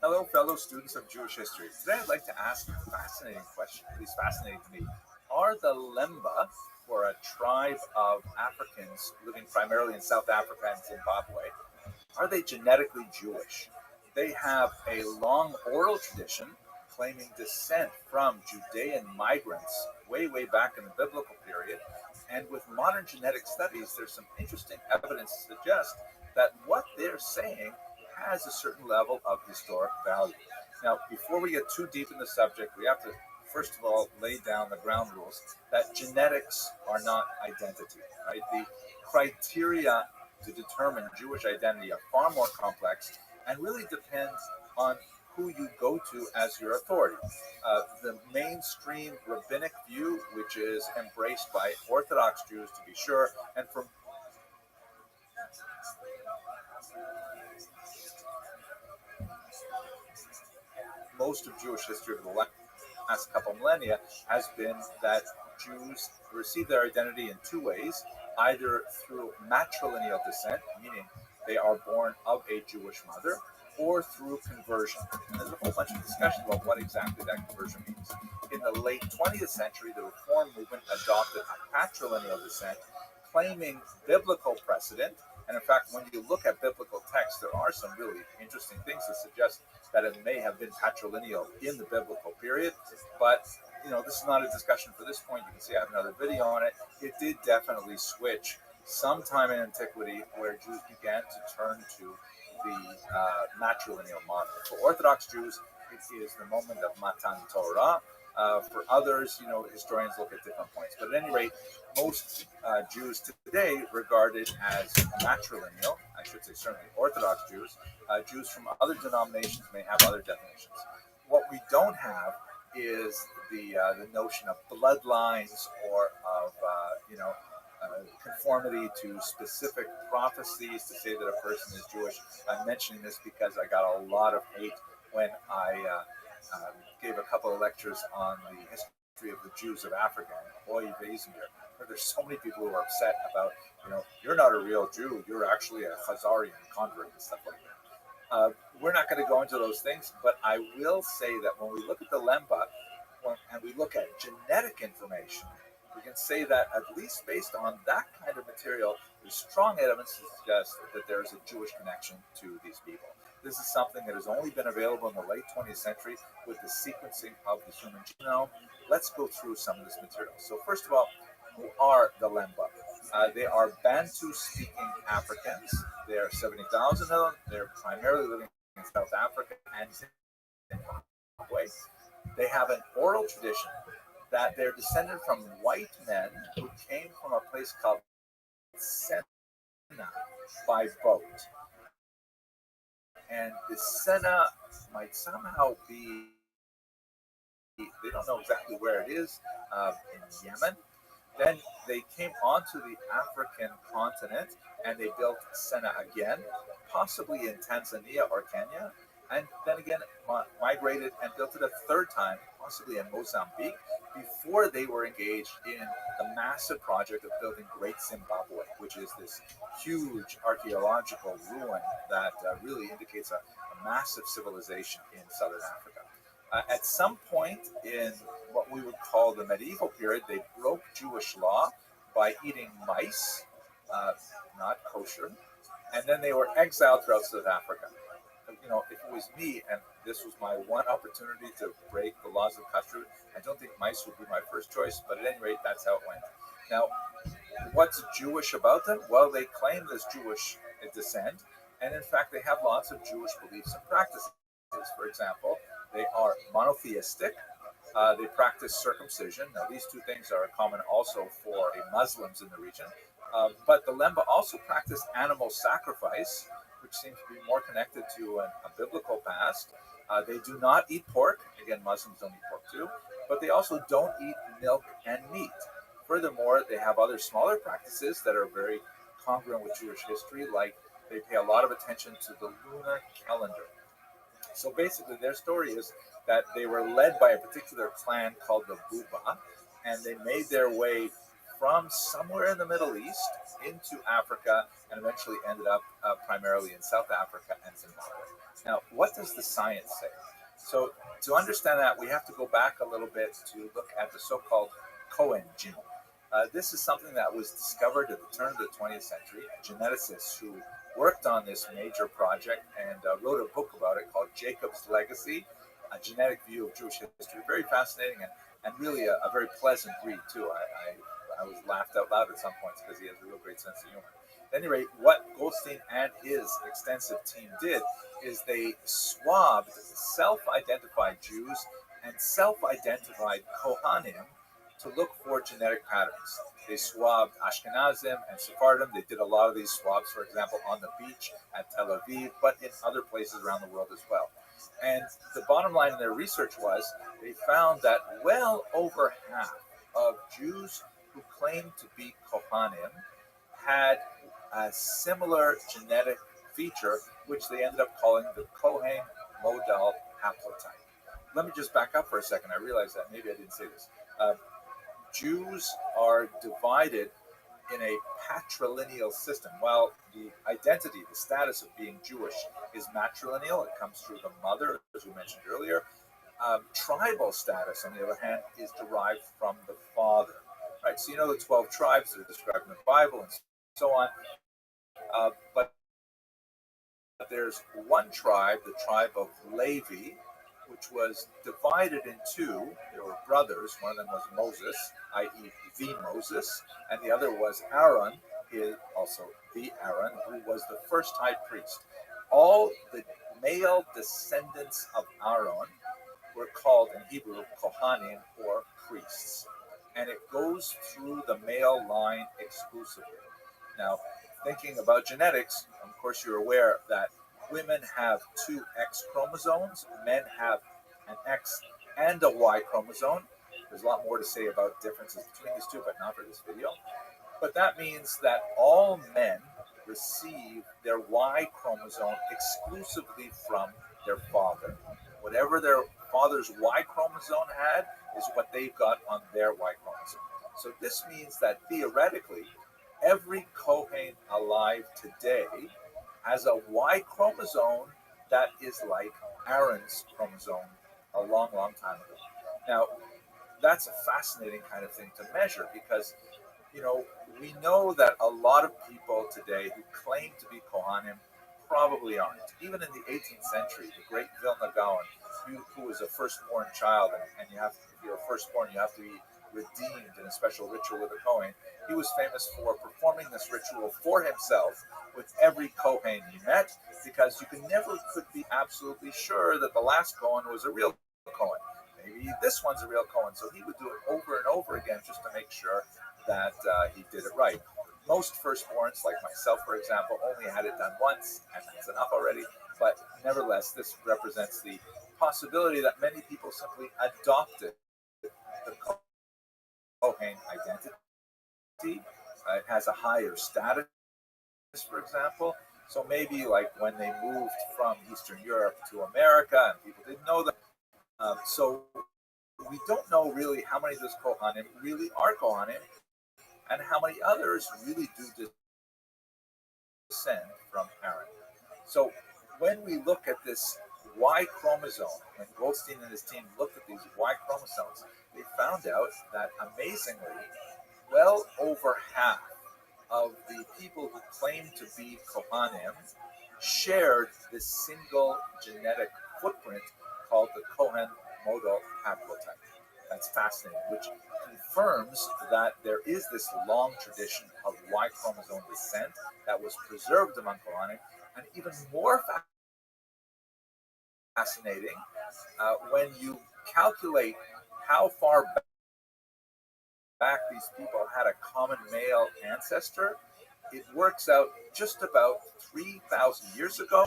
Hello, fellow students of Jewish history. Today I'd like to ask a fascinating question, at least fascinating to me. Are the Lemba, or a tribe of Africans living primarily in South Africa and Zimbabwe, are they genetically Jewish? They have a long oral tradition claiming descent from Judean migrants way back in the biblical period. And with modern genetic studies, there's some interesting evidence to suggest that what they're saying has a certain level of historic value. Now, before we get too deep in the subject, we have to first of all lay down the ground rules that genetics are not identity, right? The criteria to determine Jewish identity are far more complex and really depends on who you go to as your authority. The mainstream rabbinic view, which is embraced by Orthodox Jews to be sure, and from most of Jewish history over the last couple millennia, has been that Jews receive their identity in two ways, either through matrilineal descent, meaning they are born of a Jewish mother, or through conversion. And there's a whole bunch of discussion about what exactly that conversion means. In the late 20th century, the Reform movement adopted a patrilineal descent, claiming biblical precedent. And in fact, when you look at biblical texts, there are some really interesting things that suggest that it may have been patrilineal in the biblical period. But, this is not a discussion for this point. You can see I have another video on it. It did definitely switch sometime in antiquity where Jews began to turn to the matrilineal model. For Orthodox Jews, it is the moment of Matan Torah. For others, historians look at different points. But at any rate, most Jews today regard it as matrilineal. I should say certainly Orthodox Jews. Jews from other denominations may have other definitions. What we don't have is the notion of bloodlines or of conformity to specific prophecies to say that a person is Jewish. I'm mentioning this because I got a lot of hate when I gave a couple of lectures on the history of the Jews of Africa and Oy Wezemir, where there's so many people who are upset about, you're not a real Jew, you're actually a Khazarian convert and stuff like that. We're not going to go into those things, but I will say that when we look at the Lemba and we look at genetic information, we can say that at least based on that kind of material, there's strong evidence to suggest that there is a Jewish connection to these people. This is something that has only been available in the late 20th century with the sequencing of the human genome. Let's go through some of this material. So first of all, who are the Lemba? They are Bantu-speaking Africans. There are 70,000 of them. They're primarily living in South Africa and Zimbabwe. They have an oral tradition that they're descended from white men who came from a place called Senna by boat. And the Senna might somehow be, they don't know exactly where it is, in Yemen. Then they came onto the African continent and they built Senna again, possibly in Tanzania or Kenya, and then again migrated and built it a third time, possibly in Mozambique, before they were engaged in the massive project of building Great Zimbabwe, which is this huge archaeological ruin that really indicates a massive civilization in southern Africa. At some point in what we would call the medieval period, they broke Jewish law by eating mice, not kosher, and then they were exiled throughout South Africa. If it was me and this was my one opportunity to break the laws of kashrut, I don't think mice would be my first choice, but at any rate, that's how it went. Now, what's Jewish about them? Well, they claim this Jewish descent, and in fact, they have lots of Jewish beliefs and practices. For example, they are monotheistic. They practice circumcision. Now, these two things are common also for Muslims in the region. But the Lemba also practice animal sacrifice, which seems to be more connected to a biblical past. They do not eat pork. Again, Muslims don't eat pork too. But they also don't eat milk and meat. Furthermore, they have other smaller practices that are very congruent with Jewish history, like they pay a lot of attention to the lunar calendar. So basically, their story is that they were led by a particular clan called the Buba, and they made their way from somewhere in the Middle East into Africa and eventually ended up primarily in South Africa and Zimbabwe. Now, what does the science say? So, to understand that, we have to go back a little bit to look at the so-called Cohen gene. This is something that was discovered at the turn of the 20th century. Geneticists who worked on this major project and wrote a book about it called Jacob's Legacy, A Genetic View of Jewish History. Very fascinating and really a very pleasant read, too. I was laughed out loud at some points because he has a real great sense of humor. At any rate, what Goldstein and his extensive team did is they swabbed self-identified Jews and self-identified Kohanim to look for genetic patterns. They swabbed Ashkenazim and Sephardim. They did a lot of these swabs, for example, on the beach at Tel Aviv, but in other places around the world as well. And the bottom line in their research was they found that well over half of Jews who claimed to be Kohanim had a similar genetic feature, which they ended up calling the Cohen modal haplotype. Let me just back up for a second. I realized that maybe I didn't say this. Jews are divided in a patrilineal system. While the identity, the status of being Jewish is matrilineal, it comes through the mother, as we mentioned earlier. Tribal status, on the other hand, is derived from the father. Right? So you know the 12 tribes that are described in the Bible and so on. But there's one tribe, the tribe of Levi, which was divided in two. There were brothers. One of them was Moses, i.e. the Moses, and the other was Aaron, also the Aaron, who was the first high priest. All the male descendants of Aaron were called in Hebrew Kohanim, or priests. And it goes through the male line exclusively. Now, thinking about genetics, of course you're aware that women have two X chromosomes, men have an X and a Y chromosome. There's a lot more to say about differences between these two, but not for this video. But that means that all men receive their Y chromosome exclusively from their father. Whatever their father's Y chromosome had is what they've got on their Y chromosome. So this means that theoretically, every Kohen alive today has a Y chromosome that is like Aaron's chromosome a long, long time ago. Now, that's a fascinating kind of thing to measure because, you know, we know that a lot of people today who claim to be Kohanim probably aren't. Even in the 18th century, the great Vilna Gaon, who was a firstborn child, and you have, if you're a firstborn, you have to be redeemed in a special ritual with a Kohen. He was famous for performing this ritual for himself with every Kohen he met, because you could be absolutely sure that the last Kohen was a real Kohen. Maybe this one's a real Kohen, so he would do it over and over again just to make sure that he did it right. Most firstborns, like myself, for example, only had it done once, and that's enough already. But nevertheless, this represents the possibility that many people simply adopted the Kohen identity. It has a higher status, for example. So maybe like when they moved from Eastern Europe to America, and people didn't know that. So we don't know really how many of those Kohanim really are Kohanim, and how many others really do descend from Aaron. So when we look at this Y chromosome, when Goldstein and his team looked at these Y chromosomes, they found out that amazingly, well over half of the people who claim to be Kohanim shared this single genetic footprint called the Cohen modal haplotype. That's fascinating, which confirms that there is this long tradition of Y chromosome descent that was preserved among Kohanim, and even more fascinating when you calculate how far back these people had a common male ancestor. It works out just about 3,000 years ago,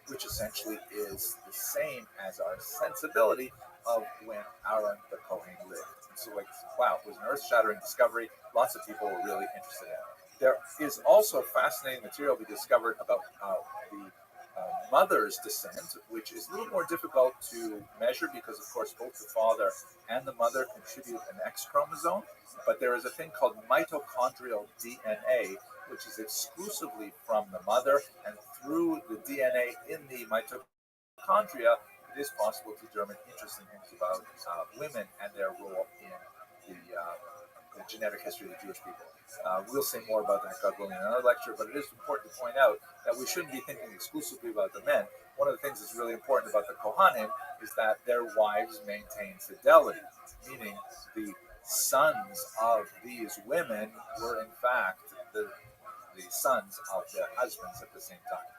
which essentially is the same as our sensibility of when Aaron the Kohen lived. And so, like, wow, it was an earth-shattering discovery. Lots of people were really interested in it. There is also fascinating material we discovered about the mother's descent, which is a little more difficult to measure because, of course, both the father and the mother contribute an X chromosome. But there is a thing called mitochondrial DNA, which is exclusively from the mother, and through the DNA in the mitochondria, it is possible to determine interesting things about women and their role in the genetic history of the Jewish people. We'll say more about that, God willing, in another lecture, but it is important to point out that we shouldn't be thinking exclusively about the men. One of the things that's really important about the Kohanim is that their wives maintain fidelity, meaning the sons of these women were, in fact, the sons of their husbands at the same time.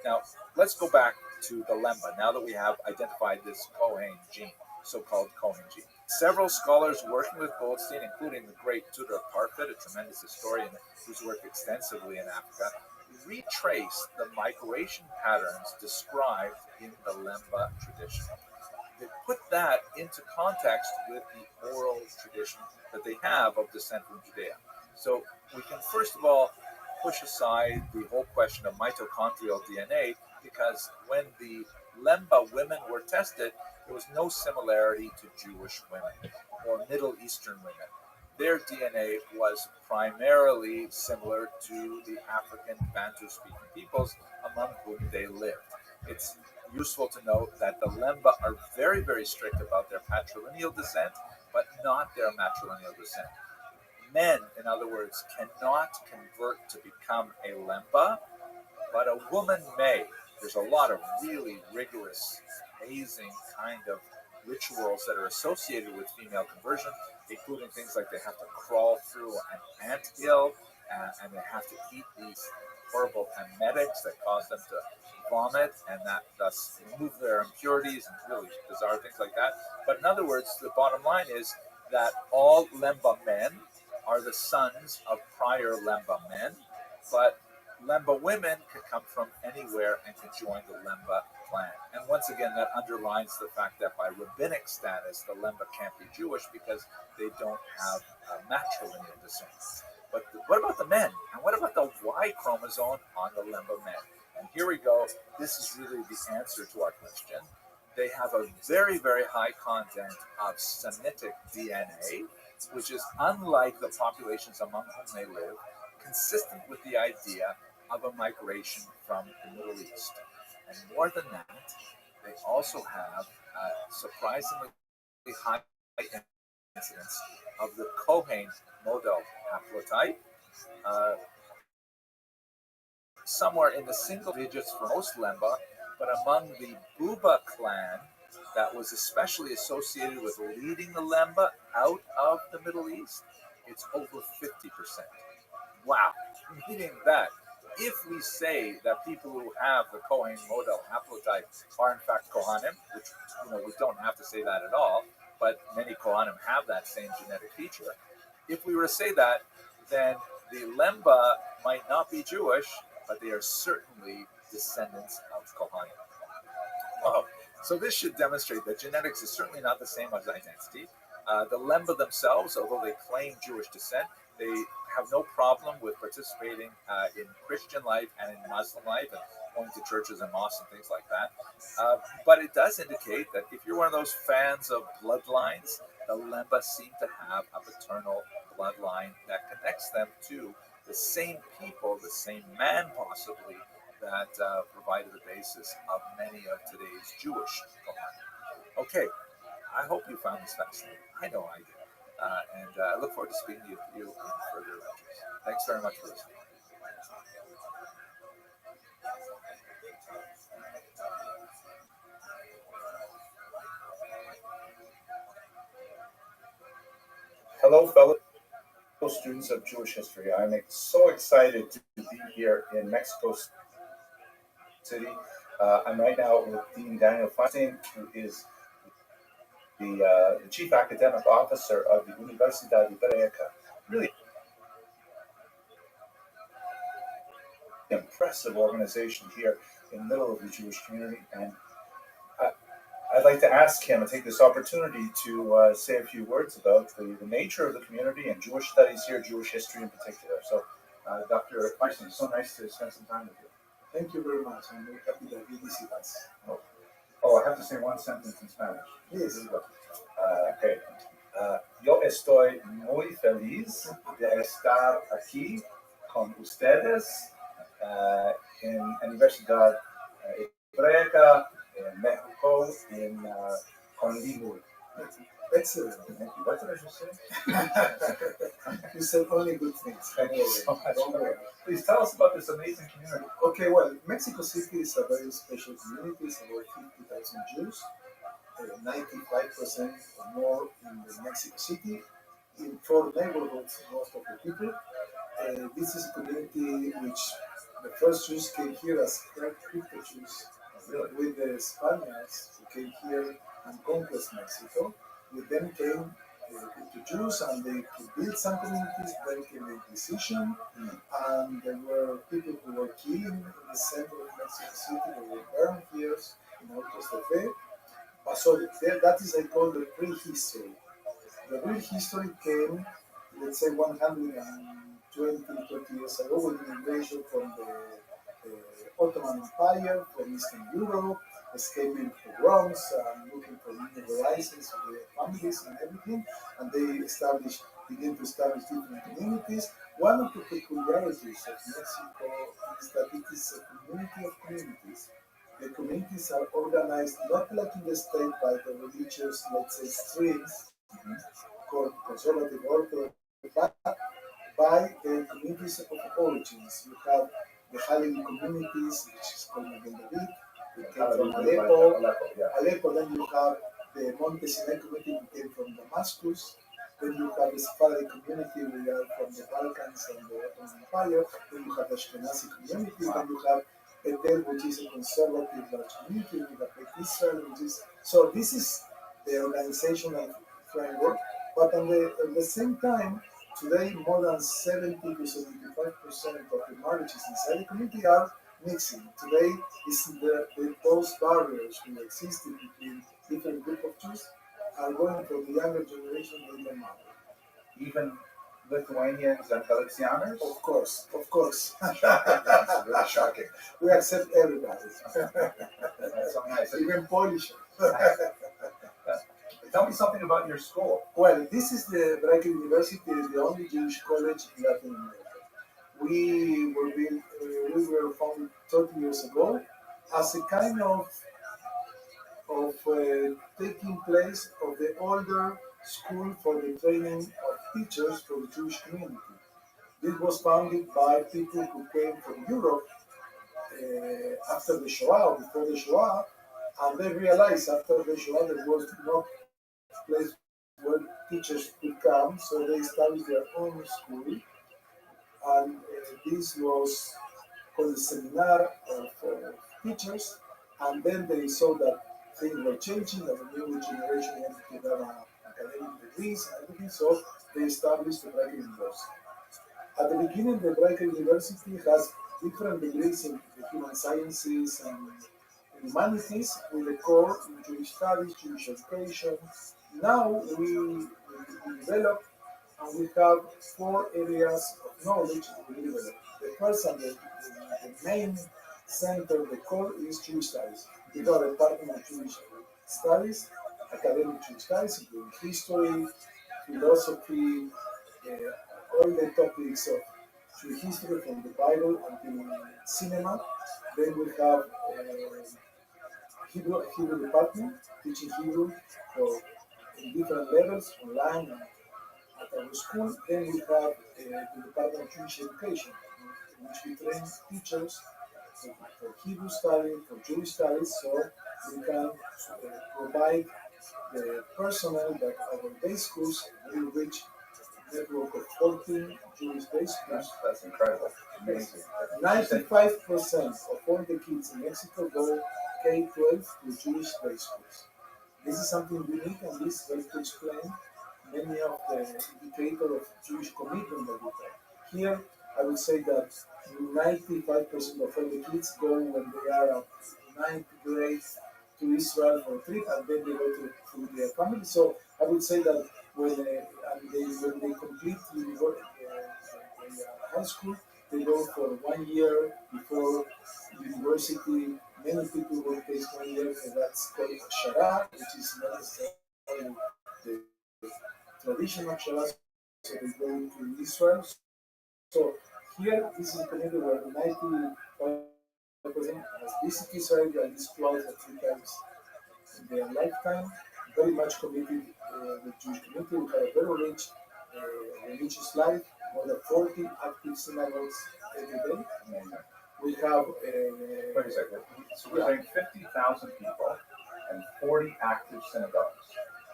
Now, let's go back to the lemba, now that we have identified this Kohen gene, so-called Kohen gene. Several scholars working with Goldstein, including the great Tudor Parfit, a tremendous historian who's worked extensively in Africa, retrace the migration patterns described in the lemba tradition. They put that into context with the oral tradition that they have of descent from Judea. So we can first of all push aside the whole question of mitochondrial DNA, because when the lemba women were tested, there was no similarity to Jewish women or Middle Eastern women. Their DNA was primarily similar to the African Bantu-speaking peoples among whom they lived. It's useful to note that the lemba are very, very strict about their patrilineal descent, but not their matrilineal descent. Men, in other words, cannot convert to become a lemba, but a woman may. There's a lot of really rigorous, amazing kind of rituals that are associated with female conversion, including things like they have to crawl through an anthill, and they have to eat these horrible emetics that cause them to vomit, and that thus remove their impurities and really bizarre things like that. But in other words, the bottom line is that all lemba men are the sons of prior lemba men, but lemba women can come from anywhere and can join the lemba clan. And once again, that underlines the fact that by rabbinic status, the lemba can't be Jewish because they don't have matrilineal descent. But what about the men? And what about the Y chromosome on the lemba men? And here we go. This is really the answer to our question. They have a very, very high content of Semitic DNA, which is unlike the populations among whom they live, consistent with the idea of a migration from the Middle East. And more than that, they also have a surprisingly high incidence of the Kohen model haplotype, somewhere in the single digits for most lemba, but among the Buba clan, that was especially associated with leading the lemba out of the Middle East, it's over 50%. Wow. Meaning that if we say that people who have the Kohen model haplotype are in fact Kohanim, which we don't have to say that at all, but many Kohanim have that same genetic feature. If we were to say that, then the lemba might not be Jewish, but they are certainly descendants of Kohanim. Oh, so this should demonstrate that genetics is certainly not the same as identity. The lemba themselves, although they claim Jewish descent, they have no problem with participating in Christian life and in Muslim life and going to churches and mosques and things like that. But it does indicate that if you're one of those fans of bloodlines, the lemba seem to have a paternal bloodline that connects them to the same people, the same man possibly, that provided the basis of many of today's Jewish Kohanim. Okay, I hope you found this fascinating. I know I did. And I look forward to speaking to you in further lectures. Thanks very much for listening. Hello, fellow students of Jewish history. I'm so excited to be here in Mexico City. I'm right now with Dean Daniel Feinstein, who is the chief academic officer of the Universidad Ibérica. Really impressive organization here in the middle of the Jewish community. And I'd like to ask him and take this opportunity to say a few words about the nature of the community and Jewish studies here, Jewish history in particular. So, Dr. Feinstein, it's so nice to spend some time with you. Thank you very much. I'm very happy felicidades. Oh, I have to say one sentence in Spanish. Yes. Okay. Yo estoy muy feliz de estar aquí con ustedes en la Universidad Hebrea en México, con Limur. Excellent. Thank you. What did I just say? You said only good things. Thank you so much. Don't worry. Please tell us about this amazing community. Okay, well, Mexico City is a very special community. It's about 50,000 Jews, 95% or more in the Mexico City, in 4 neighborhoods, most of the people. This is a community which the first Jews came here as crypto Jews, with the Spaniards who came here and conquest Mexico. With them came the Jews, and they could build some communities. Then came the Inquisition, and there were people who were killed in the center of Mexico City. They were burned here in Autos de Fe. So that is, I call, the prehistory. The real history came, let's say, 120 years ago, with the invasion from the Ottoman Empire, from Eastern Europe, escaping pogroms, looking for new horizons for their families and everything, and they began to establish different communities. One of the peculiarities of Mexico is that it is a community of communities. The communities are organized not like in the state by the religious, let's say, streams, called conservative orthodox, but by the communities of origins. You have the Halleli communities, which is called Magen David, it came from Aleppo. Then you have the Monte Sinai community, who came from Damascus. Then you have the Sephardic community, we are from the Balkans and the Ottoman Empire. Then you have the Ashkenazi community. Then you have Betel, which is a conservative large community. We have Beit Israel, which is... So this is the organizational framework. But at the same time, today more than 70 to 75% of the marriages inside the community are mixing. Today, those barriers who existed between different groups of Jews are going for the younger generation in the marriage. Even Lithuanians and Galicianers? Of course. Shocking. It's really shocking. We accept everybody. That's so nice. Even Polish. Tell me something about your school. Well, this is the Hebraic University, the only Jewish college in Latin America. We were founded 30 years ago as a kind of taking place of the older school for the training of teachers for the Jewish community. This was founded by people who came from Europe after the Shoah or before the Shoah, and they realized after the Shoah there was no place where teachers could come, so they established their own school, and this was called the Seminar for Teachers, and then they saw that things were changing, that the new generation wanted to have academic degrees and everything, so they established the Hebraic University. At the beginning, the Hebraic University has different degrees in the human sciences and humanities, with a core in Jewish studies, Jewish education. Now we develop, and we have 4 areas of knowledge we develop. The first and the main center, the core, is Jewish studies. We have a department of Jewish studies, academic Jewish studies, including history, philosophy, all the topics of Jewish history from the Bible until cinema. Then we have Hebrew department, teaching Hebrew for in different levels, online and at our school. Then we have the Department of Jewish Education, in which we train teachers for Hebrew studies, for Jewish studies, so we can provide the personnel that our day schools will reach network of 14 Jewish day schools. That's incredible. Amazing. 95% of all the kids in Mexico go K-12 to Jewish day schools. This is something unique, and this helps to explain many of the indicators of Jewish commitment that we have. Here, I would say that 95% of all the kids go when they are at 9th grade to Israel for a trip, and then they go to their family. So I would say that when they complete high school, they go for 1 year before university, many people will take 1 year, and that's called Shara, which is not necessarily the traditional Shara, so they go to Israel. So here, this is a community where 95% has visited Israel at least twice or three times in their lifetime. Very much committed with Jewish community. We have a very rich religious life, more than 40 active synagogues every day. We have Wait a second. So we're saying 50,000 people and 40 active synagogues.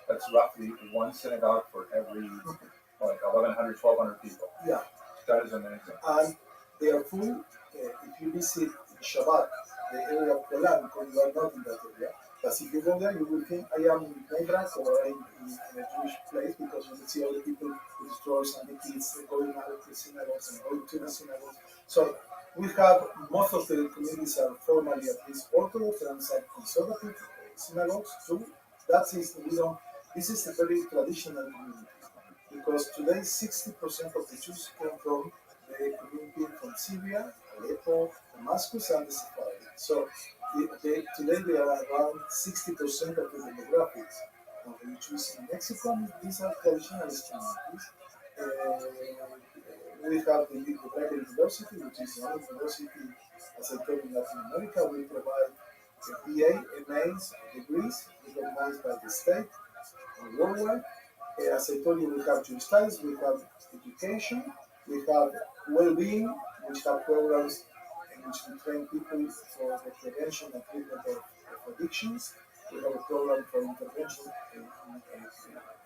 That's roughly one synagogue for every like 1,100, 1,200 people. yeah, That is amazing. and they are full. If you visit Shabbat, the area of Golan, because you are not in that area, but if you go there, you will think I am in Nebrak or in a Jewish place because you will see all the people with stores and the kids going out of the synagogues and going to the synagogues. So we have most of the communities are formally at least Orthodox and some conservative synagogues too. That is we don't. This is a very traditional community because today 60% of the Jews come from the community from Syria, Aleppo, Damascus, and the Sephardi. So today they are around 60% of the demographics of the Jews in Mexico. These are traditionalist communities. We have the Rabbi University, which is one university, as I told in Latin America. We provide BA, MAs, degrees recognized by the state worldwide. As I told you, we have Jewish studies, we have education, we have well-being, which have programs in which we train people for the prevention and treatment of addictions. We have a program for intervention in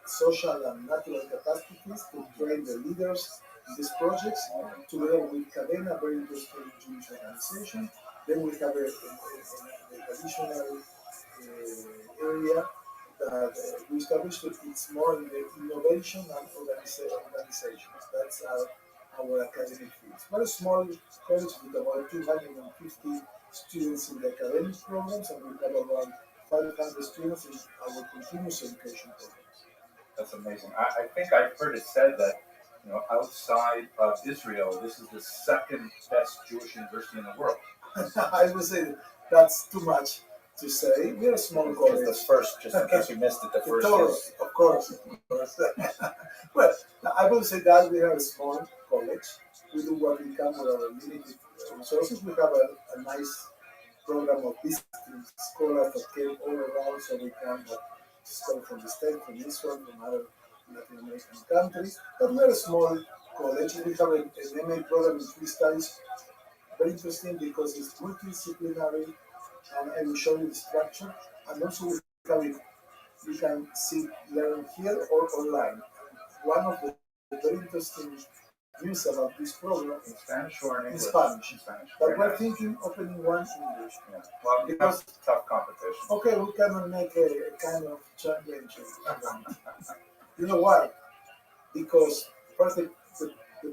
social and natural catastrophes to train the leaders in these projects, together with Cadena, a very interesting Jewish organization. Then we have an additional area that we established. It's more in the innovation and organizations. That's our academic fields. Very small college with about 250 students in the academic programs, and we have around 500 students in our continuous education programs. That's amazing. I think I've heard it said that outside of Israel, this is the second best Jewish university in the world. I would say that's too much to say. We're a small college. The first, just in case you missed it, the first is. Of course. Well, I will say that we are a small college. We do what we can with our limited resources. We have a nice program of visiting scholars that came all around, so we can have scholars from the state, from Israel, from other Latin American countries. But we are a small college. We have an MA program in free studies. Very interesting because it's multidisciplinary, and I will show you the structure. And also we can see learn here or online. One of the very interesting news about this program in Spanish or in English? In Spanish. In Spanish. But we're thinking opening one in English. Yeah. Well, because tough competition. Okay, we cannot make a kind of joint venture. You know why? Because first the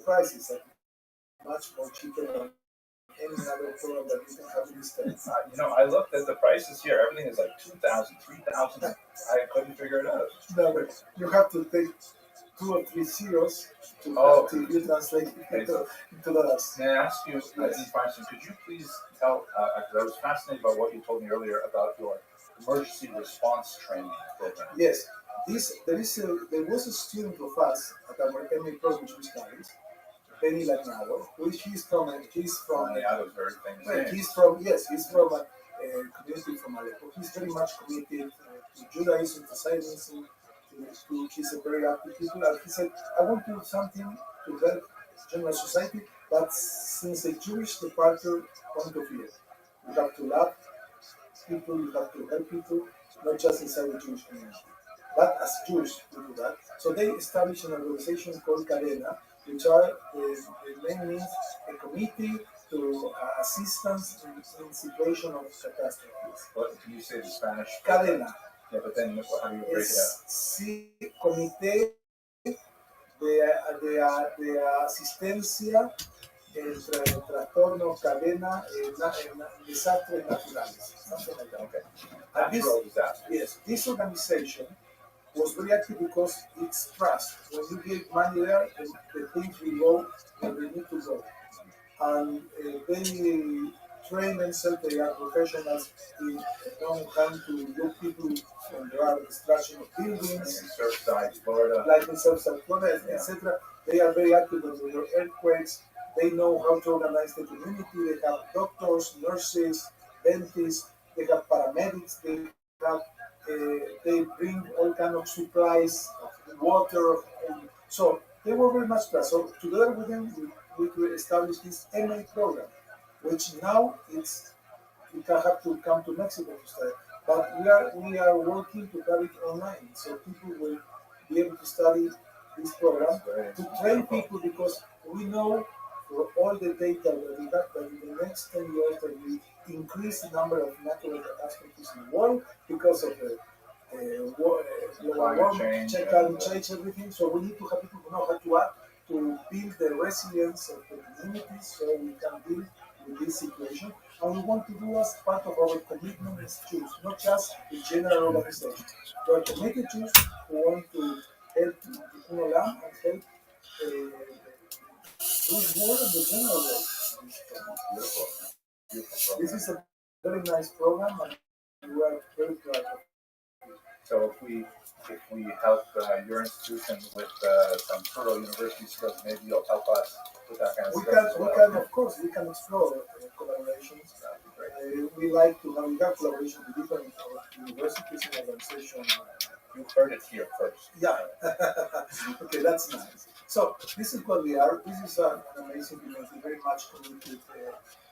prices are much more cheaper than any other program that you can have in the States. I looked at the prices here. Everything is like 2,000, 3,000. I couldn't figure it out. No, you have to take 2 or 3 zeros to you translate into dollars. May I ask you, could you please tell, because I was fascinated by what you told me earlier about your emergency response training program. Yes, there was a student of us at our MA program which studies, Benny Lagnado, which he's from very famous. He's from a community from Aleppo. He's very much committed to Judaism, to Zionism. He's a very active people, and he said, I want to do something to help general society, but since a Jewish departure point of view, you have to love people, you have to help people, not just inside the Jewish community, but as Jews to do that. So they established an organization called Cadena, which are the main means a committee to assistance in situation of catastrophes. What can you say the Spanish? Cadena. Yeah, but then how do you break it out? Sí, comité de asistencia entre trastornos, cadena, desastres naturales. Something like that. Okay. And Natural disaster. Yes, this organization was very active because it's trust. When you give money there, the things will go where they need to go. And they train themselves. They are professionals in know how to look people when there are destruction of buildings, in Surfside, Florida. like in Surfside, Florida, Yeah. etc. They are very active when there are earthquakes. They know how to organize the community. They have doctors, nurses, dentists. They have paramedics. They bring all kind of supplies, water. So they were very much that. So together with them, we could establish this MA program, which now we can have to come to Mexico to study. But we are working to have it online, so people will be able to study this program to train people, because we know for all the data that we have that in the next 10 years that we increase the number of natural catastrophes in the world because of the global warming, climate change, everything. So we need to have people who know how to act to build the resilience of the communities so we can deal with this situation. And we want to do as part of our commitment as Jews, not just the general organization. We are committed Jews who want to help the Olam and help Jewish world and the general world. Beautiful. Beautiful This is a very nice program, and we are very proud of it. So if we help your institution with some Touro University skills, maybe you'll help us with that kind of stuff. We can, of course, we can explore collaborations. We like to have collaboration with different universities and organizations. You heard it here first. Yeah. Okay, that's nice. So this is what we are. This is an amazing community, very much committed.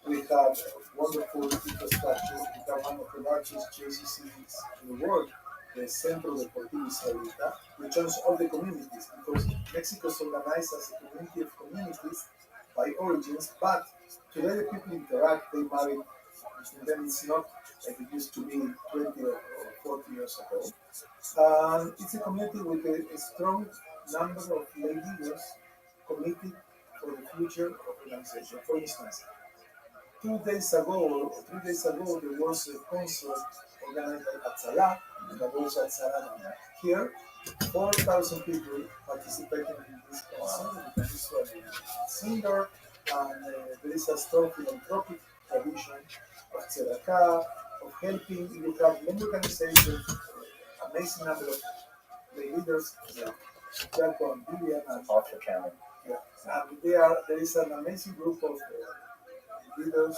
We have wonderful infrastructure. We have one of the largest JCCs in the world, the Centro Deportivo Israelita, which joins all the communities, because Mexico is organized as a community of communities by origins, but today the people interact, they marry, and then it's not like it used to be 20 or 40 years ago. It's a community with a strong number of lay leaders committed for the future of organization. For instance, 2 days ago or 3 days ago, there was a concert organized by Atzala, the Bolsa Atzala here. 4,000 people participating in this concert. There is a singer, and there is a strong philanthropic tradition of tzedakah, of helping. You have many organizations, amazing number of lay leaders, Jaco and Vivian, and Off the county. yeah, and there is an amazing group of leaders,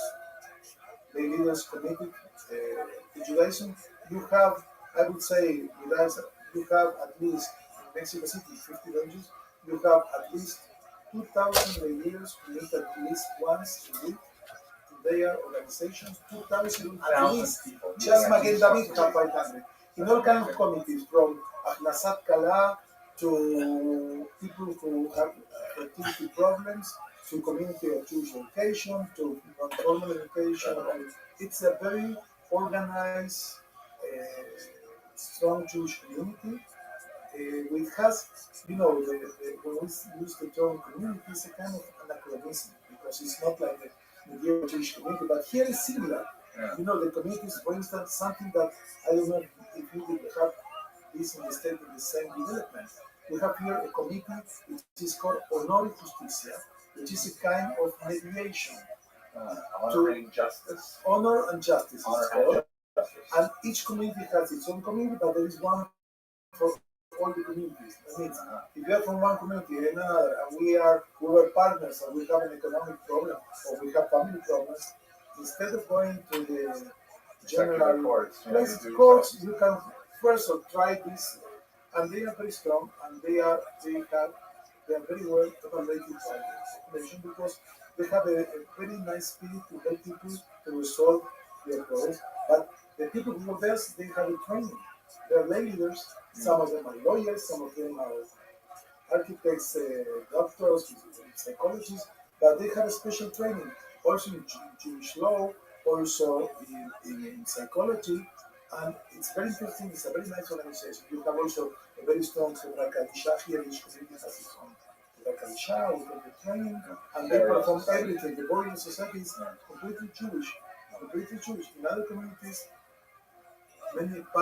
lay leaders committed to Judaism. You have, I would say, with us, you have at least in Mexico City, 50 villages, you have at least 2,000 lay leaders who meet at least once a week to their organizations. 2,000 at least. people. Just Magen David have 500. In all kinds of committees, from Achnasat Kala to people who have fertility problems, to community of Jewish education, to non-formal education. It's a very organized, strong Jewish community. Which has, when we use the term community, it's a kind of anachronism, because it's not like the medieval Jewish community, but here it's similar. Yeah. The communities, for instance, something that I don't know if you would have this in the state in the same development. We have here a committee which is called Honor y Justicia, which is a kind of mediation. Honoring justice. Honor and justice. Honor and justice. And each community has its own community, but there is one for all the communities. That means if you are from one community and another, and we were partners, and we have an economic problem or we have family problems, instead of going to the general courts, you can first try this, and they are very strong, and they are very well evaluated by the population, because they have a very nice spirit to help people to resolve their problems. But the people who are there, they have a training. They are lay leaders. Some of them are lawyers, some of them are architects, doctors, psychologists, but they have a special training, also in Jewish law, also in psychology, and it's very interesting. It's a very nice organization. You have also a very strong Sevra Kadisha here. Each community has its own Sevra Kadisha with the training, and they perform everything. The Borean society is completely Jewish. In other communities,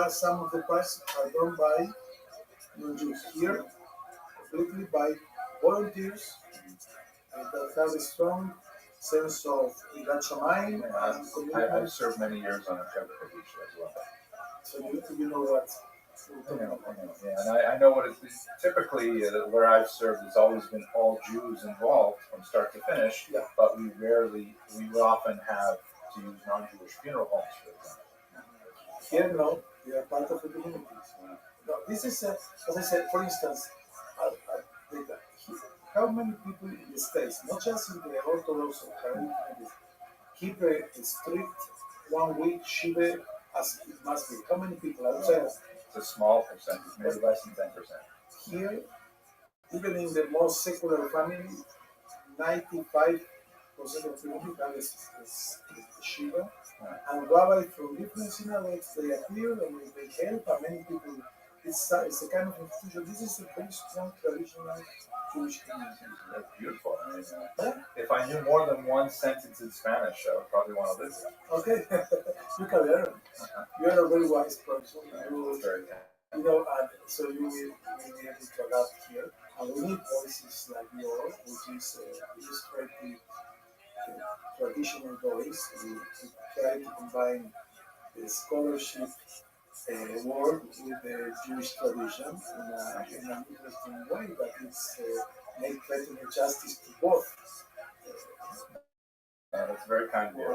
some of the parts are done by non-Jews. Here, completely by volunteers that have a strong sense of Irat Shamayim and I've commitment. served many years on a Shabbat Kaddish as well. So you know what. Yeah, and I know what it's typically where I've served has always been all Jews involved from start to finish, Yeah. but we often have to use non-Jewish funeral homes for example. Here, no, we are part of the community. No, this is, as I said, for instance, data. How many people in the States, not just in the Orthodox or Haredi, keep a strict 1 week Shiva as it must be? How many people outside? It's a small percentage, maybe less than 10%. Here, even in the most secular family, 95% of the people have is Shiva. And Rabbi from different synagogues, they appear and they help, and many people. It's a kind of institution. This is a very strong traditional Jewish community. That's beautiful. I mean, if I knew more than one sentence in Spanish, I would probably want to live there. Okay, you can learn. You are a very wise person. So you will be able to adapt here. And we need voices like yours, which is illustrative, traditional voice. We try to combine the scholarship work with the Jewish tradition in an interesting way that it's make better justice to both. That's very kind of you.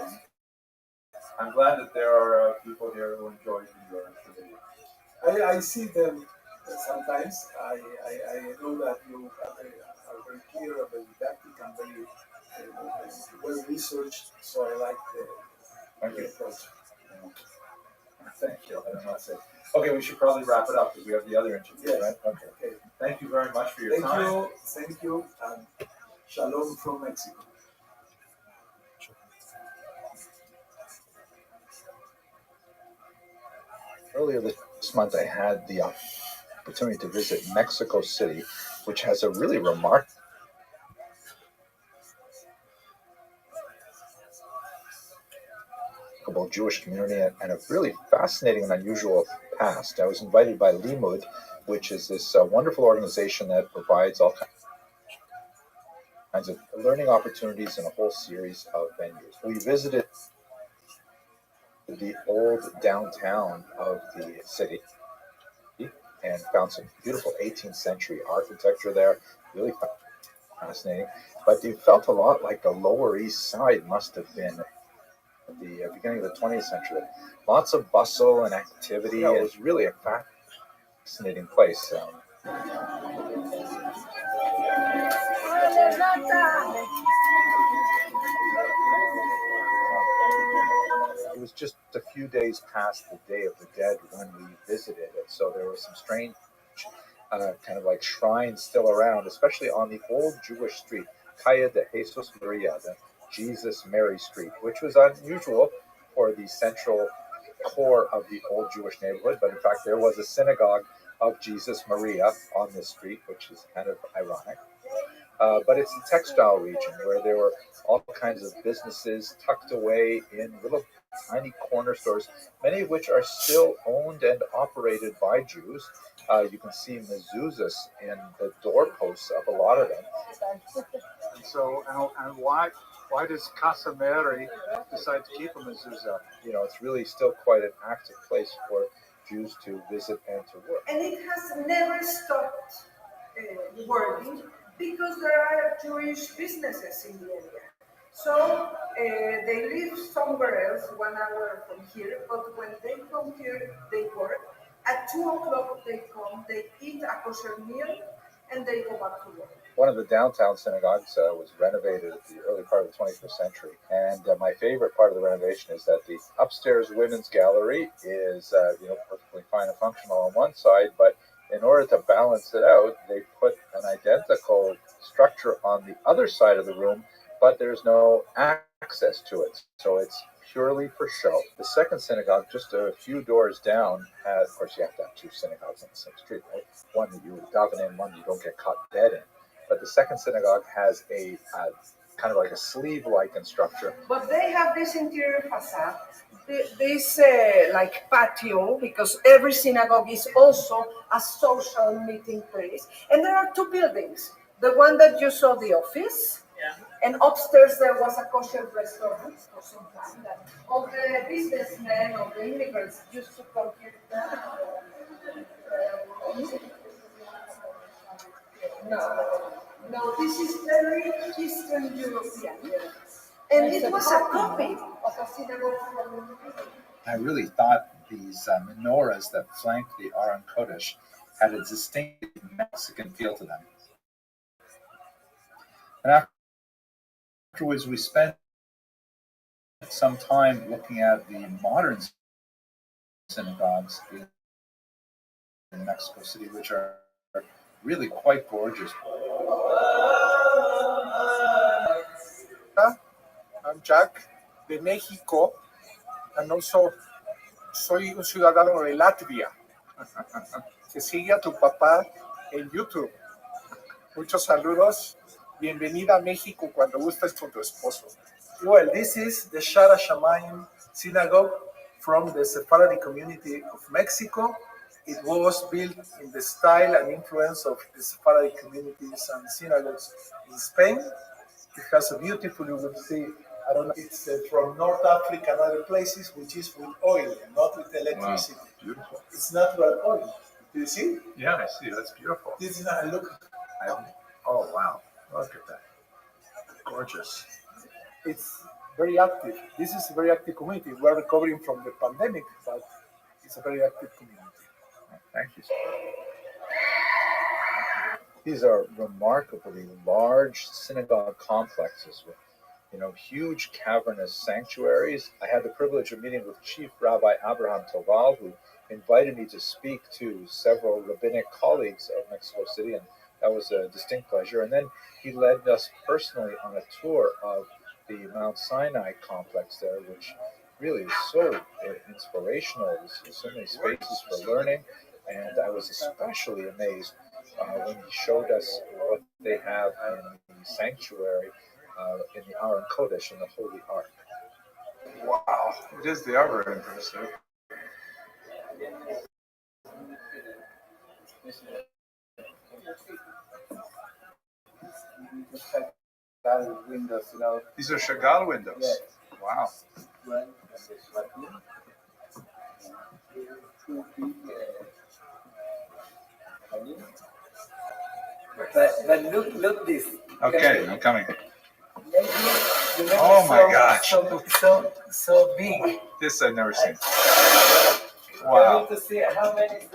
I'm glad that there are people here who enjoy your activity. I see them sometimes. I know that you are very clear, very didactic, and very well researched. So I like the approach. Thank you. I don't know what to say. Okay, we should probably wrap it up because we have the other interview, yes. Right? Okay. Thank you very much for your time. Thank you, and shalom from Mexico. Earlier this month, I had the opportunity to visit Mexico City, which has a really remarkable Jewish community and a really fascinating and unusual past. I was invited by Limud, which is this wonderful organization that provides all kinds of learning opportunities in a whole series of venues. We visited the old downtown of the city and found some beautiful 18th century architecture there, really fascinating. But it felt a lot like the Lower East Side must have been at the beginning of the 20th century. Lots of bustle and activity. It was really a fascinating place. It was just a few days past the Day of the Dead when we visited it, so there was some strange kind of like shrines still around, especially on the old Jewish street, Calle de Jesus Maria, the Jesus Mary Street, which was unusual for the central core of the old Jewish neighborhood, but in fact there was a synagogue of Jesus Maria on this street, which is kind of ironic. But it's the textile region where there were all kinds of businesses tucked away in little tiny corner stores, many of which are still owned and operated by Jews. You can see mezuzahs in the doorposts of a lot of them. So, and why does Casa Mary decide to keep a mezuzah? You know, it's really still quite an active place for Jews to visit and to work. And it has never stopped working because there are Jewish businesses in the area. So they live somewhere else, 1 hour from here, but when they come here, they work. At 2 o'clock they come, they eat a kosher meal, and they go back to work. One of the downtown synagogues was renovated at the early part of the 21st century. And my favorite part of the renovation is that the upstairs women's gallery is perfectly fine and functional on one side, but in order to balance it out, they put an identical structure on the other side of the room, but there's no access to it. So it's purely for show. The second synagogue, just a few doors down, of course you have to have two synagogues on the same street, right? One that you daven in, one you don't get caught dead in. But the second synagogue has a kind of like a sleeve-like structure. But they have this interior facade, this like patio, because every synagogue is also a social meeting place. And there are two buildings. The one that you saw, the office, And upstairs there was a kosher restaurant for some time that all the businessmen or the immigrants used to come here. No, this is very Eastern European. And it was a copy of a synagogue from. I really thought these menorahs that flanked the Aron Kodesh had a distinct Mexican feel to them. And afterwards, we spent some time looking at the modern synagogues in Mexico City, which are really quite gorgeous. I'm Jack de Mexico, and also soy un ciudadano de Latvia. Que sigue a tu papá en YouTube. Muchos saludos. Bienvenida a México cuando gustes con tu esposo. Well, this is the Shara Shamayim synagogue from the Sephardic community of Mexico. It was built in the style and influence of the Sephardic communities and synagogues in Spain. It has a beautiful, you will see, I don't know, it's from North Africa and other places, which is with oil, not with electricity. Wow, beautiful. It's natural oil. Do you see? Yeah, I see. That's beautiful. This is not, look. Oh, wow. Look at that. Gorgeous. It's very active. This is a very active community. We're recovering from the pandemic, but it's a very active community. Thank you. These are remarkably large synagogue complexes with, huge cavernous sanctuaries. I had the privilege of meeting with Chief Rabbi Abraham Toval, who invited me to speak to several rabbinic colleagues of Mexico City, and that was a distinct pleasure. And then he led us personally on a tour of the Mount Sinai complex there, which really is so inspirational. There's so many spaces for learning, and I was especially amazed when he showed us what they have in the sanctuary in the Aron Kodesh, in the Holy Ark. Wow, it is. They are very impressive. Windows, These are Chagall windows. Yes. Wow. But look this. Okay, I'm coming. Oh my gosh. So big. This I've never seen. Wow. Wow. To see how many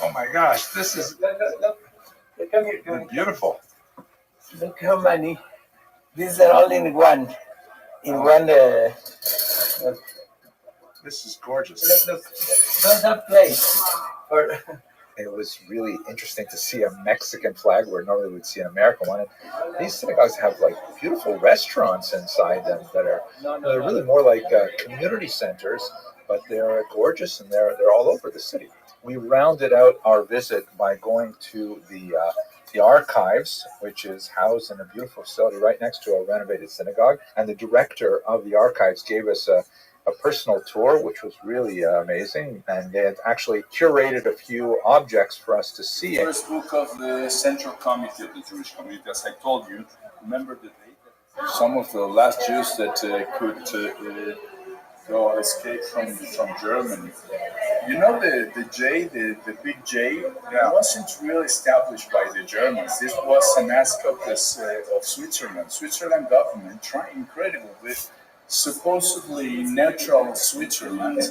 Oh my gosh, this is Look, come here. beautiful. Look how many. These are all in one. This is gorgeous. Look. Don't have place for. It was really interesting to see a Mexican flag where normally we'd see an American one. And these synagogues have like beautiful restaurants inside them that are they're really more like community centers, but they're gorgeous and they're all over the city. We rounded out our visit by going to the archives, which is housed in a beautiful facility right next to a renovated synagogue. And the director of the archives gave us a personal tour, which was really amazing. And they had actually curated a few objects for us to see. First book of the Central Committee of the Jewish Community, as I told you. Remember the date? Some of the last Jews that could go escape from Germany. You know the J, the big J, it wasn't really established by the Germans. This was an aspect of Switzerland. Switzerland government trying incredible with supposedly neutral Switzerland.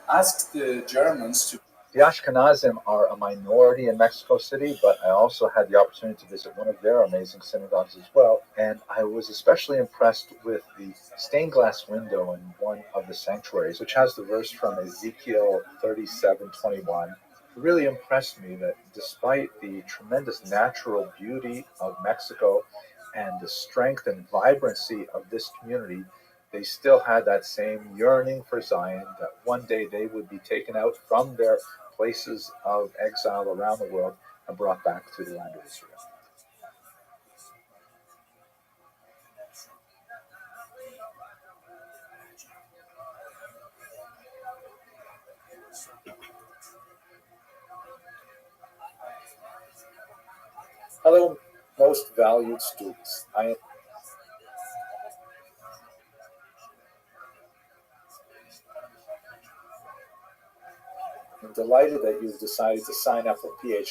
Asked the Germans to. The Ashkenazim are a minority in Mexico City, but I also had the opportunity to visit one of their amazing synagogues as well. And I was especially impressed with the stained glass window in one of the sanctuaries, which has the verse from Ezekiel 37:21. It really impressed me that despite the tremendous natural beauty of Mexico and the strength and vibrancy of this community, they still had that same yearning for Zion, that one day they would be taken out from their places of exile around the world and brought back to the land of Israel. Hello, Most valued students, I am delighted that you've decided to sign up for PHIN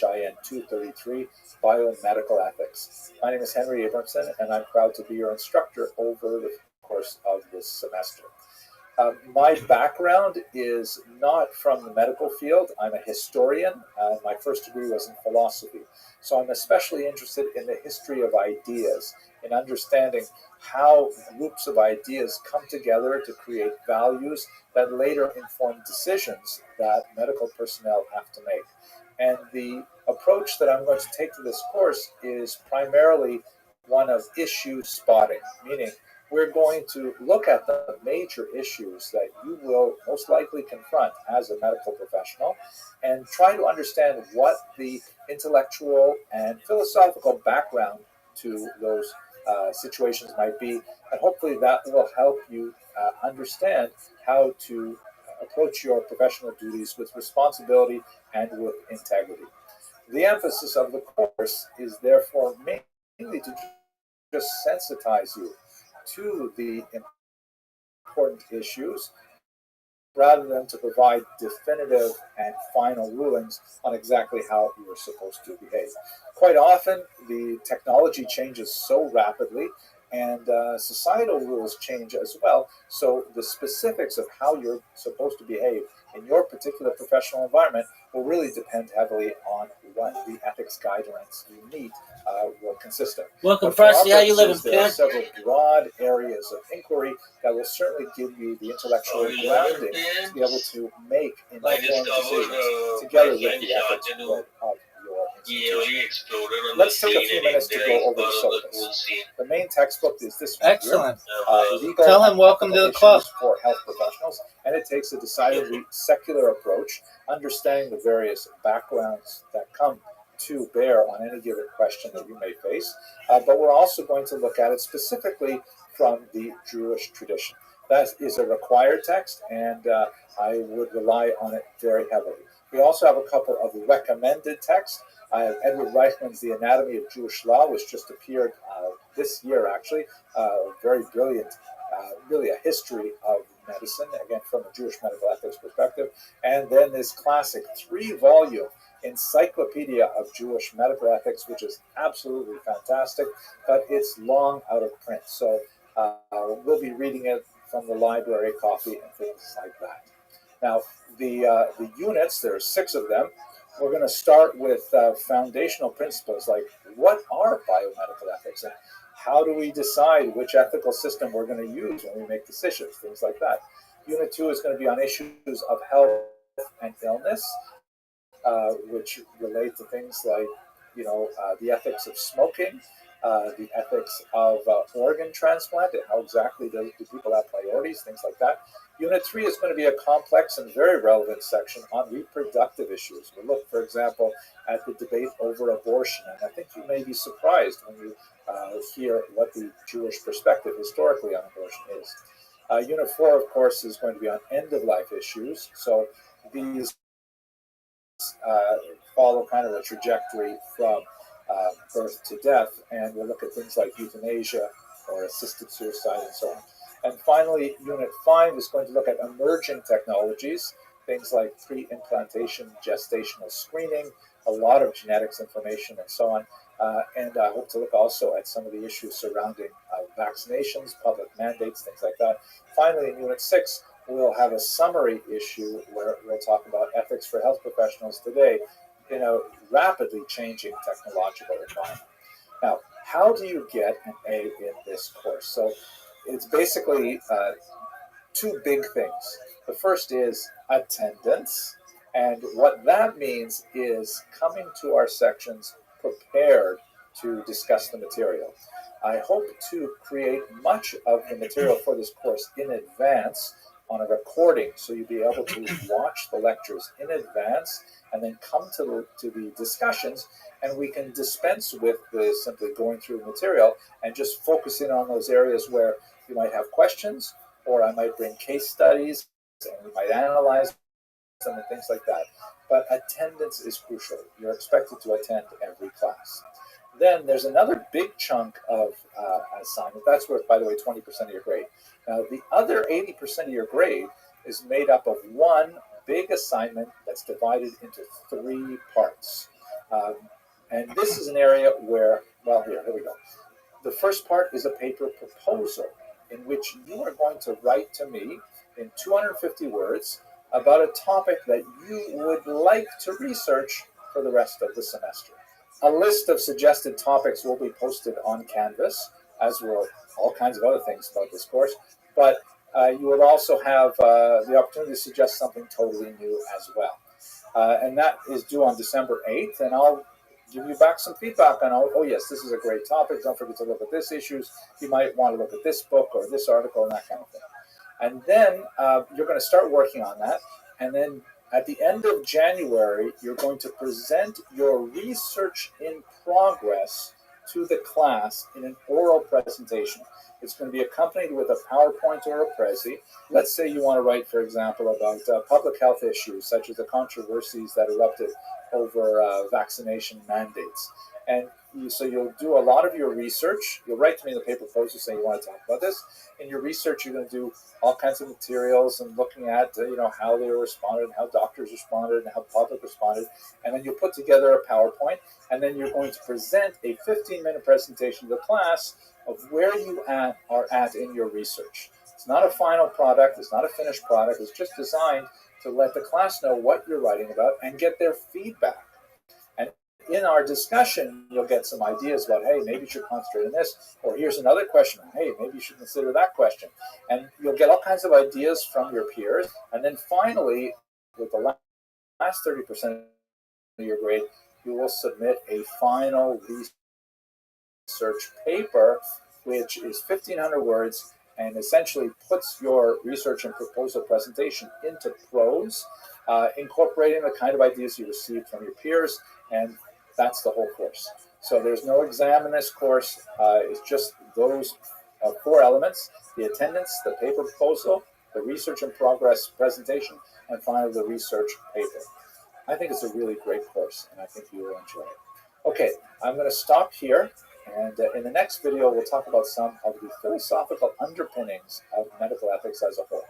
233, Biomedical Ethics. My name is Henry Abramson, and I'm proud to be your instructor over the course of this semester. My background is not from the medical field. I'm a historian. My first degree was in philosophy. So I'm especially interested in the history of ideas, in understanding how groups of ideas come together to create values that later inform decisions that medical personnel have to make. And the approach that I'm going to take to this course is primarily one of issue spotting, meaning we're going to look at the major issues that you will most likely confront as a medical professional and try to understand what the intellectual and philosophical background to those situations might be. And hopefully that will help you understand how to approach your professional duties with responsibility and with integrity. The emphasis of the course is therefore mainly to just sensitize you to the important issues rather than to provide definitive and final rulings on exactly how you are supposed to behave. Quite often, the technology changes so rapidly and societal rules change as well. So the specifics of how you're supposed to behave in your particular professional environment will really depend heavily on what the ethics guidelines you need will consist of. Welcome, Prusty. How you living, There are pimp? several broad areas of inquiry that will certainly give you the intellectual grounding to be able to make informed decisions together with the ethics of your institution. Let's take a few minutes to go over the syllabus. The main textbook is this one. Excellent. Legal Tell him welcome to the club. For health professionals, and it takes a decidedly secular approach, understanding the various backgrounds that come to bear on any given question that you may face. But we're also going to look at it specifically from the Jewish tradition. That is a required text, and I would rely on it very heavily. We also have a couple of recommended texts. Edward Reichman's The Anatomy of Jewish Law, which just appeared this year, actually. Very brilliant, really a history of medicine, again, from a Jewish medical ethics perspective. And then this classic 3-volume Encyclopedia of Jewish Medical Ethics, which is absolutely fantastic, but it's long out of print. So we'll be reading it from the library copy and things like that. Now, the units, there are 6 of them. We're going to start with foundational principles like what are biomedical ethics and how do we decide which ethical system we're going to use when we make decisions, things like that. Unit 2 is going to be on issues of health and illness, which relate to things like, the ethics of smoking, the ethics of organ transplant, and how exactly do people have priorities, things like that. Unit 3 is going to be a complex and very relevant section on reproductive issues. We'll look, for example, at the debate over abortion, and I think you may be surprised when you hear what the Jewish perspective historically on abortion is. Unit 4, of course, is going to be on end-of-life issues. So these follow kind of a trajectory from birth to death, and we'll look at things like euthanasia or assisted suicide and so on. And finally, Unit 5 is going to look at emerging technologies, things like pre-implantation gestational screening, a lot of genetics information, and so on. And I hope to look also at some of the issues surrounding vaccinations, public mandates, things like that. Finally, in Unit 6, we'll have a summary issue where we'll talk about ethics for health professionals today in a rapidly changing technological environment. Now, how do you get an A in this course? So it's basically 2 big things. The first is attendance, and what that means is coming to our sections prepared to discuss the material. I hope to create much of the material for this course in advance on a recording, so you'll be able to watch the lectures in advance and then come to the discussions, and we can dispense with the simply going through the material and just focus in on those areas where you might have questions, or I might bring case studies and we might analyze them and things like that. But attendance is crucial. You're expected to attend every class. Then there's another big chunk of assignment. That's worth, by the way, 20% of your grade. Now, the other 80% of your grade is made up of one big assignment that's divided into 3 parts. And this is an area where, well, here we go. The first part is a paper proposal in which you are going to write to me in 250 words about a topic that you would like to research for the rest of the semester. A list of suggested topics will be posted on Canvas, as will all kinds of other things about this course, but you will also have the opportunity to suggest something totally new as well. And that is due on December 8th, and I'll give you back some feedback on, oh yes, this is a great topic, don't forget to look at this issues, you might want to look at this book or this article and that kind of thing. And then you're going to start working on that, and then at the end of January, you're going to present your research in progress to the class in an oral presentation. It's going to be accompanied with a PowerPoint or a Prezi. Let's say you want to write, for example, about public health issues, such as the controversies that erupted over vaccination mandates. And so you'll do a lot of your research. You'll write to me in the paper proposal saying you want to talk about this. In your research, you're going to do all kinds of materials and looking at how they responded, and how doctors responded, and how public responded. And then you'll put together a PowerPoint, and then you're going to present a 15-minute presentation to the class of where you are at in your research. It's not a final product. It's not a finished product. It's just designed to let the class know what you're writing about and get their feedback. And in our discussion, you'll get some ideas about, hey, maybe you should concentrate on this, or here's another question, hey, maybe you should consider that question. And you'll get all kinds of ideas from your peers. And then finally, with the last 30% of your grade, you will submit a final research paper, which is 1,500 words, and essentially puts your research and proposal presentation into prose, incorporating the kind of ideas you received from your peers, and that's the whole course. So there's no exam in this course. It's just those 4 elements: the attendance, the paper proposal, the research in progress presentation, and finally the research paper. I think it's a really great course, and I think you will enjoy it. Okay, I'm going to stop here. And in the next video, we'll talk about some of the philosophical underpinnings of medical ethics as a whole.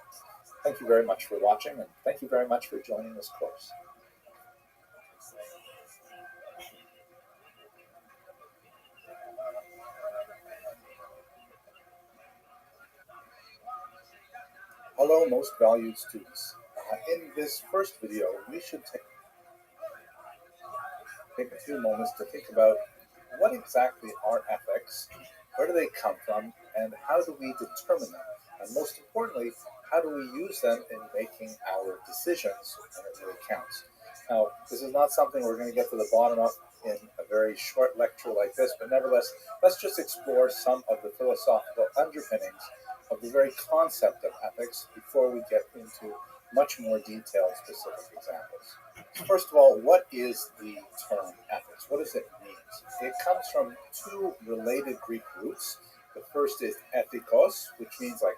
Thank you very much for watching, and thank you very much for joining this course. Hello, most valued students. In this first video, we should take a few moments to think about what exactly are ethics, where do they come from, and how do we determine them? And most importantly, how do we use them in making our decisions when it really counts? Now, this is not something we're going to get to the bottom of in a very short lecture like this, but nevertheless, let's just explore some of the philosophical underpinnings of the very concept of ethics before we get into much more detailed specific examples. First of all, what is the term ethics? What does it mean? It comes from 2 related Greek roots. The first is ethikos, which means like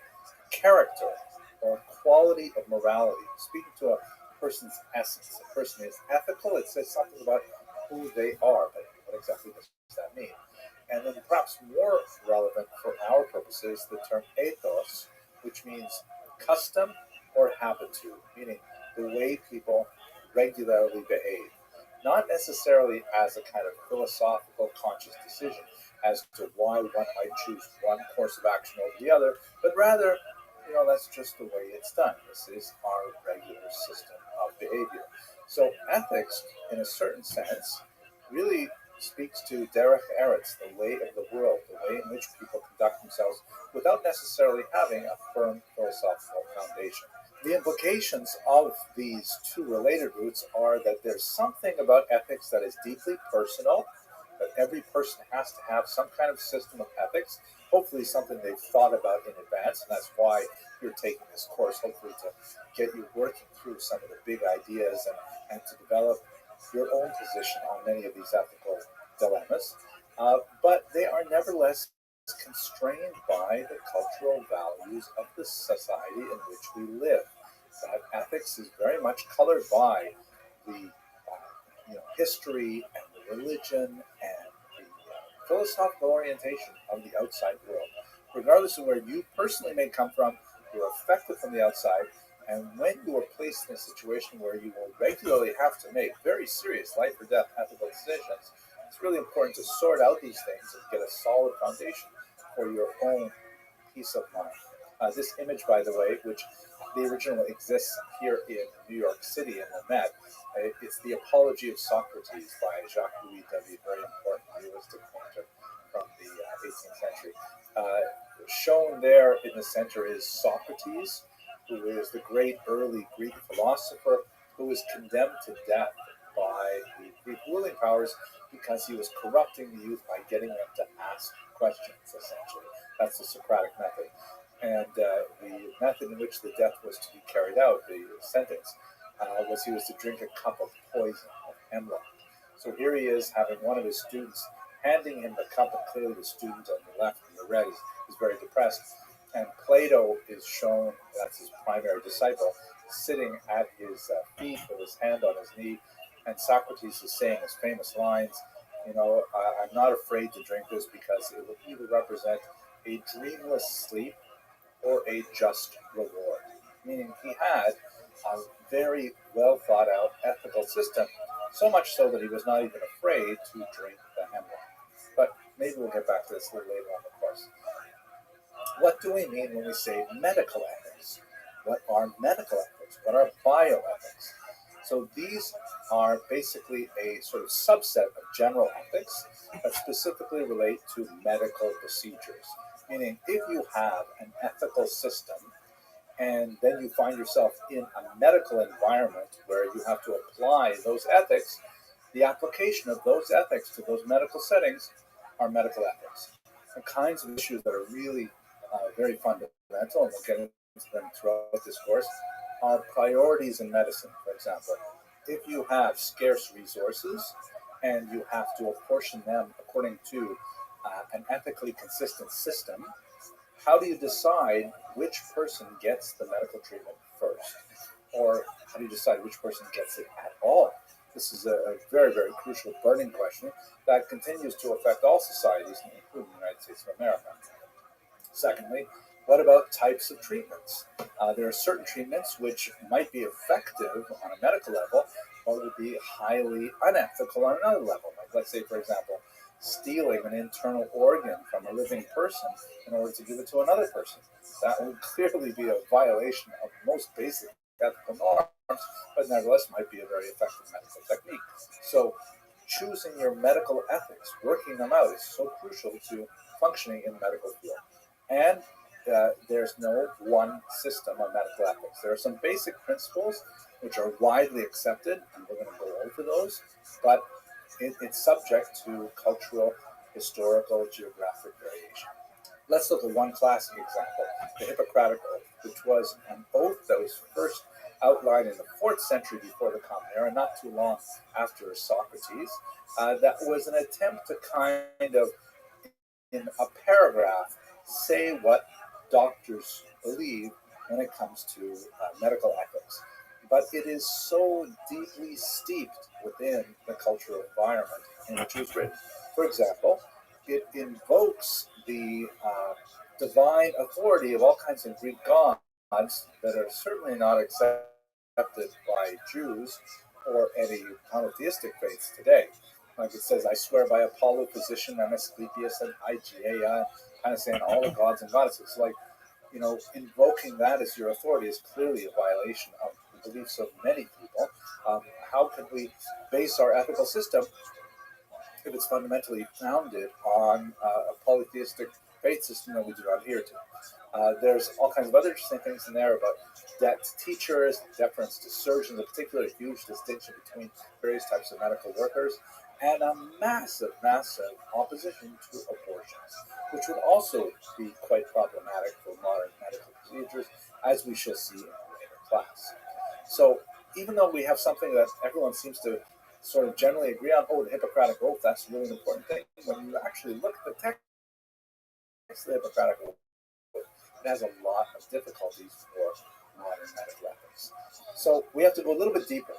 character or quality of morality, speaking to a person's essence. A person is ethical. It says something about who they are, but what exactly does that mean? And then perhaps more relevant for our purposes, the term ethos, which means custom or habitude, meaning the way people regularly behave. Not necessarily as a kind of philosophical conscious decision as to why one might choose one course of action over the other, but rather, that's just the way it's done. This is our regular system of behavior. So ethics, in a certain sense, really speaks to derech eretz, the way of the world, the way in which people conduct themselves without necessarily having a firm philosophical foundation. The implications of these 2 related roots are that there's something about ethics that is deeply personal, that every person has to have some kind of system of ethics, hopefully something they've thought about in advance, and that's why you're taking this course, hopefully to get you working through some of the big ideas and to develop your own position on many of these ethical dilemmas. But they are nevertheless constrained by the cultural values of the society in which we live. That ethics is very much colored by the history and the religion and the philosophical orientation of the outside world. Regardless of where you personally may come from, you're affected from the outside, and when you are placed in a situation where you will regularly have to make very serious life or death ethical decisions, it's really important to sort out these things and get a solid foundation for your own peace of mind. This image, by the way, which the original exists here in New York City in the Met, it's the Apology of Socrates by Jacques-Louis David, very important realistic painter from the 18th century. Shown there in the center is Socrates, who is the great early Greek philosopher who was condemned to death by the Greek ruling powers because he was corrupting the youth by getting them to ask questions, essentially. That's the Socratic method. And the method in which the death was to be carried out, the sentence, was he was to drink a cup of poison, of hemlock. So here he is having one of his students handing him the cup, and clearly the student on the left in the red is very depressed. And Plato is shown, that's his primary disciple, sitting at his feet with his hand on his knee, and Socrates is saying his famous lines, I'm not afraid to drink this because it will either represent a dreamless sleep or a just reward. Meaning he had a very well thought out ethical system, so much so that he was not even afraid to drink the hemlock. But maybe we'll get back to this a little later on in the course. What do we mean when we say medical ethics? What are medical ethics? What are bioethics? So these are basically a sort of subset of general ethics that specifically relate to medical procedures. Meaning, if you have an ethical system and then you find yourself in a medical environment where you have to apply those ethics, the application of those ethics to those medical settings are medical ethics. The kinds of issues that are really very fundamental, and we'll get into them throughout this course, are priorities in medicine, for example. If you have scarce resources and you have to apportion them according to an ethically consistent system, how do you decide which person gets the medical treatment first? Or how do you decide which person gets it at all? This is a very, very crucial burning question that continues to affect all societies, including the United States of America. Secondly, what about types of treatments? There are certain treatments which might be effective on a medical level, but would be highly unethical on another level. Like, let's say, for example, stealing an internal organ from a living person in order to give it to another person. That would clearly be a violation of most basic ethical norms, but nevertheless might be a very effective medical technique. So choosing your medical ethics, working them out, is so crucial to functioning in the medical field. And there's no one system of medical ethics. There are some basic principles which are widely accepted, and we're going to go over those, but it's subject to cultural, historical, geographic variation. Let's look at one classic example, the Hippocratic Oath, which was an oath that was first outlined in the 4th century before the Common Era, not too long after Socrates. That was an attempt to kind of, in a paragraph, say what doctors believe when it comes to medical ethics. But it is so deeply steeped within the cultural environment in which it was written. For example, it invokes the divine authority of all kinds of Greek gods that are certainly not accepted by Jews or any monotheistic faiths today. Like it says, I swear by Apollo, physician, and Asclepius, and Hygeia, kind of saying all the gods and goddesses. Like, invoking that as your authority is clearly a violation of the beliefs of many people. How can we base our ethical system if it's fundamentally founded on a polytheistic faith system that we do not adhere to? There's all kinds of other interesting things in there about debt to teachers, deference to surgeons, in particular, a huge distinction between various types of medical workers, and a massive, massive opposition to abortions, which would also be quite problematic for modern medical procedures, as we shall see in a later class. So even though we have something that everyone seems to sort of generally agree on, the Hippocratic Oath, that's really an important thing. When you actually look at the text of the Hippocratic Oath, it has a lot of difficulties for modern medical ethics. So we have to go a little bit deeper,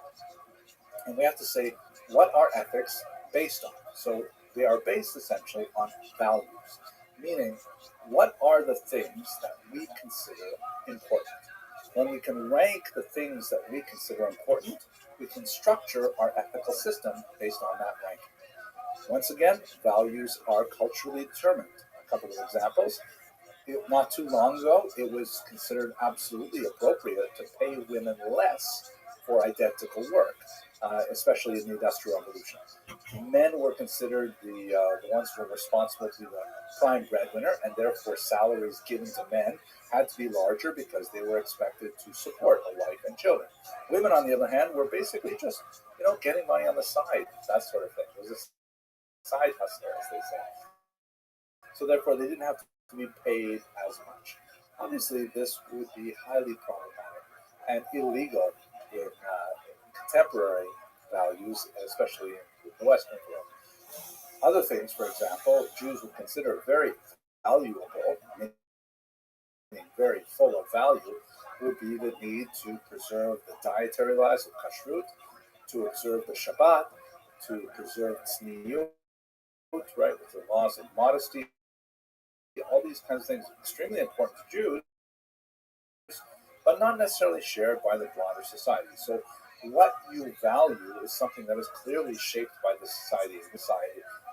and we have to say, what are ethics based on? So they are based essentially on values, meaning what are the things that we consider important. When we can rank the things that we consider important, we can structure our ethical system based on that ranking. Once again, values are culturally determined. A couple of examples. Not too long ago, it was considered absolutely appropriate to pay women less for identical work, especially in the Industrial Revolution. Men were considered the ones who were responsible to be the prime breadwinner, and therefore salaries given to men had to be larger because they were expected to support a wife and children. Women, on the other hand, were basically just, getting money on the side, that sort of thing. It was a side hustler, as they say. So therefore, they didn't have to be paid as much. Obviously, this would be highly problematic and illegal in contemporary values, especially in the Western world. Other things, for example, Jews would consider very valuable, meaning very full of value, would be the need to preserve the dietary laws of kashrut, to observe the Shabbat, to preserve tzniut, right, with the laws of modesty. All these kinds of things are extremely important to Jews, but not necessarily shared by the broader society. So what you value is something that is clearly shaped by the society,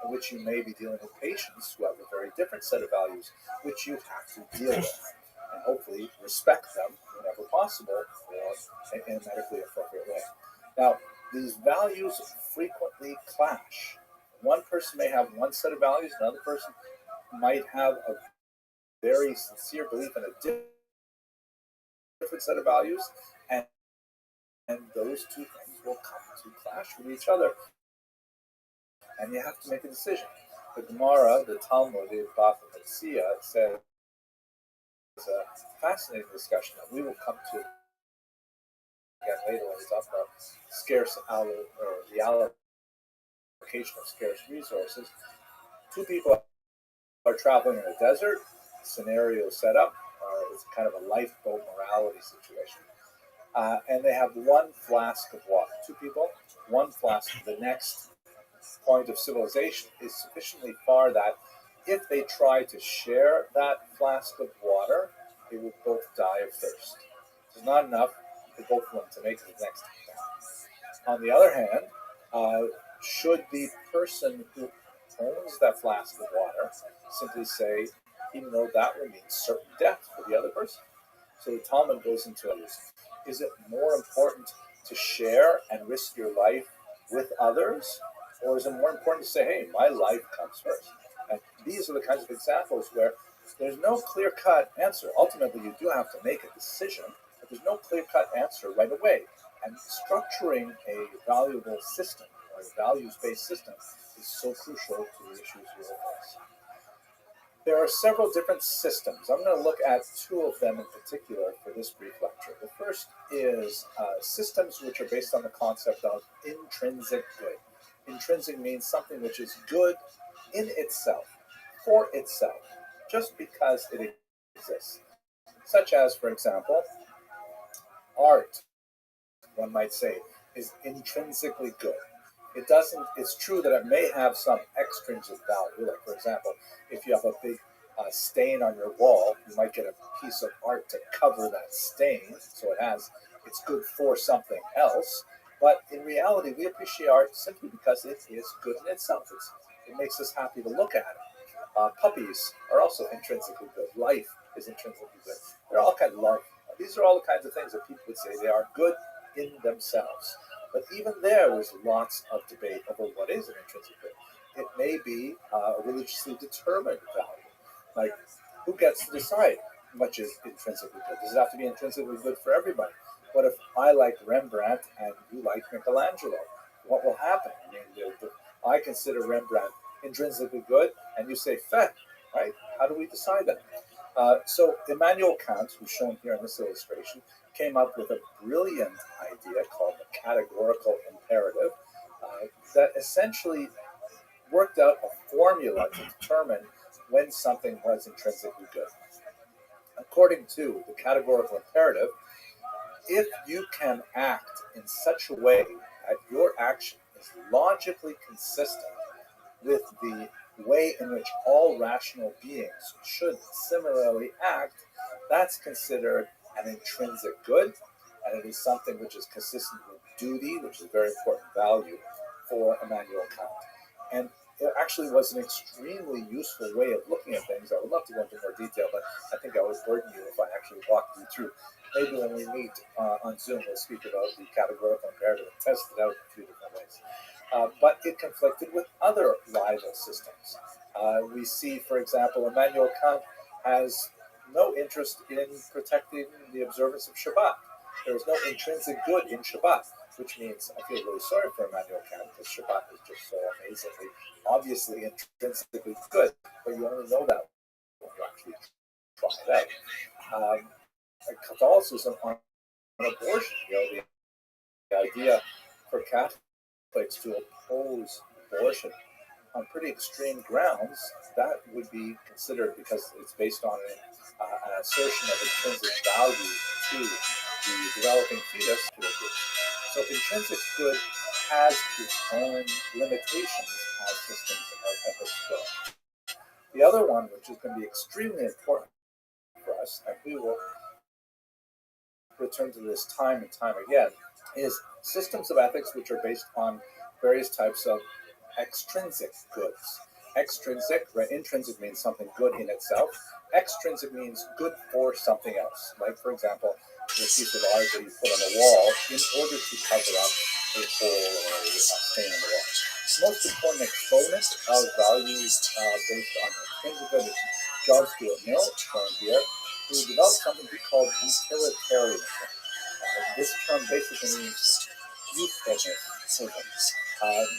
in which you may be dealing with patients who have a very different set of values, which you have to deal with, and hopefully respect them whenever possible or in a medically appropriate way. Now, these values frequently clash. One person may have one set of values, another person might have a very sincere belief in a different set of values, and those two things will come to clash with each other, and you have to make a decision. The Gemara, the Talmud, the Bava Metzia, says it's a fascinating discussion that we will come to again later when we talk about the allocation of scarce resources. Two people are traveling in a desert, scenario set up. It's kind of a lifeboat morality situation. And they have one flask of water. Two people, one flask. The next point of civilization is sufficiently far that if they try to share that flask of water, they will both die of thirst. It's not enough for both of them to make it to the next town. On the other hand, should the person who owns that flask of water simply say, even though that will mean certain death for the other person? So the Talmud goes into this. Is it more important to share and risk your life with others? Or is it more important to say, hey, my life comes first? And these are the kinds of examples where there's no clear-cut answer. Ultimately, you do have to make a decision, but there's no clear-cut answer right away. And structuring a valuable system or a values-based system is so crucial to the issues you will face. There are several different systems. I'm going to look at two of them in particular for this brief lecture. The first is systems which are based on the concept of intrinsic good. Intrinsic means something which is good in itself, for itself, just because it exists. Such as, for example, art, one might say, is intrinsically good. It's true that it may have some extrinsic value, like, for example, if you have a big stain on your wall, you might get a piece of art to cover that stain, so it's good for something else. But in reality, we appreciate art simply because it is good in itself. It makes us happy to look at it. Puppies are also intrinsically good. Life is intrinsically good. They're all kinds of love. These are all the kinds of things that people would say they are good in themselves. But even there's lots of debate over what is an intrinsic good. It may be a religiously determined value. Like, who gets to decide much is intrinsically good? Does it have to be intrinsically good for everybody? What if I like Rembrandt and you like Michelangelo? What will happen? I mean, I consider Rembrandt intrinsically good, and you say Fett, right? How do we decide that? So Immanuel Kant, who's shown here in this illustration, came up with a brilliant idea called the categorical imperative that essentially worked out a formula to determine when something was intrinsically good. According to the categorical imperative, if you can act in such a way that your action is logically consistent with the way in which all rational beings should similarly act, that's considered an intrinsic good, and it is something which is consistent with duty, which is a very important value for Immanuel Kant. And it actually was an extremely useful way of looking at things. I would love to go into more detail, but I think I would burden you if I actually walked you through. Maybe when we meet on Zoom, we'll speak about the categorical imperative and test it out in a few different ways. But it conflicted with other rival systems. We see, for example, Immanuel Kant has no interest in protecting the observance of Shabbat. There is no intrinsic good in Shabbat, which means I feel really sorry for Immanuel Kant because Shabbat is just so amazingly, obviously intrinsically good, but you only know that when you actually try it out. Catholicism on abortion, the idea for Catholics to oppose abortion on pretty extreme grounds, that would be considered, because it's based on an assertion of intrinsic value to the developing fetus, to a good. So intrinsic good has its own limitations as systems of ethics go. The other one, which is going to be extremely important for us, and we will return to this time and time again, is systems of ethics which are based on various types of extrinsic goods. Extrinsic, right? Intrinsic means something good in itself. Extrinsic means good for something else. Like, for example, the piece of art that you put on the wall in order to cover up a hole or a stain on the wall. The most important exponent of values based on intrinsic good is John Stuart Mill, shown here, who developed something he called utilitarianism. This term basically means usefulness.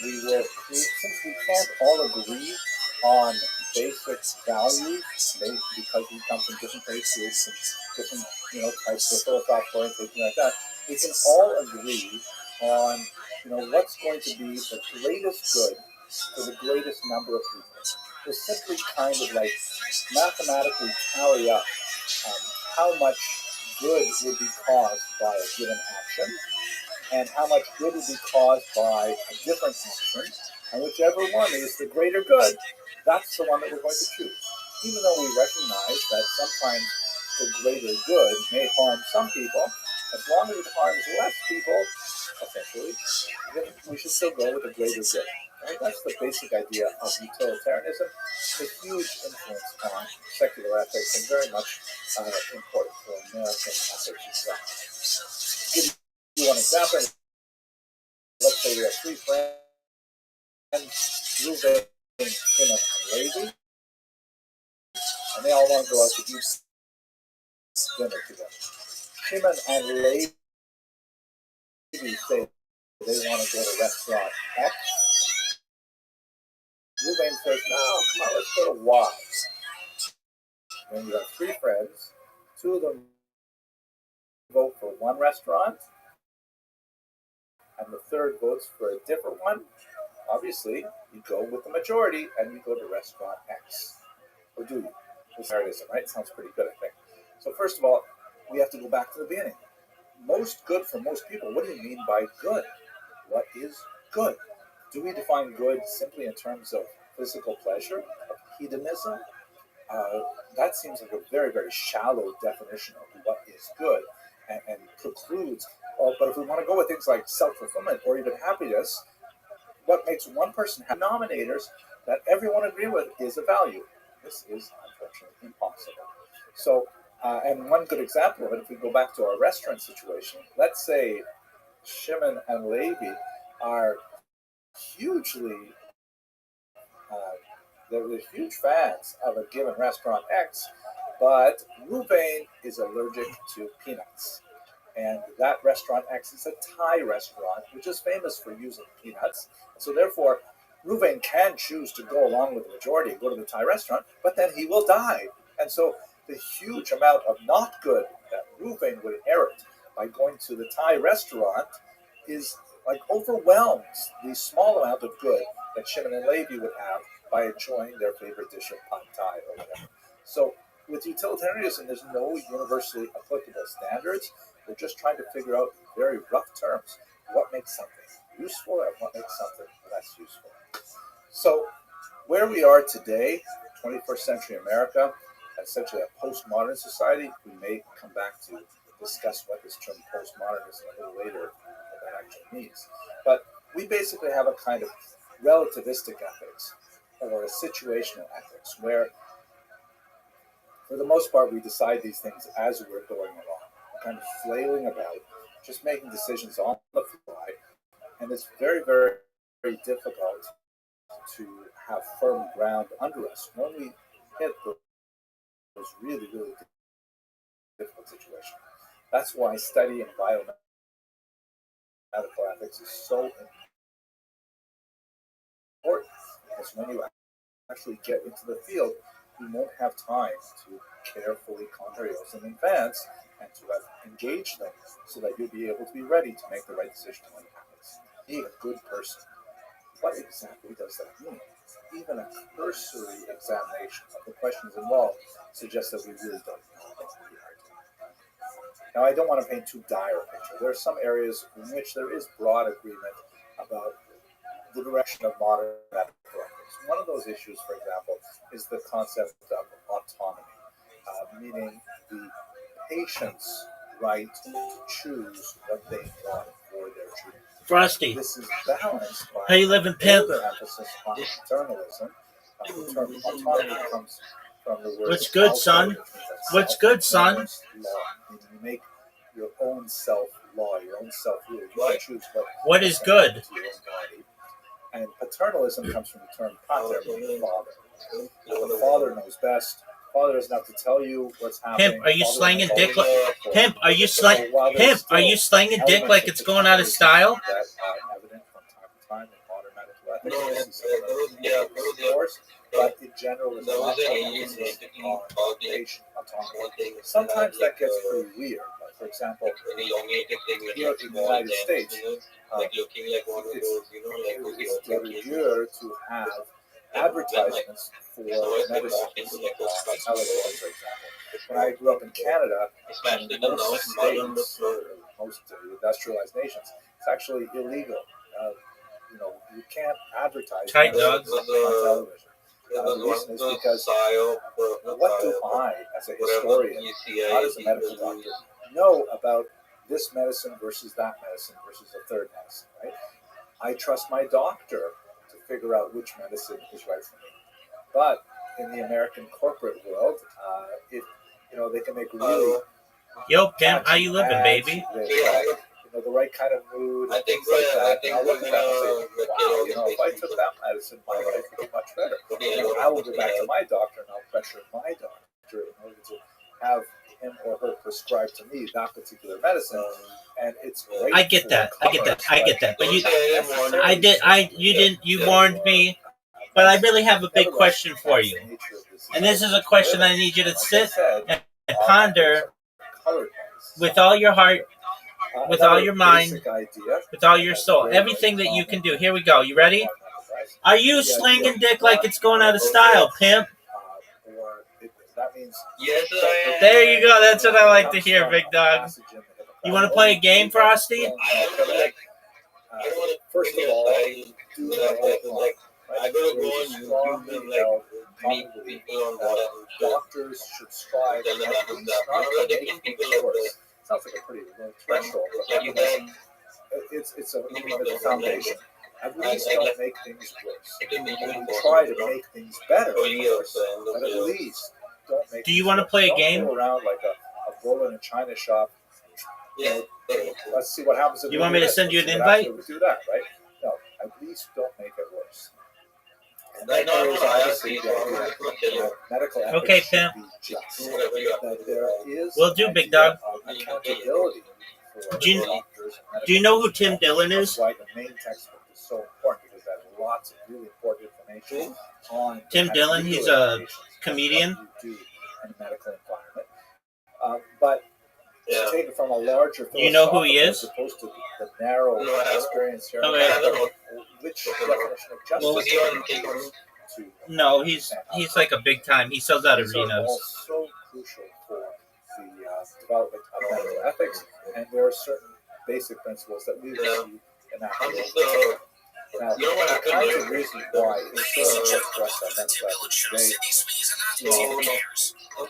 We will create, since we can't all agree on basic values, because we come from different places and different, types of philosophical orientation like that, we can all agree on, what's going to be the greatest good for the greatest number of people. We'll simply kind of like mathematically tally up how much good would be caused by a given action, and how much good would be caused by a different action, and whichever one is the greater good, that's the one that we're going to choose. Even though we recognize that sometimes the greater good may harm some people, as long as it harms less people, essentially, then we should still go with the greater good. Right? That's the basic idea of utilitarianism. It's a huge influence on secular ethics and very much important for American ethics as well. To give you one example, let's say we have three friends, Ruben, Shimon, and Levi, and they all want to go out to eat dinner together. Shimon and Levi say they want to go to restaurant X. Ruben says, no, come on, let's go to Y. Then you have three friends, two of them vote for one restaurant, and the third votes for a different one. Obviously, you go with the majority and you go to restaurant X. Or do you? It's Marxism, right? Sounds pretty good, I think. So first of all, we have to go back to the beginning. Most good for most people. What do you mean by good? What is good? Do we define good simply in terms of physical pleasure, of hedonism? That seems like a very, very shallow definition of what is good, and precludes. But if we want to go with things like self-fulfillment or even happiness, what makes one person have denominators that everyone agree with is a value. This is unfortunately impossible. So, and one good example of it, if we go back to our restaurant situation, let's say Shimon and Levi are hugely, they're huge fans of a given restaurant X, but Ruben is allergic to peanuts. And that restaurant X is a Thai restaurant, which is famous for using peanuts. So therefore, Ruben can choose to go along with the majority and go to the Thai restaurant, but then he will die. And so the huge amount of not good that Ruben would inherit by going to the Thai restaurant is like overwhelms the small amount of good that Shimon and Levi would have by enjoying their favorite dish of pad Thai or whatever. So with utilitarianism, there's no universally applicable standards. We're just trying to figure out in very rough terms what makes something useful and what makes something less useful. So where we are today, 21st century America, essentially a postmodern society. We may come back to discuss what this term postmodernism a little later, what that actually means. But we basically have a kind of relativistic ethics or a situational ethics where, for the most part, we decide these things as we're going along. We're kind of flailing about, just making decisions on the fly, and it's very, very, very difficult to have firm ground under us when we hit those really, really difficult situations. That's why studying biomedical ethics is so important, because when you actually get into the field, you won't have time to carefully conjure those in advance and to have engaged them so that you'll be able to be ready to make the right decision when it happens. Being a good person. What exactly does that mean? Even a cursory examination of the questions involved suggests that we really don't know what we are doing. Now, I don't want to paint too dire a picture. There are some areas in which there is broad agreement about the direction of modern medical ethics. One of those issues, for example, is the concept of autonomy, meaning the patient's right to choose what they want for their treatment. Frosty, This is balanced by how you living, pimp? further emphasis on paternalism. The term autonomy comes from the word What's good, son? What's good, son? Law, meaning you make your own self-law, your own self-rule. You can choose What is good? to your own body. And paternalism comes from the term pater, meaning father. The father knows best. Father doesn't have to tell you what's happening. Pimp, are you Father slanging knows dick like everything. Pimp? Are you slang? While there's Pimp, are still you slanging dick elements like it's going out of style? That are evident from time to time in modern medical ethics. Of course, but in general, there's a lot of emphasis on patient autonomy. Sometimes that gets pretty weird. Like, for example, here in the United States, it's de rigueur to have advertisements for medicine on television, for example. When I grew up in Canada, in most states, most industrialized nations, it's actually illegal. You can't advertise Tight medicine dogs. on television. The reason is because what do I, as a historian, not as a medical doctor, know about this medicine versus that medicine versus a third medicine, right? I trust my doctor to figure out which medicine is right for me. But in the American corporate world, they can make really Yo, pimp, how you living, baby? with, the right kind of mood and things like that. And I'll look at that and say, wow, if I took that medicine, my life would be much better. I will go back to my doctor and I'll pressure my doctor in order to have him or her prescribe to me that particular medicine. And it's great. I get that. But you warned me. But I really have a big question for you. And this is a question I need you to sit and ponder with all your heart, with all your mind, with all your soul. Everything that you can do. Here we go. You ready? Are you slinging dick like it's going out of style, pimp? There you go. That's what I like to hear, big dog. You want to play a game, Frosty? First of all, do the I go to doctors should strive at least not to make things worse. Sounds like a pretty low threshold, but it's a foundation. At least don't make things worse. We try to make things better, but at least don't make. Do you want to play a game? Don't go around like a bull in a china shop. Let's see what happens. You want me to send you an invite? Do that, right? No, at least don't make it worse. And then there is obviously medical ethics. Okay, pimp. Will do, big dog. Accountability. Do you know who Tim Dillon is? That's why the main textbook is so important, because it has lots of really important information on Tim Dillon, he's a comedian. In a medical environment. But take it from a larger you know who he is? As opposed to the narrow experience here. Which definition of justice? No, he's like a big time. He sells out arenas. All so crucial for the development of medical ethics, and there are certain basic principles that we receive in that. Now, the kinds of reasons why it's so important for us to have mental ethics today,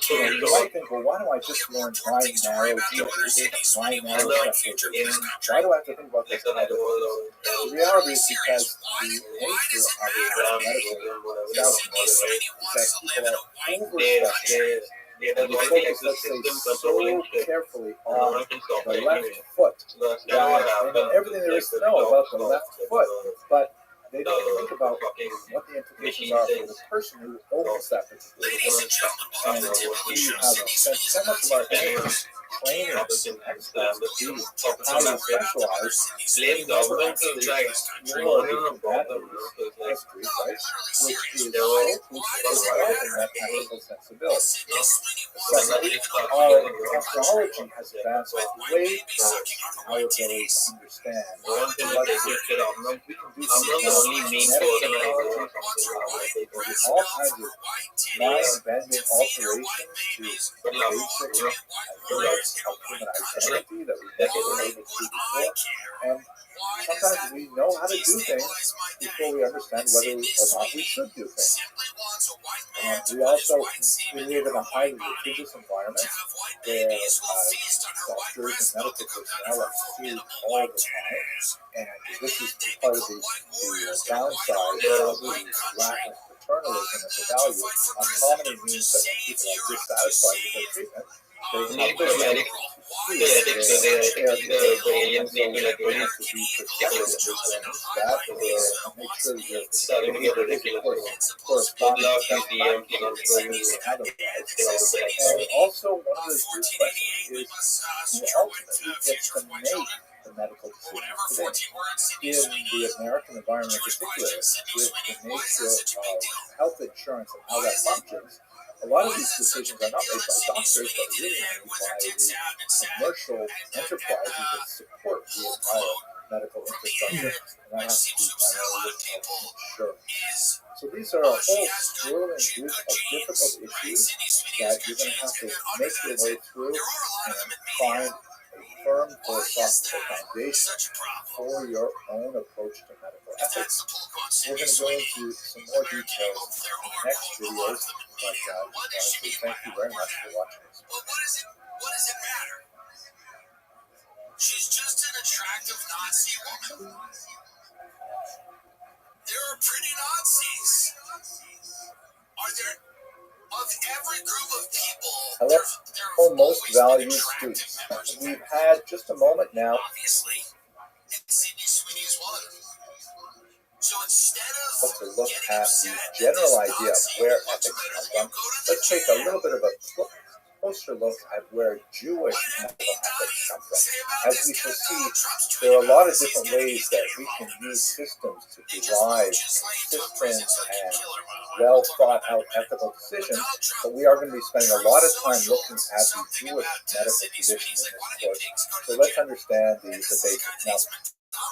you might think, well, why don't I just learn my narrow justice, my narrow specialization? Why do I have to think about this kind of things? The reality is because the nature of the medical establishment is that people are over-specialized. And we focus, let's say, so carefully on the left foot that they know everything there is to know about the left foot, but they don't think about what the implications are for the person who owns that particular foot. And we have spent so much of our energy training some experts to be highly specialized in what we're actually exploring the humanities history, right? Which is so crucial for developing that ethical sensibility. Secondly, our technology has advanced way past our ability to understand what we can do all kinds of mind-bending alterations to basic ideas of human identity that we've never been able to do before. And sometimes we know how to do things before we understand whether or not we should do things. We also live in a highly litigious environment where doctors and medical personnel are sued all the time. And this is part of the downside of the lack of paternalism as a value. Commonly means that when people are dissatisfied with their treatment, they have to sue their caregiver, and so there has to be protective things that make sure that your behavior is, of course, corresponding to the practices otherwise. And also, one of the huge questions is who ultimately gets to make the medical decisions today. In the American environment in particular, with the nature of health insurance and how that functions, a lot of these decisions are not made by doctors, but really made by the commercial enterprises that support the entire medical infrastructure, and that has to be primarily insurance. So these are a whole swirling group of difficult issues that you're going to have to make your way through and find a firm philosophical foundation for your own approach to medical ethics. We're going to go into some more details in the next videos, but honestly, thank you very much for watching this. What does it matter? She's just an attractive Nazi woman. There are pretty Nazis. Are there? Of every group of people, hello, most valued students. We've had just a moment now. Obviously, and Sydney Sweeney is one. So instead of to look at the general idea of where ethics come from, let's take a little bit of a closer look at where Jewish medical ethics come from. As we shall see, there are a lot of different ways that we can use systems to derive consistent and well thought out ethical decisions, but we are going to be spending a lot of time looking at the Jewish medical tradition in this course. So let's understand the basics. Now,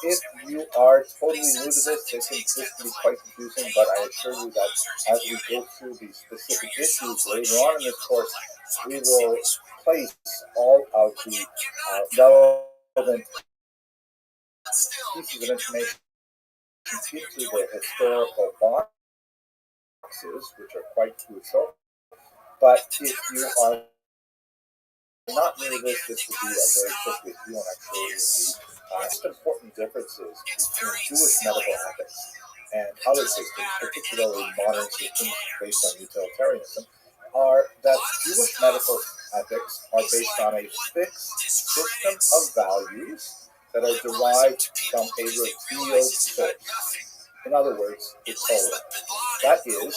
if you are totally new to this can be quite confusing, but I assure you that as we go through these specific issues later on in this course, we will place all of the relevant pieces of information into the historical boxes, which are quite crucial. But if you are not new to this will be a very quick review on actually the most important differences between Jewish medical ethics and other systems, particularly modern systems based on utilitarianism, are that Jewish medical ethics are based on a fixed system of values that are derived from a revealed source. In other words, the Torah. That is,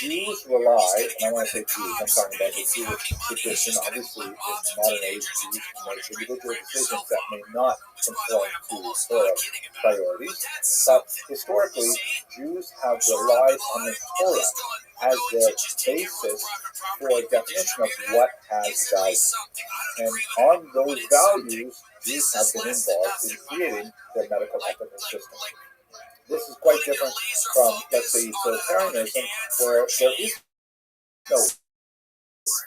Jews rely, and I want to say Jews, I'm talking about the Jewish tradition. Obviously, in modern age, Jews make individual decisions that may not conform to Torah priorities. But historically, Jews have relied on the Torah as their basis for a definition of what has value. And on those values, Jews have been involved in creating their medical ethical system. This is quite different from, let's say, utilitarianism, where there is no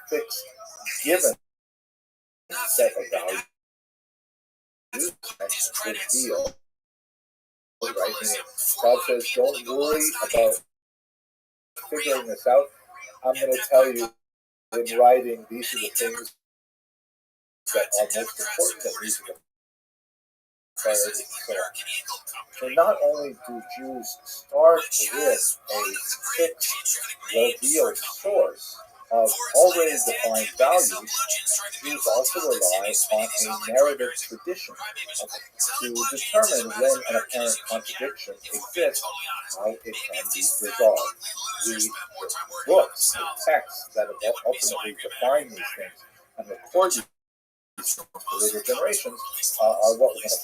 fixed, given set of values and revealed right? Meaning, God says, don't worry about figuring this out. I'm going to tell you in writing, these are the things that are most important, and these are the priorities. So not only do Jews start with a fixed, revealed source of already defined values, Jews also rely on a narrative tradition to determine when an apparent contradiction exists, how it can be resolved. The books, the texts that have ultimately defined these things and record these for later generations are what we're going to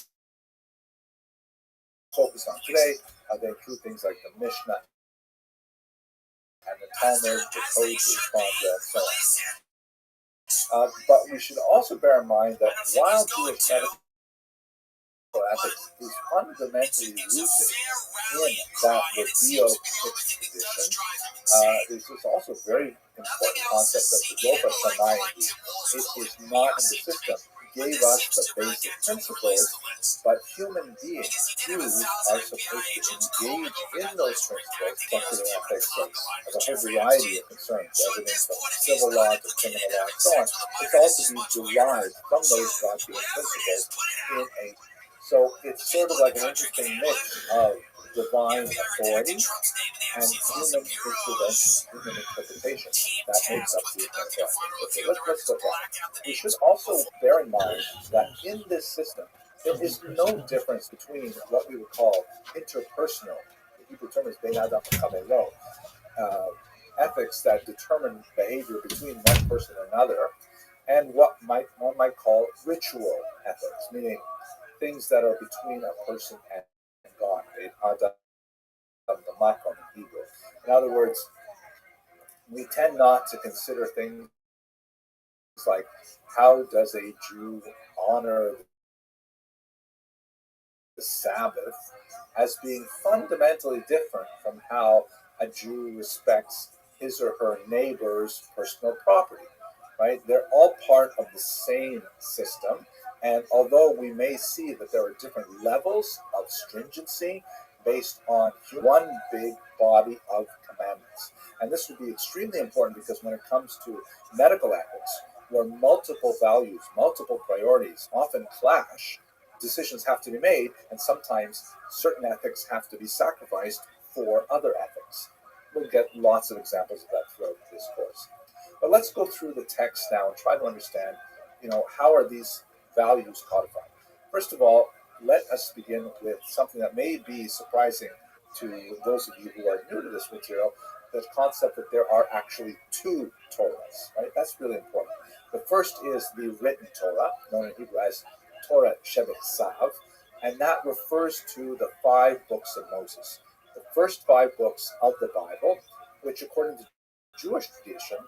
focus on today. They include things like the Mishnah and the Talmud, the Code, the Responsa, and so on. But we should also bear in mind that while Jewish medical ethics is fundamentally rooted in that revealed tradition, there's this also very important concept of the Zohar Shamayim. It is not in the system. Gave us the basic principles, but human beings, Jews, are supposed to engage in those principles, structural ethics, of a whole variety of concerns, everything from civil law to criminal law and so on. It's all to be derived from those God-given principles in a. So it's sort of like an interesting mix of divine authority and human intervention, human interpretation. That makes up the contract. Okay, let's look at it. We should also bear in mind that in this system, there is no difference between what we would call interpersonal, the Hebrew term is bein adam v'chavero, ethics that determine behavior between one person and another, and what one might call ritual ethics, meaning things that are between a person and God. In Hebrew. In other words, we tend not to consider things like how does a Jew honor the Sabbath as being fundamentally different from how a Jew respects his or her neighbor's personal property, right? They're all part of the same system. And although we may see that there are different levels of stringency based on one big body of commandments. And this would be extremely important because when it comes to medical ethics, where multiple values, multiple priorities often clash, decisions have to be made, and sometimes certain ethics have to be sacrificed for other ethics. We'll get lots of examples of that throughout this course. But let's go through the text now and try to understand, how are these values codified? First of all, let us begin with something that may be surprising to those of you who are new to this material, the concept that there are actually two Torahs, right? That's really important. The first is the written Torah, known in Hebrew as Torah Shebetzav, and that refers to the 5 books of Moses. The first 5 books of the Bible, which according to Jewish tradition,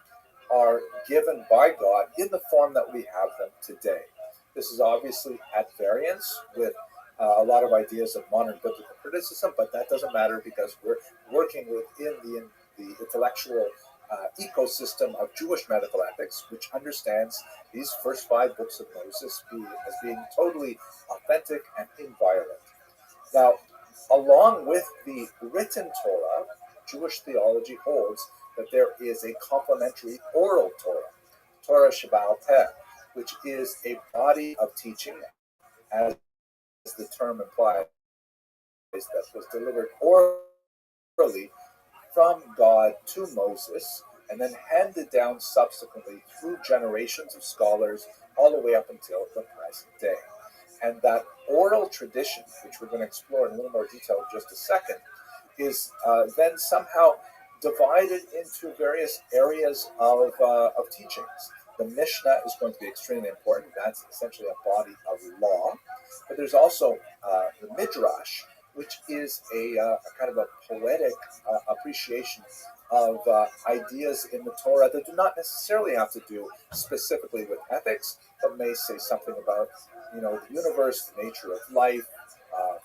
are given by God in the form that we have them today. This is obviously at variance with a lot of ideas of modern biblical criticism, but that doesn't matter because we're working within the intellectual ecosystem of Jewish medical ethics, which understands these first 5 books of Moses as being totally authentic and inviolate. Now, along with the written Torah, Jewish theology holds that there is a complementary oral Torah, Torah Shebaal Peh, which is a body of teaching, as the term implies, that was delivered orally from God to Moses and then handed down subsequently through generations of scholars all the way up until the present day. And that oral tradition, which we're going to explore in a little more detail in just a second, is then somehow divided into various areas of teachings. The Mishnah is going to be extremely important. That's essentially a body of law. But there's also the Midrash, which is a kind of a poetic appreciation of ideas in the Torah that do not necessarily have to do specifically with ethics, but may say something about, the universe, the nature of life,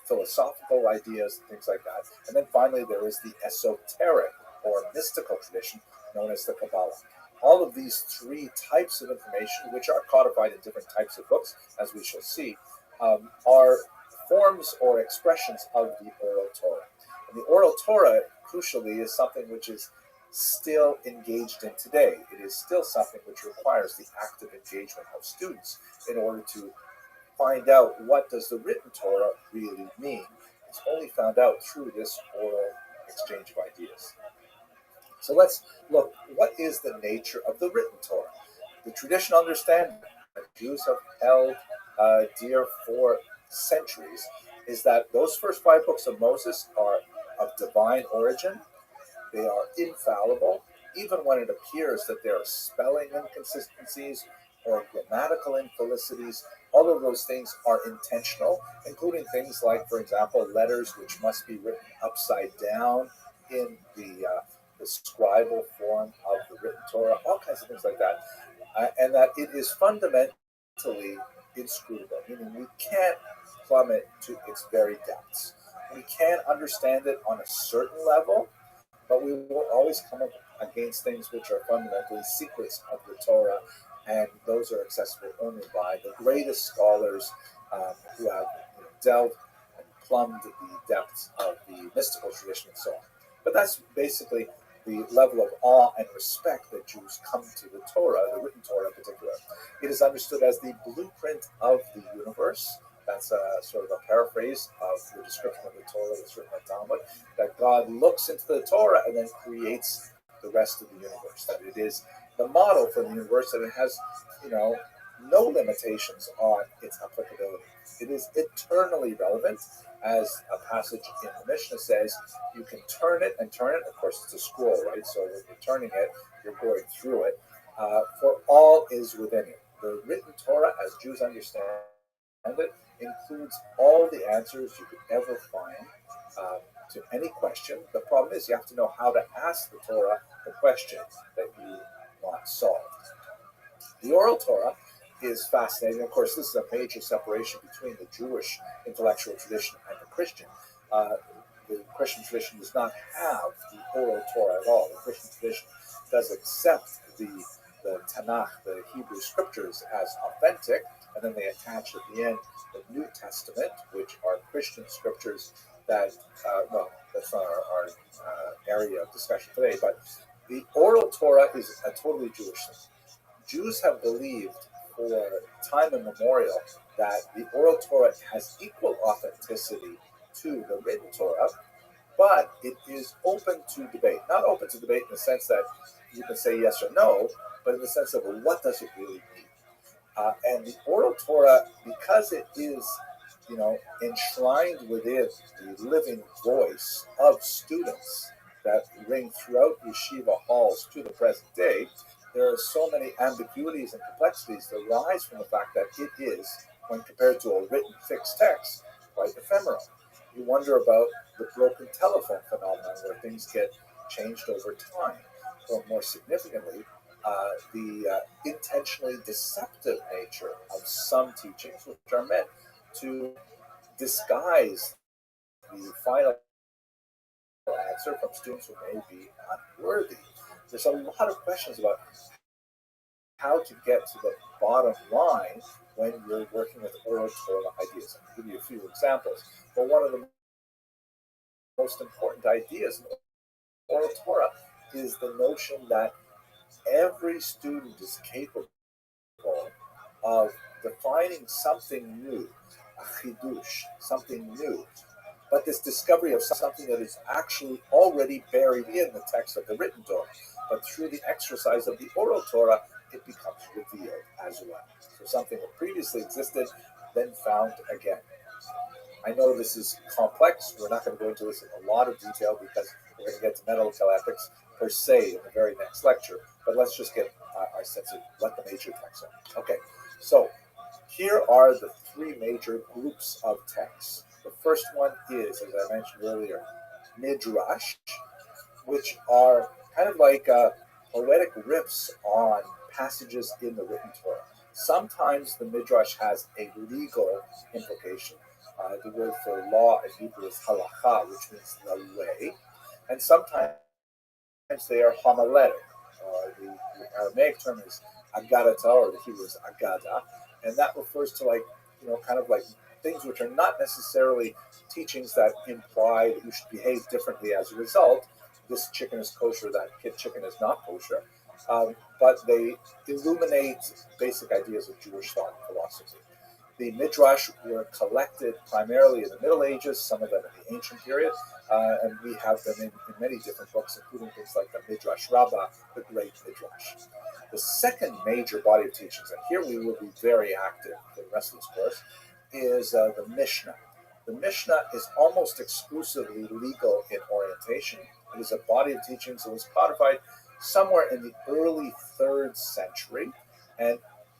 philosophical ideas, things like that. And then finally, there is the esoteric or mystical tradition known as the Kabbalah. All of these 3 types of information, which are codified in different types of books, as we shall see, are forms or expressions of the oral Torah. And the oral Torah, crucially, is something which is still engaged in today. It is still something which requires the active engagement of students in order to find out what does the written Torah really mean. It's only found out through this oral exchange of ideas. So let's look, what is the nature of the written Torah? The traditional understanding that Jews have held dear for centuries is that those first 5 books of Moses are of divine origin. They are infallible, even when it appears that there are spelling inconsistencies or grammatical infelicities. All of those things are intentional, including things like, for example, letters which must be written upside down in the scribal form of the written Torah, all kinds of things like that. And that it is fundamentally inscrutable, meaning we can't plumb it to its very depths. We can understand it on a certain level, but we will always come up against things which are fundamentally secrets of the Torah, and those are accessible only by the greatest scholars who have delved and plumbed the depths of the mystical tradition and so on. But that's basically the level of awe and respect that Jews come to the Torah, the written Torah in particular. It is understood as the blueprint of the universe. That's sort of a paraphrase of the description of the Torah that's written in Talmud, that God looks into the Torah and then creates the rest of the universe, that it is the model for the universe, and it has, no limitations on its applicability. It is eternally relevant, as a passage in the Mishnah says. You can turn it and turn it. Of course, it's a scroll, right? So when you're turning it, you're going through it. For all is within it. The written Torah, as Jews understand it, includes all the answers you could ever find to any question. The problem is you have to know how to ask the Torah the question that you want solved. The oral Torah is fascinating. Of course, this is a major separation between the Jewish intellectual tradition and the Christian. The Christian tradition does not have the oral Torah at all. The Christian tradition does accept the Tanakh, the Hebrew scriptures, as authentic, and then they attach at the end the New Testament, which are Christian scriptures that, that's not our area of discussion today, but the oral Torah is a totally Jewish thing. Jews have believed for time immemorial that the oral Torah has equal authenticity to the written Torah, but it is open to debate. Not open to debate in the sense that you can say yes or no, but in the sense of what does it really mean? And the oral Torah, because it is, enshrined within the living voice of students that ring throughout yeshiva halls to the present day, there are so many ambiguities and complexities that arise from the fact that it is, when compared to a written fixed text, quite ephemeral. You wonder about the broken telephone phenomenon, where things get changed over time. Or more significantly, the intentionally deceptive nature of some teachings, which are meant to disguise the final answer from students who may be unworthy. There's a lot of questions about how to get to the bottom line when you're working with oral Torah ideas. I'll give you a few examples. But one of the most important ideas in oral Torah is the notion that every student is capable of defining something new, a chidush, something new. But this discovery of something that is actually already buried in the text of the written Torah. But through the exercise of the oral Torah, it becomes revealed as well. So something that previously existed, then found again. I know this is complex. We're not going to go into this in a lot of detail because we're going to get to metallurgical ethics per se in the very next lecture. But let's just get our sense of what the major texts are. Okay, so here are the 3 major groups of texts. The first one is, as I mentioned earlier, midrash, which are kind of like poetic riffs on passages in the written Torah. Sometimes the midrash has a legal implication. The word for law in Hebrew is halacha, which means the way, and sometimes they are homiletic. The Aramaic term is agadata, or the Hebrew is agada, and that refers to kind of like things which are not necessarily teachings that imply that you should behave differently as a result. This chicken is kosher, that chicken is not kosher. But they illuminate basic ideas of Jewish thought and philosophy. The Midrash were collected primarily in the Middle Ages, some of them in the ancient period, and we have them in many different books, including things like the Midrash Rabbi, the Great Midrash. The second major body of teachings, and here we will be very active for the rest of this course, is the Mishnah. The Mishnah is almost exclusively legal in orientation. It is a body of teachings that was codified somewhere in the early 3rd century, and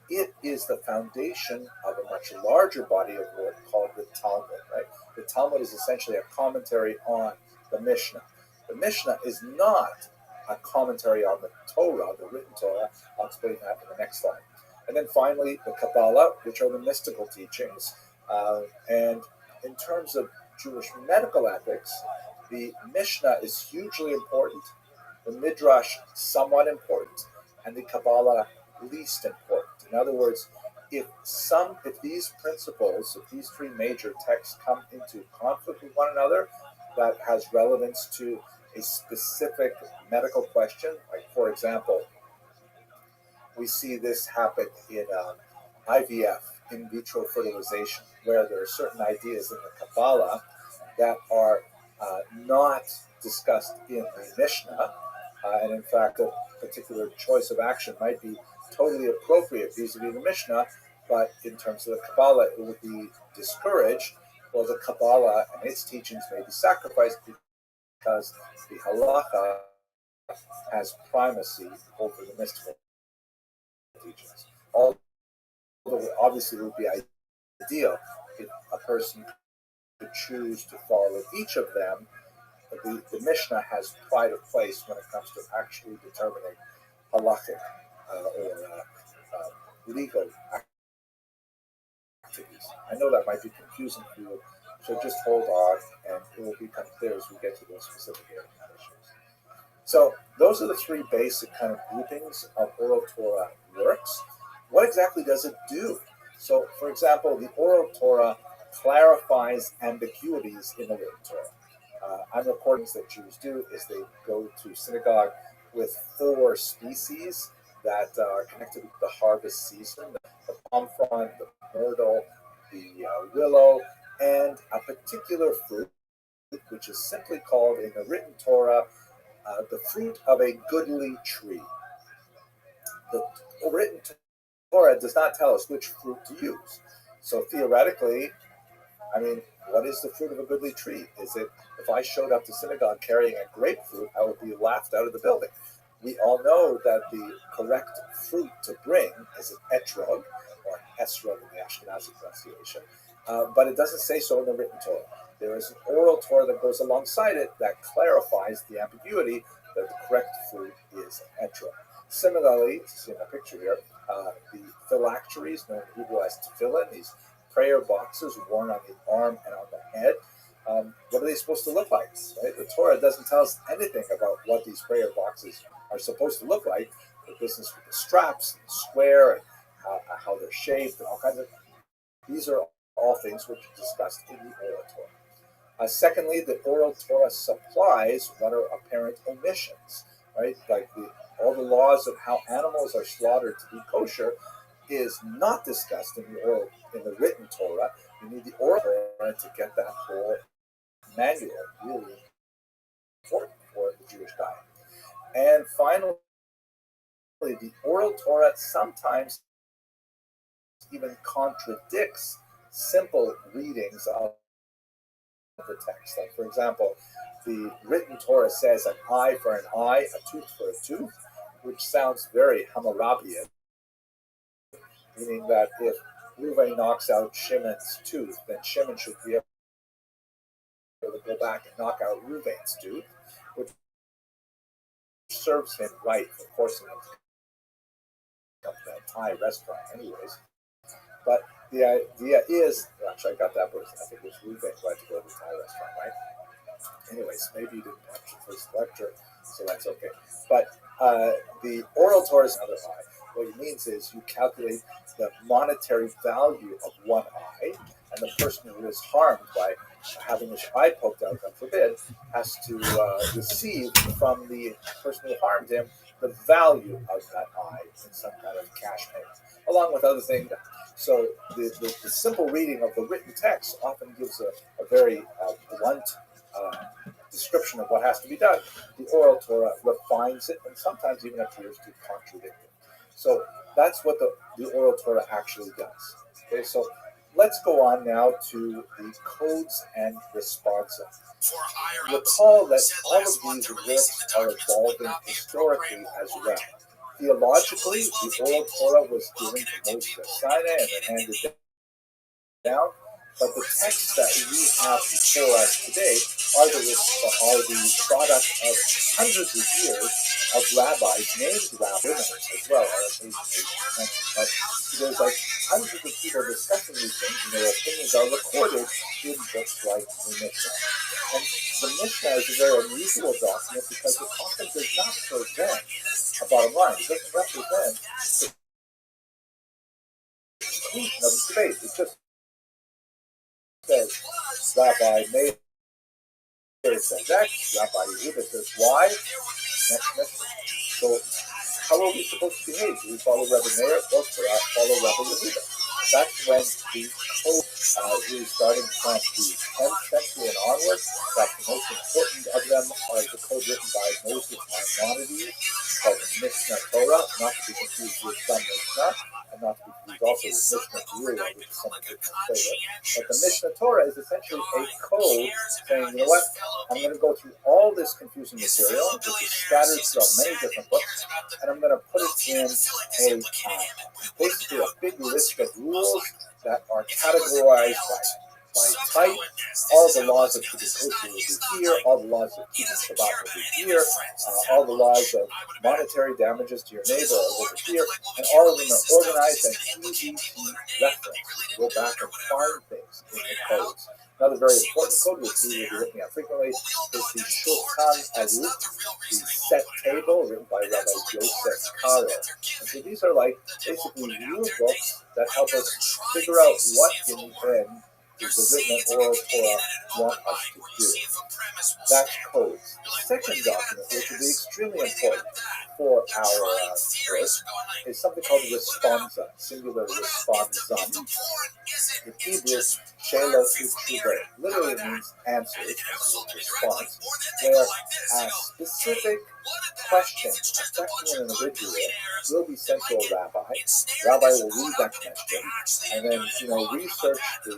it is the foundation of a much larger body of work called the Talmud. Right? The Talmud is essentially a commentary on the Mishnah. The Mishnah is not a commentary on the Torah, the written Torah. I'll explain that in the next slide. And then finally, the Kabbalah, which are the mystical teachings. And in terms of Jewish medical ethics, the Mishnah is hugely important, the Midrash somewhat important, and the Kabbalah least important. In other words, if these principles, if these three major texts come into conflict with one another, that has relevance to a specific medical question, like for example, we see this happen in IVF, in vitro fertilization, where there are certain ideas in the Kabbalah that are not discussed in the Mishnah, and in fact, a particular choice of action might be totally appropriate vis-a-vis the Mishnah, but in terms of the Kabbalah, it would be discouraged. Well, the Kabbalah and its teachings may be sacrificed because the halacha has primacy over the mystical teachings. Although obviously it would be ideal if a person could choose to follow each of them. The Mishnah has pride of place when it comes to actually determining halachic or legal activities. I know that might be confusing for you, so just hold on and it will become clear as we get to those specific issues. So those are the three basic kind of groupings of oral Torah works. What exactly does it do? So, for example, the oral Torah clarifies ambiguities in the written Torah. On recordings that Jews do is they go to synagogue with 4 species that are connected with the harvest season: the palm frond, the myrtle, the willow, and a particular fruit, which is simply called in the written Torah the fruit of a goodly tree. The written Torah does not tell us which fruit to use. So theoretically, I mean, what is the fruit of a goodly tree? Is it, if I showed up to synagogue carrying a grapefruit, I would be laughed out of the building. We all know that the correct fruit to bring is an etrog, or esrog in the Ashkenazi pronunciation, but it doesn't say so in the written Torah. There is an oral Torah that goes alongside it that clarifies the ambiguity that the correct fruit is an etrog. Similarly, you see in the picture here, the phylacteries, known in Hebrew as tefillin, these prayer boxes worn on the arm and on the head. What are they supposed to look like? Right? The Torah doesn't tell us anything about what these prayer boxes are supposed to look like. The business with the straps, and the square, and how they're shaped, and all kinds of. These are all things which are discussed in the oral Torah. Secondly, the oral Torah supplies what are apparent omissions, right? Like all the laws of how animals are slaughtered to be kosher is not discussed in the written Torah. You need the oral Torah to get that whole manual, really important for the Jewish diet. And finally, the oral Torah sometimes even contradicts simple readings of the text. Like, for example, the written Torah says an eye for an eye, a tooth for a tooth, which sounds very Hammurabian, meaning that if Reuven knocks out Shimon's tooth, then Shimon should be able to go back and knock out Reuven's tooth, which serves him right for forcing him to come to that Thai restaurant anyways. But the idea is, actually I got that verse, I think it was Reuven who had to go to the Thai restaurant, right? Anyways, maybe you didn't watch the first lecture, so that's okay. But the oral Torah is another eye. What it means is you calculate the monetary value of one eye, and the person who is harmed by having his eye poked out, God forbid, has to receive from the person who harmed him the value of that eye in some kind of cash payment, along with other things. So the simple reading of the written text often gives a very blunt description of what has to be done. The oral Torah refines it and sometimes even appears to contradict it. So that's what the oral Torah actually does. Okay, so let's go on now to the codes and responsa. Recall that all of these works are evolving historically as well. Theologically, the oral Torah was given to Moses at Sinai and then handed down, but the texts that we have before us today are the product of hundreds of years of rabbis, named rabbis as well, but there's like hundreds of people discussing these things, and their opinions are recorded in books like the Mishnah. And the Mishnah is a very unusual document because it often does not present a bottom line. It doesn't represent the conclusion of the debate. It just says Rabbi Meir says X, Rabbi Yehuda says Y. So how are we supposed to behave? Do we follow Rabbi Meir or follow Rabbi Yehuda? That's when the code really starting from the 10th century and onwards. That's the most important of them are the code written by Moses Maimonides called the Mishnah Torah, not to be confused with some Mishnah, and not to be confused also with Mishnah Gura, which is some Mishnah Torah. But the Mishnah Torah is essentially a code saying, you know what, I'm going to go through all this confusing material, which is scattered throughout many different books, and I'm going to put it in basically a big list of rules that are categorized by type. All the laws of Kibbutz will be here, all the laws of Kibbutz Shabbat will be here, all the laws of monetary damages to your neighbor are over here, and all of them are organized and easy to reference. Go back and find things in the codes. Another very important code, which we will be looking at frequently, is the Shulchan Aruch, the set table written by Rabbi Yosef Karo. And so these are like basically rule books that help us figure out what in the end is the written oral Torah want us to do. That's codes. The second document, which will be extremely important for our work, is something called responsa, singular responsum. In Hebrew, Sheila Tshuva literally means answer, response, where a specific question affecting an individual will be sent to a rabbi. Rabbi will read that question and then, research the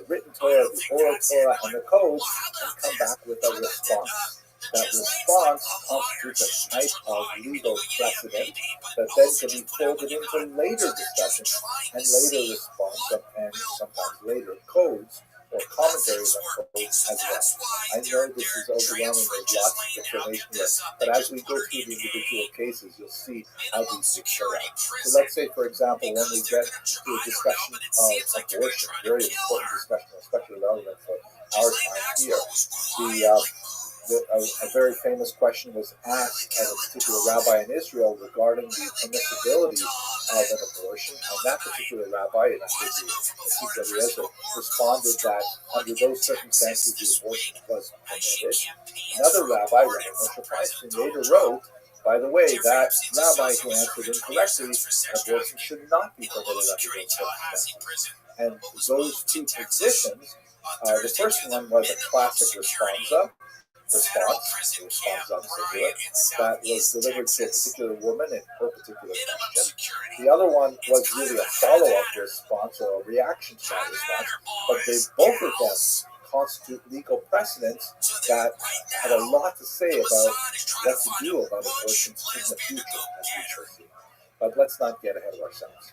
written Torah, the oral Torah, and the codes, and come back with a response. That response constitutes a type of legal precedent that then can be folded into later discussion and later response and sometimes later codes or commentaries on codes as well. I know this is overwhelming, there's lots of information here, but as we go through the individual cases, you'll see how these things play out. So let's say, for example, when we get to a discussion of abortion, very important discussion, especially relevant for our time here, a very famous question was asked of a particular rabbi in Israel regarding the permissibility of an abortion, and that particular rabbi, and I think the Eliezer, responded that under those circumstances the abortion was permitted. Another rabbi, Rabbi Moshe Feinstein, later wrote, by the way, that rabbi who answered incorrectly, abortion should not be permitted under those circumstances. And those two positions, the first one was a classic response that was delivered to a particular woman in her particular question. The other one was really a follow-up response or a reaction to that response, but both of them constitute legal precedents that had a lot to say about what to do about abortions in the future, as we shall see. But let's not get ahead of ourselves.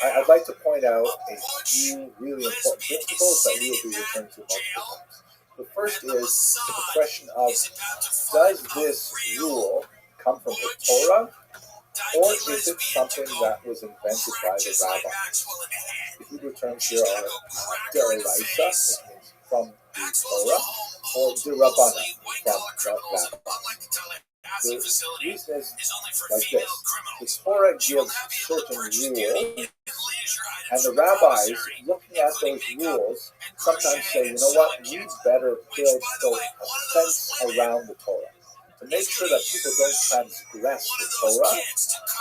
I'd like to point out a few really important principles that we will be referring to multiple times. The first is the question of, does this rule come from the Torah, or is it something that was invented by the rabbi? The Hebrew terms here are deraisa, which means from the Torah, or derabana, from the rabbi. The reason is like this. The Torah gives certain rules And the rabbis, looking at those rules, sometimes say, you know what, we better put a fence around the Torah. To make sure that people don't transgress the Torah,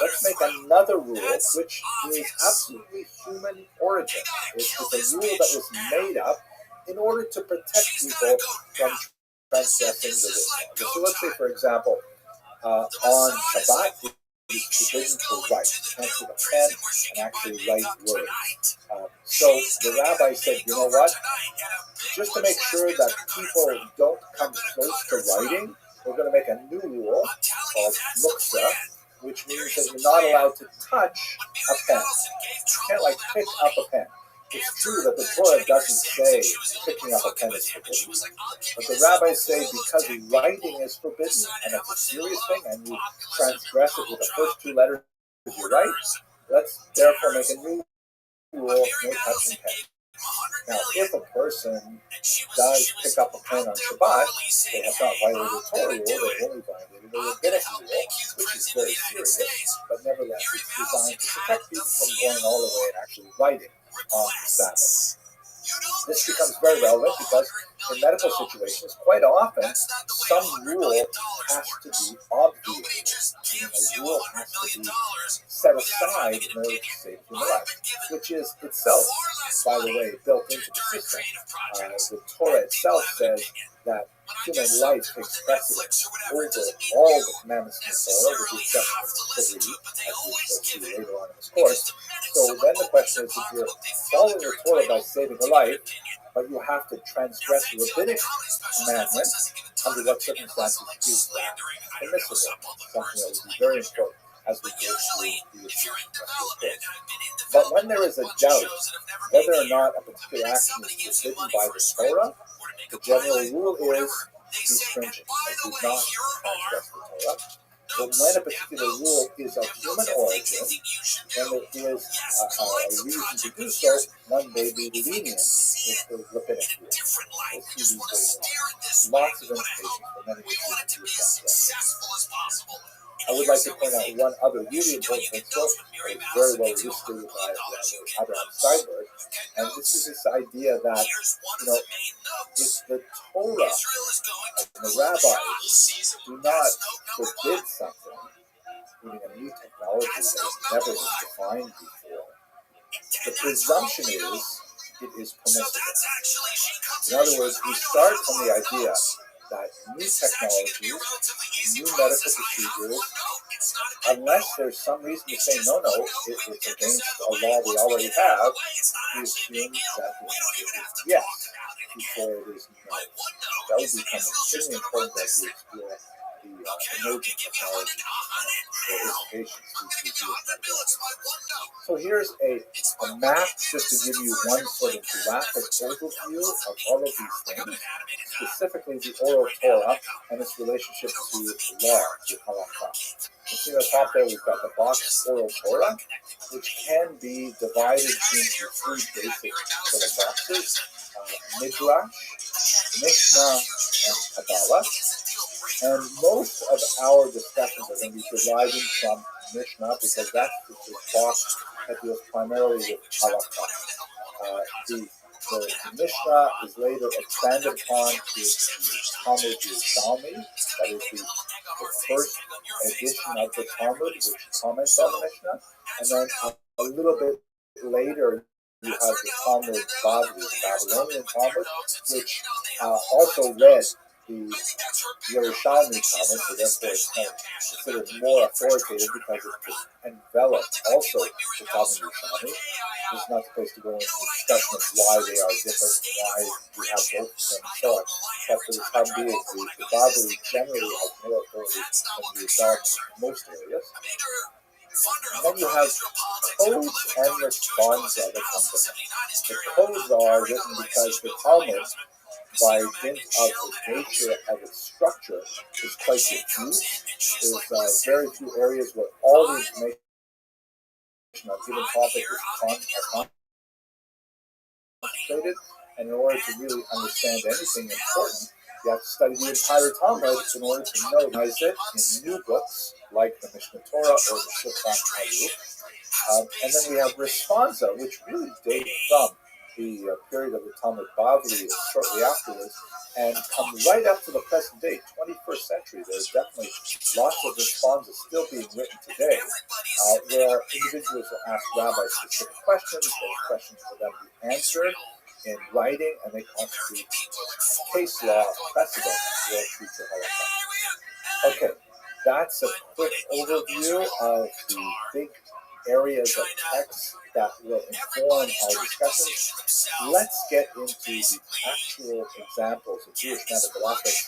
let's make another rule which is absolutely human origin. It's a rule that was made up in order to protect people from transgressing the law. So let's say, for example, on Shabbat, it's forbidden to write. You can't take a pen and actually write words. So the rabbi said, you know what? Just to make sure that people don't come close to writing, we're going to make a new rule called muksa, which means that you're not allowed to touch a pen. You can't like pick up a pen. It's true that the Torah doesn't say picking up a pen is forbidden, but the rabbis say because writing is forbidden and it's a serious thing and you transgress it with the first two letters you write, let's therefore make a new rule, no touching pen. Now, if a person does pick up a pen on Shabbat, they have not violated the Torah rule, they only violated the rabbinic rule, which is very serious, but nevertheless it's designed to protect people from going all the way and actually writing on the Sabbath. This becomes very relevant because in medical situations, quite often, some rule has to be obviated. A rule has to be set aside in order to save human life, which is itself, by the way, built into the system. The Torah itself says that human life takes precedence over all the commandments in the Torah, with the exception of 3, as we shall see later on in this course. So then the question is, if you're following the Torah by saving a life, but you have to transgress the rabbinic commandment, under what circumstances is that permissible? Something that would be very important as we go through the issue of this course. But when there is a doubt whether or not a particular action is forbidden by the Torah, the general rule is be stringent, do not transgress the Torah. But when a particular rule is of human origin, then there is a reason to do so, one may be lenient with the rabbinic rule. We'll see these later on. Lots of implications for many issues. I would like to point out one other really important principle that is very well illustrated by Abraham Steinberg, and this is this idea that, if the Torah and the rabbis do not forbid something, meaning a new technology that has never been defined before, the presumption is it is permissible. In other words, we start from the idea that new technologies, new medical procedures, unless there's some reason to say no, it's against a law we already have, we assume that the answer is yes before it is no. That would become extremely important as we explore the emerging technology for this patient. So here's a map just to give you one sort of graphic overview of all of these things, specifically the oral Torah and its relationship to law, to halakha. You see at the top there, we've got the box oral Torah, which can be divided into 3 basic sort of boxes: Midrash, Mishnah, and Kabbalah. And most of our discussions are going to be deriving from Mishnah because that's the box that deals primarily with halakha. The Mishnah is later expanded upon to the Talmud Yerushalmi, that is the first edition of the Talmud, which comments on the Mishnah, and then a little bit later you have the Talmud Bavli, the Babylonian Talmud, which also read the Yerushalmi Talmud, so therefore it's kind of considered more authoritative because it enveloped also the Talmud Yerushalmi. This is not the place to go into discussion of why they are different, why we have both of them, and so on. But for the time being, the Bavli generally has more authority than the Yerushalmi in most areas. And then you have codes and responds of the company. The codes are written because the Talmud, by dint of the nature of its structure, is quite diffuse. There's very few areas where all the information on a given topic is concentrated, and in order to really understand anything important, you have to study the entire Talmud in order to know it in new books like the Mishnah Torah or the Shulchan Aruch. And then we have responsa, which really date from the period of the Talmud Bavli shortly afterwards, and come right up to the present day, 21st century. There's definitely lots of responses still being written today, where individuals will ask rabbis specific questions. Those questions for them to be answered in writing, and they constitute case law precedent for future halakha. Okay, that's a quick overview of the big areas of text that will inform our discussions. Let's get into the actual examples of Jewish medical ethics,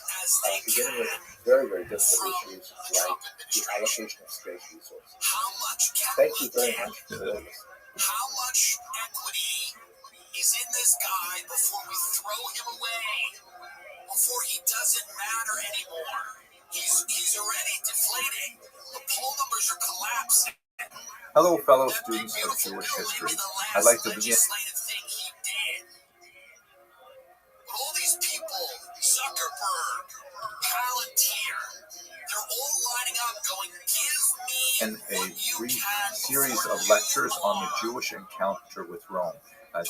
beginning with very, very difficult issues like the allocation of scarce resources. Thank you very much for listening. How much equity is in this guy before we throw him away? Before he doesn't matter anymore? He's already deflating. The poll numbers are collapsing. Hello, fellow students of Jewish history. I'd like to begin. All these people, Zuckerberg, Palantir, they're all lining up going, give me And a brief series of lectures on the Jewish encounter with Rome.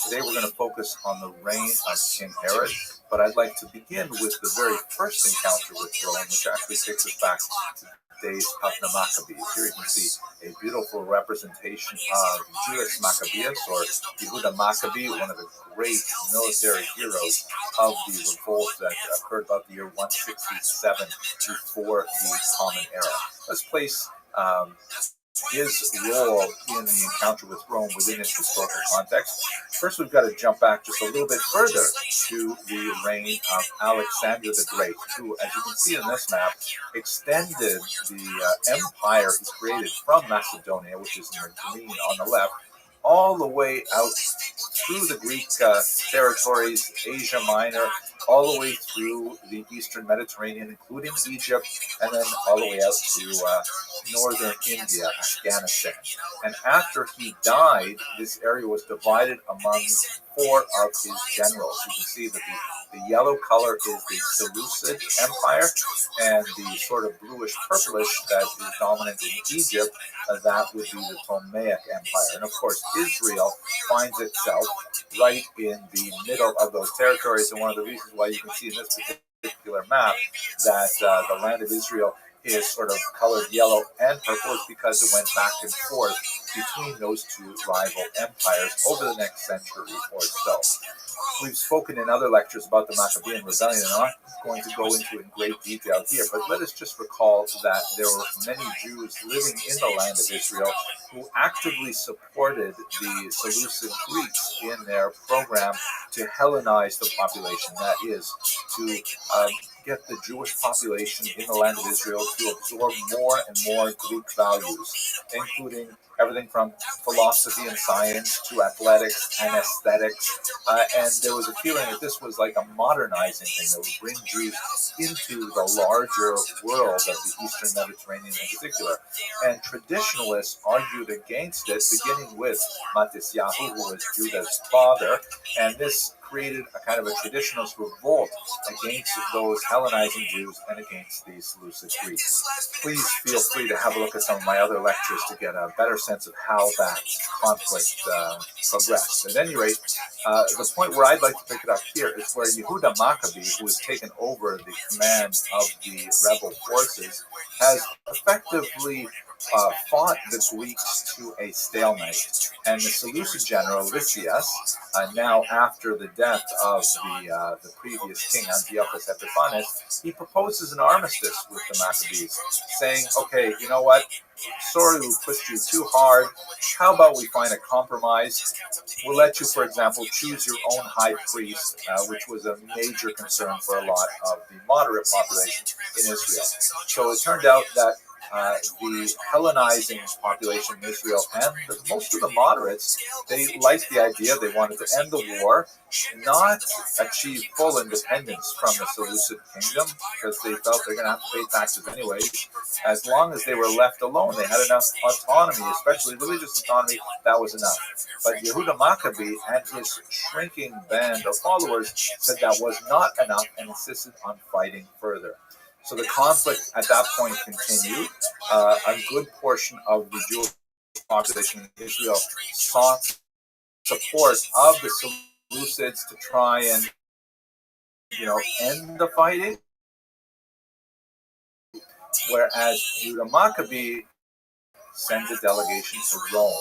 Today we're going to focus on the reign of King Herod, but I'd like to begin with the very first encounter with Rome, which actually takes us back to the days of the Maccabees. Here you can see a beautiful representation of Judas Maccabeus, or Yehuda Maccabee, one of the great military heroes of the revolt that occurred about the year 167 before the Common Era. Let's place his role in the encounter with Rome within its historical context. First, we've got to jump back just a little bit further to the reign of Alexander the Great, who, as you can see in this map, extended the empire he created from Macedonia, which is in the green on the left, all the way out through the Greek territories, Asia Minor, all the way through the Eastern Mediterranean, including Egypt, and then all the way out to northern India, Afghanistan. And after he died, this area was divided among 4 of his generals. You can see that the yellow color is the Seleucid Empire, and the sort of bluish purplish that is dominant in Egypt, that would be the Ptolemaic Empire. And of course, Israel finds itself right in the middle of those territories, and one of the reasons why you can see in this particular map that the land of Israel is sort of colored yellow and purple is because it went back and forth between those two rival empires over the next century or so. We've spoken in other lectures about the Maccabean rebellion, and I'm not going to go into it in great detail here, but let us just recall that there were many Jews living in the land of Israel who actively supported the Seleucid Greeks in their program to Hellenize the population, that is, to get the Jewish population in the land of Israel to absorb more and more Greek values, including everything from philosophy and science to athletics and aesthetics. And there was a feeling that this was like a modernizing thing that would bring Jews into the larger world of the Eastern Mediterranean in particular. And traditionalists argued against it, beginning with Matisyahu, who was Judah's father, and this created a kind of a traditionalist revolt against those Hellenizing Jews and against the Seleucid Greeks. Please feel free to have a look at some of my other lectures to get a better sense of how that conflict progressed. At any rate, the point where I'd like to pick it up here is where Yehuda Maccabee, who has taken over the command of the rebel forces, has effectively fought the Greeks to a stalemate. And the Seleucid general Lysias, now after the death of the previous king Antiochus Epiphanes, he proposes an armistice with the Maccabees, saying, okay, you know what, sorry we pushed you too hard, how about we find a compromise? We'll let you, for example, choose your own high priest, which was a major concern for a lot of the moderate population in Israel. So it turned out that the Hellenizing population in Israel and most of the moderates, they liked the idea. They wanted to end the war, not achieve full independence from the Seleucid kingdom, because they felt they're going to have to pay taxes anyway. As long as they were left alone, they had enough autonomy, especially religious autonomy, that was enough. But Yehuda Maccabee and his shrinking band of followers said that was not enough and insisted on fighting further. So the conflict at that point continued. A good portion of the Jewish population in Israel sought support of the Seleucids to try and end the fighting, whereas Judah Maccabee sends a delegation to Rome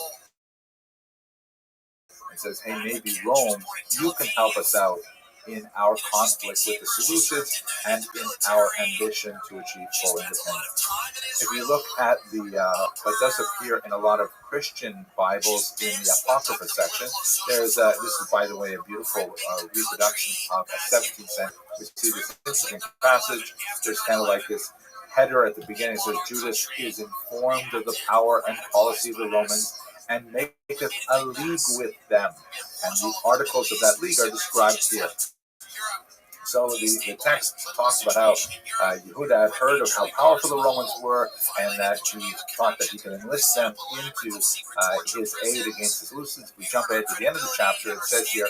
and says, hey, maybe Rome, you can help us out in our conflict with the Seleucids and in our ambition to achieve full independence. If you look at what does appear in a lot of Christian Bibles in the Apocrypha section, there's this is, by the way, a beautiful reproduction of a 17th century. We see this interesting passage. There's kind of like this header at the beginning. It says, Judas is informed of the power and policy of the Romans and maketh a league with them. And the articles of that league are described here. So the text talks about how Yehuda had heard of how powerful the Romans were, and that he thought that he could enlist them into his aid against the Seleucids. We jump ahead to the end of the chapter. It says here,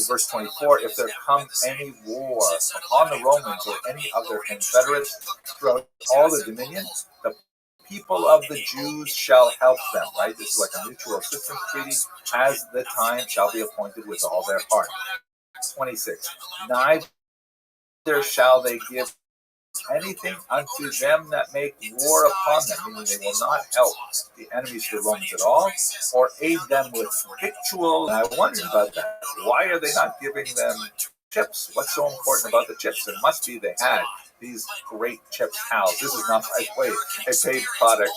verse 24, if there come any war upon the Romans or any of their confederates throughout all the dominion, the people of the Jews shall help them. Right? This is like a mutual assistance treaty, as the time shall be appointed with all their heart. 26. Neither shall they give anything unto them that make war upon them, meaning they will not help the enemies of the Romans at all, or aid them with victual. And I wondered about that. Why are they not giving them chips? What's so important about the chips? It must be they had these great chips pals. This is not, by the way, a paid product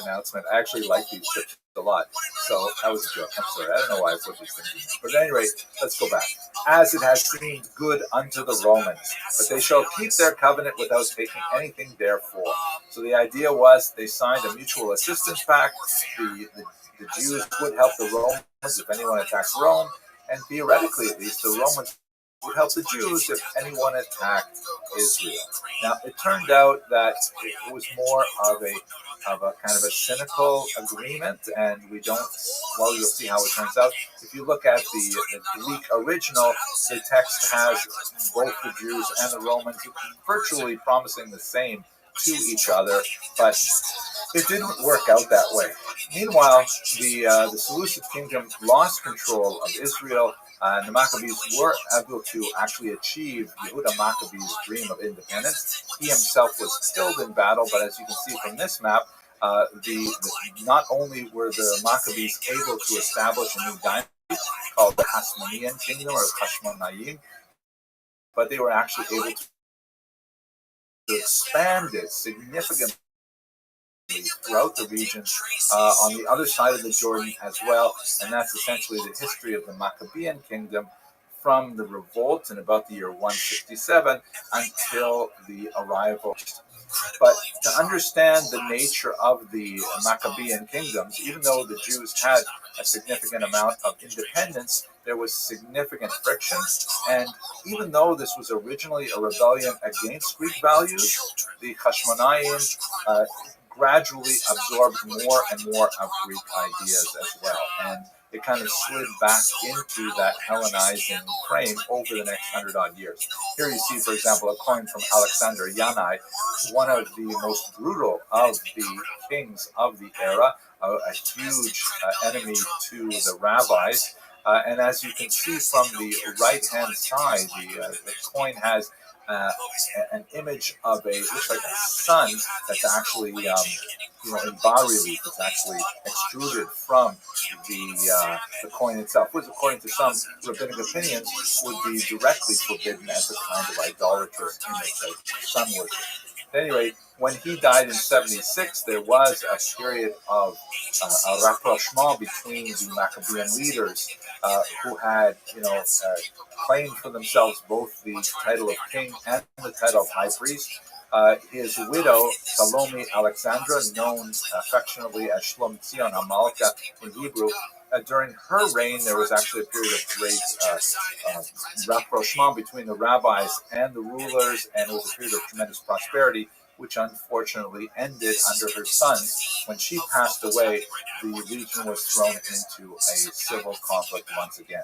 announcement. I actually like these chips a lot. So that was a joke. I'm sorry. I don't know why I put these things in. But at any rate, let's go back. As it has seemed good unto the Romans, but they shall keep their covenant without taking anything therefore. So the idea was they signed a mutual assistance pact. The Jews would help the Romans if anyone attacked Rome, and theoretically at least, the Romans would help the Jews if anyone attacked Israel. Now, it turned out that it was more of a kind of a cynical agreement, and you'll see how it turns out. If you look at the Greek original, the text has both the Jews and the Romans virtually promising the same to each other, but it didn't work out that way. Meanwhile, the Seleucid kingdom lost control of Israel, and the Maccabees were able to actually achieve Yehuda Maccabee's dream of independence. He himself was killed in battle, but as you can see from this map, not only were the Maccabees able to establish a new dynasty called the Hasmonean kingdom, or Hashmonayim, but they were actually able to expand it significantly throughout the region on the other side of the Jordan as well, and that's essentially the history of the Maccabean kingdom from the revolt in about the year 167 until the arrival. But to understand the nature of the Maccabean kingdoms, even though the Jews had a significant amount of independence, there was significant friction, and even though this was originally a rebellion against Greek values, the Hashmonaim gradually absorbed more and more of Greek ideas as well, and it kind of slid back into that Hellenizing frame over the next 100-odd years. Here you see, for example, a coin from Alexander Yanai, one of the most brutal of the kings of the era, a huge enemy to the rabbis. And as you can see from the right-hand side, the coin has an image of looks like a sun that's actually, in bas relief. It's actually extruded from the coin itself, which according to some rabbinic opinions would be directly forbidden as a kind of idolatrous image, like sun worship. At any rate, when he died in 76, there was a period of a rapprochement between the Maccabean leaders who had, claimed for themselves both the title of king and the title of high priest. His widow, Salome Alexandra, known affectionately as Shlom Tzion HaMalka in Hebrew, during her reign, there was actually a period of great rapprochement between the rabbis and the rulers, and it was a period of tremendous prosperity, which unfortunately ended under her son. When she passed away, the region was thrown into a civil conflict once again.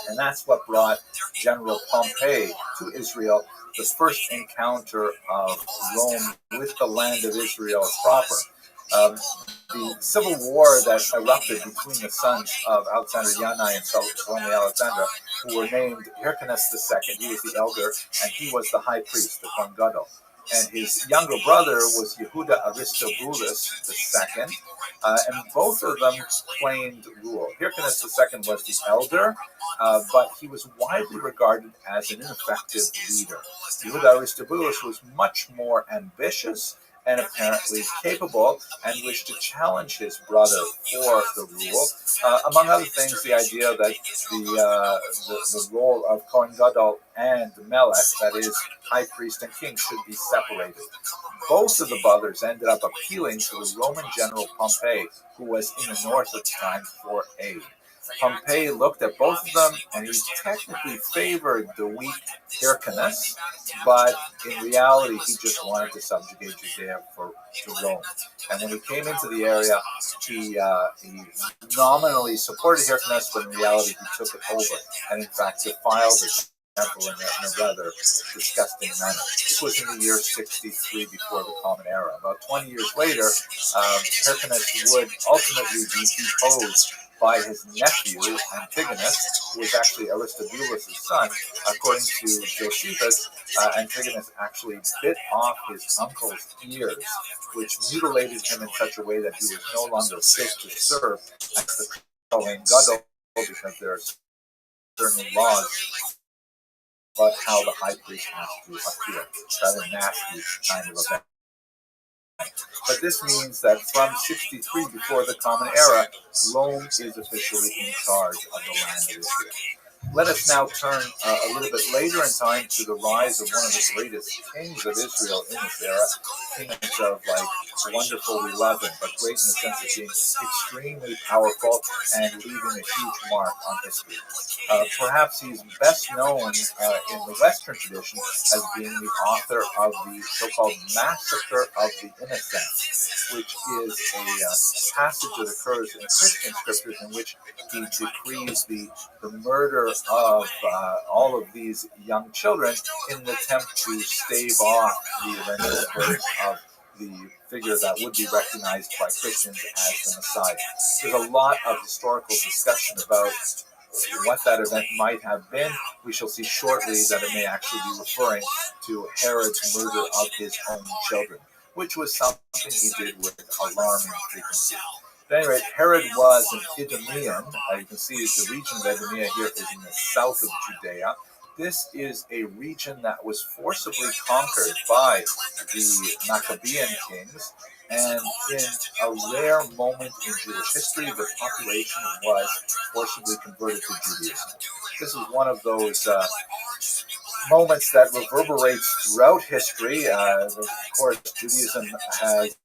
And that's what brought General Pompey to Israel, the first encounter of Rome with the land of Israel proper. the civil war that erupted between the sons of Alexander Yanai and Salome Alexandra, who were named Hyrcanus II. He was the elder, and he was the high priest, the Kohen Gadol. And his younger brother was Yehuda Aristobulus II, and both of them claimed rule. Hyrcanus II was the elder, but he was widely regarded as an ineffective leader. Yehuda Aristobulus was much more ambitious and apparently capable, and wished to challenge his brother for the rule. Among other things, the idea that the role of Kohen Gadol and Melech, that is, high priest and king, should be separated. Both of the brothers ended up appealing to the Roman general Pompey, who was in the north at the time, for aid. Pompey looked at both of them, and he technically favored the weak Hyrcanus, but in reality, he just wanted to subjugate Judea to Rome. And when he came into the area, he nominally supported Hyrcanus, but in reality, he took it over, and in fact, defiled the temple in a rather disgusting manner. This was in the year 63 before the Common Era. About 20 years later, Hyrcanus would ultimately be deposed by his nephew, Antigonus, who was actually Aristobulus' son. According to Josephus, Antigonus actually bit off his uncle's ears, which mutilated him in such a way that he was no longer fit to serve as the Kohen Gadol, because there are certain laws about how the high priest has to appear. Rather nasty kind of event. But this means that from 63 before the Common Era, Rome is officially in charge of the land of Israel. Let us now turn a little bit later in time to the rise of one of the greatest kings of Israel in this era, kings of wonderful, we love him, but great in the sense of being extremely powerful and leaving a huge mark on history. Perhaps he's best known in the Western tradition as being the author of the so-called Massacre of the Innocents, which is a passage that occurs in Christian scriptures in which he decrees the murder of all of these young children in an attempt to stave off the eventual birth of the figure that would be recognized by Christians as the Messiah. There's a lot of historical discussion about what that event might have been. We shall see shortly that it may actually be referring to Herod's murder of his own children, which was something he did with alarming frequency. At any rate, Herod was an Idumean. You can see the region of Idumea here is in the south of Judea. This is a region that was forcibly conquered by the Maccabean kings, and in a rare moment in Jewish history, the population was forcibly converted to Judaism. This is one of those moments that reverberates throughout history. Of course, Judaism has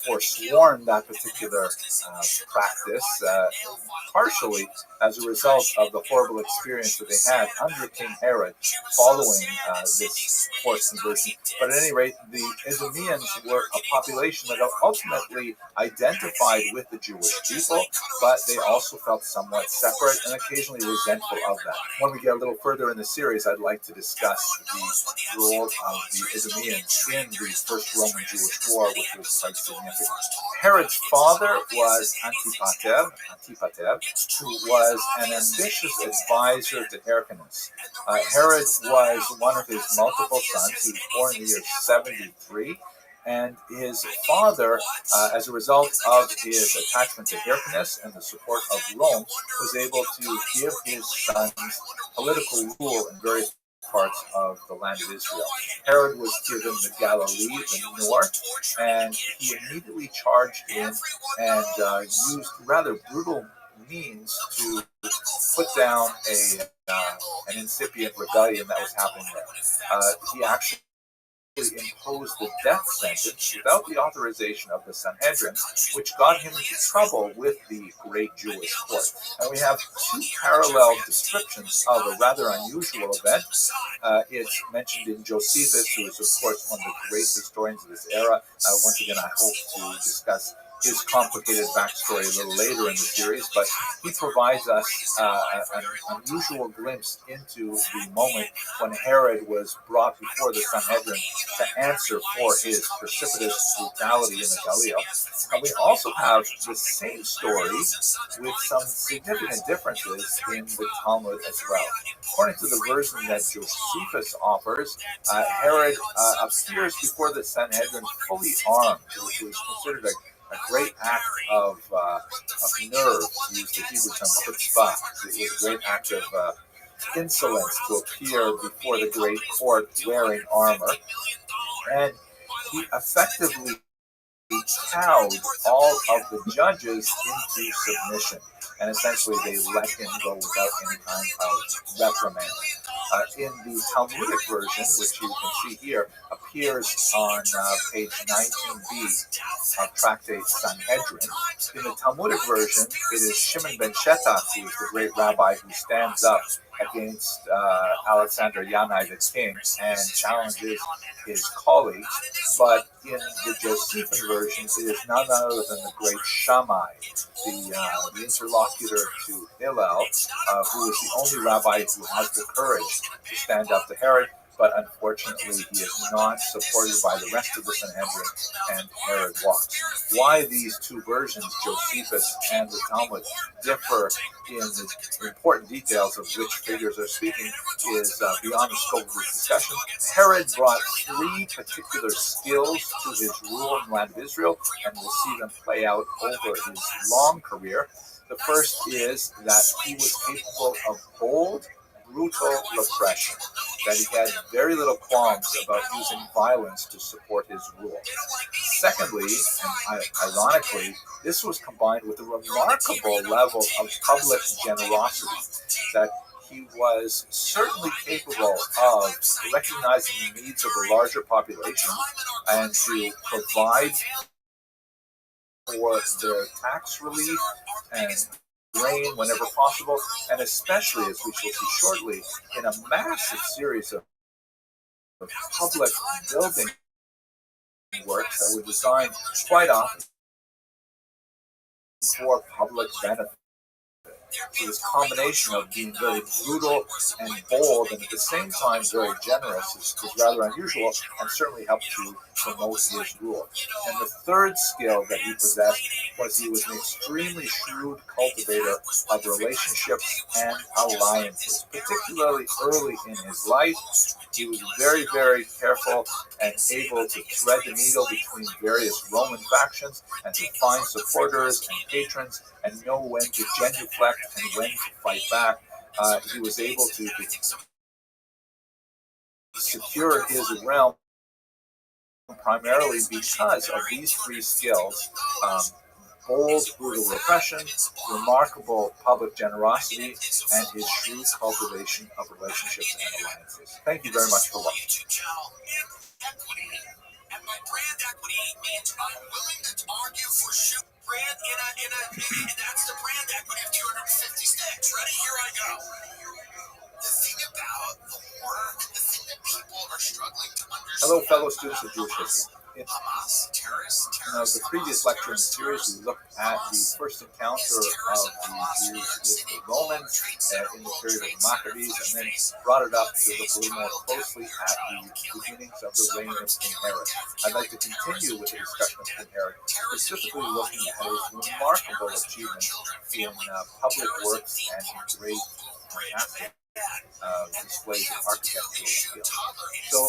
forsworn that particular practice, partially as a result of the horrible experience that they had under King Herod following this forced conversion. But at any rate, the Idumeans were a population that ultimately identified with the Jewish people, but they also felt somewhat separate and occasionally resentful of that. When we get a little further in the series, I'd like to discuss the role of the Idumeans in the First Roman Jewish War, which was quite significant. Herod's father was Antipater, who was an ambitious advisor to Hyrcanus. Herod was one of his multiple sons. He was born in the year 73. And his father, as a result of his attachment to Hyrcanus and the support of Rome, was able to give his sons political rule in various parts of the land of Israel. Herod was given the Galilee, the north, and he immediately charged in and used rather brutal means to put down an incipient rebellion that was happening there. He actually imposed the death sentence without the authorization of the Sanhedrin, which got him into trouble with the great Jewish court. And we have two parallel descriptions of a rather unusual event. It's mentioned in Josephus, who is, of course, one of the great historians of this era. Once again, I hope to discuss his complicated backstory a little later in the series, but he provides us an unusual glimpse into the moment when Herod was brought before the Sanhedrin to answer for his precipitous brutality in the Galileo. And we also have the same story with some significant differences in the Talmud as well. According to the version that Josephus offers, Herod appears before the Sanhedrin fully armed, which was considered a great act of nerve, to use the Hebrew term chutzpah. It was a great act of insolence to appear before the great court wearing armor. And he effectively cowed all of the judges into submission. And essentially they let him go without any kind of reprimand. In the Talmudic version, which you can see here, appears on page 19b of Tractate Sanhedrin. In the Talmudic version, it is Shimon ben Shetach, who is the great rabbi who stands up against Alexander Yanai the king and challenges his colleagues. But in the Josephine version, it is none other than the great Shammai, the interlocutor to Hillel, who is the only rabbi who has the courage to stand up to Herod, but unfortunately he is not supported by the rest of the Sanhedrin, and Herod walks. Why these two versions, Josephus and the Talmud, differ in the important details of which figures are speaking is beyond the scope of this discussion. Herod brought three particular skills to his rule in the land of Israel, and we'll see them play out over his long career. The first is that he was capable of bold, brutal repression, that he had very little qualms about using violence to support his rule. Secondly, and ironically, this was combined with a remarkable level of public generosity, that he was certainly capable of recognizing the needs of the larger population and to provide for their tax relief and grain whenever possible, and especially, as we shall see shortly, in a massive series of public building works that were designed quite often for public benefit. So this combination of being very brutal and bold and at the same time very generous is rather unusual and certainly helped to promote his rule. And the third skill that he possessed was he was an extremely shrewd cultivator of relationships and alliances, particularly early in his life. He was very, very careful and able to thread the needle between various Roman factions and to find supporters and patrons and know when to genuflect and when to fight back. He was able to secure his realm primarily because of these three skills: bold, brutal repression, remarkable public generosity, and his shrewd cultivation of relationships and alliances. Thank you very much for watching. And by brand equity means I'm willing to argue for brand that's the brand equity of 250 sticks. Ready? Here I go. The thing about the work, the thing that people are struggling to understand. Hello, fellow students of Jewish history. In Hamas, the previous lecture in the series, we looked at the first encounter of the Jews with the Romans in the period of the Maccabees, and then brought it up to look a little more closely at the beginnings of the reign of King Herod. I'd like to continue with the discussion of King Herod, specifically looking at his remarkable achievements in public works and great, fantastic displays of architectural skill. So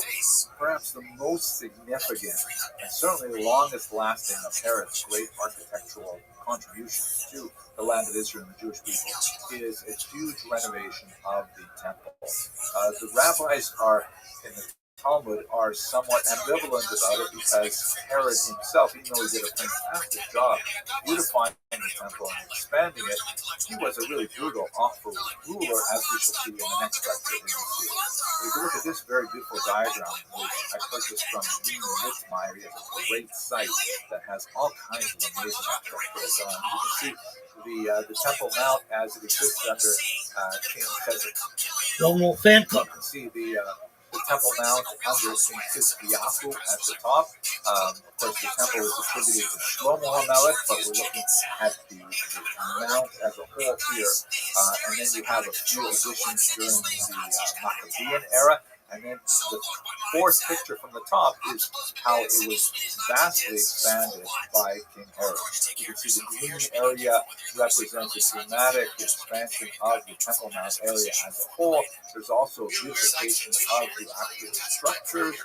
perhaps the most significant and certainly the longest lasting of Herod's great architectural contributions to the land of Israel and the Jewish people is a huge renovation of the temple. The rabbis are in the Talmud are somewhat ambivalent about it because Herod himself, even though he did a fantastic job beautifying the temple and expanding it, he was a really brutal, awful ruler, as we shall see in the next lecture in the series. But if you look at this very beautiful diagram, which I purchased from Dean Witzmeyer, he has a great site that has all kinds of amazing architectural design. You can see the Temple Mount as it exists under King Hezekiah. One more fan club. You can see the Temple Mount under King Tizkiyahu at the top. Of course, the temple is attributed to Shlomo HaMelech, but we're looking at the mount as a whole here. And then you have a few additions during the Maccabean era. And then the fourth picture from the top is how it was vastly expanded by King Herod. You can see the green area represents a dramatic expansion of the Temple Mount area as a whole. There's also beautification of the actual structures.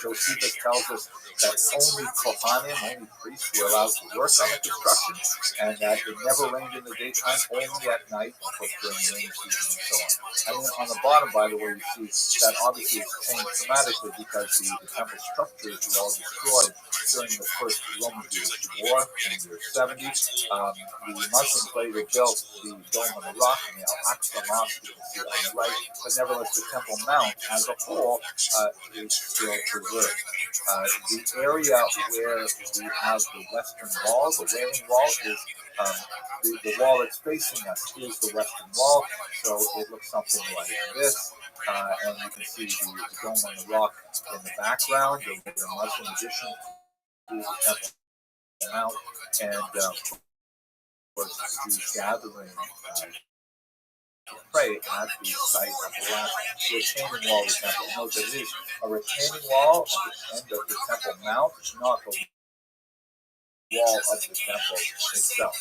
Josephus tells us that only Kohanim, only priests, were allowed to work on the construction, and that it never rained in the daytime, only at night, of course, during the rainy season and so on. And then on the bottom, by the way, you see that obviously it's changed dramatically because the temple structures were all destroyed during the First Roman-Jewish War in the year 70. The Muslims later built the Dome on the Rock and the Al-Aqsa Mosque, you can see on the right, but nevertheless the Temple Mount as a whole is still preserved. The area where we have the western wall, the Wailing Wall, is the wall that's facing us is the western wall, so it looks something like this. And you can see the Dome on the Rock in the background, the Muslim addition to the Temple Mount, and of course the Jews gathering to pray at the site of the last retaining wall of the temple. Note that it is a retaining wall at the end of the Temple Mount, not the wall of the temple itself.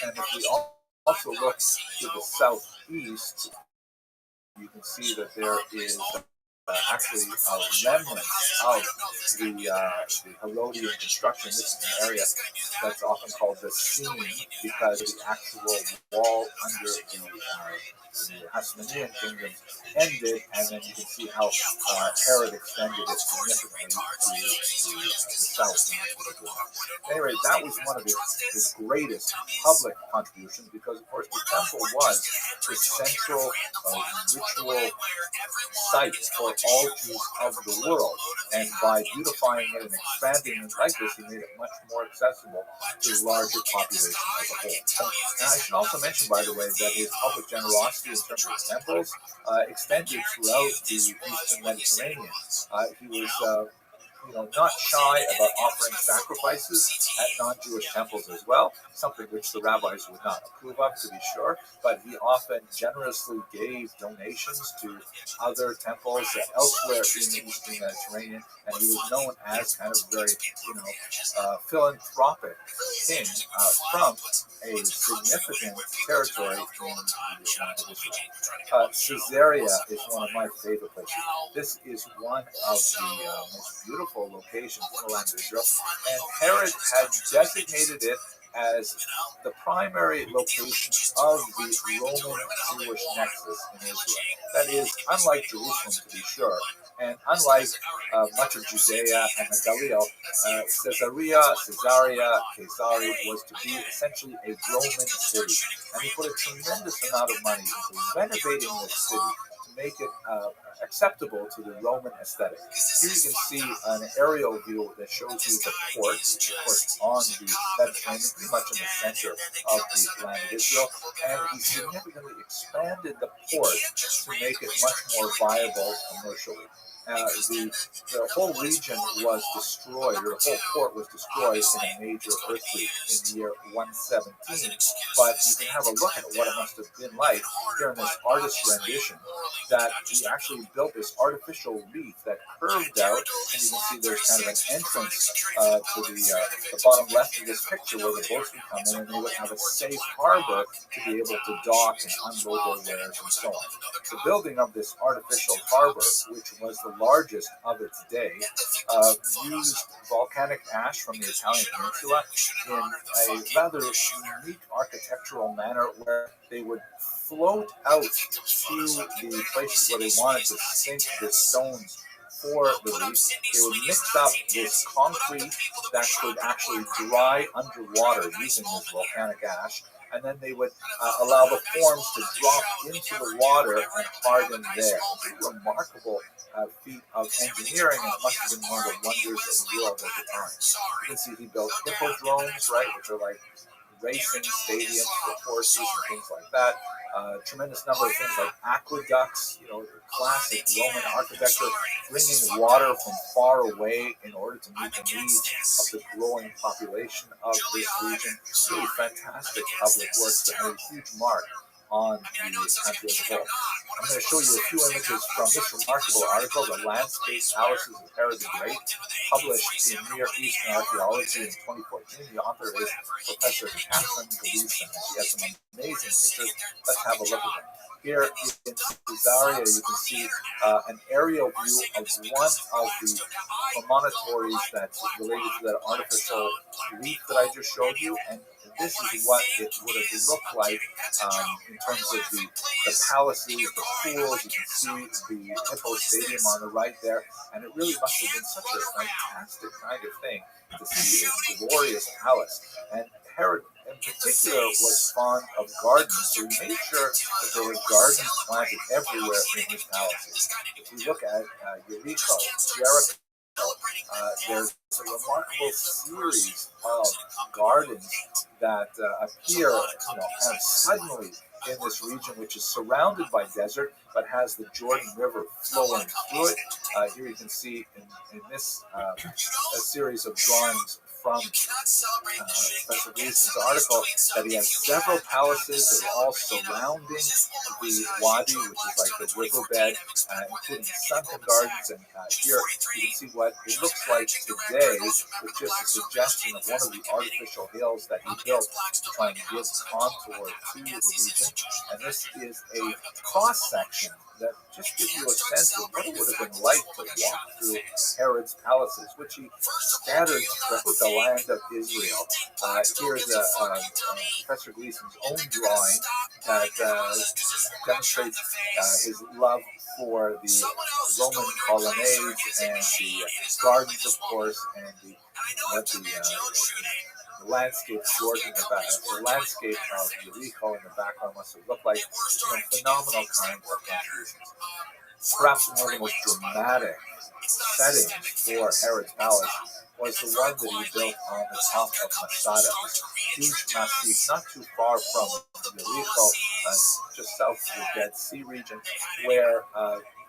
And if we also look to the southeast, you can see that there is actually a remnant of the Herodian construction. This is an area that's often called the seam because the actual wall under the Hasmonean kingdom ended, and then you can see how Herod extended it significantly to the south. Anyway, that was one of his greatest public contributions because, of course, the temple was the central ritual site for all Jews of the world, and by beautifying it and expanding it like this, he made it much more accessible to the larger population as a whole. And I should also mention, by the way, that his public generosity in terms of temples extended throughout the Eastern Mediterranean. He was not shy about offering sacrifices at non-Jewish temples as well, something which the rabbis would not approve of, to be sure, but he often generously gave donations to other temples elsewhere in the Eastern Mediterranean, and he was known as kind of very, philanthropic king from a significant territory in the land of Israel. Caesarea is one of my favorite places. This is one of the most beautiful locations in the land of Israel, and Herod had designated it as the primary location of the Roman-Jewish nexus in Israel. That is, unlike Jerusalem, to be sure, and unlike much of Judea and the Galilee, Caesarea was to be essentially a Roman city. And he put a tremendous amount of money into renovating this city to make it acceptable to the Roman aesthetic. Here you can see an aerial view that shows you the port, which of course on the Mediterranean, pretty much in the center of the land of Israel, and he significantly expanded the port to make it much more viable commercially. The whole region was destroyed, or the whole port was destroyed in a major earthquake in the year 117. But you can have a look at what it must have been like here in this artist's rendition, that he actually built this artificial reef that curved out, and you can see there's kind of an entrance to the bottom left of this picture where the boats would come in, and they would have a safe harbor to be able to dock and unload their wares and so on. The building of this artificial harbor, which was the largest of its day, used volcanic ash from the Italian peninsula in a rather unique architectural manner where they would float out to the places where they wanted to sink the stones for the reef. They would mix up this concrete that could actually dry underwater using this volcanic ash, and then they would allow the forms to drop into the water and harden there. It's a remarkable feat of engineering, and it must have been one of the wonders of the world at the time. You can see he built hippodromes, right, which are like racing stadiums for horses and things like that. Tremendous number of things like aqueducts, classic Roman architecture, bringing water from far away in order to meet the needs of the growing population of this region. Really fantastic public works that made a huge mark on the country as a whole. I'm going to show you a few images from this remarkable article, The Landscape Palaces of Herod the Great, published in Near Eastern Archaeology in 2014. The author is Professor Catherine Gleason. She has some amazing pictures. Let's have a look at them. Here in Caesarea, you can see an aerial view of one of the promontories that's related to that artificial reef that I just showed you, and this is what it would have looked like in terms of the palaces, the pools. You can see the Hippo Stadium on the right there, and it really must have been such a fantastic kind of thing to see a glorious palace. And Herod in particular was fond of gardens, so he made sure that there were gardens planted everywhere in his palaces. If we look at Jericho, Jericho, there's a remarkable series of gardens that appear, kind of suddenly in this region, which is surrounded by desert, but has the Jordan River flowing through it. Here you can see in this a series of drawings from Professor Gleason's article that he has several palaces that are all surrounding the wadi, which is like the riverbed, including sunken gardens. And here you can see what it looks like today, with just a suggestion of one of the artificial hills that he built to try and give contour to the region. And this is a cross-section that just gives you a sense of what it would have been like to walk through Herod's palaces, which he scattered throughout the land of Israel. Here's Professor Gleason's own drawing that demonstrates his love for the Roman colonnades and the gardens, of course, and the landscape Jordan in the back, the landscape of Jericho in the background must have looked like phenomenal kinds of contributions. Perhaps one of the most dramatic settings for Herod's palace was the one that he built on the top of Masada, this huge massif not too far from Jericho, just south of the Dead Sea region, where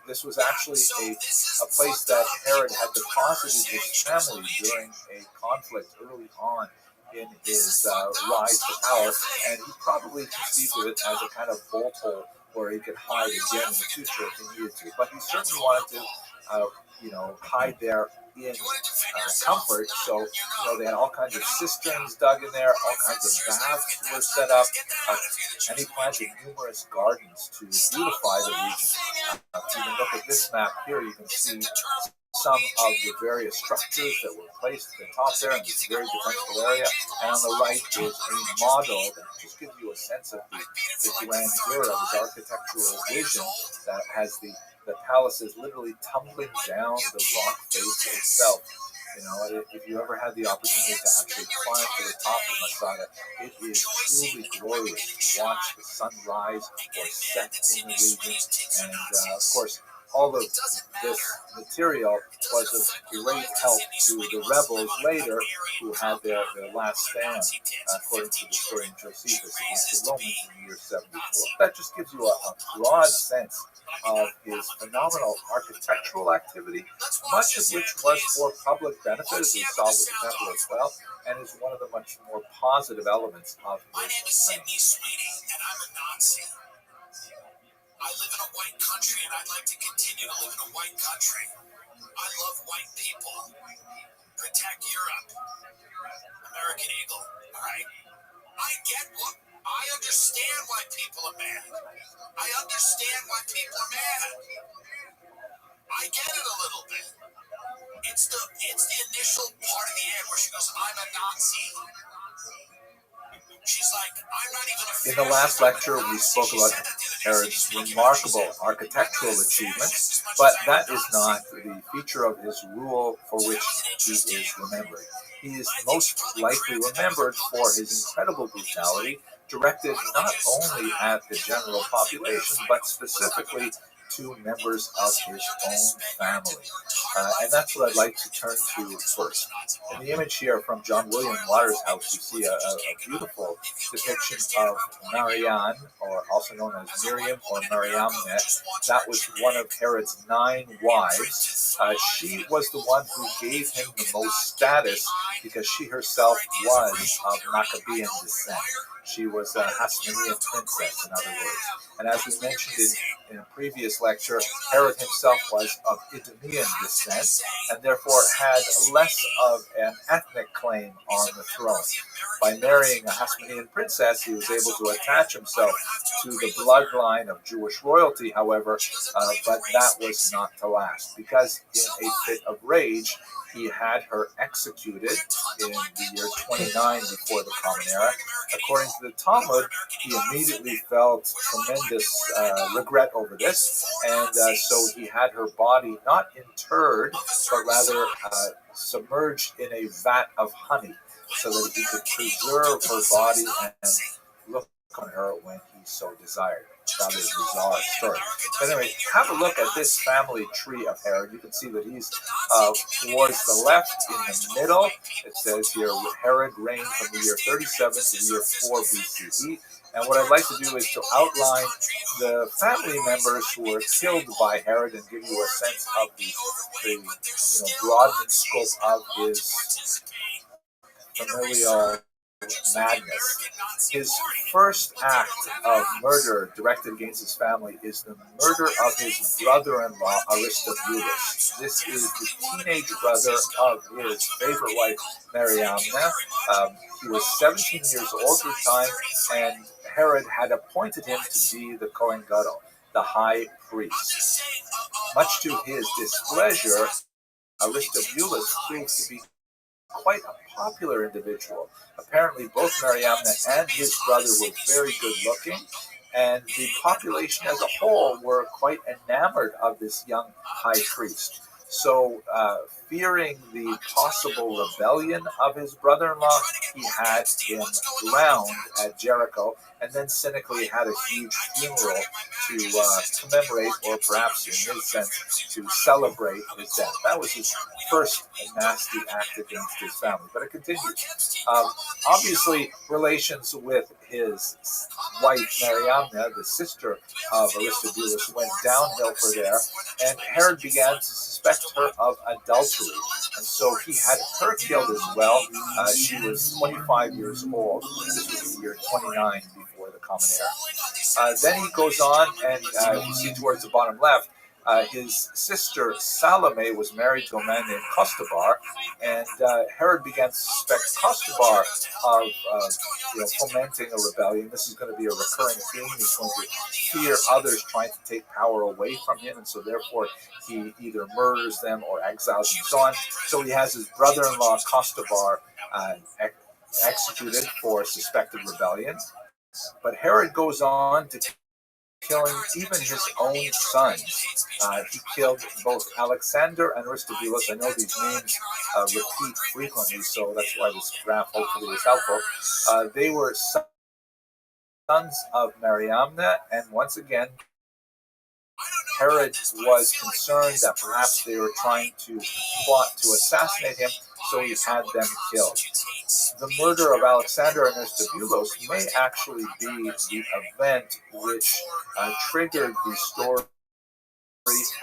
this was actually a place that Herod had deposited his family during a conflict early on in his rise to power, and he probably conceived of it as a kind of bolt hole where he could hide again in the future if he needed to. But he certainly wanted to, hide there in comfort. So, they had all kinds of cisterns dug in there, all kinds of baths were set up, and he planted numerous gardens to beautify the region. If you can look at this map here, you can see some of the various structures that were placed at the top there in this very defensible area, and on the right is a model that just gives you a sense of the grandeur of his architectural vision that has the palaces literally tumbling down the rock face itself. If you ever had the opportunity to actually climb to the top of Masada, it is truly glorious to watch the sun rise or set in the region. And of course, all of this material was of great help to the rebels later, who had their last stand, according to the historian Josephus, against the Romans in the year 74. That just gives you a broad sense of his phenomenal architectural activity, much of which was for public benefit, as we saw with the temple as well, and is one of the much more positive elements of his reign. And I'm a Nazi. I live in a white country, and I'd like to continue to live in a white country. I love white people. Protect Europe. American Eagle. All right. I understand why people are mad. I understand why people are mad. I get it a little bit. It's the initial part of the ad where she goes, I'm a Nazi. She's like, I'm not even a In the last lecture, we spoke about Herod's remarkable architectural achievements, but that is not the feature of his rule for which he is remembered. He is most likely remembered for his incredible brutality, directed not only at the general population, but specifically two members of his own family. And that's what I'd like to turn to first. In the image here from John William Watershouse, you see a beautiful depiction of Marianne, or also known as Miriam or Mariamne. That was one of Herod's 9 wives. She was the one who gave him the most status because she herself was of Maccabean descent. She was a Hasmonean princess, in other words. And as we mentioned in a previous lecture, Herod himself was of Idumean descent and therefore had less of an ethnic claim on the throne. By marrying a Hasmonean princess, he was able to attach himself to the bloodline of Jewish royalty, however, but that was not to last, because in a fit of rage, he had her executed in the year 29 before the Common Era. According to the Talmud, he immediately felt tremendous regret over this, and so he had her body not interred, but rather submerged in a vat of honey, so that he could preserve her body and look on her when he so desired. Rather bizarre story. But anyway, have a look at this family tree of Herod. You can see that he's towards the left. In the middle, it says here, Herod reigned from the year 37 to the year 4 BCE. And what I'd like to do is to outline the family members who were killed by Herod and give you a sense of the broadening scope of his familial madness. His first act of murder directed against his family is the murder of his brother-in-law, Aristobulus. This is the teenage brother of his favorite wife, Mariamne. He was 17 years old at the time, and Herod had appointed him to be the Kohen Gadol, the high priest. Much to his displeasure, Aristobulus proved to be quite a popular individual. Apparently, both Mariamne and his brother were very good looking, and the population as a whole were quite enamored of this young high priest. So, fearing the possible rebellion of his brother-in-law, he had him drowned at Jericho, and then cynically had a huge funeral to commemorate, or perhaps in his sense, to celebrate his death. That was his first nasty act against his family, but it continued. Obviously, relations with his wife Mariamne, the sister of Aristobulus, went downhill for there, and Herod began to suspect her of adultery, and so he had her killed as well. She was 25 years old. This was the year 29 before the Common Era. Then he goes on, and you see towards the bottom left, his sister Salome was married to a man named Costobar, and Herod began to suspect Costobar of fomenting a rebellion. This is going to be a recurring theme. He's going to fear others trying to take power away from him, and so therefore he either murders them or exiles them, and so on. So he has his brother-in-law Costobar executed for suspected rebellion. But Herod goes on to killing even his own sons. He killed both Alexander and Aristobulus. I know these names repeat frequently, so that's why this graph hopefully is helpful. They were sons of Mariamne, and once again, Herod was concerned that perhaps they were trying to plot to assassinate him, so he had them killed. The murder of Alexander and Aristobulus may actually be the event which triggered the story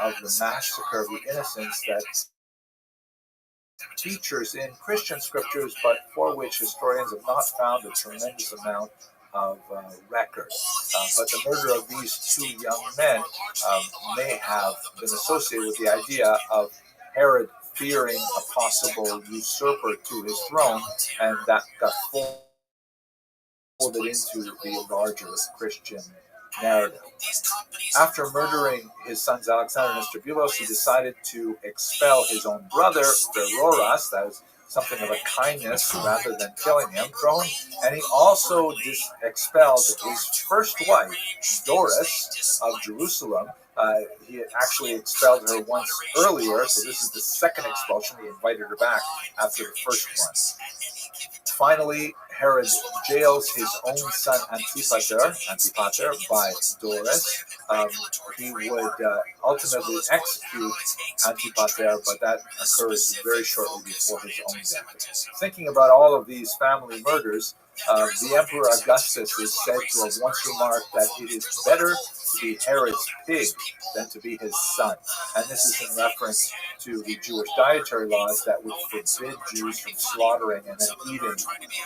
of the massacre of the innocents that features in Christian scriptures, but for which historians have not found a tremendous amount of record. But the murder of these two young men may have been associated with the idea of Herod fearing a possible usurper to his throne, and that got folded into the larger Christian narrative. After murdering his sons Alexander and Aristobulus, he decided to expel his own brother, Pheroras, that is something of a kindness rather than killing him, and he also expelled his first wife, Doris of Jerusalem. He had actually expelled her once earlier, so this is the second expulsion. He invited her back after the first one. Finally, Herod jails his own son Antipater by Doris. He would ultimately execute Antipater, but that occurs very shortly before his own death. Thinking about all of these family murders, the Emperor Augustus is said to have once remarked that it is better to be Herod's pig than to be his son. And this is in reference to the Jewish dietary laws that would forbid Jews from slaughtering and then eating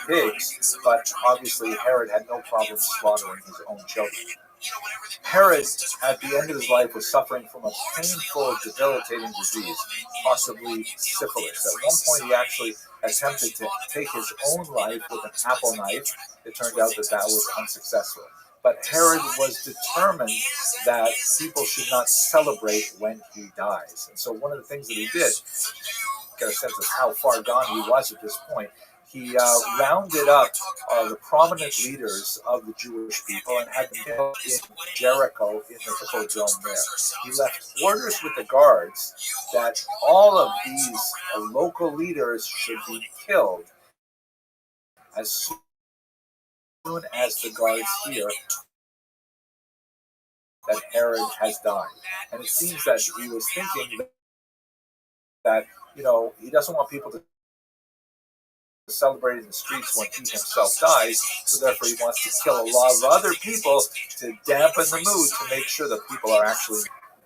pigs, but obviously Herod had no problem slaughtering his own children. Herod, at the end of his life, was suffering from a painful, debilitating disease, possibly syphilis. At one point, he actually attempted to take his own life with an apple knife. It turned out that that was unsuccessful. But Herod was determined that people should not celebrate when he dies. And so one of the things that he did, get a sense of how far gone he was at this point, he rounded up the prominent leaders of the Jewish people and had them killed in Jericho in the Hippodrome there. He left orders with the guards that all of these local leaders should be killed as soon as the guards hear that Herod has died. And it seems that he was thinking that, he doesn't want people to celebrate in the streets when he himself dies, so therefore he wants to kill a lot of other people to dampen the mood, to make sure that people are actually...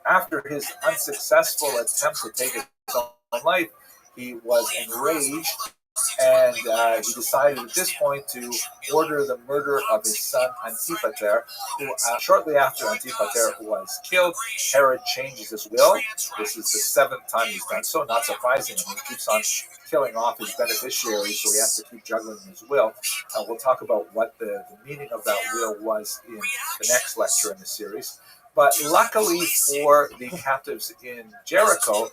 After his unsuccessful attempt to take his own life, he was enraged, and he decided at this point to order the murder of his son Antipater, who shortly after Antipater was killed, Herod changes his will. This is the 7th time he's done so, not surprisingly. He keeps on killing off his beneficiaries, so he has to keep juggling his will. We'll talk about what the meaning of that will was in the next lecture in the series. But luckily for the captives in Jericho,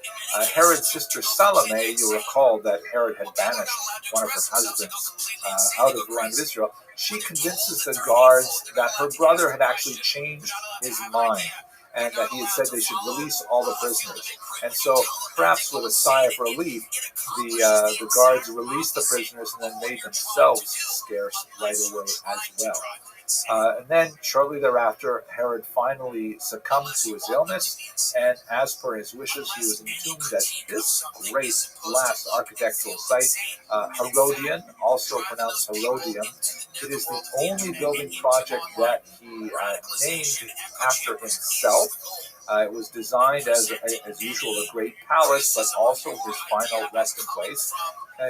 Herod's sister Salome, you'll recall that Herod had banished one of her husbands out of the land of Israel, she convinces the guards that her brother had actually changed his mind and that he had said they should release all the prisoners. And so, perhaps with a sigh of relief, the guards released the prisoners and then made themselves scarce right away as well. And then, shortly thereafter, Herod finally succumbed to his illness, and as per his wishes, he was entombed at this great last architectural site, Herodion, also pronounced Herodium. It is the only building project that he named after himself. It was designed as usual, a great palace, but also his final resting place.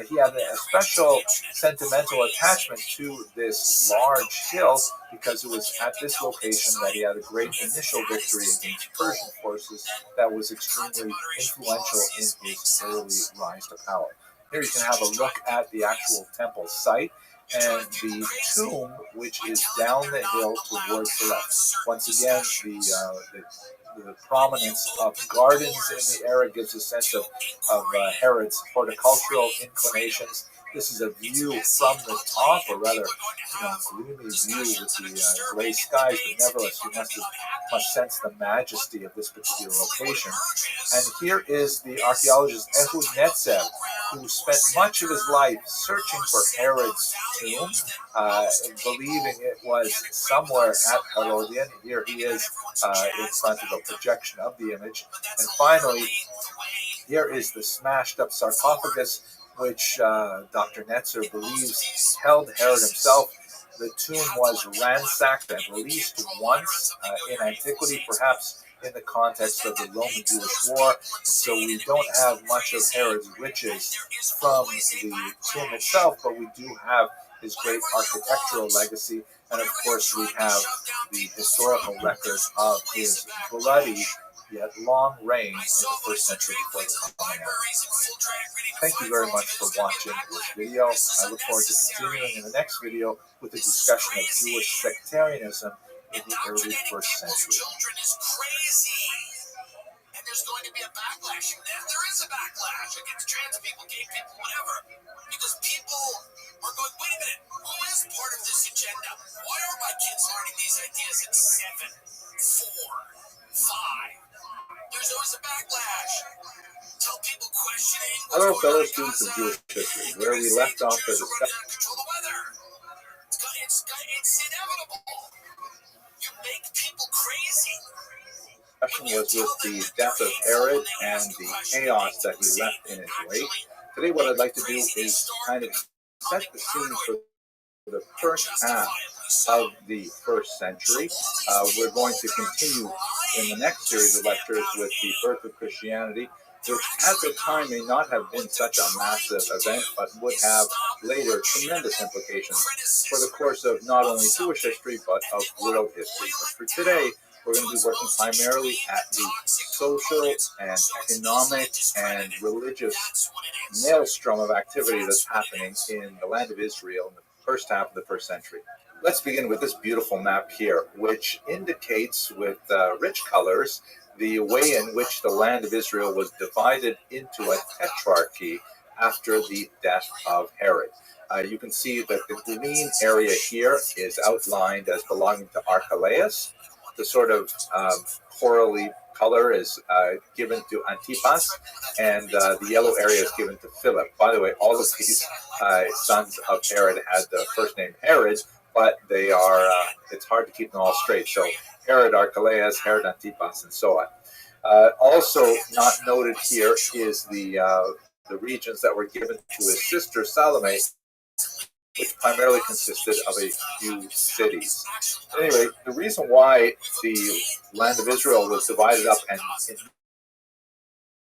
He had a special sentimental attachment to this large hill because it was at this location that he had a great initial victory against Persian forces that was extremely influential in his early rise to power. Here you can have a look at the actual temple site and the tomb, which is down the hill towards the left. Once again, the prominence of gardens in the area gives a sense of Herod's horticultural inclinations. This is a view from the top, or rather, gloomy view with the gray skies, but nevertheless, you must sense the majesty of this particular location. And here is the archaeologist Ehud Netzev, who spent much of his life searching for Herod's tomb, believing it was somewhere at Herodion. Here he is in front of a projection of the image. And finally, here is the smashed up sarcophagus, which Dr. Netzer believes held Herod himself. The tomb was ransacked at least once in antiquity, perhaps in the context of the Roman-Jewish War. And so we don't have much of Herod's riches from the tomb itself, but we do have his great architectural legacy. And of course, we have the historical record of his bloody yet long reign in the 1st century before the Common Era. Thank you very much for watching this video. I look forward to continuing in the next video with a discussion of Jewish sectarianism in the early 1st century. And there's going to be a backlash. And there is a backlash against trans people, gay people, whatever. Because people are going, wait a minute, who is part of this agenda? Why are my kids learning these ideas at 7, 4, 5? There's always a backlash. Tell people questioning. Hello, fellow students of Jewish history, where we left off the discussion. Control the weather. It's inevitable. You make people crazy. Question was with the death of Herod and the chaos that he left in his wake. Today, what I'd like to do is kind of set the scene for the first half of the first century. We're going to continue in the next series of lectures with the birth of Christianity, which at the time may not have been such a massive event, but would have later tremendous implications for the course of not only Jewish history, but of world history. But for today, we're going to be working primarily at the social and economic and religious maelstrom of activity that's happening in the land of Israel in the first half of the first century. Let's begin with this beautiful map here, which indicates with rich colors the way in which the land of Israel was divided into a tetrarchy after the death of Herod. You can see that the green area here is outlined as belonging to Archelaus. The sort of corally color is given to Antipas, and the yellow area is given to Philip. By the way, all of these sons of Herod had the first name Herod, but they are, it's hard to keep them all straight. So Herod Archelaus, Herod Antipas, and so on. Also not noted here is the regions that were given to his sister Salome, which primarily consisted of a few cities. Anyway, the reason why the land of Israel was divided up and in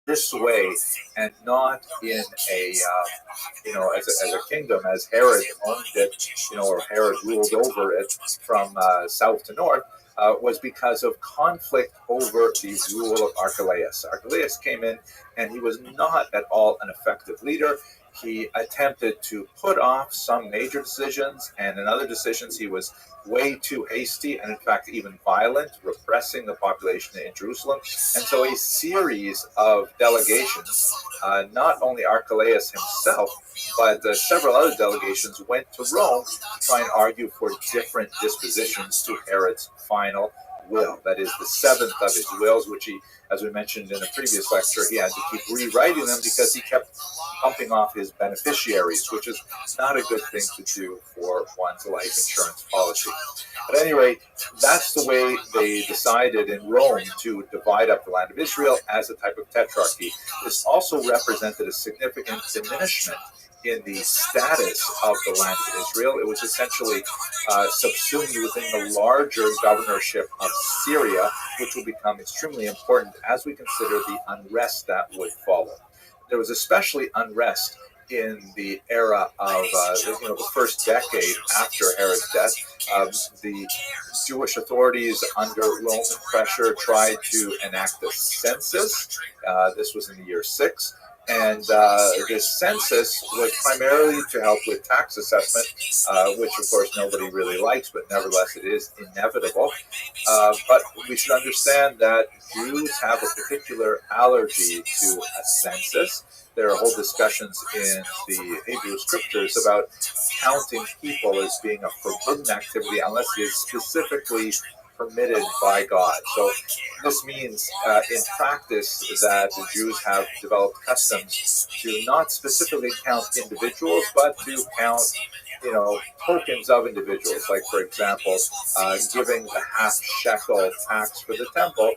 this way and not in a, as a kingdom, as Herod owned it, or Herod ruled over it from south to north, was because of conflict over the rule of Archelaus. Archelaus came in and he was not at all an effective leader. He attempted to put off some major decisions, and in other decisions he was way too hasty and in fact even violent, repressing the population in Jerusalem. And so a series of delegations, not only Archelaus himself, but several other delegations went to Rome to try and argue for different dispositions to Herod's final will. That is the seventh of his wills, which he, as we mentioned in a previous lecture, he had to keep rewriting them because he kept bumping off his beneficiaries, which is not a good thing to do for one's life insurance policy. At any rate, that's the way they decided in Rome to divide up the land of Israel as a type of tetrarchy. This also represented a significant diminishment in the status of the land of Israel. It was essentially subsumed within the larger governorship of Syria, which will become extremely important as we consider the unrest that would follow. There was especially unrest in the era of the first decade after Herod's death. The Jewish authorities, under Roman pressure, tried to enact a census. This was in the year 6. And this census was primarily to help with tax assessment, which of course nobody really likes, but nevertheless it is inevitable. But we should understand that Jews have a particular allergy to a census. There are whole discussions in the Hebrew scriptures about counting people as being a forbidden activity unless it is specifically permitted by God. So this means in practice that the Jews have developed customs to not specifically count individuals, but to count tokens of individuals. Like, for example, giving the half shekel tax for the temple.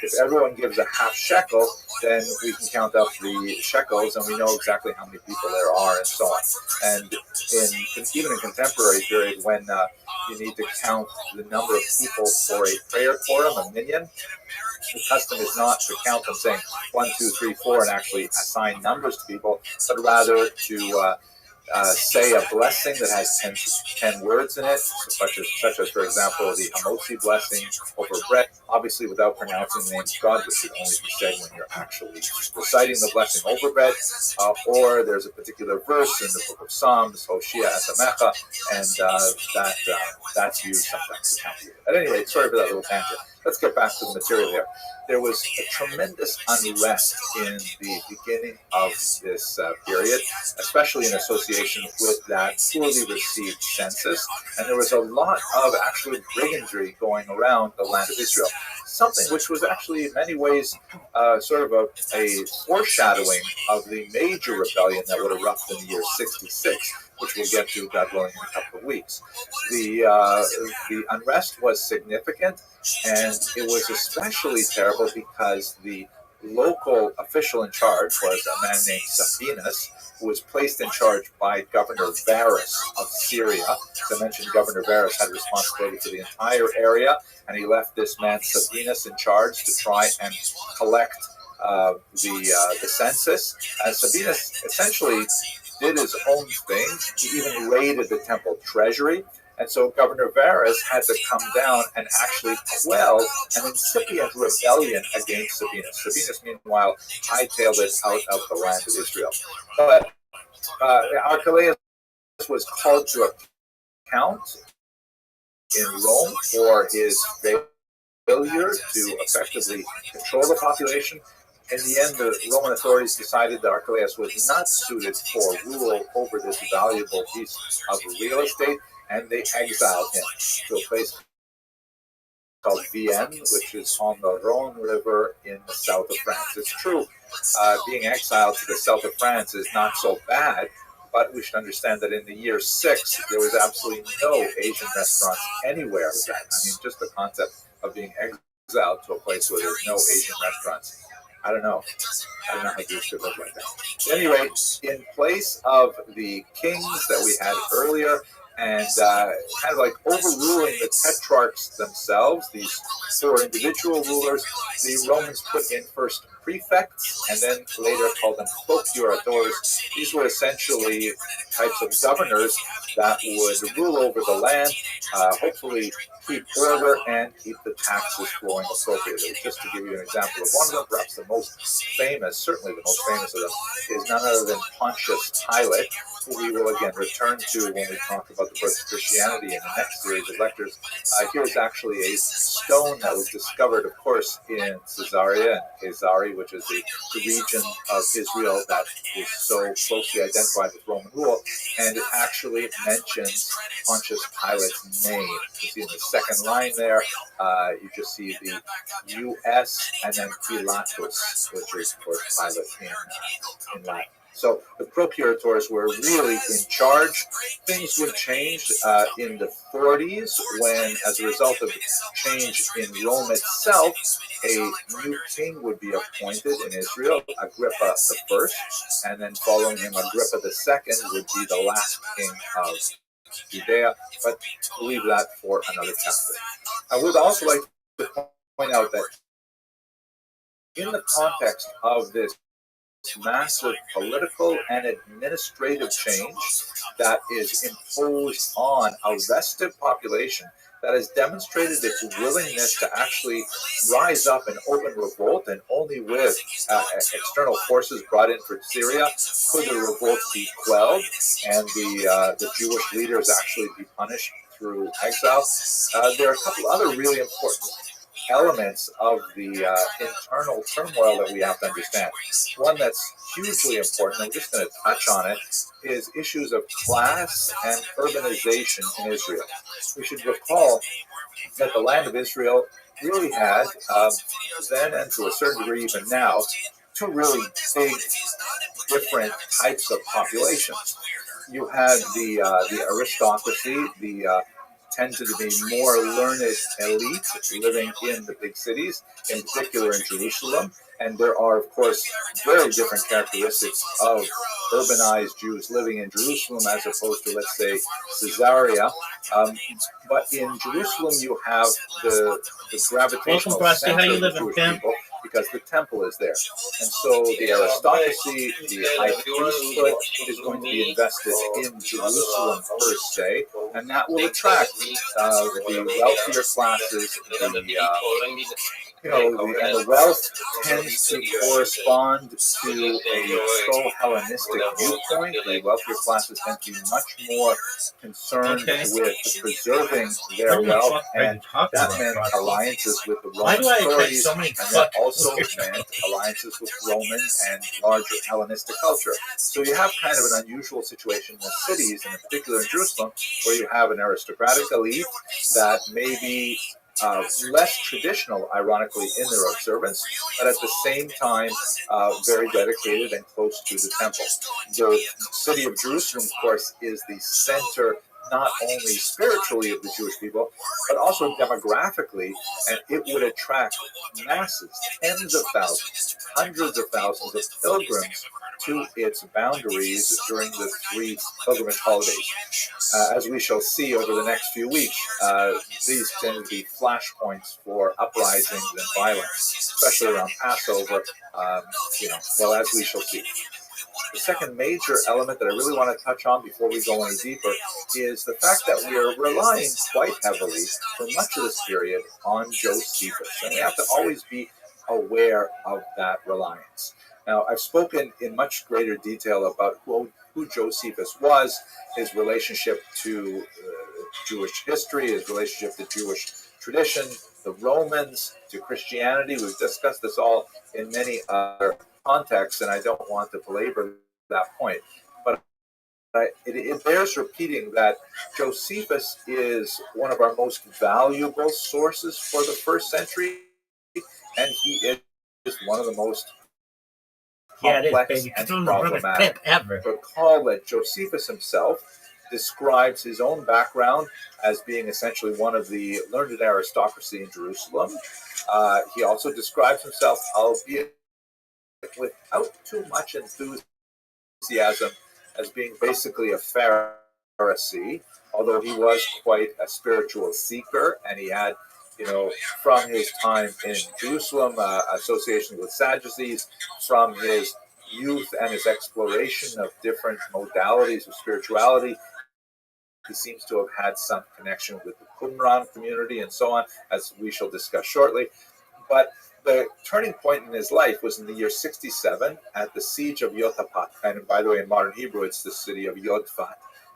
If everyone gives a half shekel, then we can count up the shekels and we know exactly how many people there are and so on. And even in contemporary period, when you need to count the number of people for a prayer quorum, a minyan, the custom is not to count them saying 1, 2, 3, 4 and actually assign numbers to people, but rather to say a blessing that has 10 words in it, such as, for example, the Hamotzi blessing over bread, obviously without pronouncing the name of God, which should only be said when you're actually reciting the blessing over bread, or there's a particular verse in the book of Psalms, Hoshea Esamecha, and that's used sometimes to count people. At any rate, sorry for that little tangent. Let's get back to the material here. There was a tremendous unrest in the beginning of this period, especially in association with that poorly received census. And there was a lot of actual brigandry going around the land of Israel, something which was actually in many ways sort of a foreshadowing of the major rebellion that would erupt in the year 66. which we'll get to, God willing, in a couple of weeks. The unrest was significant, and it was especially terrible because the local official in charge was a man named Sabinus, who was placed in charge by Governor Varus of Syria. As I mentioned, Governor Varus had responsibility for the entire area, and he left this man Sabinus in charge to try and collect the census. Sabinus essentially did his own thing. He even raided the temple treasury. And so Governor Varus had to come down and actually quell an incipient rebellion against Sabinus. Sabinus, meanwhile, hightailed it out of the land of Israel. But Archelaus was called to account in Rome for his failure to effectively control the population. In the end, the Roman authorities decided that Archelaus was not suited for rule over this valuable piece of real estate, and they exiled him to a place called Vienne, which is on the Rhone River in the south of France. It's true, being exiled to the south of France is not so bad, but we should understand that in the year 6, there was absolutely no Asian restaurants anywhere. I mean, just the concept of being exiled to a place where there's no Asian restaurants. I don't know how Jews could live like that. At any rate, in place of the kings that we had earlier, and kind of like overruling the tetrarchs themselves, these 4 individual rulers, the Romans put in first prefects and then later called them procurators. These were essentially types of governors that would rule over the land, hopefully keep order and keep the taxes flowing appropriately. Just to give you an example of one of them, perhaps the most famous, certainly the most famous of them, is none other than Pontius Pilate, who we will again return to when we talk about the birth of Christianity in the next series of lectures. Here's actually a stone that was discovered, of course, in Caesarea and Caesarea, which is the region of Israel that is so closely identified with Roman rule, and it actually mentions Pontius Pilate's name. You see in the second line there, you just see the U.S. and then Pilatus, which is, of course, Pilate in Latin. So the procurators were really in charge. Things would change in the 40s when, as a result of change in Rome itself, a new king would be appointed in Israel, Agrippa I, and then following him, Agrippa II would be the last king of Judea, but we'll leave that for another chapter. I would also like to point out that in the context of this massive political and administrative change that is imposed on a restive population that has demonstrated its willingness to actually rise up in open revolt, and only with external forces brought in for Syria could the revolt be quelled and the Jewish leaders actually be punished through exile. There are a couple other really important elements of the internal turmoil that we have to understand. One that's hugely important, I'm just going to touch on it, is issues of class and urbanization in Israel. We should recall that the land of Israel really had, then and to a certain degree even now, 2 really big different types of populations. You had the aristocracy, the tended to be more learned elite living in the big cities, in particular in Jerusalem. And there are, of course, very different characteristics of urbanized Jews living in Jerusalem as opposed to, let's say, Caesarea. But in Jerusalem, you have the gravitational center of the Jewish people because the temple is there. And so the aristocracy, the high priesthood is going to be invested in Jerusalem per se, and that will attract the wealthier classes, and the wealth tends to correspond to a pro-Hellenistic viewpoint. The wealthier classes tend to be much more concerned with preserving their wealth, and that meant alliances with the Roman authorities, and that also meant alliances with Roman and larger Hellenistic culture. So you have kind of an unusual situation in the cities, and in particular in Jerusalem, where you have an aristocratic elite that maybe less traditional, ironically, in their observance, but at the same time, very dedicated and close to the temple. The city of Jerusalem, of course, is the center not only spiritually of the Jewish people, but also demographically, and it would attract masses, tens of thousands, hundreds of thousands of pilgrims to its boundaries during the 3 pilgrimage holidays. As we shall see over the next few weeks, these tend to be flashpoints for uprisings and violence, especially around Passover, as we shall see. The second major element that I really want to touch on before we go any deeper is the fact that we are relying quite heavily for much of this period on Josephus, and we have to always be aware of that reliance. Now, I've spoken in much greater detail about who Josephus was, his relationship to Jewish history, his relationship to Jewish tradition, the Romans, to Christianity. We've discussed this all in many other contexts, and I don't want to belabor that point. But it bears repeating that Josephus is one of our most valuable sources for the first century, and he is one of the most complex and problematic. Recall that Josephus himself describes his own background as being essentially one of the learned aristocracy in Jerusalem. He also describes himself, albeit without too much enthusiasm, as being basically a Pharisee, although he was quite a spiritual seeker, and he had, from his time in Jerusalem, association with Sadducees, from his youth and his exploration of different modalities of spirituality. He seems to have had some connection with the Qumran community and so on, as we shall discuss shortly. But the turning point in his life was in the year 67 at the siege of Yotapat. And by the way, in modern Hebrew, it's the city of Yodfat,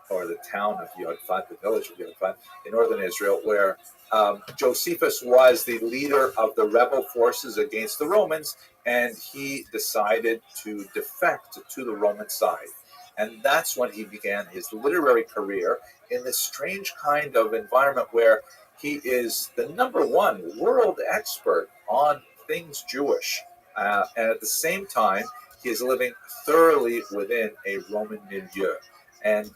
or the town of Yodfat, the village of Yodfat, in northern Israel, where Josephus was the leader of the rebel forces against the Romans, and he decided to defect to the Roman side. And that's when he began his literary career in this strange kind of environment where he is the #1 world expert on things Jewish. And at the same time, he is living thoroughly within a Roman milieu. And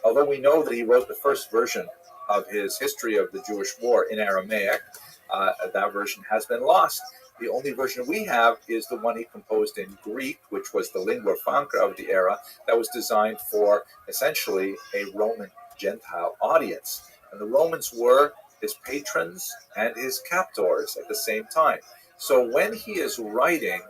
although we know that he wrote the first version of his history of the Jewish war in Aramaic, that version has been lost. The only version we have is the one he composed in Greek, which was the lingua franca of the era, that was designed for essentially a Roman Gentile audience. And the Romans were his patrons and his captors at the same time. So when he is writing,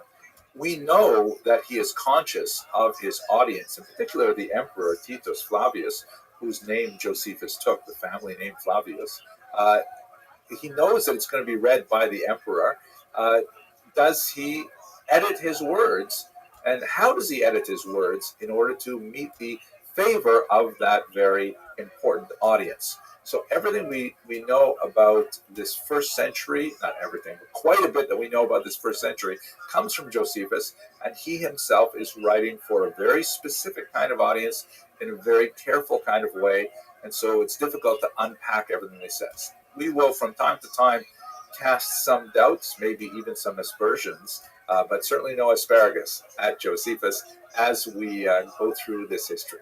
we know that he is conscious of his audience, in particular the emperor Titus Flavius, whose name Josephus took, the family name Flavius. He knows that it's going to be read by the emperor. Does he edit his words? And how does he edit his words in order to meet the favor of that very important audience? So everything we know about this first century, not everything, but quite a bit that we know about this first century, comes from Josephus, and he himself is writing for a very specific kind of audience in a very careful kind of way, and so it's difficult to unpack everything he says. We will, from time to time, cast some doubts, maybe even some aspersions, but certainly no asparagus at Josephus as we go through this history.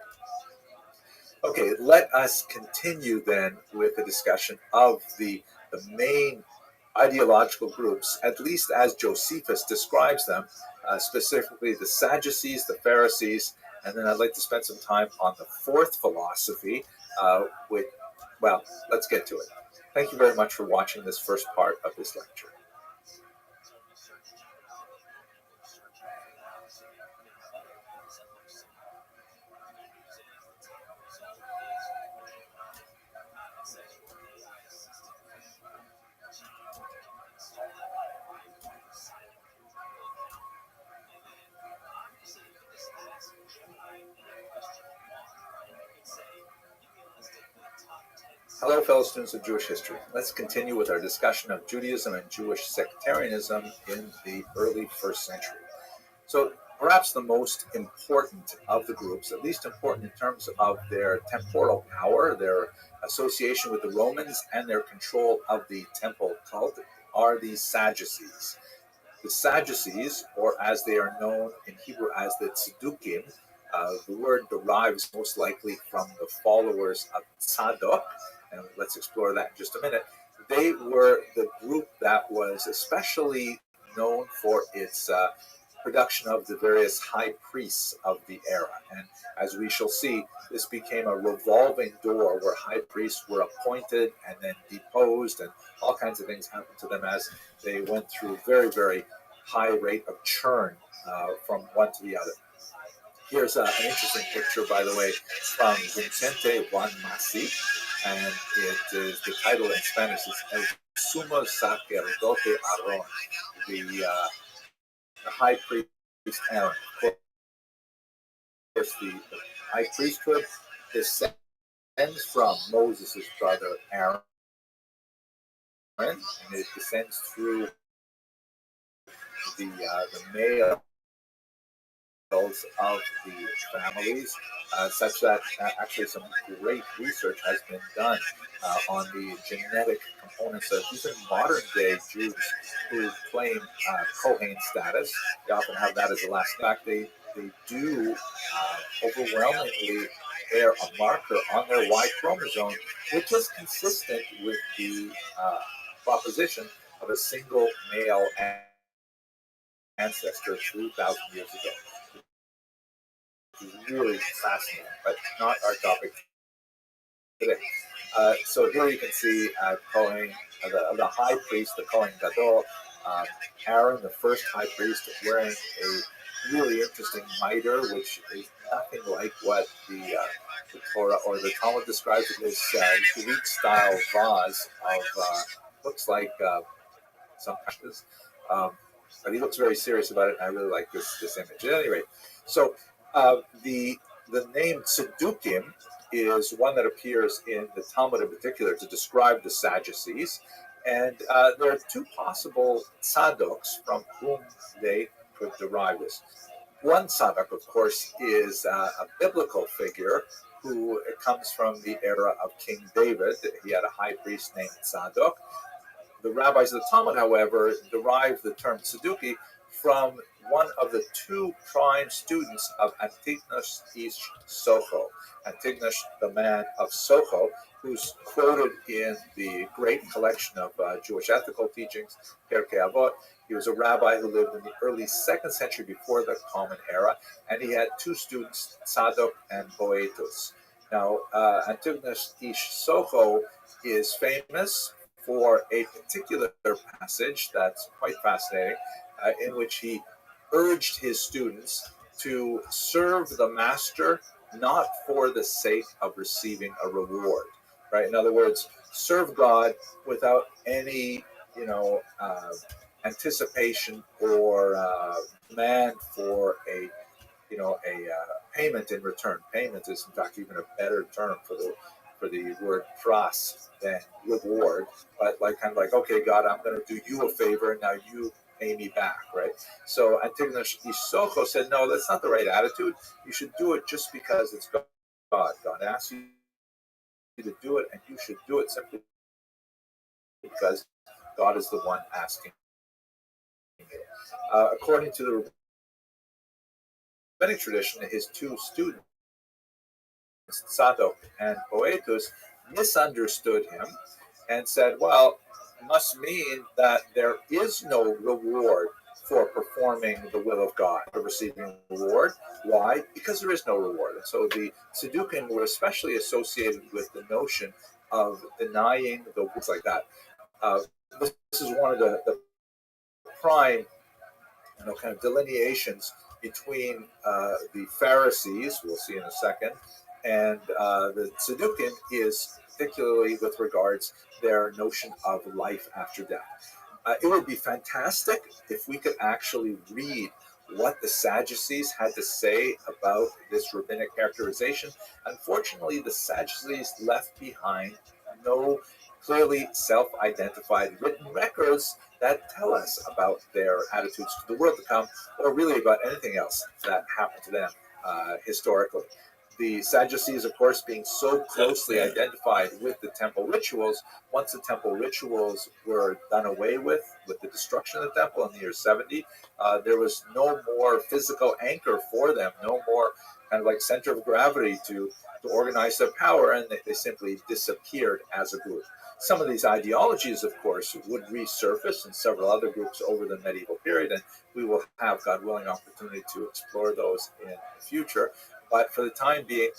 Okay, let us continue then with the discussion of the main ideological groups, at least as Josephus describes them, specifically the Sadducees, the Pharisees, and then I'd like to spend some time on the fourth philosophy, let's get to it. Thank you very much for watching this first part of this lecture. Hello, fellow students of Jewish history. Let's continue with our discussion of Judaism and Jewish sectarianism in the early first century. So perhaps the most important of the groups, at least important in terms of their temporal power, their association with the Romans, and their control of the temple cult, are the Sadducees. The Sadducees, or as they are known in Hebrew as the Tzedukim, the word derives most likely from the followers of Tzadok, and let's explore that in just a minute. They were the group that was especially known for its production of the various high priests of the era. And as we shall see, this became a revolving door where high priests were appointed and then deposed, and all kinds of things happened to them as they went through very, very high rate of churn from one to the other. Here's an interesting picture, by the way, from Vicente Juan Masi, and it is, the title in Spanish is El Sumo Sacerdote Aarón, the high priest Aaron. Of course, the high priesthood descends from Moses' brother Aaron, and it descends through the male of the families, such that actually some great research has been done on the genetic components of even modern day Jews who claim Kohen status. They often have that as a last fact. They do overwhelmingly bear a marker on their Y chromosome, which is consistent with the proposition of a single male ancestor 3,000 years ago. Really fascinating, but not our topic today. So here you can see Kohen, the high priest, the Kohen Gadol, Aaron, the first high priest, wearing a really interesting mitre, which is nothing like what the Torah or the Talmud describes it as Greek-style vase of looks like some practice. But he looks very serious about it, and I really like this image. At any rate, so the name Tzedukim is one that appears in the Talmud in particular to describe the Sadducees, and there are two possible tzaddoks from whom they could derive this. One tzadok, of course, is a biblical figure who comes from the era of King David. He had a high priest named Tzadok. The rabbis of the Talmud, however, derive the term Tzeduki from one of the two prime students of Antigonus ish Socho. Antigonus, the man of Socho, who's quoted in the great collection of Jewish ethical teachings, Pirkei Avot. He was a rabbi who lived in the early 2nd century before the Common Era, and he had two students, Tzadok and Boetus. Now, Antigonus ish Socho is famous for a particular passage that's quite fascinating, in which he urged his students to serve the master not for the sake of receiving a reward, right? In other words, serve God without any, anticipation or demand for a payment in return. Payment is, in fact, even a better term for the word pras than reward, but kind of like, okay, God, I'm going to do you a favor, now you pay me back, right? So Antigonus ish Socho said, no, that's not the right attitude. You should do it just because it's God. God asks you to do it, and you should do it simply because God is the one asking you. According to the rabbinic tradition, his two students, Tzadok and Boetus, misunderstood him and said, well, it must mean that there is no reward for performing the will of God, for receiving reward. Why? Because there is no reward. And so the Tzedukim were especially associated with the notion of denying the words like that. This is one of the prime kind of delineations between the Pharisees, we'll see in a second, and the Tzedukim is particularly with regards their notion of life after death. It would be fantastic if we could actually read what the Sadducees had to say about this rabbinic characterization. Unfortunately, the Sadducees left behind no clearly self-identified written records that tell us about their attitudes to the world to come, or really about anything else that happened to them historically. The Sadducees, of course, being so closely identified with the temple rituals, once the temple rituals were done away with the destruction of the temple in the year 70, there was no more physical anchor for them, no more kind of like center of gravity to organize their power, and they simply disappeared as a group. Some of these ideologies, of course, would resurface in several other groups over the medieval period, and we will have, God willing, opportunity to explore those in the future. But for the time being,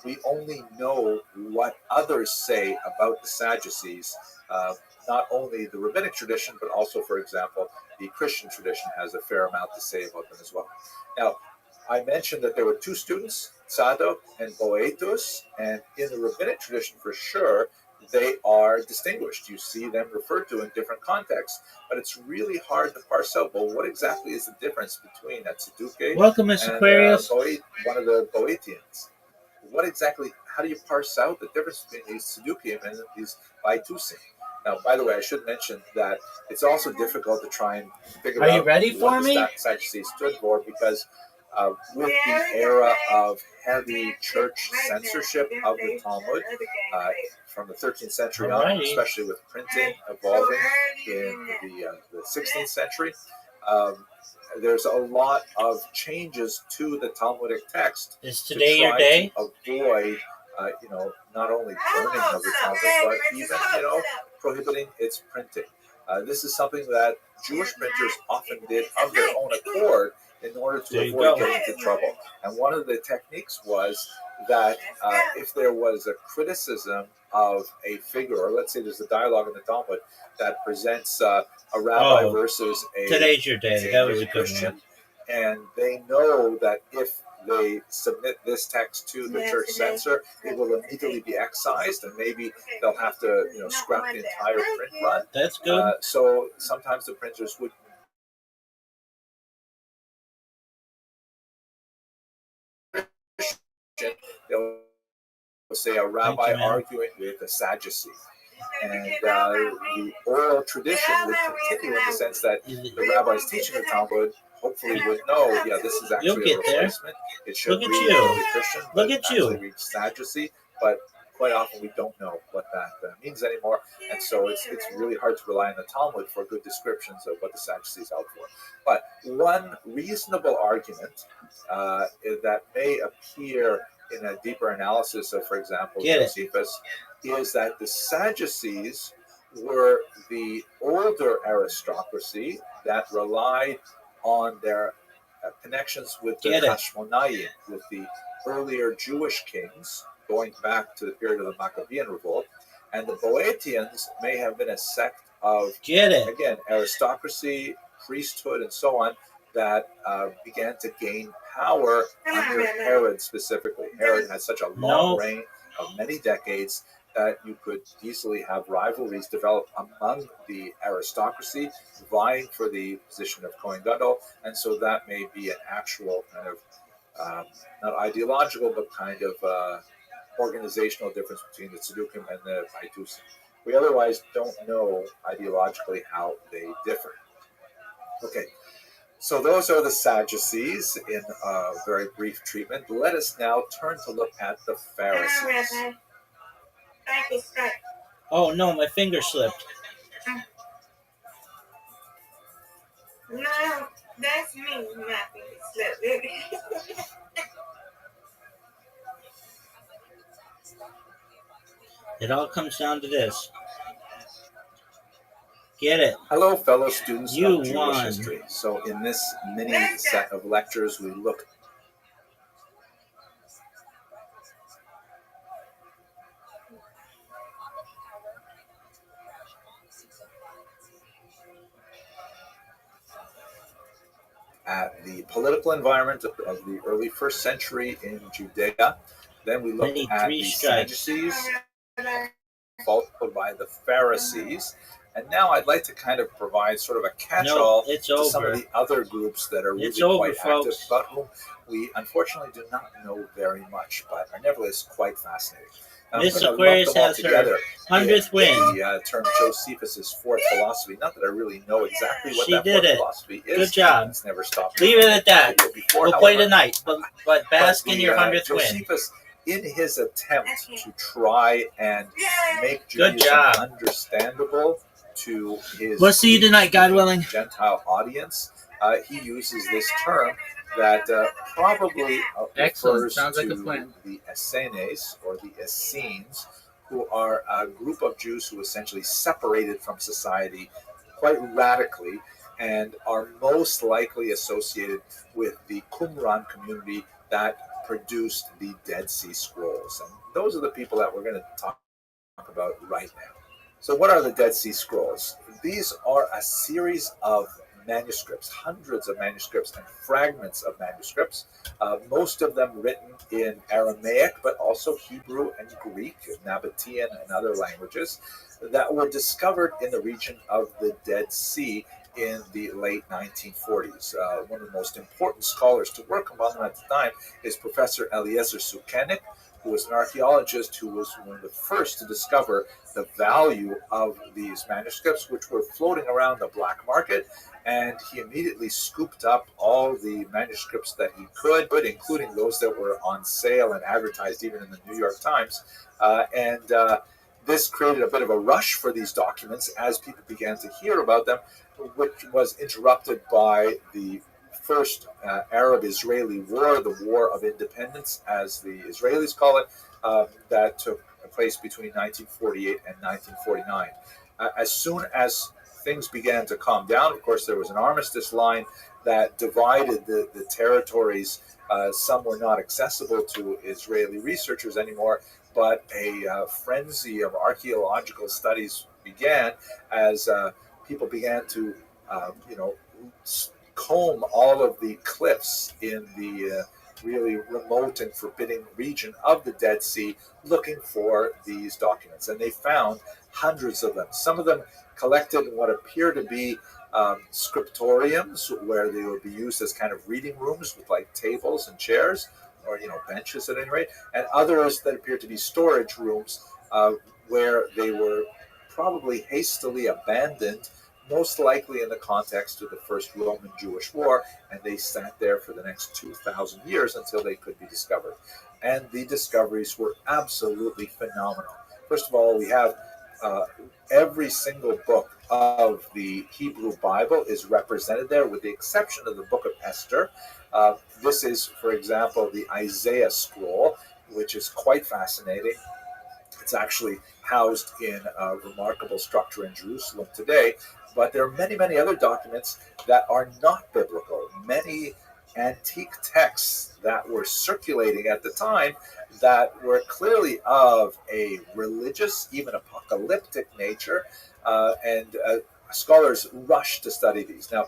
we only know what others say about the Sadducees, not only the rabbinic tradition, but also, for example, the Christian tradition has a fair amount to say about them as well. Now, I mentioned that there were two students, Tzadok and Boethus, and in the rabbinic tradition, for sure, they are distinguished. You see them referred to in different contexts, but it's really hard to parse out, well, what exactly is the difference between a Tzedukah Welcome, Miss and Aquarius. one of the Boetians? What exactly, how do you parse out the difference between these Tzedukim and these Baitusim? Now, by the way, I should mention that it's also difficult to try and figure Are you out ready for what me? the Sadducees stood for, because with the era of heavy church censorship of the Talmud from the 13th century on, Alrighty. especially with printing evolving in the 16th century, there's a lot of changes to the Talmudic text Is to today your try day? to avoid, not only burning of the Talmud, but even, prohibiting its printing. This is something that Jewish printers often did of their own accord in order to There you avoid go. getting into trouble. And one of the techniques was that if there was a criticism of a figure, or let's say there's a dialogue in the Talmud that presents a rabbi versus Today's your day. That was a good Christian, one. and they know that if they submit this text to the church censor, it will immediately be excised, and maybe they'll have to, scrap the entire print run. That's good. So sometimes the printers would they'll say a rabbi arguing with a Sadducee. And the oral tradition would continue in the sense that the rabbis teaching the Talmud hopefully would know, this is actually a replacement. It should read Holy Christian, but actually read Sadducee. But quite often we don't know what that means anymore. And so it's really hard to rely on the Talmud for good descriptions of what the Sadducees out for. But one reasonable argument that may appear in a deeper analysis of, for example, Josephus, is that the Sadducees were the older aristocracy that relied on their connections with the Hashmonayim, with the earlier Jewish kings, going back to the period of the Maccabean revolt. And the Boetians may have been a sect of, again, aristocracy, priesthood, and so on, that began to gain power under Herod specifically. Herod had such a long reign of many decades that you could easily have rivalries develop among the aristocracy, vying for the position of Kohen Gadol, and so that may be an actual kind of, not ideological, but kind of organizational difference between the Tzedukim and the Baitusim. We otherwise don't know ideologically how they differ. Okay. So those are the Sadducees in a very brief treatment. Let us now turn to look at the Pharisees. Oh no, my finger slipped. No, that's me. My finger slipped. It all comes down to this. Get it. Hello, fellow students of Jewish history. So in this mini set of lectures, we look at the political environment of the early first century in Judea. Then we look at the Sadducees, followed by the Pharisees. And now I'd like to kind of provide sort of a catch-all to some of the other groups that are really quite active, about whom we unfortunately do not know very much, but are nevertheless quite fascinating. Miss gonna lump Aquarius them all has her together 100th in win. the term Josephus's fourth philosophy. Not that I really know exactly what She that did fourth it. philosophy is. Good job. It's never stopped me Leave from it at that. the video before. We'll play However, tonight, but bask in your 100th win. Josephus, in his attempt to try and make Good Judaism job. understandable to his We'll see you tonight, God willing. Gentile audience, he uses this term that probably Excellent. refers Sounds like a to plan. the Essenes or the Essenes, who are a group of Jews who essentially separated from society quite radically and are most likely associated with the Qumran community that produced the Dead Sea Scrolls. And those are the people that we're going to talk about right now. So what are the Dead Sea Scrolls? These are a series of manuscripts, hundreds of manuscripts and fragments of manuscripts, most of them written in Aramaic, but also Hebrew and Greek, Nabatean and other languages, that were discovered in the region of the Dead Sea in the late 1940s. One of the most important scholars to work among them at the time is Professor Eliezer Sukenik, who was an archaeologist who was one of the first to discover the value of these manuscripts, which were floating around the black market. And he immediately scooped up all the manuscripts that he could, including those that were on sale and advertised even in the New York Times. This created a bit of a rush for these documents as people began to hear about them, which was interrupted by the first Arab-Israeli war, the War of Independence, as the Israelis call it, that took place between 1948 and 1949. As soon as things began to calm down, of course, there was an armistice line that divided the territories. Some were not accessible to Israeli researchers anymore, but a frenzy of archaeological studies began as people began to, comb all of the cliffs in the really remote and forbidding region of the Dead Sea, looking for these documents. And they found hundreds of them. Some of them collected in what appear to be scriptoriums, where they would be used as kind of reading rooms with like tables and chairs, or benches at any rate, and others that appear to be storage rooms where they were probably hastily abandoned, most likely in the context of the First Roman-Jewish War, and they sat there for the next 2,000 years until they could be discovered. And the discoveries were absolutely phenomenal. First of all, we have every single book of the Hebrew Bible is represented there, with the exception of the book of Esther. This is, for example, the Isaiah scroll, which is quite fascinating. It's actually housed in a remarkable structure in Jerusalem today. But there are many, many other documents that are not biblical. Many antique texts that were circulating at the time that were clearly of a religious, even apocalyptic nature, and scholars rushed to study these. Now,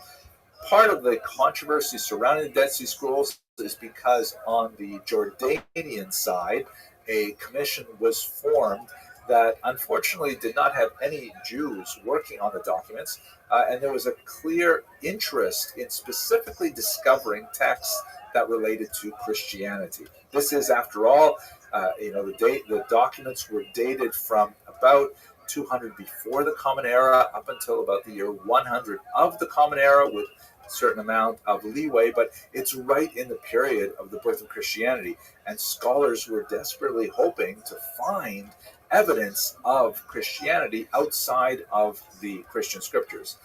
part of the controversy surrounding the Dead Sea Scrolls is because on the Jordanian side, a commission was formed that unfortunately did not have any Jews working on the documents, and there was a clear interest in specifically discovering texts that related to Christianity. This is, after all, the documents were dated from about 200 before the Common Era up until about the year 100 of the Common Era, with a certain amount of leeway, but it's right in the period of the birth of Christianity, and scholars were desperately hoping to find evidence of Christianity outside of the Christian scriptures.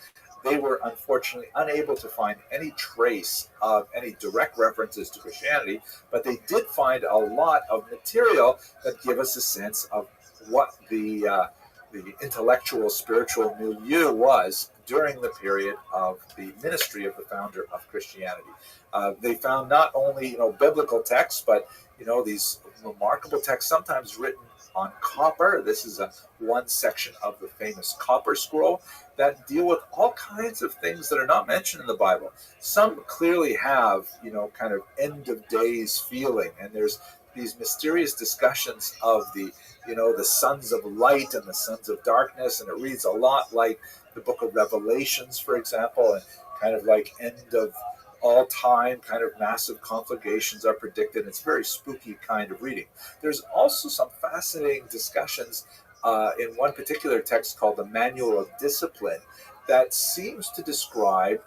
They were unfortunately unable to find any trace of any direct references to Christianity, but they did find a lot of material that give us a sense of what the intellectual, spiritual milieu was during the period of the ministry of the founder of Christianity. They found not only biblical texts, but these remarkable texts, sometimes written on copper. This is one section of the famous copper scroll that deal with all kinds of things that are not mentioned in the Bible. Some clearly have, kind of end of days feeling, and there's these mysterious discussions of the sons of light and the sons of darkness, and it reads a lot like the book of Revelations, for example, and kind of like end of all-time kind of massive conflagrations are predicted. It's very spooky kind of reading. There's also some fascinating discussions in one particular text called the Manual of Discipline that seems to describe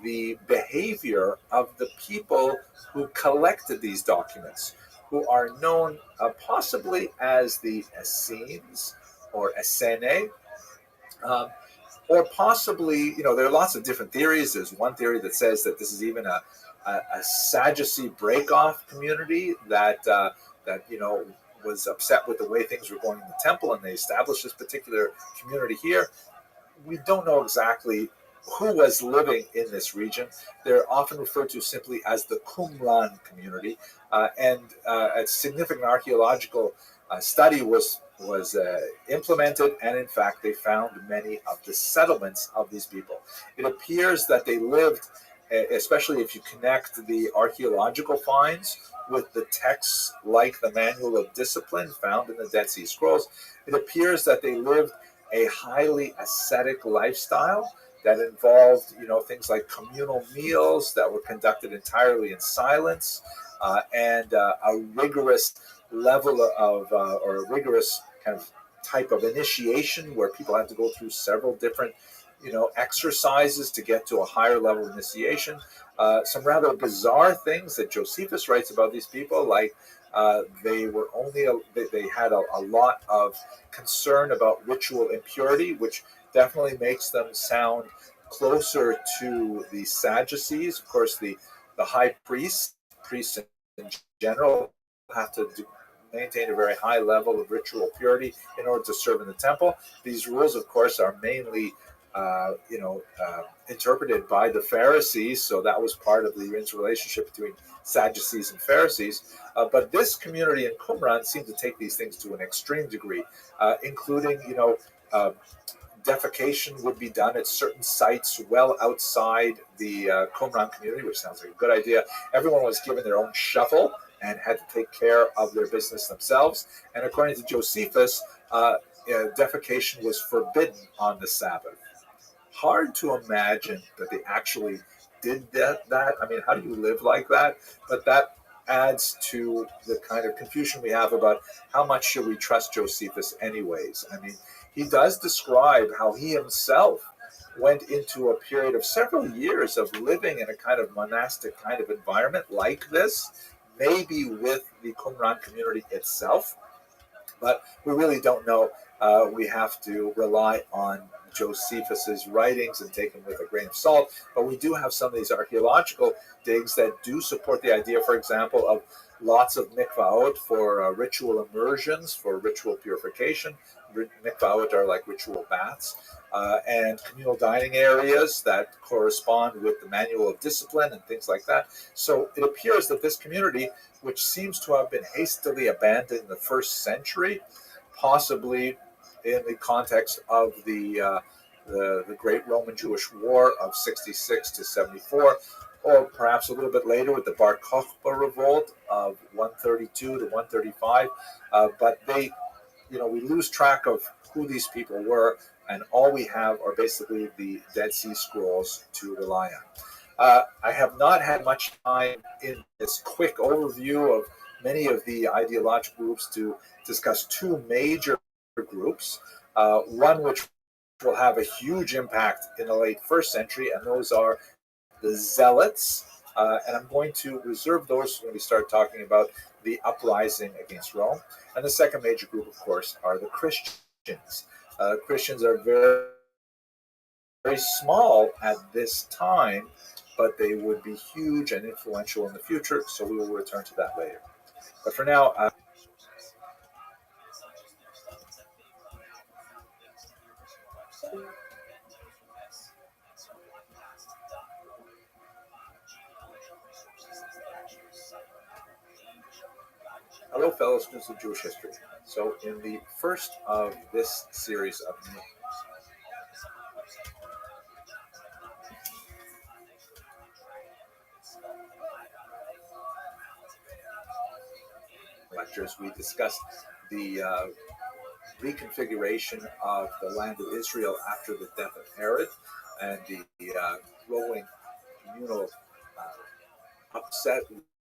the behavior of the people who collected these documents, who are known possibly as the Essenes or Essene, or possibly, there are lots of different theories. There's one theory that says that this is even a Sadducee break-off community that was upset with the way things were going in the temple, and they established this particular community here. We don't know exactly who was living in this region. They're often referred to simply as the Qumran community, and a significant archaeological study was implemented, and in fact they found many of the settlements of these people. It appears that they lived, especially if you connect the archaeological finds with the texts like the Manual of Discipline found in the Dead Sea Scrolls, it appears that they lived a highly ascetic lifestyle that involved, things like communal meals that were conducted entirely in silence, and a rigorous level of, or a rigorous kind of type of initiation where people had to go through several different, exercises to get to a higher level of initiation. Some rather bizarre things that Josephus writes about these people, like they had a lot of concern about ritual impurity, which definitely makes them sound closer to the Sadducees. Of course, the high priests in general have to maintain a very high level of ritual purity in order to serve in the temple. These rules, of course, are mainly interpreted by the Pharisees, so that was part of the interrelationship between Sadducees and Pharisees. But this community in Qumran seemed to take these things to an extreme degree, including, defecation would be done at certain sites well outside the Qumran community, which sounds like a good idea. Everyone was given their own shovel and had to take care of their business themselves. And according to Josephus, defecation was forbidden on the Sabbath. Hard to imagine that they actually did that. I mean, how do you live like that? But that adds to the kind of confusion we have about how much should we trust Josephus anyways. I mean, he does describe how he himself went into a period of several years of living in a kind of monastic kind of environment like this, maybe with the Qumran community itself, but we really don't know. We have to rely on Josephus's writings and take them with a grain of salt. But we do have some of these archaeological digs that do support the idea, for example, of lots of mikvaot for ritual immersions, for ritual purification. Mikvaot are like ritual baths, and communal dining areas that correspond with the Manual of Discipline and things like that. So it appears that this community, which seems to have been hastily abandoned in the first century, possibly in the context of the Great Roman Jewish War of 66 to 74, or perhaps a little bit later with the Bar Kokhba revolt of 132 to 135. But we lose track of who these people were, and all we have are basically the Dead Sea Scrolls to rely on. I have not had much time in this quick overview of many of the ideological groups to discuss two major groups, one which will have a huge impact in the late first century, and those are the Zealots. And I'm going to reserve those when we start talking about the uprising against Rome. And the second major group, of course, are the Christians. Christians are very, very small at this time, but they would be huge and influential in the future, so we will return to that later. But for now, hello, fellow students of Jewish history. So in the first of this series of lectures, we discussed the reconfiguration of the land of Israel after the death of Herod and the growing communal upset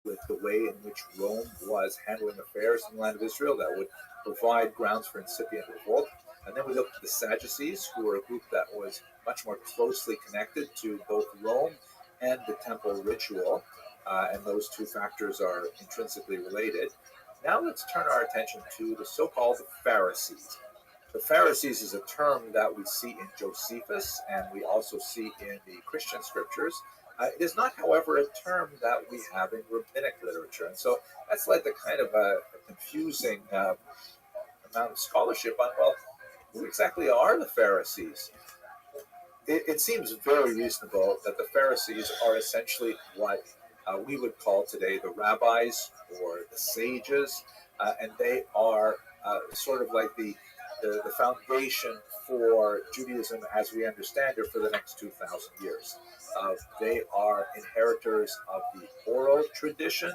with the way in which Rome was handling affairs in the land of Israel that would provide grounds for incipient revolt. And then we looked at the Sadducees, who were a group that was much more closely connected to both Rome and the temple ritual, and those two factors are intrinsically related. Now let's turn our attention to the so-called Pharisees. The Pharisees is a term that we see in Josephus and we also see in the Christian scriptures. It is not, however, a term that we have in rabbinic literature. And so that's led to kind of a confusing amount of scholarship on, well, who exactly are the Pharisees? It seems very reasonable that the Pharisees are essentially what we would call today the rabbis or the sages, and they are sort of like the foundation for Judaism as we understand it for the next 2,000 years. They are inheritors of the oral tradition,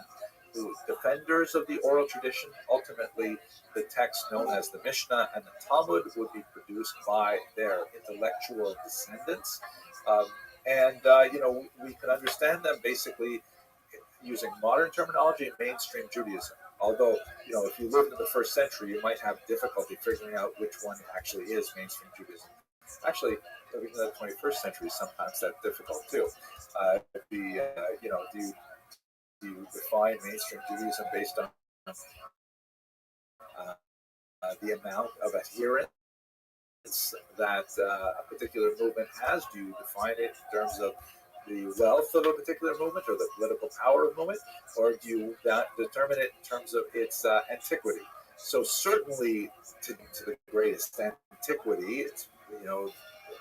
defenders of the oral tradition. Ultimately, the text known as the Mishnah and the Talmud would be produced by their intellectual descendants. We can understand them basically using modern terminology in mainstream Judaism. Although, if you lived in the first century, you might have difficulty figuring out which one actually is mainstream Judaism. Actually, living in the 21st century is sometimes that difficult too. Do you define mainstream Judaism based on the amount of adherents that a particular movement has? Do you define it in terms of the wealth of a particular movement or the political power of a movement, or do you determine it in terms of its antiquity? So certainly, to the greatest antiquity, it's,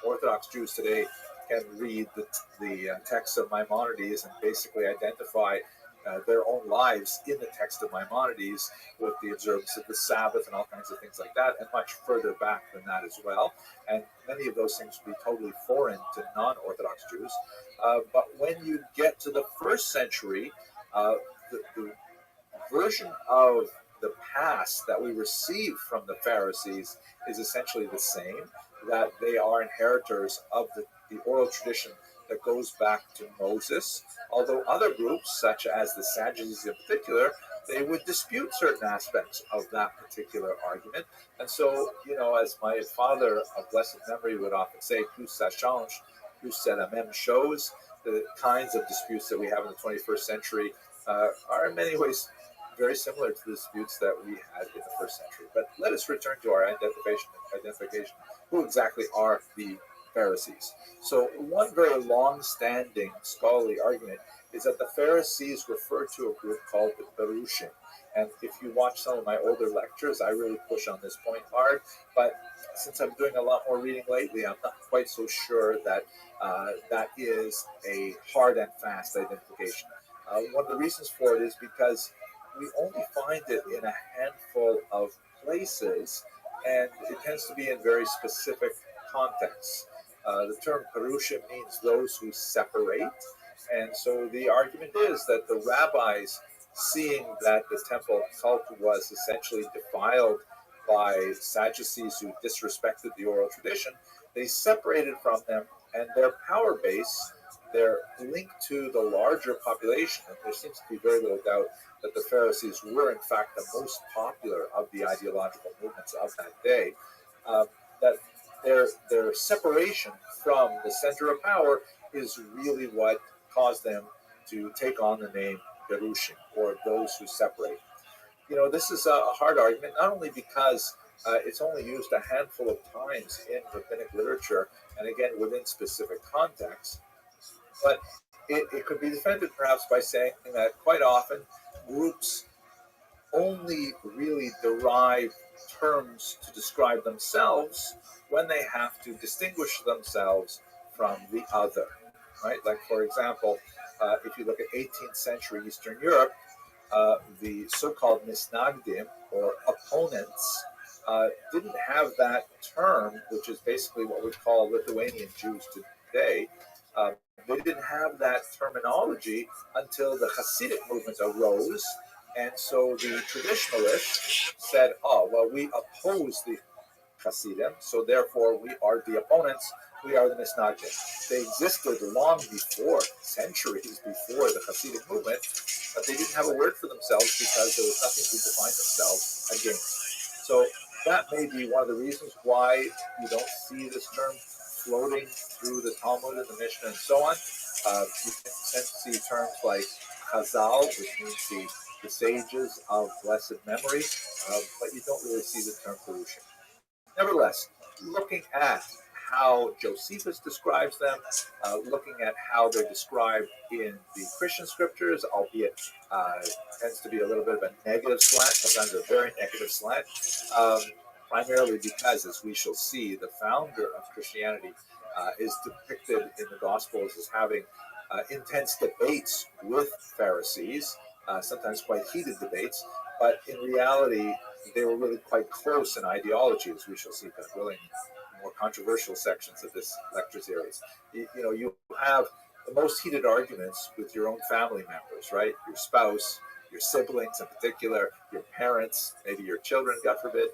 Orthodox Jews today can read the text of Maimonides and basically identify their own lives in the text of Maimonides with the observance of the Sabbath and all kinds of things like that, and much further back than that as well. And many of those things would be totally foreign to non-Orthodox Jews. But when you get to the first century, the version of the past that we receive from the Pharisees is essentially the same, that they are inheritors of the oral tradition that goes back to Moses, although other groups, such as the Sadducees in particular, they would dispute certain aspects of that particular argument. And so, as my father of blessed memory would often say, plus ça change, plus c'est la même chose, the kinds of disputes that we have in the 21st century are in many ways very similar to the disputes that we had in the first century. But let us return to our identification. Who exactly are the Pharisees? So one very long-standing scholarly argument is that the Pharisees refer to a group called the Perushim. And if you watch some of my older lectures, I really push on this point hard. But since I'm doing a lot more reading lately, I'm not quite so sure that that is a hard and fast identification. One of the reasons for it is because we only find it in a handful of places, and it tends to be in very specific contexts. The term Perushim means those who separate, and so the argument is that the rabbis, seeing that the temple cult was essentially defiled by Sadducees who disrespected the oral tradition, they separated from them, and their power base, their link to the larger population, and there seems to be very little doubt that the Pharisees were in fact the most popular of the ideological movements of that day, that their separation from the center of power is really what caused them to take on the name Perushim, or those who separate. This is a hard argument, not only because it's only used a handful of times in rabbinic literature, and again within specific contexts, but it could be defended perhaps by saying that quite often groups only really derive terms to describe themselves when they have to distinguish themselves from the other, right? Like, for example, if you look at 18th century Eastern Europe, the so-called misnagdim, or opponents, didn't have that term, which is basically what we call Lithuanian Jews today. They didn't have that terminology until the Hasidic movement arose, and so the traditionalists said, "Oh, well, we oppose the Hasidim, so therefore we are the opponents, we are the misnagdim. They existed long before, centuries before the Hasidic movement, but they didn't have a word for themselves because there was nothing to define themselves against. So that may be one of the reasons why you don't see this term floating through the Talmud and the Mishnah and so on. You tend to see terms like Chazal, which means the sages of blessed memory, but you don't really see the term Perushim. Nevertheless, looking at how Josephus describes them, looking at how they're described in the Christian scriptures, albeit tends to be a little bit of a negative slant, sometimes a very negative slant, primarily because, as we shall see, the founder of Christianity is depicted in the Gospels as having intense debates with Pharisees, sometimes quite heated debates, but in reality, they were really quite close in ideology, as we shall see, kind of really more controversial sections of this lecture series. You have the most heated arguments with your own family members, right? Your spouse, your siblings in particular, your parents, maybe your children, God forbid.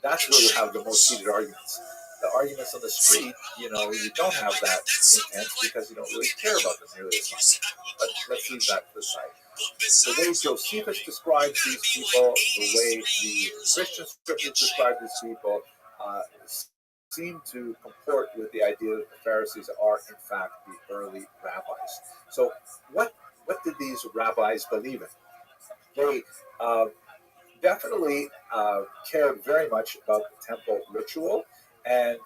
That's where you have the most heated arguments. The arguments on the street, you don't have that intense because you don't really care about them nearly as much. But let's leave that to the side. The way Josephus describes these people, the way the Christian scriptures describe these people, seem to comport with the idea that the Pharisees are, in fact, the early rabbis. So what did these rabbis believe in? They definitely cared very much about the temple ritual, and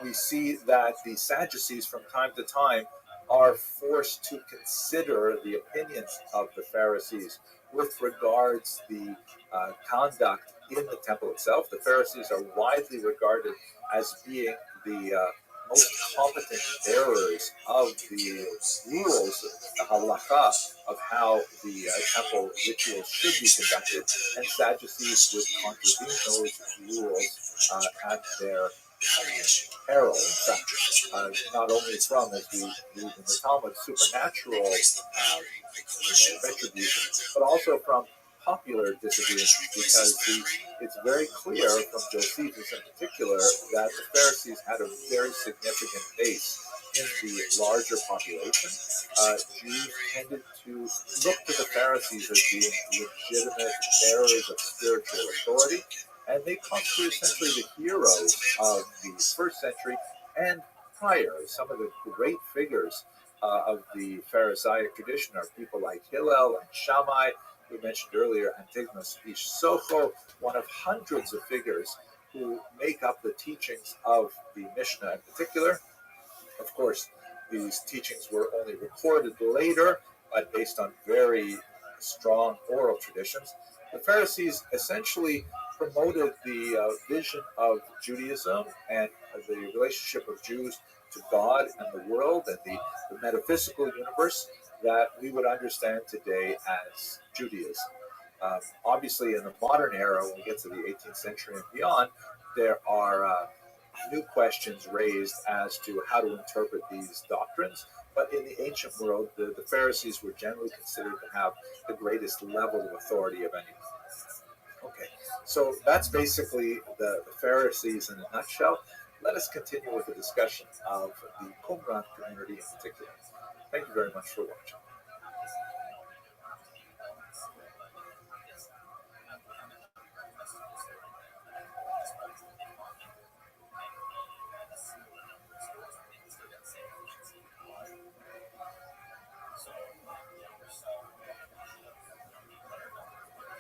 we see that the Sadducees from time to time are forced to consider the opinions of the Pharisees with regards the conduct in the temple itself. The Pharisees are widely regarded as being the most competent bearers of the rules, the halacha, of how the temple rituals should be conducted, and Sadducees would contravene those rules at their peril. In fact, not only from, as we read in the Talmud, supernatural retribution, but also from popular disagreement, because it's very clear from Josephus in particular that the Pharisees had a very significant base in the larger population. Jews tended to look to the Pharisees as being legitimate bearers of spiritual authority, and they constitute essentially the heroes of the first century and prior. Some of the great figures of the Pharisaic tradition are people like Hillel and Shammai. We mentioned earlier Antigonus Ish Socho, one of hundreds of figures who make up the teachings of the Mishnah in particular. Of course, these teachings were only recorded later, but based on very strong oral traditions. The Pharisees essentially promoted the vision of Judaism and the relationship of Jews to God and the world and the metaphysical universe that we would understand today as Judaism. Obviously, in the modern era, when we get to the 18th century and beyond, there are new questions raised as to how to interpret these doctrines. But in the ancient world, the Pharisees were generally considered to have the greatest level of authority of anyone. Okay, so that's basically the Pharisees in a nutshell. Let us continue with the discussion of the Qumran community in particular. Thank you very much for watching.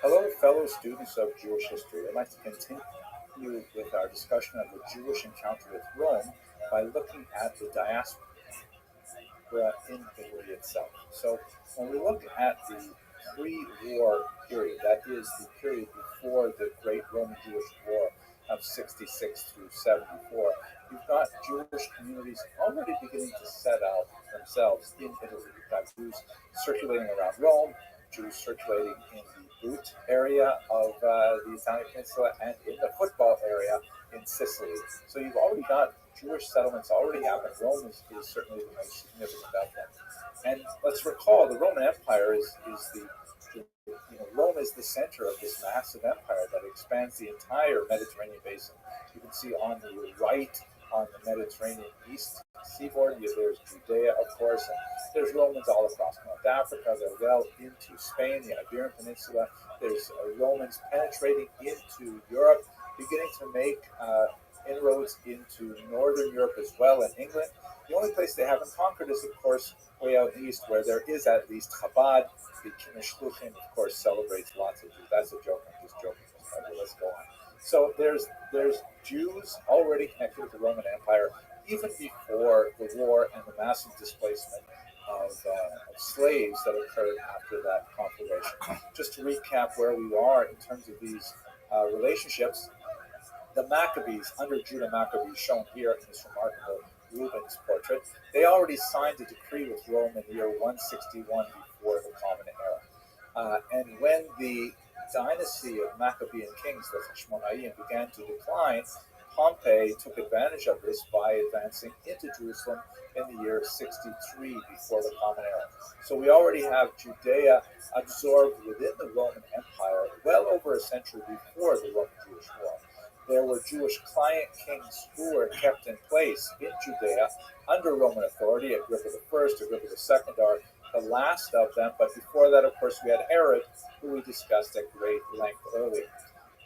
Hello, fellow students of Jewish history. I'd like to continue with our discussion of the Jewish encounter with Rome by looking at the diaspora in Italy itself. So when we look at the pre-war period, that is the period before the Great Roman Jewish War of 66 through 74, you've got Jewish communities already beginning to set out themselves in Italy. You've got Jews circulating around Rome, Jews circulating in the Boot area of the Italian peninsula, and in the football area in Sicily. So you've already got Jewish settlements already happening. Rome is certainly the most significant of them. And let's recall, the Roman Empire is the Rome is the center of this massive empire that expands the entire Mediterranean basin. You can see on the right, on the Mediterranean east seaboard, there's Judea, of course, and there's Romans all across North Africa. They're well into Spain, the Iberian Peninsula. There's Romans penetrating into Europe, beginning to make inroads into Northern Europe as well, and England. The only place they haven't conquered is, of course, way out east, where there is at least Chabad. The Kinnishluchim, of course, celebrates lots of Jews. That's a joke. I'm just joking. Let's go on. So there's Jews already connected with the Roman Empire even before the war and the massive displacement of slaves that occurred after that conflagration. Just to recap where we are in terms of these relationships, the Maccabees, under Judah Maccabees, shown here in this remarkable Rubens portrait, they already signed a decree with Rome in the year 161 before the Common Era. And when the dynasty of Maccabean kings, the Hashmonaim, began to decline, Pompey took advantage of this by advancing into Jerusalem in the year 63 before the Common Era. So we already have Judea absorbed within the Roman Empire well over a century before the Roman-Jewish War. There were Jewish client kings who were kept in place in Judea under Roman authority. Agrippa I, Agrippa II are the last of them, but before that, of course, we had Herod, who we discussed at great length earlier.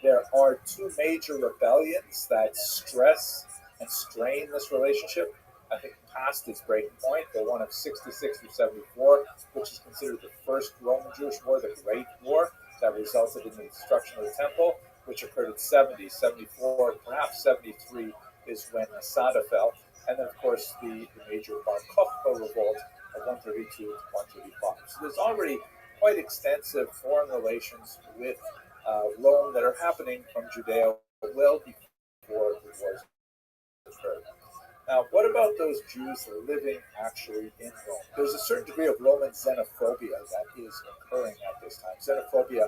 There are two major rebellions that stress and strain this relationship. I think past its breaking point, the one of 66 to 74, which is considered the first Roman-Jewish War, the Great War, that resulted in the destruction of the Temple, which occurred in 70, 74, perhaps 73 is when Masada fell. And then, of course, the major Bar Kokhba revolt of 132 to 135. So there's already quite extensive foreign relations with Rome that are happening from Judea well before the wars occurred. Now, what about those Jews living actually in Rome? There's a certain degree of Roman xenophobia that is occurring at this time. Xenophobia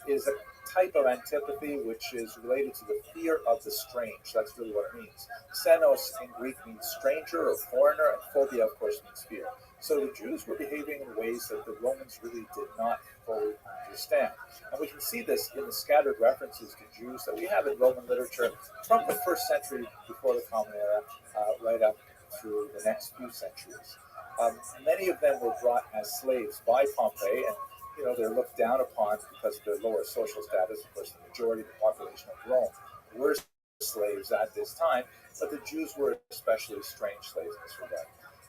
is a type of antipathy which is related to the fear of the strange. That's really what it means. Xenos in Greek means stranger or foreigner, and phobia, of course, means fear. So the Jews were behaving in ways that the Romans really did not fully understand. And we can see this in the scattered references to Jews that we have in Roman literature from the first century before the Common Era right up through the next few centuries. Many of them were brought as slaves by Pompey, and they're looked down upon because of their lower social status. Of course, the majority of the population of Rome were slaves at this time, but the Jews were especially strange slaves in this regard.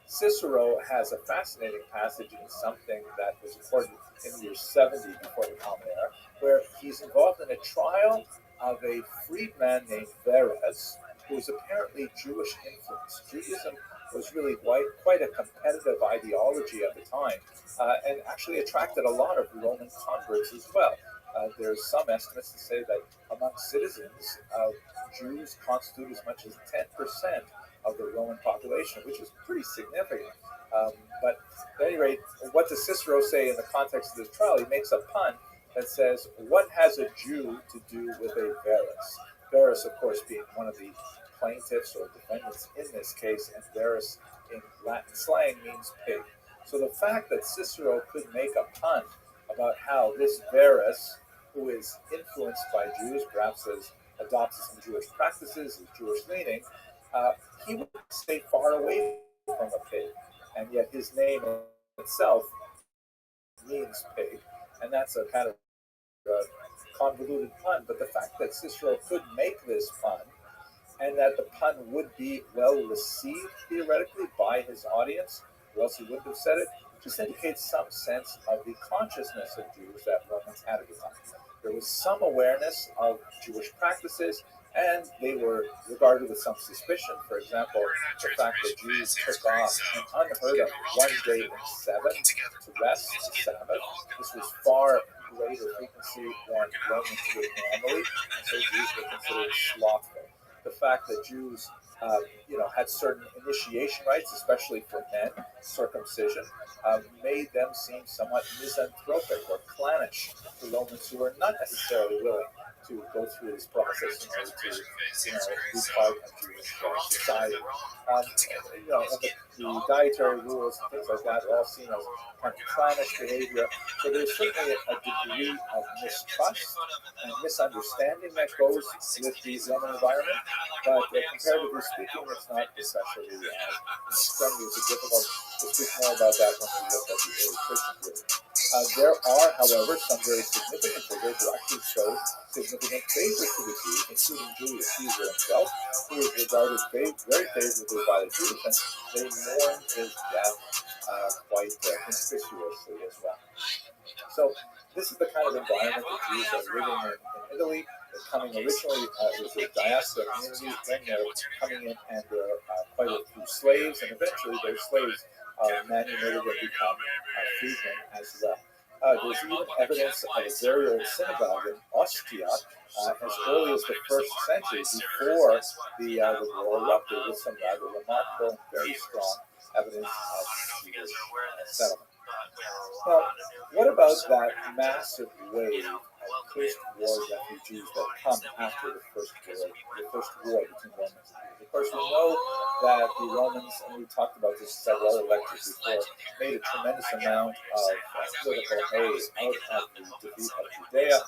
Cicero has a fascinating passage in something that was recorded in the year 70 before the Common Era, where he's involved in a trial of a freedman named Verres, who was apparently Jewish influenced. Judaism was really quite a competitive ideology at the time, and actually attracted a lot of Roman converts as well. There's some estimates to say that among citizens, Jews constitute as much as 10% of the Roman population, which is pretty significant. But at any rate, what does Cicero say in the context of this trial? He makes a pun that says, "What has a Jew to do with a Verres?" Verres, of course, being one of the plaintiffs or defendants in this case, and Verres in Latin slang means pig. So the fact that Cicero could make a pun about how this Verres, who is influenced by Jews, perhaps adopts some Jewish practices, his Jewish leaning, he would stay far away from a pig, and yet his name itself means pig, and that's a kind of convoluted pun. But the fact that Cicero could make this pun, and that the pun would be well received theoretically by his audience, or else he wouldn't have said it, just indicates some sense of the consciousness of Jews that Romans had at the time. There was some awareness of Jewish practices, and they were regarded with some suspicion. For example, the fact that Jews took off an unheard of one day in seven to rest, the Sabbath. This was far greater frequency than Romans would normally, and so Jews were considered slothful. The fact that Jews had certain initiation rites, especially for men, circumcision, made them seem somewhat misanthropic or clannish to Romans who were not necessarily willing to go through this process in order to, be part of Jewish society. And the dietary rules and things like that are all seen as kind of clannish behavior. So there's certainly a degree of mistrust and misunderstanding that goes with the Roman environment. But comparatively speaking, it's not especially strenuous or difficult. We'll speak more about that when we look at the early Christian period. There are, however, some very significant figures who actually showed significant favor to the Jews, including Julius Caesar himself, who was regarded very favorably by the Jews, and they mourned his death quite conspicuously as well. So this is the kind of environment the Jews are living in Italy. They're coming originally, it was a diaspora community, then they're coming in and they're quite a few slaves, and eventually those slaves are manumitted and become freedmen as well. There's even evidence of a very old synagogue in Ostia as early as the 1st century, before the war erupted, with some rather remarkable and very strong evidence of Jewish settlement. Now, what about that massive wave of post-war refugees that come after the first war between Romans and Jews? Of course, we know that the Romans, and we talked about this several other lectures before, made a tremendous amount of political hay out of the defeat of Judea.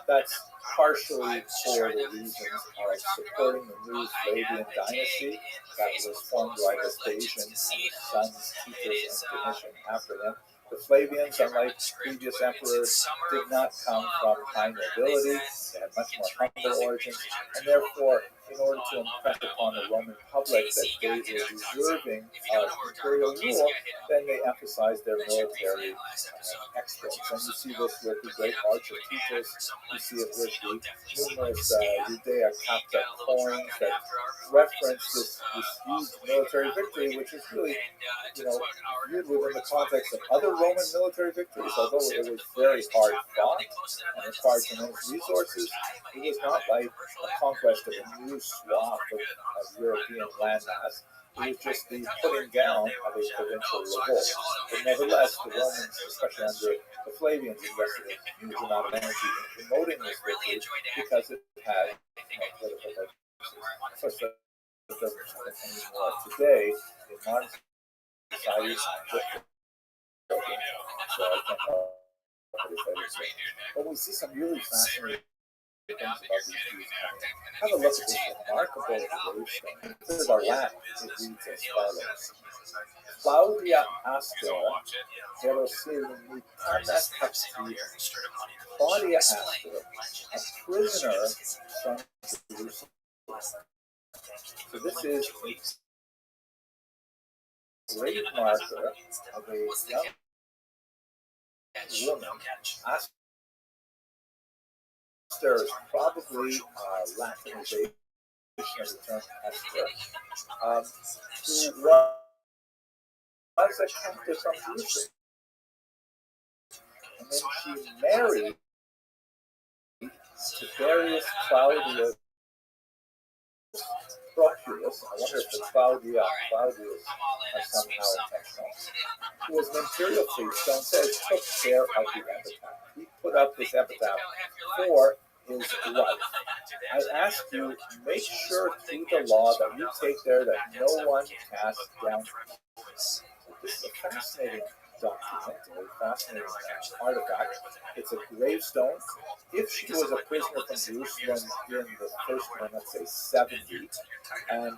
That's partially for the reasons of supporting the new Flavian dynasty that was formed by Vespasian and his sons Titus and Domitian after them. The Flavians, unlike previous emperors, did not come from high nobility. They had much more humble origins, and therefore, in order to impress upon the Roman public that they were deserving of imperial rule, then they emphasized their military exploits. And you see this with the great March of Titus. You see it with the numerous Judea Capta coins that reference this huge military victory, which is really, viewed within the context of other Roman military victories. Although it was very hard fought and required tremendous resources, it was not like a conquest of a new swath of European landmass. It was just the putting down of a provincial revolt. But nevertheless, the Romans, especially under the Flavians, invested a huge amount of energy in promoting this victory because it had political purposes. Of course, that doesn't happen anymore today in modern society. So I can't help but we see some really fascinating things about these Jews. Have a look at this remarkable gravestone. This is our Latin. It reads as follows: Claudia Astor, Verosimilitana Captiva. Claudia Astor, a prisoner from Jerusalem. So this is a great marker of a young woman. Esther is probably Latinization of the term Esther, who was a captive from Jerusalem. And then she married Tiberius Claudius Proculus. I wonder if the Claudius are somehow intentional. Who was an imperial priest, so instead took care of the epitaph. He put up this epitaph for his wife. I ask you, make sure through the law that you take there that no one casts down. This is a fascinating document, a fascinating artifact. It's a gravestone. If she was a prisoner from Jerusalem in the first one, let's say 70, and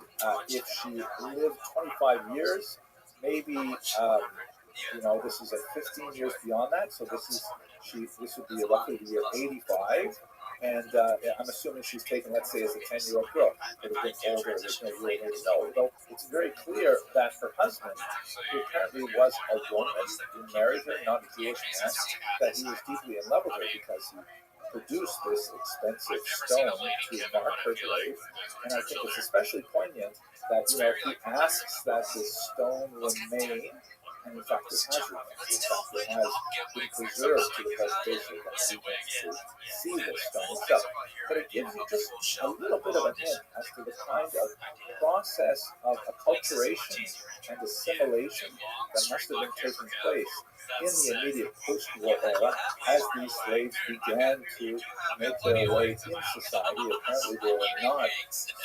if she lived 25 years, maybe this is 15 years beyond that. So this would be roughly the year 85. And I'm assuming she's taken, let's say, as a 10-year-old girl. It would have been older, there's no real way to know. Though it's very clear that her husband, who apparently was a Roman who married her, not a Jewish man, that he was deeply in love with her because he produced this expensive stone to mark her grave. And I think it's especially poignant that, he asks that this stone remain And in fact, it has remained. In fact, it has been preserved to the preservation that we can see this stone itself. But it gives you just a little bit of a hint as to the kind of process of acculturation and assimilation that must have been taking place in the immediate post-war era as these slaves began to make their way in society. Apparently, they were not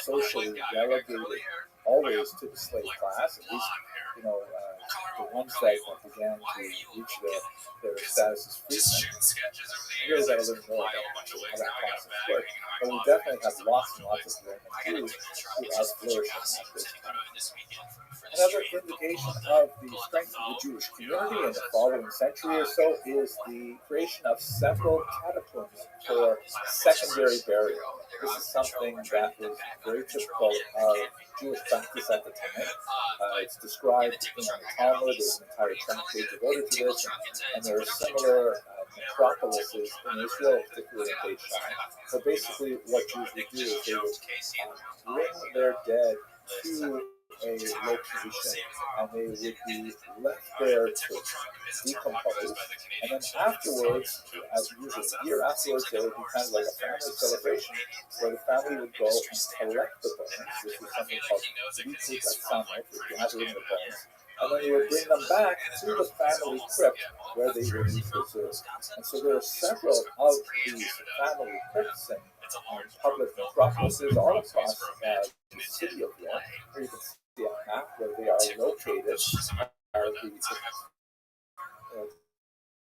socially relegated always to the slave class, at least, the ones that began to reach their status as freedmen. Here's that a little more about how that process worked. But we definitely have lots and lots of Roman Jews who are flourishing at this time. Another indication of the strength of the Jewish community in the following century or so is the creation of several catacombs for secondary burial. This is something that was very typical of Jewish practice at the time. It's described in the Talmud. There's an entire chapter devoted to this, and there are similar necropolises in Israel, particularly in Beit Shai. So basically, what Jews would do is they would bring their dead to a location, and they would be left there to decompose, and then afterwards, as usually a year afterwards, there would be kind of like a family celebration where the family would go and collect the bones. This was something called Vikut Atzamet, gathering the bones, and then they would bring them back to the family crypt where they would be preserved. And so there are several of these family crypts and public necropolises all across the city of Rome. Here you can see a map where they are located. Are the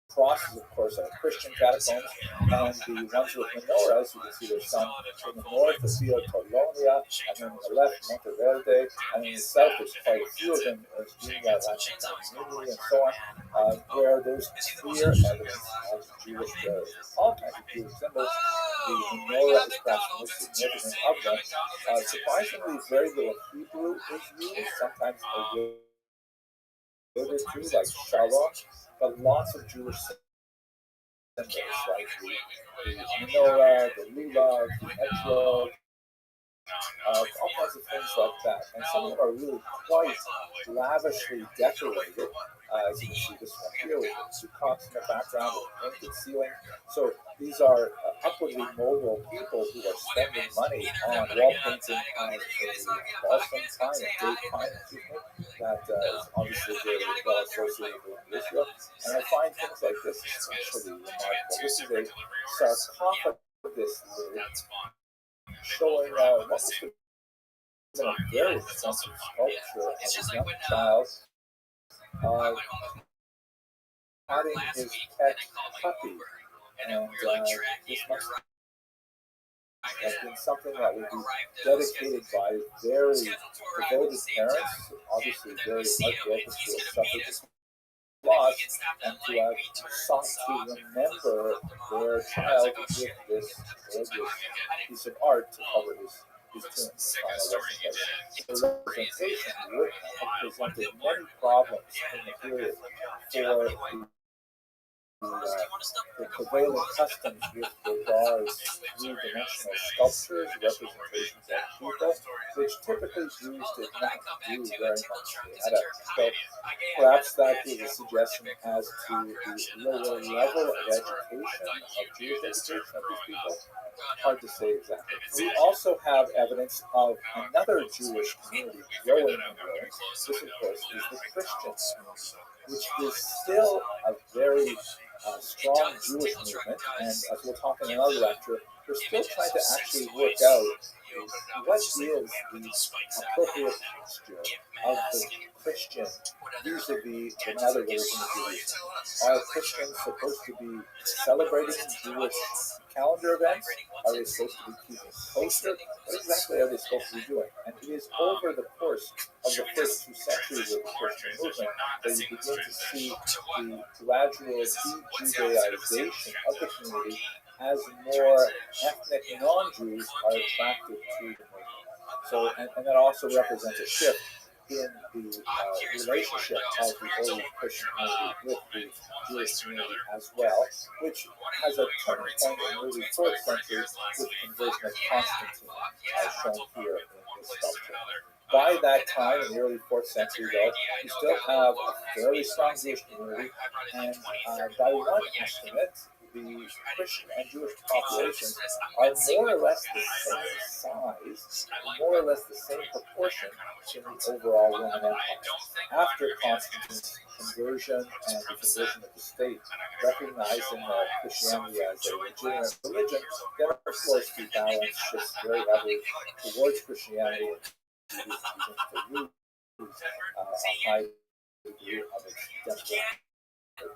crosses, of course, are Christian catacombs, and the ones with menorahs, you can see there's some in the north, the Via Torlonia, and then on the left, Monteverde, and in the south, there's quite a few of them, there's Vigna, Lanzini, and so on, where there's clear evidence of Jewish burials. All kinds of Jewish symbols. The menorah is perhaps the most significant of them. Surprisingly, very little Hebrew is used, sometimes a word or two, like shalom, but lots of Jewish symbols, like the menorah, the lulav, the etrog, all kinds of things like that. And some of them are really quite lavishly decorated. As you can see this one here with the peacocks in the background with painted ceiling. So these are upwardly mobile people who are spending money on wall painting as a balsam pine, a date pine, that is obviously very well associated with Israel. And I find things like this especially remarkable. This is a sarcophagus lid showing what must have been a very expensive sculpture of a young child having his pet puppy. And this must have been something that would be dedicated by very devoted parents, obviously very heartbroken to have suffered this loss, and to have sought to remember their child with this gorgeous piece of art to cover his tomb. The representation would have presented many problems in the period for the prevailing customs with regards to three-dimensional sculptures, representations of people, which typically Jews did not do very much. So perhaps that is a suggestion as to the lower level of education, of Jewish education of these people. Hard to say exactly. We also have evidence of another Jewish community growing in Rome. This, of course, is the Christian community, which is still a very strong Jewish movement, and as we'll talk in another lecture, we're still trying to actually work out what is the appropriate posture of the Christian vis-a-vis another religion of Judaism. Are Christians supposed to be celebrating Jewish calendar events? Are they supposed to be keeping kosher? What exactly are they supposed to be doing? And it is over the course of the first 2 centuries of the Christian movement that you begin to see the gradual de-Judaization of the community as more ethnic non-Jews are attracted to the movement. So, and that also represents a shift in the relationship of the early Christian community with the Jewish community as well, which has a turning point in the early 4th century with the conversion of Constantine, as shown here in this sculpture. by that time, in the early 4th century, though, you still have a fairly strong Jewish community, and by one estimate, the Christian and Jewish populations are more or less the same size, more or less the same proportion in the overall Roman Empire. After Constantine's conversion and the conversion of the state, recognizing Christianity as a legitimate religion, then of course the balance shifts very heavily towards Christianity and to lose a high degree of its demographic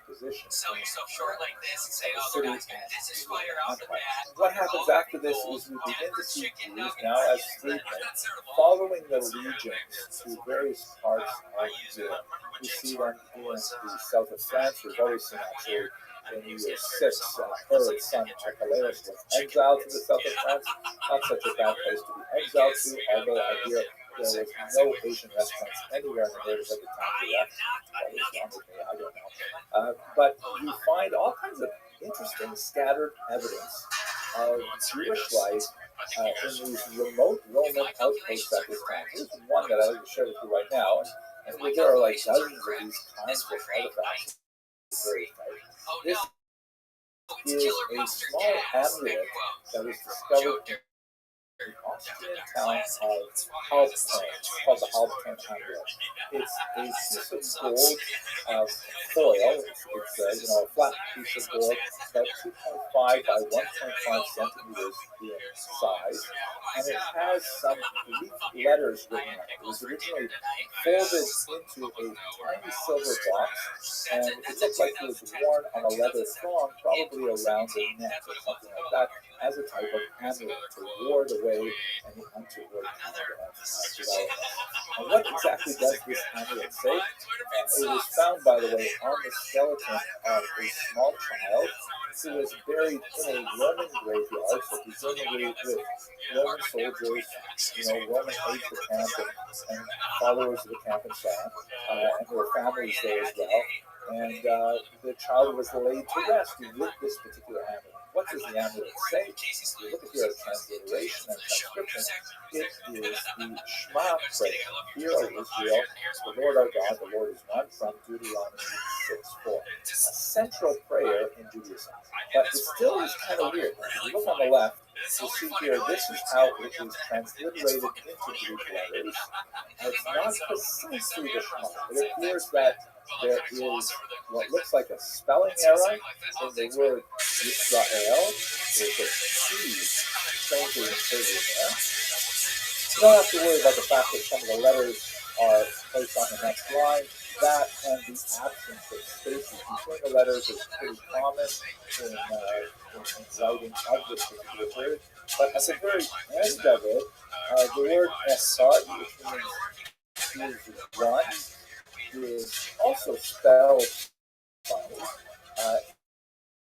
position. Sell yourself short like this and say, oh, the guy's gonna diss his fire off the bat. What happens after this is we begin to see Jews now as freedmen following the legions to various parts of Europe. We see them in the south of France. We've always seen actually in the year 6, Herod's son Archelaus was exiled to the south of France. Not such a bad place to be exiled to, although I hear there was no Asian restaurants anywhere in the neighborhood at the time he left. What was wrong with me? I don't know. But you find all kinds of interesting scattered evidence of Jewish life in these remote Roman outposts at this time. Here's one that I like to share with you right now. And there are like dozens of these kinds of artifacts. This is a small amulet that was discovered in the Austrian town of Halbturn, called the Halbturn amulet. It's a piece of gold foil. It's a flat piece of gold, about 2.5 by 1.5 centimeters in size, and it has some Greek letters written on it. It was originally folded into a tiny silver box, and it looked like it was worn on a leather thong, probably around the neck or something like that, as a type of amulet to ward away any untoward development. And what exactly does this amulet say? It was found, by the way, on the skeleton of a small child who was buried in a Roman graveyard, so presumably with Roman soldiers, Roman aides de camp and followers of the camp and so on, and there were families there as well. And the child was laid to rest with this particular amulet. What does the amulet say? If you look at your transliteration and transcription, it is the Shema prayer. Hear, O Israel, the Lord our God, the Lord is one, from Deuteronomy 6:4. A central prayer in Judaism. But it still is kind of weird. If you look on the left, you see here, this is how it is transliterated into Greek letters. It's not precisely the Shema. It appears that there is what looks like a spelling error in the word Israel. There's a C strangely inserted there. You don't have to worry about the fact that some of the letters are placed on the next line. That and the absence of spaces between the letters is pretty common in writing of this particular word. But at the very end of it, the word Esar, which means is one, is also spelled funny.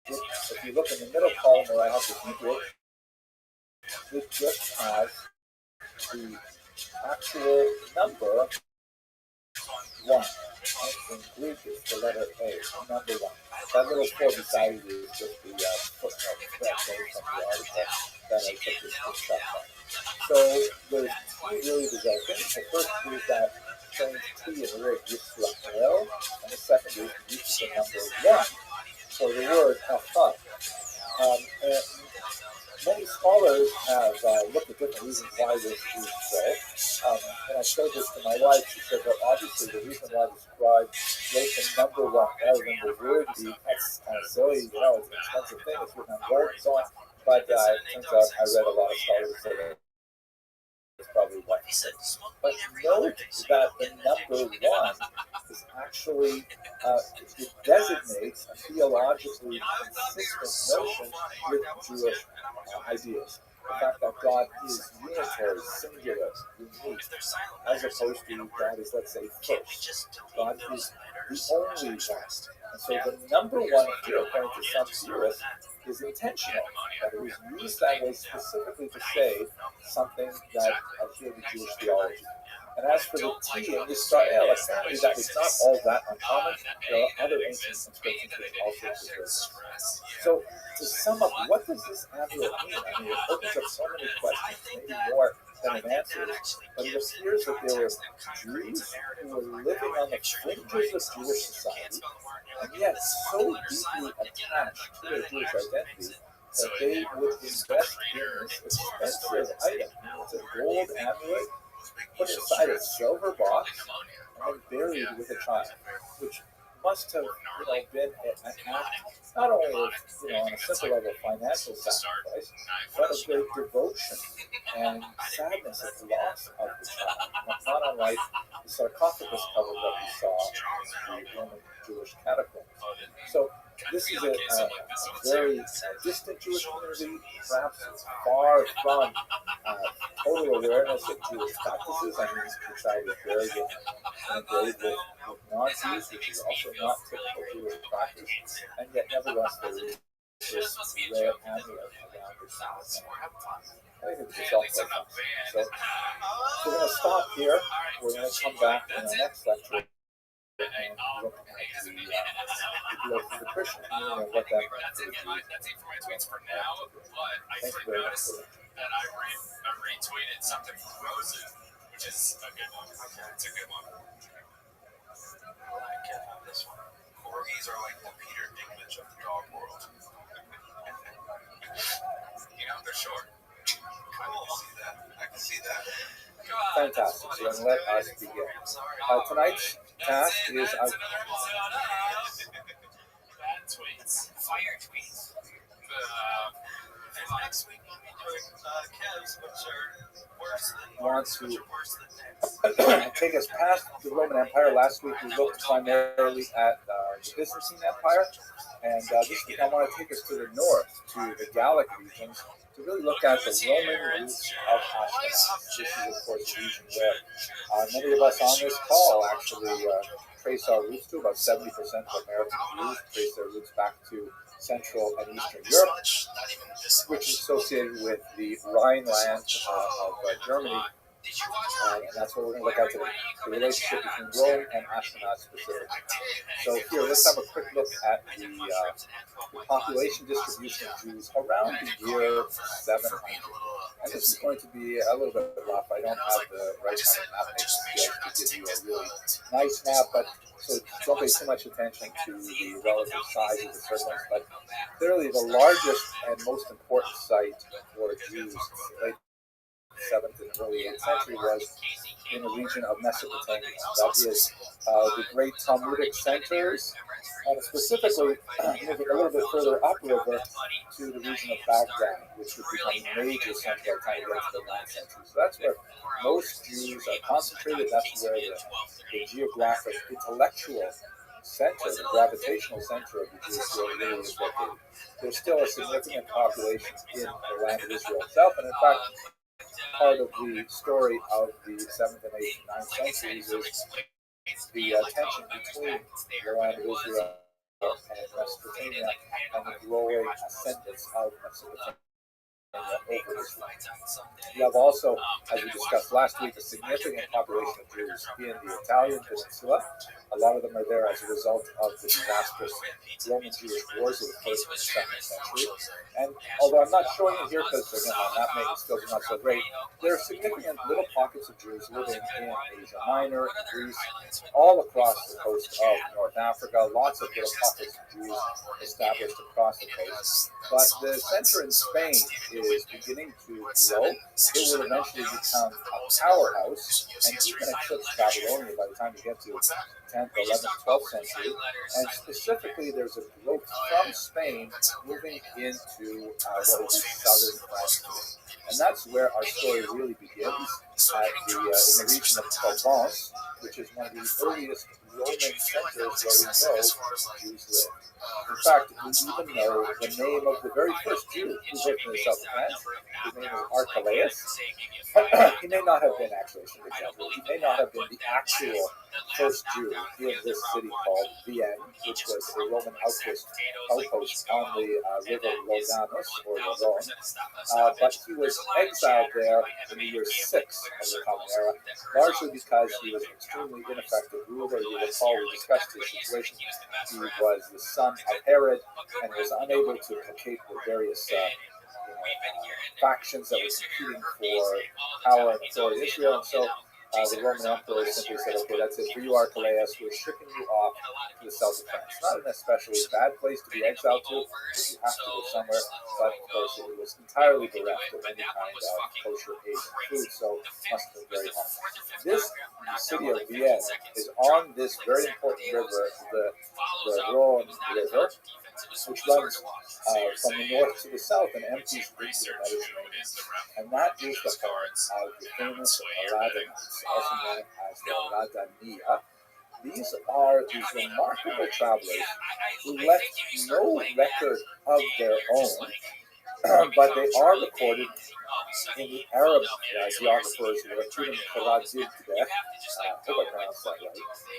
If you look in the middle column where I have the Hebrew, it just has the actual number 1. In Greek, it's the letter A, number 1. That little 4 beside it is just the footnote from the article that I took this shot from. So there's two really bizarre things. The first is that change T in the word Yisrael, and the second is the use of the number 1 for the word Hafah. Many scholars have looked at different reasons why this is so. And I showed this to my wife. She said, well, obviously the reason why the scribe wrote the number 1 rather than the word, that's kind of silly, it's an expensive thing, it's written on gold and so on. But it turns out I read a lot of scholars say that it's probably what he said. But note that the number 1 is actually, it designates a theologically consistent notion with Jewish ideas. The fact that God is unitary, singular, unique, as opposed to God is, let's say, first. God is the only one. And so the number 1 here, according to some theorists, is intentional. That it was used that way specifically to say something that adhered to Jewish theology. And as for the T in Israel, apparently that is not all that uncommon. There are other ancient inscriptions which also preserve this. So, to sum up, what does this amulet mean? I mean, it opens up so many questions, maybe more than an answer. But it appears that there were Jews who were living on the fringes of Jewish society, and yet so deeply attached to their Jewish identity that they would invest in this expensive item. It's a gold amulet put inside a silver box and then buried with a child, which must have been an act not only of, on a simple level financial sacrifice, but of great devotion and sadness at the loss of the child, not unlike the sarcophagus cover that we saw in the Roman Jewish catacombs. So this is a very distant Jewish community, perhaps far from total awareness of Jewish practices. I mean, the child is buried in a grave with non-Jews, which is also not typical Jewish practice, and yet nevertheless there is this rare amulet around the child. I think it's all quite fun. So we're going to stop here. We're going to come back in our next lecture and look at the growth of the Christian community and what that means to the Jews. Thank you very much for that. And I retweeted something from Rosen, which is a good one. Okay, it's a good one. I like this one. Corgis are like the Peter Dinklage of the dog world. They're short. I can see that. Fantastic. So then let us begin. Tonight's task is Bad tweets. Fire tweets. Next week we'll be doing Kevs, which are worse than want to take us past the Roman Empire. Last week we looked primarily at the Byzantine Empire, and this week I want to take us to the north, to the Gallic regions, to really look at the Roman roots of Ashkenaz. This is, of course, a region where many of us on this call actually trace our roots to. About 70% of American Jews trace their roots back to Central and Eastern Europe, which is associated with the Rhineland of Germany. And that's what we're going to look at today, the relationship between Rome and Ashkenaz specifically. So here, let's have a quick look at the population distribution of Jews around the year 700. And this is going to be a little bit rough. I don't have the right kind of map skills to give you a really nice map, but so don't pay too much attention to the relative size of the circles. But clearly the largest and most important site for Jews late 7th and early 8th century was in the region of Mesopotamia. That is the great Talmudic centers, and specifically moving a little bit further upriver to the region of Baghdad, which would become a major center by the time we get to the 9th century. So that's where most Jews are concentrated. That's where the geographic, intellectual center, the gravitational center of the Jewish world really is located. There's still a significant population in the land of Israel itself, and in fact, part of the story of the 7th and 8th and 9th centuries is the tension between the land of Israel and Mesopotamia and the growing ascendance of Mesopotamia over Israel. You have also, as we discussed last week, a significant population of Jews in the Italian peninsula. A lot of them are there as a result of the disastrous Roman-Jewish wars of the 1st and 2nd century. And although I'm not showing it here because, again, my map making skills are not so great, there are significant little pockets of Jews living in Asia Minor, Greece, all across the coast of North Africa, lots of little pockets of Jews established across the coast. But the center in Spain is beginning to grow. It will eventually become a powerhouse, and even eclipse Babylonia by the time you get to 10th, 11th, 12th century. And specifically, there's a growth from Spain moving into what would be southern France. And that's where our story really begins, in the region of Provence, which is one of the earliest Roman centers where we know Jews live. In fact, we even know the name of the very first Jew who lived in the south of France. His name is Archelaus. He may not have been actually, he may not have been the actual first Jew in this city called Vienne, which was a Roman outpost on the river Lodanus, or the Rhone. But he was exiled there in the year 6 of the Common Era, largely because he was an extremely ineffective ruler. You recall we discussed his situation. He was the son of Herod and was unable to placate the various factions that were competing for power and authority in Israel. And so the Roman emperor simply said, okay, that's it for you, Archelaus. We're shipping you off to the south of France. Not an especially bad place to be exiled to, if you have to go somewhere, but of course it was entirely bereft of any kind of kosher aid and food, so it must have been very hard. This city of Vienna is on this very important river, the Rhone River, which runs from the north to the south and empties into the Mediterranean. And that is the home of the famous Radhanites, also known as the Radhania. These are these remarkable travelers who left no record of their own, but they are recorded in the Arab geographers who are Turim Kharadid, I hope I pronounced that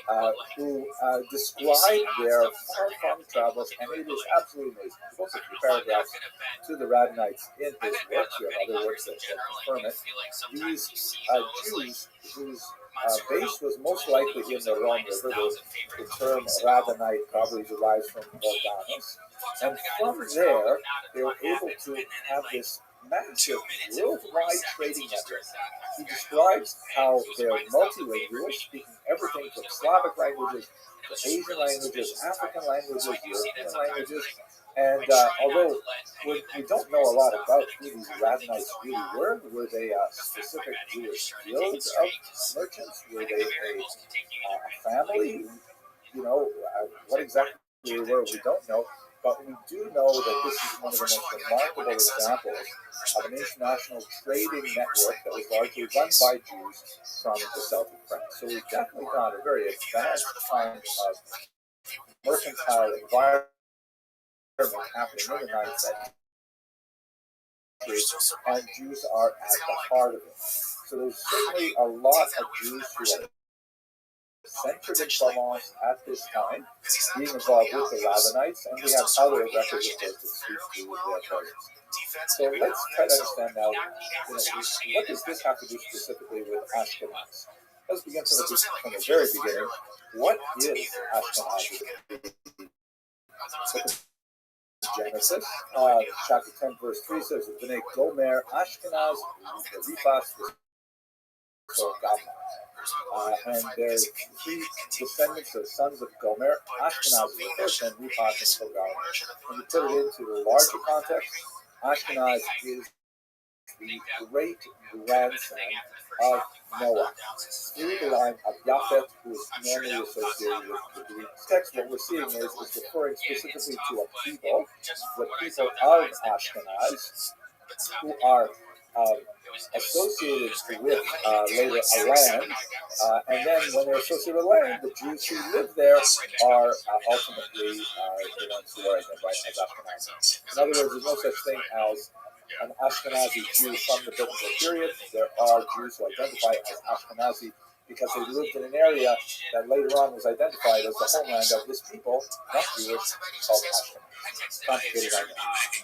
right, who describe their far-flung travels, and it is absolutely amazing. He devotes a few paragraphs to the Radhanites in his works. We have other works that confirm it. These Jews whose base was most likely in the Rhone River, the term Radhanite probably derives from Jordanus, and from there they were able to have this massive worldwide trading network. He describes how they're multilingual, speaking everything from Slavic languages to Asian languages, African languages, European languages, and although we don't know a lot about who these Radhanites really were they a specific Jewish guild of merchants? Were they a family? You know, what exactly they were, we don't know. But we do know that this is one of the most remarkable examples of an international trading network that was largely run by Jews from the south of France. So we've definitely got a very advanced kind of mercantile environment happening in the 9th century, and Jews are at the heart of it. So there's certainly a lot of Jews who are centered in Provence at this time, being involved with the Radhanites, and we have other records, of course, that speak to their presence. So let's try to understand now, what does this have to do specifically with Ashkenaz? Let's begin from the very beginning. What is Ashkenaz? Genesis, chapter 10, verse 3 says, B'nai Gomer, Ashkenaz, Rifas, and there's three descendants or sons of Gomer. Ashkenaz is the first, and Rifas is Togarmah. When you put it into the larger context, Ashkenaz is the great grandson of Noah, through the line of Japheth, who is normally associated with the Greek text. What we're seeing is referring specifically to a people, the people of Ashkenaz, who are associated with later a land, and then when they're associated with land, the Jews who live there are ultimately the ones who are identified as Ashkenazim. In other words, there's no such thing as an Ashkenazi Jew from the biblical period. There are Jews who identify as Ashkenazi because they lived in an area that later on was identified as the homeland of this people, not Jewish, called Ashkenaz. Complicated, I know.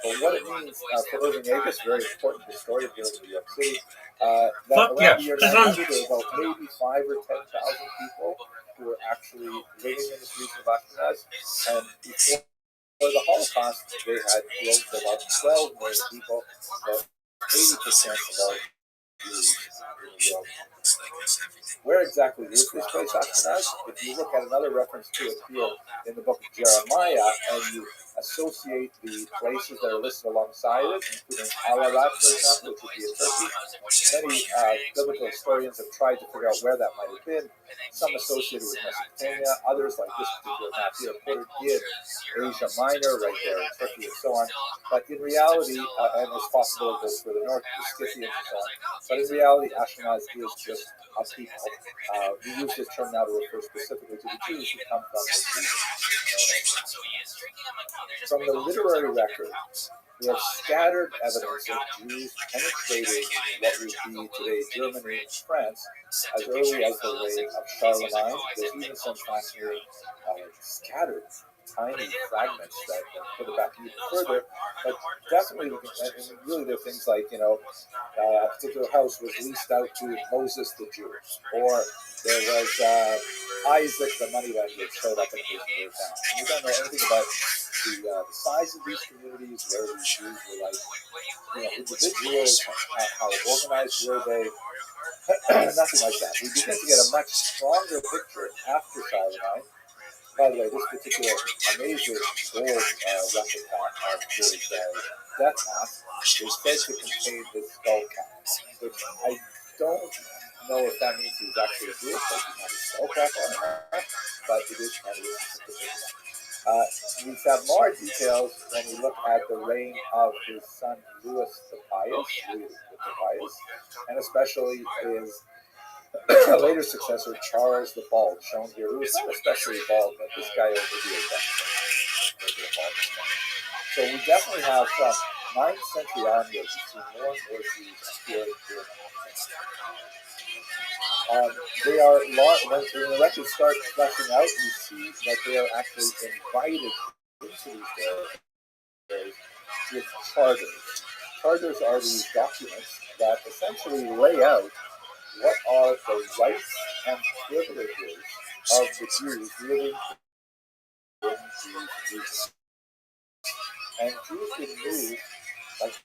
But what it means for Irving Agus, very important historian here in New York City, that around the year 900, there were about maybe 5,000 or 10,000 people who were actually living in this region of Ashkenaz, and before the Holocaust, they had grown to about 12 million people, about 80% of all Jews in the world. Where exactly is this place, Ashkenaz? If you look at another reference to it here in the book of Jeremiah, and you associate the places that are listed alongside it, including Ararat, for example, which would be in Turkey. Many biblical historians have tried to figure out where that might have been. Some associated with Mesopotamia, others, like this particular map here, put it in Asia Minor, right there in Turkey and so on. But in reality, and it's possible it goes further north, the Scythians and so on. But in reality, Ashkenaz is just a people. We use this term now to refer specifically to the Jews who come from this region. From the literary record, we have scattered evidence of Jews penetrating what would be today Germany and France as early as the reign of Charlemagne. There's even some fascinating scattered tiny fragments that put it back even further, but definitely, and really there are things like, a particular house was leased out to Moses the Jew, or there was Isaac the moneylender showed up in his town. We don't know anything about the size of these communities, where these Jews were like, individuals, how organized were they? Nothing like that. We begin to get a much stronger picture after Sinai. By the way, this particular amazing gold replica of his death mask is said to contain his skull cap, which I don't know if that means he's actually Jewish, like he had his skull cap on or not, but it is kind of interesting to think about. We have more details when we look at the reign of his son Louis the Pious, and especially his later successor Charles the Bald, shown here, who was not especially bald, but this guy over here is definitely bald. So we definitely have from 9th century onwards, we see more and more Jews appearing here. They are when the records start fleshing out, you see that they are actually invited into these areas with charters. Charters are these documents that essentially lay out what are the rights and privileges of the Jews living in these regions. And Jews would move like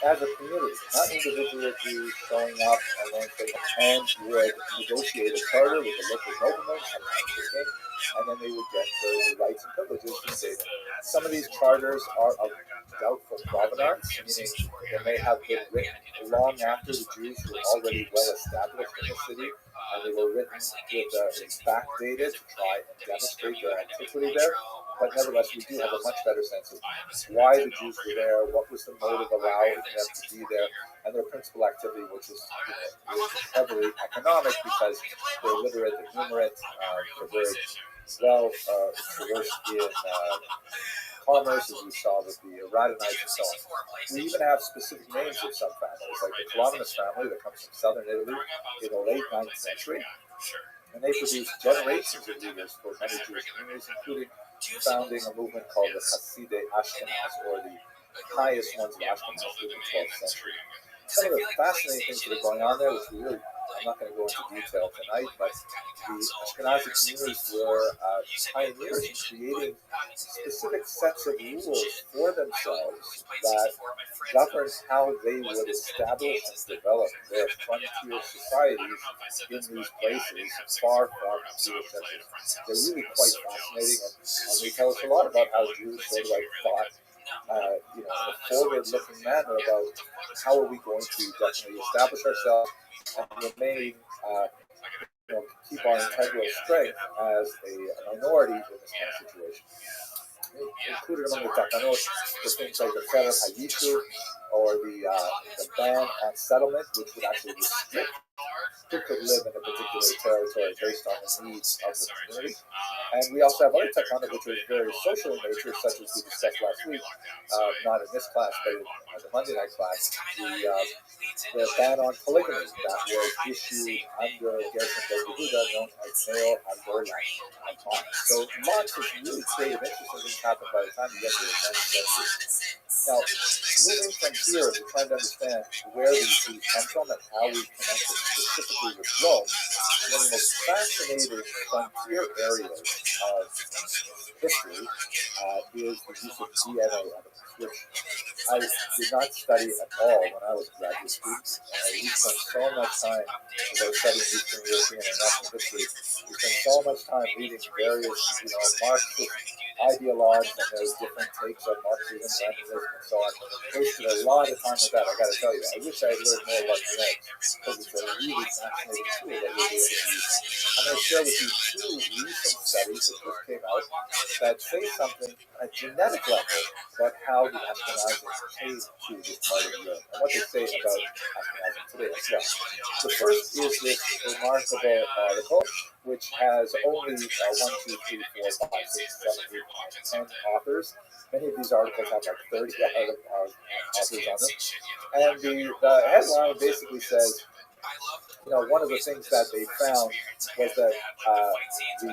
as a community, not individual Jews showing up and would negotiate a charter with the local noblemen, sometimes the king, and then they would get the rights and privileges to stay there. Some of these charters are of doubtful provenance, meaning they may have been written long after the Jews were already well established in the city, and they were written with backdated to try and demonstrate their antiquity there. But nevertheless, we do have a much better sense of why the Jews were there, what was the motive allowing them to be there, and their principal activity, which is heavily economic because they're literate, they're numerate, they're very well traversed in commerce, as we saw with the Radhanites and so on. We even have specific names of some families, like the Columnus family that comes from southern Italy in the late 9th century, and they produced generations of leaders for many Jewish communities, including founding a movement called the Hasidei Ashkenaz, or the highest ones of Ashkenaz in the 12th century. Some of the fascinating things that are going on there, which I'm not going to go into detail tonight, but the Ashkenazi communities were pioneers in creating specific sets of rules for themselves that govern how they would establish and develop their frontier societies in these places far from Jewish centers. They're really quite fascinating, and they tell us a lot about how Jews sort of like thought in a forward-looking manner about how are we going to definitely establish ourselves and remain, keep our integral strength as a minority in this kind of situation. Included among the takanos were things like the Ferem Hayishu, or the ban on settlement, which would actually restrict who could live in a particular territory based on the needs of the community. And we also have other takanos which are very social in nature, such as we discussed last week, not in this class, but in the Monday night class, the ban on polygamy that was issued under Gershon Ben Yehuda, known as Neo Agorla. So lots of really creative, interesting things happened by the time you get to the 10th century. Now, moving from here, we're trying to understand where these Jews come from and how we connect them specifically with Rome. One of the most fascinating frontier areas of history is the use of DNA evidence, which I did not study at all when I was a graduate student. We spent so much time, as I was studying Eastern European and national history, we spent so much time reading various, Marxist ideologues and their different takes on Marxism, Leninism, and so on. Wasted a lot of time with that, I got to tell you. I wish I had learned more about genetics, because it's a really fascinating tool that we'll be able to use. I'm going to share with you two recent studies that just came out that say something at a genetic level about how the Ashkenazim came to this part of Europe and what they say about Ashkenazim today as well. The first is this remarkable article, which has only 1, 2, 3, 4, 5, 6, 7, 8, 9, 10 authors. Many of these articles have like 30 authors on them. And the headline basically says, one of the things that they found was that the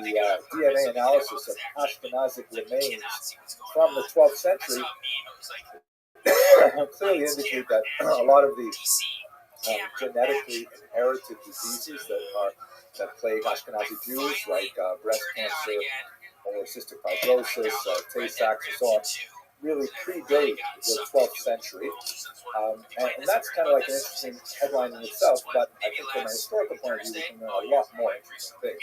DNA analysis of Ashkenazic remains from the 12th century clearly indicate that a lot of the genetically inherited diseases that plague Ashkenazi Jews, like breast cancer or cystic fibrosis, Tay-Sachs, and so on, really predate the 12th century. And that's kind of like an interesting headline in itself, but I think from a historical point of view, we can learn a lot more interesting things.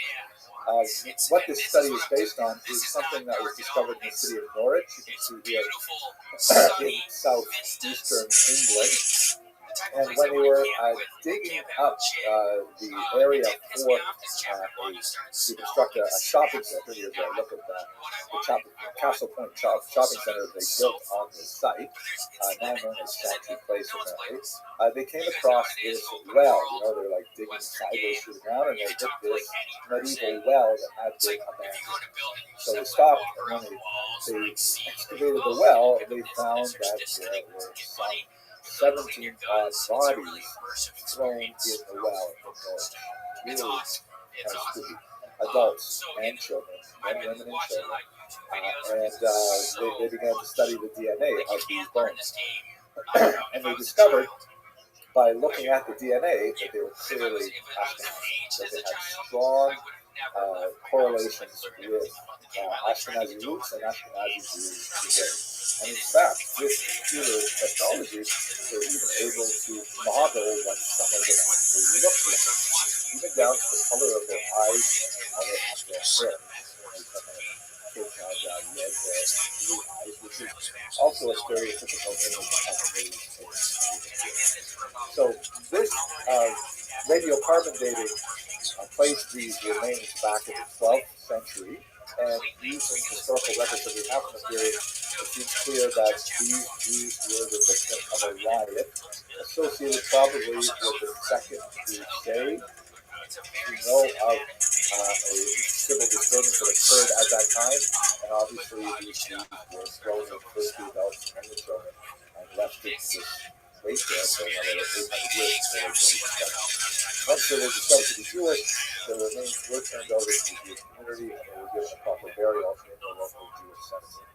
What this study is based on is something that was discovered in the city of Norwich. You can see here in southeastern England. And when they were digging up the area for to construct a shopping center, here's a look at the Castle Point shopping center they built on the site, now known as Statue Place apparently. They came across this well, they're like digging sideways through the ground, and they hit this medieval well that had been abandoned. So they stopped, and when they excavated the well, they found that there were some 17 odd bodies thrown in the well in Norwich. Really kind of spooky. Adults and children, men, women, and children. And they began to study the DNA of these bones. And they discovered, by looking at the DNA, that they were clearly Ashkenazi, that they had strong correlations with Ashkenazi roots and Ashkenazi Jews today. And in fact, with computer technology, they're even able to model what some of them actually look like, even down to the color of their eyes and the color of their hair. Kids have red hair and blue eyes, which is also a stereotypical image of the. So this radiocarbon dating placed these remains back in the 12th century, and using historical records that we have from the period, it seems clear that these Jews were the victim of a riot associated probably with the Second Crusade. We know of a civil disturbance that occurred at that time, and obviously these Jews were thrown in first the adults and the children and left to just wait there for another 800 years before they could be discovered. Once they were discovered to be Jewish, the remains were turned over to the Jewish community, and they were given a proper burial in the local Jewish cemetery.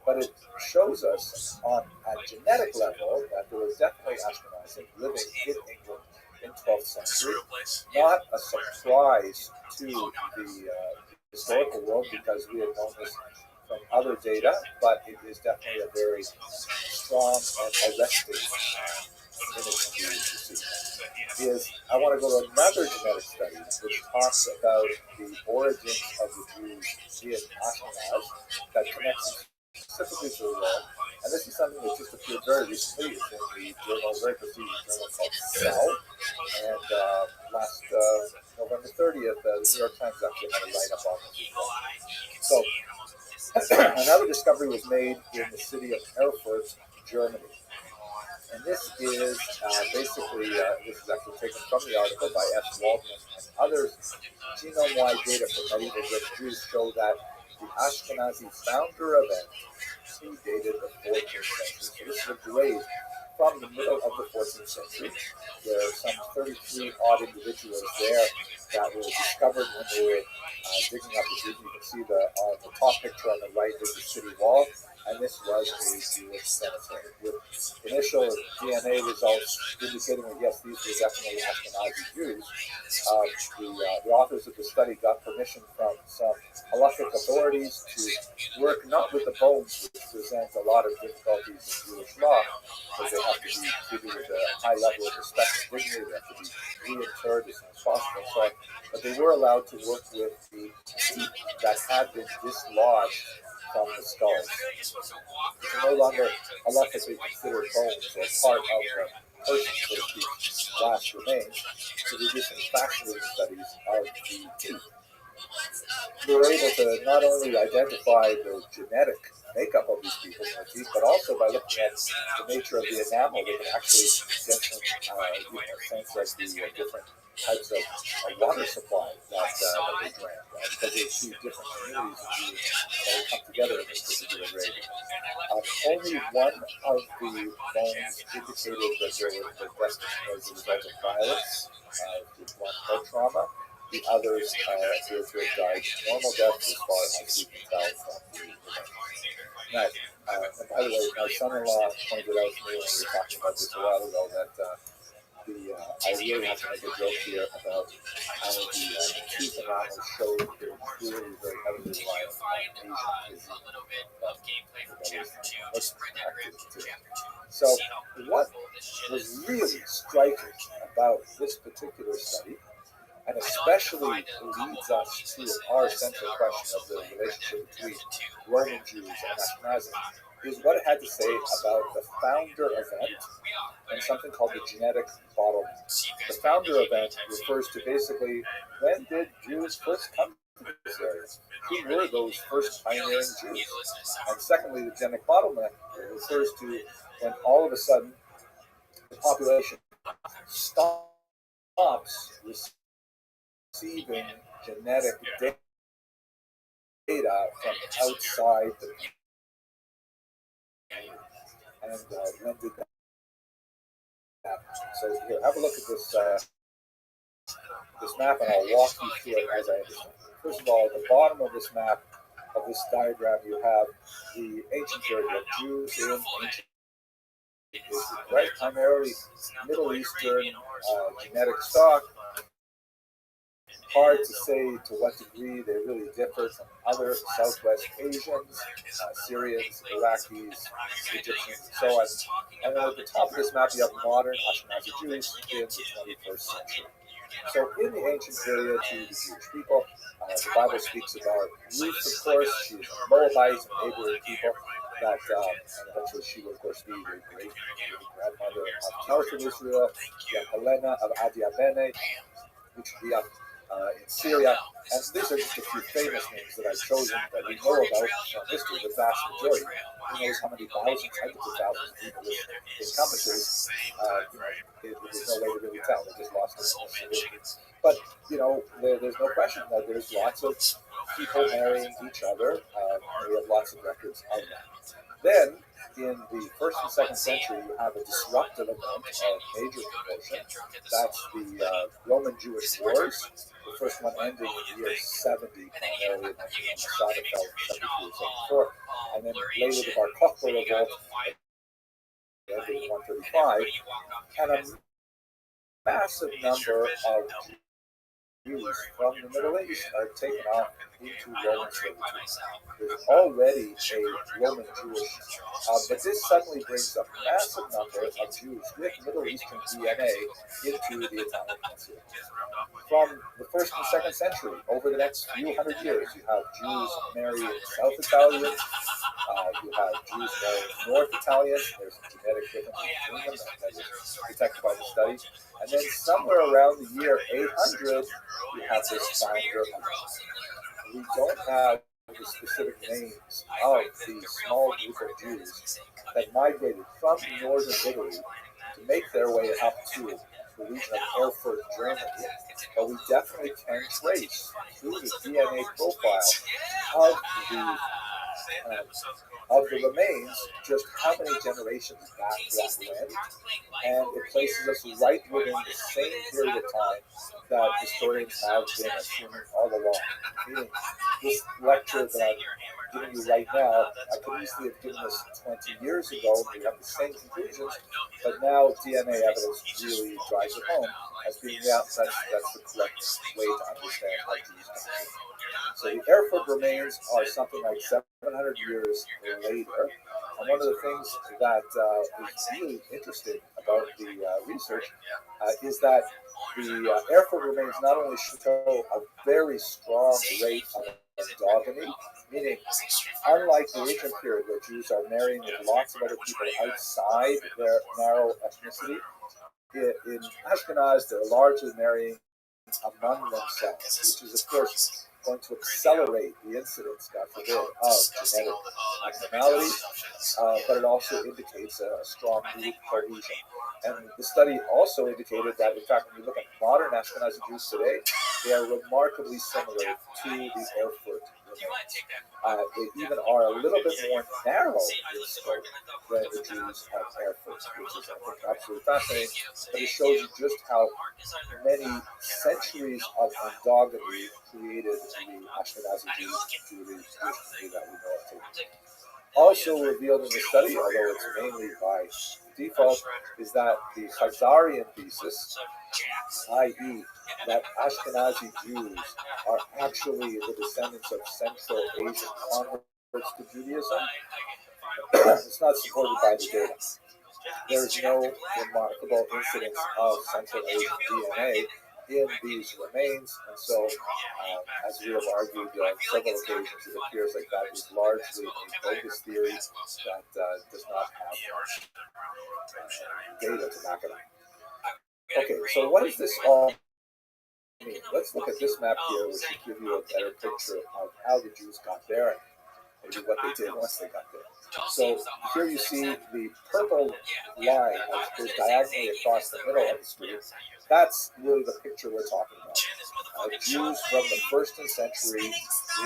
But it shows us on a genetic level that there was definitely Ashkenazi living in England in 12th century. Not a surprise to the historical world, because we had known this from other data, but it is definitely a very strong and arresting image to see. I want to go to another genetic study which talks about the origins of the Jews in Ashkenaz that connects specifically to the world. And this is something that just appeared very recently. It's in the journal, very prestigious journal called Cell. And last November 30th, the New York Times actually had a write-up on this. So another discovery was made in the city of Erfurt, Germany. And this is basically, this is actually taken from the article by S. Waldman and others. Genome-wide data from medieval Jews show that the Ashkenazi founder event predated the 14th century. So this is a grave from the middle of the 14th century. There are some 33 odd individuals there that were discovered when they were digging up the Jews. You can see on the top picture on the right is the city wall, and this was a Jewish cemetery with initial DNA results indicating that yes, these were definitely Ashkenazi Jews. The authors of the study got permission from some halachic authorities to work not with the bones, which presents a lot of difficulties in Jewish law, because they have to be treated with a high level of respect and dignity. They have to be reinterred as soon as possible. So, but they were allowed to work with the teeth that had been dislodged from the skulls. It's no longer halachically considered bones or part of the person, so to speak, last remains. So they did some fascinating studies of the teeth. They were able to not only identify the genetic makeup of these people in their teeth, but also by looking at the nature of the enamel, they can actually get some sense of the different types of water supply that they drank, right? Because they see different communities of Jews that come together in this particular grave. Only one of the bones indicated that their death was a result of violence, one head trauma. The others appear to have died normal deaths, as far as we can tell from the remains. Now, and by the way, my son-in-law pointed out to me when we were talking about this a while ago that I really have to make a joke here about how the tooth and animal show is really very heavily reliant on Asian cuisine. Let's So what was really striking about this particular study, and especially leads us to our central question of the relationship between Roman Jews and Ashkenazim, is what it had to say about the founder event and something called the genetic bottleneck. The founder event refers to basically when did Jews first come to this area? Who were those first pioneering Jews? And secondly, the genetic bottleneck refers to when all of a sudden the population stops receiving genetic data from outside the and when did that happen? So here, have a look at this map, and I'll walk you through it as I understand. First of all, at the bottom of this map, of this diagram, you have the ancient period of Jews in ancient right, primarily Middle Eastern genetic stock. Hard to say to what degree they really differ from other Southwest Asians, Syrians, Iraqis, Egyptians, and so on. And then at the top of this map, you have modern Ashkenazi Jews in the 21st century. So in the ancient period to the Jewish people, the Bible speaks about Ruth, of course. She is a Moabite, an Abraham people. That, and eventually she will, of course, be the great grandmother of Northern Israel. You have Helena of Adiabene, which would be up in Syria. And these are just a few famous names that I've chosen that we know about from history, the vast majority. Who knows how many thousands, hundreds of thousands of people this encompasses? There's no way to really tell. They just lost it. But, there's no question that there's lots of people marrying each other. We have lots of records of that. Then, in the 1st and 2nd century, you have a disruptive event of major proportion. That's the Roman-Jewish Wars. The first one ending in the year 70, primarily when Masada fell 73 or 74. And then later the Bar Kokhba revolt, ending in 135. And a massive number of Jews from the Middle East are taken off into Roman servitude. There's already a Roman Jewish, but this suddenly brings a massive number of Jews with Middle Eastern DNA into the Italian Peninsula. From the 1st and 2nd century, over the next few hundred years, you have Jews marrying South Italians, you have Jews marrying North Italians. There's a genetic difference between them that is detected by the study. And then somewhere around the year 800, you have this founder. We don't have the specific names of the small group of Jews that migrated from northern Italy to make their way up to the region of Erfurt, Germany, but we definitely can trace through the DNA profile of the remains just how many generations back that went, and it places us right within the same period of time that historians have been assuming all along. Meaning, this lecture that I'm giving you right now, I could easily have given this 20 years ago, and we have the same conclusions, but now DNA evidence really drives it home as being, that's the correct way to understand how Jews come. So the Erfurt remains are something like 700 years later. And one of the things that is really interesting about the research is that the Erfurt remains not only show a very strong rate of endogamy, meaning unlike the ancient period where Jews are marrying with lots of other people outside their narrow ethnicity, in Ashkenaz they're largely marrying among themselves, which is of course going to accelerate the incidence, God forbid, of genetic abnormalities, but it also indicates a strong group cohesion. And the study also indicated that, in fact, when you look at modern Ashkenazi Jews today, they are remarkably similar to the Erfurt remains. They even are a little bit more narrow in scope than the Jews of Erfurt, which is, I think, absolutely fascinating. But it shows you just how many centuries of endogamy created the Ashkenazi Jews to the Jewish community that we know of today. Also revealed in the study, although it's mainly by default, is that the Khazarian thesis, i.e., that Ashkenazi Jews are actually the descendants of Central Asian converts to Judaism, it's not supported by the data. There is no remarkable incidence of Central Asian DNA in these remains, and so, as we have argued on several occasions, it appears like that is largely a bogus theory that does not have data to back it up. Okay, so what does this all mean? Let's look at this map here, which will give you a better picture of how the Jews got there and maybe what they did once they got there. So here you see the purple line that goes diagonally across the middle of the street. That's really the picture we're talking about. Jews from the 1st century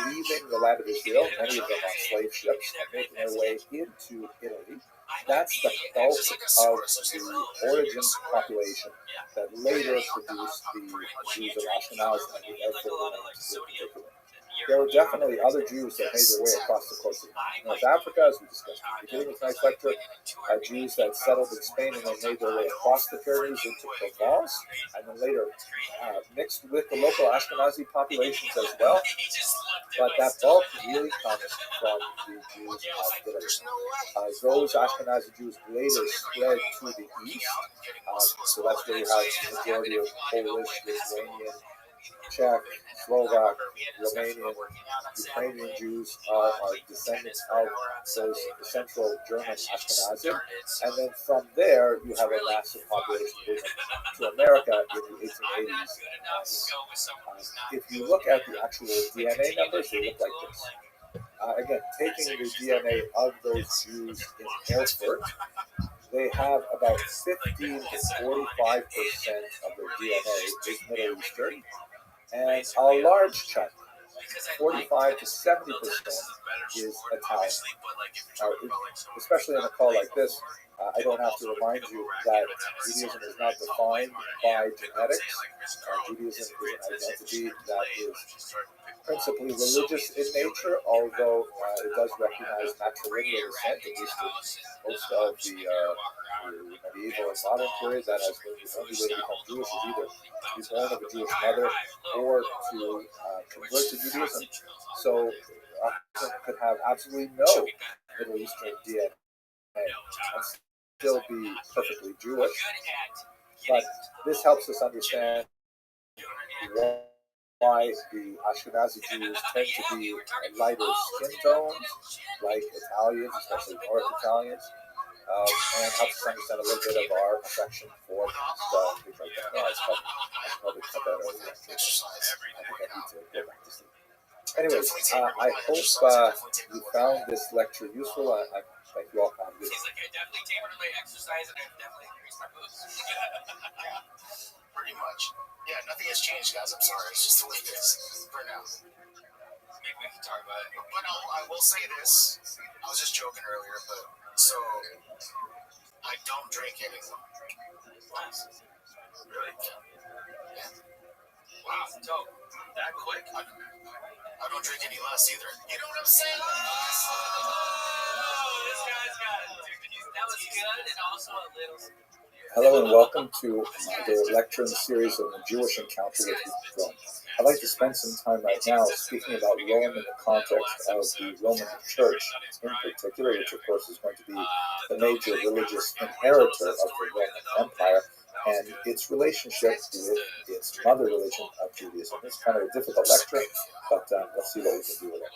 leaving the land of Israel, many of them on slave ships, and making their way into Italy. That's the bulk of the origin population that later produced the Jews of Ashkenaz and the Ephraims in particular. There were definitely other Jews that made their way across the coast of North Africa, as we discussed at the beginning of tonight's lecture. Jews that settled in Spain and then made their way across the Pyrenees into Provence, and then later mixed with the local Ashkenazi populations as well. But that bulk really comes from the Jews of Italy. Those Ashkenazi Jews later spread to the east, so that's where you have the majority of Polish, Lithuanian, Czech, Slovak, Romanian, Ukrainian Jews are descendants of those central German Ashkenazim. And then from there, you have a massive population movement to America in the 1880s. If you look at the actual DNA numbers, they look like this. Again, taking the DNA of those Jews in Erfurt, they have about 15 to 45% of their DNA is Middle Eastern. And a large chunk, 45 to 70%, is Italian. Especially on a call like this, I don't have to remind you that Judaism is not defined by genetics. Judaism is an identity that is principally religious in nature, although it does recognize matrilineal descent, at least in most of the medieval and modern period. That has been the only way to become Jewish is either to be born of a Jewish mother or to convert to Judaism. So a person could have absolutely no Middle Eastern DNA and still be perfectly Jewish. But this helps us understand why the Ashkenazi Jews tend to be lighter skin tones, like Italians, especially North Italians, and helps us understand a little bit of our affection for things like that. No, I should probably cut that out of the exercise. I think I need to go back to sleep. Anyways, I hope you found this lecture useful. I thank you all found it. He's like, I definitely tapered exercise and I definitely increased my boost. Yeah, pretty much. Yeah, nothing has changed, guys. I'm sorry. It's just the way it is for now. Maybe we can talk about it. But I will say this. I was just joking earlier, but so I don't drink anymore. Really? Yeah. Wow, dope. That quick? I don't drink any less either. You know what I'm saying? Oh, this guy's got it. That was good and also a little. Hello and welcome to the lecture in the series of the Jewish Encounter with Rome. I'd like to spend some time right now speaking about Rome in the context of the Roman Church in particular, which of course is going to be the major religious inheritor of the Roman Empire, and its relationship with its mother religion of Judaism. It's kind of a difficult lecture, but let's see what we can do with it.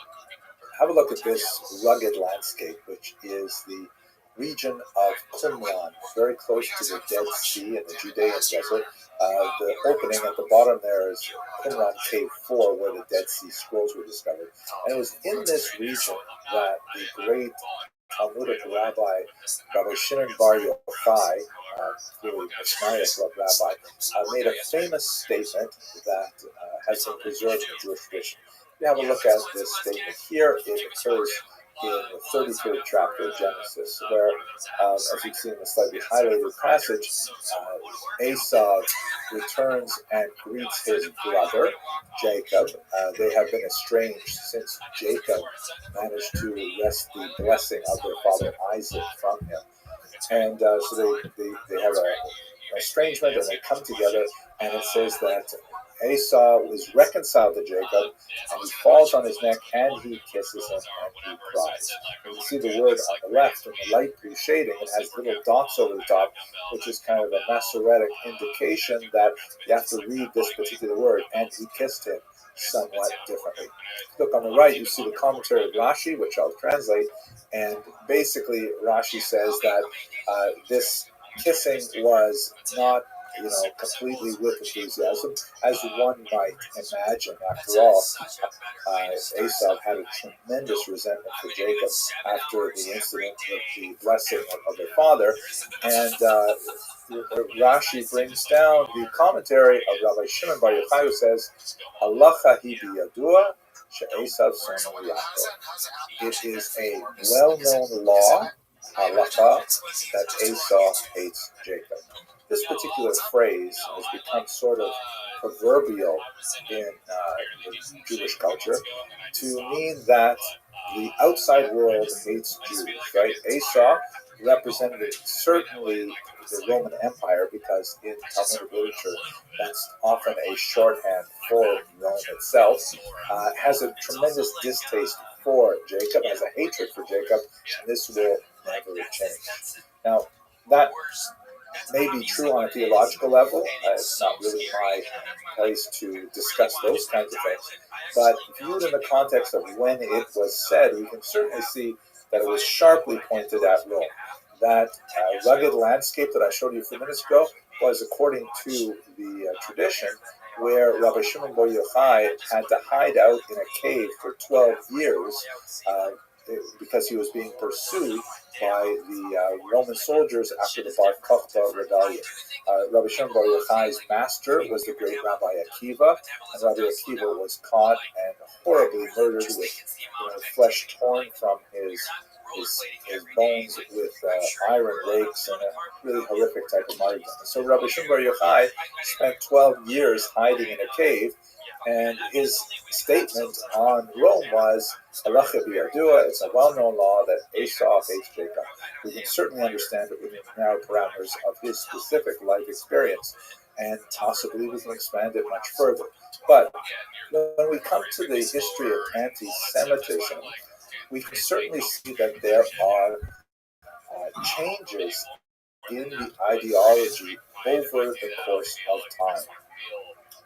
Have a look at this rugged landscape, which is the region of Qumran, very close to the Dead Sea and the Judean desert. The opening at the bottom there is Qumran Cave 4, where the Dead Sea Scrolls were discovered. And it was in this region that the great Talmudic Rabbi Shimon Bar Yochai, really Mishnaic Rabbi, made a famous statement that has been preserved in the Jewish tradition. If you have a look at this statement here, it occurs in the 33rd chapter of Genesis, where, as you see in the slightly highlighted passage, Esau returns and greets his brother, Jacob. They have been estranged since Jacob managed to wrest the blessing of their father Isaac from him. And so they have an estrangement, and they come together, and it says that Esau was reconciled to Jacob, and he falls on his neck, and he kisses him, and he cries. And you see the word on the left in the light blue shading, it has little dots over the top, which is kind of a Masoretic indication that you have to read this particular word, and he kissed him, somewhat differently. Look on the right, you see the commentary of Rashi, which I'll translate, and basically Rashi says that this kissing was not, completely with enthusiasm, as one might imagine. After all, Esau had a tremendous resentment for Jacob after the incident with the blessing of their father, and Rashi brings down the commentary of Rabbi Shimon Bar Yochai, who says, "Halacha hi biyadua she'esav sonam Yaakov." It is a well-known law, halacha, that Esau hates Jacob. This particular phrase has become sort of proverbial in the Jewish culture to mean that the outside world hates Jews, right? Esau represented certainly the Roman Empire, because in Talmudic literature, that's often a shorthand for Rome itself, has a tremendous distaste for Jacob, has a hatred for Jacob, and this will never change. Now, that may be true on a theological level. It's not really my place to discuss those kinds of things. But viewed in the context of when it was said, we can certainly see that it was sharply pointed at Rome. That rugged landscape that I showed you a few minutes ago was according to the tradition, where Rabbi Shimon Bar Yochai had to hide out in a cave for 12 years because he was being pursued by the Roman soldiers after the Bar Kokhba rebellion. Rabbi Shimon Bar Yochai's master was the great Rabbi Akiva, and Rabbi Akiva was caught and horribly murdered with flesh torn from his bones with iron rakes, and a really horrific type of martyrdom. So Rabbi Shimon Bar Yochai spent 12 years hiding in a cave, and his statement on Rome was, "Halacha biyadua," it's a well-known law that Esau hates Jacob. We can certainly understand it within the narrow parameters of his specific life experience, and possibly we can expand it much further. But when we come to the history of anti-Semitism, we can certainly see that there are changes in the ideology over the course of time.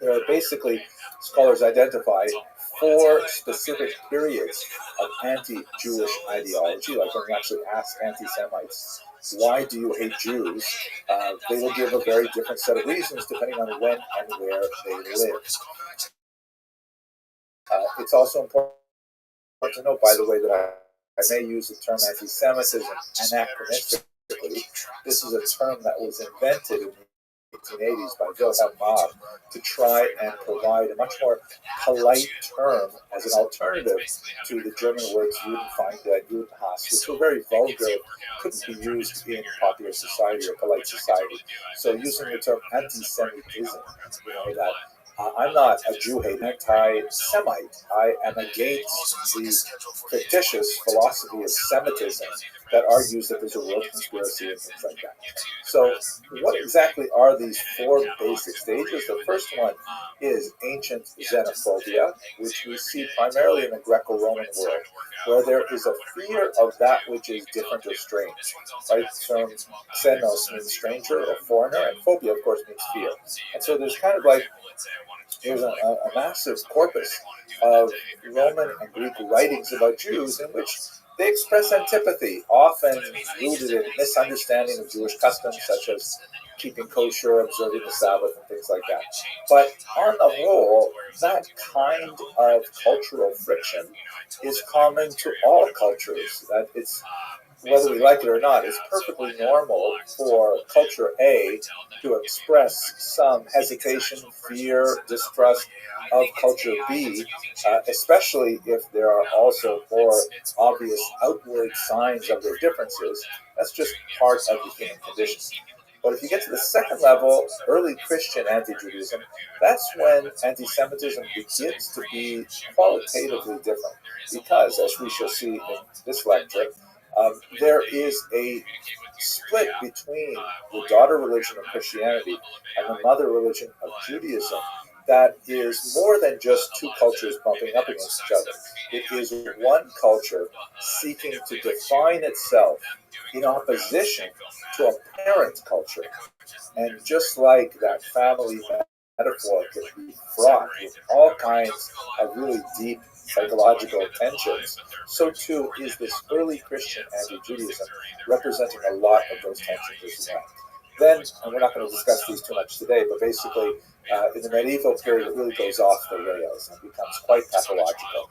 There are basically, scholars identify 4 specific periods of anti-Jewish ideology. Like when you actually ask anti-Semites, why do you hate Jews? They will give a very different set of reasons depending on when and where they live. It's also important to note, by the way, that I may use the term anti-Semitism anachronistically. This is a term that was invented in the 1880s by Wilhelm Marr to try and provide a much more polite term as an alternative to the German words Judenfeinde and Judenhass, which were very vulgar, couldn't be used in popular society or polite society. So using the term anti-Semitism, that I'm not a Jew hater, anti-Semite. I am against the fictitious philosophy of Semitism that argues that there's a world conspiracy and things like that. So what exactly are these 4 basic stages? The first one is ancient xenophobia, which we see primarily in the Greco-Roman world, where there is a fear of that which is different or strange. Right? Term xenos means stranger or foreigner, and phobia, of course, means fear. And so there's kind of like there's a massive corpus of Roman and Greek writings about Jews in which they express antipathy, often rooted in misunderstanding of Jewish customs, such as keeping kosher, observing the Sabbath, and things like that. But on the whole, that kind of cultural friction is common to all cultures. That it's whether we like it or not, it's perfectly normal for culture A to express some hesitation, fear, distrust of culture B, especially if there are also more obvious outward signs of their differences. That's just part of the human condition. But if you get to the second level, early Christian anti-Judaism, that's when anti-Semitism begins to be qualitatively different. Because, as we shall see in this lecture, there is a split between the daughter religion of Christianity and the mother religion of Judaism that is more than just two cultures bumping up against each other. It is one culture seeking to define itself in opposition to a parent culture. And just like that family metaphor can be fraught with all kinds of really deep psychological tensions, so too is this early Christian anti-Judaism, representing a lot of those tensions as well. Then, and we're not going to discuss these too much today, but basically, in the medieval period, it really goes off the rails and becomes quite pathological.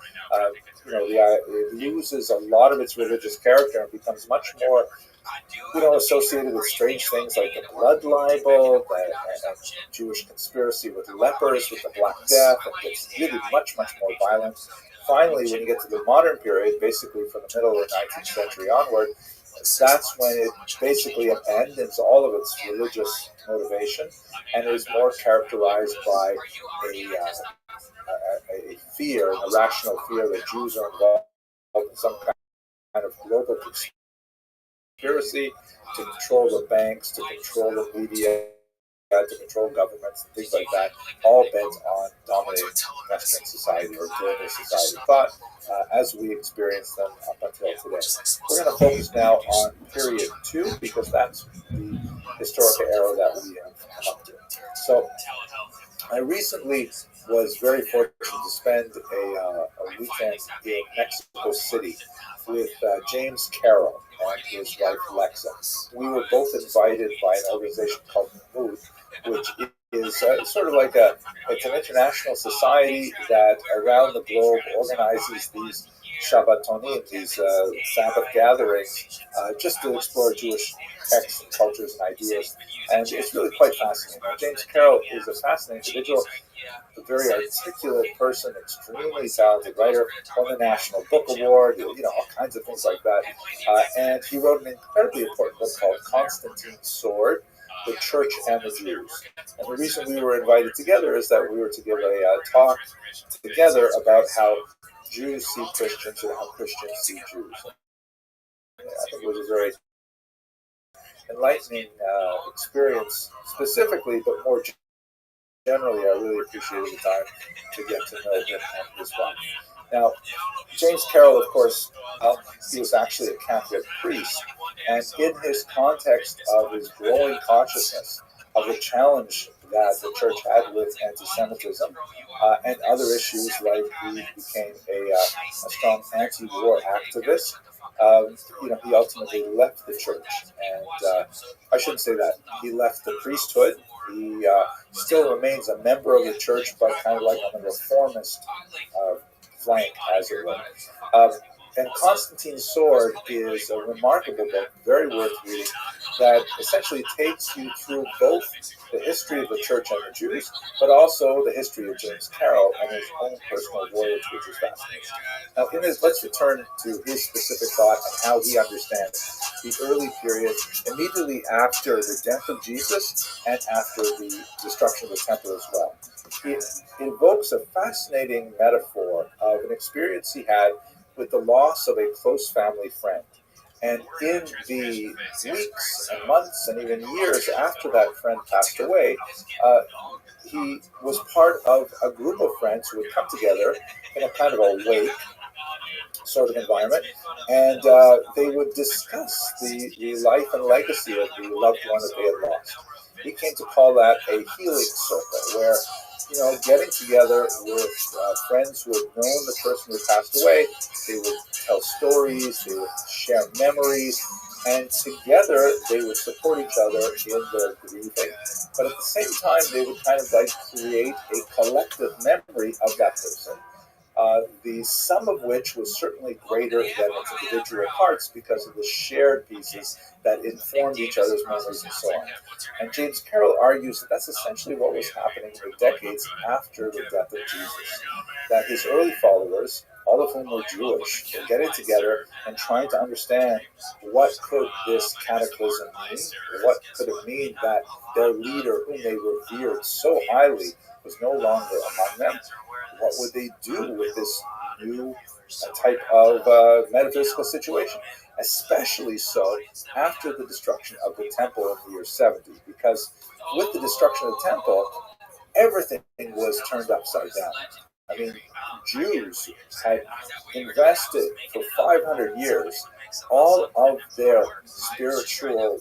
It loses a lot of its religious character and becomes much more, associated with strange things like the blood libel, the Jewish conspiracy with lepers, with the Black Death, and gets really much, much more violent. Finally, when you get to the modern period, basically from the middle of the 19th century onward, that's when it basically abandons all of its religious motivation and is more characterized by a fear, an irrational fear that Jews are involved in some kind of global conspiracy to control the banks, to control the media, to control governments and things like that, all bent on dominating Western society or global society thought as we experience them up until today. We're going to focus now on period 2 because that's the historical era that we have come up to. So I recently was very fortunate to spend a weekend in Mexico City with James Carroll and his wife Lexa. We were both invited by an organization called Mood, which is sort of like it's an international society that around the globe organizes these Shabbatonim, these Sabbath gatherings, just to explore Jewish texts and cultures and ideas. And it's really quite fascinating. James Carroll is a fascinating individual, a very articulate person, extremely talented writer, won the National Book Award, all kinds of things like that. And he wrote an incredibly important book called Constantine's Sword, The Church and the Jews. And the reason we were invited together is that we were to give a talk together about how Jews see Christians and how Christians see Jews. I think it was a very enlightening experience specifically, but more generally, I really appreciated the time to get to know him and his wife. Now, James Carroll, of course, he was actually a Catholic priest, and in his context of his growing consciousness of the challenge that the church had with anti-Semitism and other issues, like he became a strong anti-war activist. He ultimately left the church, and I shouldn't say that. He left the priesthood. He still remains a member of the church, but kind of like on the reformist flank, as it were. And Constantine's Sword is a remarkable book, very worth reading, that essentially takes you through both the history of the church and the Jews, but also the history of James Carroll and his own personal voyage, which is fascinating. Now, let's return to his specific thought and how he understands the early period immediately after the death of Jesus and after the destruction of the temple as well. He invokes a fascinating metaphor of an experience he had with the loss of a close family friend. And in the weeks and months and even years after that friend passed away, he was part of a group of friends who would come together in a kind of a wake sort of environment, and they would discuss the life and legacy of the loved one that they had lost. He came to call that a healing circle, where getting together with friends who had known the person who passed away, they would tell stories, they would share memories, and together they would support each other in their grieving. But at the same time, they would kind of like create a collective memory of that person. the sum of which was certainly greater than its individual parts because of the shared pieces that informed each other's memories and so on. And James Carroll argues that that's essentially what was happening in the decades after the death of Jesus, that his early followers, all of whom were Jewish, were getting together and trying to understand what could this cataclysm mean, what could it mean that their leader, whom they revered so highly, was no longer among them. What would they do with this new type of metaphysical situation? Especially so after the destruction of the temple in the year 70, because with the destruction of the temple, everything was turned upside down. I mean, Jews had invested for 500 years all of their spiritual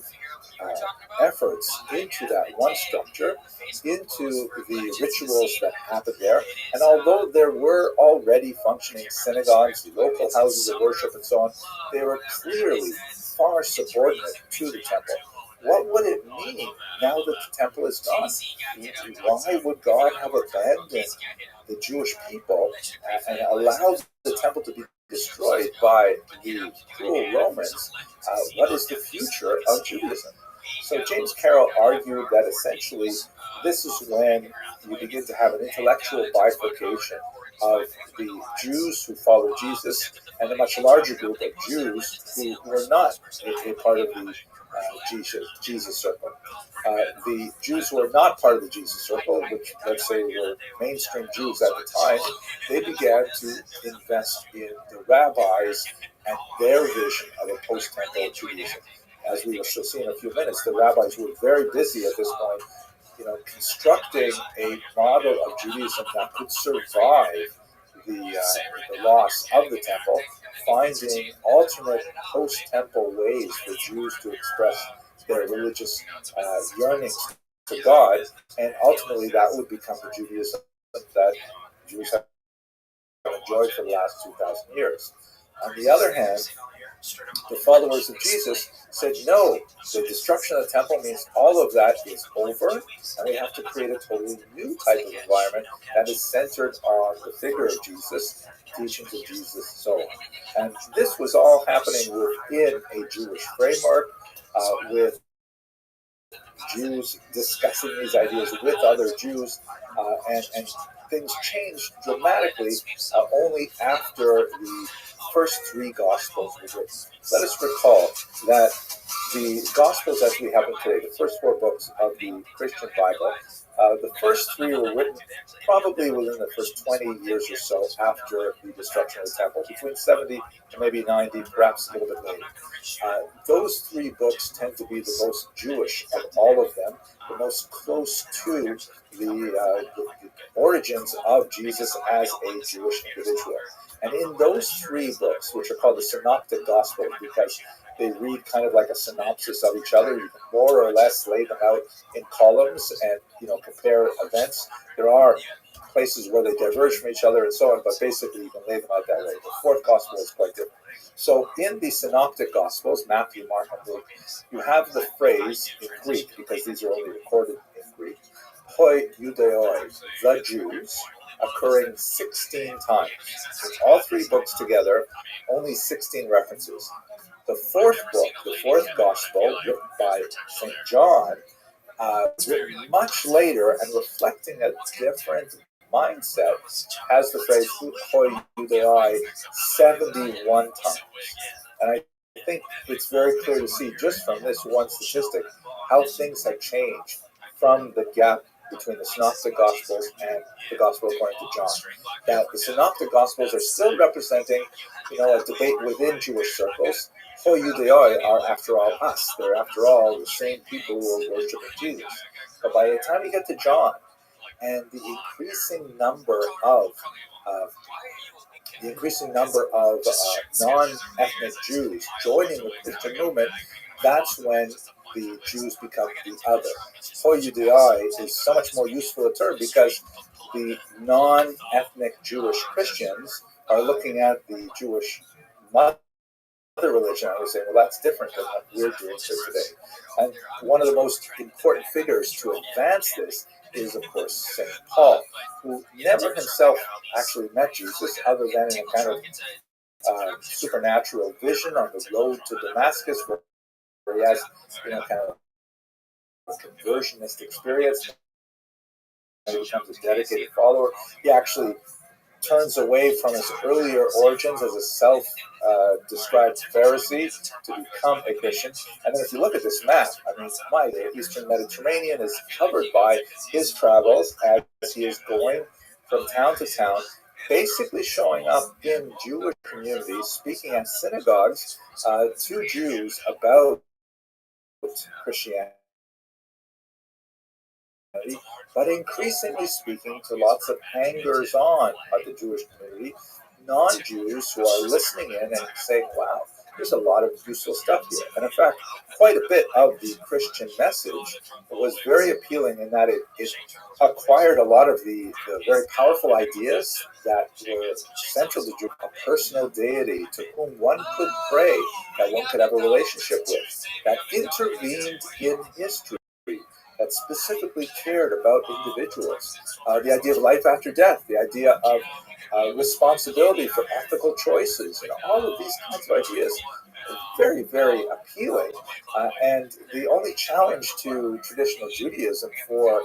efforts into that one structure, into the rituals that happened there. And although there were already functioning synagogues, local houses of worship, and so on, they were clearly far subordinate to the temple. What would it mean now that the temple is gone? Why would God have abandoned the Jewish people and allowed the temple to be destroyed by the cruel Romans? What is the future of Judaism? So James Carroll argued that essentially this is when you begin to have an intellectual bifurcation of the Jews who followed Jesus and a much larger group of Jews who were not a part of the Jesus circle. The Jews who were not part of the Jesus circle, which let's say were mainstream Jews at the time, they began to invest in the rabbis and their vision of a post-temple Judaism. As we will see in a few minutes, the rabbis were very busy at this point, constructing a model of Judaism that could survive the loss of the temple, finding alternate post-temple ways for Jews to express their religious yearnings to God, and ultimately that would become the Judaism that Jews have enjoyed for the last 2,000 years. On the other hand, the followers of Jesus said, no, the destruction of the temple means all of that is over, and we have to create a totally new type of environment that is centered on the figure of Jesus, teachings of Jesus, so on. And this was all happening within a Jewish framework, with Jews discussing these ideas with other Jews, and things changed dramatically only after the first three Gospels were written. Let us recall that the Gospels as we have them today, the first four books of the Christian Bible, the first three were written probably within the first 20 years or so after the destruction of the temple, between 70 and maybe 90, perhaps a little bit later. Those three books tend to be the most Jewish of all of them, the most close to the origins of Jesus as a Jewish individual. And in those three books, which are called the Synoptic Gospels, because they read kind of like a synopsis of each other, you can more or less lay them out in columns and compare events. There are places where they diverge from each other and so on, but basically you can lay them out that way. The fourth Gospel is quite different. So in the Synoptic Gospels, Matthew, Mark, and Luke, you have the phrase in Greek, because these are only recorded in Greek, hoi Judeoi, the Jews, occurring 16 times. With all three books together, only 16 references. The fourth book, the fourth Gospel, written by St. John, written much later and reflecting a different mindset, has the phrase hoi Judeoi 71 times. And I think it's very clear to see just from this one statistic how things have changed from the gap between the Synoptic Gospels and the Gospel according to John. Now, the Synoptic Gospels are still representing, a debate within Jewish circles. Hoi Judeoi are, after all, us. They're, after all, the same people who are worshiping Jesus. But by the time you get to John, and the increasing number of non-ethnic Jews joining the Christian movement, that's when the Jews become the other. Hoi Judeoi is so much more useful a term because the non-ethnic Jewish Christians are looking at the Jewish mother religion and we're saying, well, that's different than what we're doing here today. And one of the most important figures to advance this is, of course, St. Paul, who never himself actually met Jesus other than in a kind of supernatural vision on the road to Damascus, where he has, kind of a conversionist experience and he becomes a dedicated follower. He actually turns away from his earlier origins as a self-described Pharisee to become a Christian. And then if you look at this map, the Eastern Mediterranean is covered by his travels as he is going from town to town, basically showing up in Jewish communities, speaking at synagogues to Jews about Christianity, but increasingly speaking to lots of hangers-on of the Jewish community, non-Jews who are listening in and saying, wow, there's a lot of useful stuff here. And in fact, quite a bit of the Christian message was very appealing in that it acquired a lot of the very powerful ideas that were central to Judaism, a personal deity to whom one could pray, that one could have a relationship with, that intervened in history, that specifically cared about individuals. The idea of life after death, the idea of responsibility for ethical choices, all of these kinds of ideas are very, very appealing. And the only challenge to traditional Judaism for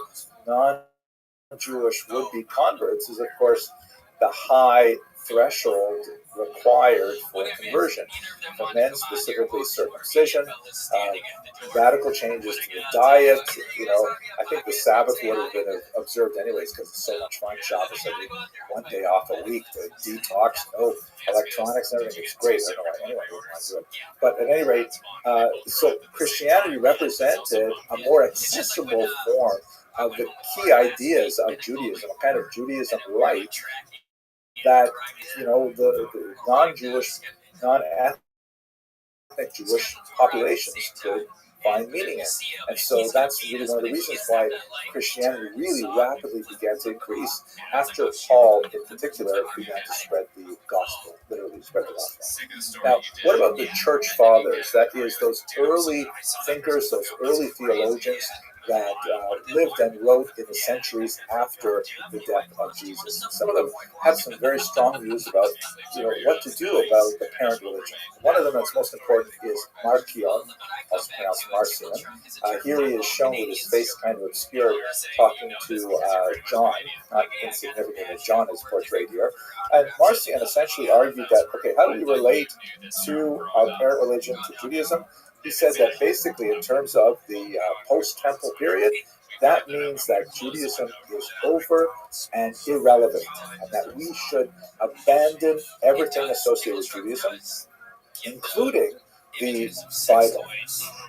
non-Jewish would-be converts is, of course, the high threshold required for conversion. For men, specifically circumcision, radical changes to the diet. I think the Sabbath would have been observed anyways because it's so much fun. Shabbos every one day off a week to detox, no electronics and everything. It's great. I don't know why anyone would want to do it. But at any rate, so Christianity represented a more accessible form of the key ideas of Judaism, a kind of Judaism light that the non-Jewish, non-ethnic Jewish populations could find meaning in. And so that's really one of the reasons why Christianity really rapidly began to increase after Paul, in particular, began to spread the gospel, literally spread the gospel. Now, what about the church fathers? That is, those early thinkers, those early theologians that lived and wrote in the centuries after the death of Jesus. Some of them have some very strong views about what to do about the parent religion. One of them that's most important is Marcion, also pronounced Marcion. Here he is shown with his face kind of obscured, talking to John, not insignificant as John is portrayed here. And Marcion essentially argued that, okay, how do we relate to our parent religion, to Judaism? He said that basically in terms of the post-temple period, that means that Judaism is over and irrelevant, and that we should abandon everything associated with Judaism, including the Bible,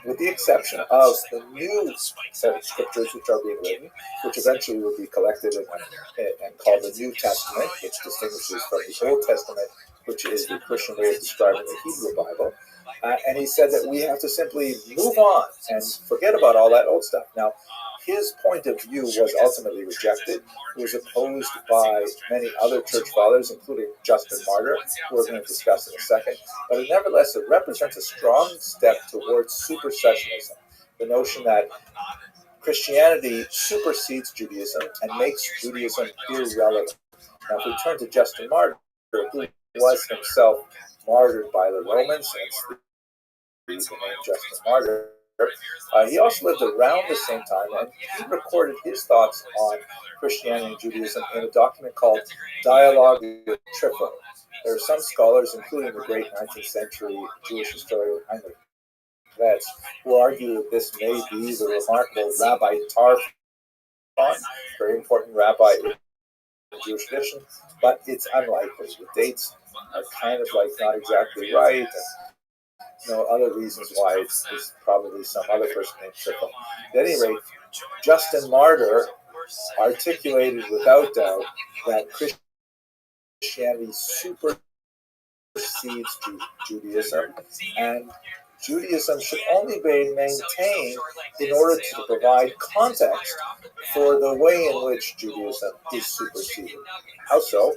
with the exception of the new set of scriptures which are being written, which eventually will be collected and called the New Testament, which distinguishes from the Old Testament, which is the Christian way of describing the Hebrew Bible. And he said that we have to simply move on and forget about all that old stuff. Now, his point of view was ultimately rejected. It was opposed by many other church fathers, including Justin Martyr, who we're going to discuss in a second. But nevertheless, it represents a strong step towards supersessionism, the notion that Christianity supersedes Judaism and makes Judaism irrelevant. Now, if we turn to Justin Martyr, who was himself martyred by the Romans, and the name Justin Martyr, he also lived around the same time, and he recorded his thoughts on Christianity and Judaism in a document called Dialogue with Trypho. There are some scholars, including the great 19th century Jewish historian Heinrich Betz, who argue that this may be the remarkable Rabbi Tarfon, very important rabbi in the Jewish tradition, but it's unlikely. The dates are kind of not exactly right, and other reasons why it's probably some other person named Trypho. At any rate, Justin Martyr articulated without doubt that Christianity supersedes Judaism, and Judaism should only be maintained in order to provide context for the way in which Judaism is superseded. How so?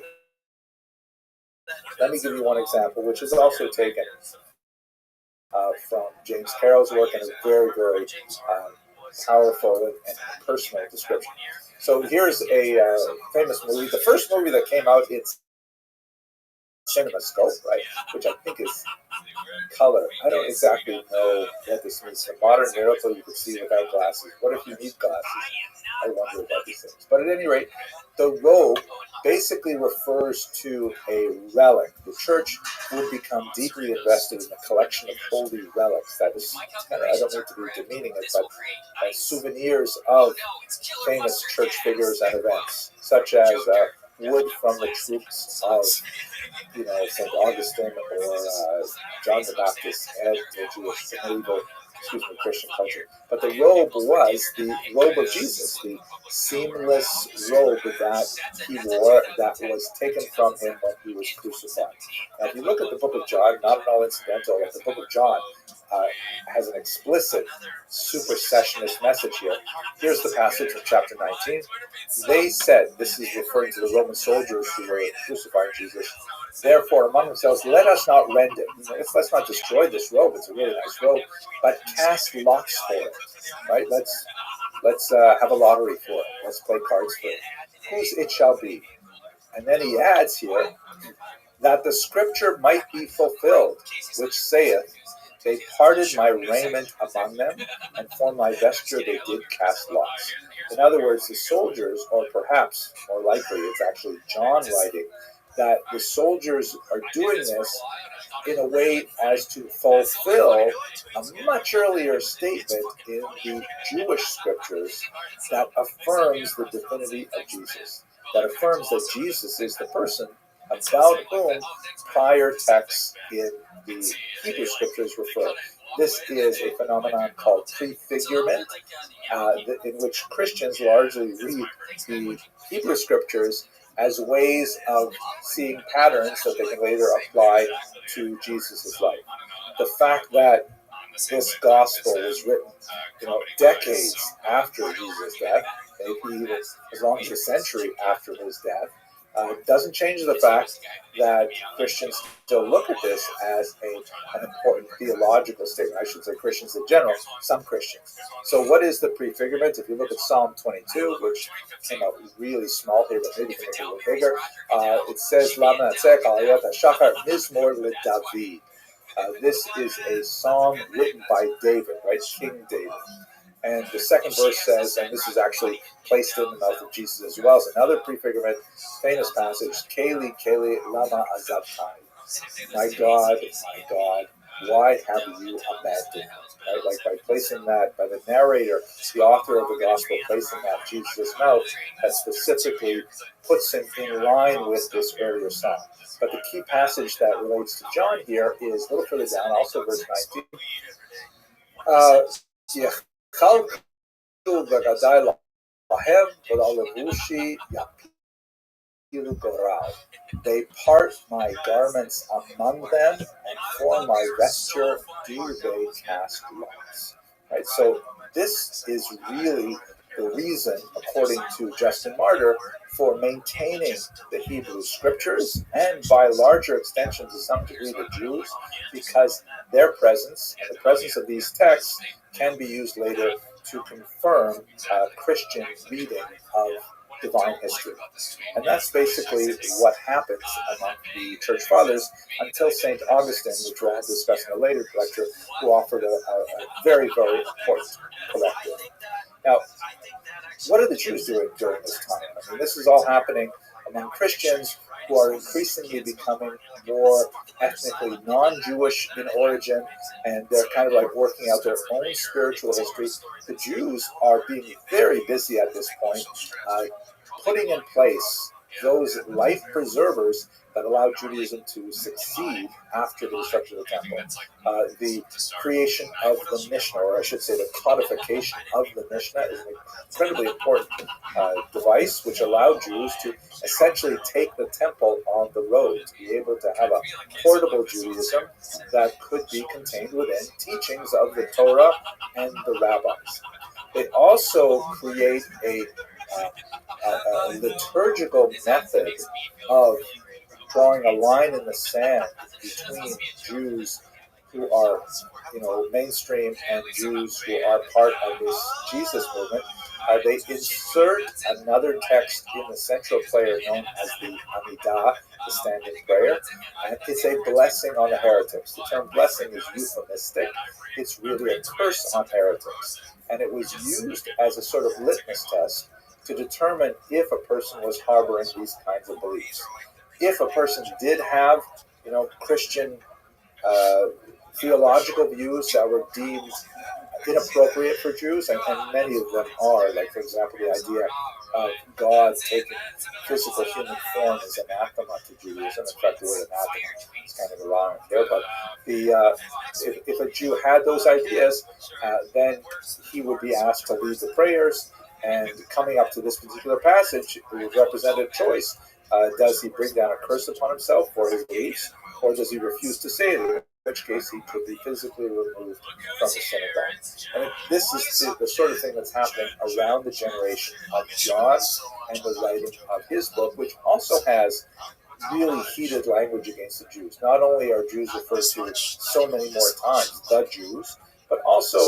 Let me give you one example, which is also taken from James Carroll's work and a very, very powerful and personal description. So here's a famous movie, the first movie that came out in CinemaScope, right, which I think is color. I don't exactly know what this means. A modern miracle you could see without glasses. What if you need glasses? I wonder about these things. But at any rate, the robe basically refers to a relic. The church would become deeply invested in the collection of holy relics. That is, I don't need to be demeaning it, but souvenirs of famous church figures and events, such as wood from the troops of, St. Augustine or John the Baptist's head to Jewish medieval, Christian culture. But the robe was the robe of Jesus, the seamless robe that he wore that was taken from him when he was crucified. Now, if you look at the book of John, not at all incidental, the book of John has an explicit supersessionist message here. Here's the passage from chapter 19. They said, this is referring to the Roman soldiers who were crucifying Jesus, therefore among themselves, let us not rend it. Let's not destroy this robe. It's a really nice robe, but cast lots for it. Right? Let's have a lottery for it. Let's play cards for it. Whose it shall be. And then he adds here that the scripture might be fulfilled, which saith, they parted my raiment among them, and for my vesture they did cast lots. In other words, the soldiers, or perhaps more likely, it's actually John writing, that the soldiers are doing this in a way as to fulfill a much earlier statement in the Jewish scriptures that affirms the divinity of Jesus, that affirms that Jesus is the person about whom prior texts in the Hebrew scriptures refer. This is a phenomenon called prefigurement, in which Christians largely read the Hebrew scriptures as ways of seeing patterns that they can later apply to Jesus' life. The fact that this gospel was written, decades after Jesus' death, maybe even as long as a century after his death, doesn't change the fact that Christians still look at this as an important theological statement. I should say Christians in general, some Christians. So what is the prefigurement? If you look at Psalm 22, which came out really small here, but maybe it's a little bigger, it says, Lama Shachar Mizmor LeDavid. This is a psalm written by David, right? King David. And the second verse says, and this is actually placed in the mouth of Jesus as well, as another prefigurement, famous passage, Keli, Keli, lama azabtai. My God, why have you abandoned me? Right? Like by placing that, by the narrator, the author of the gospel, placing that in Jesus' mouth, that specifically puts him in line with this earlier psalm. But the key passage that relates to John here is a little further down, also verse 19. They part my garments among them, and for my vesture do they cast lots. Right? So this is really the reason, according to Justin Martyr, for maintaining the Hebrew scriptures, and by larger extension to some degree the Jews, because their presence, and the presence of these texts, can be used later to confirm Christian reading of divine history. And that's basically what happens among the church fathers until St. Augustine, which we'll discuss in a later lecture, who offered a very, very important corrective. Now, what are the Jews doing during this time? I mean, this is all happening among Christians who are increasingly becoming more ethnically non-Jewish in origin, and they're kind of like working out their own spiritual history. The Jews are being very busy at this point, putting in place those life preservers that allowed Judaism to succeed after the destruction of the temple. The creation of the Mishnah, or I should say the codification of the Mishnah, is an incredibly important device which allowed Jews to essentially take the temple on the road, to be able to have a portable Judaism that could be contained within teachings of the Torah and the rabbis. They also create a liturgical method of drawing a line in the sand between Jews who are, mainstream and Jews who are part of this Jesus movement, they insert another text in the central prayer known as the Amidah, the standing prayer, and it's a blessing on the heretics. The term blessing is euphemistic. It's really a curse on heretics. And it was used as a sort of litmus test to determine if a person was harboring these kinds of beliefs. If a person did have, Christian theological views that were deemed inappropriate for Jews, and many of them are, like, for example, the idea of God taking physical human form is anathema to Judaism. In fact, the word anathema is kind of ironic there, but if a Jew had those ideas, then he would be asked to lead the prayers, and coming up to this particular passage, it would represent a choice. Does he bring down a curse upon himself for his beliefs, or does he refuse to say it? In which case he could be physically removed from the synagogue. And this is the sort of thing that's happening around the generation of John and the writing of his book, which also has really heated language against the Jews. Not only are Jews referred to so many more times, the Jews, but also,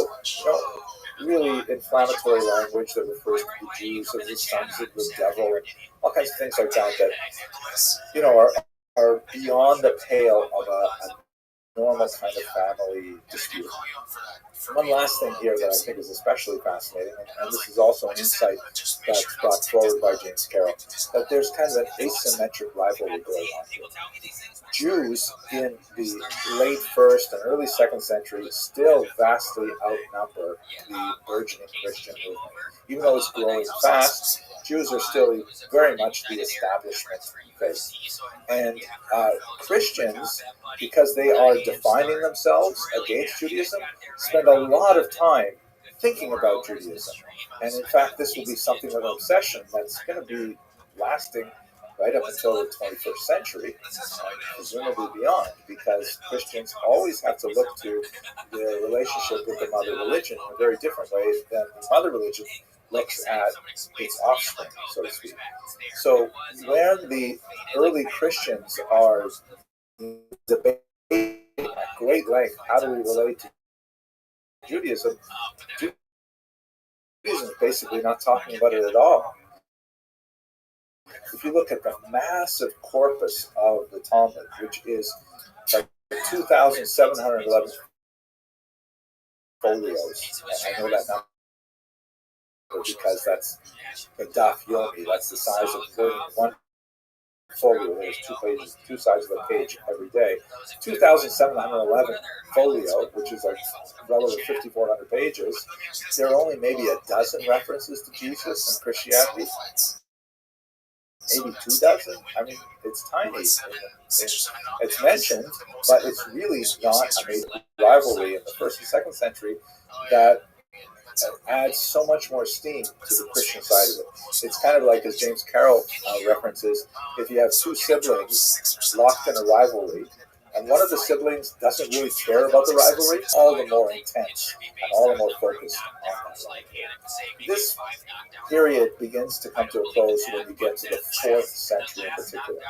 really inflammatory language that refers to the Jews as the sons of the devil and all kinds of things like that, are beyond the pale of a normal kind of family dispute. One last thing here that I think is especially fascinating, and this is also an insight that's brought forward by James Carroll, that there's kind of an asymmetric rivalry going on here. Jews in the late 1st and early 2nd century still vastly outnumber the burgeoning Christian movement. Even though it's growing fast, Jews are still very much the establishment faith. And Christians, because they are defining themselves against Judaism, spend a lot of time thinking about Judaism. And in fact, this will be something of an obsession that's going to be lasting right up until the 21st century, presumably beyond, because Christians always have to look to their relationship with the mother religion in a very different way than the mother religion looks at its offspring, so to speak. So when the early Christians are debating at great length, how do we relate to Judaism? Judaism is basically not talking about it at all. If you look at the massive corpus of the Talmud, which is like 2,711 folios, and I know that number because that's the daf yomi, that's the size of one folio. There's 2 pages, 2 sides of a page every day. 2,711 folio, which is like well over 5,400 pages. There are only maybe a dozen references to Jesus and Christianity. Maybe 2 dozen. I mean, it's tiny. It's mentioned, but it's really not a major rivalry in the 1st and 2nd century that adds so much more steam to the Christian side of it. It's kind of like, as James Carroll references, if you have 2 siblings locked in a rivalry, and one of the siblings doesn't really care about the rivalry, all the more intense and all the more focused on that rivalry. This period begins to come to a close when you get to the 4th century in particular.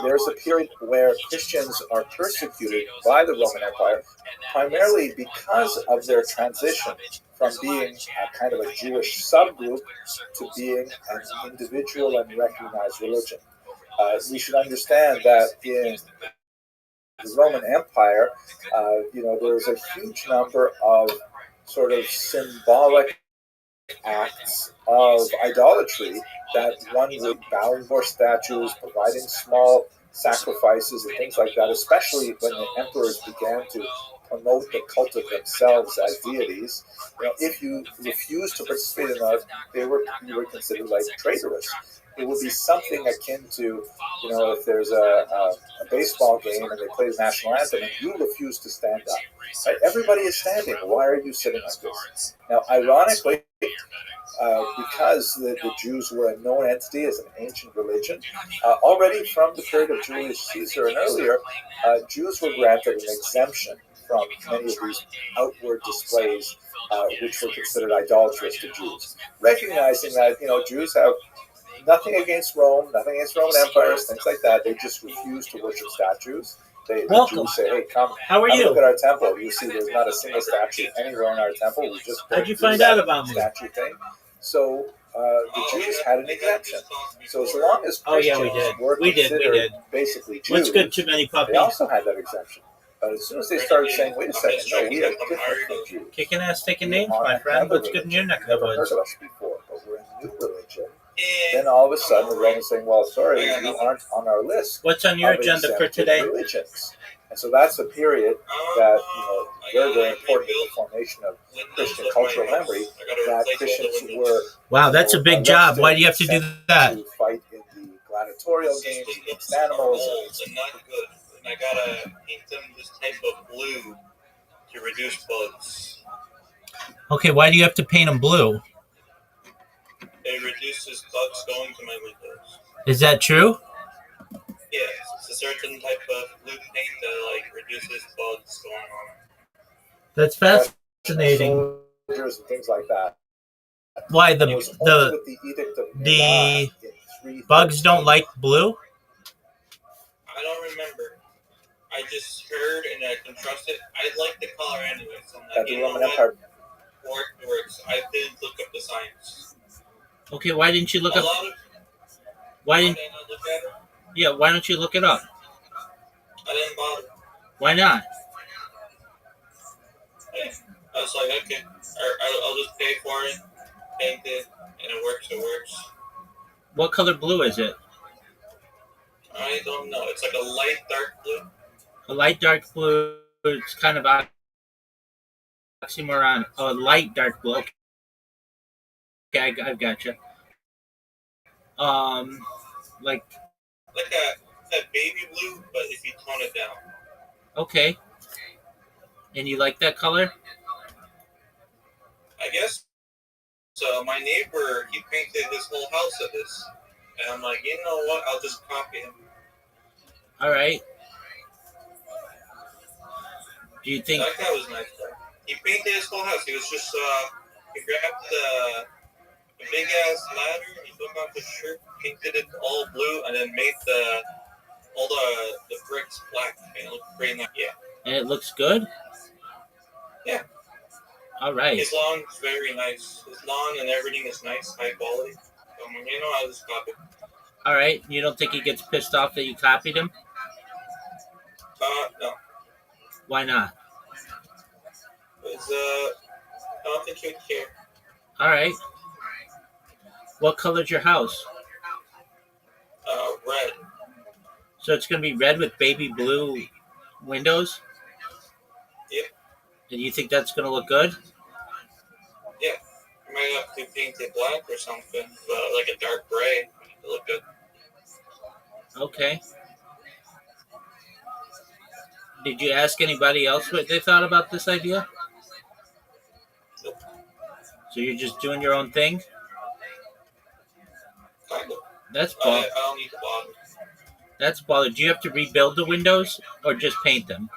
There's a period where Christians are persecuted by the Roman Empire, primarily because of their transition from being a kind of a Jewish subgroup to being an individual and recognized religion. We should understand that in the Roman Empire, there's a huge number of sort of symbolic acts of idolatry that one would bow before statues, providing small sacrifices and things like that, especially when the emperors began to promote the cult of themselves as deities. If you refused to participate in that, you were considered like traitorous. It would be something akin to, if there's a baseball game and they play the national anthem and you refuse to stand up. Right? Everybody is standing. Why are you sitting like this? Now, ironically, because the Jews were a known entity as an ancient religion, already from the period of Julius Caesar and earlier, Jews were granted an exemption from many of these outward displays, which were considered idolatrous to Jews. Recognizing that, Jews have nothing against Rome, nothing against Roman empires, things like that. They just refuse to worship statues. The Jews say, hey, come look at our temple. You see there's not a single statue anywhere in our temple. We just how'd you find out about me? Statue thing. So the Jews had an exemption. So as long as Oh, yeah, Christians we did. were We did, we considered did. basically Jews, What's good, too many they puppies? also had that exemption. But as soon as they started saying, wait a second, no, we are different from Jews. Kicking ass, taking We names, are my friend. another What's good in your religion. neck of Never the heard woods? of us before, but we're a new religion. Then all of a sudden the Romans saying, well, sorry, you aren't on our list What's on your of agenda for exempted today? religions. And so that's a period that, very, very important in the formation of Christian cultural memory, that Christians were Wow, that's a big job. Why do you have to do that? to fight in the gladiatorial games against animals. And not good. And I gotta paint them this type of blue to reduce bugs. Okay, why do you have to paint them blue? It reduces bugs going to my windows. Is that true? Yes, it's a certain type of blue paint that reduces bugs going on. That's fascinating. Soldiers and things like that. Why It was only with the Edict of Milan in bugs don't like blue? I don't remember. I just heard and I can trust it. I like the color anyway. So I'm like, the Roman Empire. Works. I didn't look up the science. Okay, why didn't you look up? Why didn't I look at it? Yeah, why don't you look it up? I didn't bother. Why not? Yeah. I was like, okay, I'll just pay for it, paint it, and it works. What color blue is it? I don't know. It's like a light dark blue. A light dark blue. It's kind of oxymoron. Oh, a light dark blue. Okay, I've got you. Like a baby blue, but if you tone it down. Okay. And you like that color? I guess. So my neighbor, he painted his whole house of this. And I'm like, you know what? I'll just copy him. All right. Do you think... That guy was nice, though. He painted his whole house. He was just, he grabbed a big-ass ladder, and he took off his shirt, painted it all blue, and then made all the bricks black. And it looked pretty nice. Yeah. And it looks good? Yeah. All right. His lawn is very nice. His lawn and everything is nice, high quality. I'll just copy. All right. You don't think he gets pissed off that you copied him? No. Why not? Because, I don't think he would care. All right. What color's your house? Red. So it's going to be red with baby blue windows? Yep. And you think that's going to look good? Yeah. I might have to paint it black or something, but like a dark gray to look good. Okay. Did you ask anybody else what they thought about this idea? Nope. So you're just doing your own thing? Kind of. That's I don't need to bother. That's baller. Do you have to rebuild the windows or just paint them?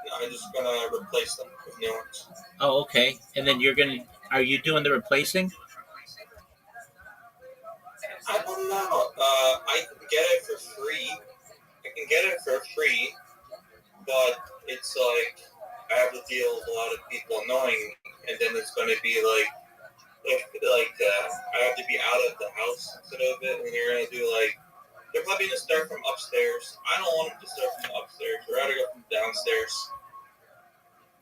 No, I'm just gonna replace them with new ones. Oh, okay. And then are you doing the replacing? I don't know. I can get it for free. But it's like I have to deal with a lot of people annoying, and then it's going to be like I have to be out of the house instead of it, and they're going to do they're probably going to start from upstairs. I don't want them to start from upstairs. I'd rather go from downstairs.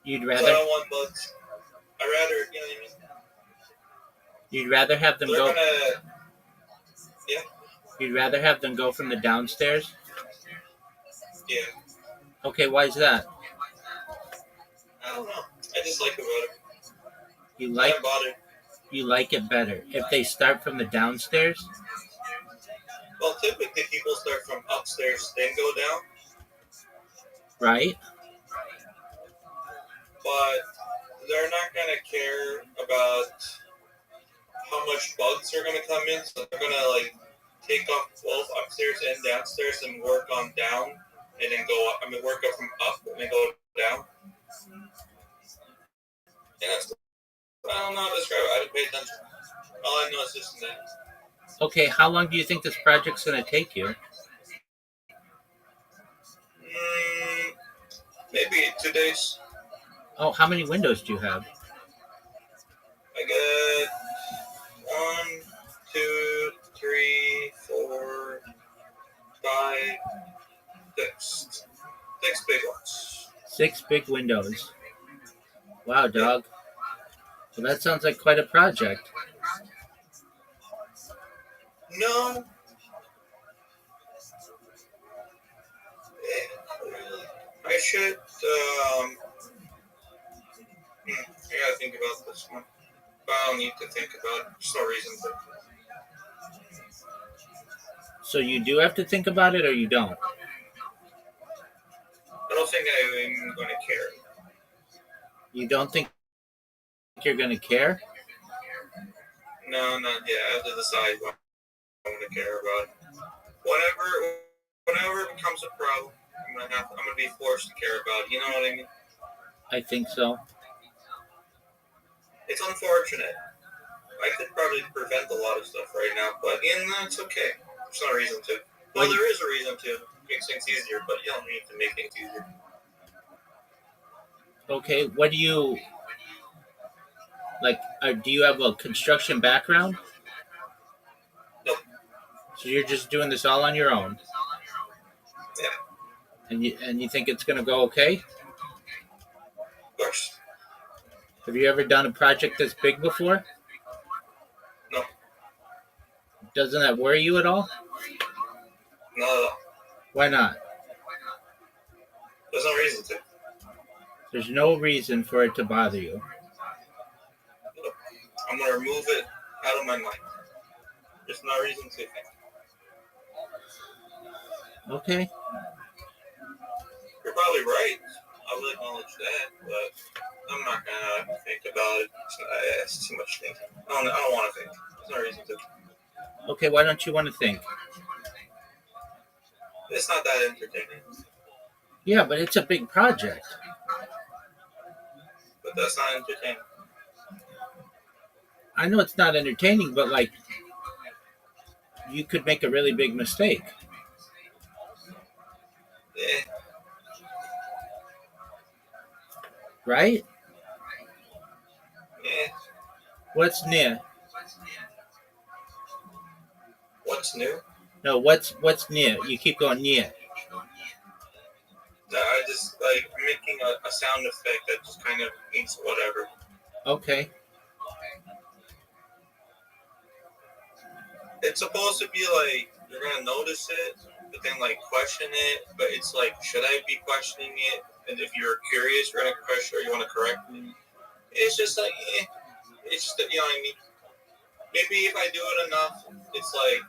You'd So rather? I don't want bugs. I'd rather, you know what I mean? You'd rather have them go? Yeah. You'd rather have them go from the downstairs? Yeah. Okay, why is that? I don't know. I just like it better. You like? I'm bothered. You like it better if they start from the downstairs? Well, typically people start from upstairs, then go down. Right. But they're not going to care about how much bugs are going to come in, so they're going to take off both upstairs and downstairs and work on down, and then go up. Work up from up and then go down. And that's cool. I don't know how to describe it. I didn't pay attention. All I know is this and that. Okay, how long do you think this project's going to take you? Maybe 2 days. Oh, how many windows do you have? I got 6 big windows. Wow, dog. Well, that sounds like quite a project. No, I should. I gotta think about this one. But I don't need to think about it. There's no reason to. So you do have to think about it, or you don't? I don't think I'm going to care. You don't think you're going to care? No, not yet. I have to decide what I want to care about. Whenever it becomes a problem, I'm gonna be forced to care about it. You know what I mean? I think so. It's unfortunate. I could probably prevent a lot of stuff right now, but it's okay. There's no reason to. Well, there is a reason to make things easier, but you don't need to make things easier. Okay, what do you like? Do you have a construction background? Nope. So you're just doing this all on your own? Yeah. And you think it's going to go okay? Of course. Have you ever done a project this big before? No. Doesn't that worry you at all? Not at all. Why not? There's no reason to. There's no reason for it to bother you. I'm going to remove it out of my mind. There's no reason to think. Okay. You're probably right. I will acknowledge that, but I'm not going to think about it. It's too much thinking. I don't want to think. There's no reason to. Okay, why don't you want to think? It's not that entertaining. Yeah, but it's a big project. But that's not entertaining. I know it's not entertaining, but like, you could make a really big mistake. Yeah. Right? Yeah. What's new? What's new? No, what's new? You keep going new. I just like making a sound effect that just kind of means whatever. Okay. It's supposed to be like you're gonna notice it, but then like question it. But it's like, should I be questioning it? And if you're curious, you're gonna question or you want to correct me. It's just like, it's just you know what I mean. Maybe if I do it enough, it's like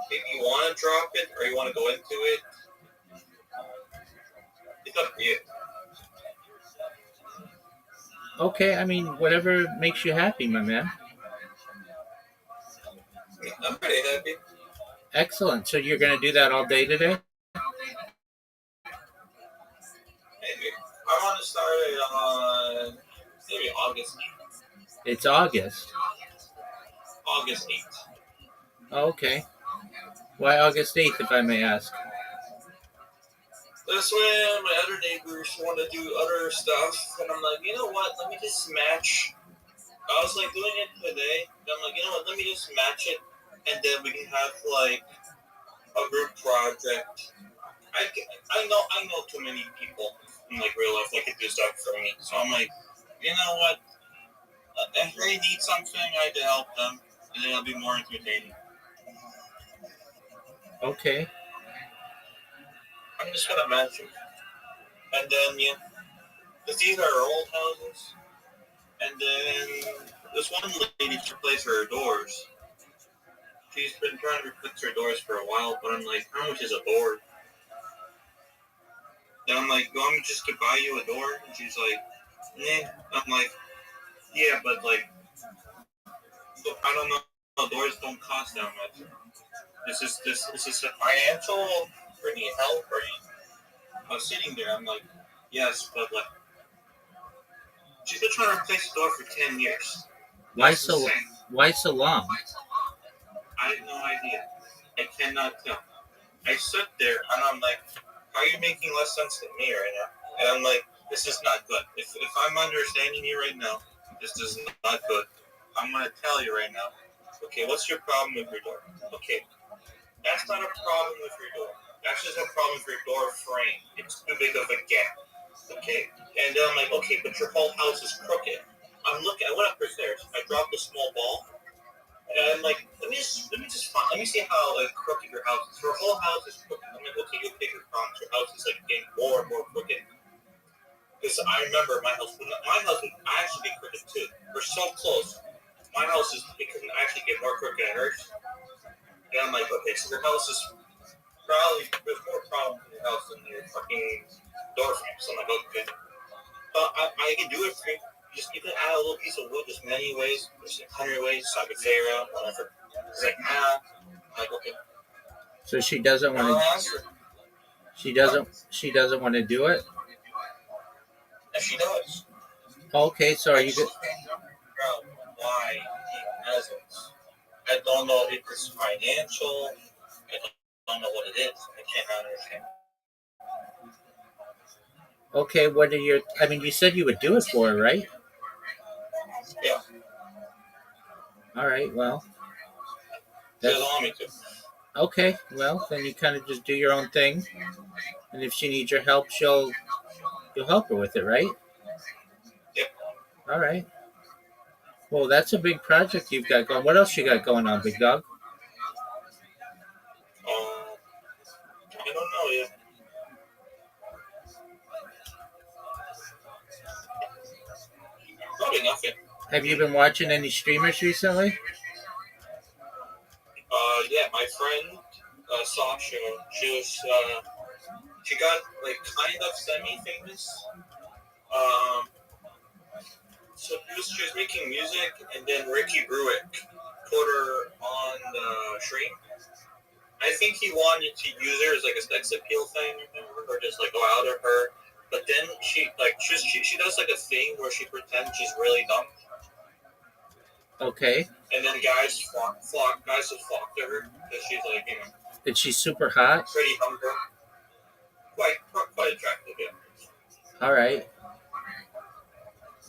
maybe you want to drop it or you want to go into it. It's up to you. Okay, I mean, whatever makes you happy, my man. I'm pretty happy. Excellent. So you're going to do that all day today? Maybe. I want to start it on maybe August 8th. It's August. August 8th. Oh, okay. Why August 8th, if I may ask? That's when my other neighbors want to do other stuff, and I'm like, you know what? Let me just match. I was like doing it today, and I'm like, you know what? Let me just match it, and then we can have like a group project. I know too many people in like real life that could do stuff for me, so I'm like, you know what? If they need something, I can help them, and then it'll be more entertaining. Okay. I'm just gonna mention, and then because these are old houses, and then this one lady to replace her doors. She's been trying to replace her doors for a while, but I'm like, how much is a door? And I'm like, you want me just to buy you a door? And she's like, nah. I'm like, yeah, but like, I don't know. Doors don't cost that much. This is a financial or need help or I was sitting there. I'm like, yes, but like, she's been trying to replace the door for 10 years. Why so long? I have no idea. I cannot tell. I stood there and I'm like, how are you making less sense than me right now? And I'm like, this is not good. If I'm understanding you right now, this is not good. I'm gonna tell you right now. Okay, what's your problem with your door? Okay, that's not a problem with your door. That's just a problem with your door frame. It's too big of a gap. Okay. And then I'm like, okay, but your whole house is crooked. I went up her stairs. I dropped a small ball. And I'm like, let me see how like crooked your house is. Her whole house is crooked. I'm like, okay, you bigger problems. Your house is like getting more and more crooked. Because I remember my house would actually be crooked too. We're so close. My house it could actually get more crooked than hers. And I'm like, okay, so your house is probably there's more problems in your house than your fucking door frame. So I'm like, okay. I can do it for you. You can add a little piece of wood. There's many ways. There's 100 ways. So I could figure out whatever. It's like, nah. I'm like, okay. So she doesn't want to. She doesn't want to do it. And she does. Okay, so are you good? Why he hasn't? I don't know if it's financial. I don't know what it is. I cannot understand. Okay, what are your? I mean, you said you would do it for her, right? Yeah. All right. Well, She doesn't want me to. okay. Well, then you kind of just do your own thing, and if she needs your help, you'll help her with it, right? Yep. All right. Well, that's a big project you've got going. What else you got going on, big dog? I don't know yet. Probably nothing. Have you been watching any streamers recently? Yeah, my friend Sasha, she got like kind of semi-famous. So she was making music, and then Ricky Bruick put her on the stream. I think he wanted to use her as like a sex appeal thing, or just like go out of her. But then she does like a thing where she pretends she's really dumb. Okay. And then guys will flock to her because she's like, you know. Is she super hot? Pretty humble. Quite attractive, yeah. All right.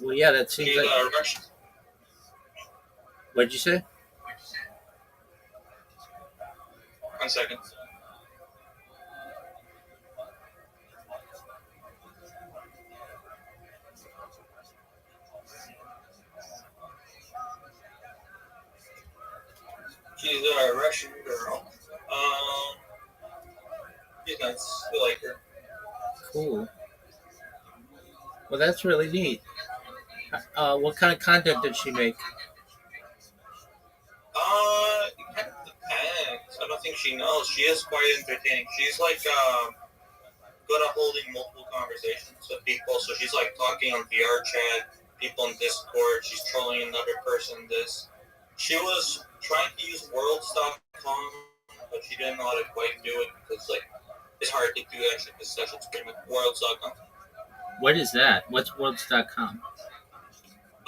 Well, yeah, that seems She's like. Russian. What'd you say? 1 second. She's a Russian girl. She's nice. I like her. Cool. Well, that's really neat. What kind of content did she make? It kind of depends. I don't think she knows. She is quite entertaining. She's like good at holding multiple conversations with people. So she's like talking on VR chat, people in Discord. She's trolling another person. She was trying to use worlds.com, but she didn't know how to quite do it because like it's hard to do actually because it's pretty much worlds.com. What is that? What's worlds.com?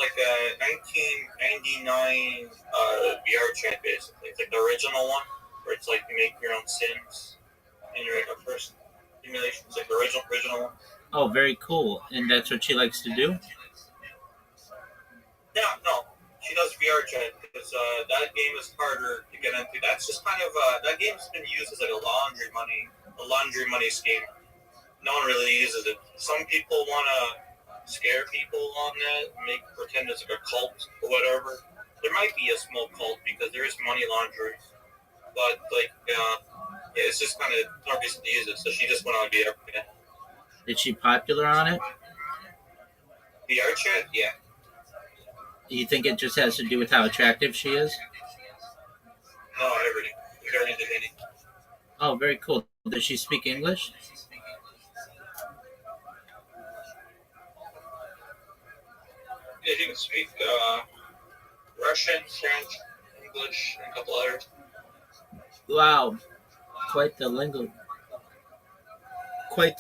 Like a 1999 VR chat basically. It's like the original one where it's like you make your own Sims and you're like a person simulation. It's like the original one. Oh, very cool. And that's what she likes to do? Yeah, no. She does VR chat because that game is harder to get into. That's just kind of that game's been used as like a laundry money scheme. No one really uses it. Some people want to scare people on that, pretend it's like a cult or whatever. There might be a small cult because there is money laundering, but like it's just kind of no reason to use it. So she just went on VR. Yeah. Is she popular on it? VR chat, yeah. Do you think it just has to do with how attractive she is? No, everything. Very entertaining. Oh, very cool. Does she speak English? Yeah, she can speak Russian, French, English, and a couple others. Wow, quite the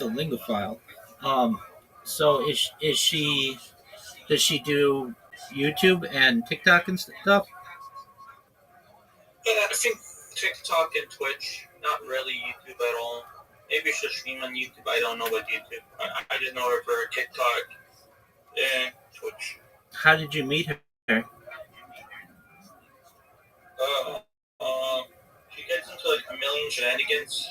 lingophile. So is she? Does she do YouTube and TikTok and stuff? Yeah, I think TikTok and Twitch. Not really YouTube at all. Maybe she'll stream on YouTube. I don't know about YouTube. I just know her for TikTok and Twitch. How did you meet her? She gets into like a million shenanigans,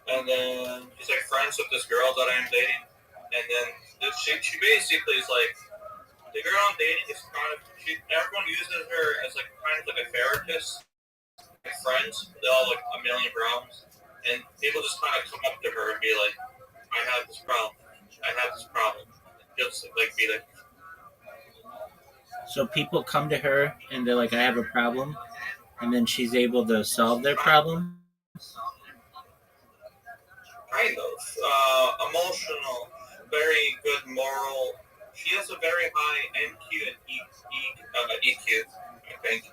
and then she's like friends with this girl that I'm dating. And then she basically is like, the girl I'm dating is kind of, everyone uses her as like kind of like a therapist. My friends, they all like a million problems, and people just kind of come up to her and be like, I have this problem. I have this problem. Just like be like, So people come to her and they're like, I have a problem. And then she's able to solve their problem. kind of emotional, very good moral. She has a very high NQ and EQ, I think.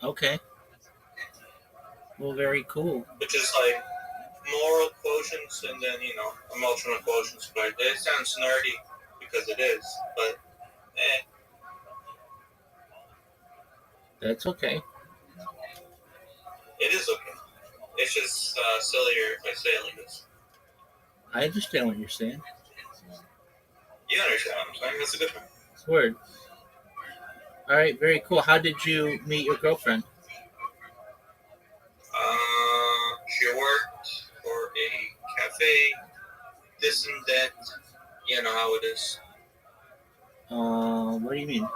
Okay. Well, very cool. Which is like moral quotients and then, emotional quotients. But it sounds nerdy because it is. But, That's okay. it is okay. It's just sillier if I say it like this. I understand what you're saying. You understand what I'm saying? That's a good one. Word. All right, very cool. How did you meet your girlfriend? She worked for a cafe, this and that. You know how it is. What do you mean?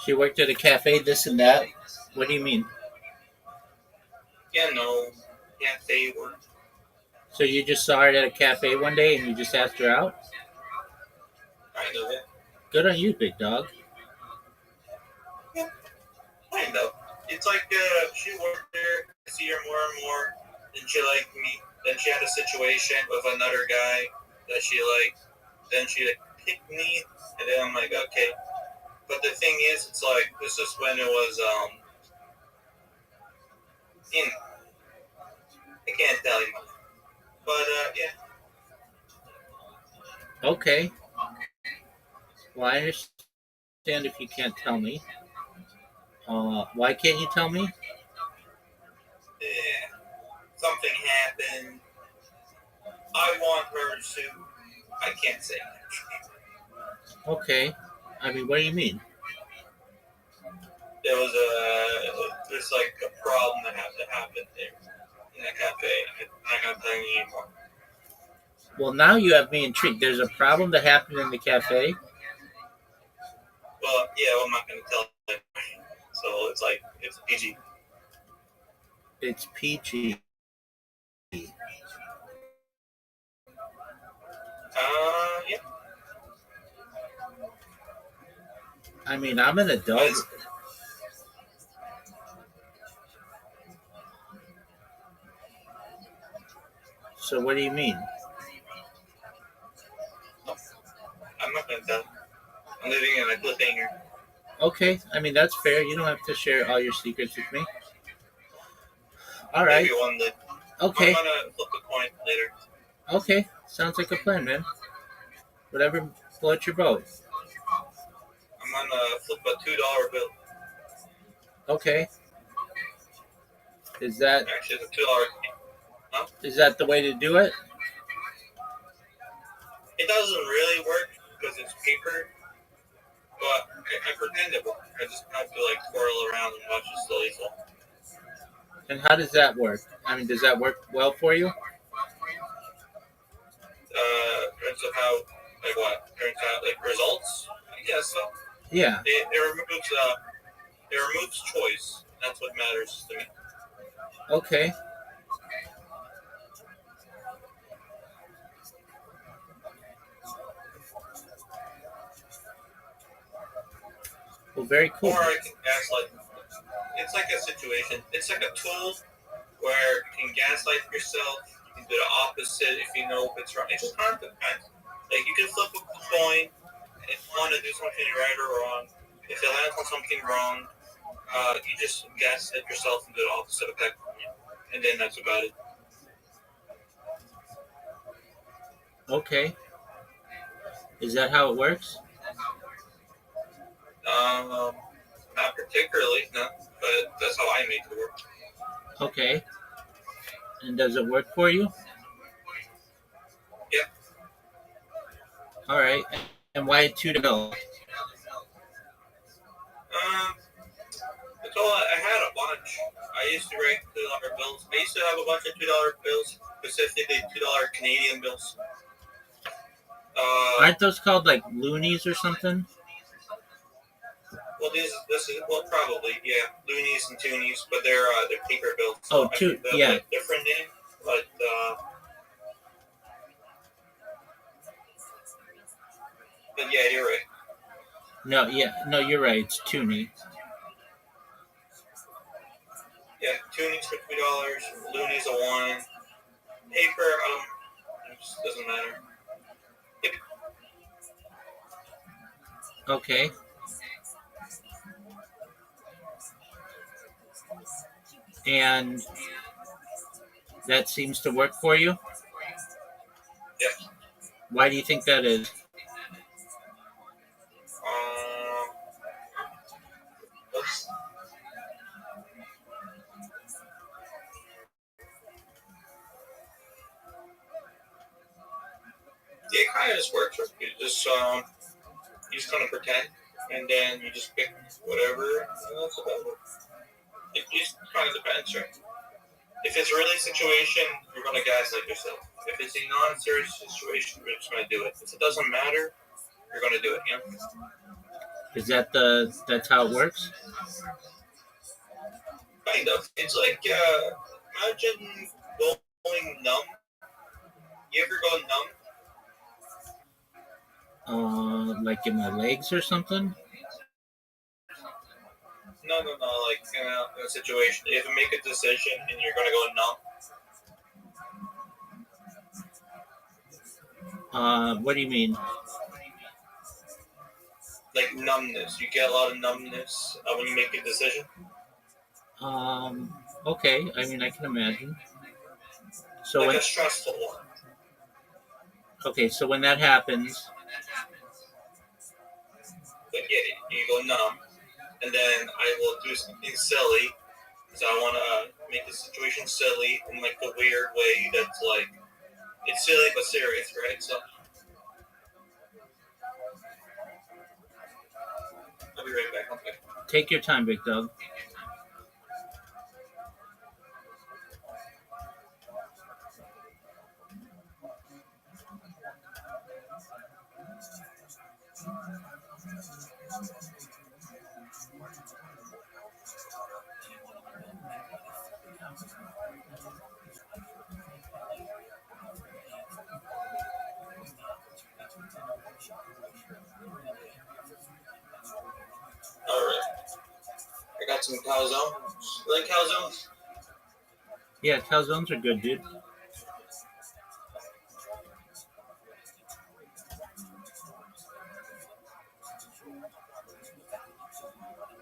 She worked at a cafe, this and that. What do you mean? Cafe work. So you just saw her at a cafe one day and you just asked her out? Kind of it. Good on you, big dog. Yeah, kind of. It's like she worked there. I see her more and more. Then she liked me. Then she had a situation with another guy that she liked. Then she picked me, and then I'm like, okay. But the thing is, it's like this is when it was I can't tell you, but yeah. Okay. Well, I understand if you can't tell me. Why can't you tell me? Yeah, something happened. I want her to. I can't say much. Okay. I mean, what do you mean? There's like a problem that has to happen there in that cafe. I'm not gonna tell you anymore. Well, now you have me intrigued. There's a problem that happened in the cafe. Well, yeah, I'm not gonna tell you. So it's like it's PG. It's PG. Yeah. I mean, I'm an adult. So what do you mean? I'm not gonna tell. I'm living in a cliffhanger. Okay, I mean that's fair. You don't have to share all your secrets with me. All right. Maybe one day. Okay. I'm gonna flip a coin later. Okay, sounds like a plan, man. Whatever floats your boat. I'm gonna flip a $2 bill. Okay. Is that Actually, it's a $2. Huh? Is that the way to do it? It doesn't really work because it's paper, but I pretend it works. I just have to like twirl around and watch it slowly fall. And how does that work? I mean, does that work well for you? Turns out how, like what? Turns out like results? I guess so. Yeah. It removes choice. That's what matters to me. Okay. Well, very cool. Or I can gaslight. It's like a situation. It's like a tool where you can gaslight yourself. You can do the opposite if you know if it's wrong. It just kind of depends. Like you can flip a coin if you want to do something right or wrong. If it lands on something wrong, you just gaslight yourself and do the opposite of that coin, and then that's about it. Okay. Is that how it works? Not particularly, no, but that's how I make it work. Okay. And does it work for you? Yeah. All right. And why $2? So I had a bunch. I used to write $2 bills. I used to have a bunch of $2 bills, specifically $2 Canadian bills. Aren't those called like loonies or something? Well, this is probably loonies and toonies, but they're paper bills. Oh, I think they have yeah. a different name, but yeah, you're right. No, you're right. It's toonie. Yeah, toonies for $2, loonies a $1. Paper, it just doesn't matter. Yep. Okay. And that seems to work for you? Yep. Why do you think that is? Oops. Yeah, it kind of just works. You just kind of pretend, and then you just pick whatever. And that's about it. It just kind of depends, right? If it's a really situation, you're gonna gaslight yourself. If it's a non-serious situation, you're just gonna do it. If it doesn't matter, you're gonna do it. Yeah. Is that's how it works? Kind of. It's like imagine going numb. You ever go numb? Like in my legs or something? No. Like in a situation, if you make a decision and you're gonna go numb. What do you mean? Like numbness. You get a lot of numbness when you make a decision. Okay. I mean, I can imagine. So like a stressful one. Okay, so when that happens, But yeah, you go numb, and then I will do something silly, because I want to make the situation silly in like a weird way that's like, it's silly but serious, right? So I'll be right back. Okay. take your time, big dog. Alright. I got some calzones. You like calzones? Yeah, calzones are good, dude.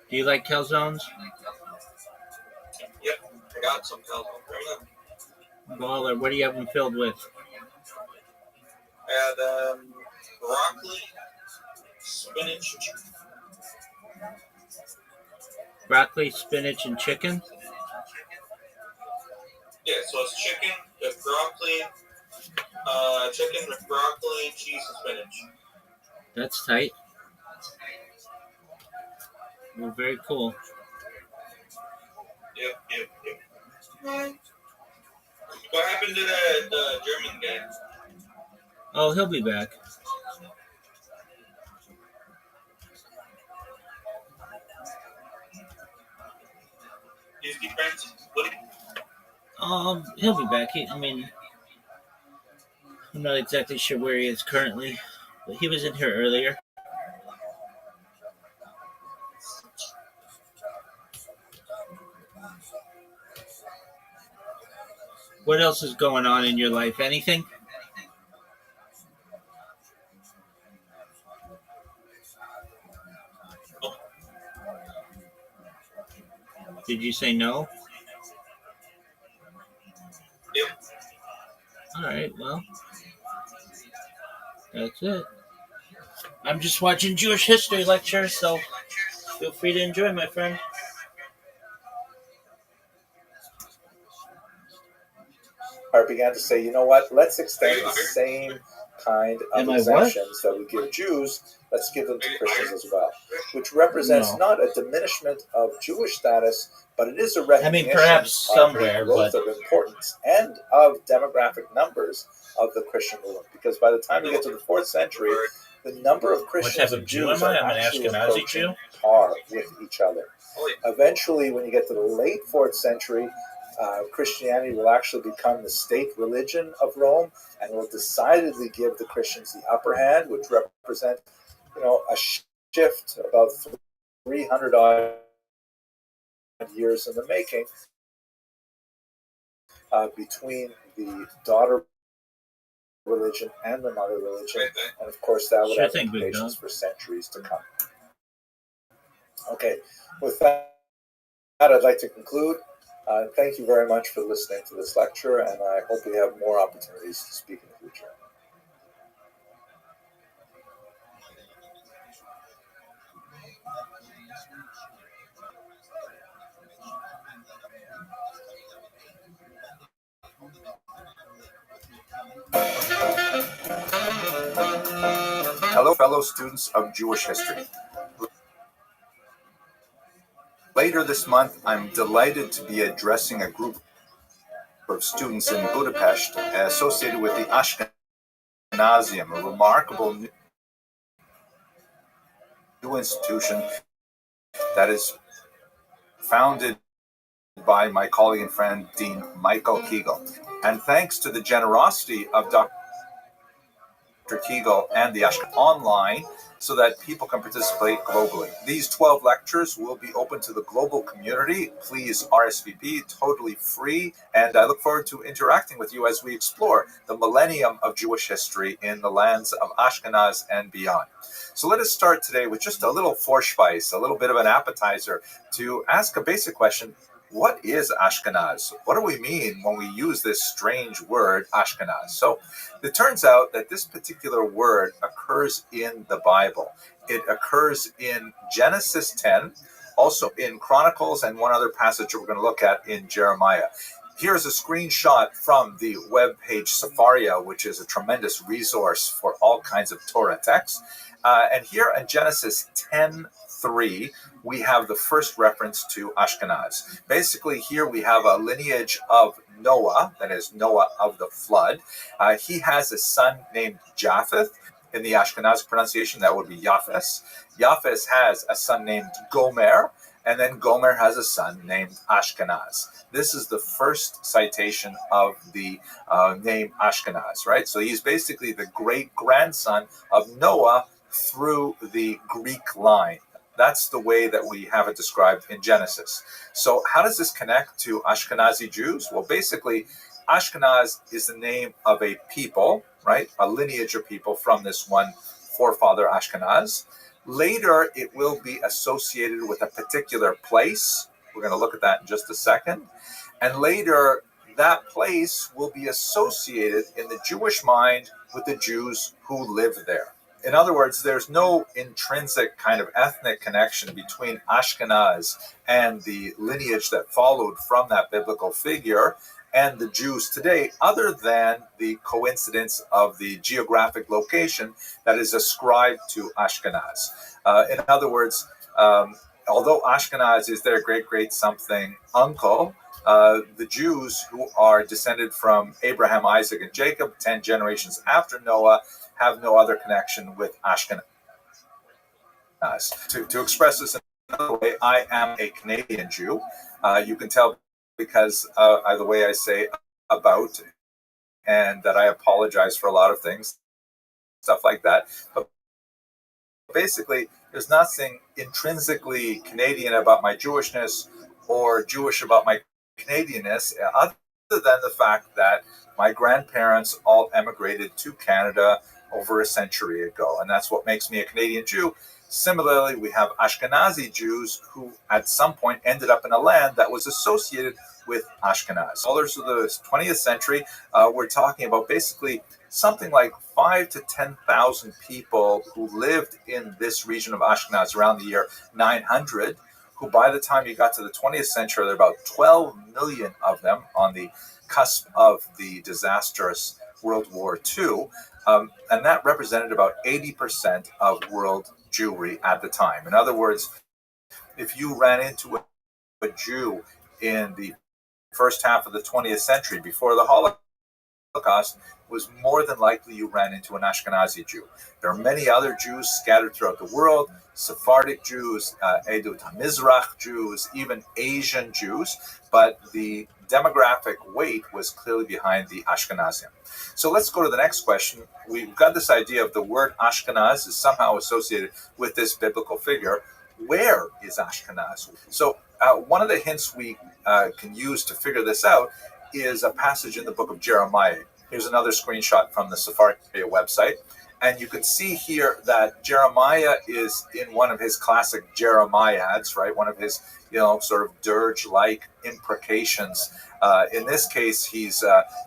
Do you like calzones? Yep, I got some calzones right now. Baller, what do you have them filled with? I had broccoli, spinach, and chicken. Broccoli, spinach, and chicken? Yeah, so it's chicken with broccoli, chicken with broccoli, cheese, and spinach. That's tight. Well, very cool. Yep. What happened to the German guy? Oh, he'll be back. Do you speak French? What? He'll be back. I'm not exactly sure where he is currently, but he was in here earlier. What else is going on in your life? Anything? Did you say no? Yep. All right, well, that's it. I'm just watching Jewish history lectures, so feel free to enjoy, my friend. Art began to say, you know what, let's extend the same kind of exemptions that we give Jews let's give them to Christians as well, which represents not a diminishment of Jewish status, but it is a recognition perhaps of somewhere, the growth of importance and of demographic numbers of the Christian movement. Because by the time you get to the 4th century, the number of Christians and Jews are actually approaching par with each other. Eventually, when you get to the late 4th century, Christianity will actually become the state religion of Rome and will decidedly give the Christians the upper hand, which represents, a shift about 300 odd years in the making between the daughter religion and the mother religion, and of course that would have implications for centuries to come. Okay, with that, I'd like to conclude. Thank you very much for listening to this lecture, and I hope we have more opportunities to speak in the future. Hello, fellow students of Jewish history. Later this month, I'm delighted to be addressing a group of students in Budapest associated with the Ashkenazium, a remarkable new institution that is founded by my colleague and friend, Dean Michael Kegel. And thanks to the generosity of Dr. Kegel and the Ashken online, so that people can participate globally. These 12 lectures will be open to the global community. Please RSVP, totally free, and I look forward to interacting with you as we explore the millennium of Jewish history in the lands of Ashkenaz and beyond. So let us start today with just a little Vorspeise, a little bit of an appetizer, to ask a basic question. What is Ashkenaz? What do we mean when we use this strange word, Ashkenaz? So it turns out that this particular word occurs in the Bible. It occurs in Genesis 10, also in Chronicles, and one other passage we're going to look at in Jeremiah. Here's a screenshot from the webpage Sefaria, which is a tremendous resource for all kinds of Torah texts. And here in Genesis 10:3, we have the first reference to Ashkenaz. Basically, here we have a lineage of Noah, that is Noah of the flood. He has a son named Japheth. In the Ashkenazi pronunciation, that would be Yafes. Yafes has a son named Gomer, and then Gomer has a son named Ashkenaz. This is the first citation of the name Ashkenaz, right? So he's basically the great-grandson of Noah through the Greek line. That's the way that we have it described in Genesis. So how does this connect to Ashkenazi Jews? Well, basically, Ashkenaz is the name of a people, right? A lineage of people from this one forefather Ashkenaz. Later, it will be associated with a particular place. We're going to look at that in just a second. And later, that place will be associated in the Jewish mind with the Jews who live there. In other words, there's no intrinsic kind of ethnic connection between Ashkenaz and the lineage that followed from that biblical figure and the Jews today, other than the coincidence of the geographic location that is ascribed to Ashkenaz. In other words, although Ashkenaz is their great something uncle, the Jews who are descended from Abraham, Isaac, and Jacob, 10 generations after Noah, have no other connection with Ashkenaz. To express this in another way, I am a Canadian Jew. You can tell because of the way I say about, and that I apologize for a lot of things, stuff like that. But basically, there's nothing intrinsically Canadian about my Jewishness or Jewish about my Canadianness, other than the fact that my grandparents all emigrated to Canada over a century ago, and that's what makes me a Canadian Jew. Similarly, we have Ashkenazi Jews who at some point ended up in a land that was associated with Ashkenaz. Scholars of the 20th century, we're talking about basically something like 5,000 to 10,000 people who lived in this region of Ashkenaz around the year 900, who by the time you got to the 20th century, there are about 12 million of them on the cusp of the disastrous World War II. And that represented about 80% of world Jewry at the time. In other words, if you ran into a Jew in the first half of the 20th century before the Holocaust, was more than likely you ran into an Ashkenazi Jew. There are many other Jews scattered throughout the world, Sephardic Jews, Edut HaMizrach Jews, even Asian Jews, but the demographic weight was clearly behind the Ashkenazim. So let's go to the next question. We've got this idea of the word Ashkenaz is somehow associated with this biblical figure. Where is Ashkenaz? So one of the hints we can use to figure this out is a passage in the book of Jeremiah. Here's another screenshot from the Sephardia website. And you can see here that Jeremiah is in one of his classic Jeremiads, right? One of his, sort of dirge-like imprecations. In this case, he's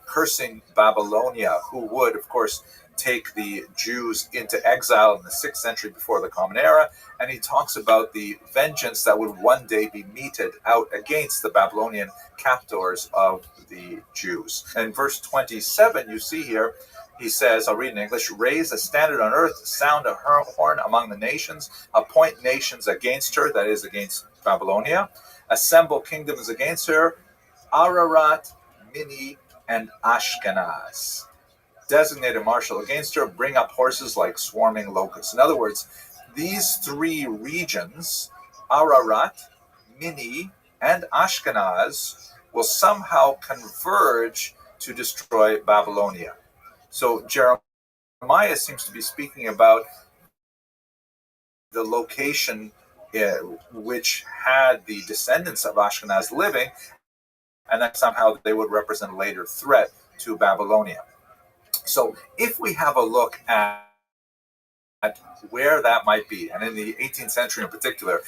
cursing Babylonia, who would, of course, take the Jews into exile in the 6th century before the Common Era, and he talks about the vengeance that would one day be meted out against the Babylonian captors of the Jews. And in verse 27, you see here, he says, I'll read in English, raise a standard on earth, sound a horn among the nations, appoint nations against her, that is, against Babylonia, assemble kingdoms against her, Ararat, Mini, and Ashkenaz. Designate a marshal against her, bring up horses like swarming locusts. In other words, these three regions, Ararat, Mini, and Ashkenaz, will somehow converge to destroy Babylonia. So Jeremiah seems to be speaking about the location which had the descendants of Ashkenaz living, and that somehow they would represent a later threat to Babylonia. So if we have a look at where that might be, and in the 18th century in particular,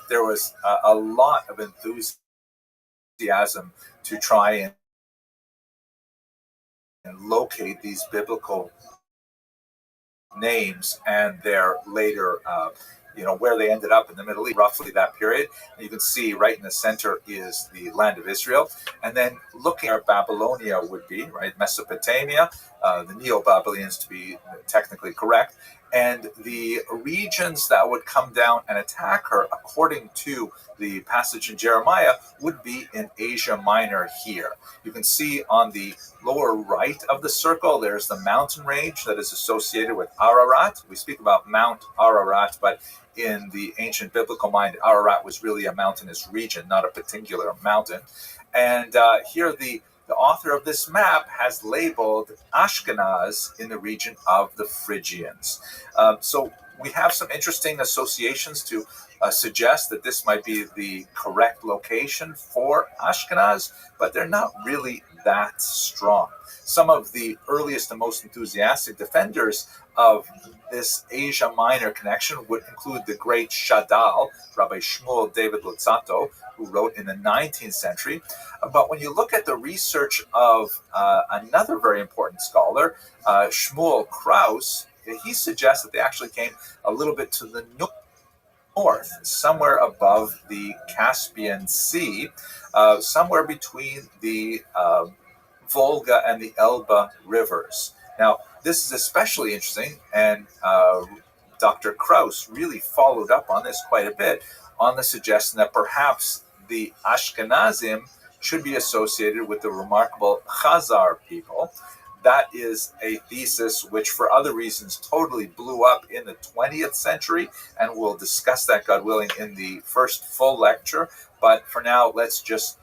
there was a lot of enthusiasm to try and locate these biblical names and their later, where they ended up in the Middle East, roughly that period. And you can see right in the center is the land of Israel. And then looking at Babylonia would be, right, Mesopotamia, the Neo-Babylonians to be technically correct, and the regions that would come down and attack her, according to the passage in Jeremiah, would be in Asia Minor here. You can see on the lower right of the circle, there's the mountain range that is associated with Ararat. We speak about Mount Ararat, but in the ancient biblical mind, Ararat was really a mountainous region, not a particular mountain. And here the author of this map has labeled Ashkenaz in the region of the Phrygians. So we have some interesting associations to suggest that this might be the correct location for Ashkenaz, but they're not really that strong. Some of the earliest and most enthusiastic defenders of this Asia Minor connection would include the great Shadal, Rabbi Shmuel David Luzzatto, who wrote in the 19th century. But when you look at the research of another very important scholar, Shmuel Kraus, he suggests that they actually came a little bit to the north, somewhere above the Caspian Sea, somewhere between the Volga and the Elbe rivers. Now, this is especially interesting, and Dr. Kraus really followed up on this quite a bit, on the suggestion that perhaps the Ashkenazim should be associated with the remarkable Khazar people. That is a thesis which, for other reasons, totally blew up in the 20th century, and we'll discuss that, God willing, in the first full lecture. But for now, let's just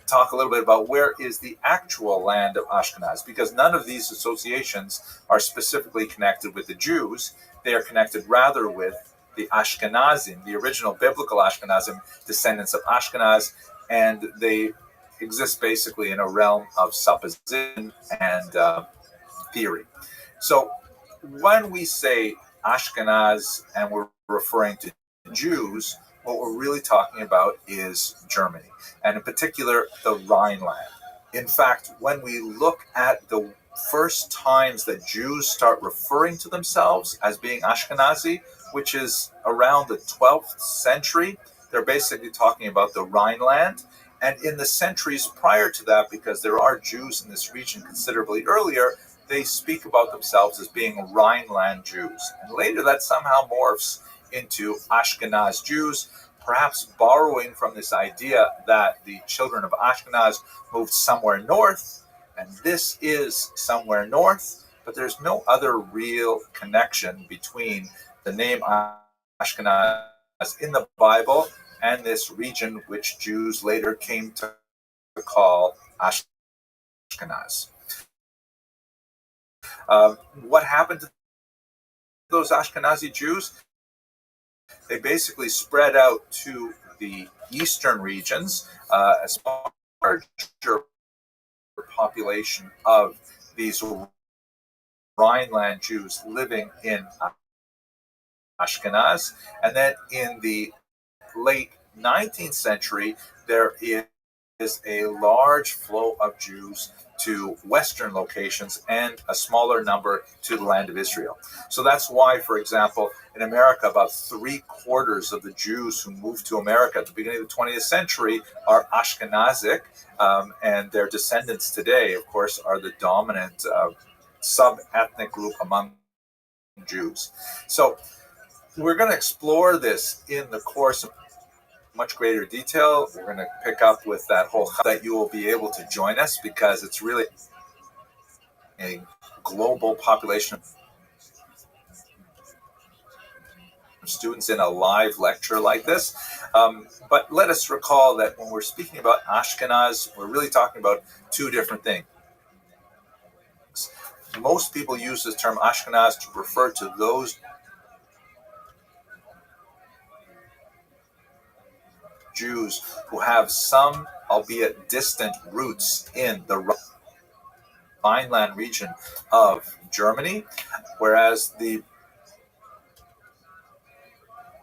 talk a little bit about where is the actual land of Ashkenaz, because none of these associations are specifically connected with the Jews. They are connected rather with the Ashkenazim, the original biblical Ashkenazim, descendants of Ashkenaz, and they exist basically in a realm of supposition and theory. So when we say Ashkenaz and we're referring to Jews, what we're really talking about is Germany, and in particular, the Rhineland. In fact, when we look at the first times that Jews start referring to themselves as being Ashkenazi, which is around the 12th century, they're basically talking about the Rhineland. And in the centuries prior to that, because there are Jews in this region considerably earlier, they speak about themselves as being Rhineland Jews. And later that somehow morphs into Ashkenaz Jews, perhaps borrowing from this idea that the children of Ashkenaz moved somewhere north, and this is somewhere north, but there's no other real connection between the name Ashkenaz in the Bible and this region which Jews later came to call Ashkenaz. What happened to those Ashkenazi Jews? They basically spread out to the eastern regions, a larger population of these Rhineland Jews living in Ashkenaz. And then in the late 19th century, there is a large flow of Jews to Western locations and a smaller number to the land of Israel. So that's why, for example, in America, about 3/4 of the Jews who moved to America at the beginning of the 20th century are Ashkenazic, and their descendants today, of course, are the dominant sub-ethnic group among Jews. So we're going to explore this in the course of much greater detail. We're going to pick up with that whole that you will be able to join us, because it's really a global population of students in a live lecture like this. But let us recall that when we're speaking about Ashkenaz, we're really talking about two different things. Most people use this term Ashkenaz to refer to those Jews who have some, albeit distant, roots in the Rhineland region of Germany, whereas the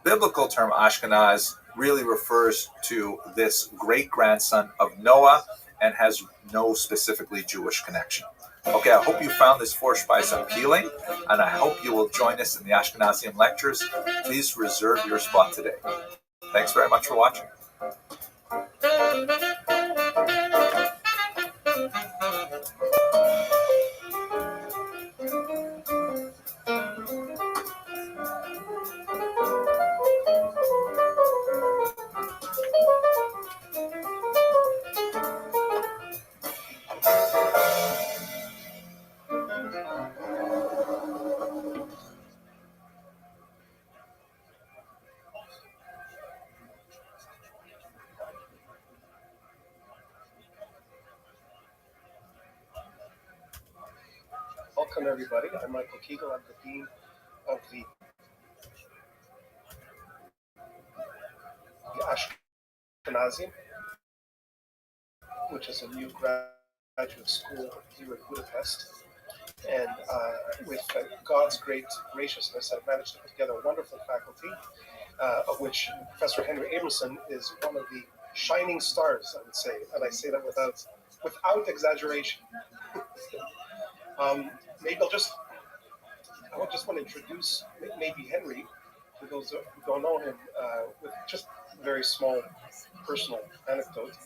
biblical term Ashkenaz really refers to this great-grandson of Noah and has no specifically Jewish connection. Okay, I hope you found this Vorspeise appealing, and I hope you will join us in the Ashkenazian lectures. Please reserve your spot today. Thanks very much for watching. Welcome, everybody. I'm Michael Kegel. I'm the Dean of the Ashkenazi, which is a new graduate school here in Budapest. And with God's great graciousness, I've managed to put together a wonderful faculty, of which Professor Henry Abramson is one of the shining stars, I would say. And I say that without exaggeration. Maybe I just want to introduce maybe Henry, to those who don't know him, with just a very small personal anecdote.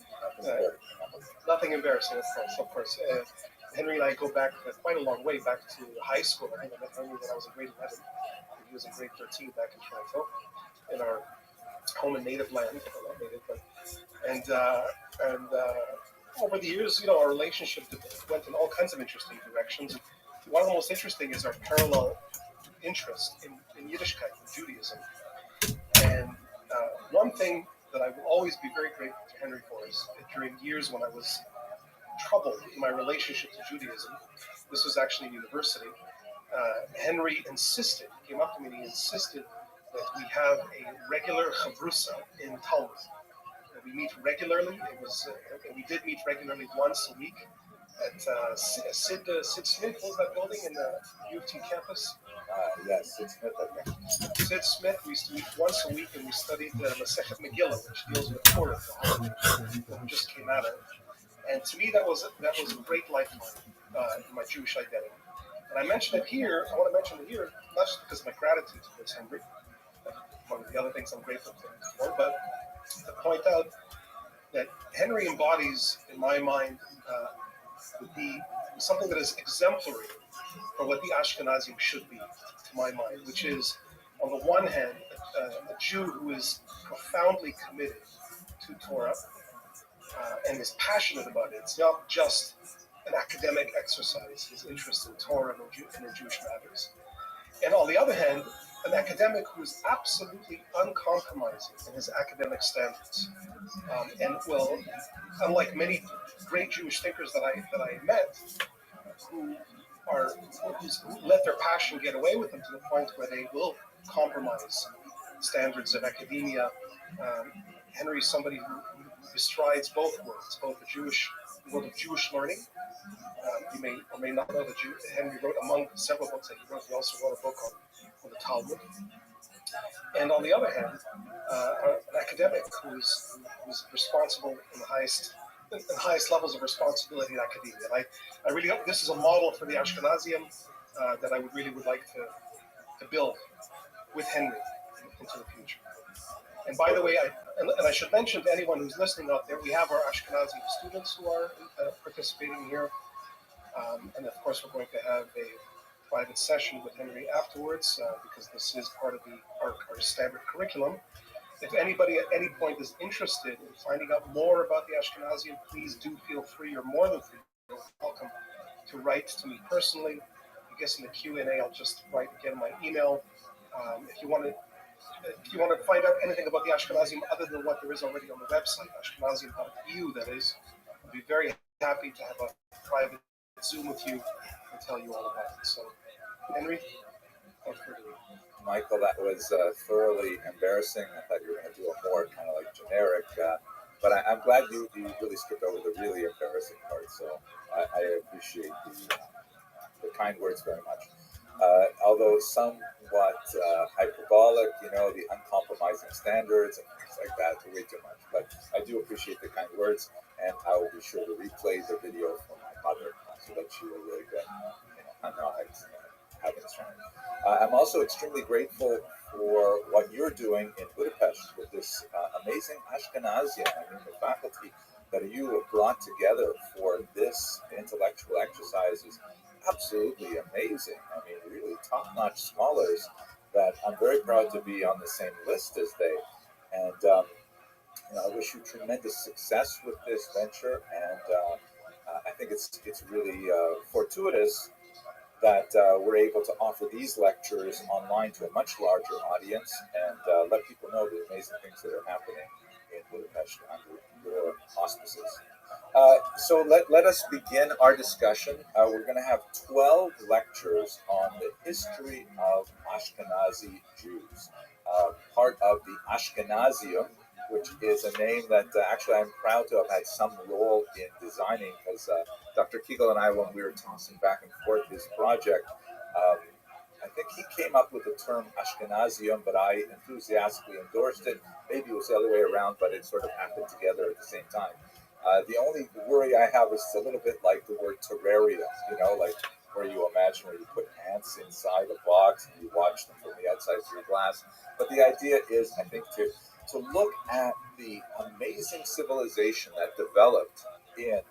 Nothing embarrassing, of course. Henry and I go back quite a long way, back to high school. I think I met Henry when I was in grade 11. He was in grade 13 back in Toronto, in our home and native land. Well, not native, but and over the years, our relationship went in all kinds of interesting directions. One of the most interesting is our parallel interest in Yiddishkeit, in Judaism. And one thing that I will always be very grateful to Henry for is during years when I was troubled in my relationship to Judaism, this was actually in university, Henry came up to me and he insisted that we have a regular chavrusa in Talmud. We meet regularly. We did meet regularly once a week at Sid Smith, was that building in the U of T campus? Yes, Sid Smith, I think. Sid Smith, we used to meet once a week, and we studied the Masechet Megillah, which deals with Purim, that we just came out of. And to me, that was a great lifeline in my Jewish identity. And I mention it here. I want to mention it here, not just because of my gratitude towards Henry, one of the other things I'm grateful to him for, but to point out that Henry embodies, in my mind, would be something that is exemplary for what the Ashkenazim should be, to my mind, which is, on the one hand, a Jew who is profoundly committed to Torah and is passionate about it. It's not just an academic exercise, his interest in Torah and in Jewish matters. And on the other hand, an academic who is absolutely uncompromising in his academic standards, and will, unlike many great Jewish thinkers that I met, who let their passion get away with them to the point where they will compromise standards of academia. Henry's somebody who bestrides both worlds, both the world of Jewish learning. You may or may not know that Henry wrote, among several books that he wrote, he also wrote a book on the Talmud. And on the other hand, an academic who's responsible in the highest levels of responsibility in academia. And I really hope this is a model for the Ashkenazium that I would like to build with Henry into the future. And by the way, I should mention to anyone who's listening out there, we have our Ashkenazi students who are participating here. And of course, we're going to have a private session with Henry afterwards because this is part of our standard curriculum. If anybody at any point is interested in finding out more about the Ashkenazium, please do feel free, you're more than free, you're welcome to write to me personally. I guess in the Q&A, I'll just write again my email. If you want to find out anything about the Ashkenazium other than what there is already on the website, ashkenazium.eu, that is, I'd be very happy to have a private Zoom with you and tell you all about it. So, Henry, Michael, that was thoroughly embarrassing. I thought you were going to do a more kind of like generic, but I'm glad you really skipped over the really embarrassing part. So I appreciate the kind words very much. Although somewhat hyperbolic, the uncompromising standards and things like that, way too much. But I do appreciate the kind words, and I will be sure to replay the video for my mother so that she will really get, having this. I'm also extremely grateful for what you're doing in Budapest with this amazing Ashkenazium. I mean, the faculty that you have brought together for this intellectual exercise is absolutely amazing. I mean, really top-notch scholars that I'm very proud to be on the same list as they. And I wish you tremendous success with this venture. And I think it's really fortuitous that we're able to offer these lectures online to a much larger audience and let people know the amazing things that are happening in Budapest under your auspices. So let us begin our discussion. We're going to have 12 lectures on the history of Ashkenazi Jews, part of the Ashkenazium, which is a name that actually I'm proud to have had some role in designing, because Dr. Kegel and I, when we were tossing back and forth this project, I think he came up with the term Ashkenazium, but I enthusiastically endorsed it. Maybe it was the other way around, but it sort of happened together at the same time. The only worry I have is a little bit like the word terrarium, like where you imagine where you put ants inside a box and you watch them from the outside through glass. But the idea is, I think, to look at the amazing civilization that developed in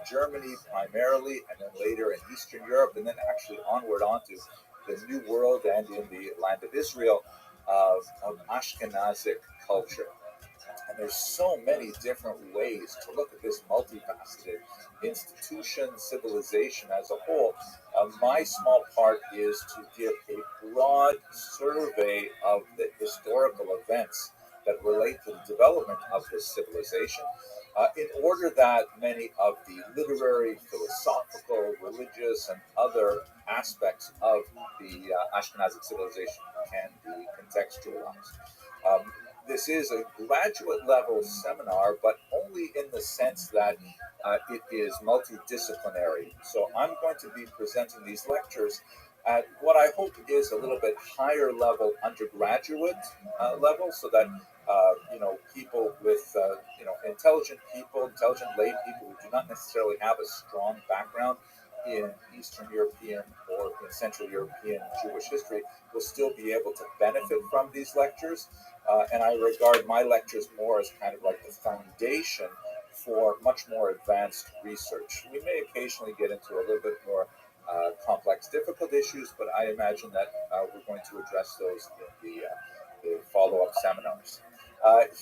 Germany primarily, and then later in Eastern Europe, and then actually onward onto the New World and in the land of Israel, of Ashkenazic culture. And there's so many different ways to look at this multifaceted institution, civilization as a whole. My small part is to give a broad survey of the historical events that relate to the development of this civilization, in order that many of the literary, philosophical, religious, and other aspects of the Ashkenazic civilization can be contextualized. This is a graduate level seminar, but only in the sense that it is multidisciplinary. So I'm going to be presenting these lectures at what I hope is a little bit higher level undergraduate level, so that people with intelligent lay people who do not necessarily have a strong background in Eastern European or in Central European Jewish history will still be able to benefit from these lectures. And I regard my lectures more as kind of like the foundation for much more advanced research. We may occasionally get into a little bit more complex, difficult issues, but I imagine that we're going to address those in the follow-up seminars.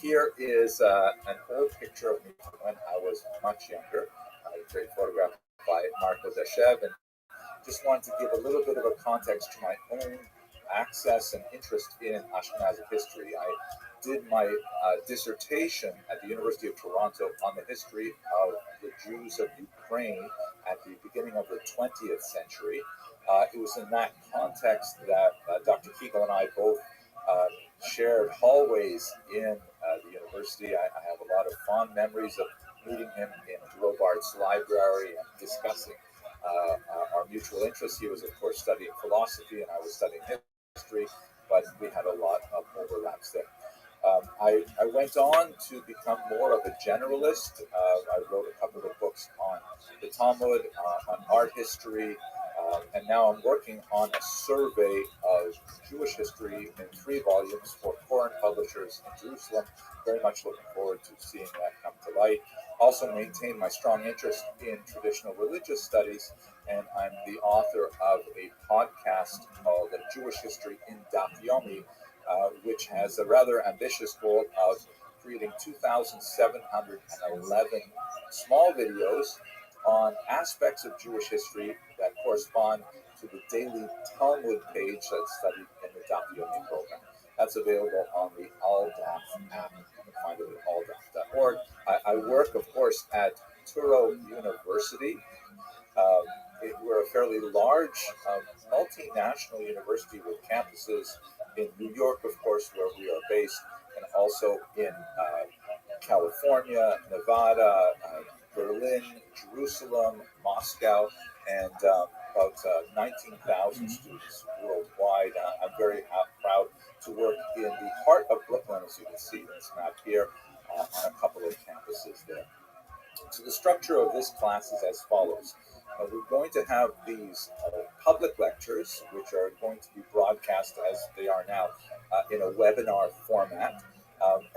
Here is an old picture of me when I was much younger, a great photograph by Marco Deschev, and just wanted to give a little bit of a context to my own access and interest in Ashkenazi history. I did my dissertation at the University of Toronto on the history of the Jews of Ukraine at the beginning of the 20th century. It was in that context that Dr. Kegel and I both shared hallways in the university. I have a lot of fond memories of meeting him in Robart's library and discussing our mutual interests. He was, of course, studying philosophy, and I was studying history, but we had a lot of overlaps there. I went on to become more of a generalist. I wrote a couple of books on the Talmud, on art history, and now I'm working on a survey of Jewish history in 3 volumes for foreign publishers in Jerusalem. Very much looking forward to seeing that come to light. Also maintain my strong interest in traditional religious studies, and I'm the author of a podcast called Jewish History in Daf Yomi, which has a rather ambitious goal of creating 2,711 small videos on aspects of Jewish history that correspond to the daily Talmud page that's studied in the Daf Yomi program. That's available on the AllDaf app. You can find it at alldaf.org. I work, of course, at Touro University. We're a fairly large multinational university with campuses in New York, of course, where we are based, and also in California, Nevada, Berlin, Jerusalem, Moscow, and about 19,000 students worldwide. I'm very proud to work in the heart of Brooklyn, as you can see in this map here, on a couple of campuses there. So the structure of this class is as follows. We're going to have these public lectures, which are going to be broadcast as they are now in a webinar format.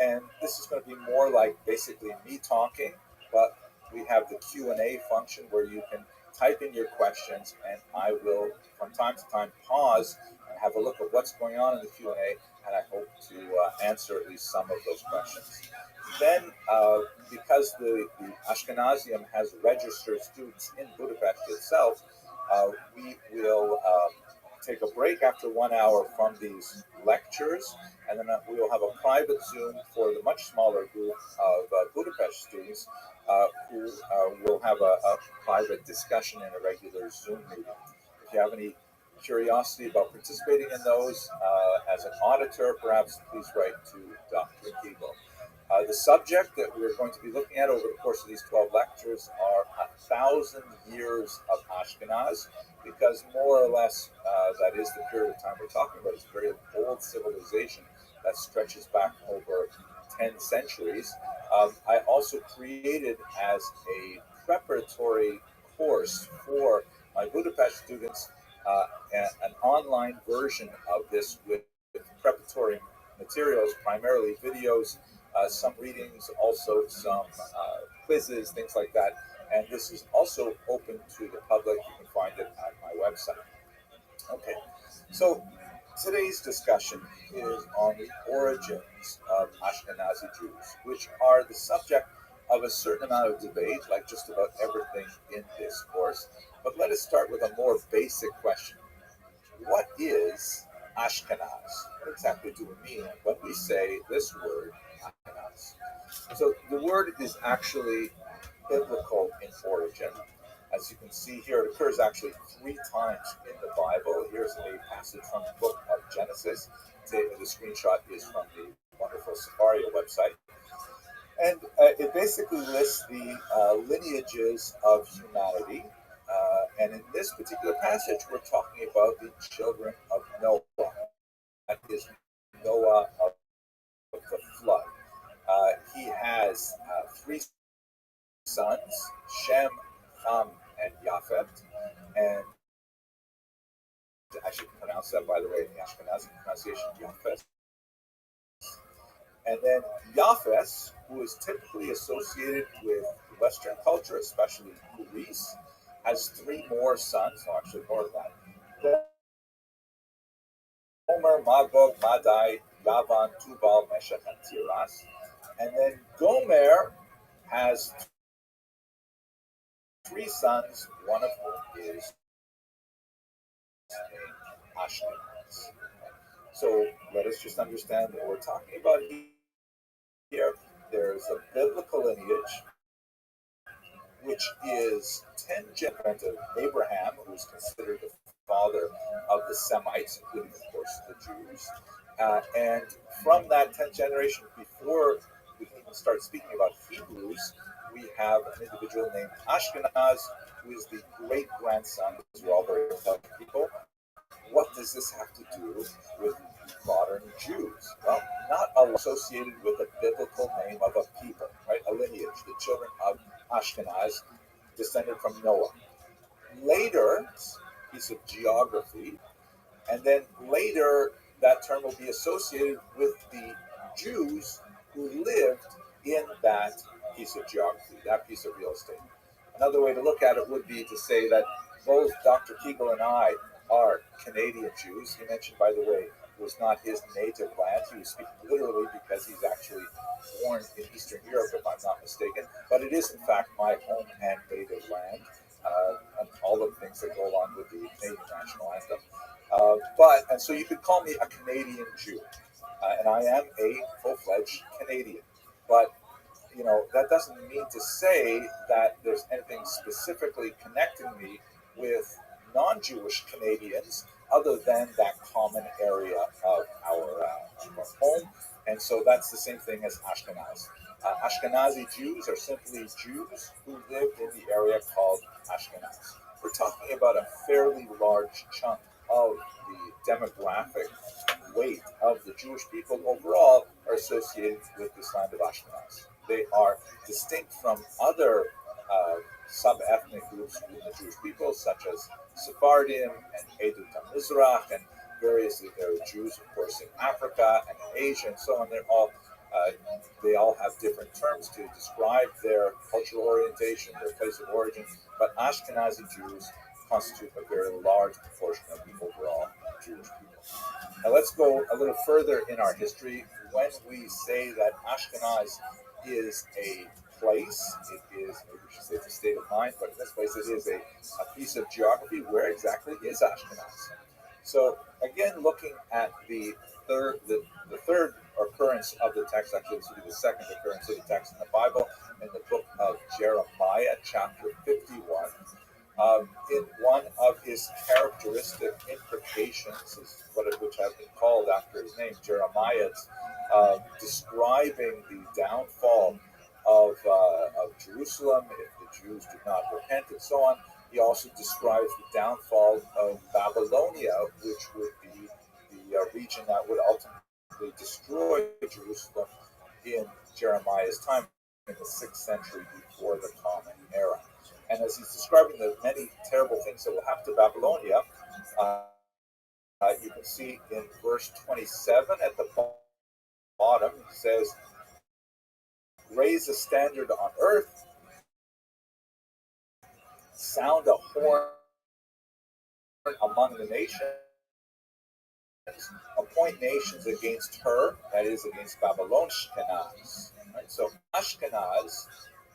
And this is going to be more like basically me talking, but we have the Q&A function where you can type in your questions, and I will, from time to time, pause and have a look at what's going on in the Q&A, and I hope to answer at least some of those questions. Then, because the Ashkenazium has registered students in Budapest itself, we will take a break after 1 hour from these lectures, and then we will have a private Zoom for the much smaller group of Budapest students who will have a private discussion in a regular Zoom meeting. If you have any curiosity about participating in those as an auditor, perhaps please write to Dr. Kegel. The subject that we're going to be looking at over the course of these 12 lectures are 1,000 years of Ashkenaz, because more or less that is the period of time we're talking about. It's a very old civilization that stretches back over 10 centuries. I also created as a preparatory course for my Budapest students an online version of this with preparatory materials, primarily videos, some readings, also some quizzes, things like that. And this is also open to the public. You can find it at my website. Okay, so today's discussion is on the origins of Ashkenazi Jews, which are the subject of a certain amount of debate, like just about everything in this course. But let us start with a more basic question. What is Ashkenaz? What exactly do we mean when we say this word, Ashkenaz? So the word is actually biblical in origin. As you can see here, it occurs actually 3 times in the Bible. Here's a passage from the book of Genesis. The screenshot is from the wonderful Sefaria website. And it basically lists the lineages of humanity. And in this particular passage, we're talking about the children of Noah. That is Noah of the flood. He has 3 sons, Shem, Ham, and Yafet. And I should pronounce that, by the way, in the Ashkenazi pronunciation, Yafet. And then Yafes, who is typically associated with Western culture, especially Greece, has three more sons, no, actually more than that. Gomer, Magog, Madai, Yavan, Tubal, Meshach, and Tiras. And then Gomer has three sons, one of whom is Ashkenaz. So let us just understand what we're talking about here. There's a biblical lineage, which is 10 generations of Abraham, who's considered the father of the Semites, including, of course, the Jews. And from that 10th generation, before we can even start speaking about Hebrews, we have an individual named Ashkenaz, who is the great grandson, because we're all very intelligent people. What does this have to do with modern Jews? Well, not associated with a biblical name of a people, right? A lineage, the children of Ashkenaz, descended from Noah. Later, piece of geography, and then later that term will be associated with the Jews who lived in that piece of geography, that piece of real estate. Another way to look at it would be to say that both Dr. Kegel and I are Canadian Jews. He mentioned, by the way, it was not his native land. He was speaking literally because he's actually born in Eastern Europe, if I'm not mistaken. But it is, in fact, my home and native land, and all the things that go along with the Canadian national anthem. And so you could call me a Canadian Jew, and I am a full-fledged Canadian. But that doesn't mean to say that there's anything specifically connecting me with non-Jewish Canadians other than that common area of our home. And so that's the same thing as Ashkenaz. Ashkenazi Jews are simply Jews who lived in the area called Ashkenaz. We're talking about a fairly large chunk of the demographic weight of the Jewish people overall are associated with this land of Ashkenaz. They are distinct from other sub-ethnic groups within the Jewish people, such as Sephardim and Edut HaMizrach, and various Jews, of course, in Africa and in Asia and so on. They all have different terms to describe their cultural orientation, their place of origin, but Ashkenazi Jews constitute a very large proportion of the overall Jewish people. Now let's go a little further in our history. When we say that Ashkenaz is a place, it is, maybe we should say it's a state of mind, but in this place it is a piece of geography. Where exactly is Ashkenaz? So again, looking at the third occurrence of the text, actually this will be the second occurrence of the text in the Bible, in the book of Jeremiah, chapter 51. In one of his characteristic imprecations, which have been called after his name, Jeremiah's, describing the downfall of Jerusalem if the Jews did not repent and so on. He also describes the downfall of Babylonia, which would be the region that would ultimately destroy Jerusalem in Jeremiah's time in the 6th century before the Common Era. And as he's describing the many terrible things that will happen to Babylonia, you can see in verse 27 at the bottom, he says, "Raise a standard on earth, sound a horn among the nations, appoint nations against her," that is, against Babylon, Ashkenaz. Right? So Ashkenaz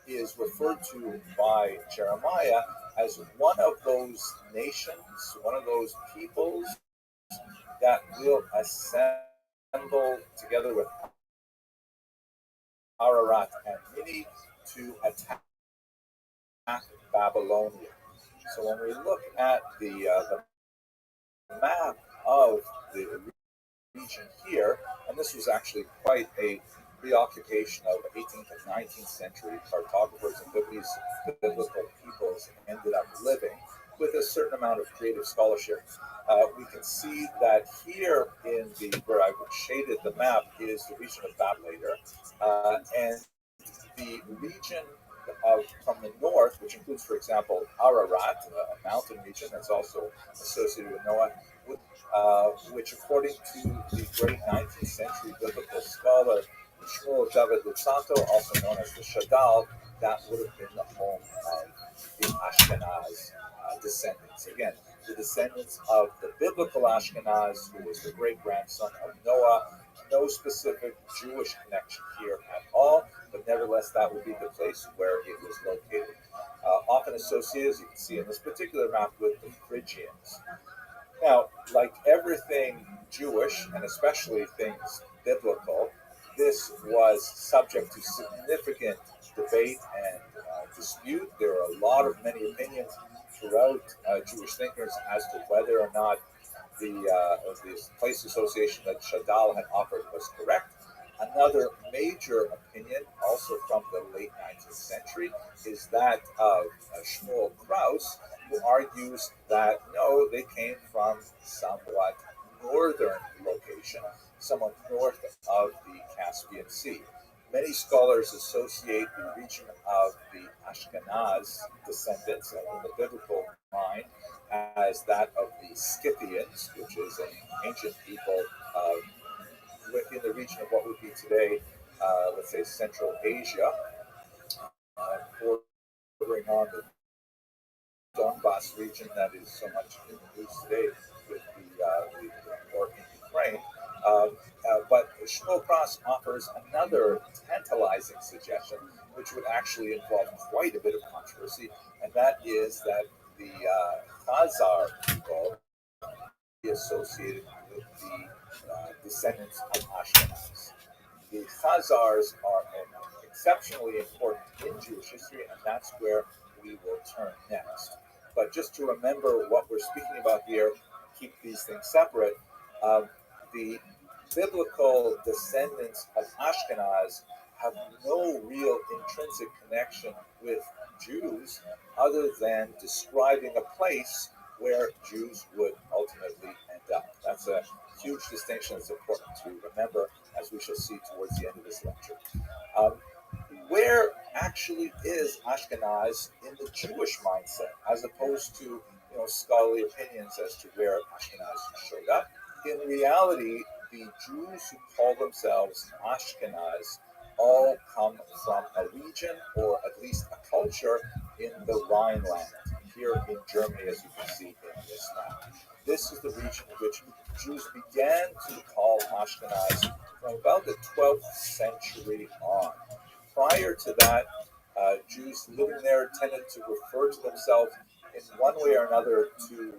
is referred to by Jeremiah as one of those nations, one of those peoples that will assemble together with Ararat and Mini to attack Babylonia. So when we look at the map of the region here, and this was actually quite a preoccupation of 18th and 19th century cartographers and biblical peoples ended up living with a certain amount of creative scholarship. We can see that here in where I've shaded the map is the region of Babylon, and the region from the north, which includes, for example, Ararat, a mountain region that's also associated with Noah, which according to the great 19th century biblical scholar Shmuel David Lutzato, also known as the Shadal, that would have been the home of the Ashkenaz descendants. Again, the descendants of the biblical Ashkenaz, who was the great-grandson of Noah. No specific Jewish connection here at all, but nevertheless, that would be the place where it was located. Often associated, as you can see in this particular map, with the Phrygians. Now, like everything Jewish, and especially things biblical, this was subject to significant debate and dispute. There are many opinions throughout Jewish thinkers as to whether or not the place association that Shadal had offered was correct. Another major opinion, also from the late 19th century, is that of Shmuel Kraus, who argues that no, they came from somewhat northern location, somewhat north of the Caspian Sea. Many scholars associate the region of the Ashkenaz descendants in the biblical mind as that of the Scythians, which is an ancient people within the region of what would be today, let's say, Central Asia, bordering on the Donbass region that is so much in the news today with the war in Ukraine. But Shmuel Cross offers another tantalizing suggestion, which would actually involve quite a bit of controversy, and that is that the Khazar people be associated with the descendants of Ashkenaz. The Khazars are exceptionally important in Jewish history, and that's where we will turn next. But just to remember what we're speaking about here, keep these things separate. The biblical descendants of Ashkenaz have no real intrinsic connection with Jews other than describing a place where Jews would ultimately end up. That's a huge distinction that's important to remember, as we shall see towards the end of this lecture. Where actually is Ashkenaz in the Jewish mindset, as opposed to scholarly opinions as to where Ashkenaz showed up? In reality, the Jews who call themselves Ashkenaz all come from a region, or at least a culture, in the Rhineland, here in Germany, as you can see in this map. This is the region in which Jews began to call Ashkenaz from about the 12th century on. Prior to that, Jews living there tended to refer to themselves in one way or another to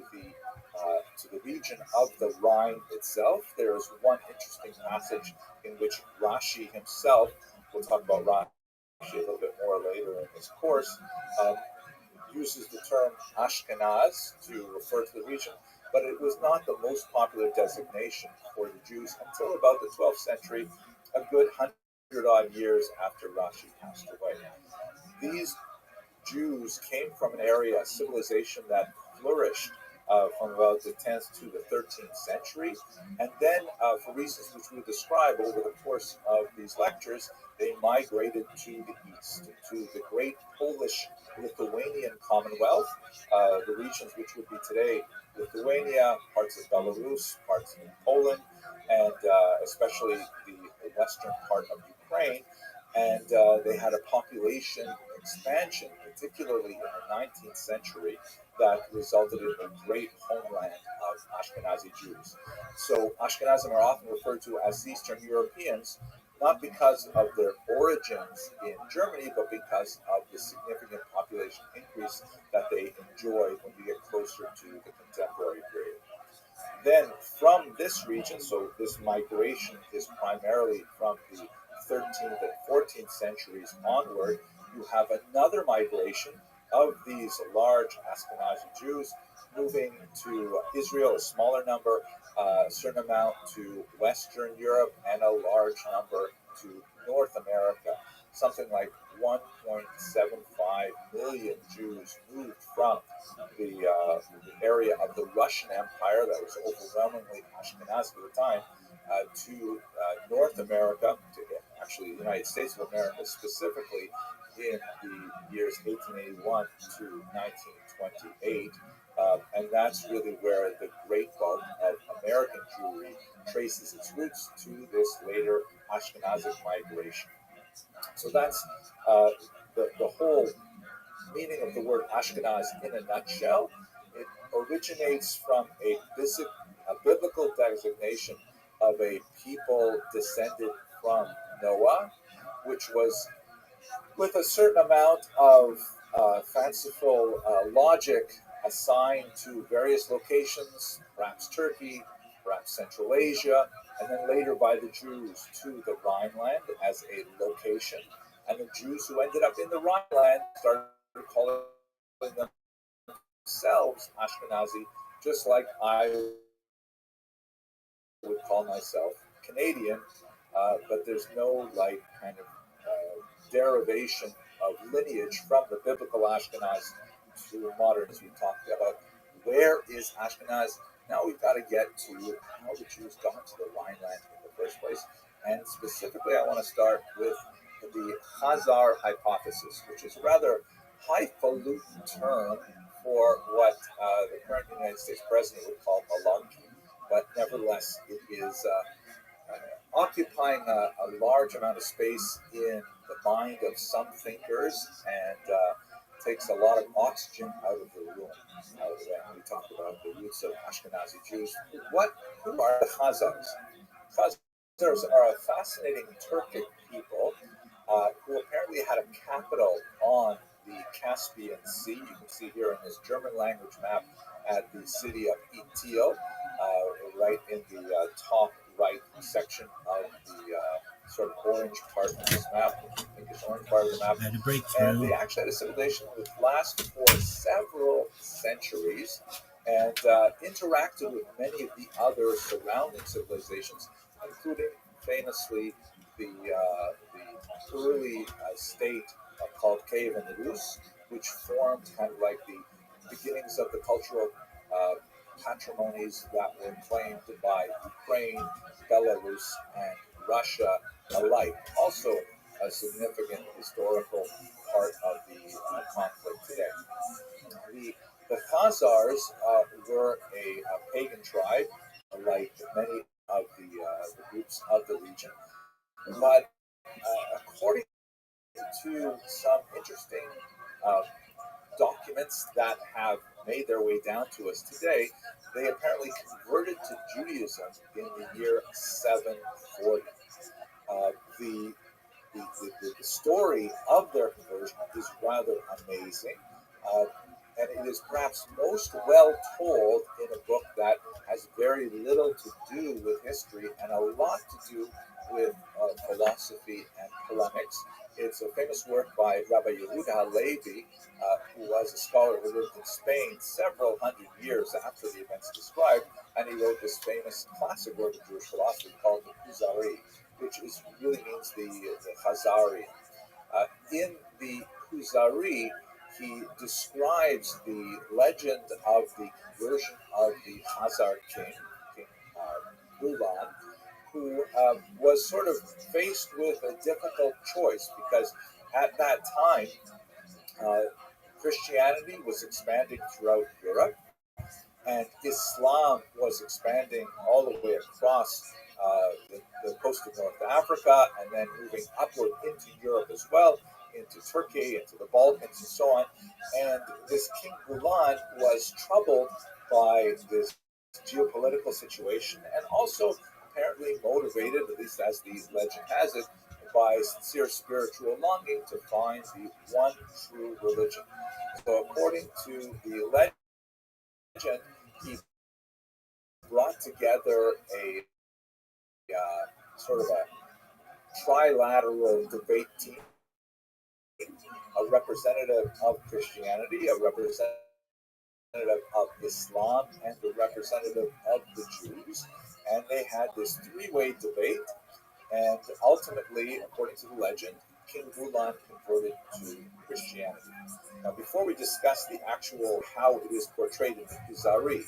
the region of the Rhine itself. There is one interesting passage in which Rashi himself, we'll talk about Rashi a little bit more later in this course, uses the term Ashkenaz to refer to the region, but it was not the most popular designation for the Jews until about the 12th century, a good 100-odd years after Rashi passed away. These Jews came from an area, a civilization that flourished from about the 10th to the 13th century, and then for reasons which we'll describe over the course of these lectures, they migrated to the east, to the great Polish-Lithuanian Commonwealth, the regions which would be today Lithuania, parts of Belarus, parts of Poland, and especially the western part of Ukraine. And they had a population expansion, particularly in the 19th century, that resulted in a great homeland of Ashkenazi Jews. So Ashkenazim are often referred to as Eastern Europeans, not because of their origins in Germany, but because of the significant population increase that they enjoyed when we get closer to the contemporary period. Then from this region, so this migration is primarily from the 13th and 14th centuries onward, you have another migration of these large Ashkenazi Jews moving to Israel, a smaller number, a certain amount to Western Europe, and a large number to North America. Something like 1.75 million Jews moved from the area of the Russian Empire that was overwhelmingly Ashkenazi at the time to North America, to actually the United States of America specifically, in the years 1881 to 1928. And that's really where the great bulk of American Jewry traces its roots to this later Ashkenazic migration. So that's the whole meaning of the word Ashkenaz in a nutshell. It originates from a biblical designation of a people descended from Noah, which was with a certain amount of fanciful logic assigned to various locations, perhaps Turkey, perhaps Central Asia, and then later by the Jews to the Rhineland as a location. And the Jews who ended up in the Rhineland started calling themselves Ashkenazi, just like I would call myself Canadian, but there's no like kind of derivation of lineage from the biblical Ashkenaz to modern, as we talked about. Where is Ashkenaz? Now we've got to get to how the Jews got to the Rhineland in the first place. And specifically, I want to start with the Khazar hypothesis, which is a rather highfalutin term for what the current United States president would call Malarkey. But nevertheless, it is occupying a large amount of space in the mind of some thinkers and takes a lot of oxygen out of the room when we talk about the roots of Ashkenazi Jews. Who are the Khazars? Khazars are a fascinating Turkic people who apparently had a capital on the Caspian Sea. You can see here in this German language map at the city of Itil, right in the top right section of the sort of orange part of this map. I think it's orange part of the map. And they actually had a civilization that would last for several centuries and interacted with many of the other surrounding civilizations, including famously the early state called Kiev and Rus, which formed kind of like the beginnings of the cultural patrimonies that were claimed by Ukraine, Belarus, and Russia alike. Also a significant historical part of the conflict today. The Khazars were a pagan tribe, like many of the groups of the region. But according to some interesting documents that have made their way down to us today, they apparently converted to Judaism in the year 740. The story of their conversion is rather amazing, and it is perhaps most well told in a book that has very little to do with history and a lot to do with philosophy and polemics. It's a famous work by Rabbi Yehuda Halevi, who was a scholar who lived in Spain several hundred years after the events described, and he wrote this famous classic work of Jewish philosophy called the Kuzari, which really means the Khazarian. In the Kuzari, he describes the legend of the conversion of the Khazar king, King Gulan, who was sort of faced with a difficult choice because at that time, Christianity was expanding throughout Europe, and Islam was expanding all the way across the coast of North Africa, and then moving upward into Europe as well, into Turkey, into the Balkans, and so on. And this King Gulan was troubled by this geopolitical situation, and also apparently motivated, at least as the legend has it, by sincere spiritual longing to find the one true religion. So according to the legend, he brought together a sort of a trilateral debate team, a representative of Christianity, a representative of Islam, and a representative of the Jews. And they had this three-way debate, and ultimately, according to the legend, King Gulan converted to Christianity. Now, before we discuss the actual how it is portrayed in the Kuzari,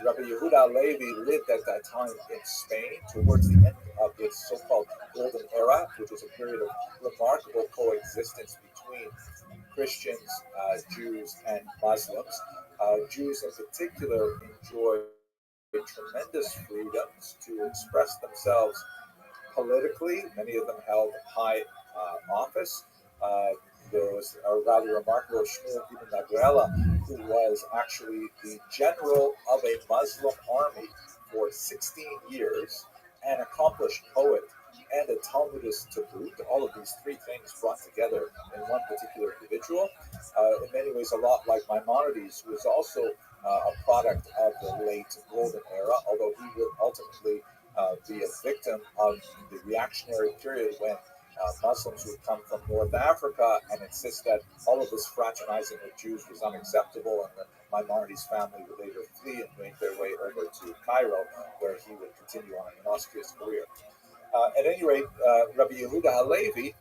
Rabbi Yehuda Levi lived at that time in Spain towards the end of its so-called Golden Era, which was a period of remarkable coexistence between Christians, Jews, and Muslims. Jews in particular enjoy tremendous freedoms to express themselves politically. Many of them held high office. Uh, there was a rather remarkable Shmuel ibn Nagrela, who was actually the general of a Muslim army for 16 years, an accomplished poet, and a Talmudist to boot. All of these three things brought together in one particular individual. In many ways, a lot like Maimonides, who was also a product of the late Golden Era, although he would ultimately be a victim of the reactionary period when Muslims would come from North Africa and insist that all of this fraternizing with Jews was unacceptable, and the Maimonides family would later flee and make their way over to Cairo, where he would continue on an illustrious career. At any rate, Rabbi Yehuda Halevi,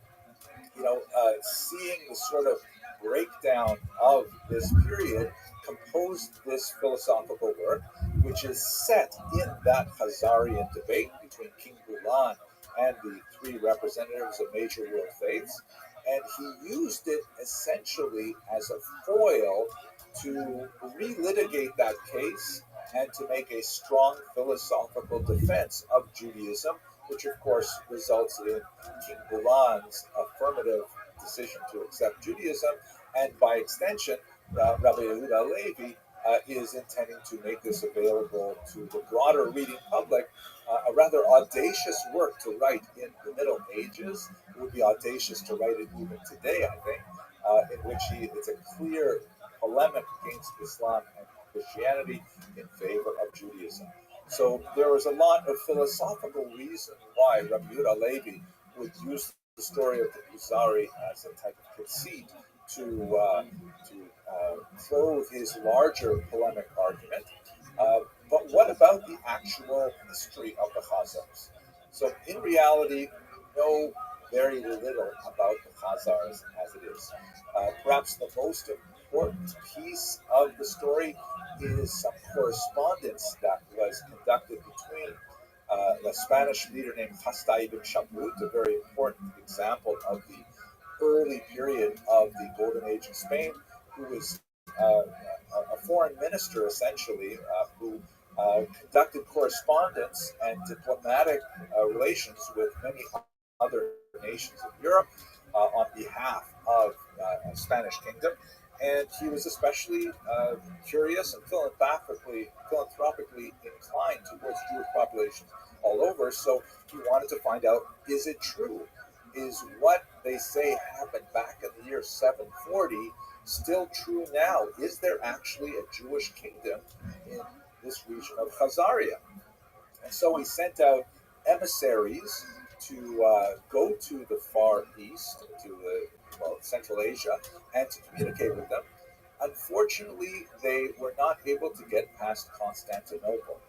seeing the sort of breakdown of this period, composed this philosophical work, which is set in that Khazarian debate between King Bulan and the three representatives of major world faiths. And he used it essentially as a foil to relitigate that case and to make a strong philosophical defense of Judaism, which of course results in King Bulan's affirmative decision to accept Judaism, and by extension, Rabbi Yehuda Halevi is intending to make this available to the broader reading public. A rather audacious work to write in the Middle Ages. It would be audacious to write it even today, I think, in which it's a clear polemic against Islam and Christianity in favor of Judaism. So there was a lot of philosophical reason why Rabbi Yehuda Halevi would use the story of the Kuzari as a type of conceit to clothe his larger polemic argument. But what about the actual history of the Khazars? So in reality, we know very little about the Khazars as it is. Perhaps the most important piece of the story is some correspondence that was conducted between a Spanish leader named Hasta ibn Shamrut, a very important example of the early period of the Golden Age in Spain, who was a foreign minister essentially, who conducted correspondence and diplomatic relations with many other nations of Europe on behalf of the Spanish kingdom. And he was especially curious and philanthropically inclined towards Jewish populations all over. So he wanted to find out, is it true? Is what they say happened back in the year 740 still true now? Is there actually a Jewish kingdom in this region of Khazaria? And so he sent out emissaries to go to the Far East, to Central Asia, and to communicate with them. Unfortunately, they were not able to get past Constantinople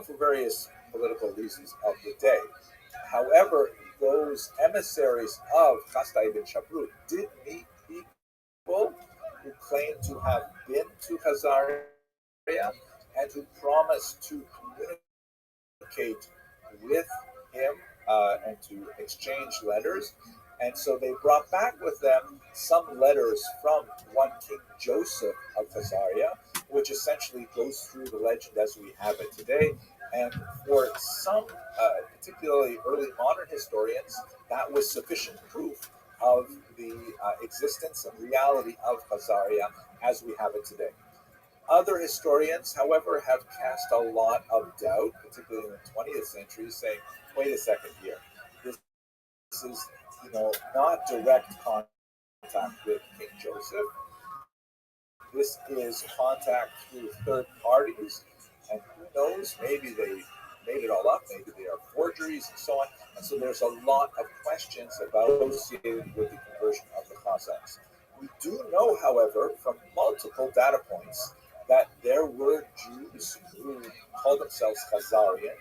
for various political reasons of the day. However, those emissaries of Hasta ibn Shamrut did meet people who claimed to have been to Khazaria and who promised to communicate with him and to exchange letters. And so they brought back with them some letters from one King Joseph of Khazaria, which essentially goes through the legend as we have it today. And for some, particularly early modern historians, that was sufficient proof of the existence and reality of Khazaria as we have it today. Other historians, however, have cast a lot of doubt, particularly in the 20th century, saying, wait a second here. This is, not direct contact with King Joseph. This is contact through third parties, and who knows, maybe they made it all up, maybe they are forgeries and so on. And so there's a lot of questions associated with the conversion of the Khazars. We do know, however, from multiple data points, that there were Jews who called themselves Khazarian.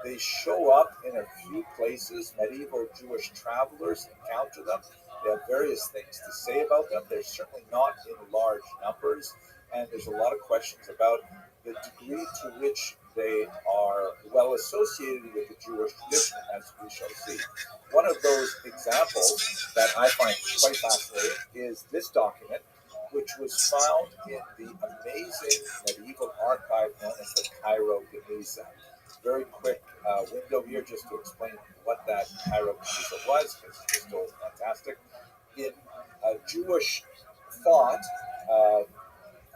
They show up in a few places. Medieval Jewish travelers encounter them. They have various things to say about them. They're certainly not in large numbers, and there's a lot of questions about the degree to which they are well associated with the Jewish tradition, as we shall see. One of those examples that I find quite fascinating is this document, which was found in the amazing medieval archive known as the Cairo Geniza. Very quick window here just to explain what that Cairo Geniza was, because it's just so fantastic. In Jewish thought, uh,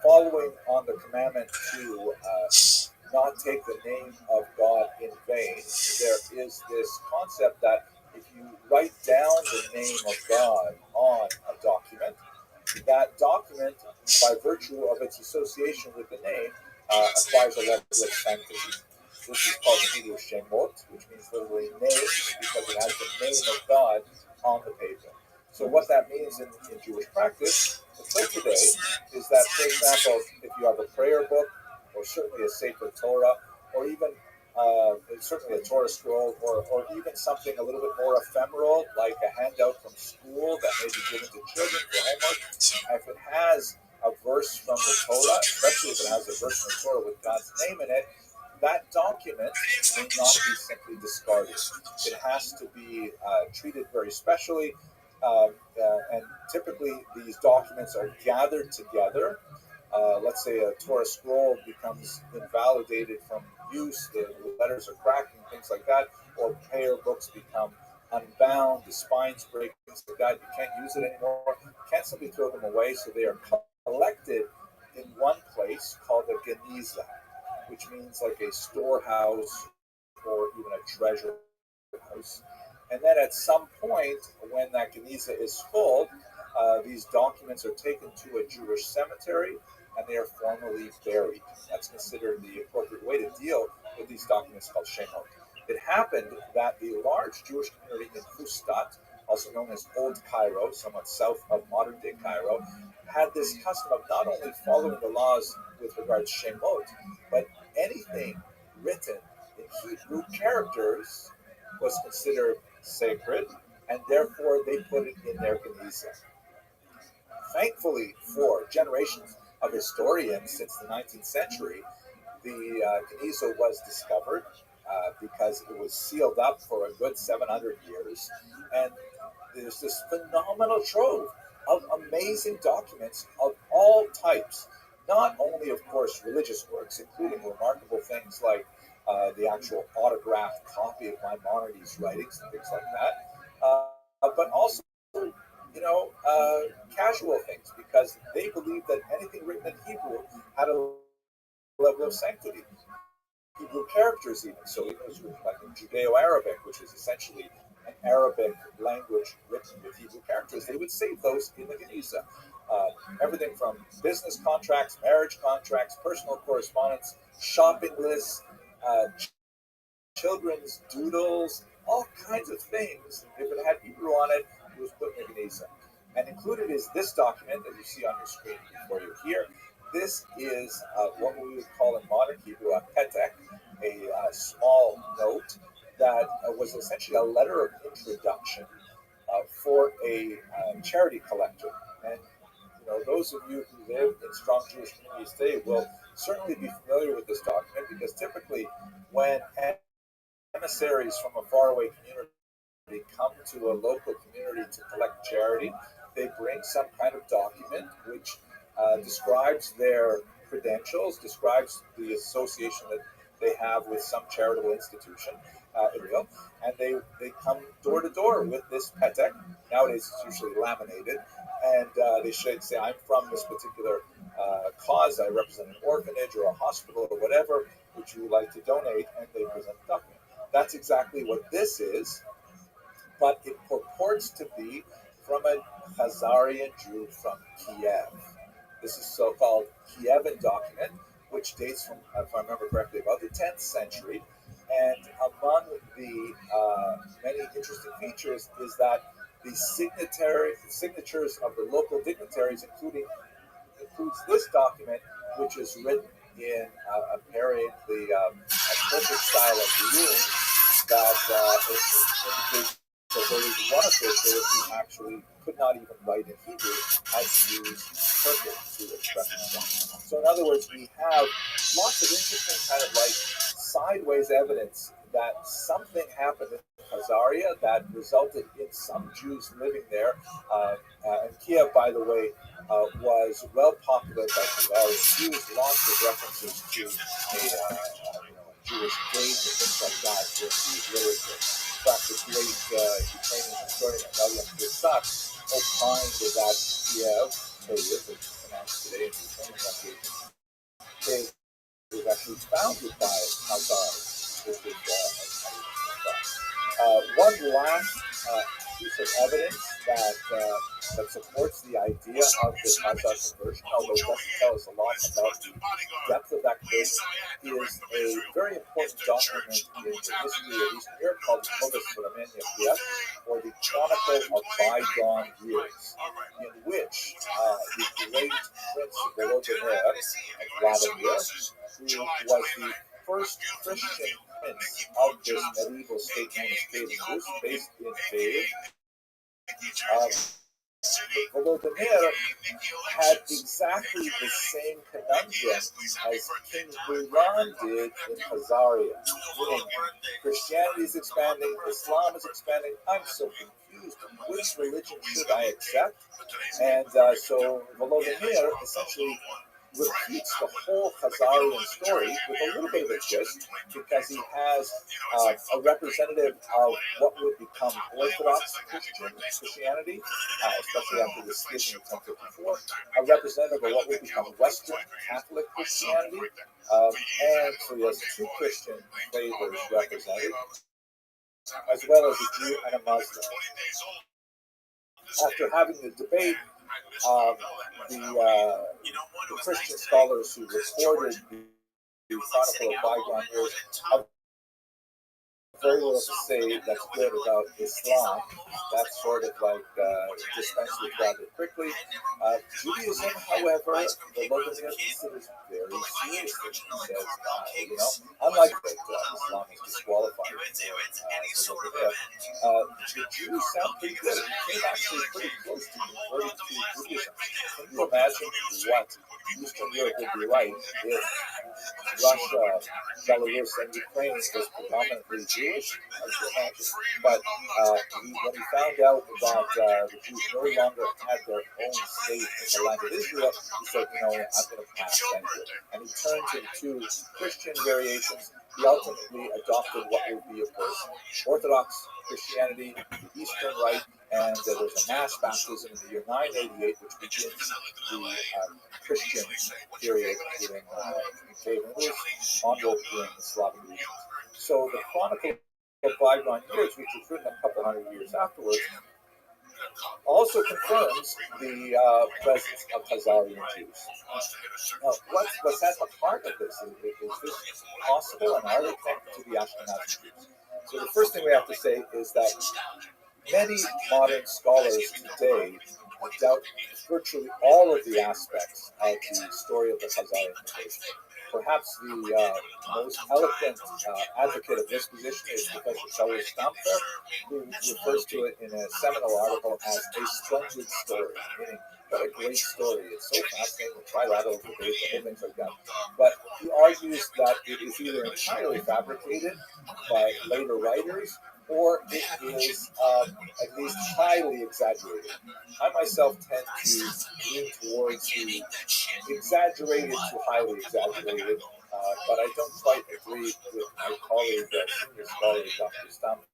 following on the commandment to not take the name of God in vain, there is this concept that if you write down the name of God on a document, that document, by virtue of its association with the name, acquires a level of sanctity. This is called the Hebrew Shemot, which means literally names, because it has the name of God on the paper. So what that means in Jewish practice, until today, is that, for example, if you have a prayer book, or certainly a sacred Torah, or even certainly a Torah scroll, or even something a little bit more ephemeral, like a handout from school that may be given to children for homework, if it has a verse from the Torah, especially if it has a verse from the Torah with God's name in it, that document may not be simply discarded. It has to be treated very specially, and typically these documents are gathered together. Let's say a Torah scroll becomes invalidated from use, the letters are cracking, things like that, or prayer books become unbound, the spines break, things like that. You can't use it anymore. You can't simply throw them away, so they are collected in one place called a geniza, which means like a storehouse or even a treasure house. And then at some point, when that geniza is full, these documents are taken to a Jewish cemetery and they are formally buried. That's considered the appropriate way to deal with these documents called Shemot. It happened that the large Jewish community in Fustat, also known as Old Cairo, somewhat south of modern-day Cairo, had this custom of not only following the laws with regards to Shemot, but anything written in Hebrew characters was considered sacred, and therefore they put it in their geniza. Thankfully, for generations of historians since the 19th century, the geniza was discovered because it was sealed up for a good 700 years, and there's this phenomenal trove of amazing documents of all types. Not only, of course, religious works, including remarkable things like the actual autographed copy of Maimonides' writings and things like that, but also, casual things, because they believed that anything written in Hebrew had a level of sanctity. Hebrew characters, even so, it was like in Judeo-Arabic, which is essentially an Arabic language written with Hebrew characters. They would save those in the geniza. Everything from business contracts, marriage contracts, personal correspondence, shopping lists, children's doodles, all kinds of things. If it had Hebrew on it, it was put in the geniza. And included is this document that you see on your screen before you here. This is what we would call in modern Hebrew a petek, a small note that was essentially a letter of introduction for a charity collector. And those of you who live in strong Jewish communities today will certainly be familiar with this document, because typically when emissaries from a faraway community come to a local community to collect charity, they bring some kind of document which describes their credentials, describes the association that they have with some charitable institution, and they come door to door with this petek. Nowadays it's usually laminated, and they should say, I'm from this particular cause, I represent an orphanage or a hospital or whatever, would you like to donate? And they present the document. That's exactly what this is, but it purports to be from a Khazarian Jew from Kiev. This is so-called Kievan document, which dates from, if I remember correctly, about the 10th century. And among the many interesting features is that the signatures of the local dignitaries includes this document, which is written in apparently a perfect style of rune that indicates that there is one official who actually could not even write in Hebrew, had to use Turkish to express himself. So in other words, we have lots of interesting kind of like sideways evidence that something happened in Khazaria that resulted in some Jews living there. And Kiev, by the way, was well populated by Khazarian Jews. Lots of references to a Jewish gate and things like that in the literature. In fact, the great Ukrainian historian William Pisak opined that Kiev, Kiev, it's pronounced today in Ukrainian pronunciation, Kiev was actually founded by Khazars. This is one last piece of evidence that supports the idea of the Khazar conversion, although it doesn't tell us a lot about the depth of that conversion, is a very important document in the history of Eastern Europe called the Codex Romania, or the Chronicle of Bygone Years, in which the great Prince Volodymyr of Vladimir, who was the first Christian prince of this medieval state known as Kiev, based in Kiev, Volodymyr had exactly the same conundrum as King Bulan did in Khazaria, meaning Christianity is expanding, Islam is expanding. I'm so confused. Which religion should I accept? And so Volodymyr essentially repeats the whole Khazarian story with a little bit of a twist, because he has a representative of what would become Orthodox Christianity, especially after the schism in 1054, a representative of what would become Western Catholic Christianity, and so he has two Christian flavors represented, as well as a Jew and a Muslim. After having the debate, the Christian scholars who recorded the Chronicle of Bygone Years have very little to say that's good about Islam. That's sort of like dispensed with rather quickly. Judaism, however, the Volodymyr considers very seriously. He says, unlike that Islam is disqualified Volodymyr, the Jews sound pretty good. It came actually pretty close to converting to Judaism. Can you imagine what Eastern Europe would be like if Russia, Belarus, and Ukraine was predominantly Jewish? I can imagine. But when he found out that the Jews no longer had their own state in the land of Israel, he said, I'm going to pass that here. And he turned to the two Christian variations. He ultimately adopted what would be, of course, Orthodox Christianity, the Eastern Rite, and there's a mass baptism in the year 988, which begins the Christian period during Kiev, and moves onward during the Slavic regions. So the Chronicle of Bygone Years, which was written a couple hundred years afterwards, also confirms the presence of Khazarian Jews. Now, what's at the heart of this? Is this possible, and are they connected to the Ashkenazi Jews? So the first thing we have to say is that many modern scholars today doubt virtually all of the aspects of the story of the Khazarian conversion. Perhaps the most eloquent advocate of this position is Professor Shaul Stampfer, who refers to it in a seminal article as a splendid story, meaning what a great story. It's so fascinating, the trilateral debate, the whole things like that. But he argues that it is either entirely fabricated by later writers, or it is at least highly exaggerated. I myself tend to lean towards the exaggerated to highly exaggerated, but I don't quite agree with my colleague, senior scholar Dr. Stamper,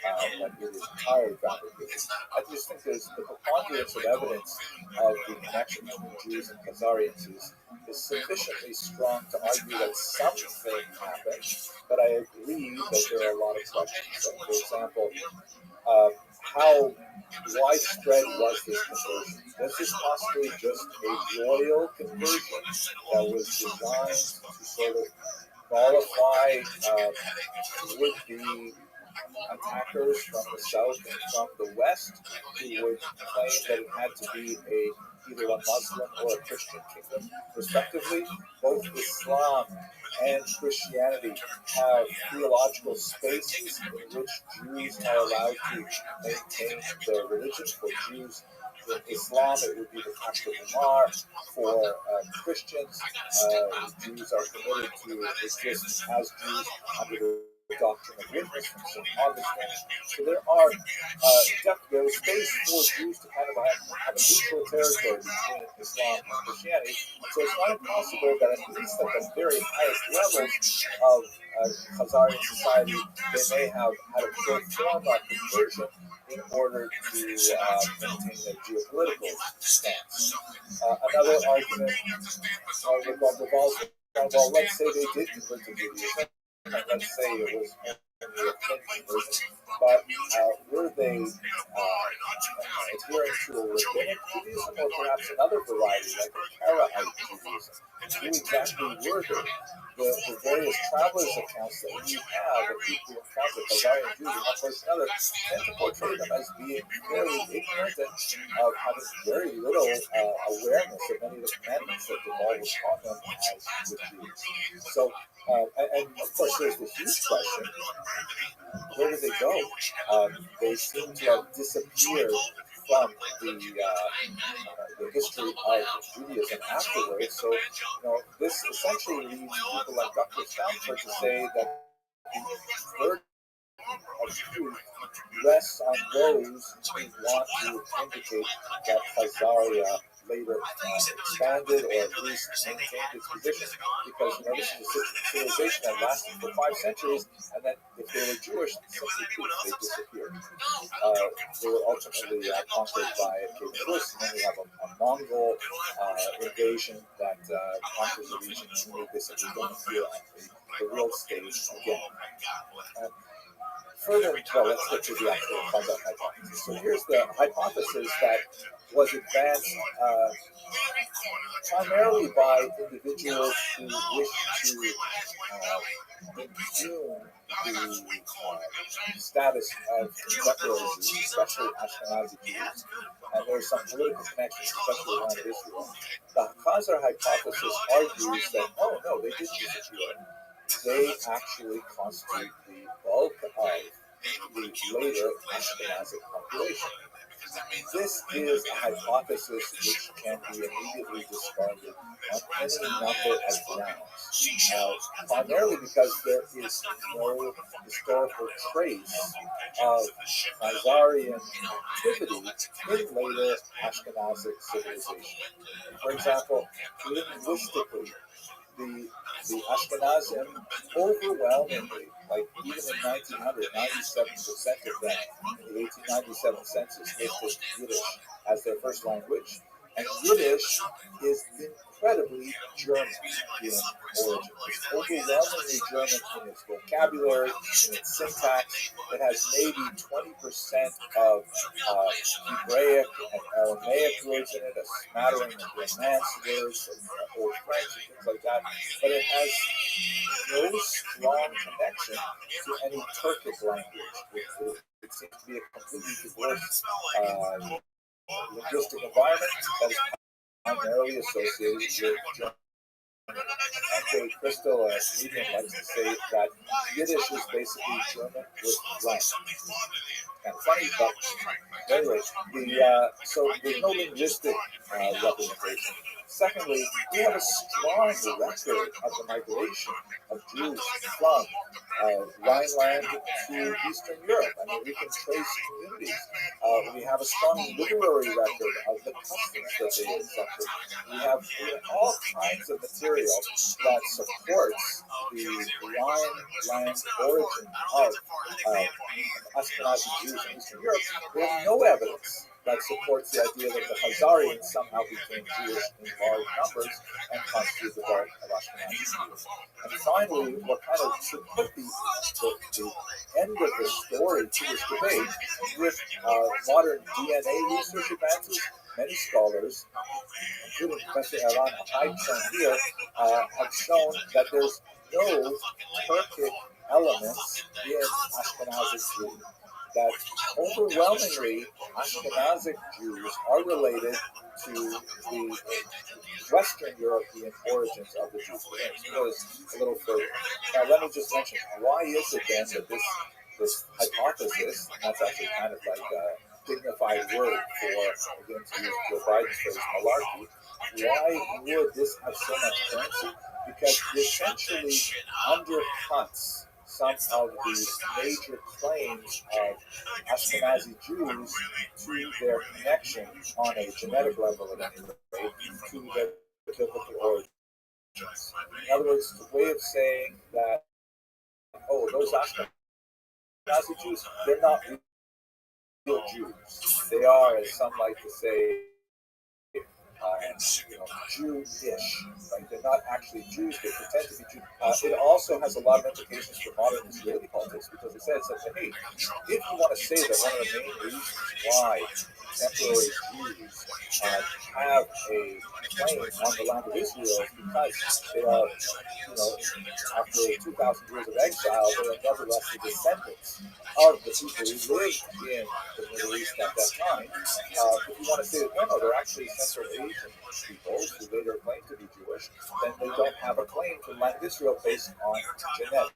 that it is entirely fabricated. I just think there's the preponderance of evidence of the connection between Jews and Khazarians is sufficiently strong to argue that something happened, but I agree that there are a lot of questions. So, for example, how widespread was this conversion? Was this possibly just a royal conversion that was designed to sort of qualify would-be attackers from the south and from the west, who would claim that it had to be either a Muslim or a Christian kingdom, respectively? Both Islam and Christianity have theological spaces in which Jews are allowed to maintain their religion. For Jews in Islam, it would be the Tasht Umar. For Christians, Jews are permitted to exist as Jews under the doctrine of witness from St. Augustine. So there's space for Jews to kind of have a neutral territory between Islam and Christianity. So it's not impossible that at least at the very highest levels of Khazarian society, they may have had a pro forma conversion in order to maintain their geopolitical stance. Another argument revolves around, well, let's say they did convert to Judaism, and let's say it was only a thin conversion, but were they adhering to a rabbinic Judaism or perhaps another variety, like a Karaite Judaism? Who exactly were they? The various travelers' accounts that we have of people who encounter Khazarian Jews in one place or another tend to portray them as being fairly ignorant and of having very little awareness of many of the commandments that the law was taught them as the Jews. So, and of course, there's the huge question: where did they go? They seem to have disappeared from the history of Judaism afterwards. So, this essentially leads people like Dr. Stamford to say that the burden of truth rests on those who want to indicate that Khazaria later expanded or at least maintained its position, because this is a civilization that lasted for 5 centuries, and then if they were Jewish, simply they disappeared. They were ultimately conquered by King Rus, and then we have a Mongol invasion that conquers the region, and they basically don't appear on the world stage again. Further, let's get to the actual Khazar hypothesis. So here's the hypothesis that was advanced primarily by individuals who wish to impugn the status of contemporary Jews, especially Ashkenazi Jews, and there's some political connections, especially around Israel. The Khazar hypothesis argues that, no, they didn't disappear. They actually constitute the bulk of the later Ashkenazic population. This is a hypothesis which can be immediately discarded on any number of grounds, primarily because there is no historical trace of Khazarian activity in later Ashkenazic civilization. For example, linguistically, the Ashkenazim overwhelmingly, like even in 1900, 97% of them in the 1897 census listed Yiddish as their first language. And Yiddish is incredibly German in origin. It's overwhelmingly German in its vocabulary, in its syntax. It has maybe 20% of Hebraic and Aramaic words in it, a smattering of Romance words and Old French and things like that. But it has no strong connection to any Turkic language. It seems to be a completely diverse linguistic environment that is primarily associated with German. And Crystal, a comedian, likes to say that Yiddish is basically German with blank. Kind of funny, but anyway, so there's no linguistic representation. Secondly, we have a strong record of the migration of Jews from Rhineland to Eastern Europe. I mean, we can trace communities. We have a strong literary record of the customs that they accepted. We have all kinds of material that supports the Rhineland origin of Ashkenazi Jews in Eastern Europe. There's no evidence that supports the idea that the Khazarians somehow became Jewish in large numbers and constitute the bulk of Ashkenazi Jews. And finally, what kind of should put the end of the story to this debate with modern DNA research advances, many scholars, including Professor Eran Haid here, have shown that there's no Turkic elements in Ashkenazic Jews. That overwhelmingly Ashkenazic Jews are related to the Western European origins of the Jews. It goes a little further. Now, let me just mention, why is it then that this hypothesis, and that's actually kind of like a dignified word for, again, to use Joe Biden's phrase, malarkey, why would this have so much currency? Because it essentially undercuts some of the major claims of Ashkenazi Jews to their connection on a genetic level at any rate to their biblical origins. In other words, it's a way of saying that, oh, those Ashkenazi Jews, they're not real Jews. They are, as some like to say, Jew-ish, right? They're not actually Jews, they pretend to be Jews. It also has a lot of implications for modern Israeli politics because it says that, hey, if you want to say that one of the main reasons why contemporary Jews have a claim on the land of Israel is because they are, after 2,000 years of exile, they are nevertheless the descendants of the people who lived in the Middle East at that time. If you want to say that no, they're actually Central Asian people who later claim to be Jewish, then they don't have a claim to the land of Israel based on genetics.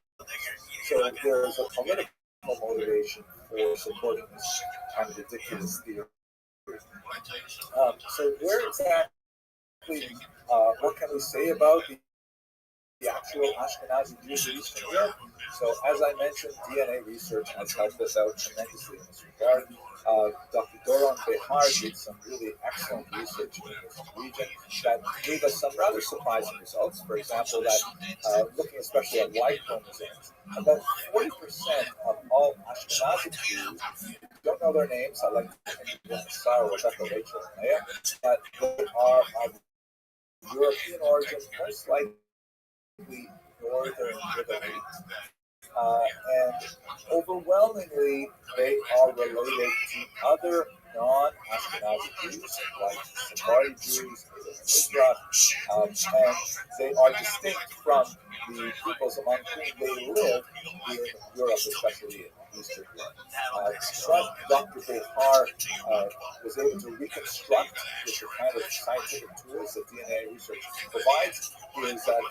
So there's a political motivation for supporting this kind of ridiculous theory. So where exactly, what can we say about the actual Ashkenazi Jews of Eastern Europe? So as I mentioned, DNA research has helped us out tremendously in this regard. Dr. Doron Behar did some really excellent research in this region that gave us some rather surprising results. For example, that looking especially at Y chromosomes, about 40% of all Ashkenazi Jews, don't know their names, I like to think Sarah, Rebecca, Rachel, and Leah, but they are of European origin, most likely Northern Italy, and overwhelmingly they are related to other non-Ashkenazi Jews like Sephardi Jews, and they are distinct from the peoples among whom they live in Europe, especially in Eastern Europe. What Dr. Behar was able to reconstruct with the kind of scientific tools that DNA research provides is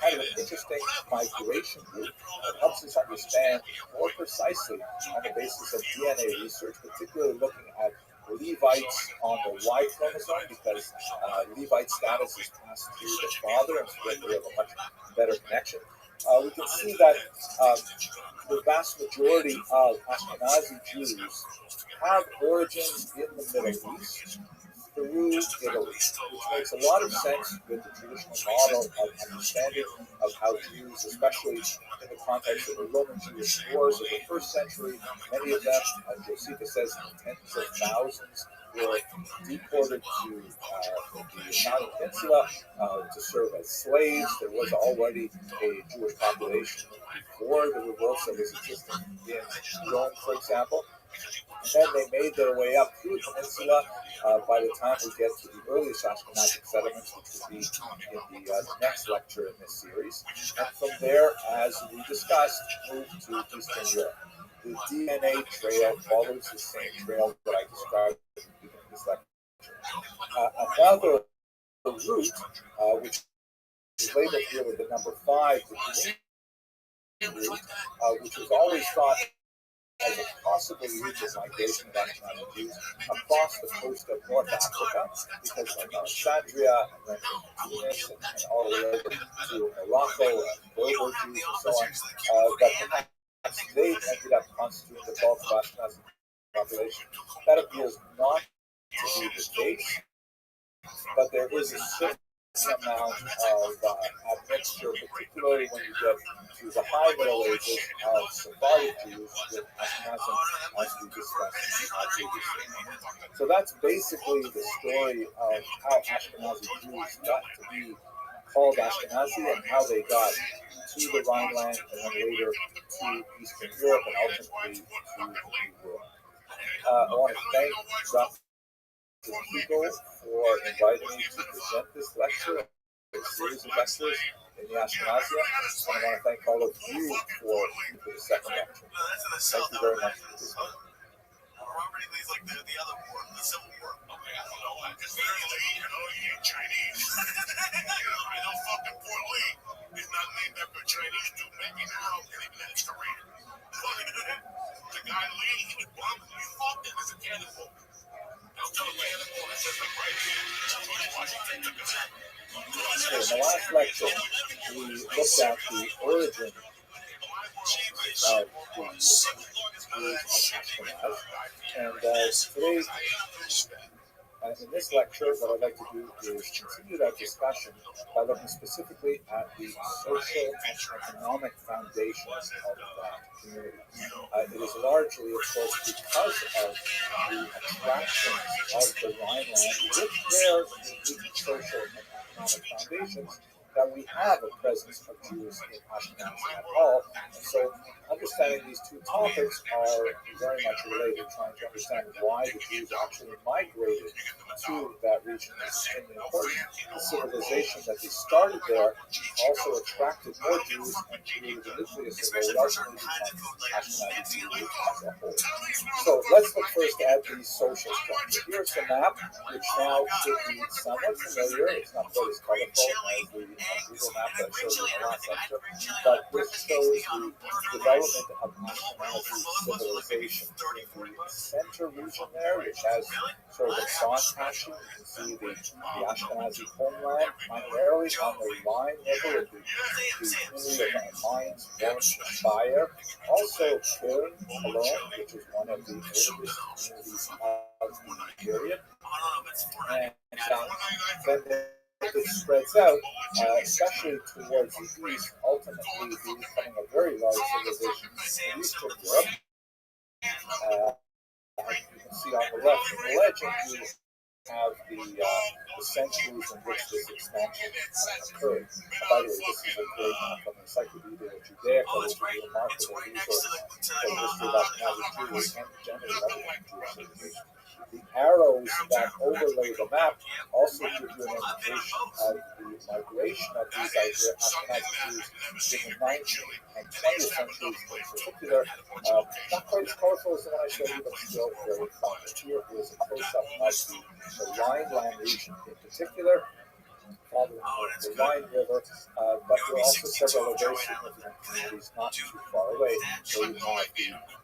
kind of an interesting migration route that helps us understand more precisely on the basis of DNA research, particularly looking at Levites on the Y chromosome, because Levite status is passed through the father, and so we have a much better connection. We can see that the vast majority of Ashkenazi Jews have origins in the Middle East through Italy, which makes a lot of sense with the traditional model of understanding of how Jews, especially in the context of the Roman Jewish wars of the first century, many of them, Josephus says, tens of thousands, were deported to the Italian Peninsula to serve as slaves. There was already a Jewish population before the revolts that was existing in Rome, for example. And then they made their way up through the peninsula. By the time we get to the earliest Ashkenazic settlements, which will be in the next lecture in this series, and from there, as we discussed, move to Eastern Europe. The DNA trail follows the same trail that I described at the beginning of this lecture. Another route, which is labeled here with the number 5, the Green route, which was always thought as a possible route of migration of Ashkenazi Jews across the coast of North Africa, because of Alexandria and then Tunis and all the way over to Morocco and Berber Jews and so on, that perhaps they ended up constituting the bulk of Ashkenazi population. That appears not to be the case, but there is a certain amount of admixture, particularly when you get to the high Middle Ages of Sephardi Jews with Ashkenazim, as we discussed previously. So that's basically the story of how Ashkenazi Jews got to be called Ashkenazi and how they got to the Rhineland and then later to Eastern Europe and ultimately to the New World. I want to thank Dr. Hugo for inviting me to present this lecture, a series of lectures in the Ashkenazia, and I want to thank all of you for the second lecture. Thank you very much for this. Robert E. Lee's like the other war, the Civil War. Okay, I don't know why. Because Lee, he ain't Chinese. I know fucking poor Lee is not named after a Chinese dude, maybe now, and even then it's Korean. The guy Lee, he fucked him as a cannibal. So in the last lecture, we looked at the origin of the Jews of Ashkenaz. And today, in this lecture, what I'd like to do is continue that discussion by looking specifically at the social and economic foundations of that community. It is largely, of course, because of the attractions of the Rhineland with their unique social and economic foundations that we have a presence of Jews in Ashkenaz at all. And so understanding these two topics are very much related. Trying to understand why the Jews actually migrated to that region is extremely important. The civilization that they started there also attracted more Jews and created the nucleus of what would ultimately become Ashkenazi Jews as a whole. So let's look first at the social structure. Here's the map, which now should be somewhat familiar. It's not quite as colorful as the Google map that I showed you in the last lecture, but this shows the development of Ashkenazi civilization in the center region there, which has sort of a cross hatching. You can see the Ashkenazi homeland primarily on the Rhine River, the community of Mainz, Worms, and Speyer. Also Köln, Cologne, which is one of the oldest communities of the period. And then it spreads out, especially towards the east, ultimately becoming a very large civilization in Eastern Europe. You can see on the left in the legend, you have the centuries in which this expansion occurred. By the way, this is a great map from the Encyclopedia Judaica, which is a remarkable resource for the history of Ashkenazi Jews and generally other Jewish civilization. The arrows that overlay the map also give you an indication of the migration of these Ashkenazi Jews in the 19th and 20th centuries in particular. Not quite as colorful as the one I showed you, but still very prominent. Here is a close-up of the Rhineland region in particular, following the Rhine River, but there are also several very significant communities not too far away where you have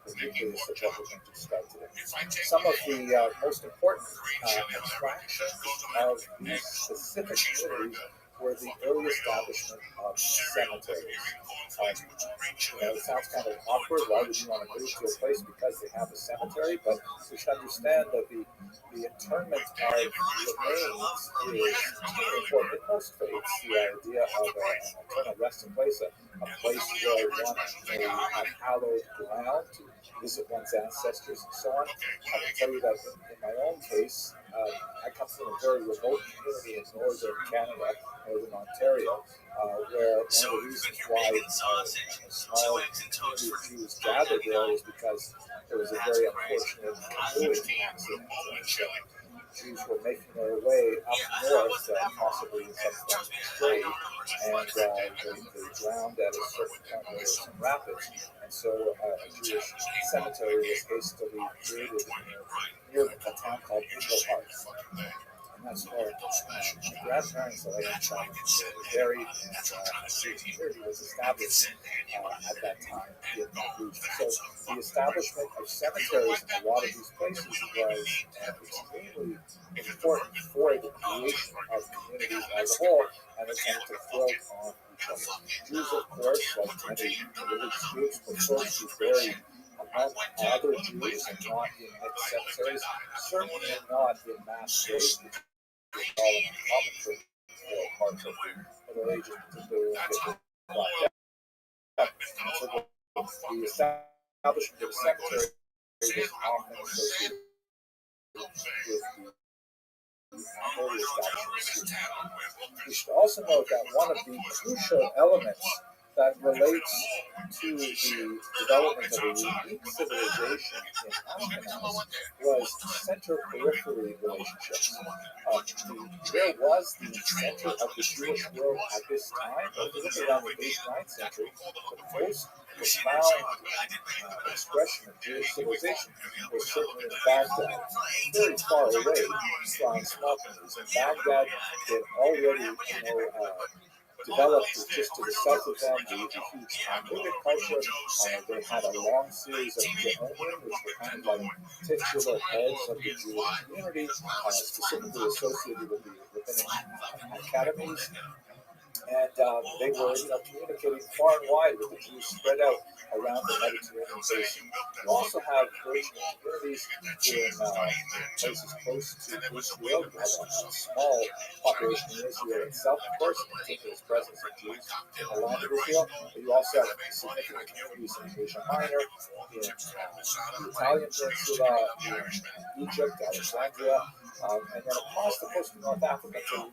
the nucleus of what we're going to describe today. Some of the most important attractions of these specific communities were the early establishment of cemeteries. It sounds kind of awkward. Why would you want to move to a place because they have a cemetery? But we should understand that the interment of remains is important in most faiths. The idea of an eternal resting place, a place where one may have hallowed ground to visit one's ancestors and so on. I can tell you that in my own case, I come from a very remote community in northern Canada, northern Ontario, where one of the reasons why a small community of Jews gathered there was because there was a very unfortunate canoeing accident. Jews were making their way up north, possibly in some form of trade, and they drowned at a certain point where there were some rapids. And so a Jewish cemetery was hastily created near a town called Engelhart. And that's where my grandparents that I am from were buried, and a Jewish community was established at that time in that region. So the establishment of cemeteries in a lot of these places was extremely important for the creation of communities as a whole, and they tended to build on each other. Jews, of course, like many religious groups, prefer to bury among other Jews and not in mixed cemeteries, certainly not in mass graves, which is all in common for parts of the Middle Ages, particularly when they get black death. So the establishment of cemetery was often associated with the early establishment. We should also note that one of the crucial elements that relates to the development of a unique civilization in Ashkenaz was center-periphery relationships. There was the center of the Jewish world at this time, but if you look around the 8th, 9th century, the most profound expression of Jewish civilization was certainly in Baghdad, very far away from small communities. In Baghdad, they already, developed just to the south of them the huge Talmudic culture. They had a long series of Geonim, which were kind of like titular heads of the Jewish community, specifically associated with the rabbinic academies. And they were, communicating far and wide with the Jews spread out around the Mediterranean basin. You also have Persian communities in places close to Israel. You have a small population in Israel itself, of course, in continuous presence of Jews in the land of Israel. But you also have significant communities in Asia Minor, in the Italian peninsula, in Egypt, Alexandria, and then across the coast of North Africa to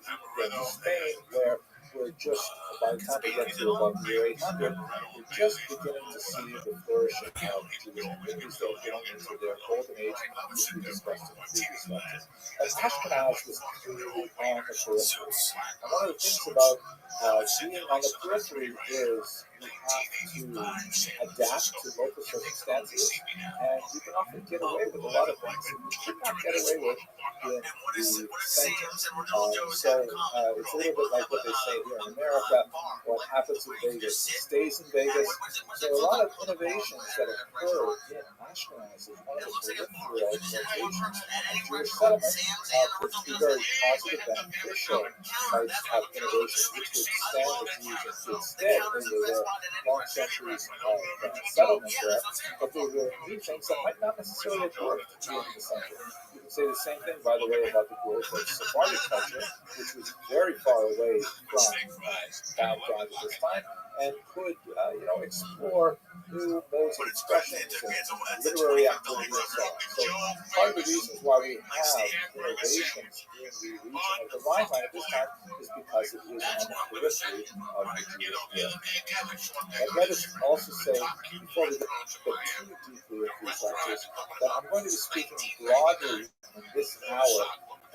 Spain, where we're just, by the time we get to about the year 800, we're just beginning to see the flourishing of Jewish communities that are going into their golden age, which we discussed in the previous lecture. But Ashkenaz was clearly on the periphery. And one of the things about being on the periphery is you have to adapt to local circumstances, and you can often get away with a lot of things that you could not get away with in the center. So it's a little bit like what they say here in America: what happens in Vegas stays in Vegas. So a lot of innovations that occur in Ashkenaz is one of the peripheral locations of Jewish settlement proved to be very positive, beneficial types of innovations which would stand the Jews into its stead. They were long centuries of settlement there, but they were new things that might not necessarily have worked in the center. You can say the same thing, by the way, about the growth of Sephardic culture, which was very far away from Baghdad at this time, and could, explore new modes of expression and literary activity and so on. So part of the reasons why we have innovations in the region of the Rhineland at this time is because it is on the periphery of the Jewish world. And let us also say, before we get too deeply into these lectures, that I'm going to be speaking broadly in this hour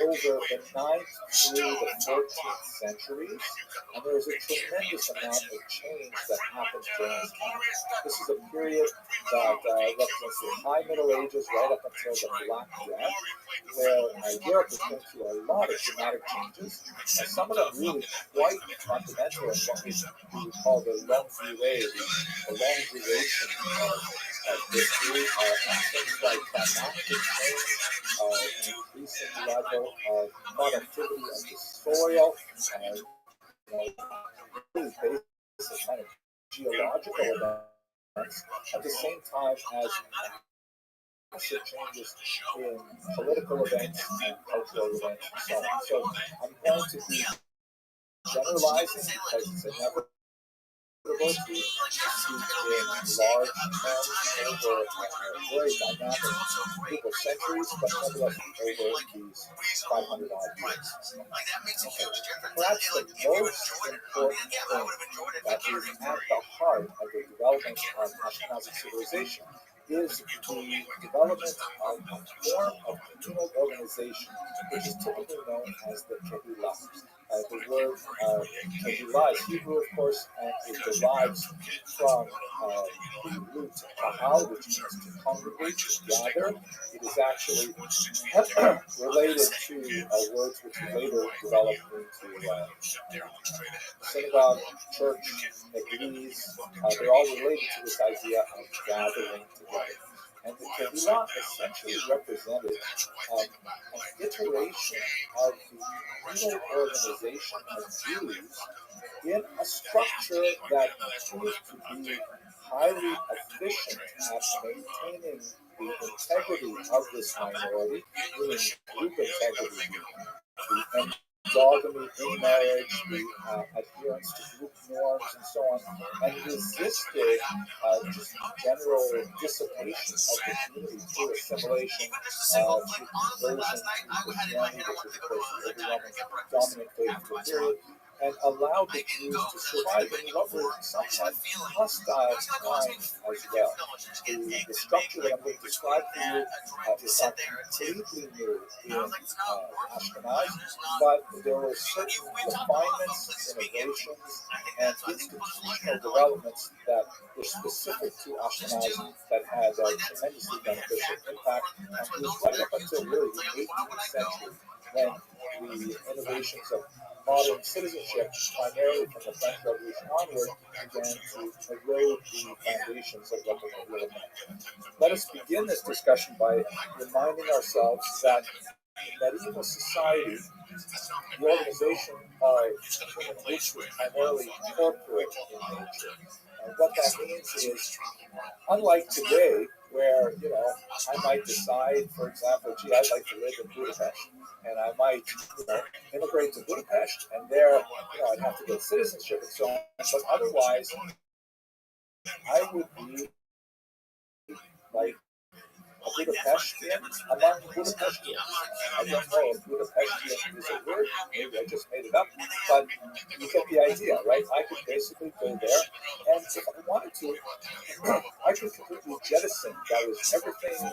over the 9th through the 14th centuries, and there is a tremendous amount of change that happens during this time. This is a period that represents the High Middle Ages right up until the Black Death, where Europe is going through a lot of dramatic changes, and some of them really quite fundamental in what we would call the long duration of history, things like climatic change, an increasing level of productivity of the soil, really basic kind of geological events, at the same time as massive changes in political events and cultural events and so on. So I'm going to be generalizing because it's inevitable to speak in large terms over a very dynamic group of centuries, but nevertheless over these 500 odd years. Perhaps the most important thing that is at the heart of the development of Ashkenazi civilization is the development of a form of communal organization, which is typically known as the Kehillah. The word Kehillah is Hebrew, of course, and it derives from the root kahal, which means to congregate, to gather. It is actually related to words which later developed into synagogue, church, église. They're all related to this idea of gathering together. And the Kehillah essentially represented an iteration of the communal organization of Jews in a structure that proved to be highly efficient at maintaining the integrity of this minority, meaning group integrity, the endogamy in marriage, the adherence to group norms, and so on, and resisted just general dissipation of the community through assimilation, through conversion to Christianity, which was, of course, the overwhelming dominant faith of the period, and allowed the Jews to survive in what were somewhat hostile times as well. The structure that I'm going to describe for you is not completely new in Ashkenaz, but there were certain refinements, innovations, and institutional developments that were specific to Ashkenaz that had a tremendously beneficial impact on Jews right up until really the 18th century, when the innovations of modern citizenship, primarily from the French Revolution onward, began to erode the foundations of what the Kehillah meant. Let us begin this discussion by reminding ourselves that medieval society, the organization of human groups was primarily corporate in nature. And what that means is, unlike today, where I might decide, for example, gee, I'd like to live in Budapest, and I might immigrate to Budapest, and there, I'd have to get citizenship and so on. But otherwise, I would be like a Budapestian among Budapestians. I don't know if Budapestian is a word, maybe I just made it up, but you get the idea, right? I could basically go there, and if I wanted to, I could completely jettison. That was everything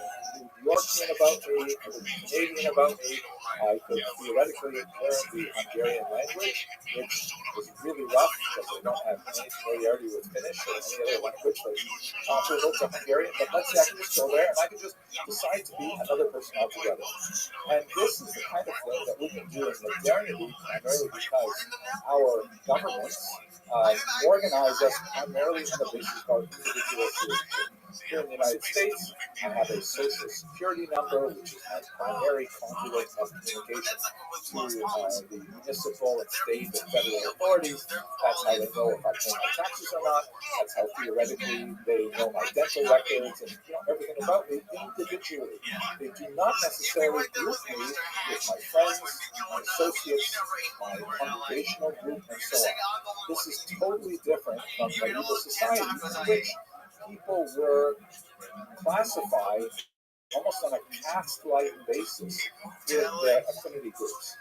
New Yorkian about me, everything Canadian about me. I could theoretically learn the Hungarian language, which was really rough because I don't have any familiarity with Finnish or any other language that's comparable to Hungarian. But let's say I could just go there and I could just decide to be another person altogether. And this is the kind of thing that we can do in modernity, primarily because our governments organize us primarily on the basis of individual citizenship. Here in the United States, I have a social security number, which is my primary conduit of communication to the municipal and state and federal authorities. That's how they know if I pay my taxes or not. That's how theoretically they know my dental records and everything about me individually. They do not necessarily group me with my friends, my associates, my congregational group, and so on. This is totally different from medieval society, in which people were classified almost on a caste-like basis in their affinity groups.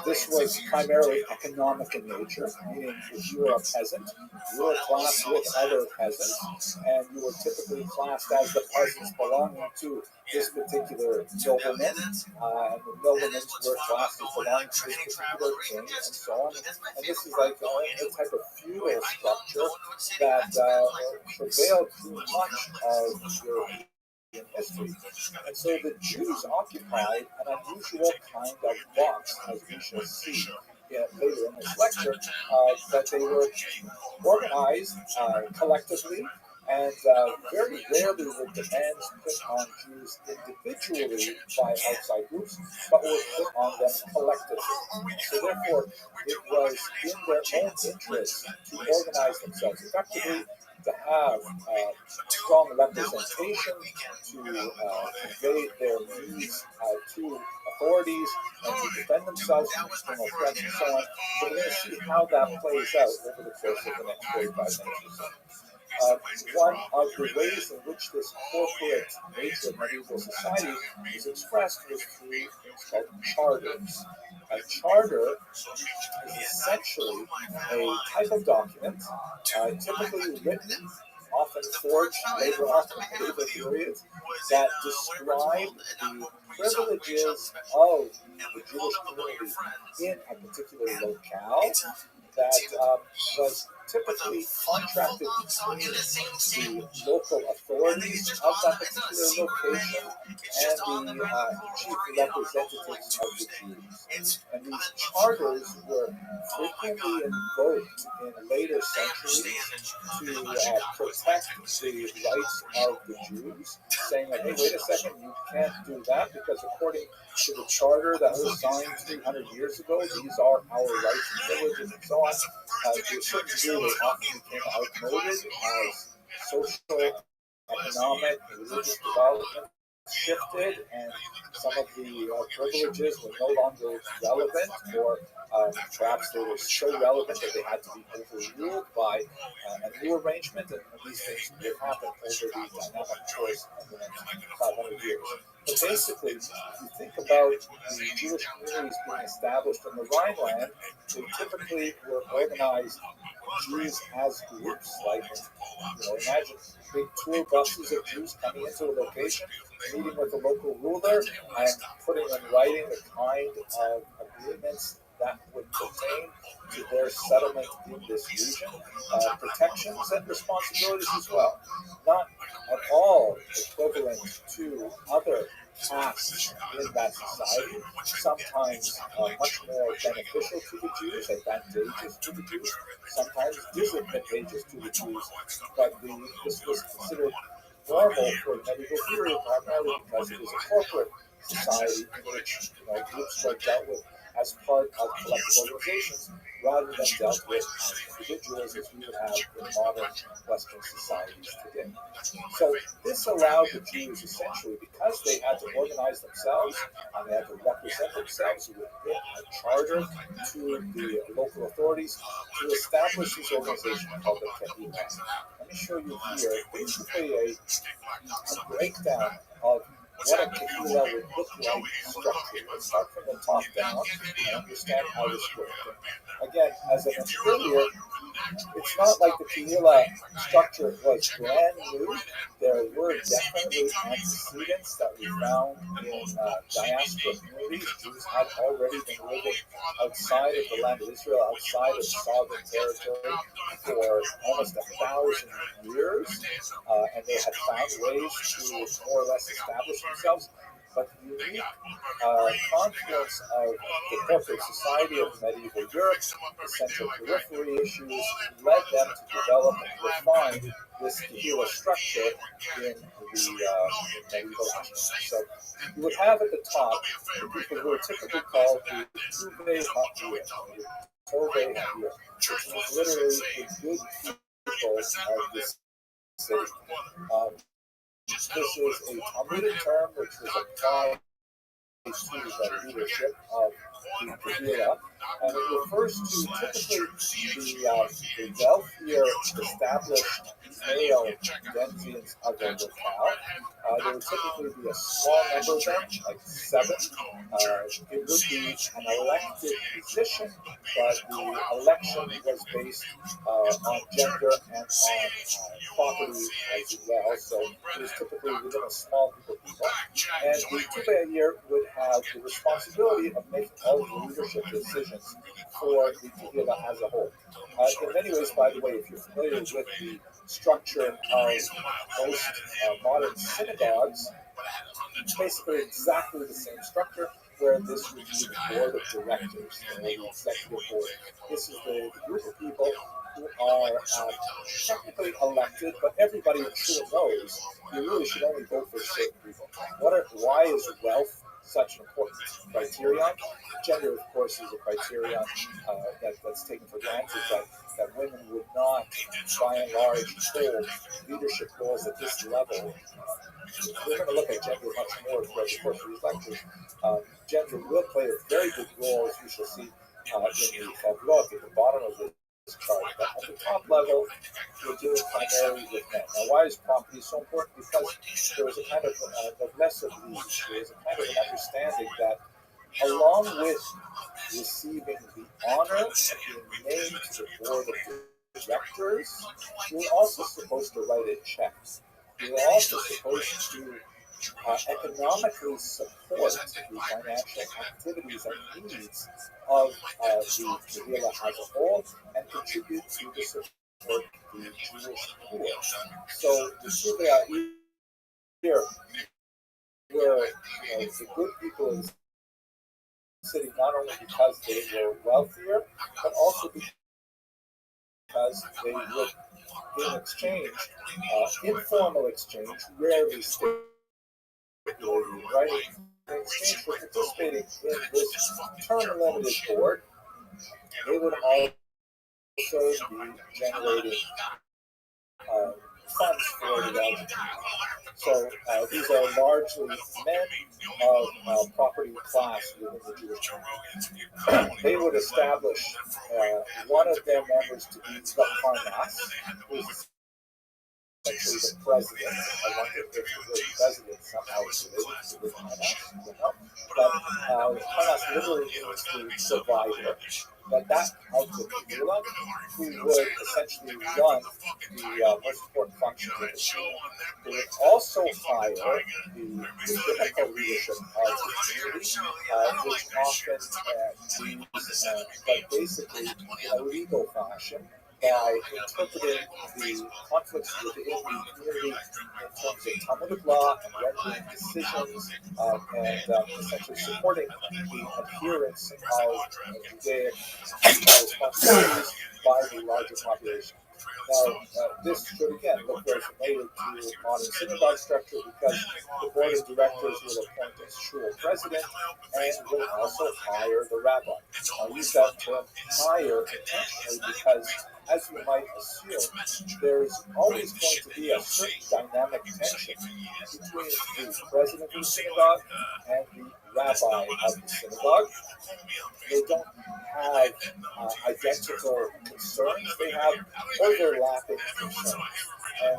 This was primarily economic in nature, meaning if you were a peasant, you were classed with other peasants, and you were typically classed as the peasants belonging to this particular nobleman, and the noblemen were classed as belonging to this particular king, and so on. And this is like a type of feudal structure that prevailed through much of European history. And so the Jews occupied an unusual kind of box, as we shall see later in this lecture, that they were organized collectively, and very rarely were demands put on Jews individually by outside groups, but were put on them collectively. So therefore, it was in their own interest to organize themselves effectively, to have strong representation, to convey their needs to authorities, and to defend themselves from external threats and so on. So we're going to see how that plays out over the course of the next 45 minutes or so. One of the ways in which this corporate nature of medieval society is expressed is through things called charters. A charter is essentially a type of document, typically written, often forged later on in medieval periods, that describe the privileges of the Jewish community in a particular locale that was typically contracted between the local authorities of that particular location and the chief representatives of the Jews. And these charters were frequently invoked in later centuries to protect the rights of the Jews, saying that, hey, wait a second, you can't do that because according to the charter that was signed 300 years ago, these are our rights and privileges and so on. To a certain degree, they often became outmoded as social, economic, and religious development shifted, and some of the privileges were no longer relevant, or perhaps they were so relevant that they had to be overruled by a new arrangement, and these things did happen over the dynamic course of the next 500 years. But basically, if you think about the Jewish communities being established in the Rhineland, they typically were organized Jews as groups. Like, imagine big tour buses of Jews coming into a location, meeting with the local ruler, and putting in writing the kind of agreements that would pertain to their settlement in this region, protections and responsibilities as well. Not at all equivalent to other tasks in that society, sometimes much more beneficial to the Jews, advantageous to the Jews, sometimes disadvantageous to the Jews, but this was considered normal for the medieval period, primarily because it was a corporate society in which groups were dealt with as part of collective organizations rather than dealt with as individuals as we would have in modern Western societies today. So this allowed the Jews essentially, because they had to organize themselves and they had to represent themselves within a charter to the local authorities, to establish this organization called the Kehillah. Let me show you here basically a breakdown of what a Kehillah would look like structurally. Let's start from the top down and understand how this worked. And again, as I mentioned earlier, it's not like the Kehillah structure was brand new. There were definitely antecedents that we found in diaspora communities. Jews had already been living outside of the land of Israel, outside of sovereign territory for almost 1,000 years, and they had found ways to more or less establish themselves. But the unique confluence of the corporate society of medieval Europe, the central periphery issues, led them to develop and refine this Kehillah structure in medieval Ashkenaz. So you would have at the top the people who are typically called the Tuvei Ha'ir, Tovei Ha'ir, which means literally the good people of this city. This is a Talmudic term which was applied to the leadership of the Kehillah, and it refers to typically the wealthier, established male denizens of the locale. There would typically be a small number of them, like 7. It would be an elected position, but the election was based on gender and on property as well. So it was typically within a small group of people. And the Tuvei would have the responsibility of making all of the leadership decisions for the Kehillah as a whole. In many ways, by the way, if you're familiar with the structure of most modern synagogues, it's basically exactly the same structure, where this would be the board of directors, the executive board. This is the group of people who are technically elected, but everybody sure knows you really should only vote for certain people. Why is wealth such an important criterion? Gender, of course, is a criterion that's taken for granted, that women would not, by and large, hold leadership roles at this level. We're going to look at gender much more throughout the course of these lectures. Gender will play a very big role, as we shall see in the Chavlot at the bottom of this chart. But at the top level, we're dealing primarily with men. Now, why is property so important? Because there was a kind of noblesse oblige. There was a kind of an understanding that along with receiving the honor of being named to the board of directors, you were also supposed to write a check. You were also supposed to economically support the financial activities and needs of the Kehillah as a whole and contribute to the support of the Jewish poor. So the Tuvei here were the good people in the city, not only because they were wealthier, but also because they would, in exchange, informal exchange, rarely stipulated, right? In exchange for participating in this term-limited board, they would also be generating funds for the LGBT. So these are largely men of property class within the Jewish community. They would establish one of their members to be the Parnas, who is essentially the president. I wonder if the president somehow is related to the Parnas, But Parnas literally means the provider. But that of the Kehillah, who would essentially run the most important functions of the Kehillah. They would also hire the rabbinical leadership of the community, which often leads, but basically in a legal fashion, by interpreting the conflicts within the community in terms of Talmudic law and rendering decisions and essentially supporting the adherence of Judaic responsibilities by the larger population. Now, this should again look very familiar to modern synagogue structure because the board of directors will appoint a shul president and will also hire the rabbi. I'll use that term hire intentionally because, as you might assume, there's always going to be a certain dynamic tension between the president of the synagogue and the rabbi of the synagogue. They don't have identical concerns, they have overlapping concerns. And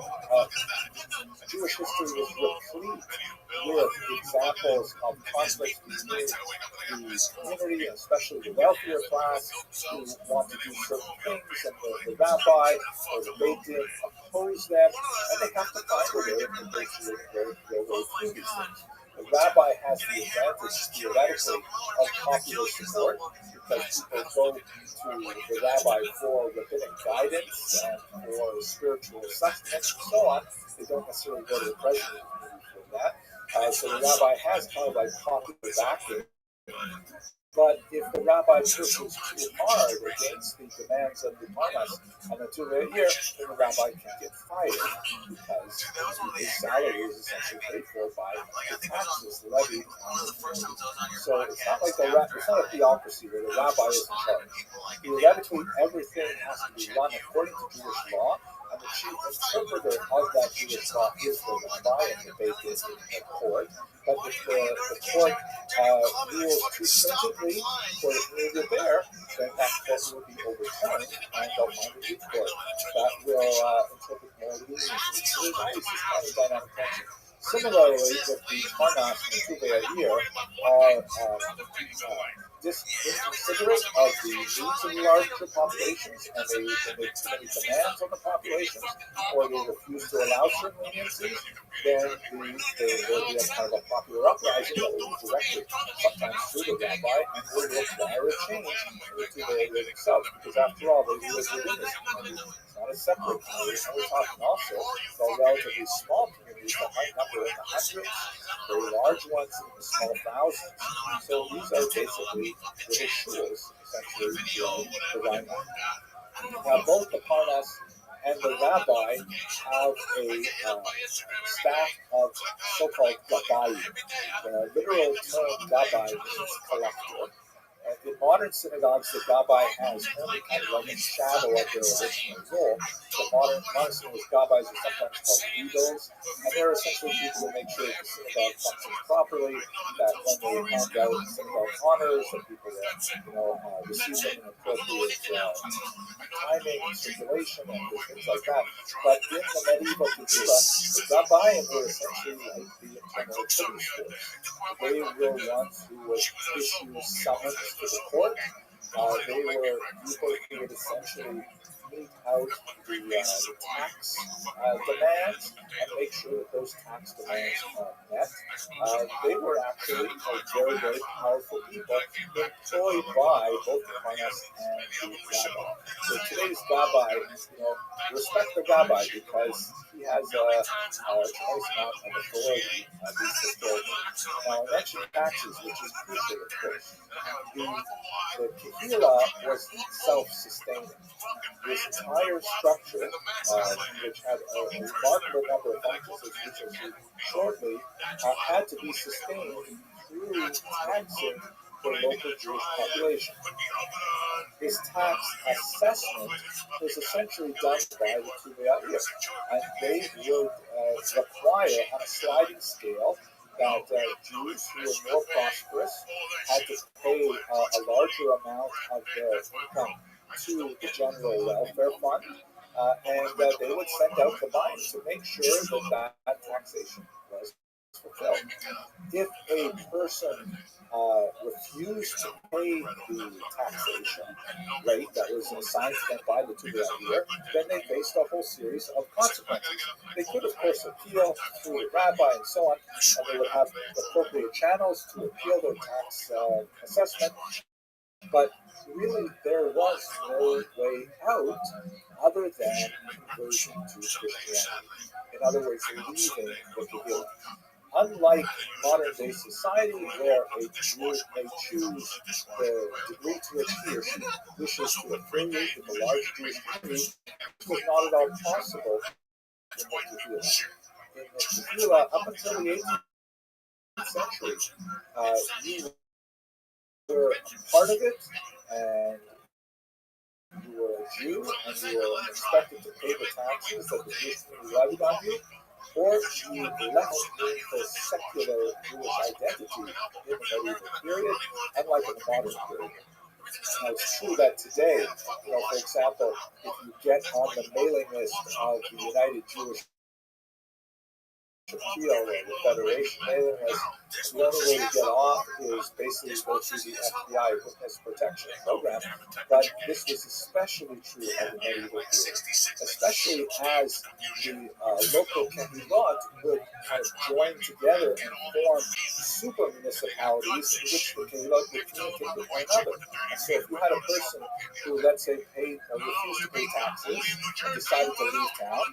Jewish history is replete with examples of conflicts between the community, especially the wealthier class, who want to do certain things, and the rabbi or the Beit Din oppose them, and they have to find a way of negotiating their way through these things. The rabbi has the advantage, theoretically, of popular support because people go to the rabbi for rabbinic guidance and for spiritual sustenance and so on. They don't necessarily go to the president for that. So the rabbi has kind of like popular backing. But if the rabbi pushes too hard against the demands of the Parnas and the Tuvei year, then the rabbi can get fired because his salary is essentially paid for by the taxes levied on the community. So it's not like it's not a theocracy where the rabbi is in charge. Theoretically, everything has to be run according to Jewish law, and the chief interpreter of that Jewish law is the rabbi and the Beit Din in court. But if the court rules too stringently for the behavior there, then that court will be overturned and they'll find a new court that will interpret more leniently. So there's always this kind of dynamic tension. Similarly, with the Parnas and the Tuvei year are inconsiderate of the needs of the larger populations, and they make too many demands on the populations, or they refuse to allow certain leniencies, then there will be a kind of a popular uprising that will be directed sometimes through the rabbi and will require a change to the themselves, because after all, they live within this community. It's not a separate community, and we're talking also about relatively small communities that might number in the hundreds, very large ones in the small thousands. So these are basically little shuls, essentially, the Rhine. Now, both the Parnas and the rabbi have a staff of so-called Rabbi. The literal term Rabbi means collector. In modern synagogues, the Rabbi has only kind of like a shadow of their original role. So modern synagogues, rabbis are sometimes called leaders, and they're essentially people who make sure that the synagogue functions properly, that when they hand out synagogue honors, that people receive them in appropriate timing and circulation and things like that. But in the medieval Kedila, the Rabbi were essentially like the internal police force. They were ones who would issue summons to the court. They were people who would essentially mete out the tax demands and make sure that those tax demands are met. They were actually very, very powerful people employed by both the Parnas and the rabbi. So today's rabbi, respect the rabbi because he has a tremendous amount of authority, at least historically. Now, I mentioned taxes, which is crucial, of course. The Kehillah was self-sustaining. This entire structure, which had a remarkable number of functions, which we'll see shortly, had to be sustained through taxing the local Jewish population. This tax assessment was essentially done by the Tuvei year, and they would require on a sliding scale that Jews who were more prosperous had to pay a larger amount of their income to the general welfare fund, and they would send out the money to make sure that taxation was fulfilled. If a person refused to pay the taxation rate that was assigned to them by the Tuvei year, then they faced a whole series of consequences. They could, of course, appeal through the rabbi and so on, and they would have appropriate channels to appeal their tax assessment. But really, there was no way out other than conversion to Christianity. In other words, leaving the Kehillah. unlike modern day society where a Jew may choose the degree to which he or she wishes to affiliate with a large Jewish community, this was not at all possible in the Kehillah. In the Kehillah, up until the 18th century, you were part of it, and you were a Jew, and you were expected to pay the taxes that the Jewish community levied on you, or you left the secular Jewish identity in the medieval period, unlike in the modern period. Now, it's true that today, for example, if you get on the mailing list of the United Jewish Appeal or the Federation mailing list, the only way to get off is basically go through the FBI Witness Protection Program. But this was especially true of the medieval period, especially as the local Kehillot would kind of join together and form super municipalities in which the Kehillot would communicate with one another. And so if you had a person who, let's say, paid or refused to pay taxes and decided to leave town,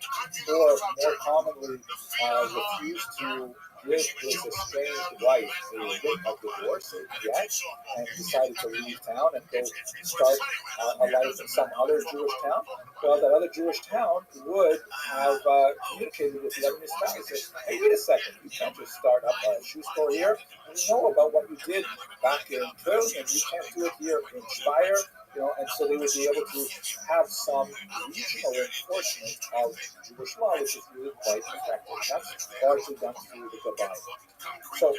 or more commonly refused to give his estranged wife a writ of divorce, a get, and decided to leave town and go start a life in some other Jewish town, well, that other Jewish town would have communicated with the other municipality and said, hey, wait a second, you can't just start up a shoe store here. We know about what you did back in Köln, and you can't do it here in Speyer. And so they would be able to have some regional enforcement of Jewish law, which is really quite effective. That's largely done through the Rabbi. So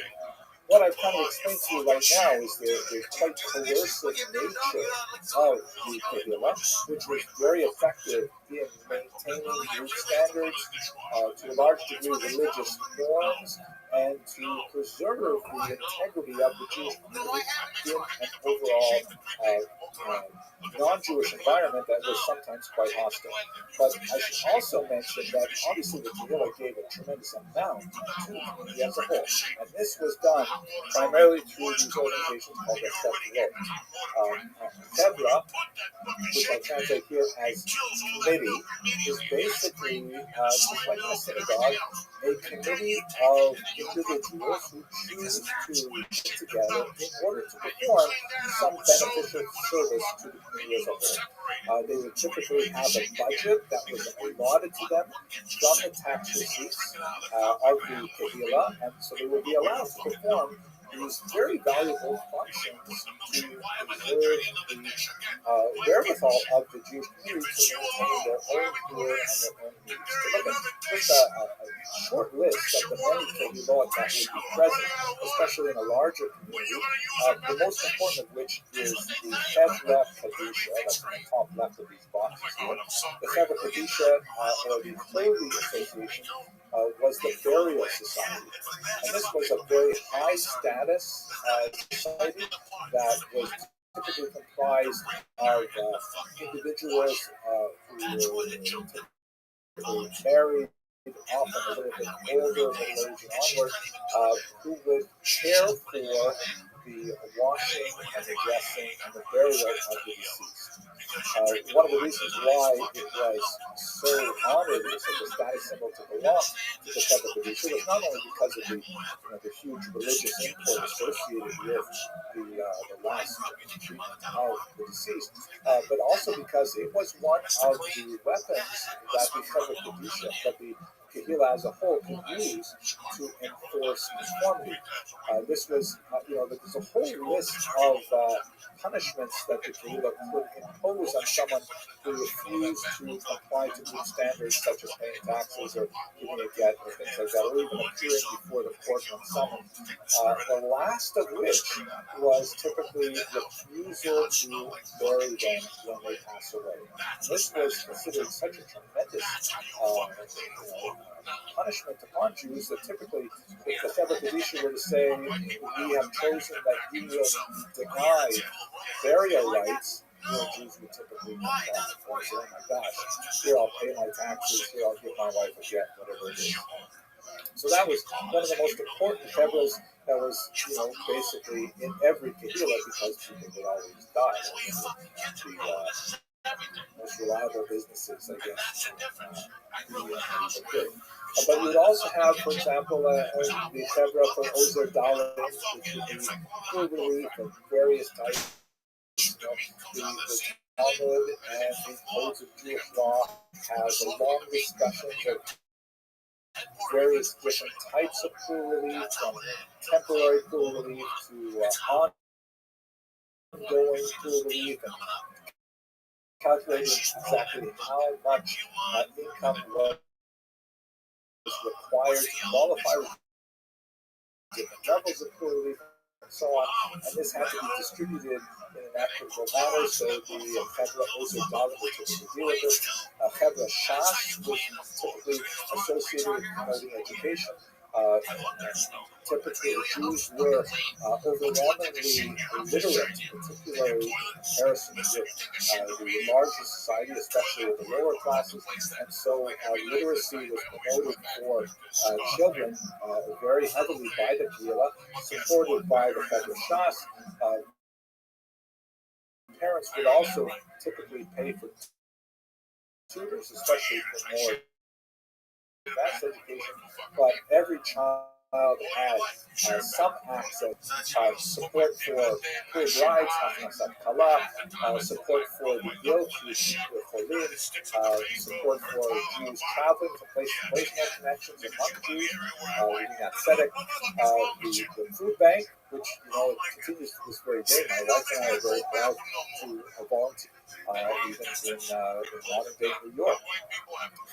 what I've kind of explained to you right now is the quite coercive nature of the Kehillah, which was very effective in maintaining group standards, to a large degree religious norms, and to preserve the integrity of the Jewish community in an overall non-Jewish environment that was sometimes quite hostile. But I should also mention that obviously the Kehillah gave a tremendous amount to the community as a whole, and this was done primarily through these organizations called the Fevra, which I translate here as committee, is basically, just like in a synagogue, a committee of individuals who choose to get together in order to perform some beneficial service to the community as a whole. They would typically have a budget that was allotted to them from the tax receipts of the Kehillah, and so they would be allowed to perform these very valuable functions to preserve the wherewithal of the Jewish community to maintain their own poor and their own needs. To look at just a short list of the many Kehillot that would be present, especially in a larger community, the most important of which is the Fevra Kadisha, that's on the top left of these boxes here. The Fevra Kadisha, or the Holy Association, was the burial society. And this was a very high status society that was typically comprised of individuals who were typically married, often a little bit older, middle age and onward, who would care for the washing and the dressing and the burial of the deceased. One of the reasons why it was so honored, it was such a status symbol to belong to the Fevra Kadisha, was not only because of the huge religious import associated with the last treatment of the deceased, but also because it was one of the weapons that the Fevra Kadisha, that the Kehillah as a whole can use to enforce conformity. This was, there's a whole list of punishments that the Kehillah could impose on someone who refused to comply to group standards, such as paying taxes or giving a get or things like that, or even appearing before the court when summoned. The last of which was typically refusal to bury them when they pass away. And this was considered such a tremendous punishment upon Jews that typically, if the Fevra Kadisha were to say, we have chosen that you will deny burial rights, Jews would typically say, oh my gosh, here I'll pay my taxes, here I'll give my wife a get, whatever it is. So that was one of the most important Fevras that was, basically in every Kehillah, because people would always die. The most reliable businesses, I guess, in the medieval period. But you would also have, for example, the Chevra for Ozer Dalit, which would be full relief of various types. The Talmud and the codes of Jewish law have a long discussions of various different types of full relief, from temporary full relief to ongoing full relief, and calculating exactly how much income was required to qualify with different levels of full relief, and so on. And this had to be distributed in an equitable manner, so the Chevra Ozer Dalit were typically deal with this. Chevra Shas was typically associated with promoting education. Typically, the Jews were overwhelmingly literate, particularly in comparison with the larger society, especially with the lower classes. And so literacy was promoted for children very heavily by the Kehillah, supported by the Chevra Shas. Parents would also typically pay for tutors, especially for more advanced education, but every child had some access, support for poor brides, support for the guild, support for Jews traveling from place to place, no connections among Jews, reading at Tzedek, the food bank, which continues to this very day. My wife and I are very proud to volunteer. Even in modern day New York.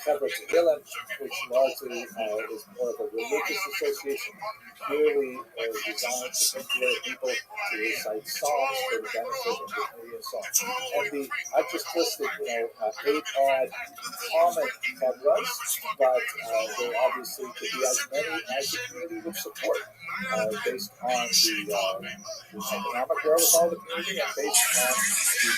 Chevra Tehillim, which largely is more of a religious association, clearly designed to inspire people to recite songs for the benefit of the community and so on. And I've just listed, 8 odd common Chevras, but there obviously could be as many as the community would support, based on the economic wherewithal of the community and based on the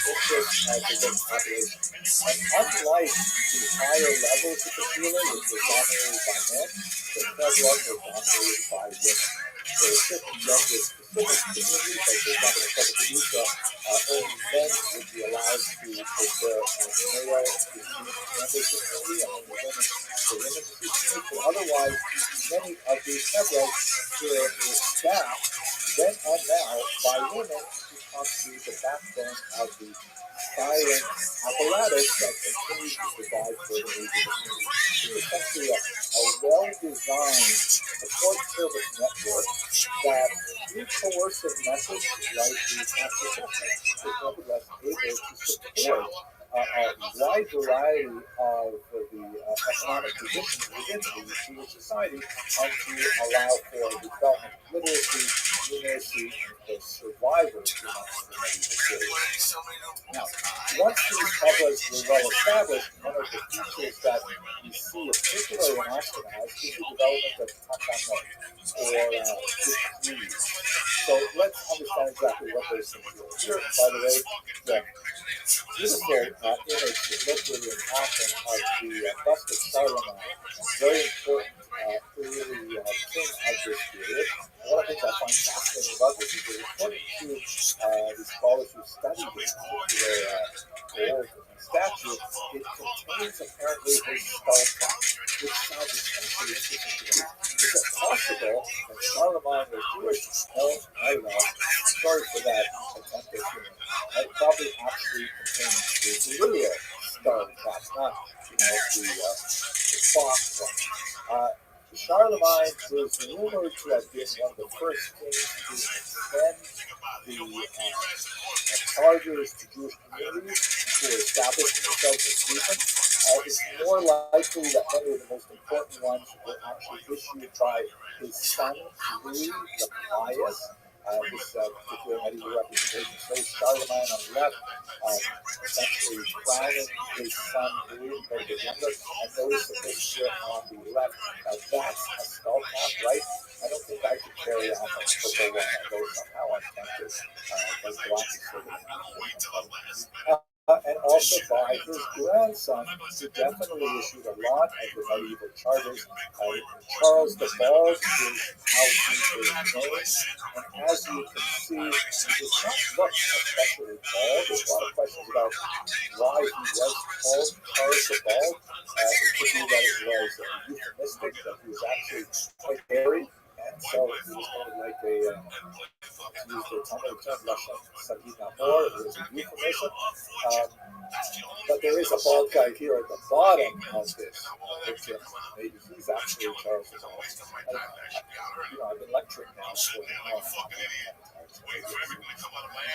interest of the local population. And unlike the higher levels of the Kehillah, which were dominated by men, the Chevra were dominated by women. There were certain gender-specific communities, like for example the Chevra Kedusha, only men would be allowed to take the male members of the community, and only women the women of the community. But otherwise, many of these Chevras were staffed then and now by women who constitute the backbone of the silent apparatus that continues to provide for the needs of the community. It's essentially a well-designed support service network that, through coercive methods like the tax assessment, is nevertheless able to support a wide variety of the economic positions within the Jewish society, and to allow for the development of literacy, numeracy, and survival of the medieval period. Now, once these Chevras were well established, one of the features that we see, particularly in Ashkenaz, is the development of takanot, or decrees. So let's understand exactly what those things were. Here, by the way, the beautiful image literally in Aachen of the bust of Charlemagne, very important early king of this period. One of the things I find fascinating about this is that according to the scholars who study this particular old statue, it contains apparently his skull cap, which sounds especially interesting to me. Is it possible that Charlemagne was Jewish? No, I don't know. Sorry for that attempt at humor. It probably actually contains the literal skull cap, not the cloth one. Charlemagne is rumored to have been one of the first kings to extend the charters to Jewish communities who were establishing themselves in Sweden. It's more likely that many of the most important ones were actually issued by his son, Louis the Pious. This particular medieval representation shows Charlemagne on the left, essentially crowning his son Louis, the younger, and notice the picture on the left. Now that's a skull cap, right? I don't think I could carry off a purple one, although somehow I'm tempted. Those glasses and also by his grandson, who definitely issued a lot of the medieval charters. Charles the Bald is how he is named, and as you can see, he does not look especially bald. There's a lot of questions about why he was called Charles the Bald. It could be that it was euphemistic linguistic that he was actually quite hairy, and so he was kind of like a, to use the Talmudic term, Lashon Sagid Namor, it was a euphemism. But there is a bald guy here at the bottom of this. Maybe he's actually Charles as well. I've been lecturing now for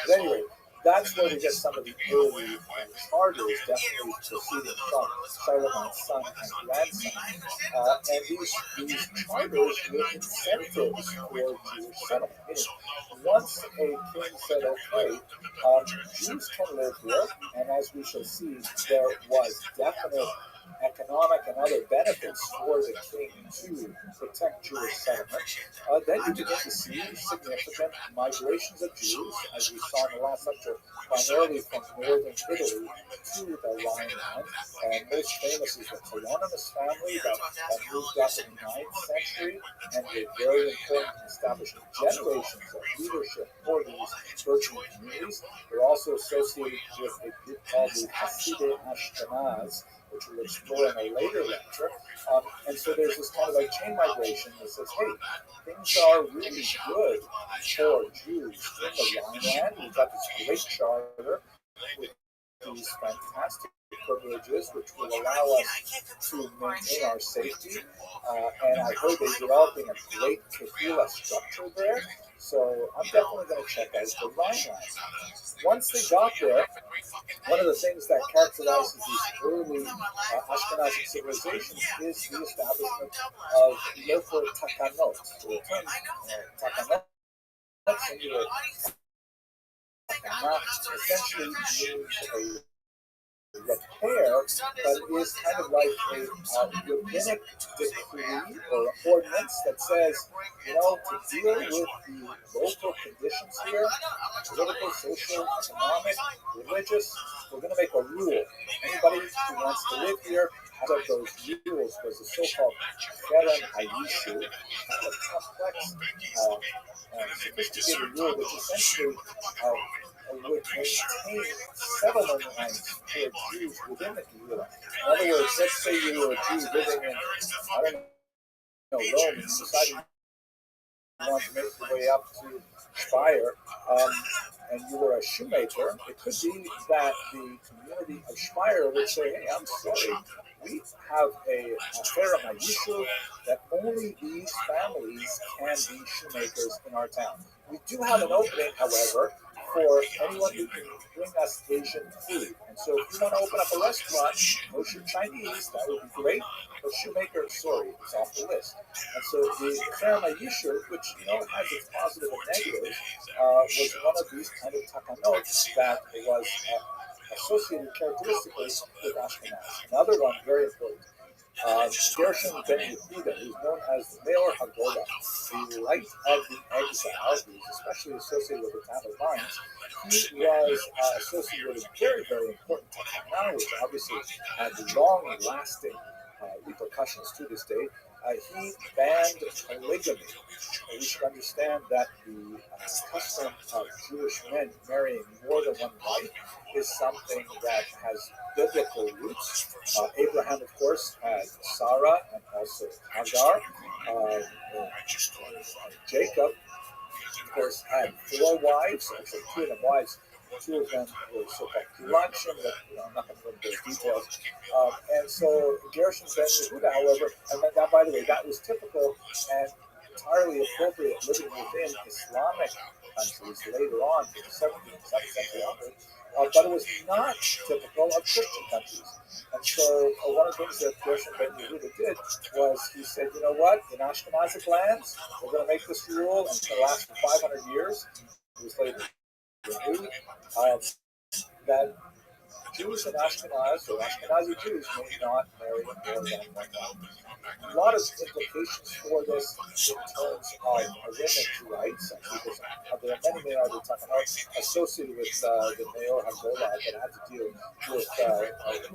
but anyway, that's where we get some of the early charters, definitely proceeding from Charlemagne's son and grandson. And these charters were incentives for Jewish settlement. Meaning, once a king said, okay, Jews can live here, and as we shall see, there was definite economic and other benefits for the king to protect Jewish settlement, then you begin to see significant migrations of Jews, as we saw in the last lecture, primarily from northern Italy to the Rhineland. And most famous is the Colonimus family that moved up in the 9th century and were very important in establishing generations of leadership for these virgin communities. They're also associated with a group called the Hasidei Ashkenaz, which we'll explore in a later lecture. And so there's this kind of like chain migration that says, hey, things are really good for Jews in the Rhineland. We've got this great charter with these fantastic privileges which will allow us to maintain our safety. And I heard they're developing a great kehillah structure there. So I'm definitely going to check out the Rhineland. Once they got there, one of the things that characterizes these early Ashkenazi civilizations is the establishment of local takanot. The term takanot, singular, essentially means a repair, but is kind of like a rabbinic decree or ordinance that says, to deal with the local conditions here, political, social, economic, religious, we're going to make a rule. Anybody who wants to live here, one of those rules was the so-called Keren Hayishu, a complex, sophisticated rule which essentially would maintain settlement rights for Jews within the kehillah. In other words, let's say you were a Jew living in, I don't know, Rome, and you decided you want to make your way up to Speyer, and you were a shoemaker. It could be that the community of Speyer would say, hey, I'm sorry, we have a Keren Hayishu that only these families can be shoemakers in our town. We do have an opening, however, for anyone who can bring us Asian food. And so if you want to open up a restaurant, kosher Chinese, that would be great. But shoemaker, sorry, it's off the list. And so the Keren Hayishu, which has its positive and negatives, was one of these kind of takanot that was associated characteristically with Ashkenaz. Another one, very important. Gershon ben Yehuda, who's known as the Meor Hagoda, the light of the exile, who's especially associated with the town of Mainz. He was associated with a very, very important Takana, which obviously had long-lasting repercussions to this day. He banned polygamy. We should understand that the custom of Jewish men marrying more than one wife is something that has biblical roots. Abraham, of course, had Sarah and also Hagar. Jacob, of course, had 4 wives, actually 2 of them wives. 2 of them were so-called Pilachim, but I'm not going to go into those details. And so Gershon ben Yehuda, however, and that, by the way, that was typical and entirely appropriate living within Islamic countries later on in the 7th century onwards. But it was not typical of Christian countries. And so one of the things that Gershon ben Yehuda did was he said, you know what, in Ashkenazic lands, we're going to make this rule, and it's going to last for 500 years. It was later renewed, that Jews in Ashkenaz, or Ashkenazi Jews, may not marry more than one wife. A lot of implications for this in terms of women's rights. Actually, there are many other takanot associated with the Meor Hagolah that had to deal with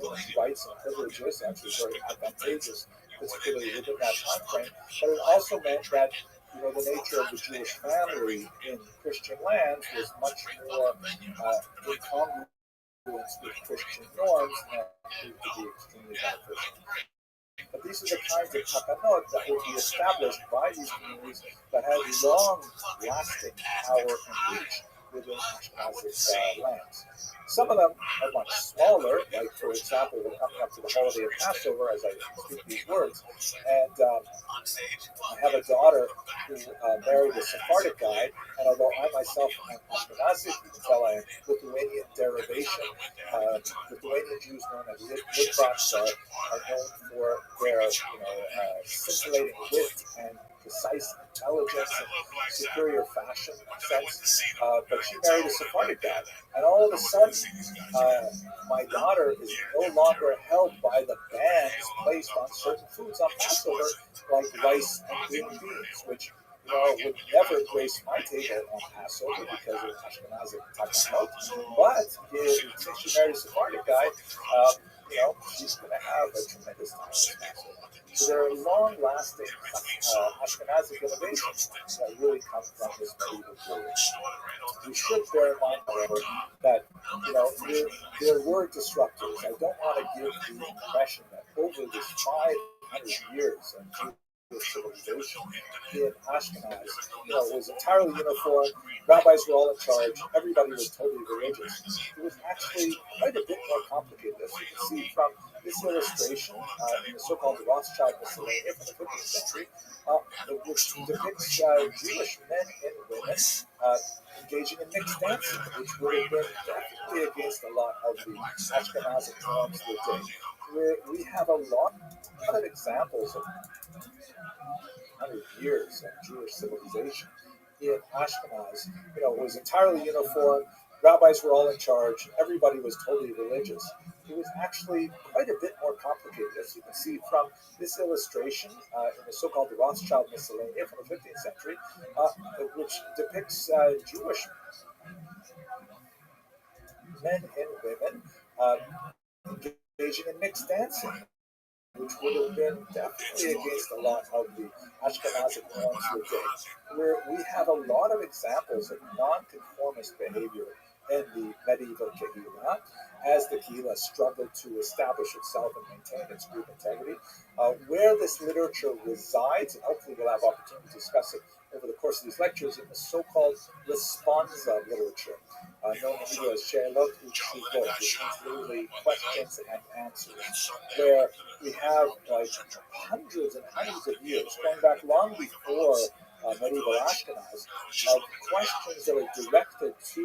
women's rights and privileges, actually very advantageous, particularly within that time frame. But it also meant that the nature of the Jewish family in Christian lands was much more incongruous with Christian norms and proved to be extremely beneficial. But these are the kinds of takanot that would be established by these communities that had long-lasting power and reach within Ashkenazic lands. Some of them are much smaller, like, for example, we're coming up to the holiday of Passover as I speak these words, and I have a daughter who married a Sephardic guy, and although I myself am Ashkenazic, you can tell I am Lithuanian derivation. Lithuanian Jews known as Litvaks are known for their scintillating wit and precise intelligence and superior fashion sense. But she married a Sephardic guy, and all of a sudden, my daughter is no longer held by the bans placed on certain foods on Passover, like rice and green beans, which would never grace my table on Passover because of Ashkenazic takanot. But since she married a Sephardic guy, she's going to have a tremendous time on Passover. So there are long-lasting Ashkenazic innovations that really come from this medieval period. We should bear in mind, however, that there were disruptors. I don't want to give the impression that over this 500 years of civilization in Ashkenaz, it was entirely uniform. Rabbis were all in charge. Everybody was totally religious. It was actually quite a bit more complicated, as you can see from this illustration in the so-called ROTHSCHILD Miscellanea from the 15th century, which depicts Jewish men and women engaging in mixed dancing, which would have been definitely against a lot of the Ashkenazic norms of the day. We have a lot of examples of 100 years of Jewish civilization in Ashkenaz. It was entirely uniform. Rabbis were all in charge. Everybody was totally religious. It was actually quite a bit more complicated, as you can see from this illustration in the so-called ROTHSCHILD Miscellanea from the 15th century, which depicts Jewish men and women engaging in mixed dancing, which would have been definitely against a lot of the Ashkenazic norms of the day, where we have a lot of examples of nonconformist behavior in the medieval Kehillah, as the Kehillah struggled to establish itself and maintain its group integrity. Where this literature resides, and hopefully we'll have opportunity to discuss it over the course of these lectures, in the so-called responsa literature, known in Hebrew as She'elot U'Tshuvot, which means literally questions and answers, where we have hundreds and hundreds of years, going back long before medieval Ashkenaz, of questions that are directed to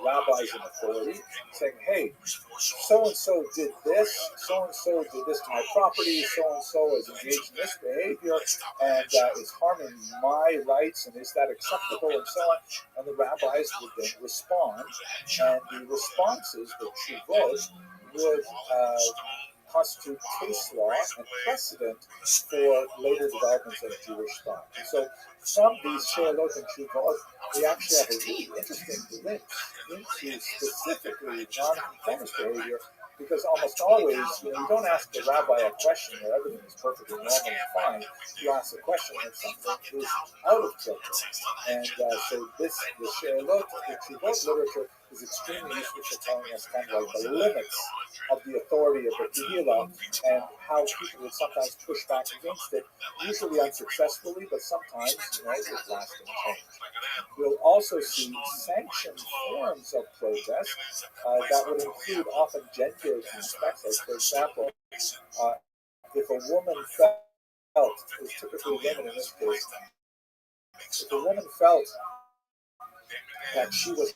rabbis in authority, saying, hey, so-and-so did this, so-and-so did this to my property, so-and-so is engaged in this behavior, and is harming my rights, and is that acceptable, and so on. And the rabbis would then respond, and the responses, the tshuvot, would constitute case law and precedent for later developments of Jewish thought. And so from these She'elot and Tshuvot, we actually have a really interesting glimpse into specifically non-conformist behavior, because almost always, you don't ask the rabbi a question where everything is perfectly normal and fine. You ask a question when something is out of kilter. And so the She'elot, the Tshuvot literature is extremely useful for telling us kind of like the limits of the authority of the Kehillah and how people would sometimes push back against it, usually unsuccessfully, but sometimes, with lasting change. We'll also see sanctioned forms of protest that would include often gendered aspects, like, for example, if a woman felt, it was typically women in this case, if a woman felt that she was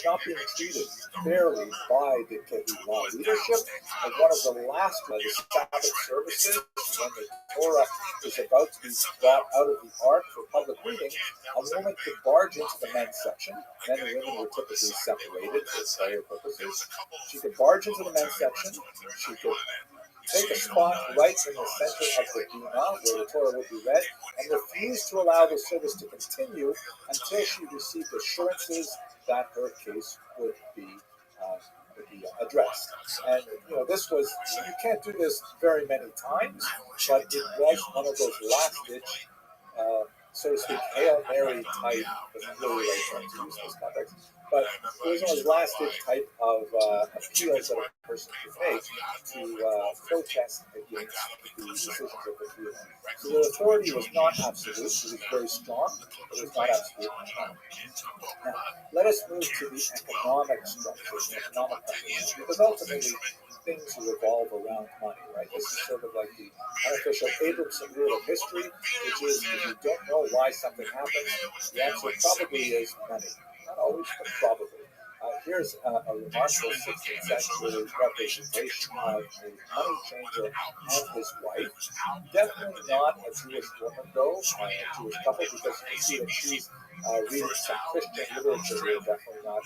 not being treated fairly by the Kehillah leadership, as one of the last of the Sabbath services, when the Torah is about to be brought out of the ark for public reading, a woman could barge into the men's section. Men and women were typically separated for prayer purposes. She could barge into the men's section. She could take a spot right in the center of the Bima, where the Torah would be read, and refuse to allow the service to continue until she received assurances that her case would be addressed. And this was, you can't do this very many times, but it was one of those last-ditch, so to speak, Hail Mary type, doesn't really like to use this context, But there's always last-ditch type of appeals that a person can make to protest against the decisions of the tribunal. So the authority was not absolute. It was very strong, but it was not absolute. Now, let us move to the economic structure, the economic foundation, because ultimately things revolve around money, right? This is sort of like the unofficial Abramson rule of history, which is if you don't know why something happens, the answer probably is money. Not always, but probably. Here's a remarkable 16th century representation of a money changer and his wife. Definitely not a Jewish woman, though, a Jewish couple, because you can see that she's reading some Christian literature here, definitely not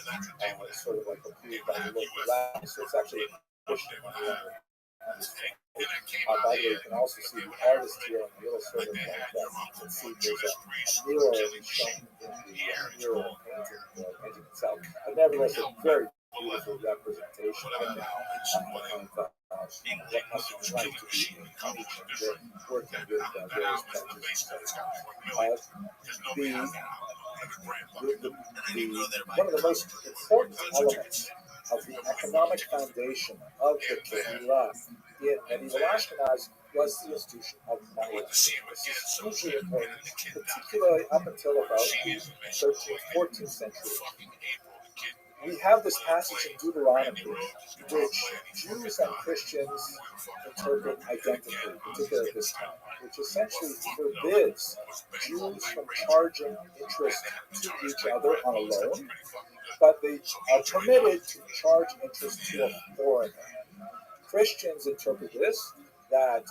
sort of like approved by the local rabbi. So it's actually a Christian money lender. By the way, you can also see the artist here on the illustrator like that. You can see there's a mural shown in the mural painting itself. But nevertheless, a very beautiful representation, I think, of what must have been like to be in money changer working with various prejudices. One of the most important elements of the economic foundation of the Kehillah in medieval Ashkenaz was the institution of money. This is hugely important, particularly up until about the 13th, 14th century. We have this passage in Deuteronomy, which Jews and Christians interpret identically, particularly at this time, which essentially forbids Jews from charging interest to each other on a loan, but they are permitted to charge interest to a foreigner. Christians interpret this that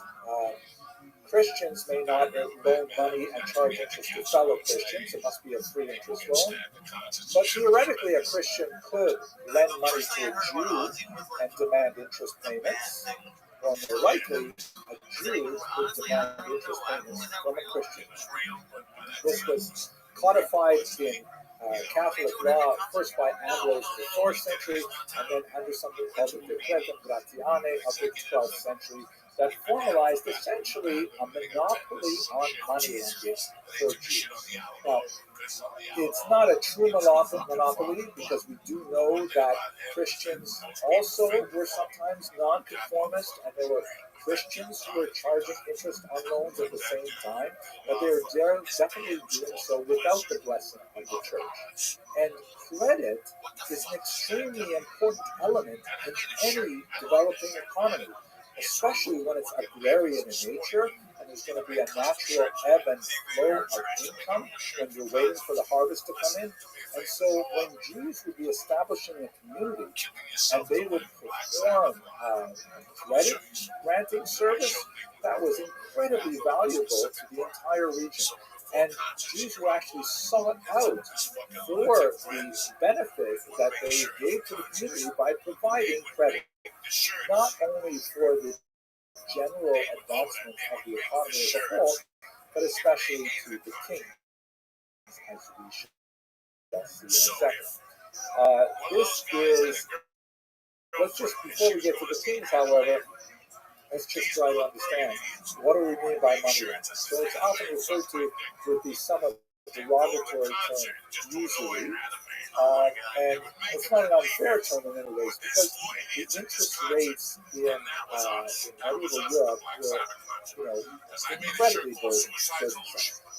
Christians may not loan money and charge interest to fellow Christians. It must be a free interest loan. But theoretically, a Christian could lend money to a Jew and demand interest payments. Or more likely, a Jew could demand interest payments from a Christian. This was codified in Catholic law, first by Ambrose in the 4th century, and then under something called the Decretum Gratiane of the 12th century, that formalized essentially a monopoly on money lending for Jews. Now, it's not a true monopoly because we do know that Christians also were sometimes nonconformist, and there were Christians who were charging interest on loans at the same time, but they were definitely doing so without the blessing of the church. And credit is an extremely important element in any developing economy, especially when it's agrarian in nature and there's going to be a natural ebb and flow of income when you're waiting for the harvest to come in. And so when Jews would be establishing a community and they would perform credit granting service, that was incredibly valuable to the entire region. And Jews were actually sought out for the benefit that they gave to the community by providing credit, not only for the general advancement of the economy as a whole, but especially to the king, as we shall see in a second. This is, let's just, before we get to the kings, however, let's just try to understand what do we mean by money lending. So it's often referred to with the somewhat derogatory term usury, and it's not an unfair term in many ways because the interest rates in medieval Europe were, incredibly burdensome.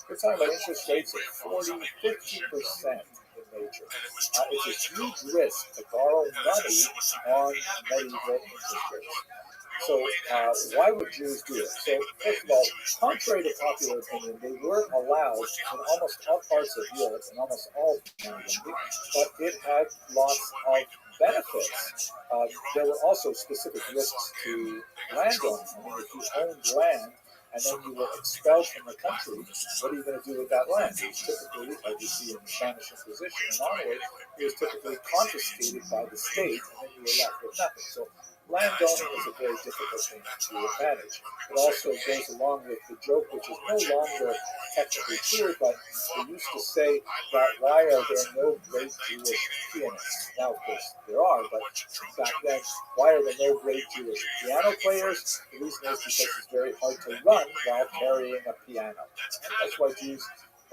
We're talking about interest rates of 40, 50% in nature. It's a huge risk to borrow money on medieval interest rates. So why would Jews do it? So first of all, contrary to popular opinion, they were allowed in almost all parts of Europe and almost all countries, but it had lots of benefits. There were also specific risks to landowners. I mean, if you owned land and then you were expelled from the country, what are you going to do with that land? It was typically, like you see in the Spanish Inquisition and onward, it was typically confiscated by the state, and then you were left with nothing. So landowning is a very difficult thing to manage. It also goes along with the joke, which is no longer technically true, but they used to say that why are there no great Jewish pianists? Now, of course, there are, but back then, why are there no great Jewish piano players? The reason is because it's very hard to run while carrying a piano. And that's why Jews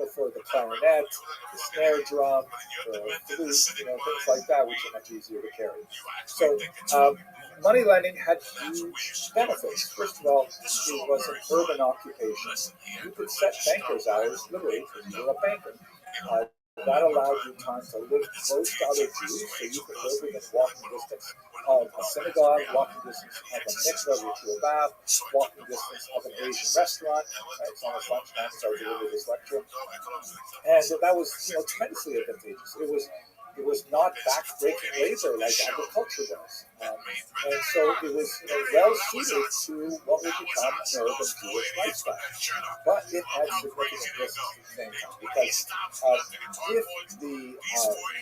for the clarinet, the snare drum, the flute, things like that, which are much easier to carry. So money lending had huge benefits. First of all, it was an urban occupation. You could set banker's hours literally if you were a banker. That allowed you time to live close to other Jews, so you could live within walking distance of a synagogue, walking distance of a mikveh, which you a bath, walking distance of an Asian restaurant. Right? It's almost lunchtime, so I delivered this lecture. And that was tremendously advantageous. It was not back-breaking labor like agriculture was. And so it was well suited to what would become an urban Jewish lifestyle. But it had significant risks at the same time, because if the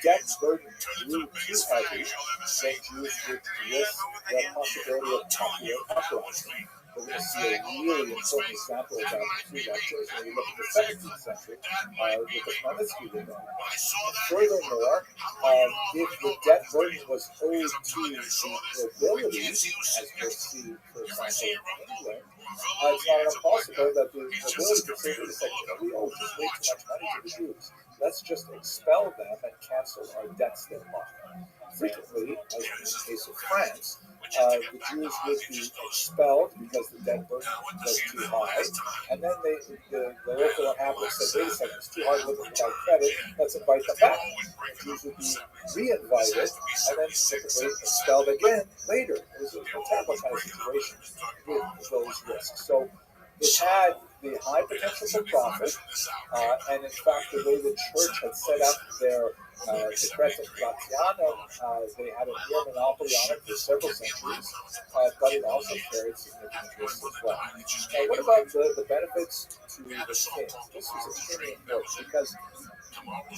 debt burden grew too heavy, then Jews would risk the possibility of popular uprising. We're going to see a really important example of that in 2 lectures when we look at the 17th century with the Chmielnicki rebellion. Furthermore, if the debt burden was owed to the nobility, as we'll see, for example, in England, it's not impossible that the nobility could say, wait a second, we owe just way too much money to the Jews. Let's just expel them and cancel our debts thereupon. Frequently, as in the case of France, the Jews would be expelled because the debt burden was too high, and then the local inhabitants said, wait a second, it's too hard living without credit, let's invite them back. The Jews would be re-invited, and then typically expelled again later. It was a terrible kind of situation with those risks. So it had the high potential for profit, and in fact, the way the church had set up their Decretum Gratianum, they had a near monopoly on it for several centuries, but it also carried significant risks as well. Now, what about the benefits to the king? This was extremely important because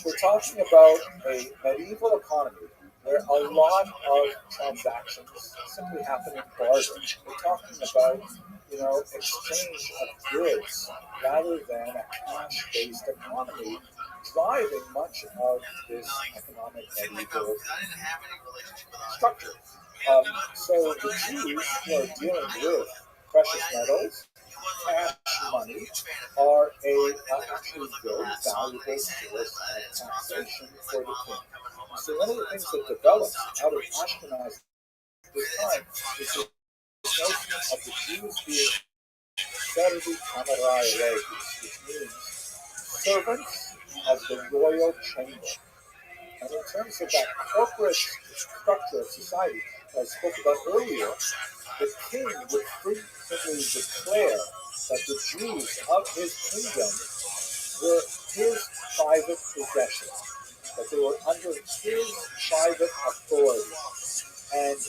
we're talking about a medieval economy where a lot of transactions simply happen in barter. We're talking about exchange of goods rather than a cash-based economy driving much of this economic medieval structure. So the Jews who are dealing with precious metals, cash money, are actually very valuable source of taxation for the king. So one of the things that develops out of Ashkenaz at this time is the notion of the Jews being servi camerai regis, which means servants of the royal chamber. And in terms of that corporate structure of society that I spoke about earlier, the king would frequently declare that the Jews of his kingdom were his private possession, that they were under his private authority, and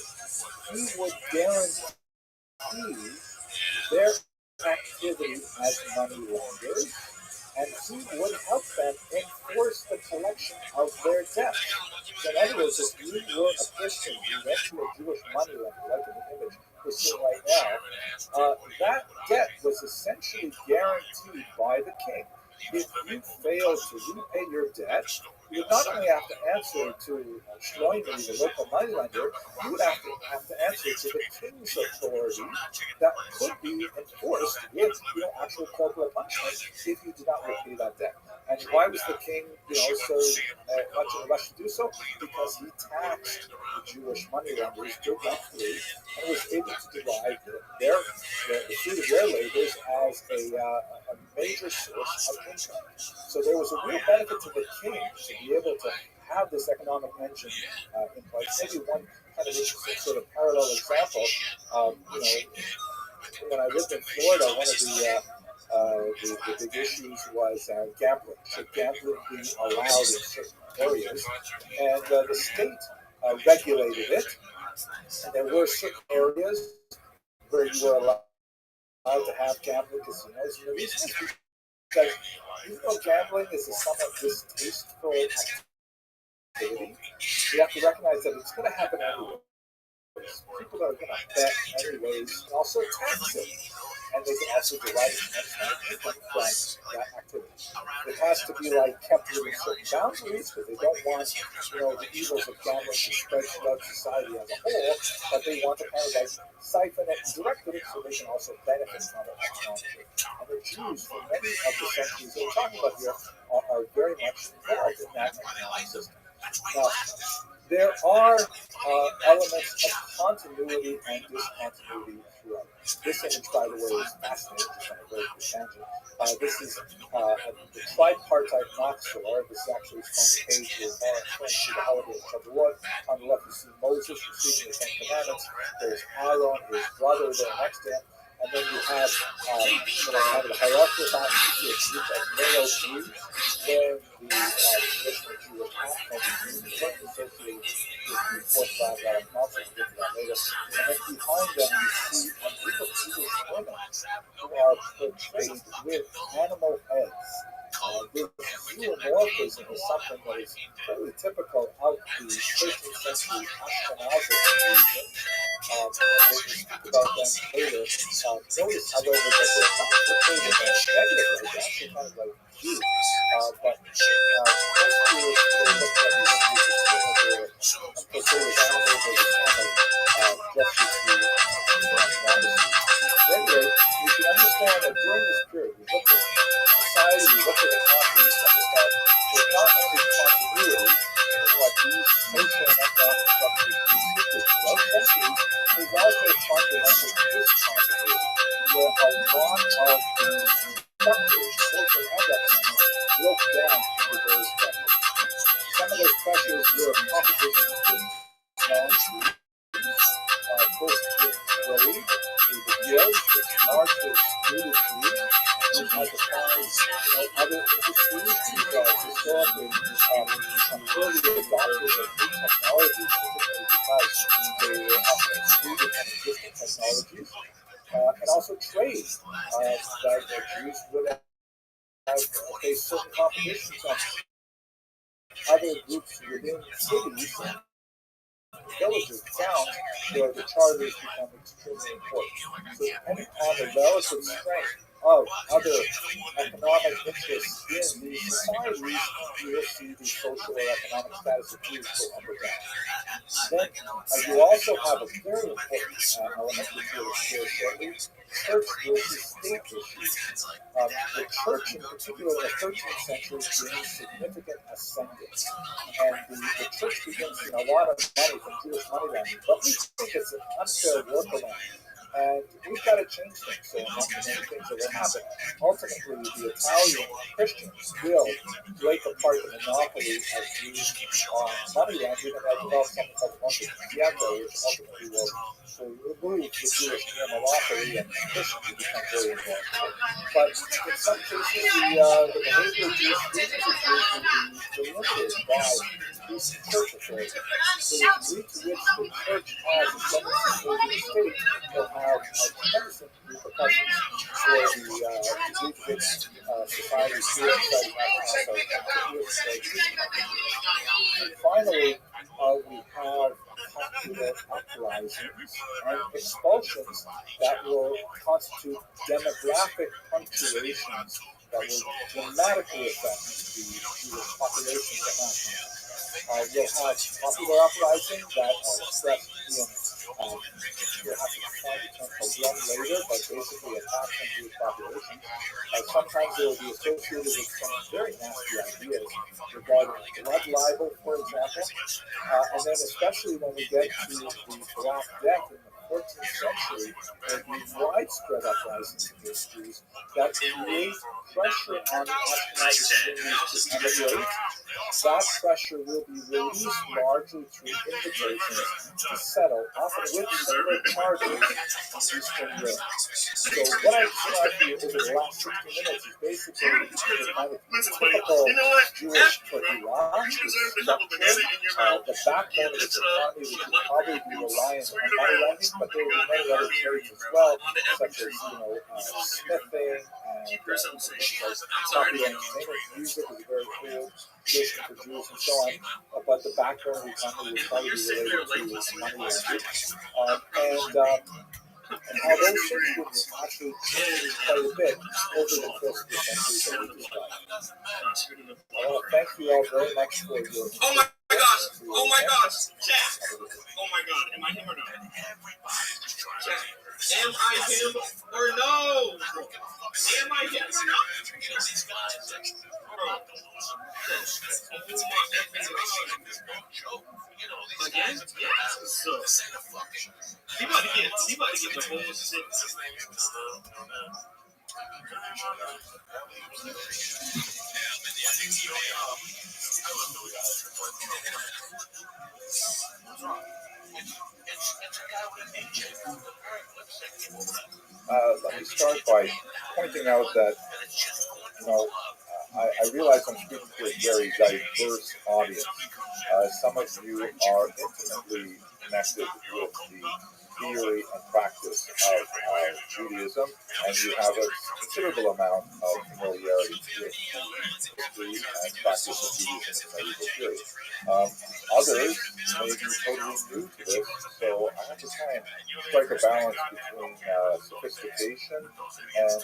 he would guarantee their activity as money lenders, and he would help them enforce the collection of their debt. So in other words, if you were a Christian, you went to a Jewish money lender, like in the image we're seeing right now, that debt was essentially guaranteed by the king. If you fail to repay your debt, you would not only have to answer to Shloimeh, the local money lender, you would have to answer to the king's authority that could be enforced with actual corporal punishment if you did not repay that debt. And why was the king so much in a rush to do so? Because he taxed the Jewish money lenders directly and was able to derive the fruit of their labors as a major source of income. So there was a real benefit to the king to be able to have this economic engine in place. Maybe one kind of interesting sort of parallel example, when I lived in Florida, one of the big issues was gambling. Should gambling be allowed in certain areas? And the state regulated it, and there were certain areas where you were allowed to have gambling casinos. And the reason is because even though gambling is a somewhat distasteful activity, you have to recognize that it's going to happen anyways. People are going to bet anyways, and also tax it. and they can also derive income from that activity. It has to be like kept within certain boundaries because they don't want, the evils of gambling to spread throughout society as a whole, but they want to kind of like siphon it and direct it so they can also benefit from it economically. And the Jews, for many of the centuries that we're talking about here, are very much involved in that economic system. Now, there are elements of continuity and discontinuity throughout. This image, by the way, is fascinating, just on a very quick tangent. This is the tripartite Maxor. This is actually from the page with referring to the holiday of Shavuot. On the left, you see Moses receiving the Ten Commandments. There's Aaron, his brother, there next to him. And then you have kind of a hierarchical fashion. You see a group of male Jews wearing the traditional Jewish hat called the uniform associated with the fourth flag of Nazis. We'll get to that later. And then behind them, you see a group of Jewish women who are portrayed with animal heads. This zoomorphism is something that is fairly typical of the 13th century Ashkenazic region. We'll speak about them later. Notice, however, that they're not portrayed in a negative way. They're actually kind of like Jews. But most Jews, they look at these images as they're portrayed as animals as a kind of gesture to modesty. Anyway, you can understand that during this period, we look at society, we look at economy, we understand there's not only continuity, meaning what these social and economic structures persisted throughout centuries, there's also fundamental discontinuity, where a lot of the structures, social and economic, broke down under various pressures. Some of those pressures were competition with non-Jews. First, with trade, through the guilds, which largely excluded Jews. We had to find other industries that historically become early adopters of new technologies, particularly because they were often excluded from existing technologies. And also trade, that the Jews would have faced certain competition from other groups within cities, villages, towns, where the charters become extremely important. So depending on the relative strength of other economic interests in these societies, you will see the social or economic status of Jews go up or down. Then you also have a very important element which we'll explore shortly, church versus state issues. The church, in particular in the 13th century, gains significant ascendance. And the church begins to a lot of money from Jewish money laundering, but we think it's an unfair workaround. And we've got to change things. So among the many things that will happen, ultimately the Italian Christians will break apart the monopoly of Jews on money laundering, and they'll develop something called Montepaschiato, which ultimately will remove the Jewish monopoly and Christians will become very involved. But in some cases, the behavior of Jewish businesses will be limited by these church authorities. So the degree to which the church has ascendancy over the state will have tremendous repercussions for the degree to which society, Jewish society, has and finally, we have popular uprisings and expulsions that will constitute demographic punctuations that will dramatically affect the Jewish populations at that time. We'll have popular uprising that are expressed in, we'll have to find the term pogrom later, but basically attacks on Jewish populations. Sometimes they will be associated with some very nasty ideas regarding blood libel, for example. And then especially when we get to the Black Death in the 14th century, there'll be widespread uprisings against Jews that create pressure on the Ashkenazi communities to emigrate. That pressure will be released largely through invitations to settle, often with similar charters in Eastern Europe. So what I've described for you over the last 60 minutes is basically the kind of typical Jewish hierarchy structure, the backbone of its economy, which would probably be reliant on money lending, but there will be many other trades as well, such as smithing and things like popular entertainment. Music is a very cool tradition for Jews and so on, but the backbone of the economy would probably be related to money lending. And how those things would actually change quite a bit over the course of the centuries that we described. I want to thank you all very much for your Oh my gosh! Oh my gosh! Jack! Oh my god, am I him or no? Jack, am I him or no? Am I him or no? Again? Yes! He about to get the whole shit. Let me start by pointing out that, I realize I'm speaking to a very diverse audience. Some of you are intimately connected with the theory and practice of Judaism, and you have a considerable amount of familiarity with the history and practice of Judaism in the medieval period. Others may be totally new to this, so I have to try and strike a balance between sophistication and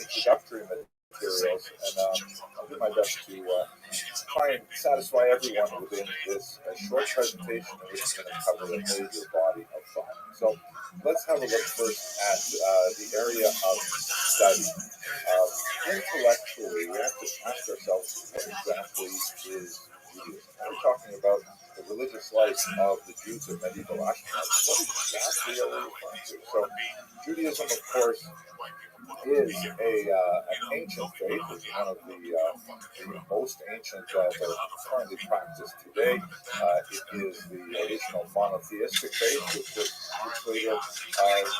introductory materials, and I'll do my best to try and satisfy everyone within this short presentation in which I'm going to cover a major body of thought. So let's have a look first at the area of study. Intellectually, we have to ask ourselves what exactly is Judaism. We're talking about the religious life of the Jews of medieval Ashkenaz. What exactly are we referring to? So Judaism, of course, is an ancient faith. It's one of the most ancient that are currently practiced today. It is the original monotheistic faith, which later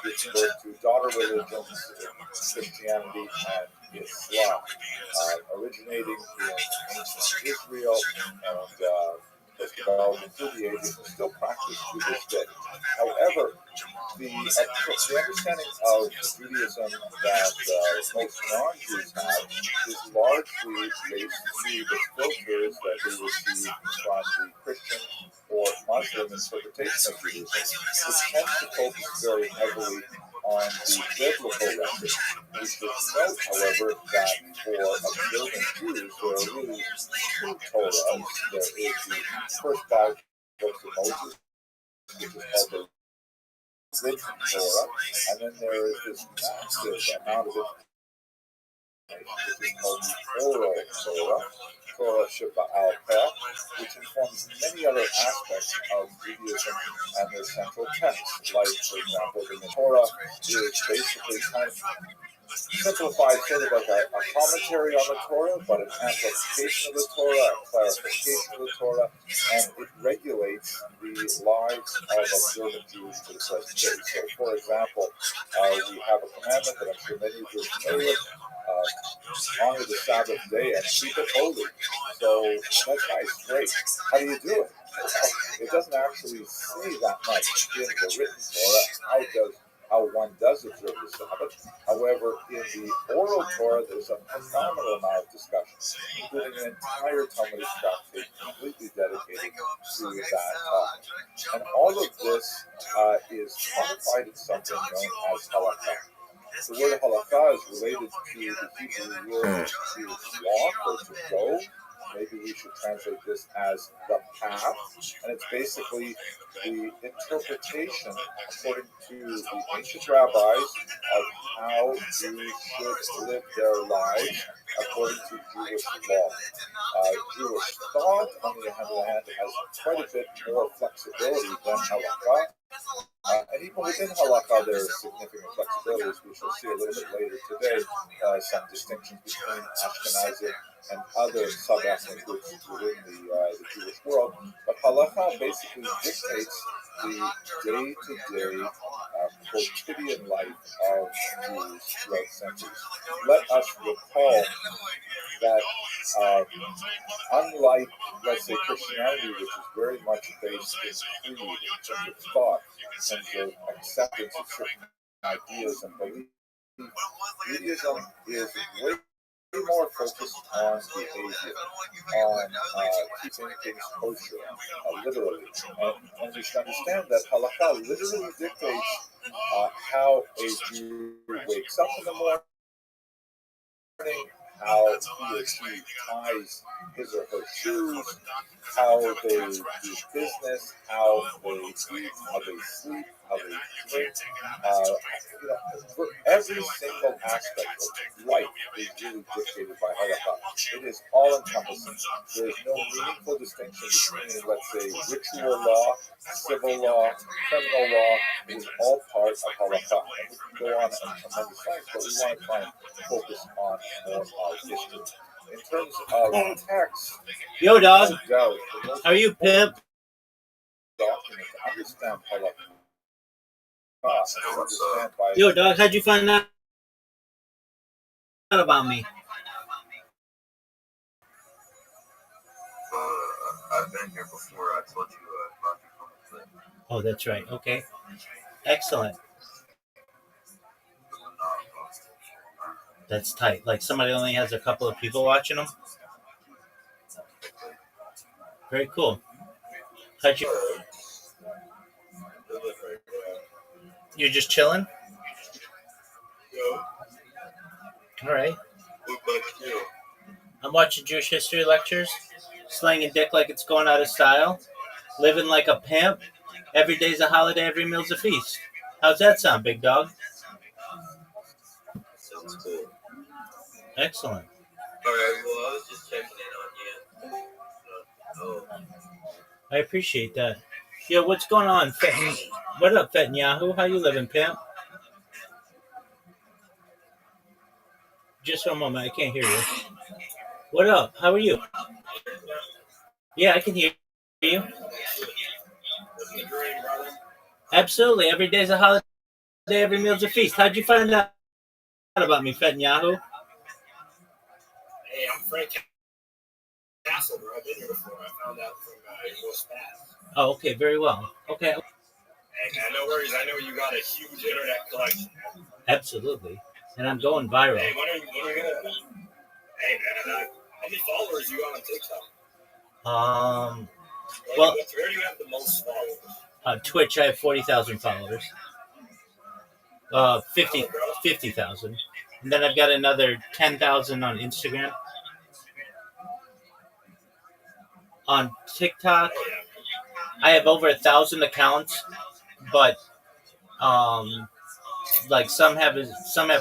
gives birth to daughter religions, Christianity and Islam, originating in ancient Israel and was developed through the ages and still practiced to this day. However, the understanding of Judaism that most non-Jews have is largely based through the filters that they receive from the Christian or Muslim interpretation of Judaism, which tends to focus very heavily on the biblical record. We should note, however, that for observant Jews, there are really two Torahs. There is the first 5 books of Moses, which is called the written Torah, and then there is this massive amount of information, which is called the oral Torah, Torah Sheba'al Peh, which informs many other aspects of Judaism and their central texts. Like, for example, the Torah is basically kind of simplified, sort of like a commentary on the Torah, but an amplification of the Torah, a clarification of the Torah, and it regulates the lives of observant Jews to the present day. So, for example, we have a commandment that I'm sure many of you are familiar with, honor the Sabbath day and keep it holy. So that's nice, great. How do you do it? Well, it doesn't actually say that much in the written Torah, how one does observe the Sabbath. However, in the oral Torah, there's a phenomenal amount of discussion, including an entire Talmudic tractate completely dedicated to that topic. And all of this is codified in something known as halakha. The word halakha is related to the Hebrew word to walk or to go. Maybe we should translate this as the path. And it's basically the interpretation, according to the ancient rabbis, of how Jews should live their lives according to Jewish law. Jewish thought, on the other hand, has quite a bit more flexibility than halakha. And even within halakha, there is significant flexibility, as we shall see a little bit later today. Some distinctions between Ashkenazi and other sub-ethnic groups within the Jewish world. But halakha basically dictates the day-to-day quotidian life of Jews throughout centuries. Let us recall that unlike, let's say, Christianity, which is very much based in creed, in terms of thought, in terms of acceptance of certain ideas and beliefs, Judaism is way more focused on behavior, on keeping things kosher, literally. And we should understand that halakha literally dictates how a Jew wakes up in the morning, how he or she ties his or her shoes, how they do business, how they eat, how they sleep, how they drink. For every single aspect of life is really dictated by halakha. It is all encompassing. There is no meaningful distinction between, let's say, ritual law, civil law, criminal law. It is all part of halakha. And we can go on a tremendous science, but we want to try and focus on more history. In terms of text, Yo, dog. no doubt, the most How are you, pimp? document to understand halakha. Understand by Yo, dog. How'd you find out about me? I've been here before. I told you about you from the clip. Oh, that's right. Okay. Excellent. That's tight. Like somebody only has a couple of people watching them. Very cool. How'd you? You're just chilling? All right. I'm watching Jewish history lectures, slanging dick like it's going out of style, living like a pimp. Every day's a holiday, every meal's a feast. How's that sound, big dog? Sounds cool. Excellent. All right. Well, I was just checking in on you. Oh. I appreciate that. Yo, what's going on? What up, Netanyahu? How you living, pimp? Just one moment. I can't hear you. What up? How are you? Yeah, I can hear you. Absolutely. Every day's a holiday, every meal's a feast. How'd you find out about me, Netanyahu? Hey, I'm Frank Castle, bro. I've been here before. I found out from your stats. Oh, okay. Very well. Okay. Hey, man, no worries. I know you got a huge internet collection. Absolutely. And I'm going viral. Hey, when are you gonna... Hey, man, how many followers you got on TikTok? Well, where do you have the most followers? Twitch, I have 40,000 followers. 50,000. And then I've got another 10,000 on Instagram. On TikTok, I have over 1,000 accounts, but like some have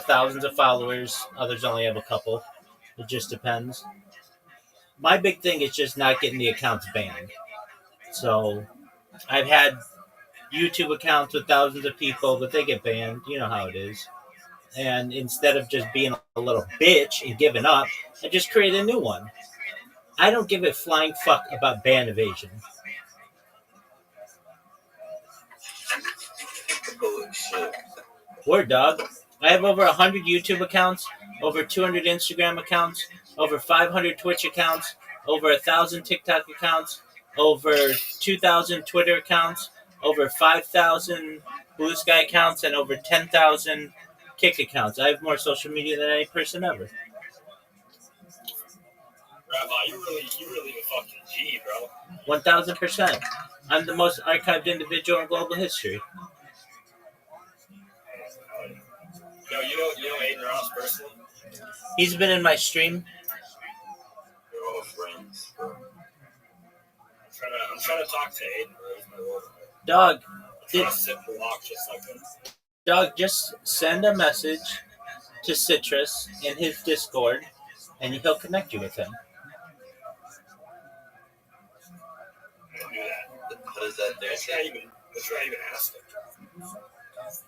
thousands of followers, others only have a couple. It just depends. My big thing is just not getting the accounts banned. So I've had YouTube accounts with thousands of people, but they get banned. You know how it is. And instead of just being a little bitch and giving up, I just create a new one. I don't give a flying fuck about ban evasion. Holy shit. Word, dog. I have over 100 YouTube accounts, over 200 Instagram accounts, over 500 Twitch accounts, over 1,000 TikTok accounts, over 2,000 Twitter accounts, over 5,000 Blue Sky accounts, and over 10,000 Kick accounts. I have more social media than any person ever. Rabbi, you really a fucking G, bro. 1,000%. I'm the most archived individual in global history. You know Aiden Ross personally? He's been in my stream. We're all friends, bro. I'm trying to talk to Aiden, bro. He's my little Dog. sit and walk just like him. Dog, just send a message to Citrus in his Discord, and he'll connect you with him. What is that there? Let's not even ask him.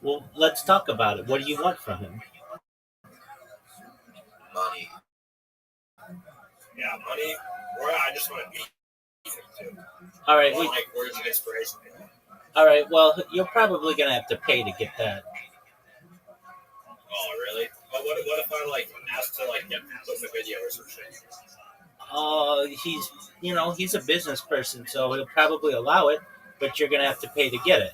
Well, let's talk about it. What do you want from him? Money. Yeah, money. Or I just want to be him too. All right. Like words of inspiration. All right. Well, you're probably gonna have to pay to get that. Oh, really? But what if I like ask to like get put in the video or some shit? He's a business person, so he'll probably allow it, but you're gonna have to pay to get it.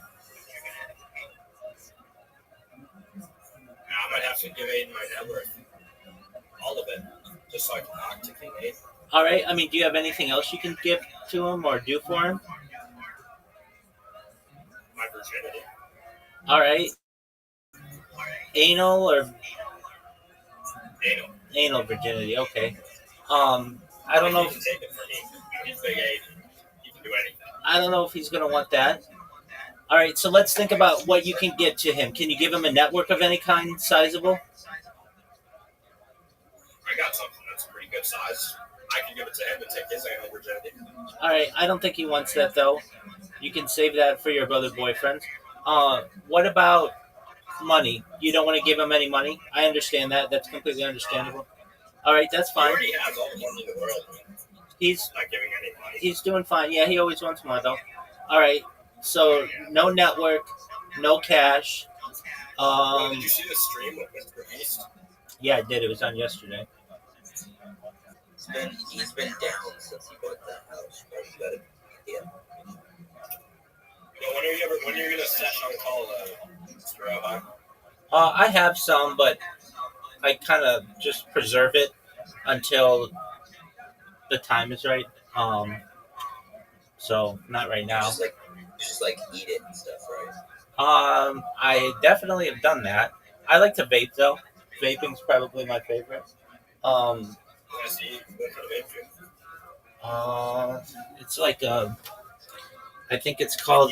I might have to give Aiden my net worth. All of it. Just so I can talk to King Aiden. All right. I mean, do you have anything else you can give to him or do for him? My virginity. All right. Anal or Anal. anal virginity? Okay. I don't know. He can take it from me. He's big eight. He can do anything. I don't know if he's gonna want that. All right, so let's think about what you can get to him. Can you give him a network of any kind, sizable? I got something that's pretty good size. I can give it to him to take his anal virginity. All right, I don't think he wants that though. You can save that for your brother boyfriend. What about money? You don't want to give him any money. I understand that. That's completely understandable. All right, that's He fine. already has all the money in the world. He's Not giving any money. he's doing fine. Yeah, he always wants more though. All right, so no network, no cash. Bro, did you see the stream with Mr. Beast? Yeah, I did. It was on yesterday. He's been down since he bought that house. Bro. You gotta, yeah. Yo, when are you gonna set on call, Mr. Rabbi? I have some, but I kind of just preserve it until the time is right. So not right now. Just like eat it and stuff, right? I definitely have done that. I like to vape though. Vaping's probably my favorite. Yeah, see, what kind of vape? It's like I think it's called.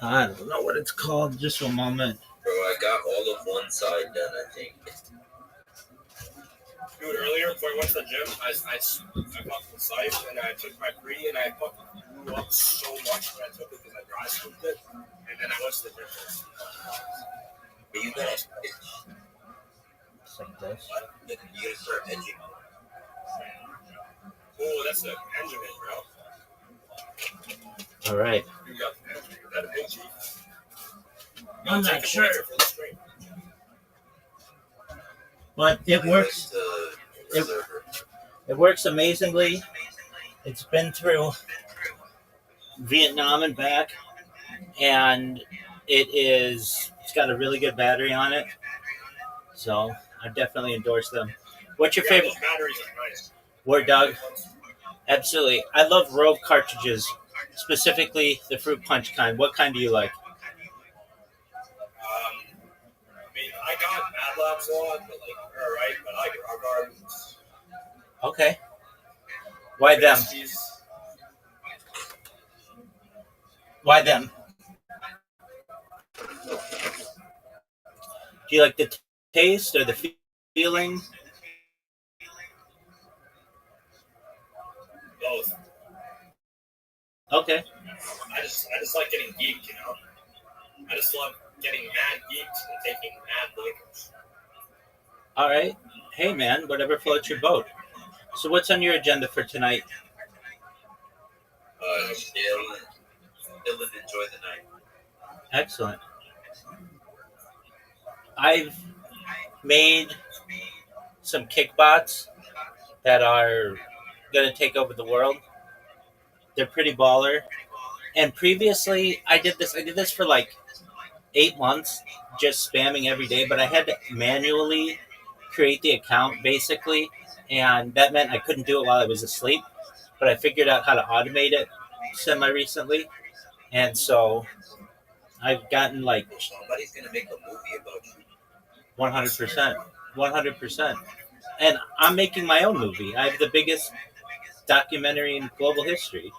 I don't know what it's called. Just a moment. Bro, I got all of one side done, I think. Dude, earlier before I went to the gym, I fucking sliced and I took my pre and I fucking blew up so much when I took it because I dry smoked it. And then I went to the gym. But you gotta, It's like this. you gotta start edging. Oh, that's the Benjamin, bro. All right. You got the Benjamin. Is that a big G? I'm not sure, For the stream. but it works. It works amazingly. It's been through Vietnam and back, and it's got a really good battery on it. So I definitely endorse them. What's your favorite? Those batteries are nice. Word dog? Absolutely. I love Rogue cartridges, specifically the fruit punch kind. What kind do you like? I mean, I got Mad Labs on, but like, alright, but I like Rock Gardens. Okay. Why them? Why them? Do you like the taste or the feeling? Both. Okay. I just like getting geeked, you know? I just love getting mad geeked and taking mad blinkers. All right. Hey, man, whatever floats your boat. So what's on your agenda for tonight? Chill and enjoy the night. Excellent. I've made some kickbots that are going to take over the world. They're pretty baller. And previously, I did this for like 8 months, just spamming every day, but I had to manually create the account basically, and that meant I couldn't do it while I was asleep, but I figured out how to automate it semi-recently, and so I've gotten like Somebody's gonna make a movie about you. 100%. 100%. And I'm making my own movie. I have the biggest documentary in global history.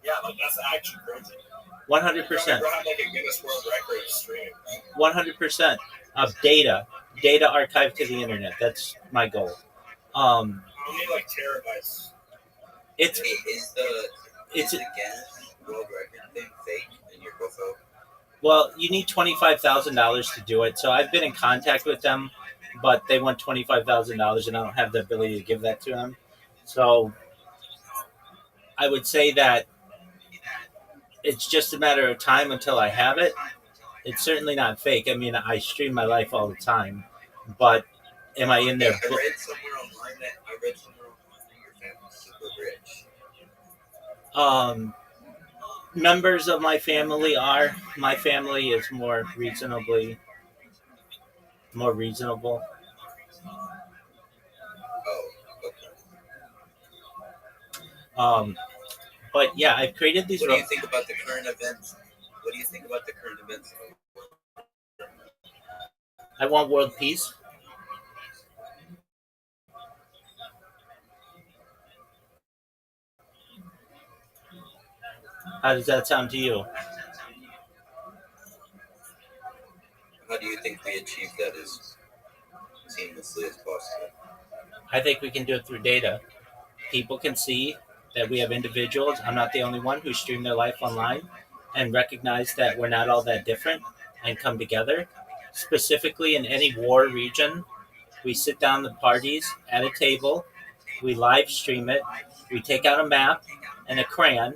Yeah, like that's actually crazy. 100%. Bro, have like a Guinness World Record stream. 100% of data archived to the internet. That's my goal. How many like terabytes? It's Is the Guinness World Record thing fake in your profile? well, you need $25,000 to do it. So I've been in contact with them, but they want $25,000, and I don't have the ability to give that to them. So I would say that it's just a matter of time until I have it. It's certainly not fake. I mean, I stream my life all the time, but am I in there? I read somewhere online that your family's super rich. Members of my family are. My family is more reasonable. Oh, okay. But yeah, I've created these. What do you think about the current events? What do you think about the current events? I want world peace. How does that sound to you? How do you think we achieve that as seamlessly as possible? I think we can do it through data. People can see that we have individuals. I'm not the only one who stream their life online and recognize that we're not all that different and come together. Specifically, in any war region, we sit down the parties at a table, we live stream it, we take out a map and a crayon,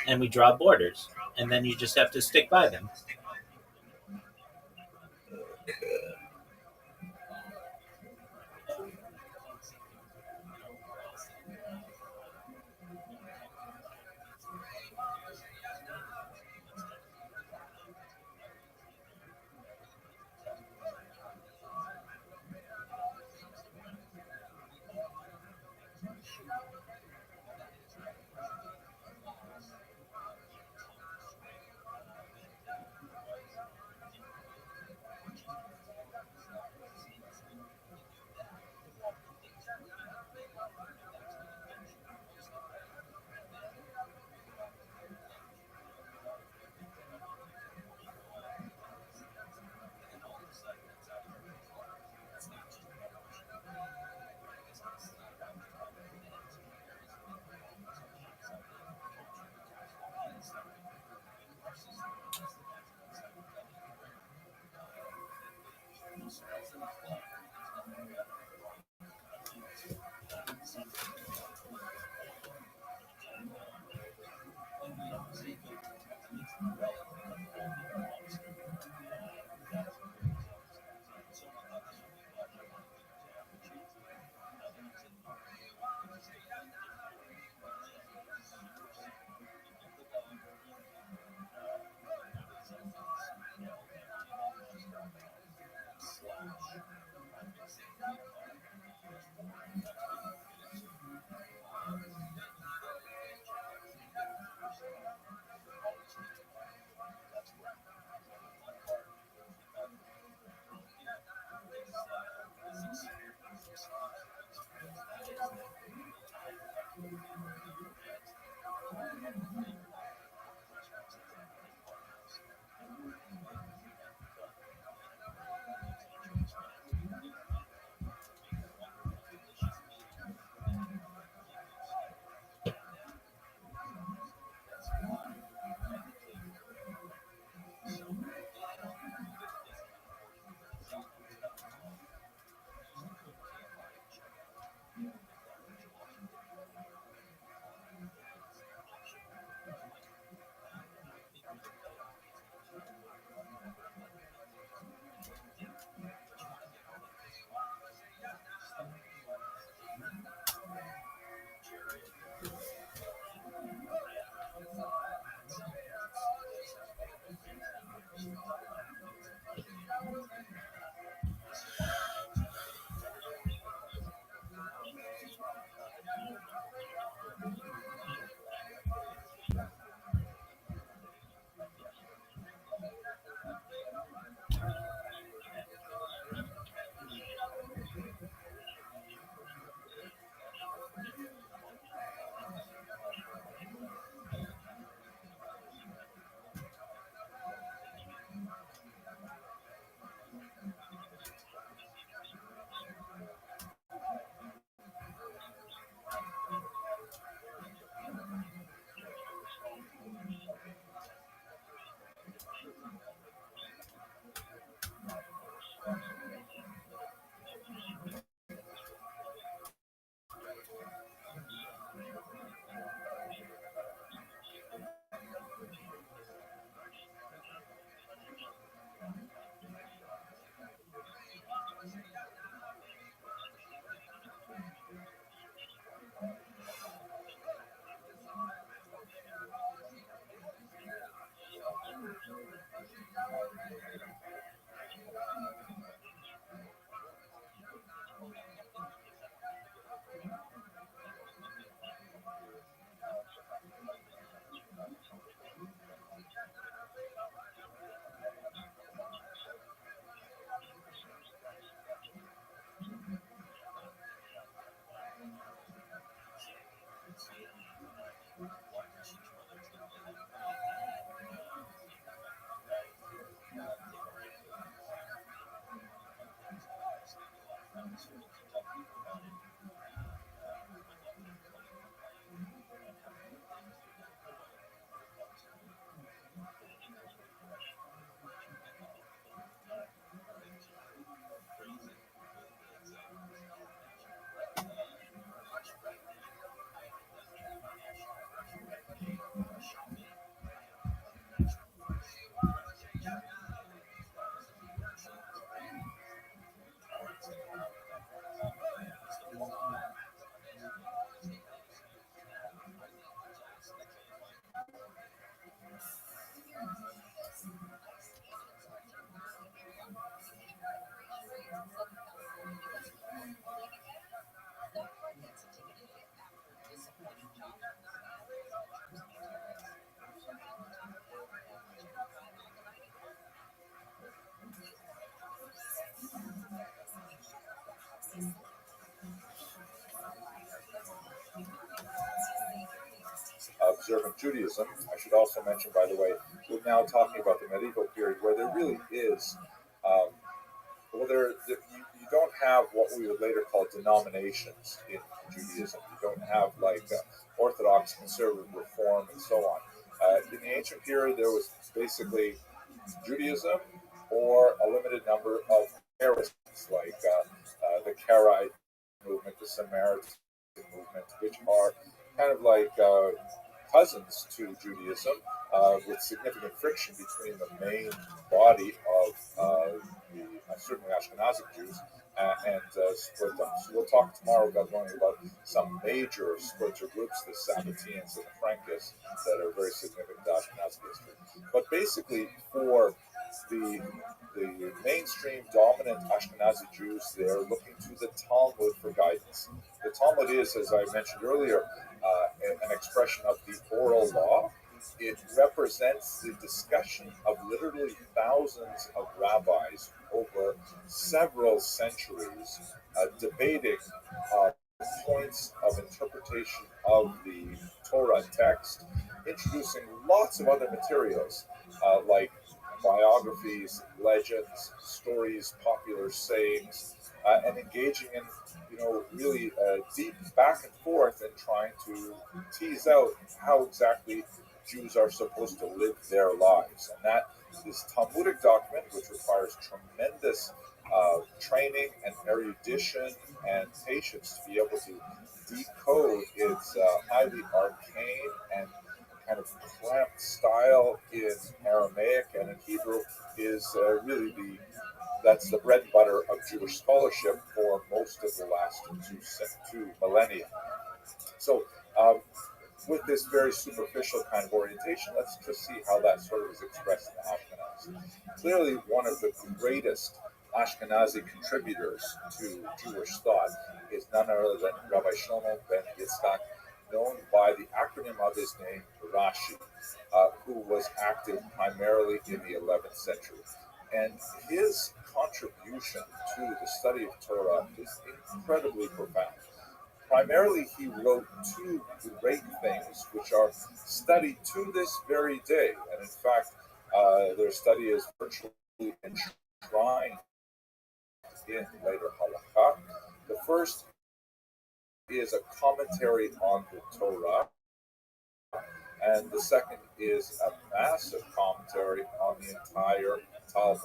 and we draw borders. And then you just have to stick by them. Observant Judaism. I should also mention, by the way, we're now talking about the medieval period where there really is, well, you don't have what we would later call denominations in Judaism. You don't have like Orthodox, Conservative, Reform, and so on. In the ancient period, there was basically Judaism or a limited number of heresies, like the Karaite movement, the Samaritan movement, which are kind of like cousins to Judaism, with significant friction between the main body of the certainly Ashkenazic Jews and split them. So we'll talk tomorrow about some major splits or groups, the Sabbateans and the Frankists, that are very significant to Ashkenazic history. But basically, for the mainstream dominant Ashkenazi Jews, they're looking to the Talmud for guidance. The Talmud is, as I mentioned earlier, an expression of the oral law. It represents the discussion of literally thousands of rabbis over several centuries, debating points of interpretation of the Torah text, introducing lots of other materials like biographies, legends, stories, popular sayings, and engaging in really deep back and forth and trying to tease out how exactly Jews are supposed to live their lives. And that this Talmudic document, which requires tremendous training and erudition and patience to be able to decode its highly arcane and kind of cramped style in Aramaic and in Hebrew, is really that's the bread and butter of Jewish scholarship for most of the last two millennia. So with this very superficial kind of orientation, let's just see how that sort of is expressed in Ashkenaz. Clearly, one of the greatest Ashkenazi contributors to Jewish thought is none other than Rabbi Shlomo ben Yitzchak, known by the acronym of his name, Rashi, who was active primarily in the 11th century. And his contribution to the study of Torah is incredibly profound. Primarily, he wrote two great things which are studied to this very day. And in fact, their study is virtually enshrined in later halakha. The first is a commentary on the Torah, and the second is a massive commentary on the entire Talmud,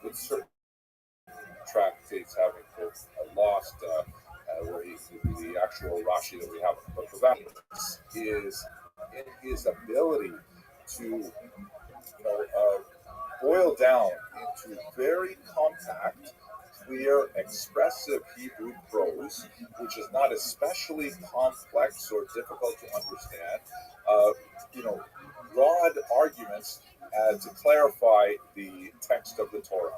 with certain tractates having been lost, where the actual Rashi that we have. But for that is in his ability to boil down into very compact, clear, expressive Hebrew prose, which is not especially complex or difficult to understand. Broad arguments to clarify the text of the Torah.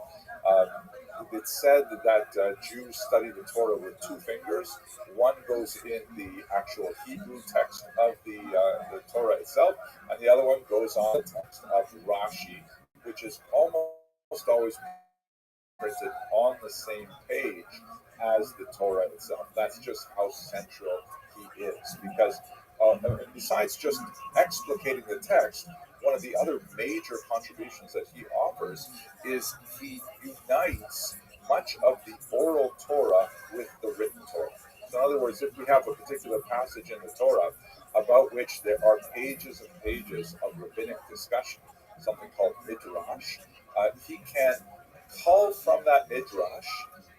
It's said that Jews study the Torah with two fingers. One goes in the actual Hebrew text of the Torah itself, and the other one goes on the text of Rashi, which is almost always printed on the same page as the Torah itself. That's just how central he is, because besides just explicating the text, one of the other major contributions that he offers is he unites much of the oral Torah with the written Torah. So in other words, if we have a particular passage in the Torah about which there are pages and pages of rabbinic discussion, something called midrash, he can cull from that midrash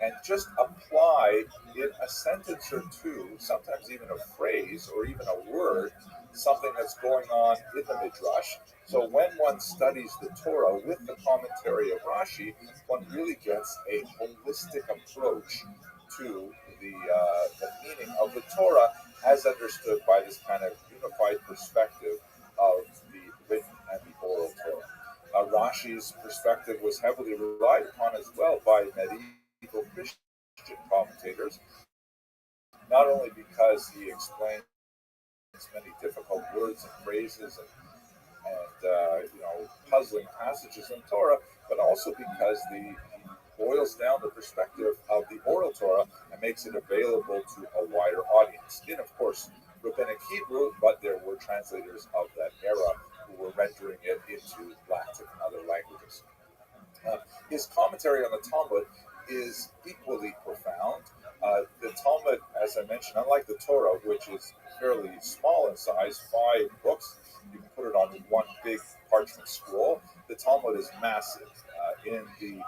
and just apply in a sentence or two, sometimes even a phrase or even a word, something that's going on in the midrash, So when one studies the Torah with the commentary of Rashi, one really gets a holistic approach to the meaning of the Torah as understood by this kind of unified perspective of the written and the oral Torah. Rashi's perspective was heavily relied upon as well by medieval Christian commentators, not only because he explains many difficult words and phrases and puzzling passages in Torah, but also because he boils down the perspective of the oral Torah and makes it available to a wider audience. In, of course, Rabbinic Hebrew, but there were translators of that era who were rendering it into Latin and other languages. His commentary on the Talmud is equally profound. The Talmud, as I mentioned, unlike the Torah, which is fairly small in size, 5 books, you can put it on one big parchment scroll. The Talmud is massive. In the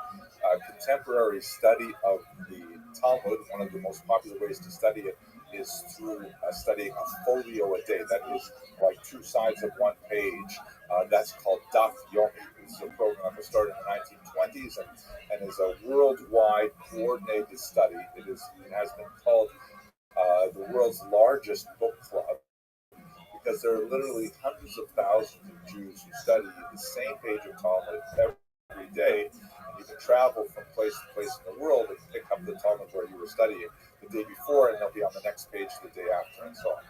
contemporary study of the Talmud, one of the most popular ways to study it is through studying a folio a day. That is like 2 sides of one page. That's called Daf Yomi. It's a program that was started in the 1920s and is a worldwide coordinated study. It has been called the world's largest book club because there are literally hundreds of thousands of Jews who study the same page of Talmud every day. And you can travel from place to place in the world and pick up the Talmud where you were studying the day before, and they'll be on the next page the day after, and so on.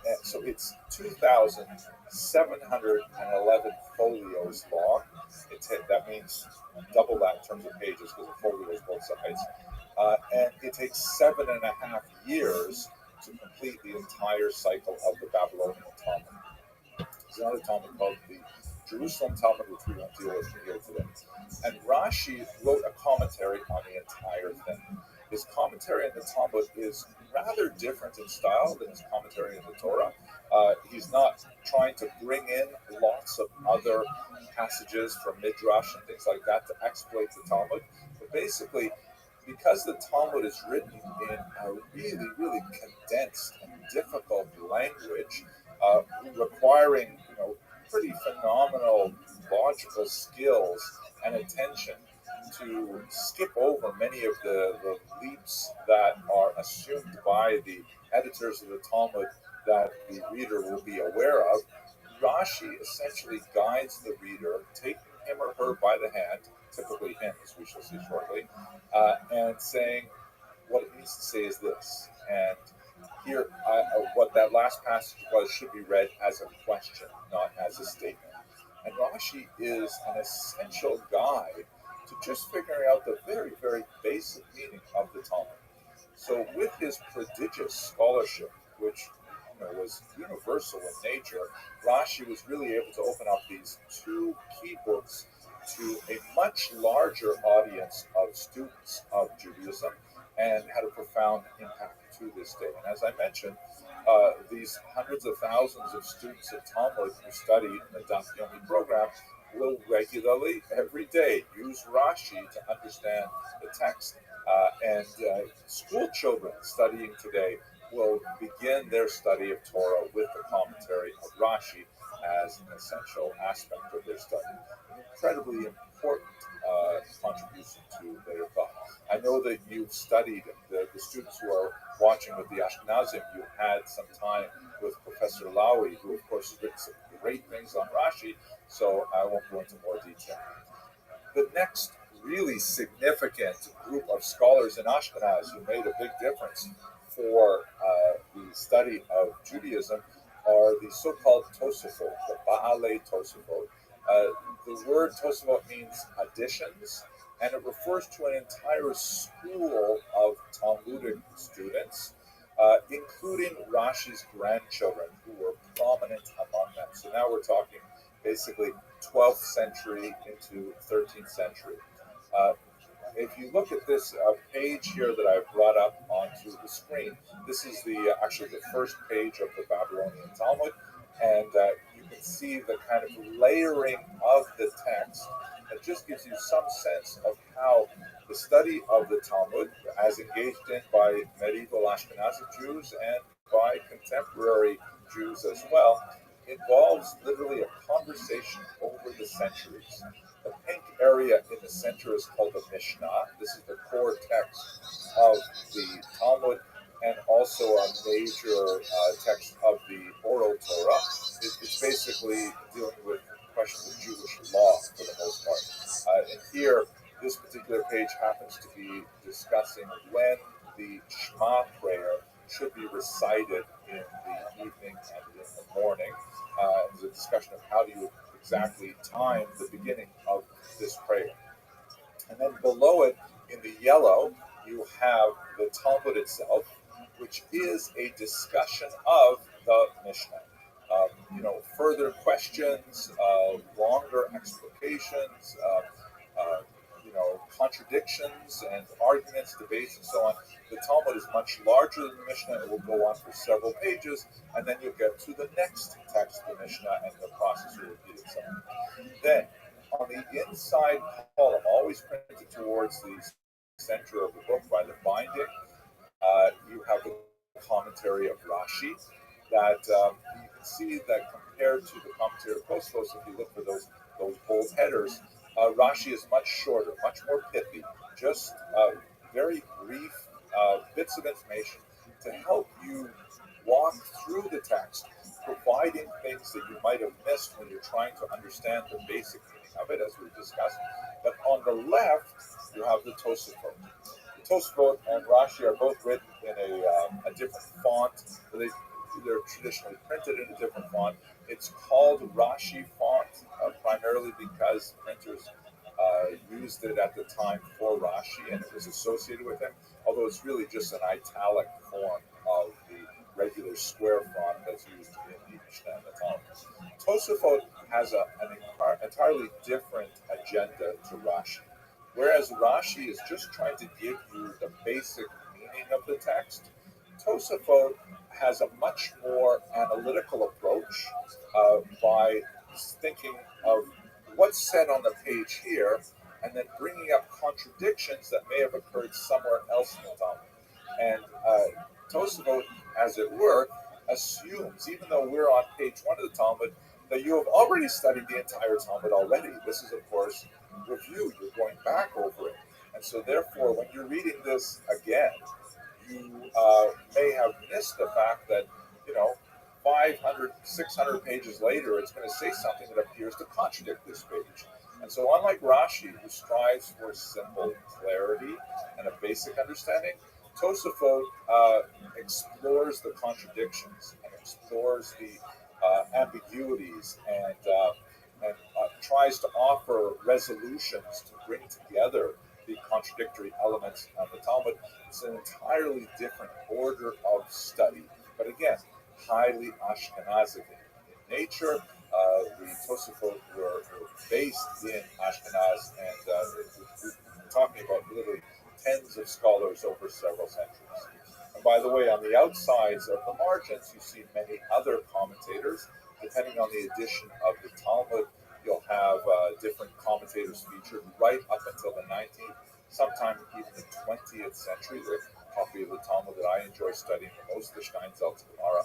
And so it's 2,711 folios long. That means double that in terms of pages because the folio is both sides. And it takes 7.5 years to complete the entire cycle of the Babylonian Talmud. There's another Talmud called the Jerusalem Talmud, which we won't deal with here today. And Rashi wrote a commentary on the entire thing. His commentary on the Talmud is rather different in style than his commentary on the Torah. He's not trying to bring in lots of other passages from Midrash and things like that to exploit the Talmud. But basically, because the Talmud is written in a really, really condensed and difficult language, requiring pretty phenomenal logical skills and attention to skip over many of the leaps that are assumed by the editors of the Talmud that the reader will be aware of, Rashi essentially guides the reader, taking him or her by the hand, typically him, as we shall see shortly, and saying, what it means to say is this. And here, what that last passage was should be read as a question, not as a statement. And Rashi is an essential guide to just figuring out the very, very basic meaning of the Talmud. So with his prodigious scholarship, which was universal in nature, Rashi was really able to open up these 2 key books to a much larger audience of students of Judaism and had a profound impact to this day. And as I mentioned, these hundreds of thousands of students of Talmud who study in the Daf Yomi program will regularly, every day, use Rashi to understand the text. And school children studying today will begin their study of Torah with the commentary of Rashi as an essential aspect of their study. An incredibly important contribution to their thought. I know that you've studied, the students who are watching with the Ashkenazim, you had some time with Professor Lawi, who of course has written some great things on Rashi, so I won't go into more detail. The next really significant group of scholars in Ashkenaz who made a big difference for the study of Judaism are the so-called Tosafot, the Baalei Tosafot. The word Tosafot means additions, and it refers to an entire school of Talmudic students, including Rashi's grandchildren, who were prominent among them. So now we're talking basically 12th century into 13th century. If you look at this page here that I've brought up onto the screen, this is actually the first page of the Babylonian Talmud, and you can see the kind of layering of the text. It just gives you some sense of how the study of the Talmud, as engaged in by medieval Ashkenazi Jews and by contemporary Jews as well, involves literally a conversation over the centuries. The pink area in the center is called the Mishnah. This is the core text of the Talmud and also a major text of the Oral Torah. It's basically dealing with questions of Jewish law for the most part. And here, this particular page happens to be discussing when the Shema prayer should be recited in the evening and in the morning. There's a discussion of how do you exactly time the beginning of this prayer. And then below it, in the yellow, you have the Talmud itself, which is a discussion of the Mishnah. Further questions, longer explications, contradictions and arguments, debates, and so on. The Talmud is much larger than the Mishnah. It will go on for several pages, and then you'll get to the next text of the Mishnah, and the process will repeat itself. Then, on the inside column, always printed towards the center of the book by the binding, you have the commentary of Rashi. That you can see that compared to the commentary of Tosfos, if you look for those bold headers, Rashi is much shorter, much more pithy, just very brief bits of information to help you walk through the text, providing things that you might have missed when you're trying to understand the basic meaning of it, as we've discussed. But on the left, you have the Tosafot. The Tosafot and Rashi are both written in a different font. They're traditionally printed in a different font. It's called Rashi font primarily because printers used it at the time for Rashi and it was associated with him, although it's really just an italic form of the regular square font that's used in the Mishnah and the Talmud. Tosafot has an entirely different agenda to Rashi. Whereas Rashi is just trying to give you the basic meaning of the text, Tosafot has a much more analytical approach by thinking of what's said on the page here and then bringing up contradictions that may have occurred somewhere else in the Talmud. And Tosafot, as it were, assumes, even though we're on page 1 of the Talmud, that you have already studied the entire Talmud already. This is, of course, review. You're going back over it. And so, therefore, when you're reading this again, you may have missed the fact that, 500, 600 pages later, it's going to say something that appears to contradict this page. And so, unlike Rashi, who strives for simple clarity and a basic understanding, Tosafot explores the contradictions and explores the ambiguities and tries to offer resolutions to bring together the contradictory elements of the Talmud. It's an entirely different order of study, but again, highly Ashkenazic in nature. The Tosafot were based in Ashkenaz, and we're talking about literally tens of scholars over several centuries. And by the way, on the outsides of the margins, you see many other commentators. Depending on the edition of the Talmud, you'll have different commentators featured right up until the 19th, sometime even the 20th century. The copy of the Talmud that I enjoy studying the most, the Steinsaltz Gemara,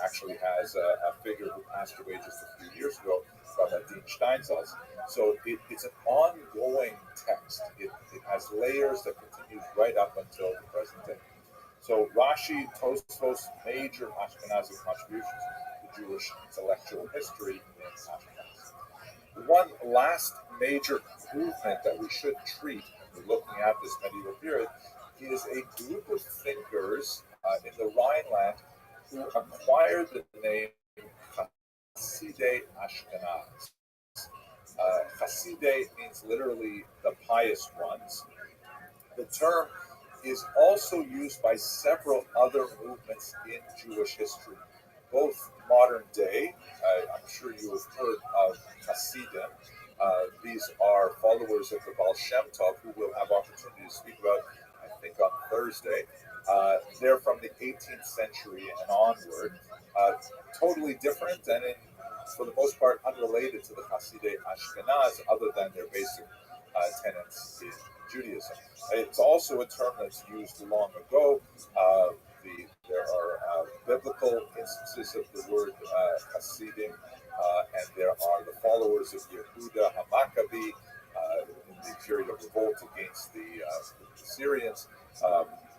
actually has a figure who passed away just a few years ago, Rabbi Steinsaltz. So it's an ongoing text. It has layers that continues right up until the present day. So Rashi, Tosfos, major Ashkenazic contributions to Jewish intellectual history in Ashkenaz. One last major movement that we should treat when we're looking at this medieval period is a group of thinkers in the Rhineland who acquired the name Hasidei Ashkenaz. Hasidei means literally the pious ones. The term is also used by several other movements in Jewish history, both modern day. I'm sure you have heard of Hasidim. These are followers of the Baal Shem Tov, who we'll have opportunity to speak about, I think, on Thursday. They're from the 18th century and onward. Totally different and, for the most part, unrelated to the Hasidei Ashkenaz, other than their basic tenets in Judaism. It's also a term that's used long ago. There are biblical instances of the word Hasidim, and there are the followers of Yehuda HaMaccabi in the period of revolt against the Syrians.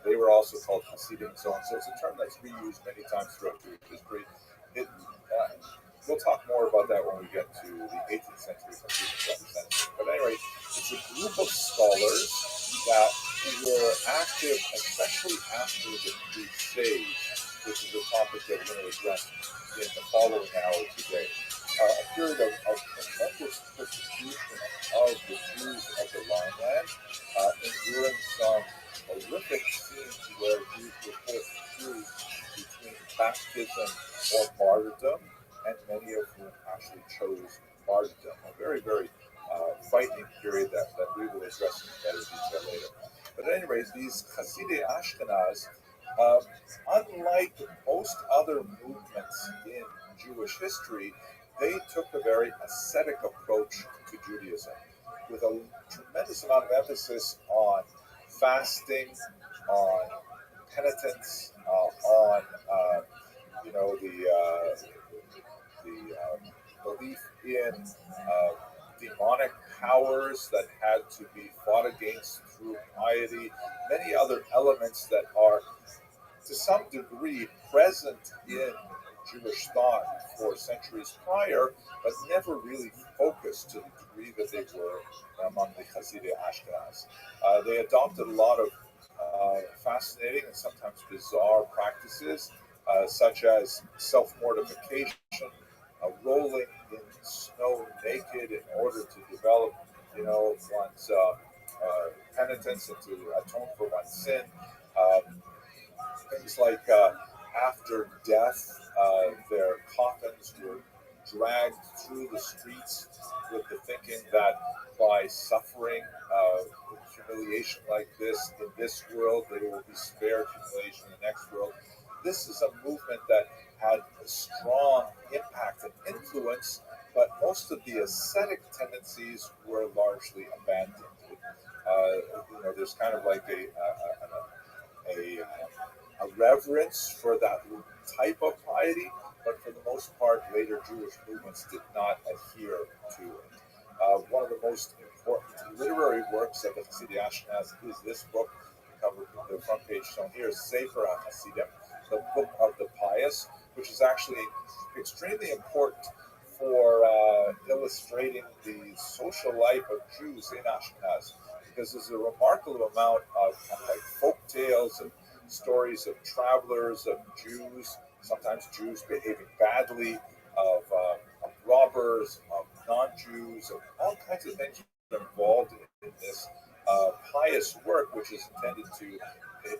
They were also called Hasidim and so on. So it's a term that's reused many times throughout Jewish history. We'll talk more about that when we get to the 18th century representative. But anyway, it's a group of scholars that were active, especially after the Crusades, which is a topic that we're going to address in the following hour today. A period of tremendous persecution of the Jews of the Rhineland, enduring some horrific scenes where Jews were forced to choose between baptism or martyrdom, and many of whom actually chose martyrdom. A very, very frightening period that we will address in better detail later. But at any rate, these Hasidei Ashkenaz, unlike most other movements in Jewish history, they took a very ascetic approach to Judaism, with a tremendous amount of emphasis on fasting, on penitence, on the belief in demonic powers that had to be fought against through piety, many other elements that are to some degree present in Jewish thought for centuries prior, but never really focused to the degree that they were among the Hasidei Ashkenaz. They adopted a lot of fascinating and sometimes bizarre practices, such as self-mortification, rolling in snow naked in order to develop, one's penitence and to atone for one's sin. Things like after death, their coffins were dragged through the streets with the thinking that by suffering humiliation like this in this world, they will be spared humiliation in the next world. This is a movement that had a strong impact and influence, but most of the ascetic tendencies were largely abandoned. There's kind of like a reverence for that type of piety, but for the most part, later Jewish movements did not adhere to it. One of the most important literary works of the Hasidei Ashkenaz is this book, covered the front page shown here, Sefer HaHasidim, the Book of the Pious, which is actually extremely important for illustrating the social life of Jews in Ashkenaz, because there's a remarkable amount of kind of like folk tales and stories of travelers, of Jews, sometimes Jews behaving badly, of robbers, of non-Jews, of all kinds of things involved in this pious work, which is intended to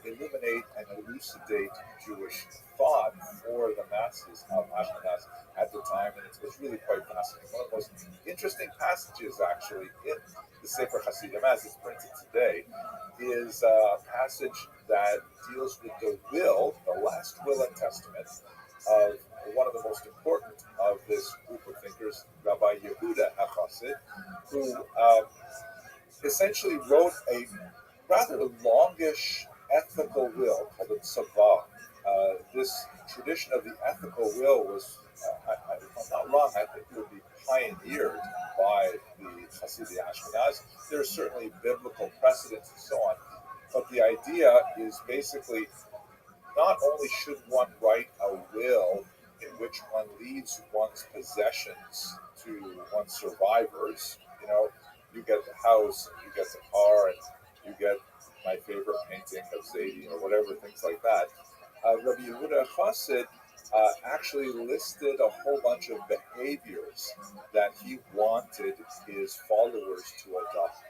illuminate and elucidate Jewish thought for the masses of Ashkenaz at the time, and it's really quite fascinating. One of the most interesting passages, actually, in the Sefer Hasidim, as it's printed today, is a passage that deals with the will, the last will and testament of one of the most important of this group of thinkers, Rabbi Yehuda HaChassid, who essentially wrote a rather longish ethical will called the Tzavah. This tradition of the ethical will was, if I'm not wrong, I think it would be pioneered by the Hasidei Ashkenaz. There's certainly biblical precedents and so on, but the idea is basically not only should one write a will in which one leaves one's possessions to one's survivors, you get the house, and you get the car, and you get my favorite painting of Zadie or whatever, things like that. Rabbi Yehuda Chassid actually listed a whole bunch of behaviors that he wanted his followers to adopt.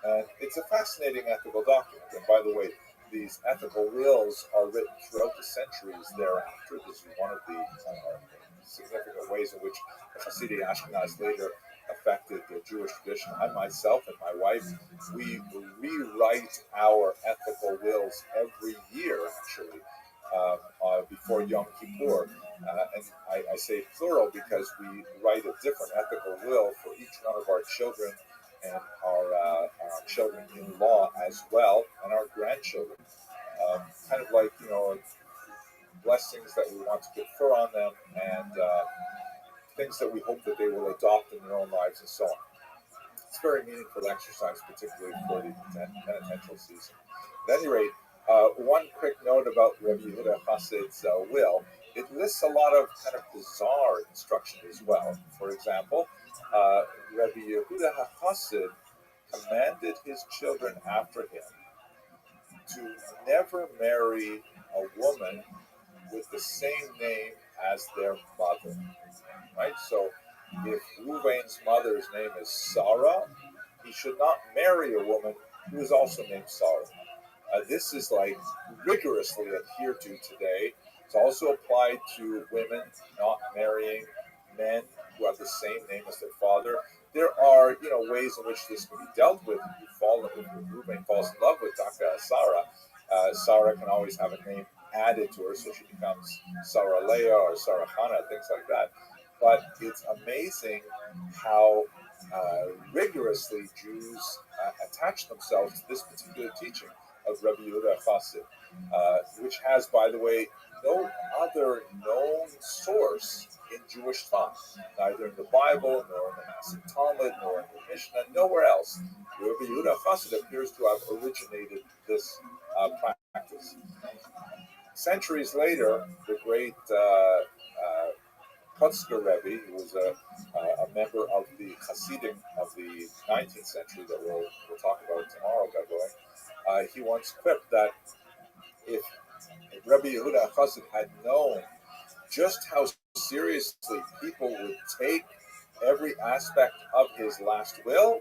And it's a fascinating ethical document. And by the way, these ethical wills are written throughout the centuries thereafter. This is one of the significant ways in which the Hasidei Ashkenaz later affected the Jewish tradition. I myself and my wife, we rewrite our ethical wills every year, actually, before Yom Kippur. And I say plural because we write a different ethical will for each one of our children and our children-in-law as well, and our grandchildren. Kind of like, blessings that we want to confer on them, and things that we hope that they will adopt in their own lives, and so on. It's very meaningful exercise, particularly for the penitential season. At any rate, one quick note about Rabbi Yehuda Chassid's will. It lists a lot of kind of bizarre instruction as well. For example, Rabbi Yehuda Chassid commanded his children after him to never marry a woman with the same name as their mother. Right? So if Ruvain's mother's name is Sarah, he should not marry a woman who is also named Sarah. This is like rigorously adhered to today. It's also applied to women not marrying men who have the same name as their father. There are, ways in which this can be dealt with. If Ruvain falls in love with Sarah, Sarah can always have a name added to her, so she becomes Sarah Leah or Sarah Hannah, things like that. But it's amazing how rigorously Jews attach themselves to this particular teaching of Rabbi Yehuda Chassid, which has, by the way, no other known source in Jewish thought, neither in the Bible, nor in the Massive Talmud, nor in the Mishnah, nowhere else. Rabbi Yehuda Chassid appears to have originated this practice. Centuries later, the great Kotzker Rebbe, who was a member of the Hasidim of the 19th century that we'll talk about tomorrow, God willing, he once quipped that if Rabbi Yehuda Chassid had known just how seriously people would take every aspect of his last will,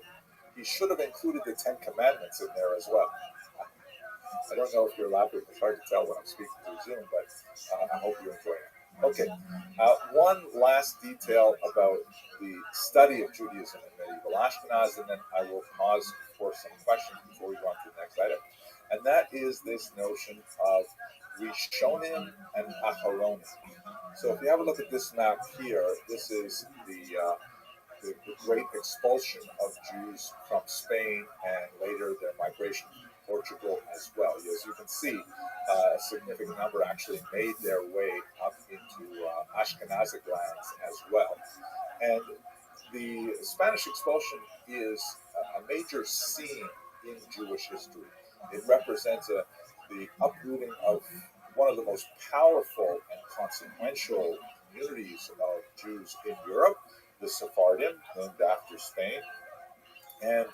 he should have included the 10 Commandments in there as well. I don't know if you're laughing, it's hard to tell when I'm speaking through Zoom, but I hope you enjoy it. Okay, one last detail about the study of Judaism in medieval Ashkenaz, and then I will pause for some questions before we go on to the next item. And that is this notion of Rishonim and Acharonim. So if you have a look at this map here, this is the great expulsion of Jews from Spain and later their migration to Portugal as well. As you can see, a significant number actually made their way up into Ashkenazic lands as well. And the Spanish expulsion is a major scene in Jewish history. It represents the uprooting of one of the most powerful and consequential communities of Jews in Europe, the Sephardim, named after Spain, and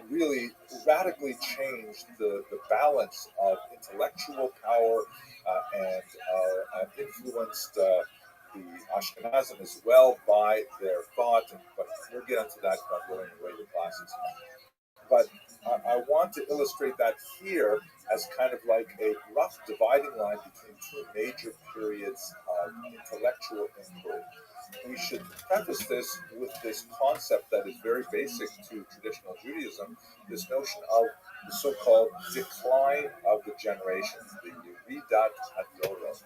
really radically changed the balance of intellectual power and influenced the Ashkenazim as well by their thought. But we'll get into that going in later classes. But I want to illustrate that here as kind of like a rough dividing line between two major periods of intellectual inquiry. We should preface this with this concept that is very basic to traditional Judaism, this notion of the so-called decline of the generations, the Yeridat Hadorot.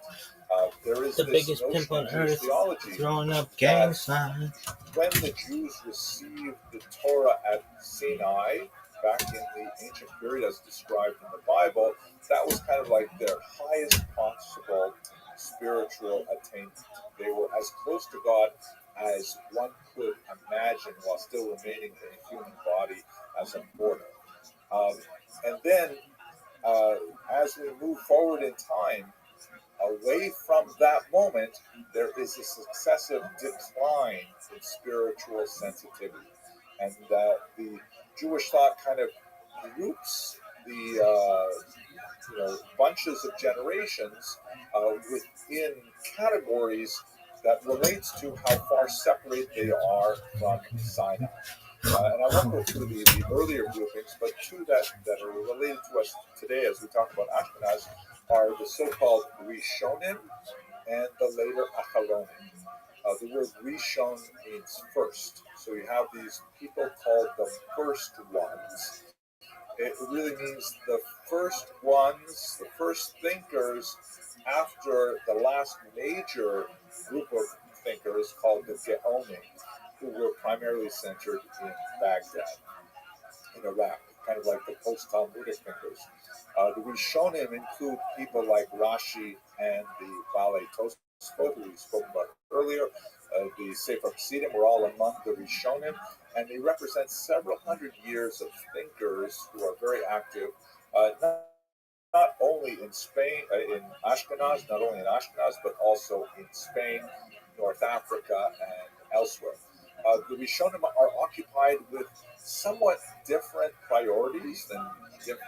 There is the this biggest notion pimp on in Jewish earth, theology throwing up gang signs. when the Jews received the Torah at Sinai, back in the ancient period as described in the Bible, that was kind of like their highest possible spiritual attainment. They were as close to God as one could imagine while still remaining in a human body as a mortal. And then, as we move forward in time, away from that moment, there is a successive decline in spiritual sensitivity. And the Jewish thought kind of groups the bunches of generations within categories that relates to how far separated they are from Sinai. And I won't go through the earlier groupings, but two that are related to us today as we talk about Ashkenaz are the so-called Rishonim and the later Acharonim. The word Rishon means first. So you have these people called the first ones. It really means the first ones, the first thinkers after the last major group of thinkers called the Geonim, who were primarily centered in Baghdad, in Iraq, kind of like the post-Talmudic thinkers. The Rishonim include people like Rashi and the Balei Tosfot, who we spoke about earlier. The Sefer Chassidim were all among the Rishonim, and they represent several hundred years of thinkers who are very active, not only in Spain, but also in Spain, North Africa, and elsewhere. The Rishonim are occupied with somewhat different priorities than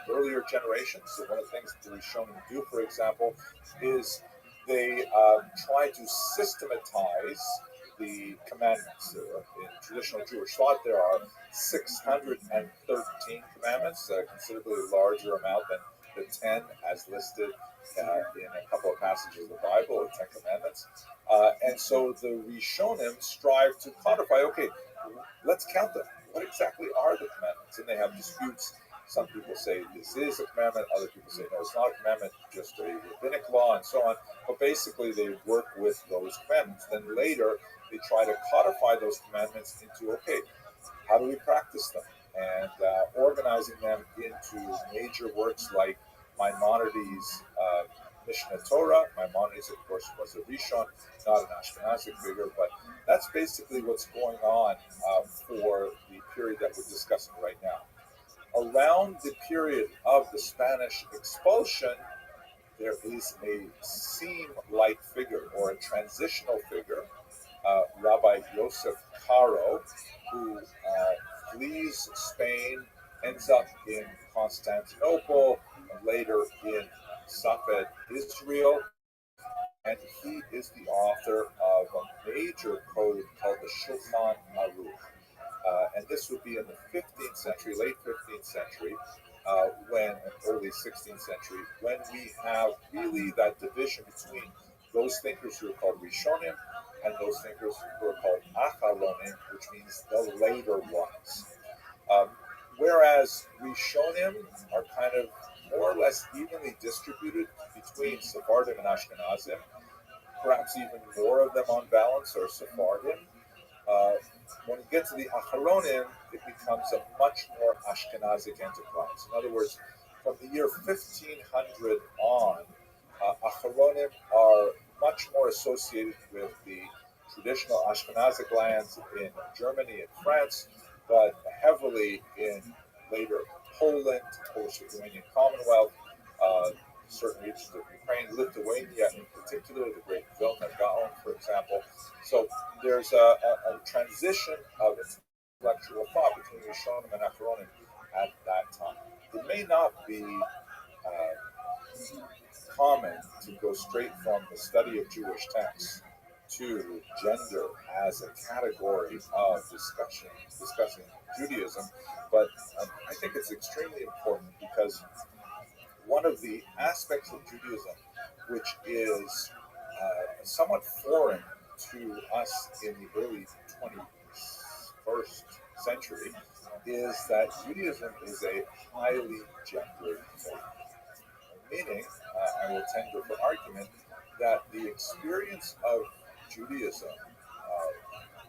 earlier generations. So one of the things the Rishonim do, for example, is they try to systematize the commandments. In traditional Jewish thought, there are 613 commandments, a considerably larger amount than the 10 as listed in a couple of passages of the Bible, the 10 commandments. And so the Rishonim strive to codify, okay, let's count them. What exactly are the commandments? And they have disputes. Some people say this is a commandment, other people say no, it's not a commandment, just a rabbinic law, and so on. But basically, they work with those commandments. Then later, they try to codify those commandments into, okay, how do we practice them? And organizing them into major works like Maimonides' Mishneh Torah. Maimonides, of course, was a Rishon, not an Ashkenazic figure, but that's basically what's going on for the period that we're discussing right now. Around the period of the Spanish expulsion, there is a seam-like figure or a transitional figure, Rabbi Yosef Karo, who flees Spain, ends up in Constantinople, and later in Safed, Israel, and he is the author of a major code called the Shulchan Aruch. And this would be in the 15th century, late 15th century, early 16th century, when we have really that division between those thinkers who are called Rishonim and those thinkers who are called Acharonim, which means the later ones. Whereas Rishonim are kind of more or less evenly distributed between Sephardim and Ashkenazim, perhaps even more of them on balance are Sephardim. When you get to the Acharonim, it becomes a much more Ashkenazic enterprise. In other words, from the year 1500 on, Acharonim are much more associated with the traditional Ashkenazic lands in Germany and France, but heavily in later Poland, Polish-Lithuanian Commonwealth, certain regions of Ukraine, Lithuania in particular, the great Vilna Gaon, for example. So there's a transition of intellectual thought between Rishonim and Acharonim at that time. It may not be common to go straight from the study of Jewish texts to gender as a category of discussing Judaism, but I think it's extremely important because one of the aspects of Judaism which is somewhat foreign to us in the early 21st century is that Judaism is a highly gendered faith. Meaning, I will tender for argument that the experience of Judaism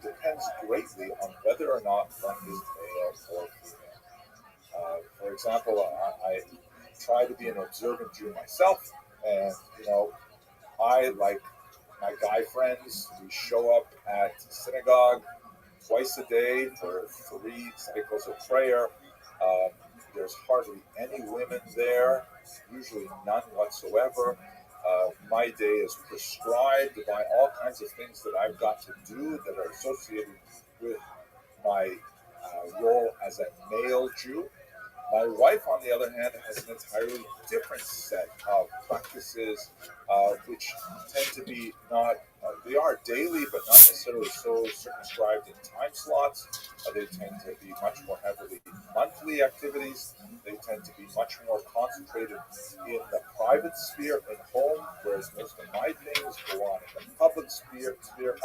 depends greatly on whether or not one is male or female. For example, I try to be an observant Jew myself, and I, like my guy friends, we show up at synagogue twice a day for 3 cycles of prayer. There's hardly any women there, usually none whatsoever. My day is prescribed by all kinds of things that I've got to do that are associated with my role as a male Jew. My wife, on the other hand, has an entirely different set of practices, which tend to be they are daily, but not necessarily so circumscribed in time slots. They tend to be much more heavily monthly activities. They tend to be much more concentrated in the private sphere at home, whereas most of my things go on in the public sphere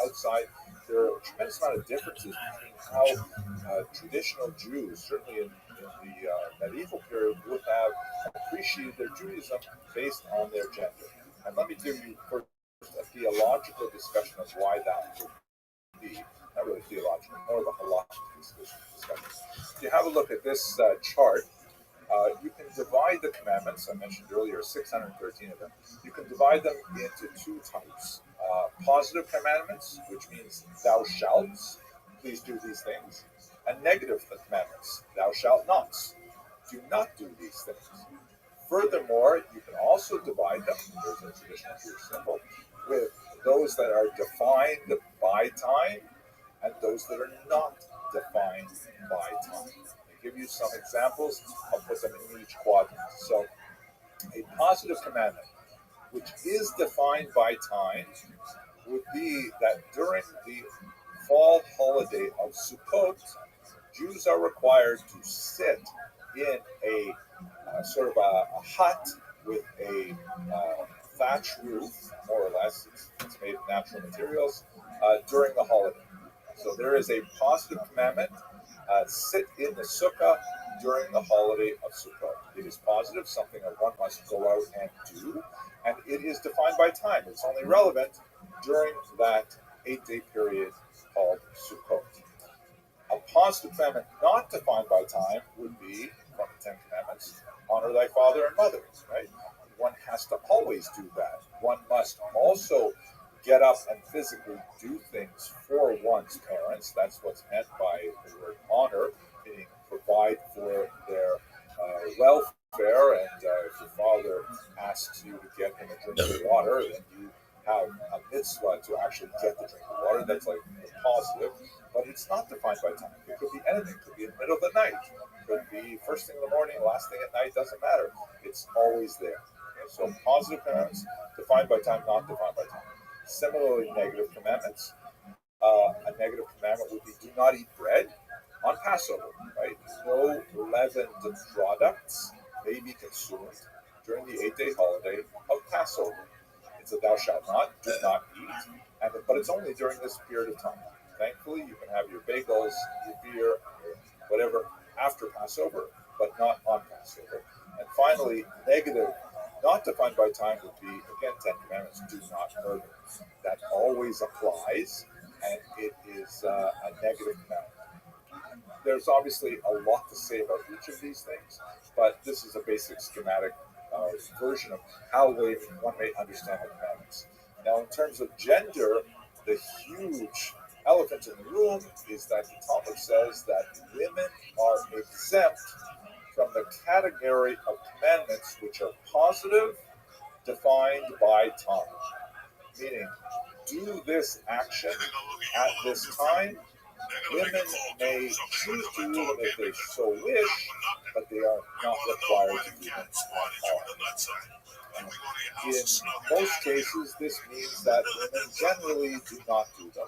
outside. There are a tremendous amount of differences between how traditional Jews, certainly in the medieval period, would have appreciated their Judaism based on their gender. And let me give you first a theological discussion of why that would be. Not really theological, more of a halachic discussion. If you have a look at this chart, You can divide the commandments, I mentioned earlier, 613 of them. You can divide them into two types. Positive commandments, which means thou shalt, please do these things, and negative commandments, thou shalt not, do not do these things. Furthermore, you can also divide them, there's a traditional Jewish symbol, with those that are defined by time and those that are not defined by time. I'll give you some examples. I'll put them in each quadrant. So, a positive commandment, which is defined by time, would be that during the fall holiday of Sukkot, Jews are required to sit in a sort of a hut with a thatch roof, more or less. It's made of natural materials during the holiday. So there is a positive commandment: sit in the sukkah during the holiday of Sukkot. It is positive, something that one must go out and do, and it is defined by time. It's only relevant during that 8-day period called Sukkot. A positive commandment not defined by time would be, from the Ten Commandments, honor thy father and mother, right? One has to always do that. One must also get up and physically do things for one's parents. That's what's meant by the word honor, meaning provide for their welfare. And if your father asks you to get him a drink of water, then you have a mitzvah to actually get the drink of water. That's like positive, but it's not defined by time. It could be anything. It could be in the middle of the night. It could be first thing in the morning, last thing at night. Doesn't matter. It's always there. Okay? So positive commandments defined by time, not defined by time. Similarly, negative commandments. A negative commandment would be do not eat bread on Passover, right? No leavened products may be consumed during the 8-day holiday of Passover. It's a thou shalt not, do not eat, but it's only during this period of time. Thankfully, you can have your bagels, your beer, your whatever after Passover, but not on Passover. And finally, negative, not defined by time, would be, again, 10 Commandments, do not murder. That always applies, and it is a negative commandment. There's obviously a lot to say about each of these things, but this is a basic schematic version of how one may understand the commandments. Now, in terms of gender, the huge elephant in the room is that the Talmud says that women are exempt from the category of commandments which are positive, defined by time. Meaning, do this action at this time. Women may choose to do them if they so wish, but they are not required to do them at all. In most cases, this means that women generally do not do them.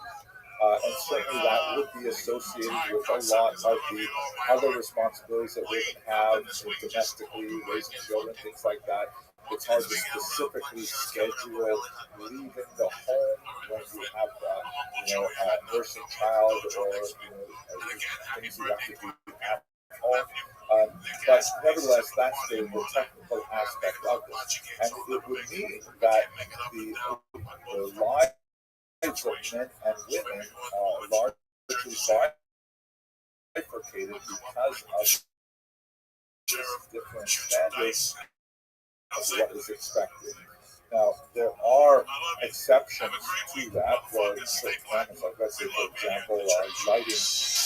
And certainly that would be associated with a lot of the other responsibilities that women have domestically, raising children, things like that. It's hard to specifically schedule leaving the home when you have a nursing child or things you have to do at home. But nevertheless, that's the technical aspect of this. And it would mean that the lives of men and women are largely bifurcated because of different standards of what is expected. Now, there are exceptions to that, where certain commandments, like let's say, for example, lighting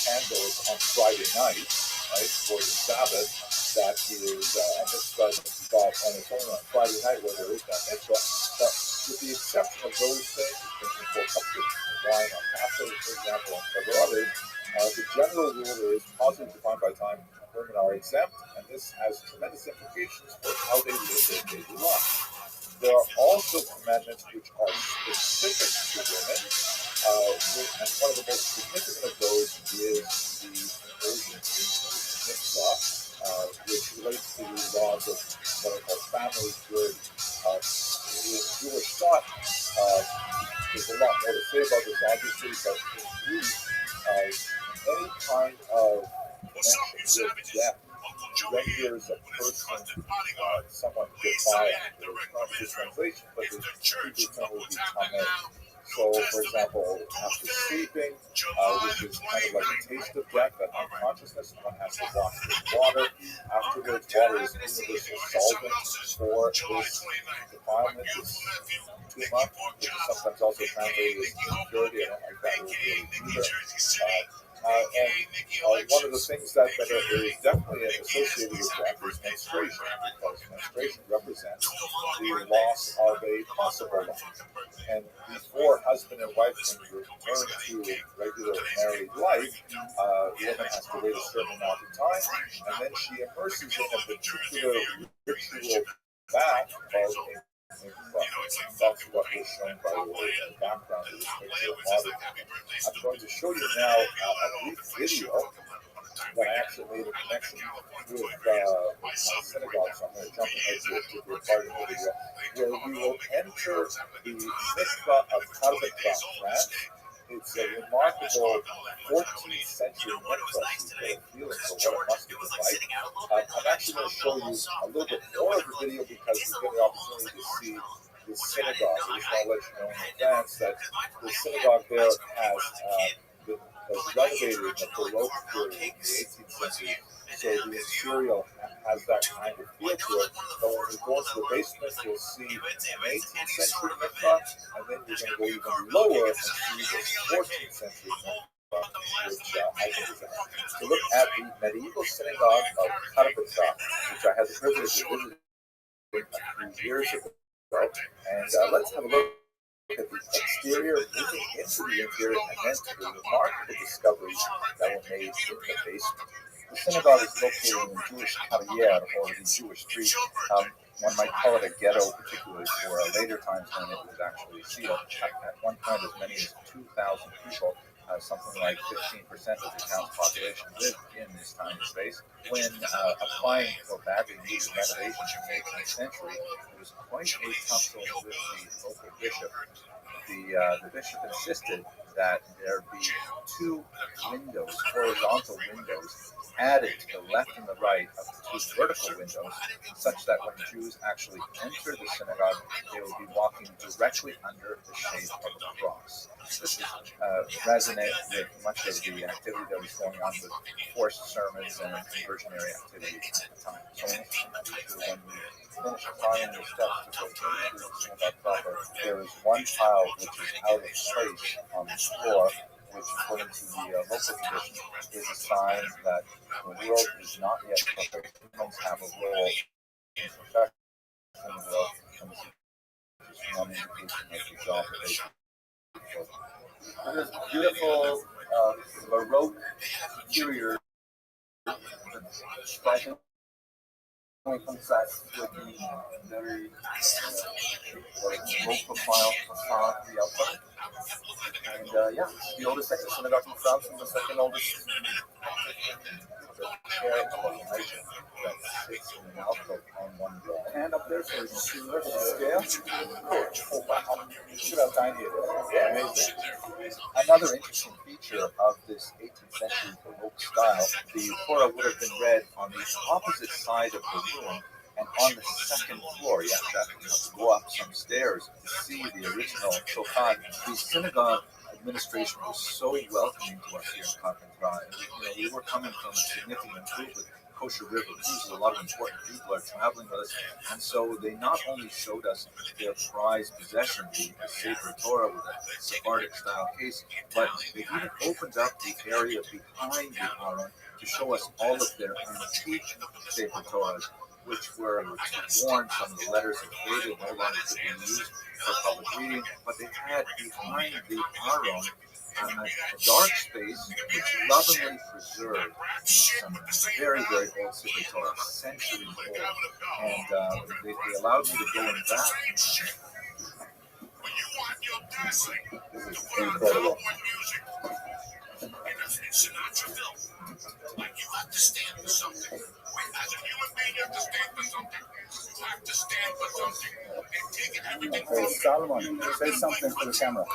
candles on Friday night, right, for the Sabbath, that is a mitzvah, but on its own on Friday night where there is that mitzvah. But with the exception of those things, drinking 4 cups of wine on Passover, for example, and several others, the general rule is positive defined by time. Women are exempt, and this has tremendous implications for how they live their daily life. There are also commandments which are specific to women, and one of the most significant of those is the conversion mitzvah, which relates to the laws of what are called family good. In Jewish thought, there's a lot more to say about this, obviously, but in brief, any kind of connection with death renders a person somewhat defiant. It's not the translation, but the Hebrew term would be tameh. So, for example, after sleeping, which is kind of like a taste of death, that unconsciousness, one has to wash with water. Afterwards, water is universal solvent for this defilement, this tuma, which is sometimes also translated as impurity. I don't like that word really either. And one of the things that is definitely associated with death is menstruation, because menstruation represents the loss of a possible life. And before husband and wife can return to regular married life, the woman has to wait a certain amount of time, and then she immerses in a particular ritual bath called a that's what was shown by the way in the background of this picture of modern. I'm going to show you now a brief video that I actually made a connection with my synagogue, so I'm going to jump ahead to a particular part of the video, where we will enter the mikvah of Carpentras, France. It's a remarkable 14th century mikvah, so you get a feeling for what it must have been like. I'm actually going to show you a little bit more of the video because we get the opportunity to see the synagogue. I just want to let you know in advance that the synagogue there was renovated in the Baroque period in the 18th century, so the interior has that kind of feel to it. But when we go into the basement, you'll see an 18th century mikvah, and then you're going to go even lower and see the 14th century mikvah, which I think is to look at the medieval synagogue of Carpentras, which I had the privilege of visiting a few years ago. And let's have a look at the exterior, moving into the interior, and then to the remarkable discoveries that were made in the basement. The synagogue is located in the Jewish carrière, or the Jewish street. One might call it a ghetto, particularly for later times when it was actually sealed. At one point, as many as 2,000 people, something like 15% of the town's population lived in this tiny space. When applying for badly needed renovations in the 18th century, it was quite a tussle with the local bishop. The bishop insisted that there be two windows, horizontal windows, added to the left and the right of the two vertical windows, such that when Jews actually enter the synagogue, they will be walking directly under the shape of a cross. This resonates with much of the activity that was going on with forced sermons and conversionary activity at the time. So when we finish applying the steps to go into the synagogue proper, there is one tile which is out of place on the floor, which according to the local tradition is a sign that the world is not yet perfect. Humans have a role in perfection in the world, and this is one indication of the job that they do. This beautiful Baroque interior striking contrast with the very low profile facade of the outside. And the oldest section of synagogue in France and the second oldest chair of Elijah that sits in an alcove on one wall. And up there, so you can see the scale. Oh, wow. Look how tiny it is. Amazing. Another interesting feature of this 18th century Baroque style, the Torah would have been read on the opposite side of the room, and on the second floor. You actually have to go up some stairs to see the original shulchan. The synagogue administration was so welcoming to us here in Carpentras. We were coming from a significant group with Kosher River Cruises. A lot of important people are traveling with us, and so they not only showed us their prized possession, the Sefer Torah with a Sephardic style case, but they even opened up the area behind the Aron to show us all of their antique Sefer Torahs, which were worn. Some of the letters had faded, no longer could be used for public reading, but they had behind the Aron a dark space which lovingly preserved some very, very old Sefer Torah, centuries old. And they allowed me to go in back. This is incredible. Like you have to stand for something. As a human being, you have to stand for something. You have to stand for something. And taking everything from Okay, Solomon, say something for the camera.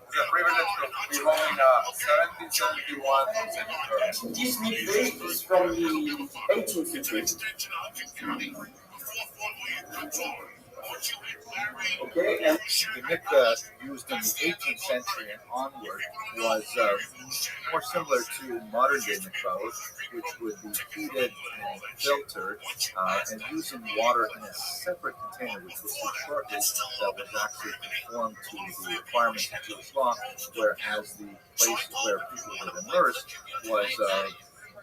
We are privileged to be born in 1771. This mikveh is from the 18th century. Okay, and The mikveh used in the 18th century and onward was more similar to modern day mikvahs, which would be heated and filtered and using water in a separate container, which we'll see shortly, that was actually conformed to the requirements of Jewish law, whereas the place where people were immersed was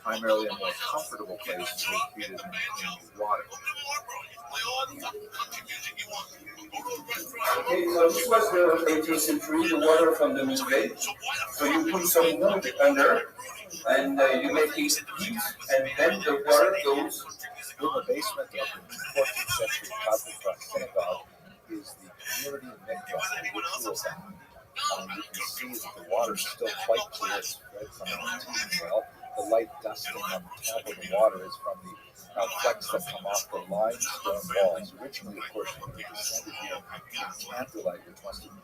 primarily a more comfortable place with heated and clean water. okay, so this was the 18th century, the water from the mikveh. So you put some milk under, and you make it heat, and then the water goes. In the basement of the 14th century Coptic synagogue is the community mikveh, ritual bath. You can see that the water is still quite clear. It's red from the heating well. The light dusting on the top of the water is from the flecks that come off the limestone walls. Originally, of course, when we descended here in candlelight, which must have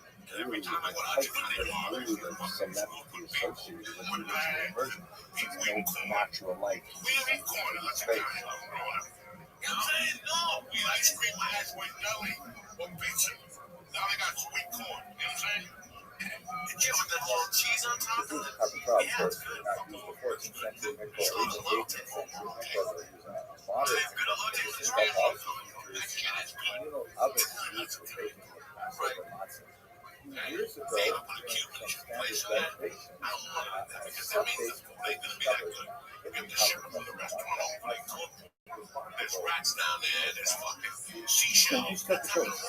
really heightened and really the solemnity associated with the ritual immersion, since no natural light can descend into space. You know what I'm saying? No, we had ice cream last with jelly or pizza. Now they got sweet corn. You know what I'm saying? Did you put that little cheese on top of it? Yeah, it's good. The 14th century mikveh or even 18th century mikveh were using a modern synagogue also features communal ovens used for baking with Passover matzah. Years ago, during some standard renovations, a sub-basement was discovered in the Coptic There's rats down there. There's fucking seashells. Just cut the shorts.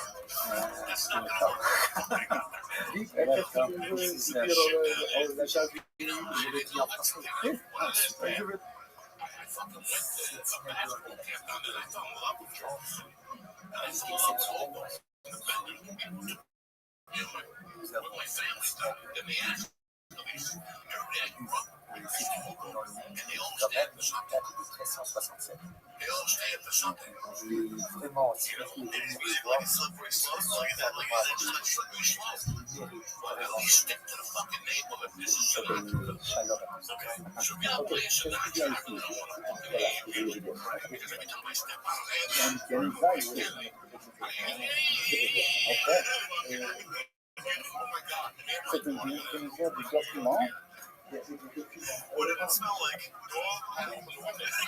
What did it smell like? I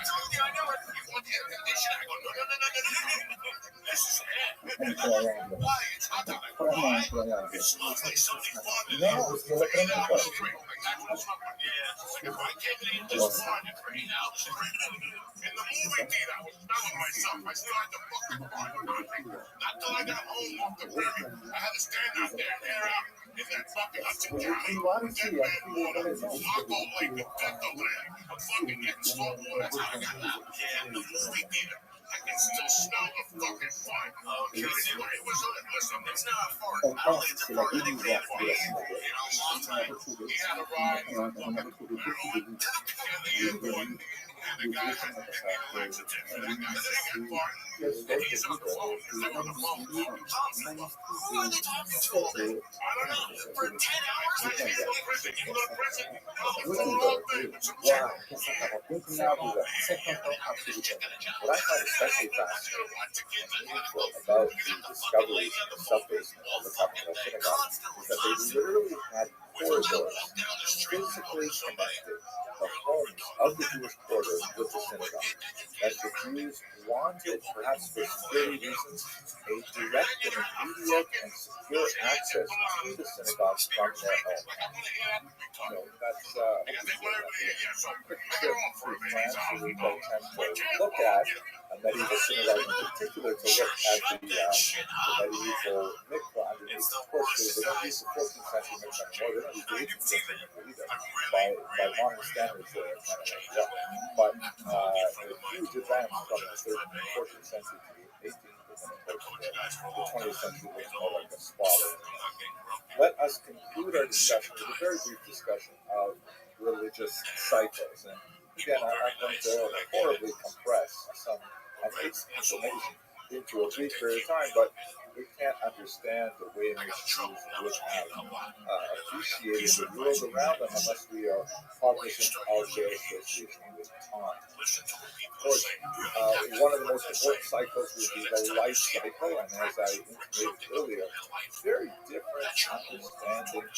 told you I know it. You want air conditioner? I go, no. This is air. Why? It's hot down there. Why? It smells like something farted for 8 hours straight. Like that was something. Yeah. If I came in and just farted for 8 hours straight. In the movie theater, I was smelling myself. I started to fucking fart. Not till I got home off the ferry. I had to stand out there and air out in that fucking Hudson County. That bad water. I'll go like the death over there. I'm fucking getting salt water. That's how I got out. Yeah, in the movie theater. I can still smell the fucking fart. Okay, anyway, it was listen, it's not a fart. I don't think it's a fart. I think we had fart. You know, one time he had a ride. And the guy likes attention. That guy said he got fart. And he's on the phone. They're on the phone. Who are they talking to over there? I don't know. For 10 hours, I think you go to prison. You go to prison. I'll throw it all day with some chicken. What I find especially fascinating about the discoveries of the sub-basement of the Coptic synagogue is that they literally had corridors physically connected the homes of the Jewish quarters with the synagogue. That the Jews wanted, perhaps for security reasons, a direct and immediate and secure access to the synagogue from their home. So that's a quick trip through France where we go tend to look at a medieval synagogue in particular, to look at the medieval mikvah underneath. Of course, they don't use the 14th century mikvah anymore. They don't use the 18th century mikvah either. By modern standards, they're kind of like that. But a huge advance from the 14th century to the 18th, and of course the 20th century was more like a slaughter. Let us conclude our discussion with a very brief discussion of religious cycles. And again, I'm going to horribly compress some information into a brief period of time, but we can't understand the way in which Jews would have appreciated the world around them unless we are cognizant of their association with on. Of course, one of the most important cycles would be the life cycle, and as I indicated earlier, very different understanding of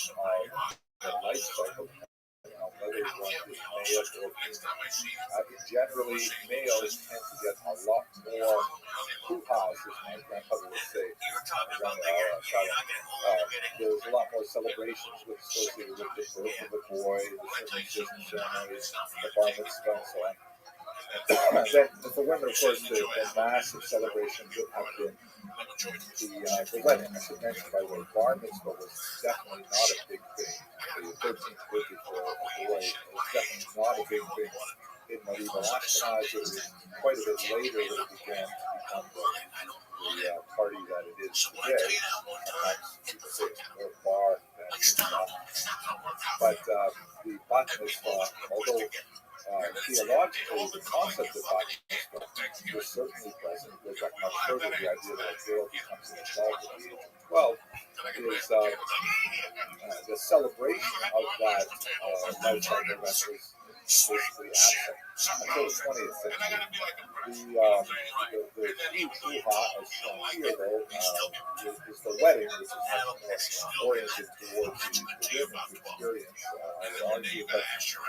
the life cycle, whether one is male or female. Generally, males tend to get a lot more hoo-has, as my grandfather would say. There's a lot more celebrations associated with the birth of a boy, the circumcision ceremonies, the bar mitzvah, and so on. Then for women, of course, the massive celebration would have been the wedding. As I mentioned, by the way, bar mitzvah was definitely not a big thing. The 13th birthday for a boy was definitely not a big thing in medieval Ashkenaz. It was quite a bit later that it began to become the party that it is today. Perhaps people say it's more bar than mitzvah. But the bat mitzvah, although theologically, the concept of bat mitzvah was certainly present. It goes back much further. The idea that a girl becomes an adult at the age of 12 is the celebration of that life cycle event was basically absent until the 20th century. The huge hoo-ha, as shown here, though, is the wedding, which is much more oriented towards the women's experience. I would argue, but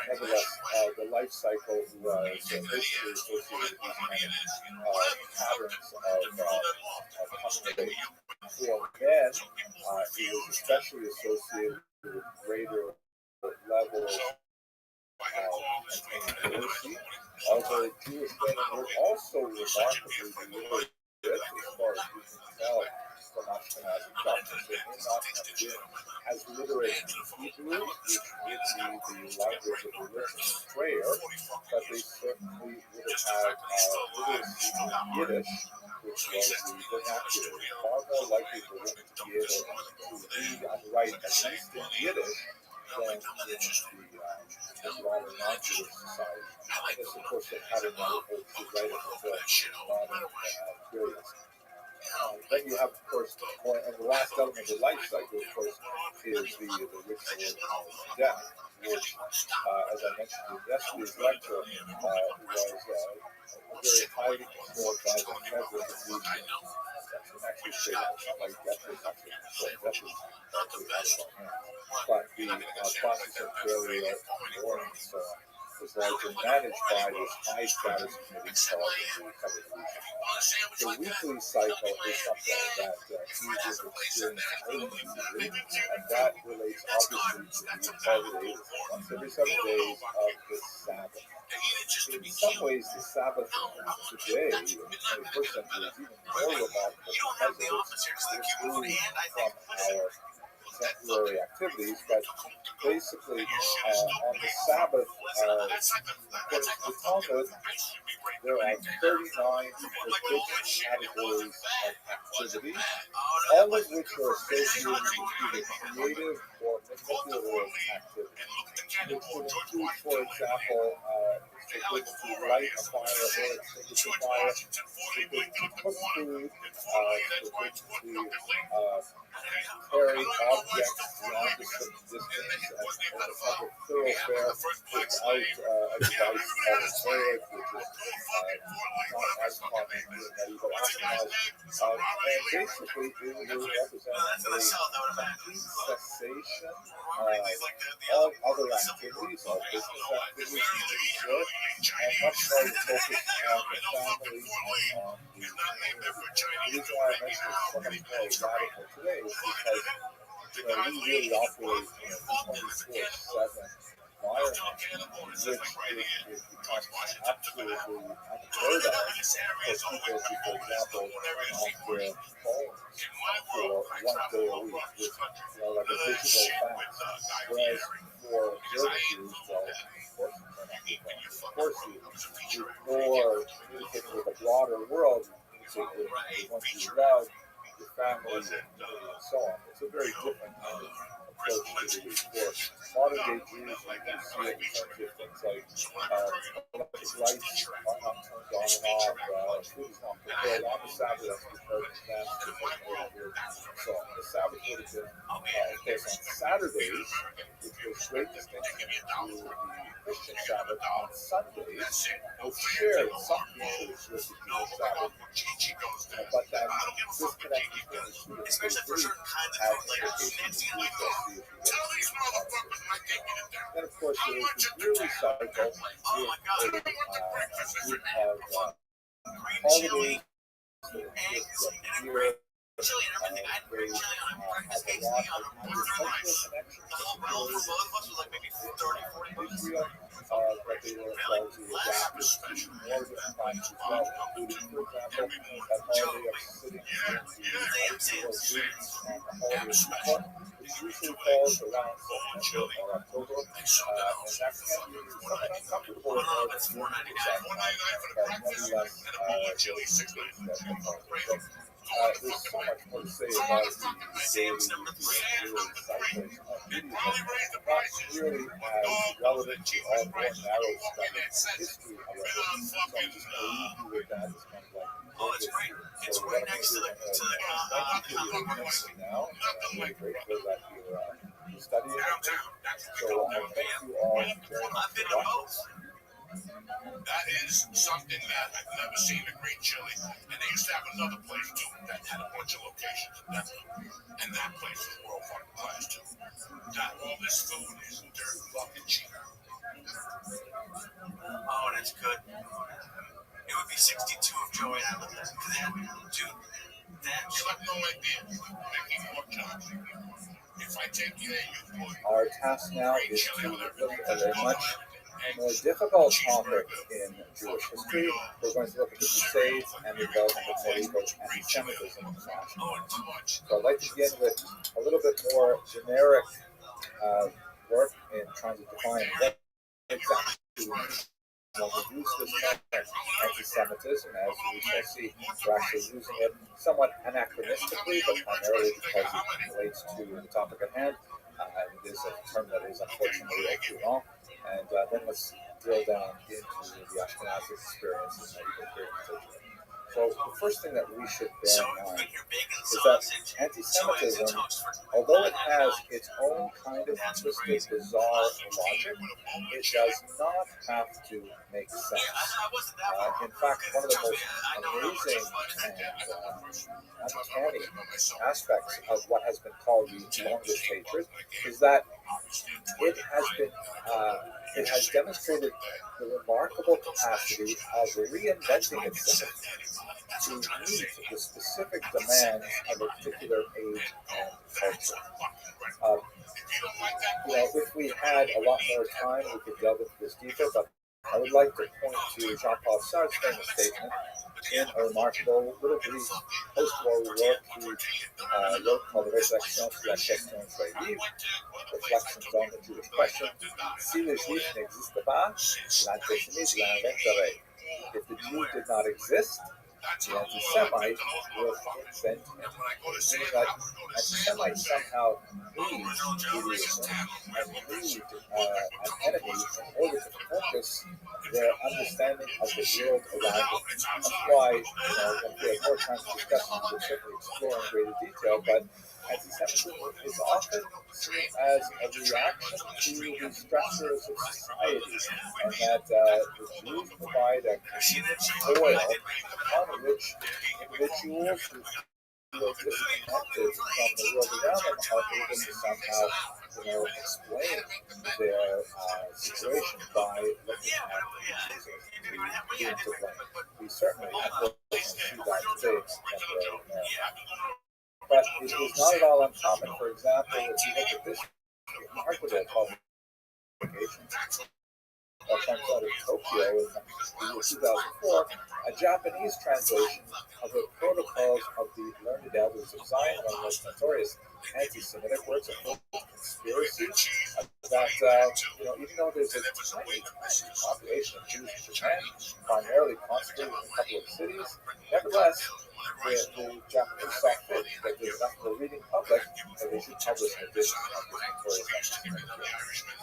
nevertheless, the life cycle was basically associated with these kind of patterns of coming of age. For men, it was especially associated with greater levels literacy, although Jewish women were also remarkably literate, as far as we can tell from Ashkenazi documents. They may not have been as literate in Hebrew, which would be the language of religion and prayer, but they certainly would have had literacy in Yiddish, which was the vernacular. Far more likely for women to be able to read and write, at least in Yiddish, than in the broader non-Jewish society. And this, of course, the pattern that we hold to right up until modern periods. Then you have, of course, and the last element of the life cycle, of course, is the ritual of death, which, as I mentioned in yesterday's lecture, was very highly controlled by the federal region. Actually, say that, not like death was actually controlled. Death was actually out of our hands. But the process of burial, mourning, and so on, was largely managed by this high status committee called the federal region. The weekly cycle is something that Jews experience regularly, and that relates obviously to the holiday, once every 7 days of the Sabbath. In some ways, the Sabbath today, in the 21st century, is even more remarkable because it's removed from our contemporary activities, but basically on the Sabbath, according to the Talmud, there are 39 forbidden categories of activity, all of which are associated with either creative or manipulative activity, which would include, for example, forbidden to light a fire or extinguish a fire, forbidden to cook food, forbidden to carry objects beyond a certain distance and a public thoroughfare without a device called a carriage, which is not as common in medieval Ashkenaz. And basically, it would represent a complete cessation of all other activities, all business activities, work, and much more focus on the family and on the community. The reason why I mention it's so much more radical today is because we really operate in a 24/7 environment, which becomes absolutely unheard of for people who, for example, off their phones for 1 day a week, with like a digital fax. Whereas for observant Jews, well, of course you turn off your phone. Of course you more communicate with the broader world, communicate with the ones you love, your family, and so on. It's a very different kind of approach to the week. For modern day Jews, you can see it in terms of things like electric lights are not turned on and off, food is not prepared on the Sabbath, that's prepared in advance to make it. So the Sabbath would have been, of course, on Saturdays, which was great distinction to the Christian Sabbath on Sundays, will share some features with the people travel, but that disconnect between the two Especially for certain kinds of has food, like implications fancy in and food I then, of course, there is the yearly cycle oh my god, with a group of green chili, holidays that eggs, and a here green chili and everything. I had green chili on a breakfast quesadilla on a burger and rice. The whole bill for both of us was like maybe 30, 40 bucks. Israel, but they were largely adapted to more different climates as well, including, for example, that holiday of sitting in the ideal weeks on the holiday of Sukkot, which usually falls around September or October, and that can be somewhat uncomfortable in northern Europe at that time, but nevertheless, there are some days that can follow. So, there's so much more to say about the daily cycles of Judaism, not really as relevant to our more narrow study of history, however. So I'm just going to leave you with that as kind of like oh, it's great. It's right next to the now. I'm really grateful that you're studying with me. So thank you all very much for watching. That is something that I've never seen a green chili. And they used to have another place too that had a bunch of locations in Denver. And that place is world fucking class too. That all this food is dirt fucking cheap. Oh, that's good. It would be 62 if Joey had with that. Dude, that you have no idea. Making more jobs. If I take you there, you put our task now is to look at a much more difficult topic in Jewish history. We're going to look at the Crusades and the development of medieval anti-Semitism in the national. So I'd like to begin with a little bit more generic work in trying to define what exactly when we use this term anti-Semitism, as we shall see, we're actually using it somewhat anachronistically, but primarily because it relates to the topic at hand. And it is a term that is unfortunately all too long. And then let's drill down into the Ashkenazi experience in medieval period culture. So the first thing that we should bear in mind is that anti-Semitism, although it has its own kind of twisted, bizarre logic, it does not have to make sense. In fact, one of the most amazing and uncanny aspects of what has been called the longest hatred is that it has demonstrated the remarkable capacity of reinventing itself to meet the specific demands of a particular age and culture. If we had a lot more time, we could delve into this deeper, but I would like to point to Jean-Paul Sartre's famous statement in a remarkable little brief post-war work he wrote called The Réflexions sur la question juive, Reflections on the Jewish Question. Si le juif n'existe pas, l'antisémite l'inventerait. If the Jew did not exist, the anti-Semite will invent him. Meaning that anti-Semites somehow need Judaism and need an enemy in order to focus their understanding of the world around them. That's why, when we have more time to discuss it, we'll certainly explore in greater detail, but anti-Semitism is often seen as a reaction to the structures of society, and that the Jews provide a foil upon which individuals who feel disconnected from the world around them are able to somehow, explain their situation by looking at the means of life. We certainly unfortunately see that today in contemporary America. But it is not at all uncommon, for example, if you look at this remarkable publication that comes out of Tokyo in the year 2004, a Japanese translation of the protocols of the learned elders of Zion, one of the most notorious anti-Semitic works, a full conspiracy that, even though there's a tiny population of Jews in Japan, primarily concentrated in a couple of cities, nevertheless, the Japanese saw fit that there's enough of a reading public that they should publish an edition of this notorious anti-Semitic work.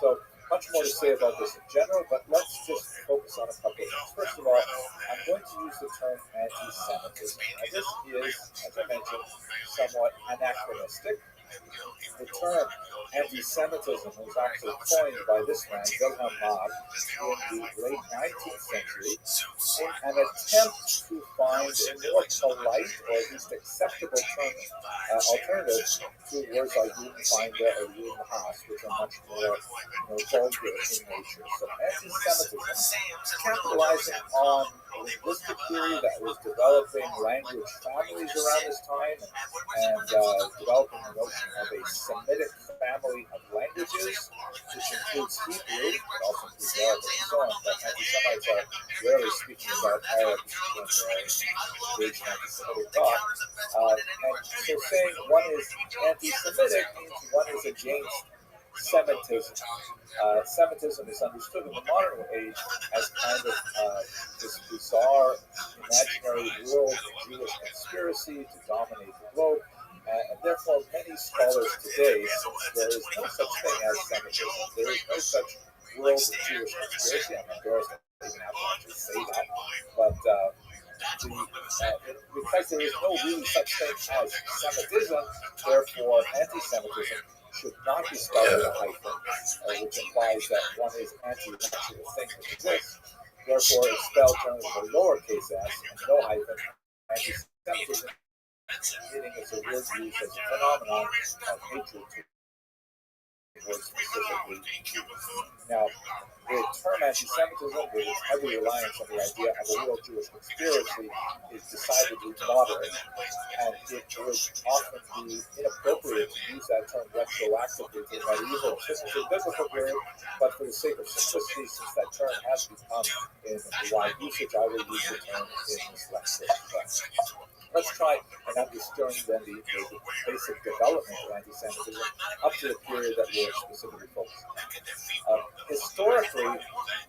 So, much more to say about this in general, but let's just focus on a couple of things. First of all, I'm going to use the term anti-Semitism. Now, this is, as I mentioned, somewhat anachronistic. The term anti-Semitism was actually coined by this man, Wilhelm Marx, in the late 19th century in an attempt to find a more polite or at least acceptable term alternative to words like Judenfeinde or Judenhass, which are much more vulgar in nature. So anti-Semitism, capitalizing on linguistic theory that was developing language families around this time and developing the notion of a Semitic family of languages, which includes Hebrew, but also includes Arabic and so on. But anti-Semites are rarely speaking about Arab when they're engaged in anti-Semitic thought. And so saying one is anti-Semitic means one is against Semitism. Semitism is understood in the modern age as kind of this bizarre imaginary world Jewish conspiracy to dominate the globe. And therefore, many scholars today, since there is no such thing as Semitism, there is no such world of Jewish conspiracy. I'm embarrassed to even have to actually say that, but because there is no really such thing as Semitism, therefore anti-Semitism should not be spelled with a hyphen, which implies that one is anti-actual thing that exists. Therefore, it's spelled generally with a lowercase s and no hyphen. Anti-Semitism, meaning it's a word used as a phenomenon of hatred towards specifically Jews. Now, the term anti-Semitism, with its heavy reliance on the idea of a real Jewish conspiracy, is decidedly modern, and it would often be inappropriate to use that term retroactively to the medieval or biblical period, but for the sake of simplicity, since that term has become in wide usage, I will use the term in this lecture. Let's try and understand then the basic development of anti-Semitism up to the period that we're specifically focused on. Historically,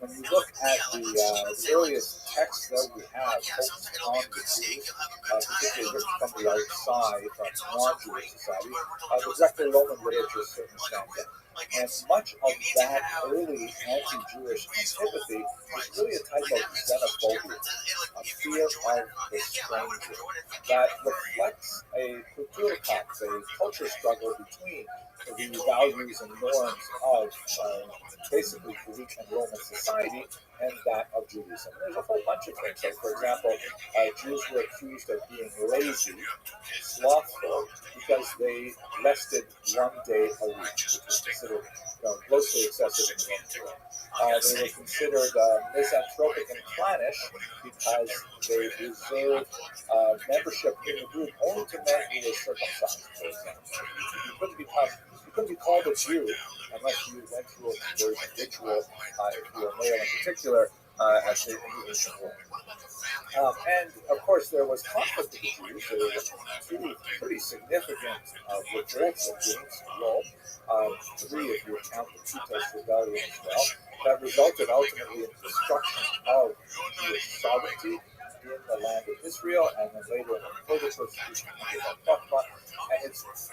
when you look at the earliest texts that we have focused on the Jews, particularly written from the outside, from non-Jewish society, the Greco-Roman literature certainly stands out. And much of that early anti-Jewish antipathy is really a type of xenophobia, a fear of the stranger, that reflects a kulturkampf, a culture struggle between the values and norms of basically Greek and Roman society and that of Judaism. There's a whole bunch of things. Like, for example, Jews were accused of being lazy, slothful, because they rested one day a week, which was considered grossly excessive in the Roman world. They were considered misanthropic and clannish because they reserved membership in the group only to men who were circumcised, for example. You couldn't be called a Jew unless you went through a conversion ritual, if you were male in particular, at the ancient Rome. And of course, there was conflict with the Jews. There were pretty significant revolts against Rome. Three, if you count the Titus rebellion as well, that resulted ultimately in the destruction of Jewish sovereignty in the land of Israel, and then later in the further persecution of and it's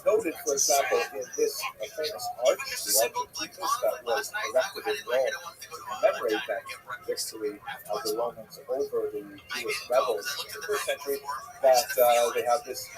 noted, for example, in this famous arch, the Arch of Titus, that was erected in Rome to commemorate that victory of the Romans over the Jewish rebels in the first century, that they have this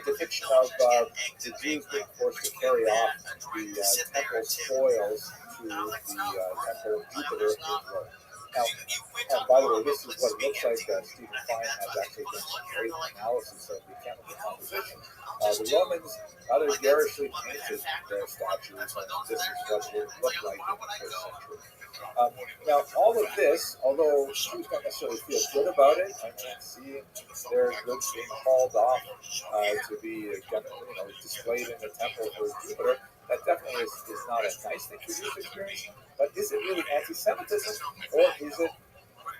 depiction of the Jews being forced to carry off the temple spoils to the temple of Jupiter in Rome. Now, and by the way, this is what it looks like. Stephen Fine has actually done some great analysis of the chemical composition. The Romans rather garishly painted their statues, and this is what it would look like in the first century. Now, all of this, although Jews don't necessarily feel good about it, I mean, seeing their goods being hauled off to be displayed in the temple for Jupiter, that definitely is not a nice thing for Jews to experience. But is it really anti-Semitism, or is it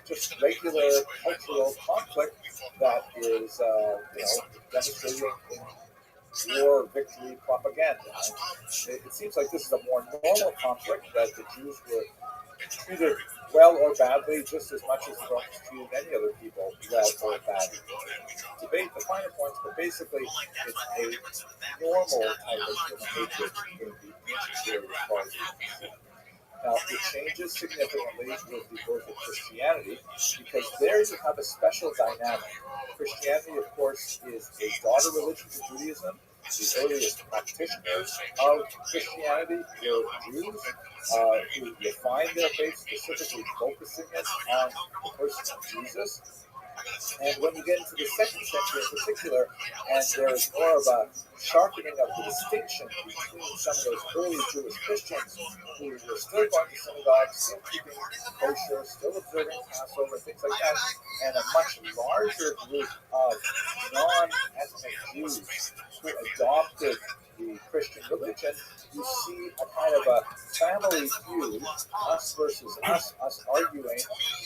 just regular cultural conflict that is, demonstrating war victory propaganda? It seems like this is a more normal conflict, that the Jews were treated well or badly just as much as the Romans treated any other people well or badly. Debate the finer points, but basically it's a normal type of hatred in the ancient period as far as we can see. Now, it changes significantly with the birth of Christianity, because there you have a special dynamic. Christianity, of course, is a daughter religion to Judaism, the earliest practitioners of Christianity were Jews who defined their faith specifically focusing it on the person of Jesus. And when you get into the second century in particular, and there's more of a sharpening of the distinction between some of those early Jewish Christians who were still going to synagogues, still keeping kosher, still observing Passover, things like that, and a much larger group of non-ethnic Jews who adopted the Christian religion, you see a kind of a family feud, us versus us arguing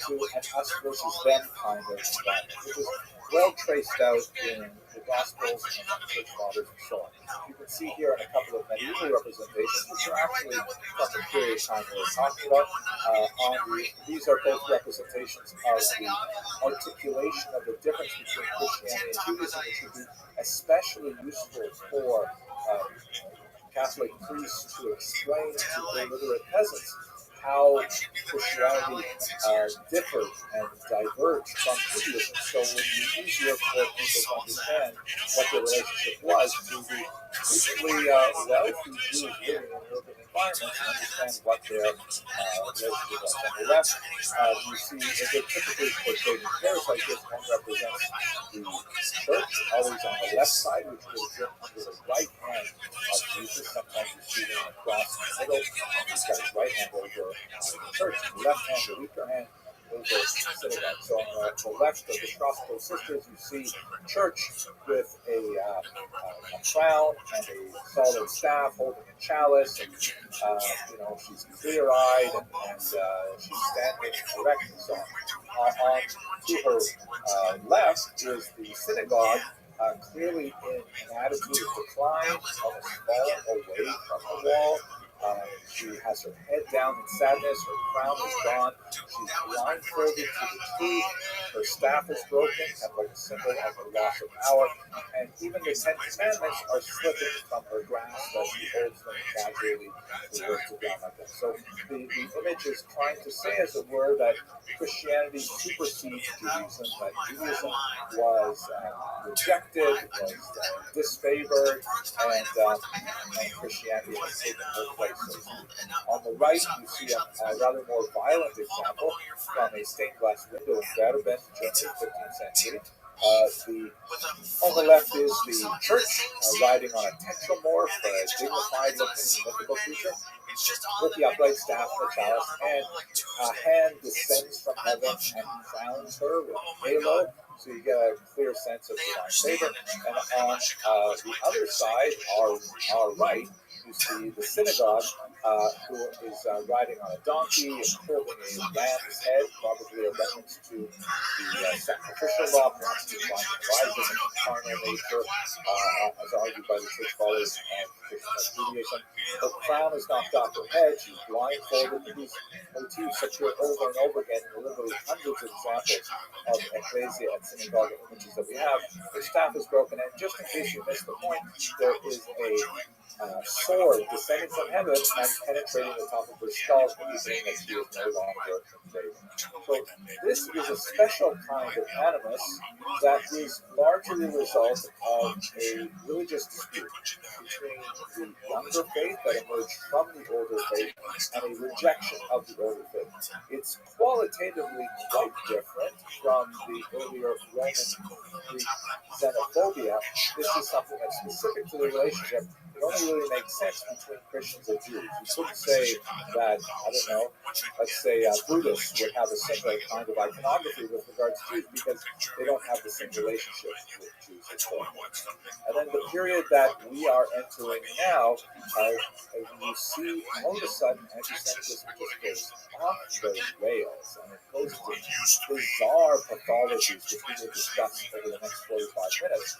to an us versus them kind of environment, which is well traced out in the Gospels and the Church Fathers and so on. You can see here in a couple of medieval representations, which are actually from the period of time we're talking about. These are both representations of the articulation of the difference between Christianity and Judaism, which would be especially useful for Catholic priests to explain to illiterate peasants how Christianity differed and diverged from Judaism, so it would be easier for people to understand what the relationship was to the recently wealthy Jews living in urban environments and understand what their relationship was. On the left, you see they're typically portrayed in pairs like this. One represents the church, always on the left side, which would have been under the right hand of Jesus. Sometimes you see them across the middle, and he's got his right hand over the church, and the left hand, the weaker hand, over the synagogue. So on the left of the Gospel Sisters, you see church with a crown and a solid staff holding a chalice, and she's clear-eyed and she's standing erect and so on. To her left is the synagogue, clearly in an attitude of decline, almost falling away from the wall. She has her head down in sadness, her crown is gone, she's blindfolded to the truth, her staff is broken, kind of like a symbol of her loss of power, and even the Ten Commandments are slipping from her grasp as she holds them casually, the words of God like that. So the image is trying to say, as it were, that Christianity supersedes Judaism, that Judaism was rejected, was disfavored, and Christianity has taken her place. So on the right, you see a rather more violent example from a stained glass window in Rabbi, Germany, 15th century. On the left is the church riding on a tetromorph, a dignified-looking mythical creature, with the upright staff and the chalice, and a hand descends from heaven and crowns her with a halo, so you get a clear sense of divine favor. And on the other side, our right, you see the synagogue, who is riding on a donkey and holding a lamb's head, probably a reference to the sacrificial law, perhaps to divine horizon and carnal nature, as argued by the Church Fathers and traditional Judaism. Her crown is knocked off her head, she's blindfolded. These motifs appear over and over again in literally hundreds of examples of ecclesia and synagogue images that we have. Her staff is broken, and just in case you missed the point, there is a sword descending from heaven and penetrating the top of her skull, indicating that she is no longer in favor. So this is a special kind of animus that is largely the result of a religious dispute between the younger faith that emerged from the older faith and a rejection of the older faith. It's qualitatively quite different from the earlier Roman Greek xenophobia. This is something that's specific to the relationship. It only really makes sense between Christians and Jews. You couldn't say that, I don't know, let's say Buddhists would have a similar kind of iconography with regards to Jews because they don't have the same relationship with Jews. And then the period that we are entering now, you see all of a sudden anti-Semitism just goes off the rails, and it goes to bizarre pathologies which we will discuss over the next 45 minutes.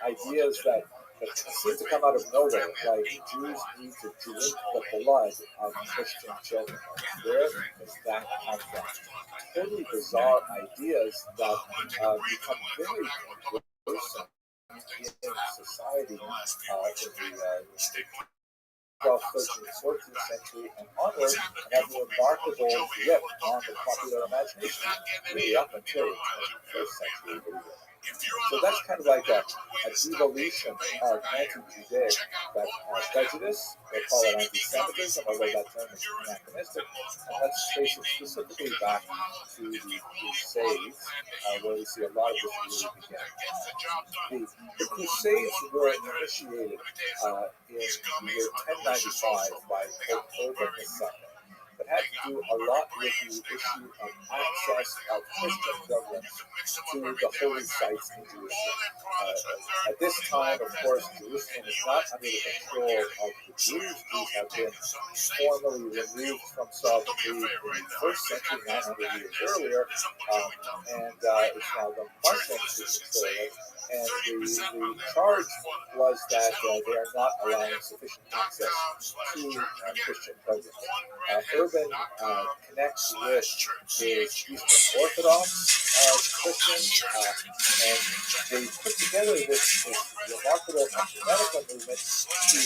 Ideas that seem to come out of nowhere, like Jews need to drink the blood of Christian children. Where does that come from? Totally bizarre ideas that become very conversant in society in the 12th, 13th, 14th century and onward, and have a remarkable grip on the popular imagination, really up until the 21st century. So that's kind of like an evolution of anti-Judaic prejudice. They call it anti-Semitism, although that term is anachronistic. And let's trace it specifically back to the Crusades, where we see a lot of this really begin. The Crusades were initiated in the year 1095 by Pope Urban II. That had to do a lot with the issue of access of Christian pilgrims to the holy sites in Jerusalem. At this time, of course, Jerusalem is not under the control of the Jews. These have been formally removed from sovereignty in the first century, 900 years earlier, and it's now the Muslims who control it. And the charge was that they are not allowing sufficient access to Christian pilgrims. Urban connects with his Eastern Orthodox Christians, and they put together this remarkable ecumenical movement to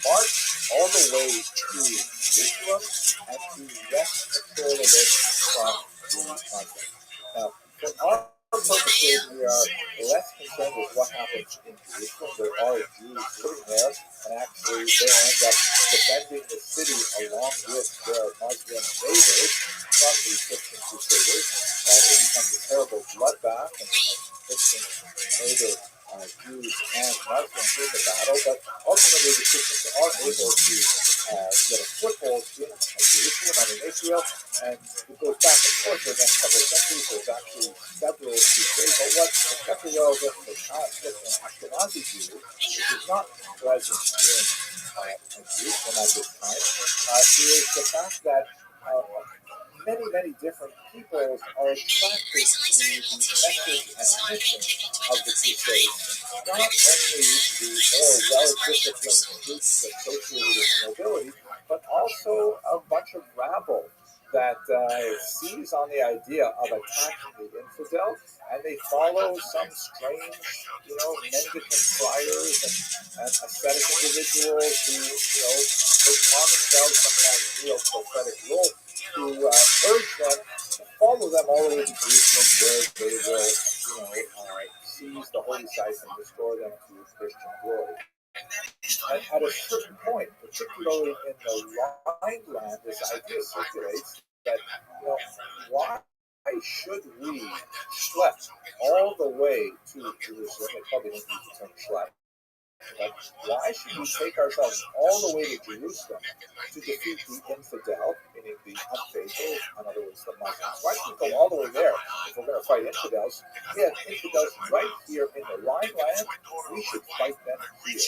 march all the way to Jerusalem and to wrest control of it from the Muslims. Now, for our purposes, we are less concerned with what happens in Jerusalem. There are Jews living there, and actually they end up defending the city along with their Muslim neighbors from the Christian Crusaders. It becomes a terrible bloodbath, and Christians murder Jews and Muslims in the battle, but ultimately the Christians are able to get a foothold in Jerusalem and in Israel, and it goes back and forth for the next couple of centuries. There's actually several crusades, but what's especially relevant for Ashkenazi Jews, which is not present in Jerusalem at this time, is the fact that many different peoples are attracted to the message and mission of the Crusades. Not only the more well-disciplined groups associated with nobility, but also a bunch of rabble that seize on the idea of attacking the infidel, and they follow some strange, mendicant friars and ascetic individuals who, take on themselves some kind of neo-prophetic role to urge them to follow them all the way to Jerusalem, where they will, seize the holy sites and restore them to Christian glory. At a certain point, particularly in the Rhineland, this idea circulates that, why should we schlep all the way to Jerusalem? They probably don't use the term schlep. But why should we take ourselves all the way to Jerusalem to defeat the infidel, meaning the unfaithful, in other words, the Muslims? Why should we go all the way there if we're going to fight infidels? We have infidels right here in the Rhineland. We should fight them here.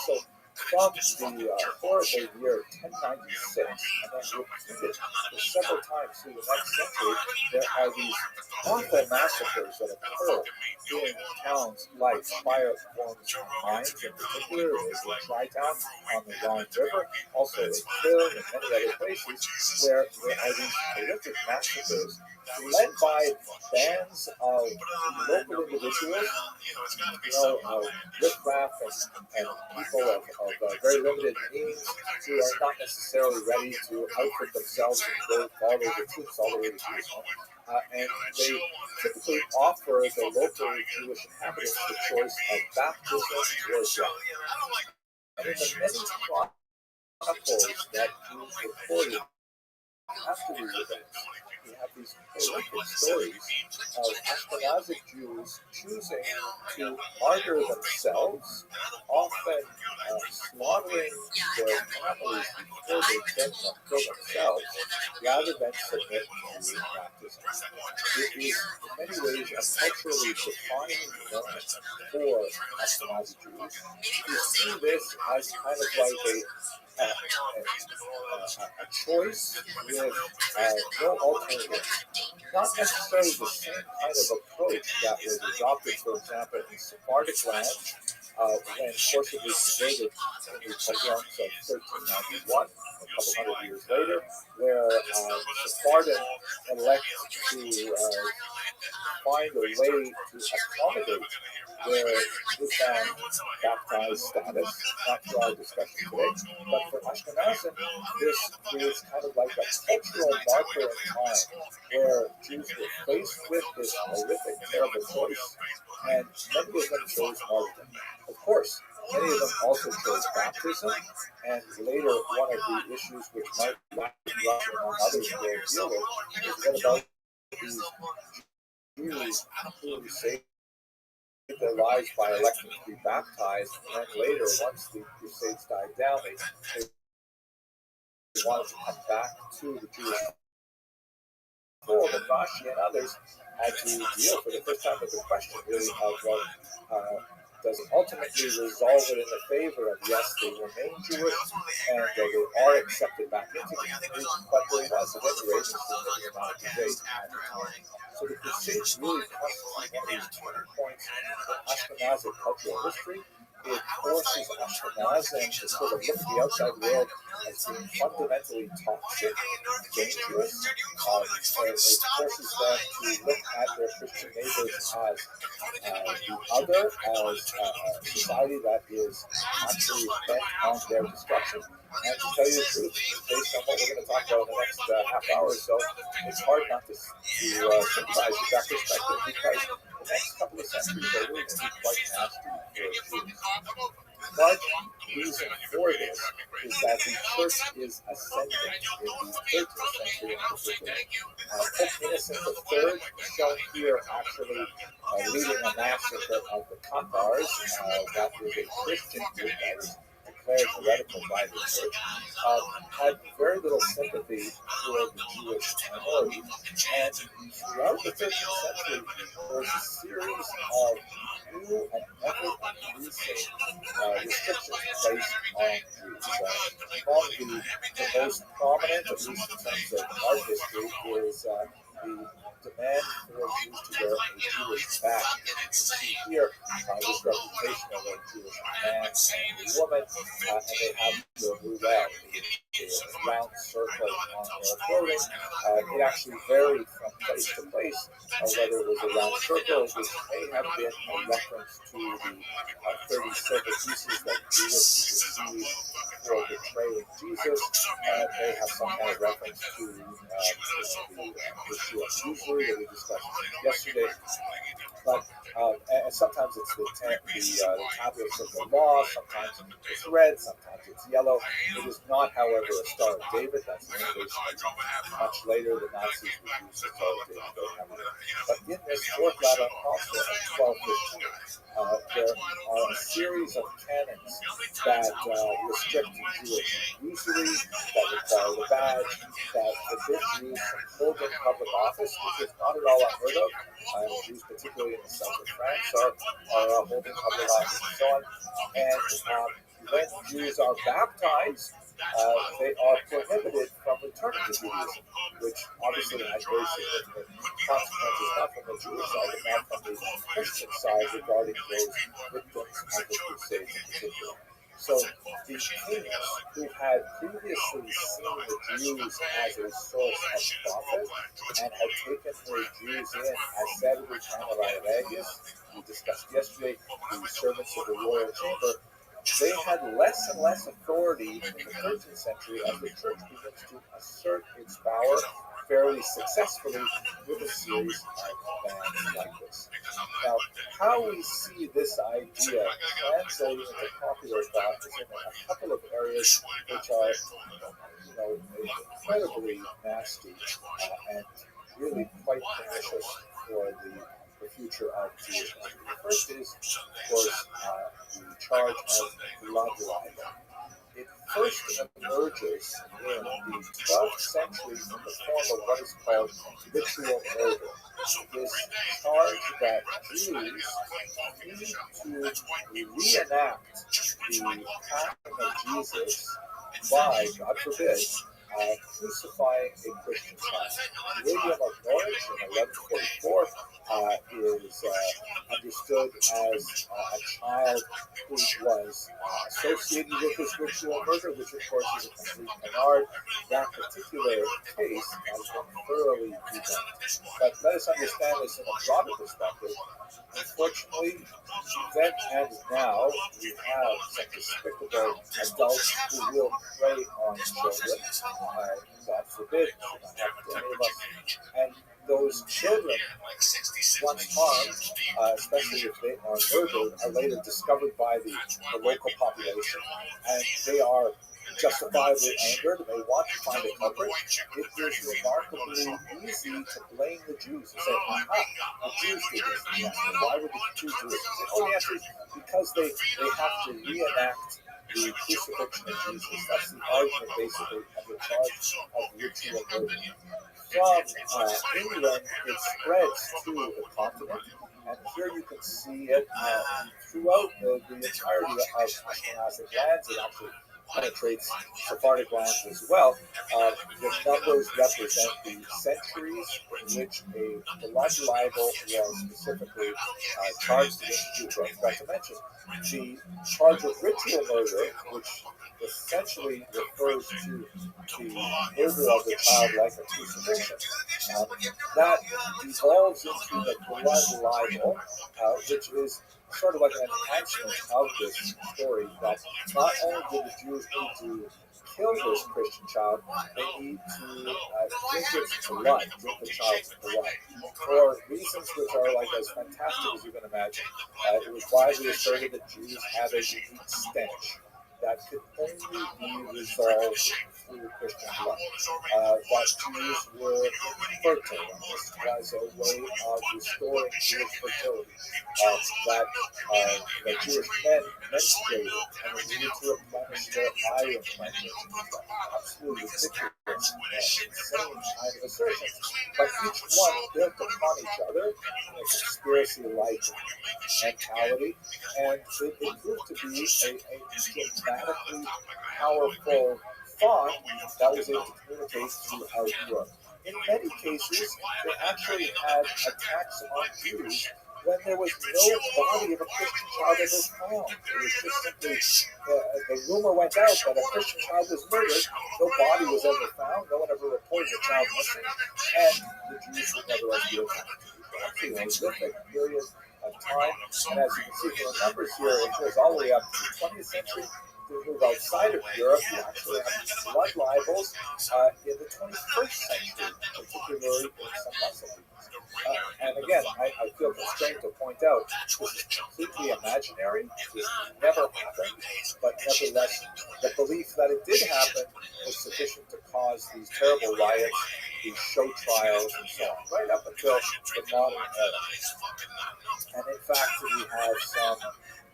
So from the horrible year 1096, and then repeated for several times through the next century, there are these awful massacres that occur in towns like Speyer, Worms, and Mainz in particular. There's the Tri-Town on the Rhine River, also in Köln and many other places where there are these horrific massacres led by bands of local individuals, riffraff and people of very limited means who are not necessarily ready to outfit themselves and go follow the troops all the way to Jerusalem. And they typically offer the local Jewish inhabitants the choice of baptism or death. And in the many chronicles that Jews recorded after these events, we have these horrific stories of Ashkenazic Jews choosing to martyr themselves, often slaughtering their families before they then kill themselves, rather than submit to baptism. It is in many ways a culturally defining moment for Ashkenazi Jews. We see this as kind of like a choice with no alternative. Not necessarily the same kind of approach that was adopted, for example, in Sephardic lands when forcibly converted in the pogroms of 1391, a couple hundred years later, where Sephardim elect to find a way to accommodate there is that baptized status, not for our discussion today, but for Ashkenazim, this is kind of like a cultural marker in time where Jews were faced with this horrific, terrible choice, and many of them chose martyrdom. Of course, many of them also chose baptism, and later one of the issues which might Russia and others will deal with is what about these Jews who saved their lives by electing to be baptized, and then later, once the Crusades died down, they wanted to come back to the Jewish fold, and Rashi and others had to deal for the first time with the question really of, well, does it ultimately resolve it in the favor of, yes, they remain Jewish and they are accepted back into the community, but there was at any rate a significant amount of debate at the time. So the Crusades really constitute one of these turning points in Ashkenazic cultural history. It forces Ashkenazim to sort of look at the outside world as being fundamentally toxic, dangerous. It forces them to look at their Christian neighbors as the other, as a society that is actually bent on their destruction. And to tell you the truth, based on what we're going to talk about in the next half hour or so, it's hard not to sympathize with that perspective, because the next couple of centuries are really going to be quite nasty for Jews. One reason for this is that the church is ascending in the 13th century in particular. Pope Innocent III, shown here actually leading a massacre of the Cathars, that is a Christian group that was declared heretical by the church, had very little sympathy for the Jewish minority. And throughout the 13th century, there was a series of new and ever-increasing restrictions placed on Jews. Among the most prominent, at least in terms of art history, is the demand for Jews to wear a Jewish badge. You see here this representation of a Jewish man and a woman, and they have the roulette, a round circle on their clothing. It actually varied from place to place, whether it was a round circle, which may have been a reference to the 30 silver pieces that Judas received for betraying Jesus. May have some kind of reference to the issue of usury that we discussed yesterday. But and sometimes it's the tablets of the law, sometimes it's red, sometimes it's yellow. It is not, however, a Star of David. That's an innovation. Much later, the Nazis would use the Star of David. But in this fourth Lateran Council of 1215, there are a series of canons that restrict Jewish usury, that require the badge, that forbid Jews from holding public office, which is not at all unheard of. Jews, particularly in the south of France, are holding public office and so on. And when Jews are baptized, they are prohibited from returning to Judaism, which obviously has very significant consequences, not from the Jewish side, but not from the Christian side regarding those victims of the Crusades in particular. So the kings who had previously seen the Jews as a source of profit and had taken the Jews in as Senator Camerarius, we discussed yesterday, the servants of the royal chamber, they had less and less authority in the 13th century as the church begins to assert its power fairly successfully with a series of bans like this. Now, how we see this idea translating into popular thought is in a couple of areas which are, incredibly nasty and really quite pernicious for the future of Jewish history. The first is, of course, the charge of blood libel. It first emerges in the 12th century in the form of what is called ritual murder. This charge that Jews need to reenact the passion of Jesus by, God forbid, crucifying a Christian child. William of Norwich in 1144 is understood as a child who was associated with this ritual murder, which of course is a complete canard. That particular case has been thoroughly debunked. But let us understand this in a broader perspective. unfortunately, then and now, we have some despicable adults who will prey on children. God forbid, should not happen to any of us. And those children, once harmed, especially if they are murdered, are later discovered by the local population, and they are justifiably angered. They want to find a culprit. It is remarkably easy to blame the Jews and say, aha, the Jews did this. And yes, why would the Jews do this? Oh, the answer is because they have to reenact the crucifixion of Jesus. That's the argument, basically, of the charge of ritual murder. From England, it spreads to the continent, and here you can see it throughout the entirety of Ashkenazic lands. It actually penetrates Sephardic lands as well. The numbers represent the centuries in which a blood libel was specifically charged against Jews. I forgot to mention the charge of ritual murder, which essentially refers to the murder of the child like a crucifixion. That evolves into the blood libel, which is sort of like an enhancement of this story that not only did the Jews need to kill this Christian child, they need to drink its blood, drink the child's blood, for reasons which are like as fantastic as you can imagine. It was widely asserted that Jews have a unique stench that could only be resolved through Christian blood. That Jews were infertile, and this was a way of restoring Jewish fertility. That Jewish men menstruated and they needed to replenish their iron content. Absolutely ridiculous, insane kind of assertions. But each one built upon each other in a conspiracy-like mentality, and it proved to be a dramatically powerful thought that was able to communicate throughout Europe. In many cases, they actually had attacks on Jews when there was no body of a Christian child that was found. It was just simply, the rumor went out that a Christian child was murdered, no body was ever found, no one ever reported a child missing, and the Jews would never be attacked. Actually, a horrific period of time, and as you can see from the numbers here, it goes all the way up to the 20th century. If we move outside of Europe, you actually have blood libels in the 21st century, particularly in some Muslim regions. And again, I feel constrained to point out this is completely imaginary. This never happened, but nevertheless, the belief that it did happen was sufficient to cause these terrible riots, these show trials, and so on, right up until the modern era. And in fact, we have some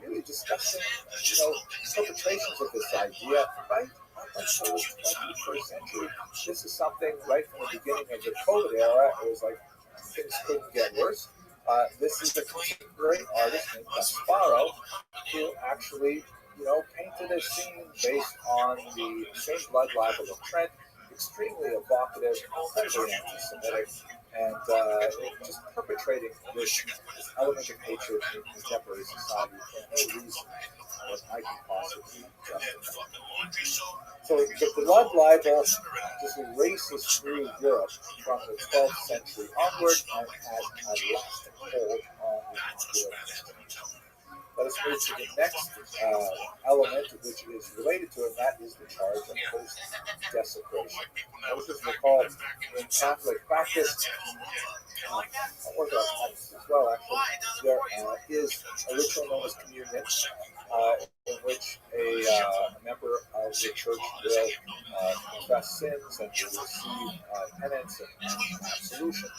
really disgusting, interpretations of this idea, right up until the 21st century. This is something right from the beginning of the COVID era. It was like things couldn't get worse. This is a contemporary artist named Gasparo who actually, painted a scene based on the same blood libel of Trent, extremely evocative, incredibly anti-Semitic, and just perpetrating this element of hatred in contemporary society for no reason that I can possibly justify. So the blood libel just races through Europe from the 12th century onward and has a lasting hold on the popular imagination. Let us move to the next element, which is related to it, and that is the charge of post-desecration. As is recalled in Catholic practice, Orthodox practice as well, actually, there is a ritual known as communion, in which a member of the church will confess sins and will receive penance and absolution.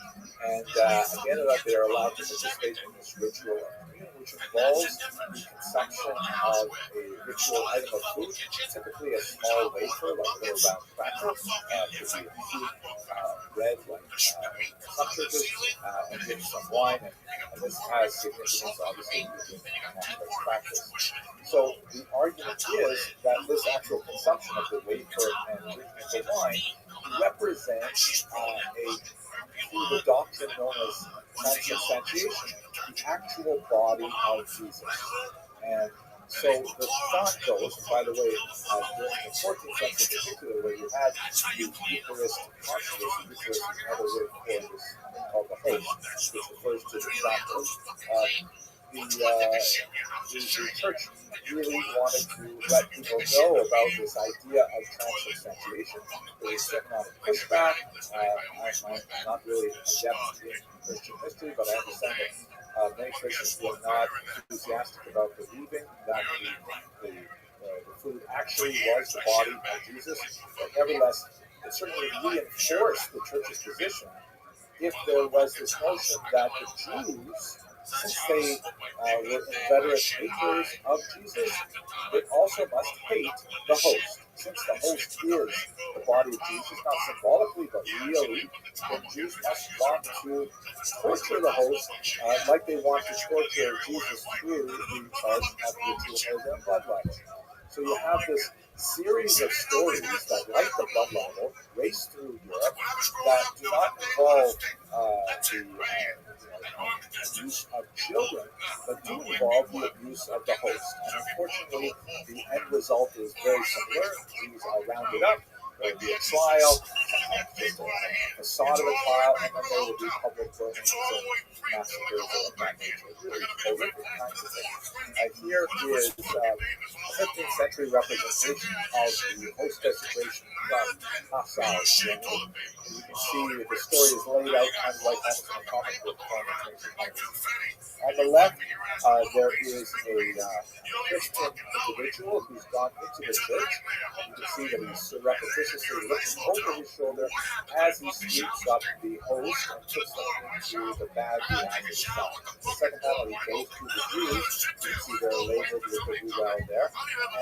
And at the end of that, they are allowed to participate in this ritual of communion, which involves the consumption of a ritual item of food, typically a small wafer, like a little round cracker, could be a cute bread, like some churches, and with some wine, and this has significance, obviously, in Catholic practice. So the argument is that this actual consumption of the wafer and drinking of the wine represents through the doctrine known as transubstantiation, the actual body of Jesus. And so the thought goes, and by the way, during the 14th century in particular, where you had the Eucharist consciousness, the Eucharist is another word for this thing called the host, which refers to the sacrament. the church really wanted to let people know about this idea of transubstantiation. There was a certain amount of pushback. I'm not really adept in Christian history, but I understand that many Christians were not enthusiastic about believing that the food actually was the body of Jesus. But nevertheless, it certainly reinforced the church's position if there was this notion that the Jews, since they were inveterate haters of Jesus, they also must hate the host. Since the host is the body of Jesus, not symbolically, but really, then Jews must want to torture the host like they want to torture Jesus through the charge of ritual murder and blood libel. So you have this series of stories that, like the blood libel, race through Europe that do not involve the abuse of children, but do involve the abuse of the host. And unfortunately, the end result is very similar. Jews are rounded up, there will be a trial, just a facade of a trial, and then there will be public burnings and massacres of that nature. Really horrific kinds of things. Here is a 15th century representation of the host desecration from Passau, Germany. You can see the story is laid out kind of like almost in a comic book form. On the left, there is a Christian individual who's gone into the church. You can see that he's surreptitiously looking over his shoulder as he scoops up the host and puts them into the bag he has at his side. The second panel, he goes to the Jews. You can see they're labeled with the well there.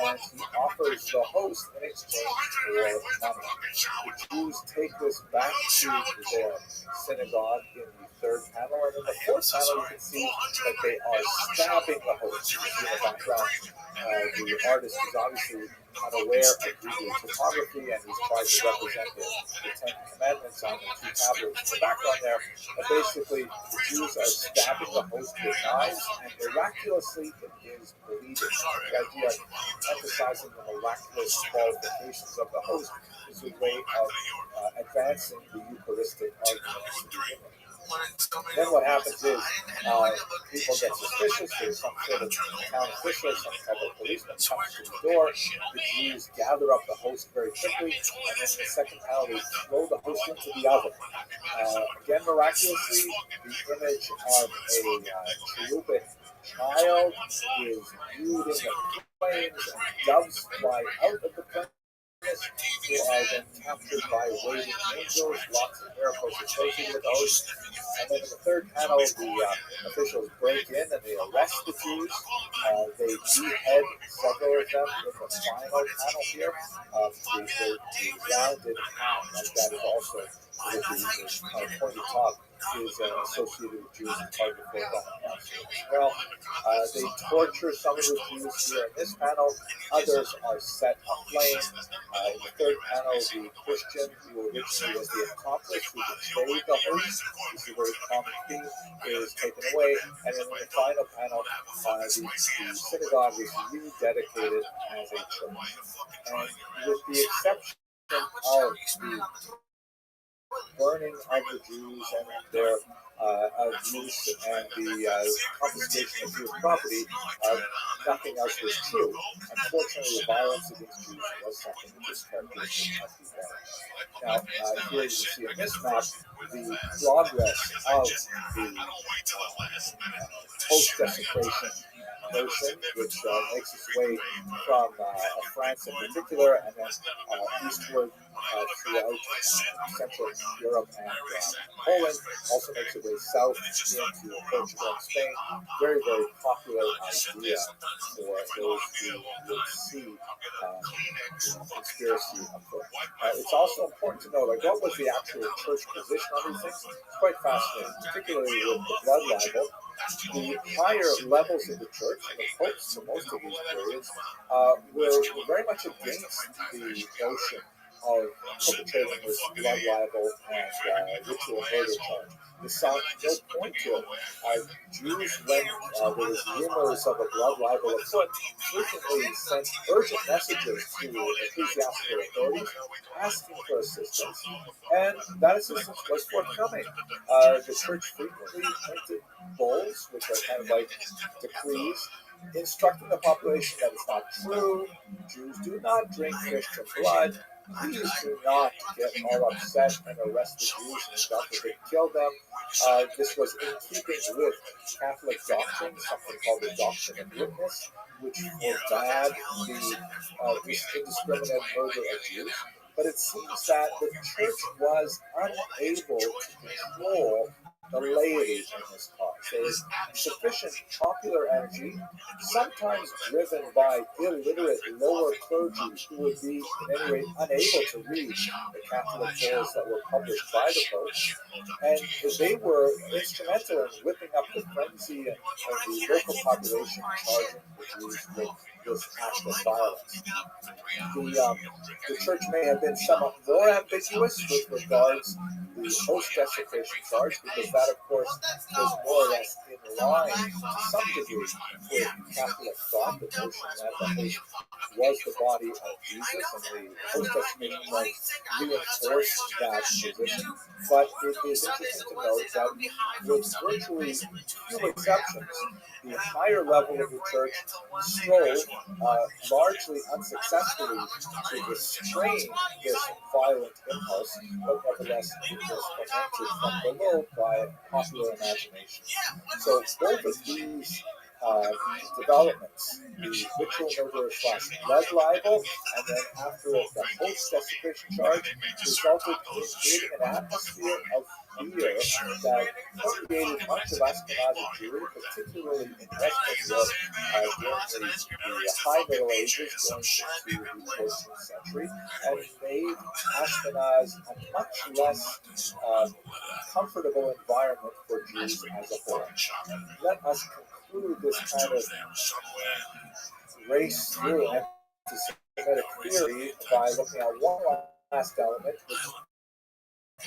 And he offers the host in exchange for money. The Jews take this back to their synagogue in the third panel, and in the fourth panel you can see that they are stabbing the host. You can see in the background the artist is obviously unaware of Hebrew topography, and he's tried to represent the Ten Commandments on the two tablets in the background there. But basically, the Jews are stabbing the host with knives, and miraculously it is bleeding. The idea of emphasizing the miraculous qualifications of the host is a way of advancing the Eucharistic argument. Then what happens is people get suspicious. There's some sort of town official, some type of policeman comes to the door. The Jews gather up the host very quickly, and then in the second panel they throw the host into the oven. Again, miraculously, the image of a cherubic child is viewed in the flames, and doves fly out of the flames, who are then captured by waiting angels, lots of miracles associated with those. And then in the third panel, the officials break in and they arrest the Jews. They behead several of them in the final panel here. The rounded hat, like that, is also with the pointy top, is associated with Jews and part of the foreground as well. They torture some of the Jews here in this panel. Others are set aflame. In the third panel, the Christian who originally was the accomplice who betrayed the host, this is a very common theme, is taken away. And then in the final panel, the synagogue is rededicated as a church. And with the exception of the burning of the Jews and their abuse and the confiscation of Jewish property, nothing else was true. Unfortunately, the violence against Jews was something which is characteristic of the war. Now, here you can see in this map the progress of the post-desecration notion, which makes its way from France in particular, and then eastward throughout Central Europe and Poland, also makes its way south into Portugal and Spain. Very, very popular idea for those who would see conspiracy afoot. It's also important to know, like, what was the actual church position on these things? It's quite fascinating, particularly with the blood libel. The higher levels of the church, and the popes for most of these periods, were very much against the notion of perpetrating this blood libel and ritual murder charge. the sound no point to it. Jews, when there was rumors of a blood libel afoot, frequently sent urgent messages to ecclesiastical authorities asking for assistance, and that assistance was forthcoming. The church frequently printed bulls, which are kind of like decrees, instructing the population that it's not true, Jews do not drink Christian blood, please do not get all upset and arrest the Jews and God forbid kill them. This was in keeping with Catholic doctrine, something called the doctrine of witness, which forbade the indiscriminate murder of Jews. But it seems that the church was unable to control the laity in this cause. There was sufficient popular energy, sometimes driven by illiterate lower clergy who would be, in any way, unable to read the Catholic bulls that were published by the Pope, and they were instrumental in whipping up the frenzy of the local population, charging the Jews with this act of violence. The church may have been somewhat more ambiguous with regards to the host desecration charge, because that, of course, was more or less in line to some degree with Catholic thought, the notion that the host was the body of Jesus, and the host desecration charge reinforced that position. But it is interesting to note that with virtually few exceptions, the higher level of the church strove, largely unsuccessfully, to restrain this violent impulse, but nevertheless it was fomented from below by popular imagination. So both of these developments, the ritual murder / blood libel, and then after it, the host desecration charge, resulted in creating an atmosphere of fear that permeated much of Ashkenazi Jewry, particularly in Western Europe during the High Middle Ages, going into the 14th century, and made Ashkenaz a much less comfortable environment for Jews as a whole. Let us conclude this kind of race through anti-Semitic theory by looking at one last element, which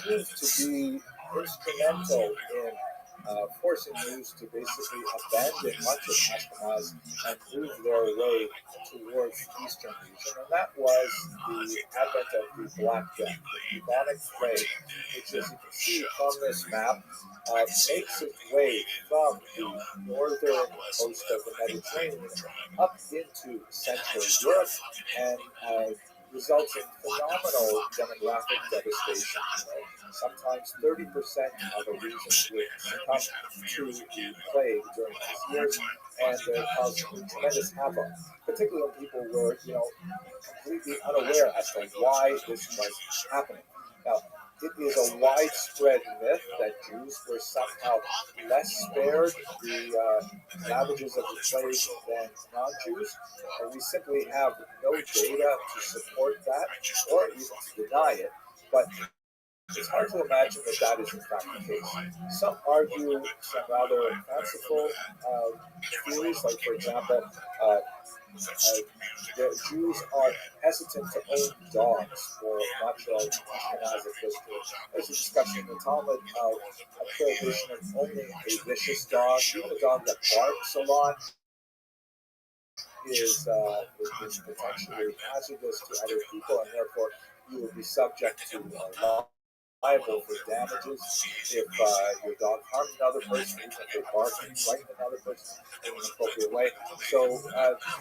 proved to be instrumental in forcing Jews to basically abandon much of Ashkenaz and move their way towards the eastern region, and that was the advent of the Black Death, the bubonic plague, which, as you can see from this map, makes its way from the northern coast of the Mediterranean up into Central Europe and results in phenomenal demographic devastation. Sometimes 30% of a region would succumb to the plague during these years, and it caused tremendous havoc, particularly when people were, completely unaware as to why this was happening. Now, it is a widespread myth that Jews were somehow less spared the ravages of the plague than non-Jews, and we simply have no data to support that or even to deny it. But it's hard to imagine that that is in fact the case. Some argue some rather fanciful theories, like, for example, the Jews are hesitant to own dogs for much of Ashkenazic history. There's a discussion in the Talmud of a prohibition of owning a vicious dog, even a dog that barks a lot. Is potentially hazardous to other people, and therefore you would be subject to liable for damages if your dog harms another person, even if they bark and frighten another person in an appropriate way. So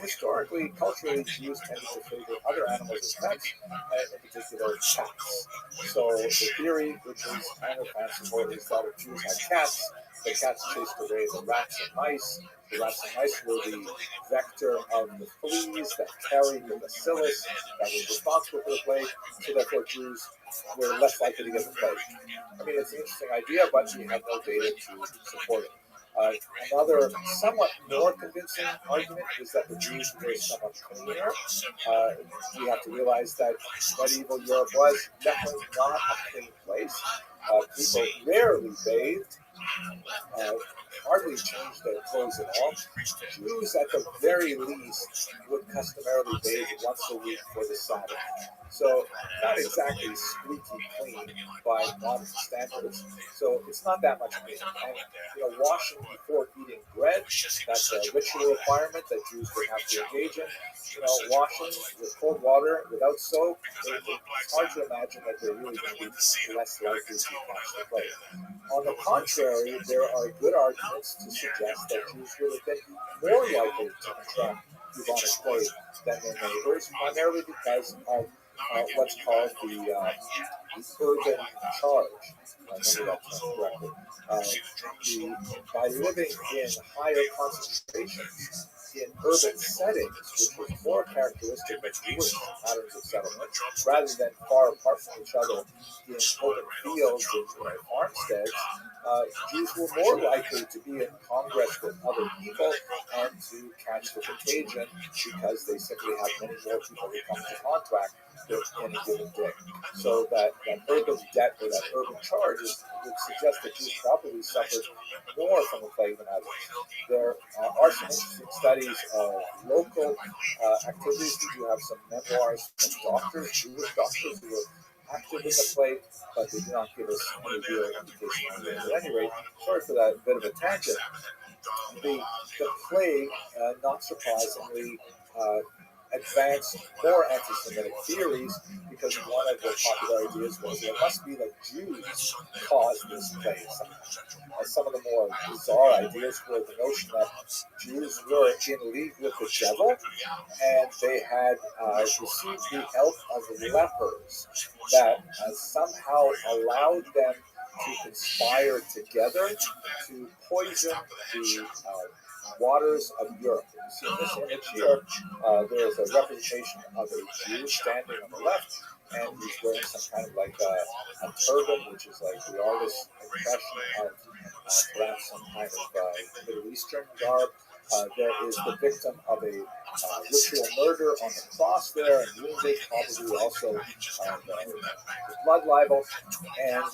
historically, culturally, Jews tended to favor other animals as pets, in particular cats. So the theory, which is kind of fanciful, is that if Jews had cats, the cats chased away the rats and mice. The rats and mice were the vector of the fleas that carried the bacillus that was responsible for the plague, so therefore Jews were less likely to get the plague. I mean, it's an interesting idea, but we have no data to support it. Another somewhat more convincing argument is that the Jews were somewhat cleaner. We have to realize that medieval Europe was definitely not a clean place. People rarely bathed, hardly changed their clothes at all. Jews, at the very least, would customarily bathe once a week for the Sabbath. So not exactly squeaky clean by modern standards. So it's not that much cleaner. And washing before eating bread, that's a ritual requirement that Jews would have to engage in. Washing with cold water without soap, it's hard to imagine that they're really going to be less likely to catch the plague. On the contrary, there are good arguments to suggest that Jews would have been more likely to contract bubonic plague than their neighbors, primarily because of what's called the urban charge. I remember that term correctly. By living in higher concentrations in urban settings, which was more characteristic of Jewish patterns of settlement, rather than far apart from each other in open fields and farmsteads, Jews were more likely to be in congress with other people and to catch the contagion because they simply have many more people who come into contact with any given day. So that urban debt or that urban charge would suggest that Jews probably suffered more from the plague than others. There are some interesting studies of local activities. We do have some memoirs from doctors, Jewish doctors who were active in the plague, but they do not give us any real indication on it. At any rate, sorry for that bit of a tangent. The plague, not surprisingly, advanced more anti-Semitic theories because one of the popular ideas was it must be that Jews caused this plague. Some of the more bizarre ideas were the notion that Jews were in league with the devil and they had received the help of lepers that somehow allowed them to conspire together to poison the waters of Europe. You see in this image here, there is a representation of a Jew standing on the left, and he's wearing some kind of like a turban, which is like the artist's impression of perhaps some kind of Middle Eastern garb. There is the victim of a ritual murder on the cross there, and wounded, probably also the blood libel, and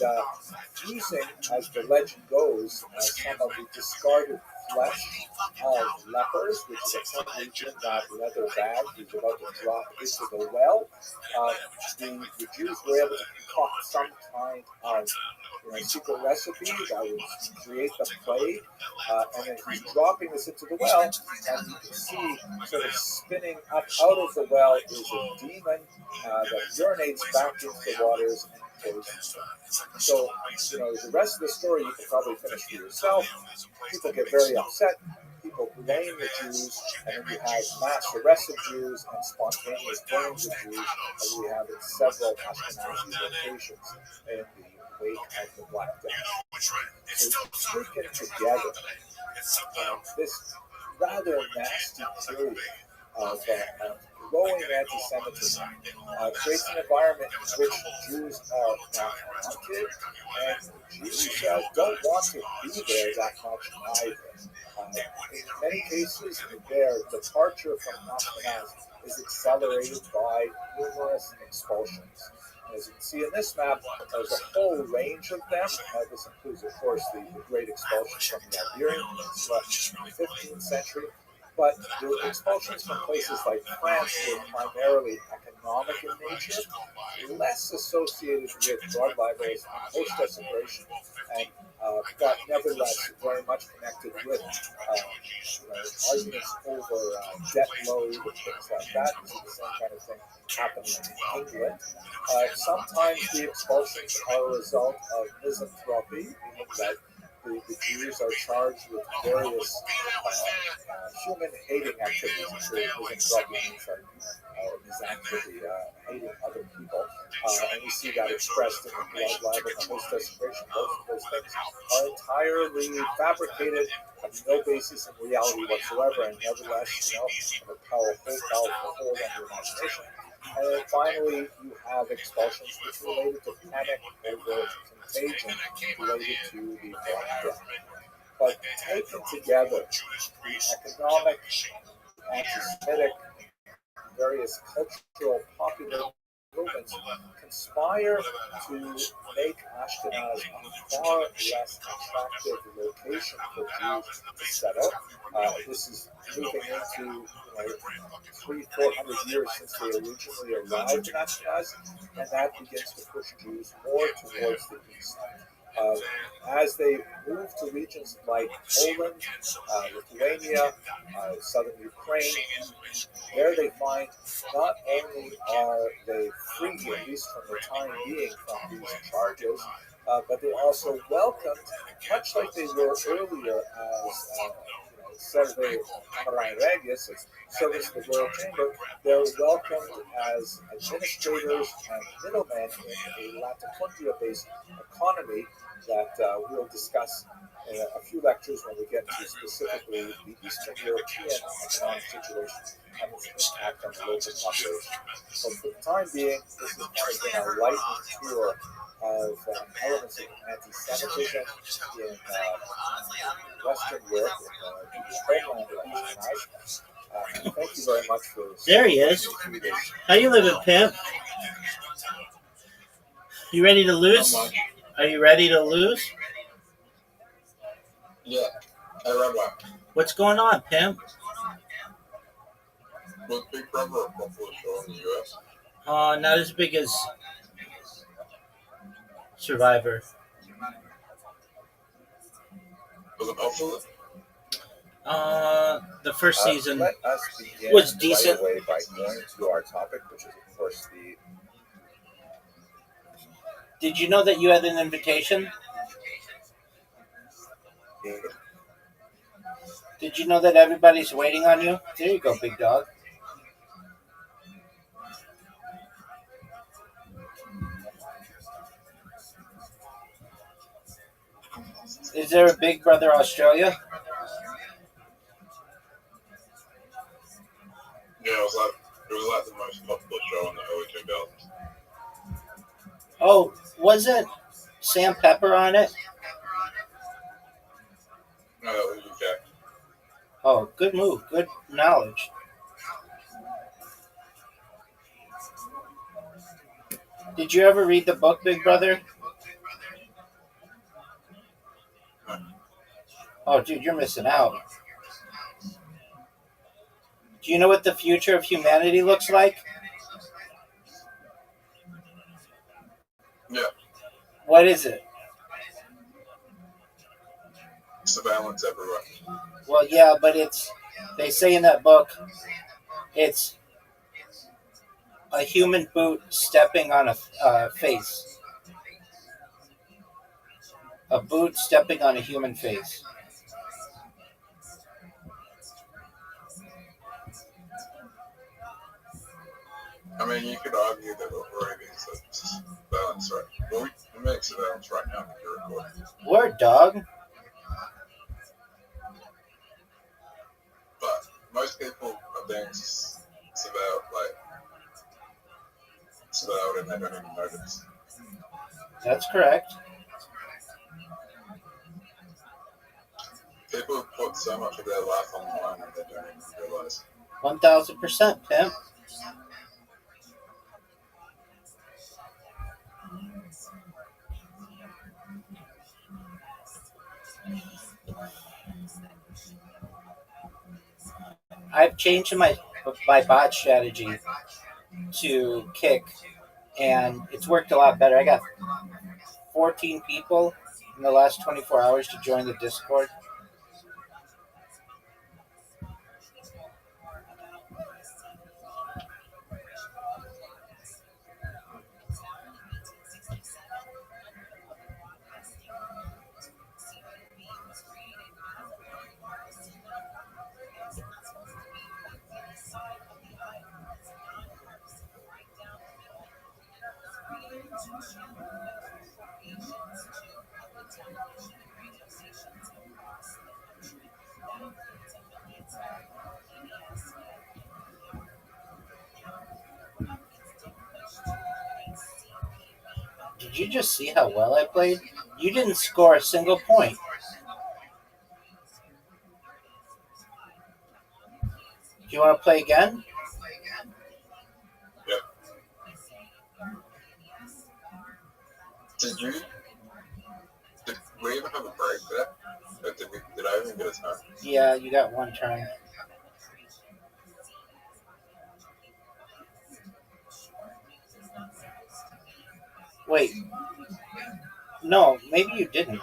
using, as the legend goes, some of the discarded flesh of lepers, which is apparently in that leather bag he's about to drop into the well. The Jews were able to concoct some kind of secret recipe that would create the plague, and then he's dropping this into the well, and you can see sort of spinning up out of the well is a demon that urinates back into the waters and poisons them. So, the rest of the story you can probably finish for yourself. People get very upset. People blame the Jews, and then you have mass arrests of Jews and spontaneous burnings of Jews, as we have in several Ashkenazi locations in the wake of the Black Death. So taken together, this rather nasty period of growing anti-Semitism creates an environment in which Jews are not wanted, and Jews don't want to be there that much either. In many cases, their departure from Ashkenaz is accelerated by numerous expulsions. As you can see in this map, there's a whole range of them. This includes, of course, the great expulsion from the Iberian Peninsula in the 15th century. But the expulsions from places like France were primarily economic in nature, less associated with drug libels and post-desecration, and but nevertheless very much connected with arguments over debt load and things like that. This is the same kind of thing happening in England. Sometimes the expulsions are a result of misanthropy, meaning that the Jews are charged with various human-hating activities. Misanthropy means misanthropy, hating other people. And we see that expressed in the blood libel and post-desecration. Both of those things are entirely fabricated, have no basis in reality whatsoever, and nevertheless, have a powerful hold on your imagination. And then finally, you have expulsions which are related to panic over contagion related to the Black Death. But taken together, the economic, anti-Semitic, various cultural, popular movements conspire to make Ashkenaz a far less attractive location for Jews to settle. This is moving into 300-400 years since they originally arrived in Ashkenaz, and that begins to push Jews more towards the east. As they move to regions like Poland, Lithuania, southern Ukraine, there they find not only are they free, at least from the time being, from these charges, but they're also welcomed, much like they were earlier as Serve Amarai Regis, as service of the Royal Chamber. They're welcomed as administrators and middlemen in a latifundia-based economy that we'll discuss in a few lectures when we get to specifically the Eastern European economic situation and its impact on the local population. So for the time being, this has kind of been a lightning tour of elements of anti-Semitism in Western Europe, in the homeland of Ashkenaz. Thank you very much for there he is. How you living, pimp? You ready to lose? Are you ready to lose? Yeah. Hey, Rabbi. What's going on, pimp? Was Big Brother a popular show in the U.S.? Not as big as Survivor. Was it popular? The first season let us begin was decent. right away by going to our topic, which is, of course, the... Did you know that you had an invitation? Yeah. Did you know that everybody's waiting on you? There you go, big dog. Is there a Big Brother Australia? Yeah, it was like the most popular show in the early 2000s. Oh, wasn't Sam Pepper on it? No, that was UK. Oh, good move. Good knowledge. Did you ever read the book, Big Brother? Oh, dude, you're missing out. Do you know what the future of humanity looks like? Yeah. What is it? Surveillance everywhere. Well, yeah, but they say in that book, it's a human boot stepping on a face. A boot stepping on a human face. I mean, you could argue that we're already being surveillance right. Well, we make surveillance right now if you're recording. Word, dog. But most people are being surveilled and they don't even notice. That's correct. People have put so much of their life online that they don't even realize. 1000%, pimp. I've changed my bot strategy to Kick, and it's worked a lot better. I got 14 people in the last 24 hours to join the Discord. Did you just see how well I played? You didn't score a single point. Do you want to play again? Yeah. you did we even have a break there? Or did I even get a turn? Yeah, you got one turn. Wait. No, maybe you didn't.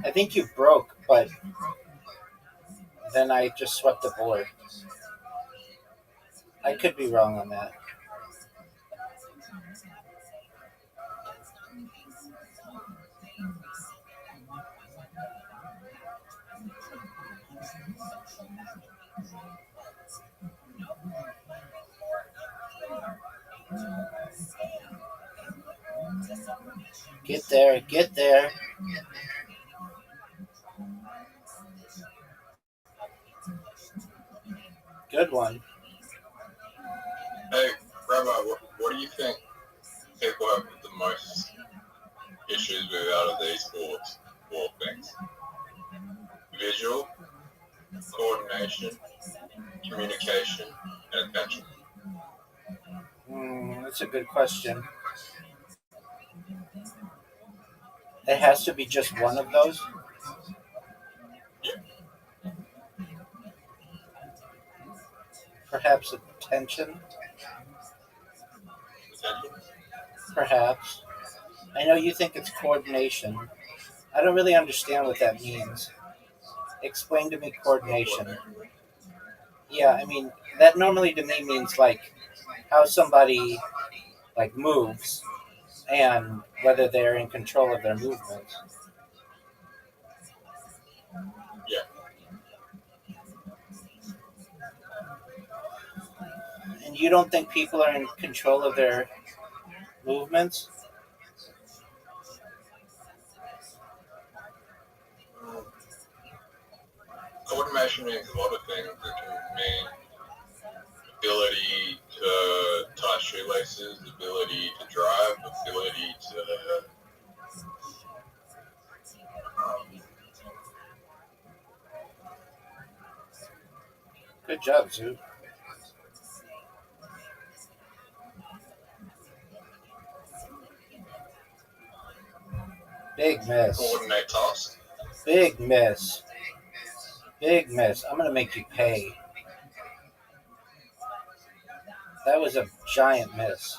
I think you broke, but then I just swept the board. I could be wrong on that. Get there, get there. Good one. Hey, Rabbi, what do you think people have the most issues with out of these four things? Visual, coordination, communication, and attention. That's a good question. It has to be just one of those? Yeah. Perhaps attention? Attention? Perhaps. I know you think it's coordination. I don't really understand what that means. Explain to me coordination. Yeah, I mean, that normally to me means like how somebody like moves and whether they're in control of their movements. Yeah. And you don't think people are in control of their movements? Coordination means a lot of things. It can mean ability to tie shoelaces, ability to drive, ability to Good job, Zoo. Big miss. coordinate tasks. Big miss. Big miss. I'm going to make you pay. That was a giant miss.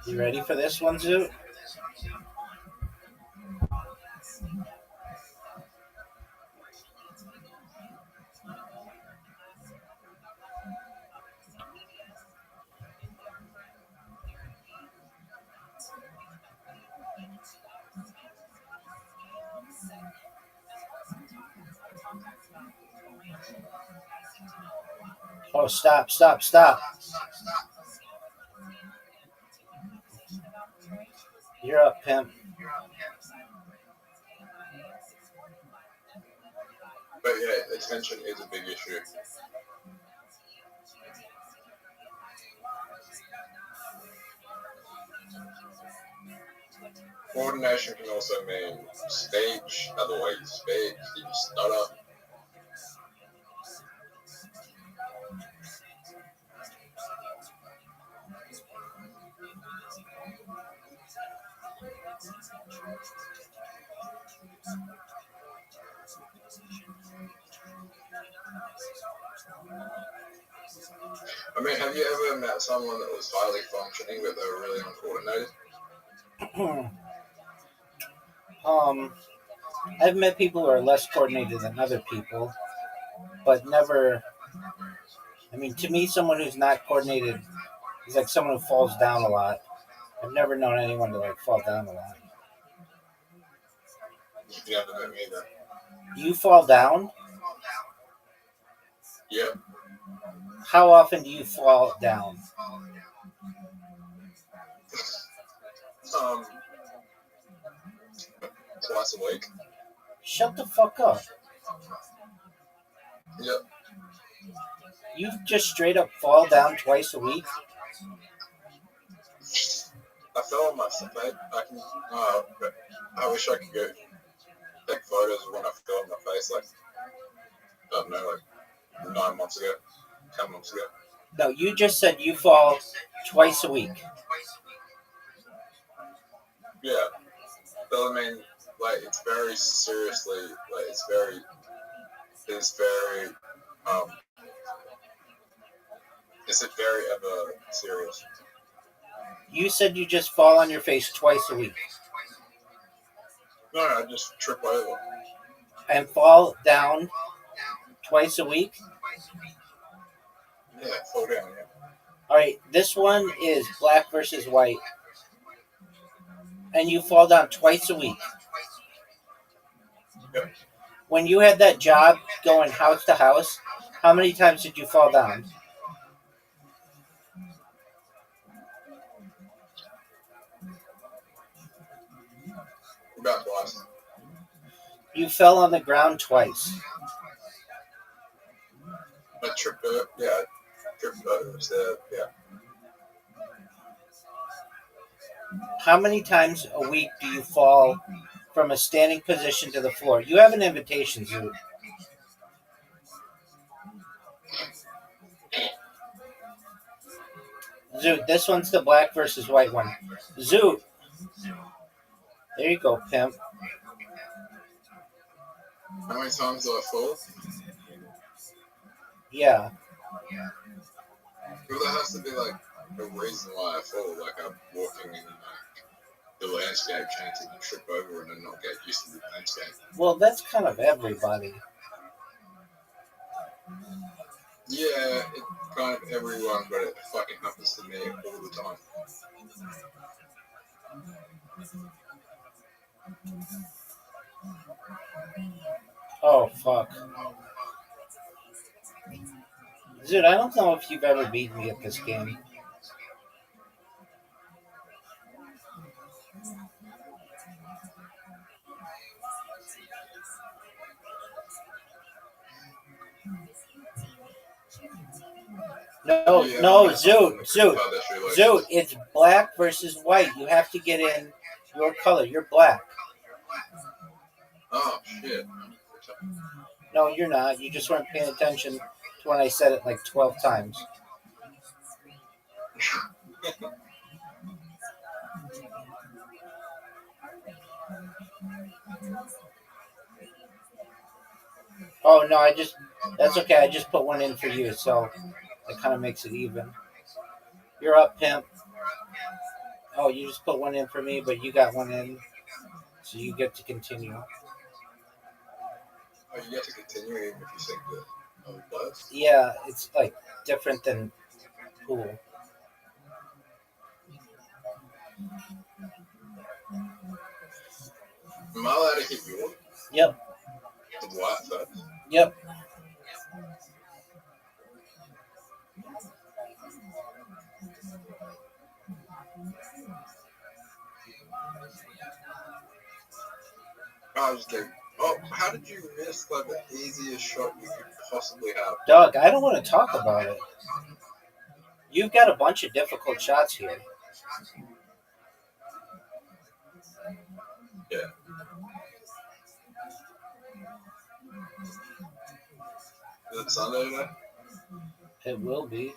You ready for this one, Zoo? Oh, stop, stop, stop. You're up, pimp. But yeah, attention is a big issue. Coordination can also mean speech, how the way you speak, did you stutter? I mean, have you ever met someone that was highly functioning but they were really uncoordinated? I've met people who are less coordinated than other people, but never. I mean, to me, someone who's not coordinated is like someone who falls down a lot. I've never known anyone to like fall down a lot. You haven't met me either. You fall down? Yep. How often do you fall down? Twice a week. Shut the fuck up. Yep. You just straight up fall down twice a week? I fell on my face. I can. I wish I could go take photos of when I fell on my face. Like I don't know, like 9 months ago, 10 months ago. No, you just said you fall twice a week. Yeah, but I mean, like it's very seriously, like it's very, is it very ever serious? You said you just fall on your face twice a week. No, I just trip over. And fall down twice a week? Yeah, fall down, yeah. Alright, this one is black versus white. And you fall down twice a week. Yep. When you had that job going house to house, how many times did you fall down? About twice. You fell on the ground twice. I tripped over, yeah, I tripped over, so, yeah. How many times a week do you fall from a standing position to the floor? You have an invitation, Zoot. Zoot, this one's the black versus white one. Zoot. There you go, pimp. How many times do I fall? Yeah. Well, there has to be like a reason why I fall. Like I'm walking in the landscape chances and trip over and then not get used to the landscape. Well, that's kind of everybody. Yeah, it's kind of everyone, but it fucking happens to me all the time. Oh, fuck. Dude, I don't know if you've ever beaten me at this game. No, Zoot, it's black versus white. You have to get in your color. You're black. Oh, shit. No, you're not. You just weren't paying attention to when I said it like 12 times. Oh, no, that's okay. I just put one in for you, so it kind of makes it even. You're up, pimp. Oh, you just put one in for me, but you got one in, so you get to continue. Oh, you get to continue even if you sing the words? Yeah, it's like different than pool. Am I allowed to hit you? Yep. The white first? Yep. I was like, oh, how did you miss like the easiest shot you could possibly have? Doug, I don't want to talk about it. You've got a bunch of difficult shots here. Yeah. Is it Sunday today? It will be.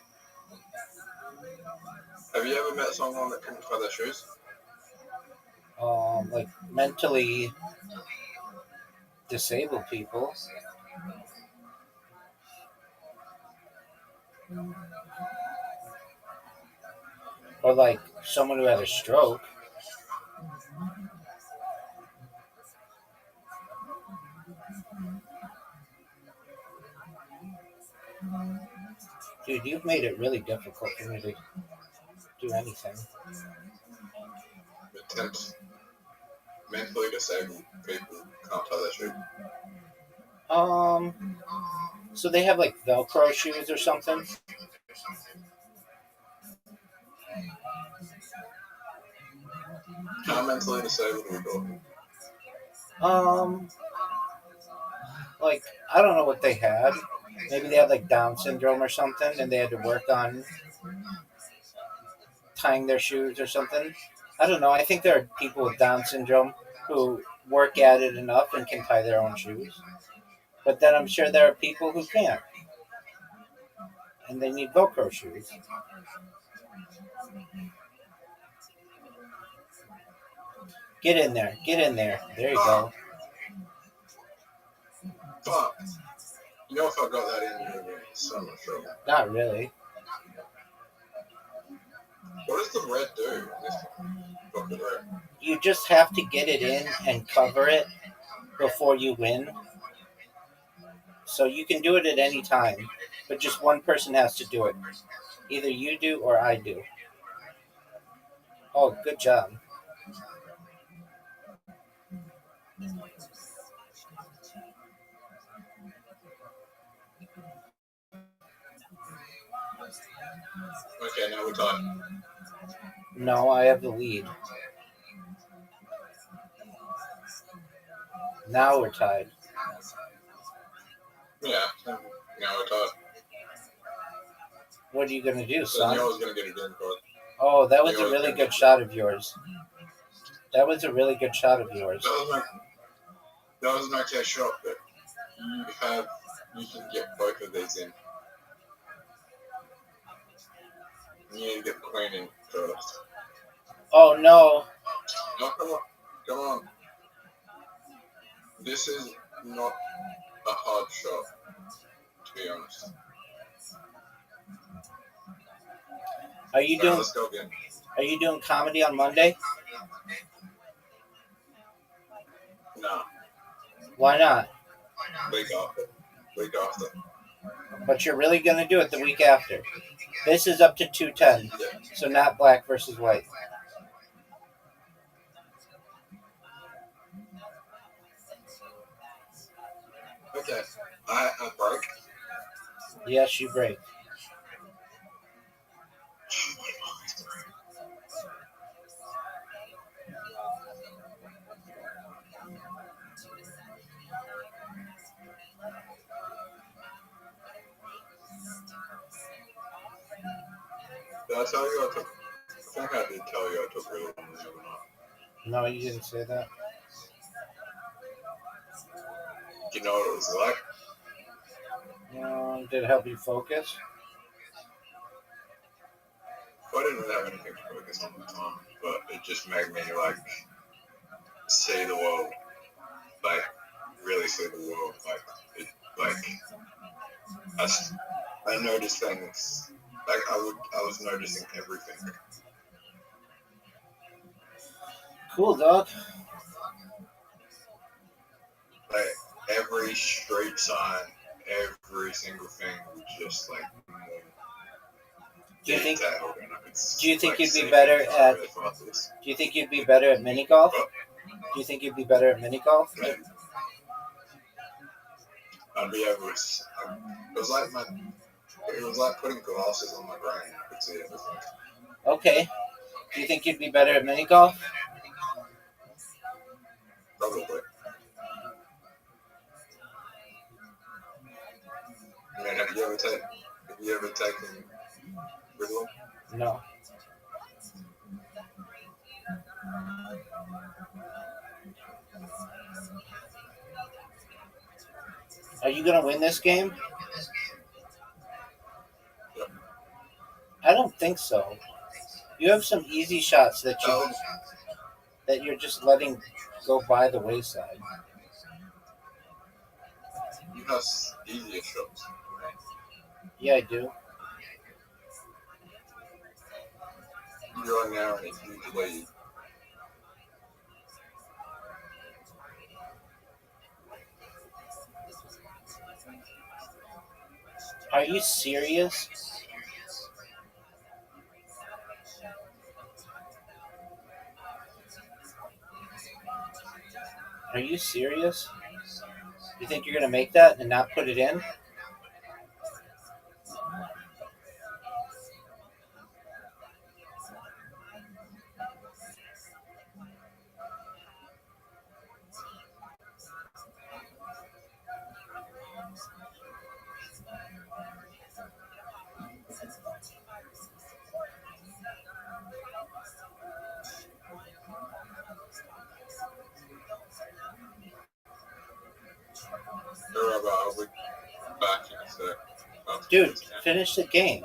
Have you ever met someone that couldn't tie their shoes? Like mentally disabled people. Or like someone who had a stroke. Dude, you've made it really difficult for me to do anything. Intense. Mentally disabled people can't tie their shoes. So they have like Velcro shoes or something? How mentally disabled are we talking? like, I don't know what they had. Maybe they had like Down syndrome or something, and they had to work on tying their shoes or something. I don't know. I think there are people with Down syndrome who work at it enough and can tie their own shoes. But then I'm sure there are people who can't, and they need Velcro shoes. Get in there. Get in there. There you go. Fuck. You know if I got that in the summer show. Not really. What does the red do? Fuck the red. You just have to get it in and cover it before you win. So you can do it at any time, but just one person has to do it. Either you do or I do. Oh, good job. Okay, now we're done. No, I have the lead. Now we're tied. Yeah, now we're tied. What are you going to do, So son? Neil's going to get it in, but... Oh, that was a really good shot of yours. That was a really good shot of yours. That was an okay shot, but you can get both of these in. You need to get the queen in first. Oh, no. No, come on. Come on. This is not a hard shot, to be honest. Are you doing? Let's go again. Are you doing comedy on Monday? No. Why not? Week after. But you're really going to do it the week after. This is up to 210, so not black versus white. Okay. I break. Yes, you break. Did I tell you I took... I think I did tell you I took really long the other night. No, you didn't say that. Do you know what it was like? Did it help you focus? I didn't really have anything to focus on at the time, but it just made me, like, see the world. Like, really see the world. I noticed things. Like, I was noticing everything. Cool, dog. Like, every street sign, every single thing was just, like, more detailed. Do you think you'd be better at? Do you think you'd be better at mini golf? Do you think you'd be better at mini golf? Maybe. I'd be able to. It was like putting glasses on my brain. I could see everything. Okay. Do you think you'd be better at mini golf? Probably. I mean, have you ever taken Ritalin? No. Are you gonna win this game? Yep. I don't think so. You have some easy shots that you're just letting go by the wayside. You have easier shots. Yeah, I do. You're now in a huge lead. Are you serious? Are you serious? You think you're gonna make that and not put it in? Dude, finish the game.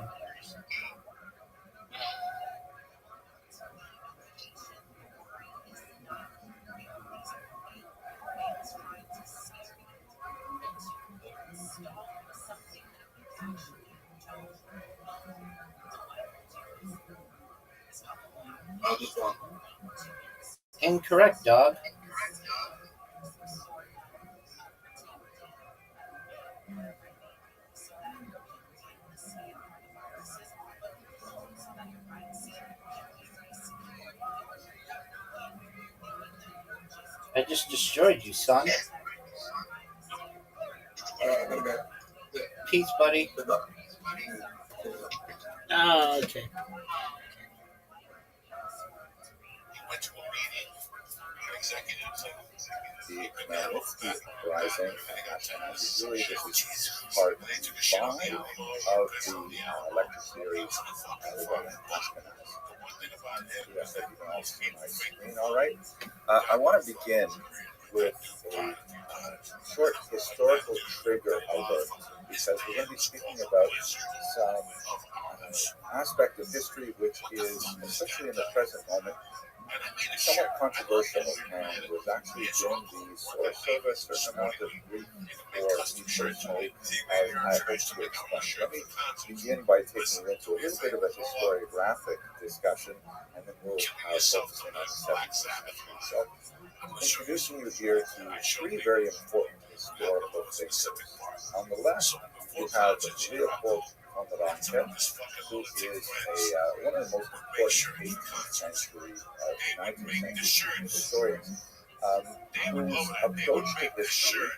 I just want Incorrect, dog. I just destroyed you, son. Peace, buddy. Oh, okay. Went to a meeting. Executives and The Khmelnytsky Rising, and really this is part 5 of the lecture series regarding Ashkenaz. Yes, you can all see my screen all right. I want to begin with a short historical trigger alert, because we're going to be speaking about some aspect of history which is, especially in the present moment, somewhat controversial, and was actually during the solar service a certain amount of grief for me personally, as I hope to explain. Let me begin by taking you into a little bit of a historiographic discussion, and then we'll focus in on the 17th century. So, introducing you here to 3 very important historical figures. On the left, you have Leopold von Ranke, who is one of the most important 18th century, 19th century historians, whose approach to history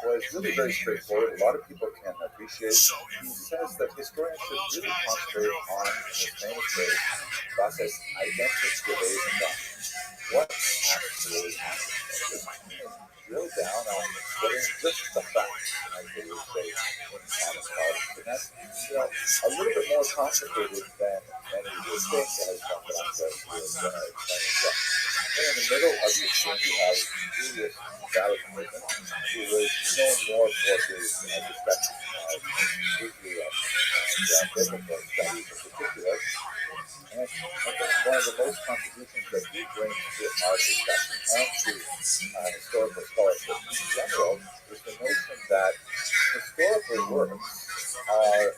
was really very straightforward. A lot of people can appreciate it. He says that historians should really concentrate on the famous phrase, was es eigentlich gewesen war. What actually happened? Just drill down on getting just the facts, as they would say in common knowledge. And that's, a little bit more complicated than many would think, as Dr. Anka would explain as well. Then in the middle of your screen, you have Julius Valentine, who was known more for his discussion of Hebrew and biblical studies in particular. And I think one of the most contributions that he brings to our discussion and to historical scholarship in general is the notion that historical works are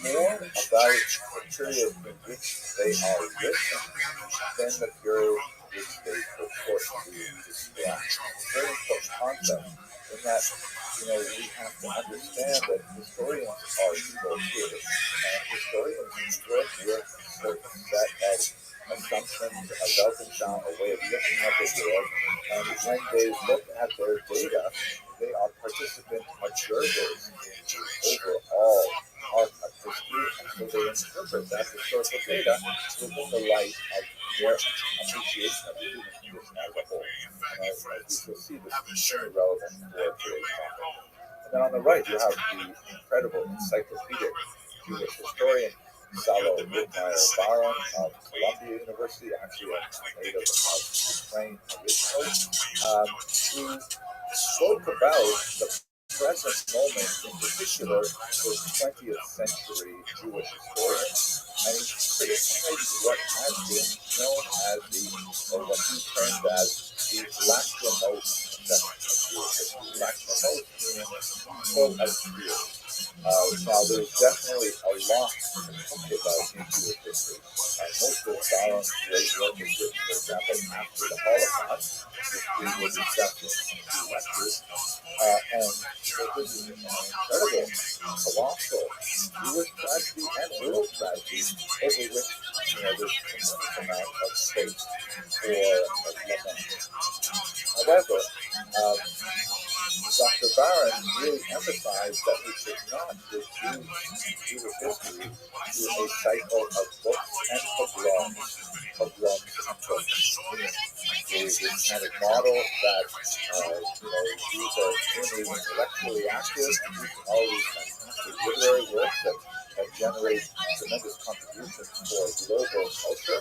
more about the period in which they are written than the period which they purport to describe. It's a very important concept in that, we have to understand that historians are negotiators, and historians work with certain set of assumptions, a Weltanschauung, a way of looking at the world, and when they look at their data, they are participant observers in the overall arc of history, and so they interpret that historical data within the light of their appreciation of the human condition as a whole. And as we will see, this is very relevant for today's topic. And then on the right, you have the incredible encyclopedic Jewish historian Salo Baron of Columbia University, actually a native of Ukraine originally, who spoke about the present moment, in particular for 20th century Jewish historians, and he criticized what has been known as or what he termed as the lachrymose conception of Jewish history. Lachrymose meaning full of tears. Now, there's definitely a lot to talk about in Jewish history. Most of Baron's great work is written, for example, after the Holocaust, which we will discuss in 2 lectures. And so this is an incredible, colossal Jewish tragedy and world tragedy over which, there's a tremendous amount of space for lament. However, Dr. Baron really emphasized that we should not reduce Jewish history to a cycle of books and pogroms and books. This kind of model that, Jews are extremely intellectually active, producing all these fantastic literary works that generate tremendous contributions for global culture,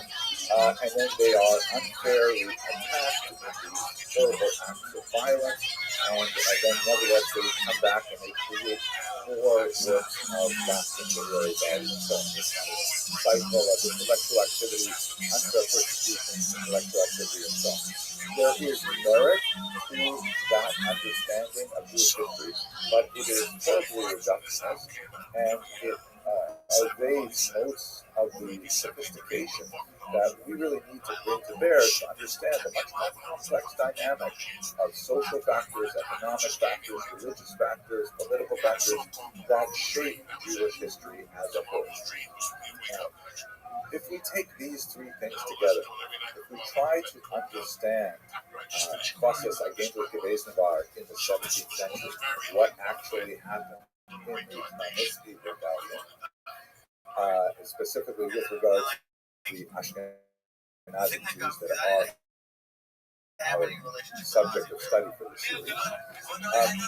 and then they are unfairly attacked in these horrible acts of violence, and then nevertheless they come back and they create more works of mass really is all important. This kind of cycle of intellectual activity, under persecution, intellectual activity, and so on. There is merit to that understanding of Jewish history, but it is horribly reductionist, and it evades most of the sophistication that we really need to bring to bear to understand the much more complex dynamic of social factors, economic factors, religious factors, political factors that shape Jewish history as a whole. Now, if we take these three things together, if we try to understand was das eigentlich gewesen war in the 17th century, what actually happened in the Khmelnytsky rebellion, specifically with regard to the Ashkenazi Jews that are our subject of study for this series.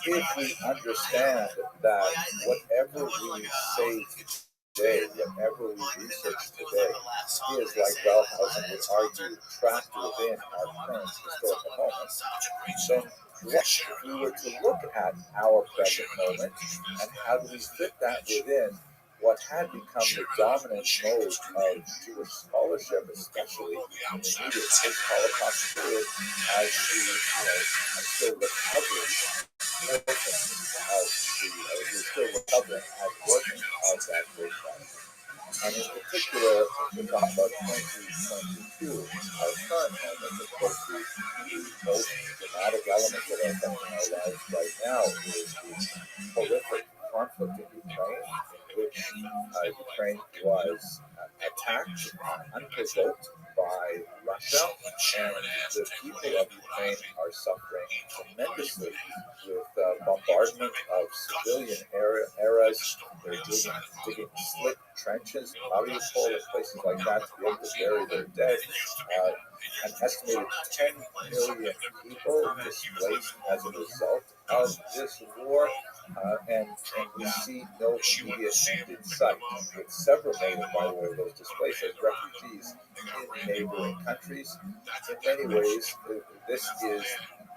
If we understand that whatever we say today, whatever we research today, is, like Wellhausen would argue, trapped within our current historical moment, then if we were to look at our present moment and how do we fit that within what had become the dominant mode of Jewish scholarship, especially in the immediate post-Holocaust period, as the still recovering of that great crisis. And in particular, if we talk about 2022, our current moment, of course, the most dramatic element that are affecting our lives right now is the horrific conflict in Ukraine, in which Ukraine was attacked unprovoked by Russia, and the people of Ukraine are suffering tremendously with bombardment of civilian areas. They're digging slick trenches in Mariupol and places like that to be able to bury their dead. An estimated 10 million people displaced as a result of this war, and we see no immediate end in sight, with several million, by the way, of those displaced as refugees in neighboring countries. In many ways, this is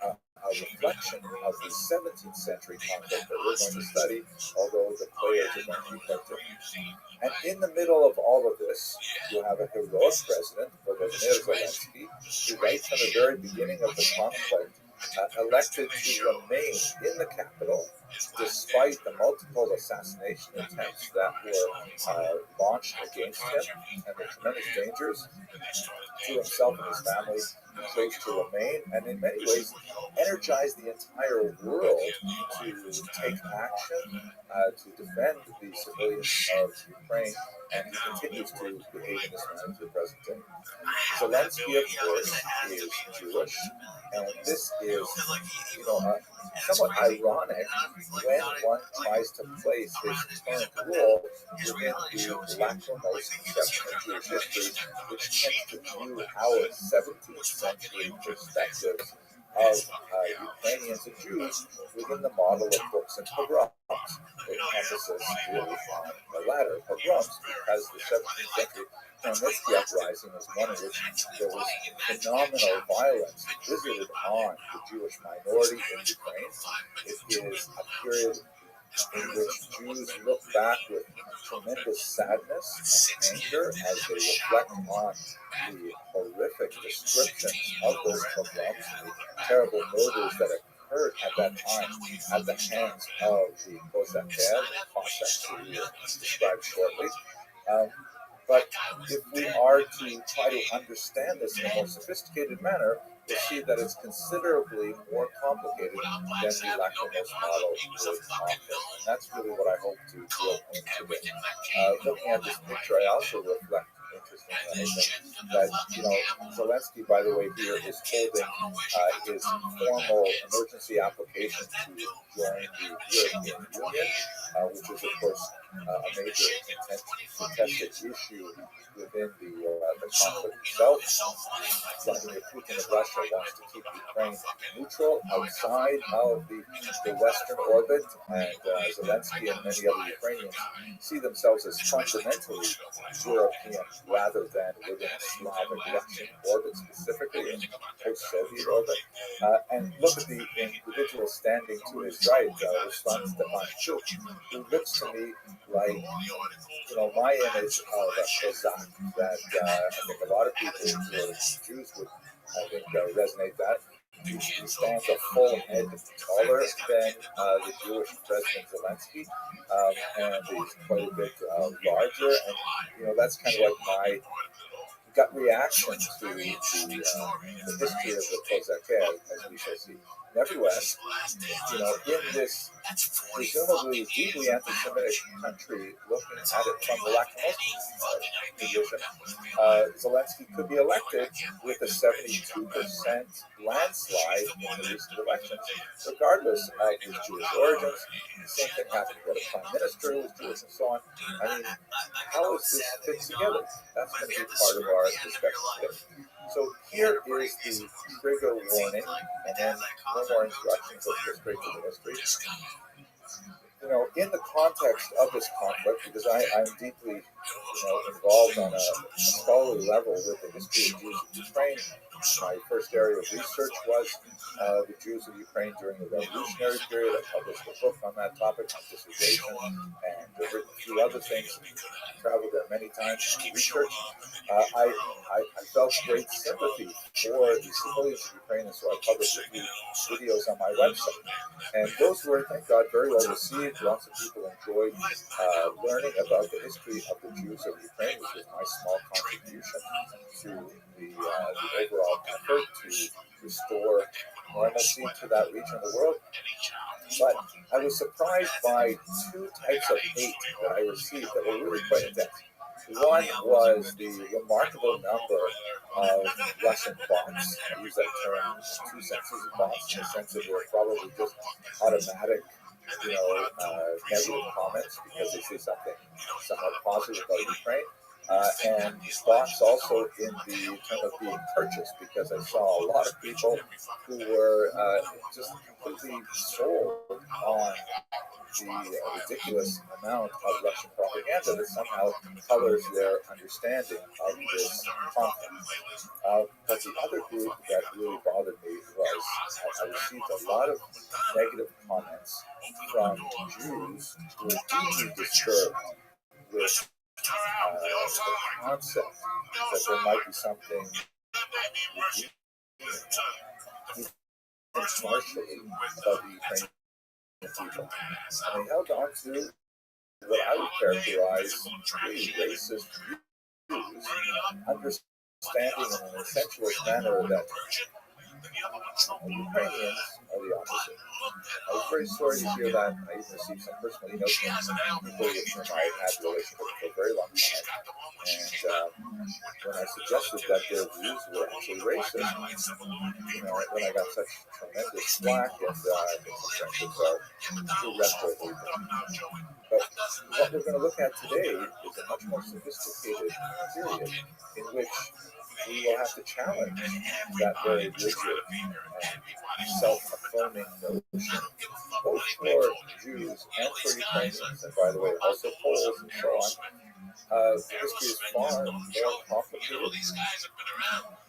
a reflection of the 17th century conflict that we're going to study, although the players are going to be quite different. And in the middle of all of this, you have a heroic president, Volodymyr Zelensky, who right from the very beginning of the conflict elected to remain in the capital despite the multiple assassination attempts that were launched against him and the tremendous dangers to himself and his family. He chose to remain and in many ways energize the entire world to take action to defend the civilians of Ukraine, and he continues to behave in this manner to the present day. Zelensky, of course, is Jewish, and this is, somewhat ironic when one tries to place his current role within the lachrymose conception of Jewish history, which tends to view our 17th century perspectives of Ukrainians and Jews within the model of books and pogroms, with emphasis really on the latter, pogroms, because the 17th century Khmelnytsky uprising was one in which there was phenomenal violence visited on the Jewish minority in Ukraine. It is a period in which Jews look back with tremendous sadness and anger as they reflect on the horrific descriptions of those pogroms, the terrible murders that occurred at that time at the hands of the Cossacks, who we will describe shortly. But if we are to try to understand this in a more sophisticated manner, we'll see that it's considerably more complicated than the lachrymose model would offer. And that's really what I hope to drill home today. Looking at this picture, I also reflect, interestingly, I think, that, Zelensky, by the way, here is holding his formal emergency application to join the European Union, which is, of course, a major contested issue within the conflict itself. Vladimir Putin of Russia wants to keep Ukraine neutral outside of the Western orbit, and Zelensky and many other Ukrainians see themselves as fundamentally European rather than within a Slavic Russian orbit, specifically in post-Soviet orbit. And look at the individual standing to his right, Ruslan Stefanchuk, who looks to me like, my image of a Cossack that I think a lot of people who are Jews would, I think, resonate that. He stands a full head taller than the Jewish President Zelensky, and he's quite a bit larger, and that's kind of like my gut reaction to the history of the Kozak, as we shall see. Nevertheless, in this presumably deeply anti-Semitic country, looking at it from the Lacumosan position, Zelensky could be elected with a 72% landslide in the recent elections, regardless of his Jewish origins. The same thing happened to the prime minister who was Jewish and so on. I mean, how does this fit together? That's going to be part of our discussion today. So here is the trigger warning, and then no more introductions. Let's go straight to the history. In the context of this conflict, because I'm deeply, involved on a scholarly level with the history of Jews of Ukraine. My first area of research was the Jews of Ukraine during the revolutionary period. I published a book on that topic, my dissertation, and I've written a few other things. I traveled there many times to research. I felt great sympathy for the civilians of Ukraine, and so I published a few videos on my website. And those were, thank God, very well received. Lots of people enjoyed learning about the history of the Jews of Ukraine, which was my small contribution to the overall effort to restore normalcy to that region of the world. But I was surprised by two types of hate that I received that were really quite intense. One was the remarkable number of Russian bots. I use that term in two senses of bots, in the sense that they're probably just automatic, negative comments because they say something somewhat positive about Ukraine. And bots also in the term of being purchased, because I saw a lot of people who were just completely sold on the ridiculous amount of Russian propaganda that somehow colors their understanding of this conflict. But the other group that really bothered me was I received a lot of negative comments from Jews who were deeply disturbed with the concept that there might be something partially about the Ukrainian people. And they held on to what I would characterize really racist views, understanding in an essentialist manner that Ukrainians are the opposite. I was very sorry to hear that. I even received some personal emails from people with whom I had had a relationship for a very long time. And when I suggested that their views were actually racist, when I got such tremendous flack, and I think some friendships are too retrograde. But what we're going to look at today is a much more sophisticated period in which we will have to challenge that very rigid and self-affirming notion, both for Jews and for Ukrainians, and by the way, also Poles and so on. History is far more complicated.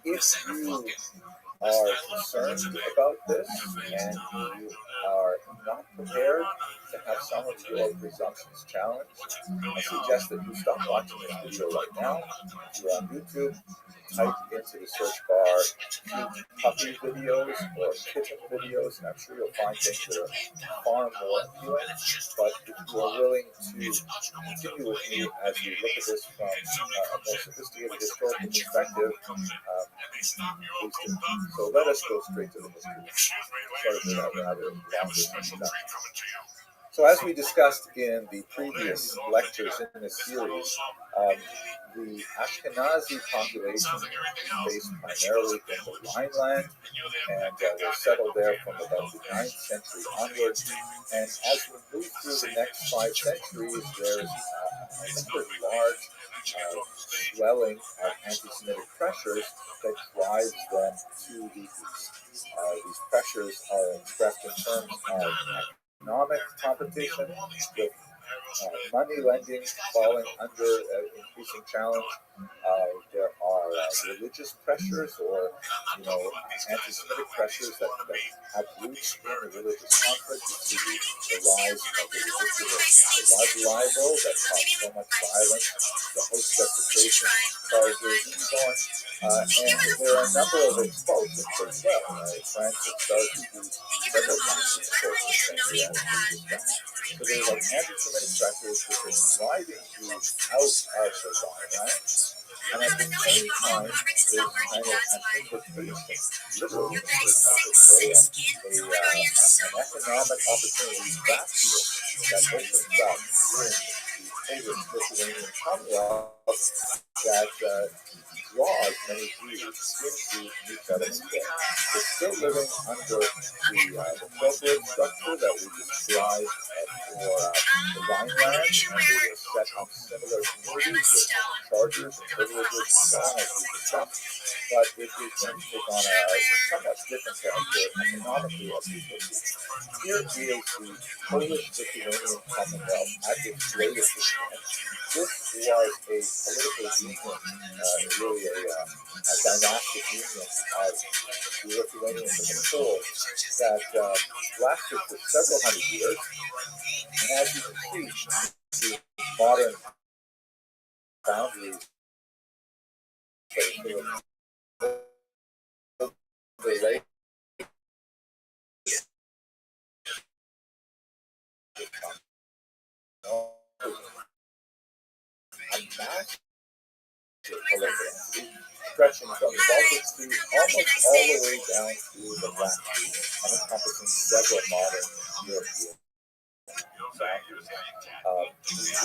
If you are concerned about this and you are not prepared to have some of your presumptions challenged, I suggest that you stop watching this video right now. If you're on YouTube, type into the search bar puppy videos or kitten videos, and I'm sure you'll find things that are far more appealing. But if you are willing to continue with me as we look at this from a more sophisticated historical perspective, please do. So let us go straight to the history. Sorry for that rather long introduction. So as we discussed in the previous lectures in this series, the Ashkenazi population is based primarily in the Rhineland, and were settled there from about the 9th century onward. And as we move through the next 5 centuries, there's a number of large swelling of anti-Semitic pressures that drives them to the east. These pressures are expressed in terms of economic competition, with money lending falling under increasing challenge. There are are religious pressures or, anti-Semitic pressures that have roots in the religious conflict. You see the rise of the ridiculous blood libel that caused so much violence, the host desecration charges, and so on. And there are a number of expulsions as well. France has started to do several times in the course of the century, as we discussed. So there's like anti-Semitic pressures which are driving Jews out of the Rhineland. And at the same time, there's kind of, I think, what's pretty literally an economic opportunity vacuum that opens up in the Polish-Lithuanian Commonwealth that draws many Jews into new settlements there. They're still living under the corporate structure that we described for the Rhineland, and they were set up similar communities with charters and privileges and so on as we discussed. But it is going to take on a somewhat different character economically as we proceed. Here is the Polish-Lithuanian Commonwealth at its latest extent. This was a political union, really a dynastic union of the Lithuanians as a whole that lasted for several hundred years. And as you can see, the modern boundaries relate a massive political stretching from the Baltic Sea almost all the way down to the Black Sea and encompassing several modern European boundaries.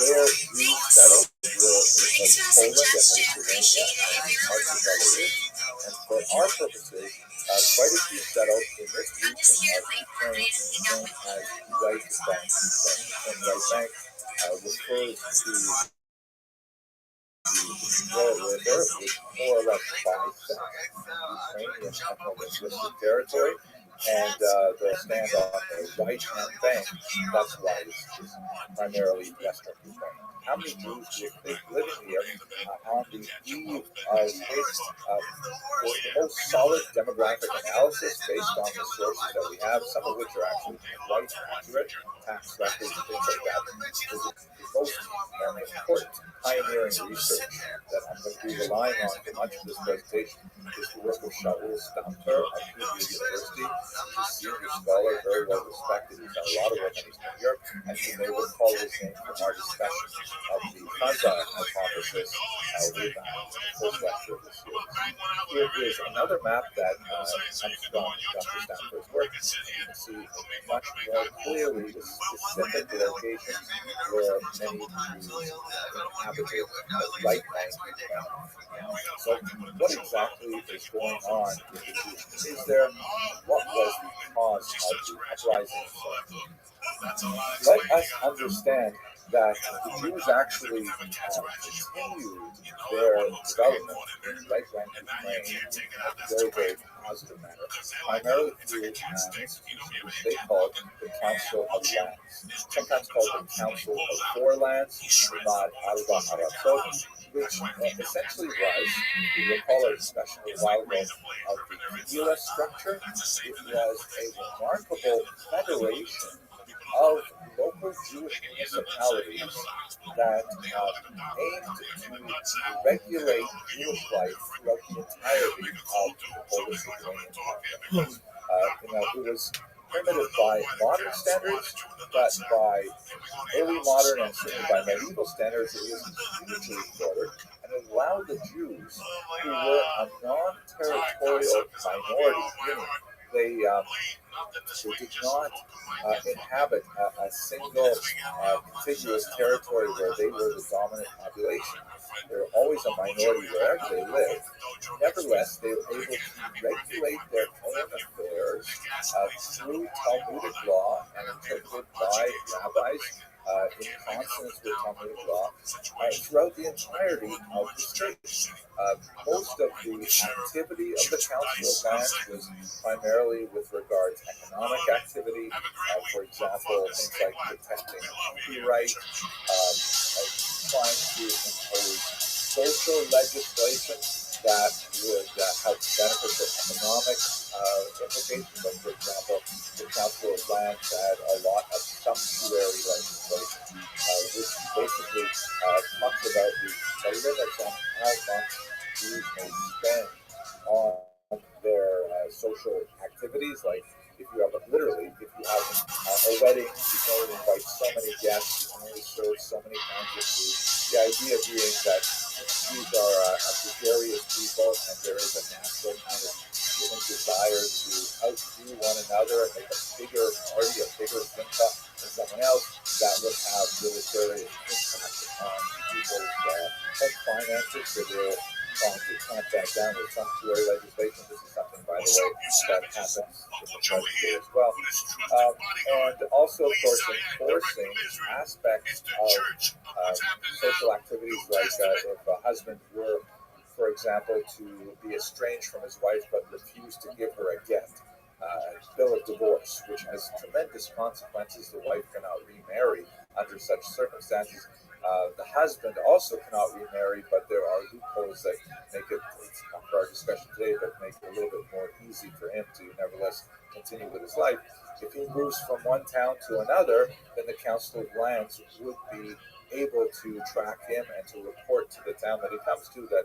Where we settled were in Poland and Lithuania and parts of Belarus, and for our purposes, quite a few settled in this region of Ukraine known as the Right Bank. And Right Bank refers to the river, which more or less bisects Ukrainian ethno-linguistic territory, and they'll stand on the right-hand bank. That's why it's primarily Western Ukraine. How many Jews live living here on the eve of the most solid demographic analysis based on the sources that we have, some of which are actually quite accurate, tax records and things like that. The most important pioneering research that I'm going to be relying on for much of this presentation is the work of Shaul Stamper at Purdue University. He's a senior scholar, very well respected. He's done a lot of work in Eastern Europe, and you may recall his name from our discussion of the Kazan hypothesis way back in the first lecture of this year. Here is another map that comes from Dr. Stamper's work. You can see much more clearly the specific locations where many Jews inhabited the right bank. So what exactly is going on with the Jews? What was the cause of the uprising? Let us understand that the Jews actually continued their development in right-wing Ukraine in a very, very positive manner, primarily through an institution which they called the Council of Lands, sometimes called the Council of Four Lands, Mad Arba Haratzot, which essentially was, if you recall our discussion a while ago of the Gila structure, it was a remarkable federation of local Jewish municipalities that aimed to regulate Jewish life throughout the entirety of the Polish-Lithuanian Empire. It was primitive by modern standards, but by early modern and certainly by medieval standards, it was hugely forward, and it allowed the Jews, who were a non-territorial minority, meaning they did not inhabit a single contiguous territory where they were the dominant population. They were always a minority wherever they lived. Nevertheless, they were able to regulate their own affairs through Talmudic law and interpreted by rabbis in consonance with Talmudic law throughout the entirety of the state. Most of the activity of the Council of Lands was primarily with regard to economic activity, for example, things like protecting copyright, trying to impose social legislation that would have benefits of economic implications. Like, for example, the Council of Lands had a lot of sumptuary legislation, which basically talks about the limits on how much Jews may spend on their social activities. Like, if you have if you have a wedding, you can only invite so many guests, you can only serve so many kinds of food. The idea being that Jews are a gregarious people, and there is a natural kind of human desire to outdo one another and make a bigger party, a bigger simcha than someone else. That would have military impact on people's home finances, so they're trying to clamp that down with sumptuary legislation. This is something, by the way, that happens in the present day as well. And also, of course, enforcing aspects of social activities, like if a husband were, for example, to be estranged from his wife but refuse to give her a get, bill of divorce, which has tremendous consequences. The wife cannot remarry under such circumstances. The husband also cannot remarry, but there are loopholes that make it, it's not for our discussion today, but make it a little bit more easy for him to nevertheless continue with his life. If he moves from one town to another, then the Council of Lands would be able to track him and to report to the town that he comes to that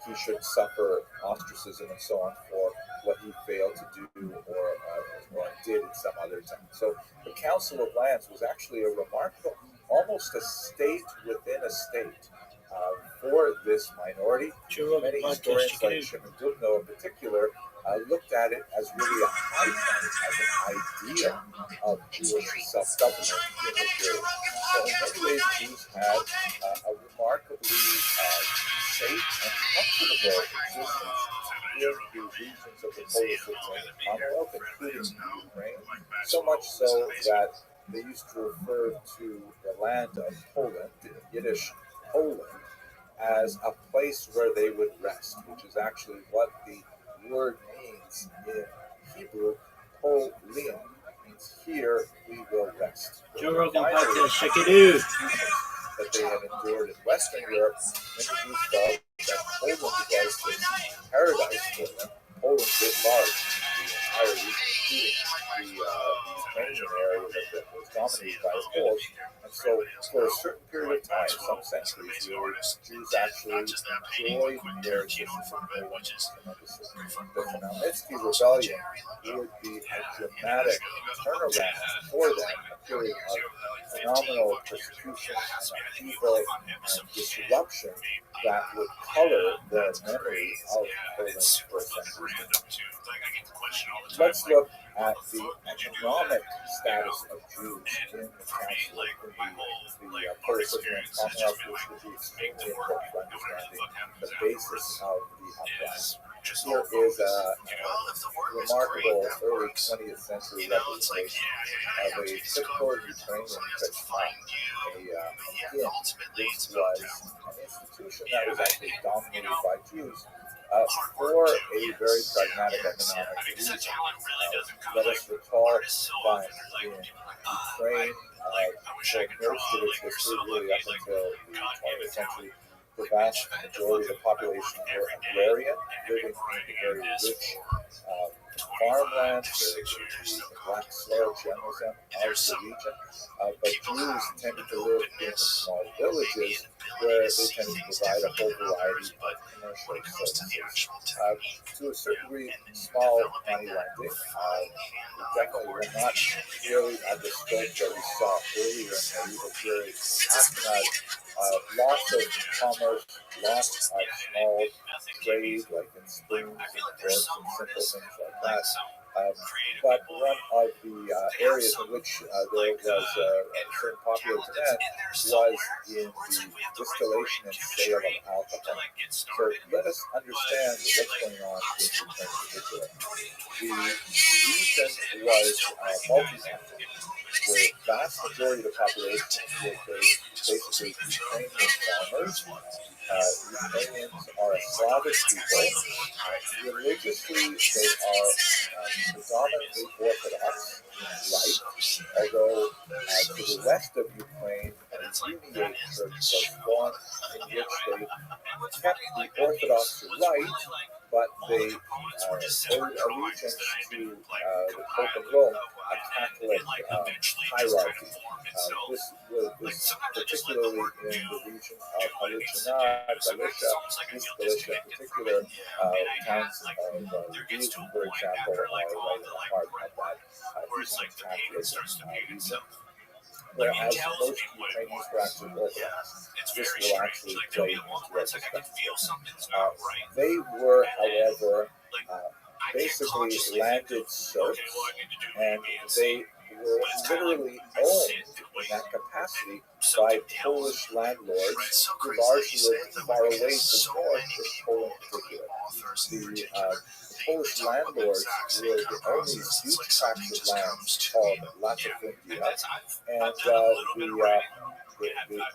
he should suffer ostracism and so on for what he failed to do or did in some other town. So the Council of Lands was actually a remarkable, almost a state within a state for this minority. Many historians, like Shimon Dubno in particular, looked at it as really a high point, as an ideal of Jewish self-government in the period. So in many ways, Jews had a remarkably safe and comfortable existence in the regions of the Polish Commonwealth, including Ukraine, so much so that they used to refer to the land of Poland, in Yiddish Poland, as a place where they would rest, which is actually what the word means in Hebrew. Polim means here we will rest. Joe Rogan podcast, check it out. That they had endured in Western Europe, many Jews felt that Poland was this paradise for them. Poland writ large, the entire region, including the Ukrainian area that was dominated by the Poles. And so, for a certain period of time, some centuries, Jews actually enjoyed their existence in Poland tremendously. The Khmelnytsky rebellion would be a dramatic turnaround for them, a period of phenomenal persecution and upheaval and disruption that would color the memory of Poland for centuries. Let's look at the economic status of Jews in the Council, in the Polish-Lithuanian Commonwealth, which would be extremely important for understanding the basis of the uprising. Here is a remarkable early 20th century representation of a typical Ukrainian Krishna, a inn, which was an institution that was actually dominated by Jews for a very pragmatic economic reason. Let us recall that in Ukraine, for most of its history, really up until the 20th century, the vast majority of the population were agrarian, living in very rich farmland, the black soil journalism of the region. But Jews tended to live in small villages where they tended to provide a whole variety of commercial services. To a certain degree, small money lending definitely were not really at the scope that we saw earlier in the medieval period. Lots of commerce, lots of small trade, like in spoons and forks and simple things like that. But one of the areas in which there was a certain popular demand was in the distillation and sale of alcohol. So let us understand what's going on in Ukraine in particular. The region was multi-ethnic. The vast majority of the population was basically Ukrainian farmers. Ukrainians are a Slavic people. Religiously, they are predominantly Orthodox. right, although to the west of Ukraine, a Uniate Church was formed in which they kept the Orthodox right, but they owed allegiance to the Pope of Rome, a Catholic hierarchy. This was particularly in the region of Halichinat, Galicia, East Galicia in particular, towns of Lviv, for example, are right in the heart of that Eastern Catholic region. Whereas most Ukrainians were actually Orthodox. This will actually play into our discussion. They were, however, basically landed serfs, and they were literally owned in that capacity by Polish landlords who largely lived far away to the north in Poland in particular. The Polish landlords were the only huge tracts of land called Latifundia, and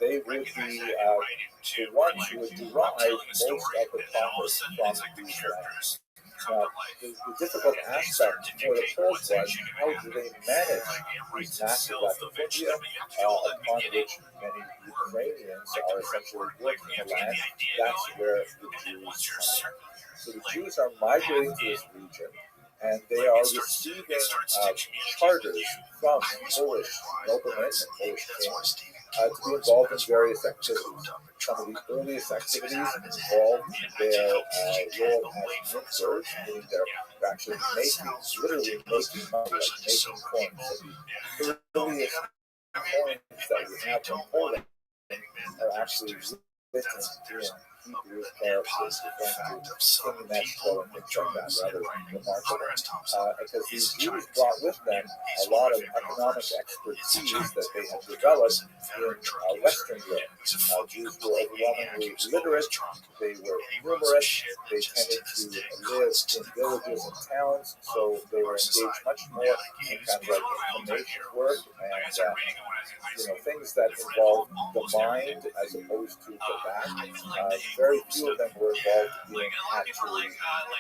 they would be the ones who would derive most of the profits from these lands. Now, the difficult aspect for the Poles was how do they manage these massive latifundia upon which many Ukrainians are essentially working the land. That's where the Jews come in. So the Jews are migrating to this region, and they are receiving charters from Polish noblemen and Polish kings to be involved in various activities. Some of the earliest activities involved their role as minters, meaning they're actually literally making money, like making coins. The earliest coins that we have in Poland are actually written in Hebrew characters, referring to King Mexico and things like that, rather remarkable. Because these Jews brought with them a lot of economic expertise that they had developed in Western Europe. Jews were overwhelmingly literate, they were numerous, they tended to live in villages and towns, so they were engaged much more in kind of like information work and things that involved the mind as opposed to the back. Very few of them were involved in actually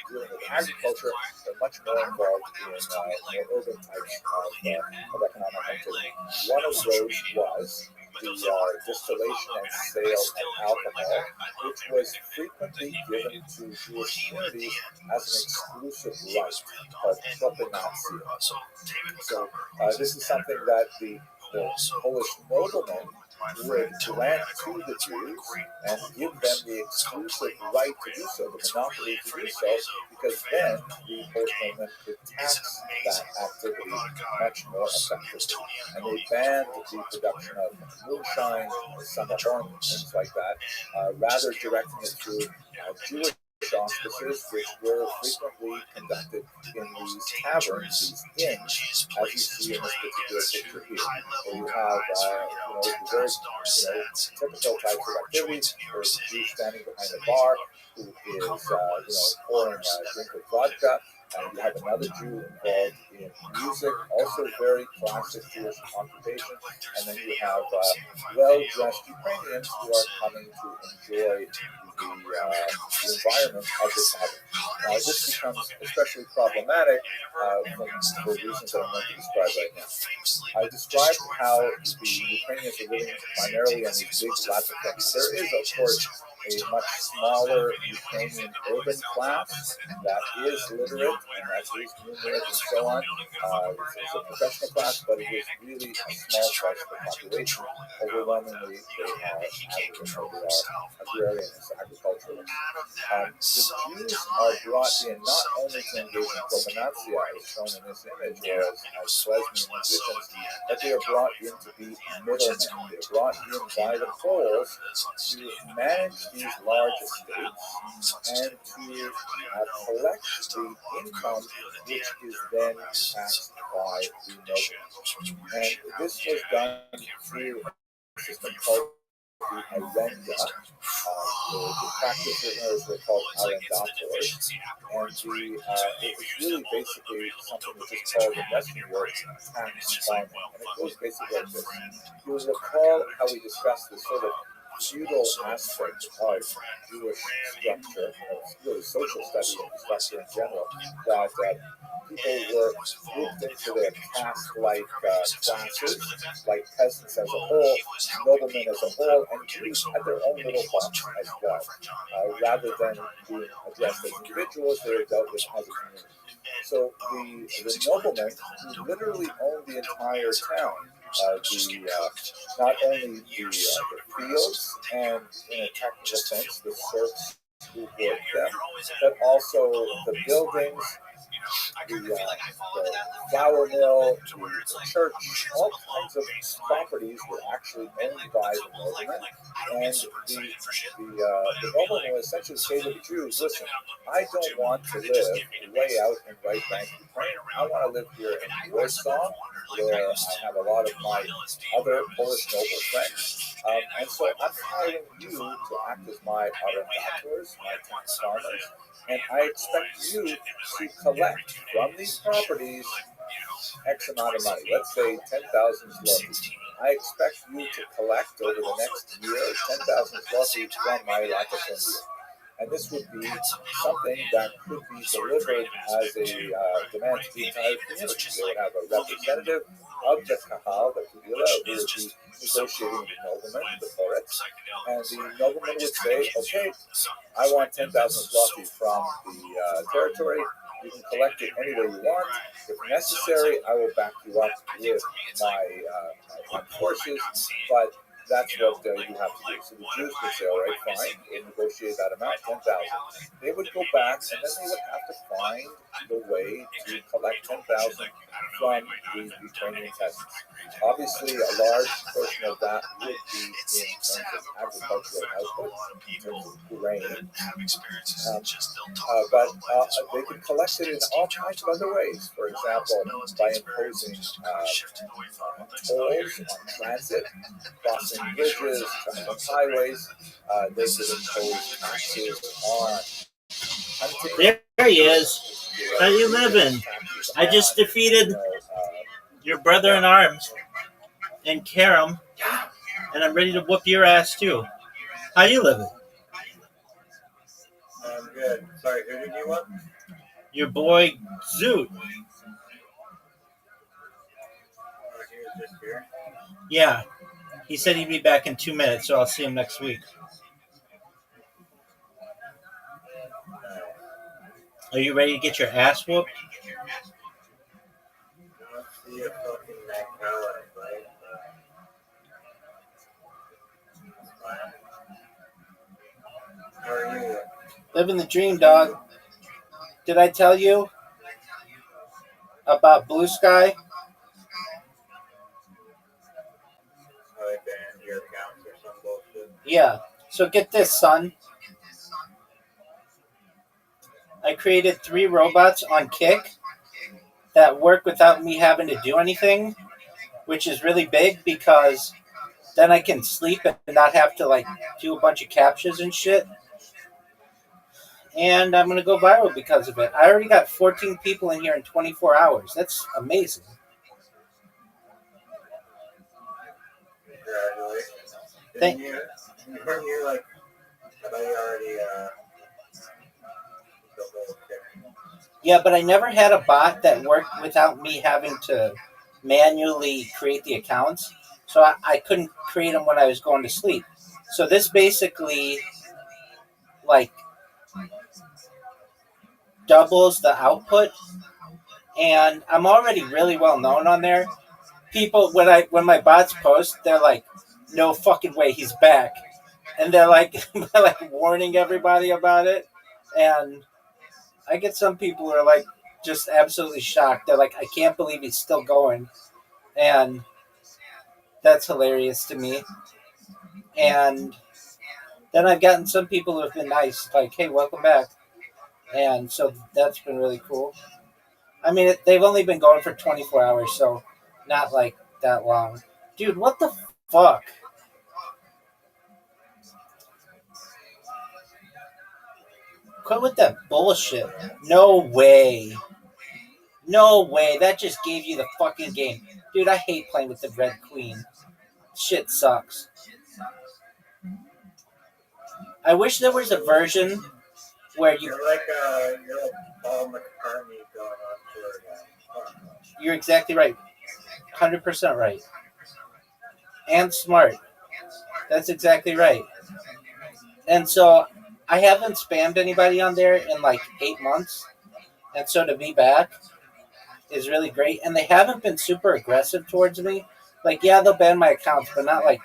dealing with agriculture, but much more involved in more urban types of economic activity. One of those was the distillation and sale of alcohol, which was frequently given to Jewish communities as an exclusive right called propinacja. So this is something that the Polish noblemen would grant to the Jews and give them the exclusive right to do so, the monopoly to do so, because then the Polish noblemen could tax that activity much more effectively. And they banned the production of moonshine, summer things like that, rather directing it through Jewish auspices, which were frequently conducted in these taverns, these inns, as you see in this particular picture here, where you have the very typical types of activities, where the Jew standing behind the bar who is pouring a drink of vodka. You have another Jew involved in music, also very classic Jewish occupation. And then you have well-dressed Ukrainians who are coming to enjoy the environment of the tavern. Now, this becomes especially problematic for reasons that I'm going to describe right now. I described how the Ukrainians are living primarily on these big latifundias. There is, of course, a much smaller Ukrainian urban class that is literate and that is numerate and so on. It's a professional class, but it is really a small part of the population. Overwhelmingly, they are agrarians, agriculturalists. The Jews are brought in not only to engage in propinacja, as shown in this image, or as klezmer musicians, but they are brought in to be middlemen. They are brought in by the Poles to manage these large estates and to collect the income, which is then taxed by the noblemen. And this was done through a system called the arenda. The practitioners were called arrendators, and it's really basically something which is called in Western Europe tax farming, and it goes basically like this. You'll recall how we discussed this sort of feudal aspect of Jewish structure, really social study and structure in general, that people were grouped into their caste-like classes, like peasants as a whole, noblemen as a whole, and Jews had their own little box as well. Rather than being addressed as individuals, they were dealt with as a community. So the noblemen who literally owned the entire town, not only the fields and, in a technical sense, the serfs who worked them, but also the buildings, the flour mill, the church, all kinds of properties were actually owned by the noblemen. And the nobleman would essentially say to the Jews, listen, I don't want to live way out in right bank Ukraine. I want to live here in Warsaw, where I have a lot of my other Polish noble friends. And so I'm hiring you to act as my arrendators, my tax farmers, and I expect you to collect from these properties X amount of money, let's say 10,000 zlotys. I expect you to collect over the next year 10,000 zlotys from my Lakosundia. And this would be something that could be delivered as a demand to the entire community. They would have a representative of the Kahal, the Kabila, who would be negotiating with the nobleman, the Poretz, and the nobleman would say, okay, I want 10,000 zloty from the territory. You can collect it any way you want. If necessary, I will back you up with my armed forces, but that's what you have to do. So the Jews would say, all right, fine, we'll negotiate that amount, 10,000. They would go back, and then they would have to find the way to collect 10,000 from the Ukrainian peasants. Obviously, a large portion of that would be in terms of agricultural output, in terms of grain. But they could collect it in all kinds of other ways. For example, by imposing tolls on transit, crossing bridges, on highways. They could impose taxes on hunting. There he is. How you living? I just defeated your brother in arms and Karam, and I'm ready to whoop your ass too. How you living? I'm good. Sorry, who did you want? Your boy Zoot. Oh, he was just here. Yeah. He said he'd be back in 2 minutes, so I'll see him next week. Are you ready to get your ass whooped? I don't see a fucking Macau right? That's fine. How are you? Living the dream, dog. Did I tell you about Blue Sky? How they banned your accounts or some bullshit? Yeah. So get this, son. I created 3 robots on Kick that work without me having to do anything, which is really big because then I can sleep and not have to do a bunch of captchas and shit. And I'm going to go viral because of it. I already got 14 people in here in 24 hours. That's amazing. Congratulations. Thank you. I thought you already, Yeah, but I never had a bot that worked without me having to manually create the accounts. So I couldn't create them when I was going to sleep. So this basically, doubles the output. And I'm already really well known on there. People, when my bots post, they're like, no fucking way, he's back. And they're warning everybody about it. And I get some people who are just absolutely shocked. They're like, I can't believe he's still going. And that's hilarious to me. And then I've gotten some people who have been nice, like, hey, welcome back. And so that's been really cool. I mean, they've only been going for 24 hours, so not that long. Dude, what the fuck? Quit with that bullshit. No way. No way. That just gave you the fucking game. Dude, I hate playing with the Red Queen. Shit sucks. I wish there was a version where You're like Paul McCartney going on tour. You're exactly right. 100% right. And smart. That's exactly right. And so I haven't spammed anybody on there in like 8 months. And so to be back is really great. And they haven't been super aggressive towards me. Like, yeah, they'll ban my accounts, but not like.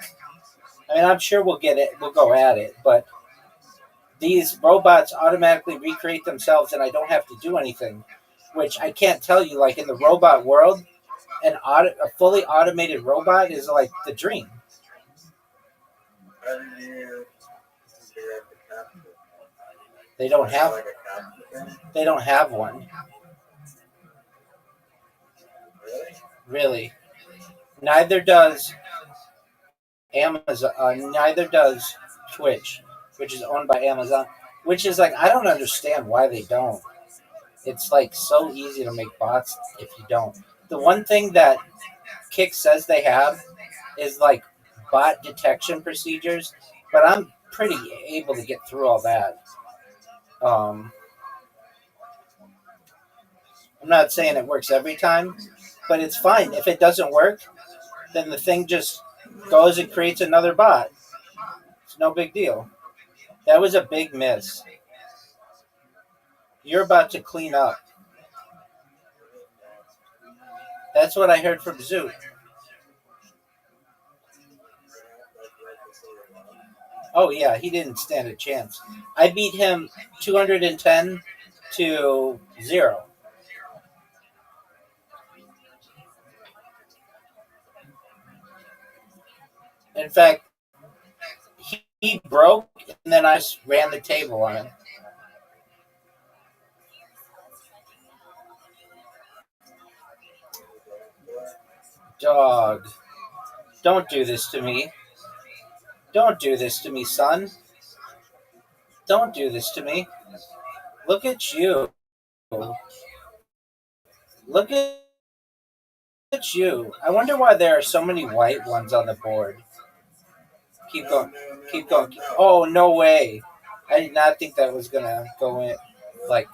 I mean, I'm sure we'll get it. We'll go at it. But these robots automatically recreate themselves and I don't have to do anything. Which I can't tell you. Like, in the robot world, a fully automated robot is like the dream. How did you figure out the capture? They don't have. Like a capture? They don't have one. Really? Really. Neither does Amazon. Neither does Twitch, which is owned by Amazon. Which is like, I don't understand why they don't. It's like so easy to make bots if you don't. The one thing that Kick says they have is like bot detection procedures, but I'm pretty able to get through all that. I'm not saying it works every time, but it's fine. If it doesn't work, then the thing just goes and creates another bot. It's no big deal. That was a big miss. You're about to clean up. That's what I heard from Zoot. Oh yeah, he didn't stand a chance. I beat him 210 to 0. In fact, he broke, and then I just ran the table on him. Dog, don't do this to me. Don't do this to me, son. Don't do this to me. Look at you. Look at you. I wonder why there are so many white ones on the board. Keep going. Keep going. Oh, no way. I did not think that was going to go in. Like,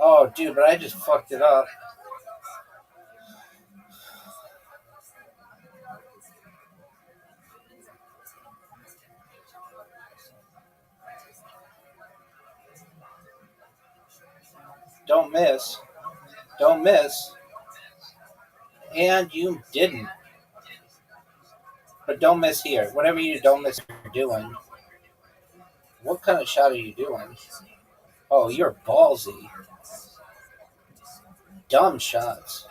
oh, dude, but I just fucked it up. Don't miss. Don't miss. And you didn't. But don't miss here. Whatever you don't miss, you're doing. What kind of shot are you doing? Oh, you're ballsy. Dumb shots.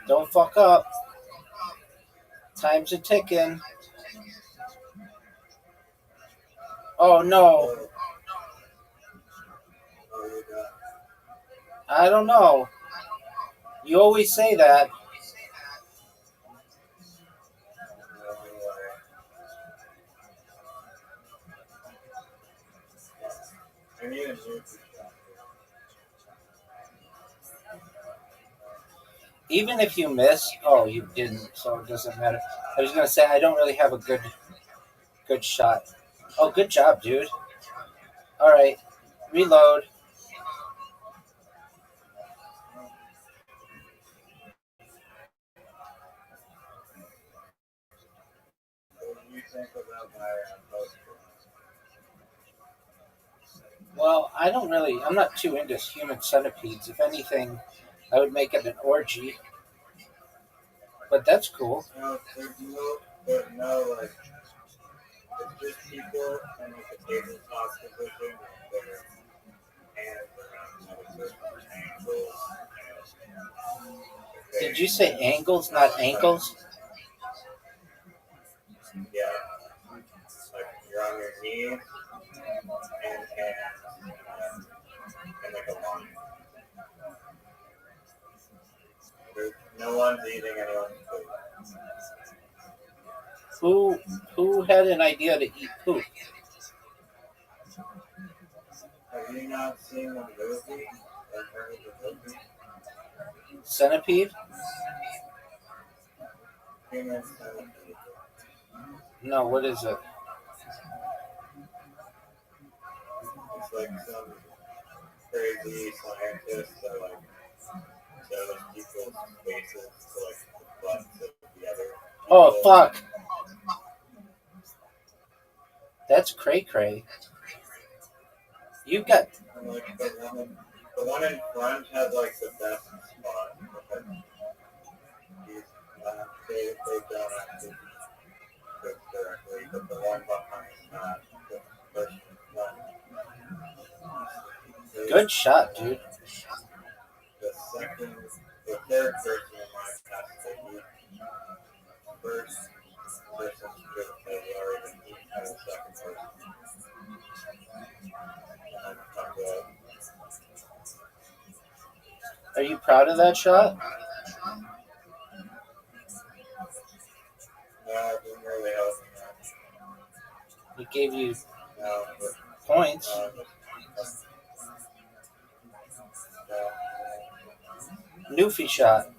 Don't fuck up. Time's a ticking. Oh no. I don't know. You always say that. Even if you miss, oh, you didn't, so it doesn't matter. I was gonna say I don't really have a good shot. Oh, good job, dude. All right, reload. Well, I don't really. I'm not too into human centipedes. If anything, I would make it an orgy. But that's cool. There's no like, it's just people and like the tabletop position, their hands around angles. Did you say angles, not ankles? Yeah. Like you're on your knees and hands and like a line. No one's eating anyone's food. Who had an idea to eat poop? Have you not seen the movie? Centipede? Human centipede. No, what is it? It's like some crazy scientist that like shows people's faces to like the butts of the other. Oh, fuck. That's cray cray. You got. And like the one in front has like the best spot. Because he's, they don't actually cook directly, but the one behind that, the person in front. Good shot, dude. The third person in my past that eat first person to have already eaten the second person. And I'm talking about. Are you proud of that shot? No, it didn't really help me much. It gave you No, points. Newfie shot.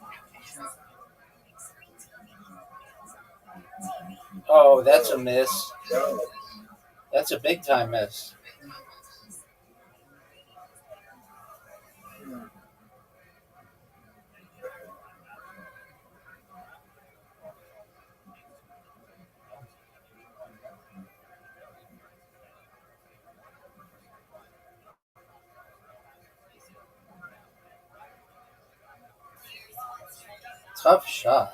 Oh, that's a miss. That's a big time miss. Tough shot.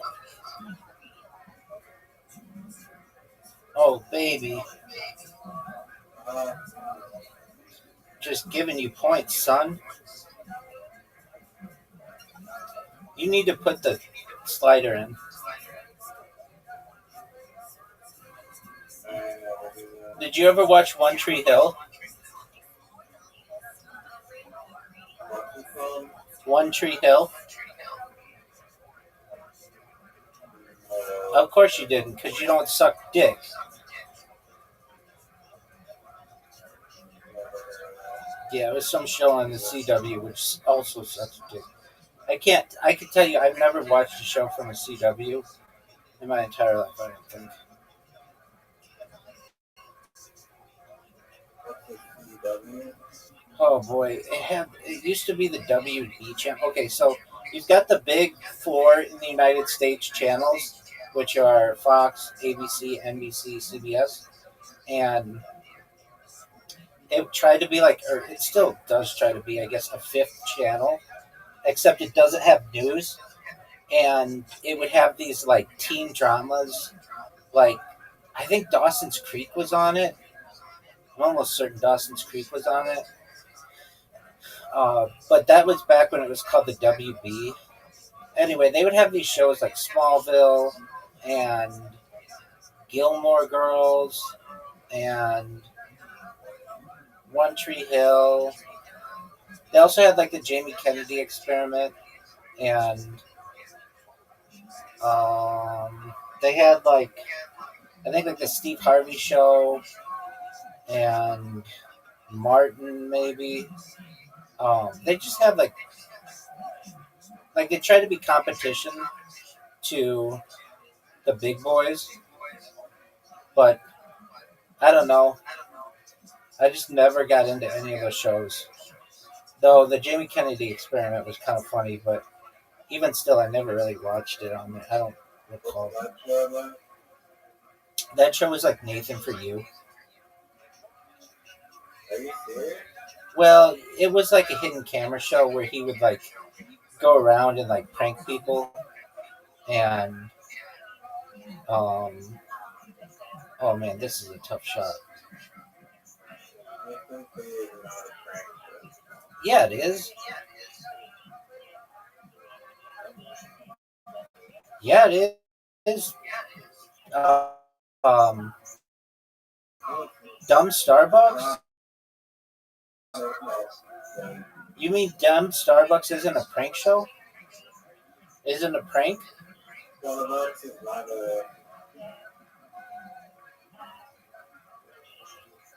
Oh, baby. Just giving you points, son. You need to put the slider in. Did you ever watch One Tree Hill? One Tree Hill? Of course you didn't, because you don't suck dick. Yeah, it was some show on the CW, which also sucks dick. I can tell you, I've never watched a show from the CW in my entire life, I don't think. Oh boy, it used to be the WB channel. Okay, so you've got the big four in the United States channels, which are Fox, ABC, NBC, CBS, and it tried to be like, or it still does try to be, I guess, a fifth channel, except it doesn't have news, and it would have these like teen dramas, like I think Dawson's Creek was on it. I'm almost certain Dawson's Creek was on it. But that was back when it was called the WB. Anyway, they would have these shows like Smallville and Gilmore Girls and One Tree Hill. They also had like the Jamie Kennedy Experiment, and they had like, I think like the Steve Harvey Show and Martin maybe. They just have like they try to be competition to the big boys, but I don't know. I just never got into any of those shows. Though the Jamie Kennedy Experiment was kind of funny, but even still, I never really watched it on there. I don't recall. That show was like Nathan For You. Are you serious? Well, it was like a hidden camera show where he would like go around and like prank people, and oh man, this is a tough shot. Yeah, it is. Yeah, it is. Dumb Starbucks? You mean Dumb Starbucks isn't a prank show? Isn't a prank? One of us is not a.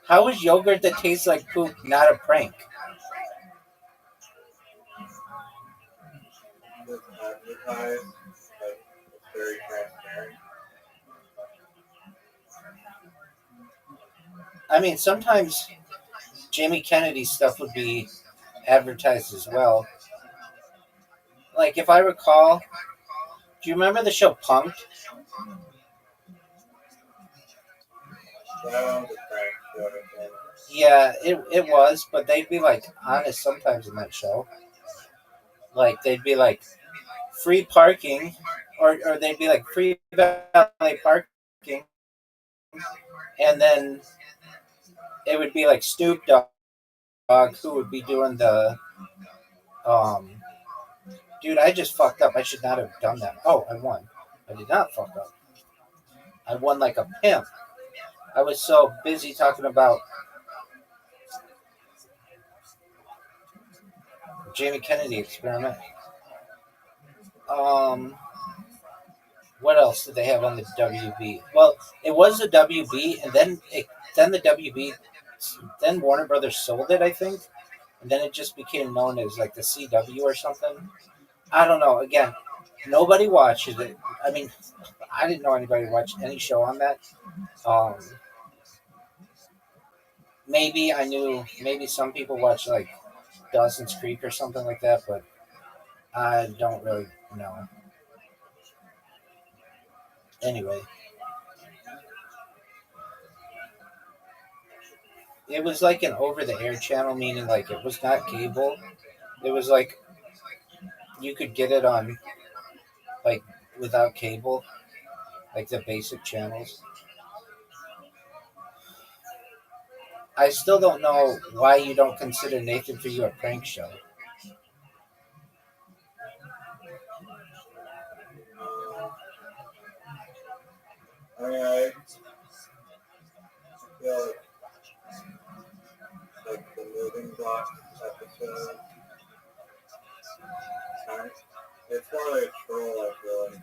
How is yogurt that tastes like poop not a prank? It's advertised, but it's very transparent. I mean, sometimes Jamie Kennedy's stuff would be advertised as well. Like, if I recall, do you remember the show Punked? That one's a prank show, I think. Yeah, it was, but they'd be like honest sometimes in that show. Like, they'd be like free parking, or they'd be like free valet parking, and then it would be like Snoop Dogg who would be doing the dude, I just fucked up. I should not have done that. Oh, I won. I did not fuck up. I won like a pimp. I was so busy talking about Jamie Kennedy experiment. What else did they have on the WB? Well, it was the WB, and then the WB, then Warner Brothers sold it, I think, and then it just became known as like the CW or something. I don't know. Again, nobody watches it. I mean, I didn't know anybody watched any show on that. Um, maybe I knew. Maybe some people watch like Dawson's Creek or something like that, but I don't really know. Anyway, it was like an over-the-air channel, meaning like it was not cable. It was like you could get it on like without cable, like the basic channels. I still don't know why you don't consider Nathan For You a prank show. I mean, I feel like the moving blocks episode. It's more like a troll, I feel like.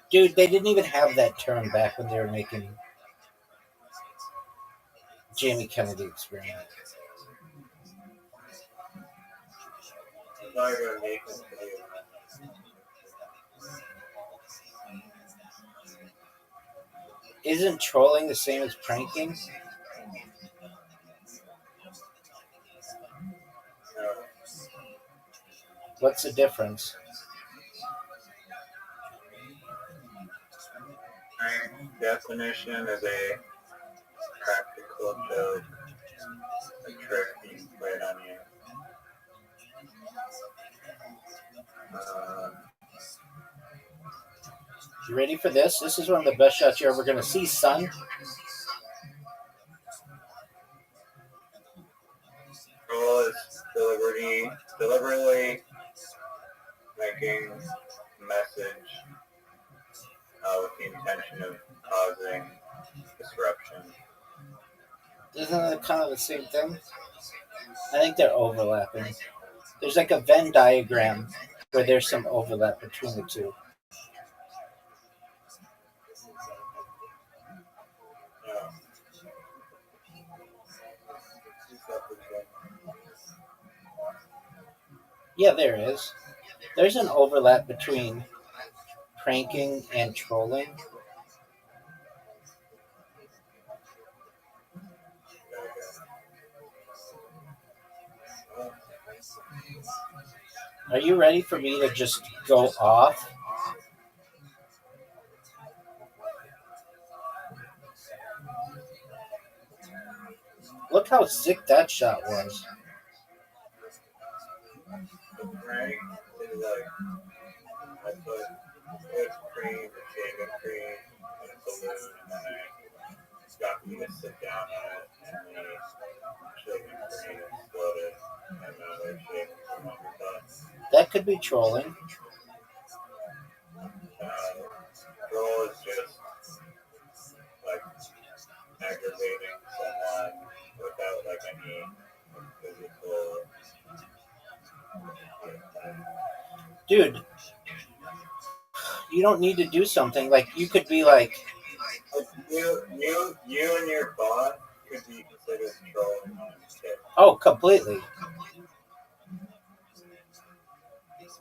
Dude, they didn't even have that term back when they were making Jamie Kennedy Experiment. It's not gonna make them for you. Isn't trolling the same as pranking? No. What's the difference? Definition is a practical joke, a trick being played on you. You ready for this? This is one of the best shots you're ever going to see, son. Troll is deliberately making a message with the intention of causing disruption. Isn't it kind of the same thing? I think they're overlapping. There's like a Venn diagram where there's some overlap between the two. Yeah, there is. There's an overlap between pranking and trolling. Are you ready for me to just go off? Look how sick that shot was. The prank is like, I put whipped cream, shaving cream, and a balloon, and then I got me to sit down on it, and the shaving cream exploded, and then shaving cream on the top. That could be trolling. Troll is just like aggravating someone without like any physical. Dude, don't need to do something. Like you could be like, You and your boss could be considered trolling on shit. oh, completely.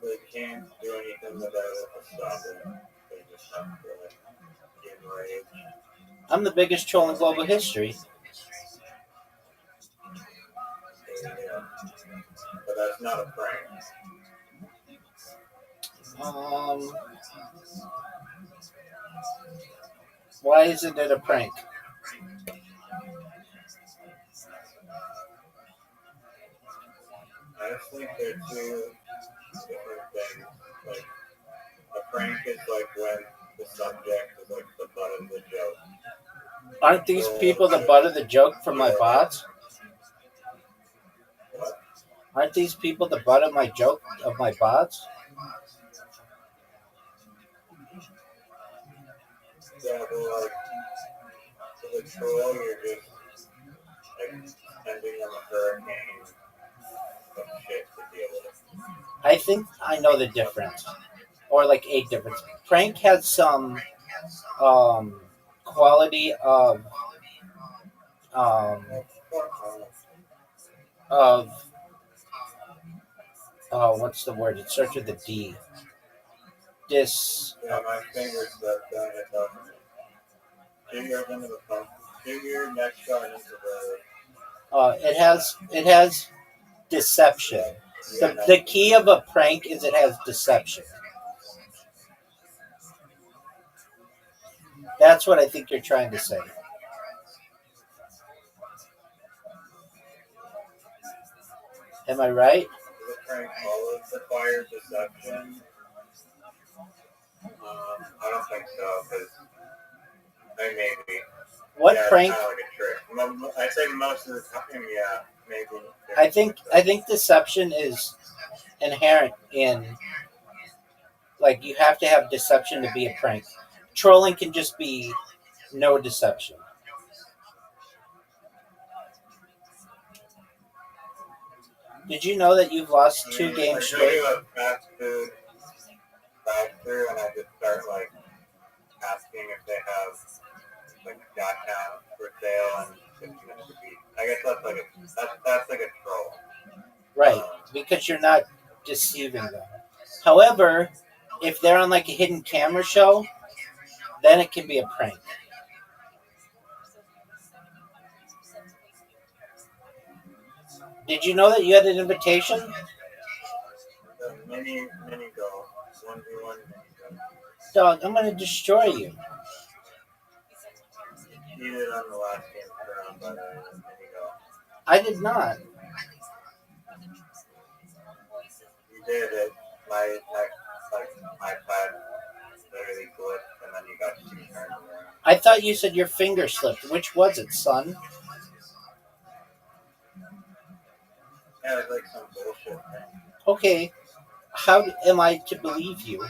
They can't do anything about it to stop it. They just have to get enraged. I'm the biggest troll in global history. Yeah. But that's not a prank. Why isn't it a prank? I just think they're two different things. Like, a prank is like when the subject is like the butt of the joke. Aren't these people the butt of the joke from my bots? What? Aren't these people the butt of my joke of my bots? Yeah, but like, to the troll, you're just like sending them a hurricane of shit to deal with. I think I know the difference, or like a difference. Prank has some quality of what's the word? It starts with a D. Yeah, my fingers that done it up. Get yours into the phone. Get your next shot into the. It has deception. The key of a prank is it has deception. That's what I think you're trying to say. Am I right? The prank always requires deception. I don't think so, because maybe. What yeah, prank? It's kind of like a trick. I say most of the time, yeah, maybe. I think deception is inherent in, like, you have to have deception to be a prank. Trolling can just be no deception. Did you know that you've lost 2 games straight? I fast food drive-through and I just start like asking if they have like downtown for sale and 50 minutes to beat. I guess that's like that's like a troll. Right, because you're not deceiving them. However, if they're on like a hidden camera show, then it can be a prank. Did you know that you had an invitation? The mini go 1v1 mini go. Dog, I'm gonna destroy you. You did on the last game around, but mini go. I did not. You did it. My iPad literally glitched, and then you got 2 turns around. I thought you said your finger slipped. Which was it, son? Yeah, it's like some bullshit thing. Okay, how am I to believe you?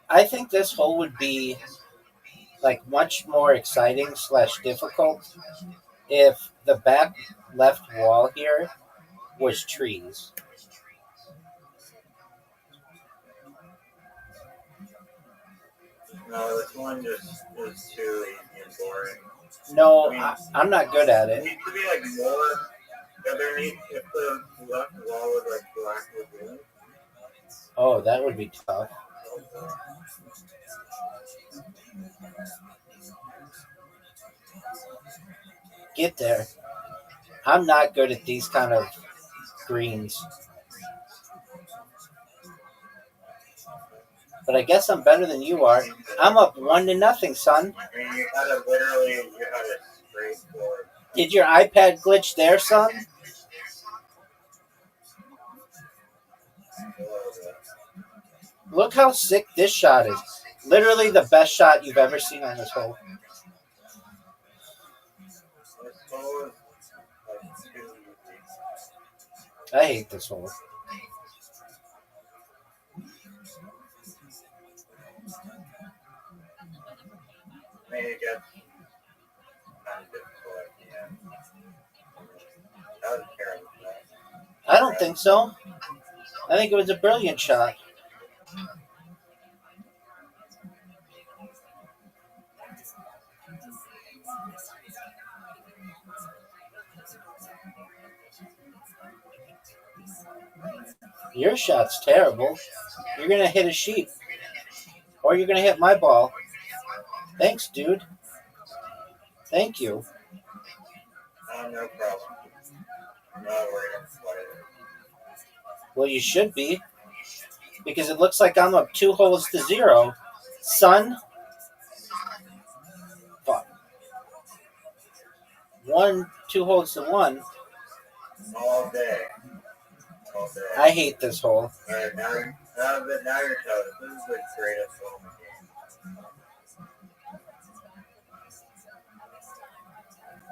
I think this hole would be like much more exciting / difficult if the back left wall here was trees. No, this one just is too easy and boring. No, I'm not good at it. It needs to be like more. If the left wall was like black lagoon. Oh, that would be tough. Get there. I'm not good at these kind of greens. But I guess I'm better than you are. I'm up 1-0, son. I mean, you had a straight board. Did your iPad glitch there, son? Look how sick this shot is. Literally the best shot you've ever seen on this hole. I hate this hole. I mean, it gets kind of difficult at the end. That was don't think so. I think it was a brilliant shot. Your shot's terrible. You're gonna hit a sheep. Or you're gonna hit my ball. Thanks, dude. Thank you. No problem. I'm not worried about it. Well, you should be. Because it looks like I'm up 2 holes to 0. Son. Fuck. 2 holes to 1. All day. All day. I hate this hole. Alright, now you're toast. This is the greatest hole in the game.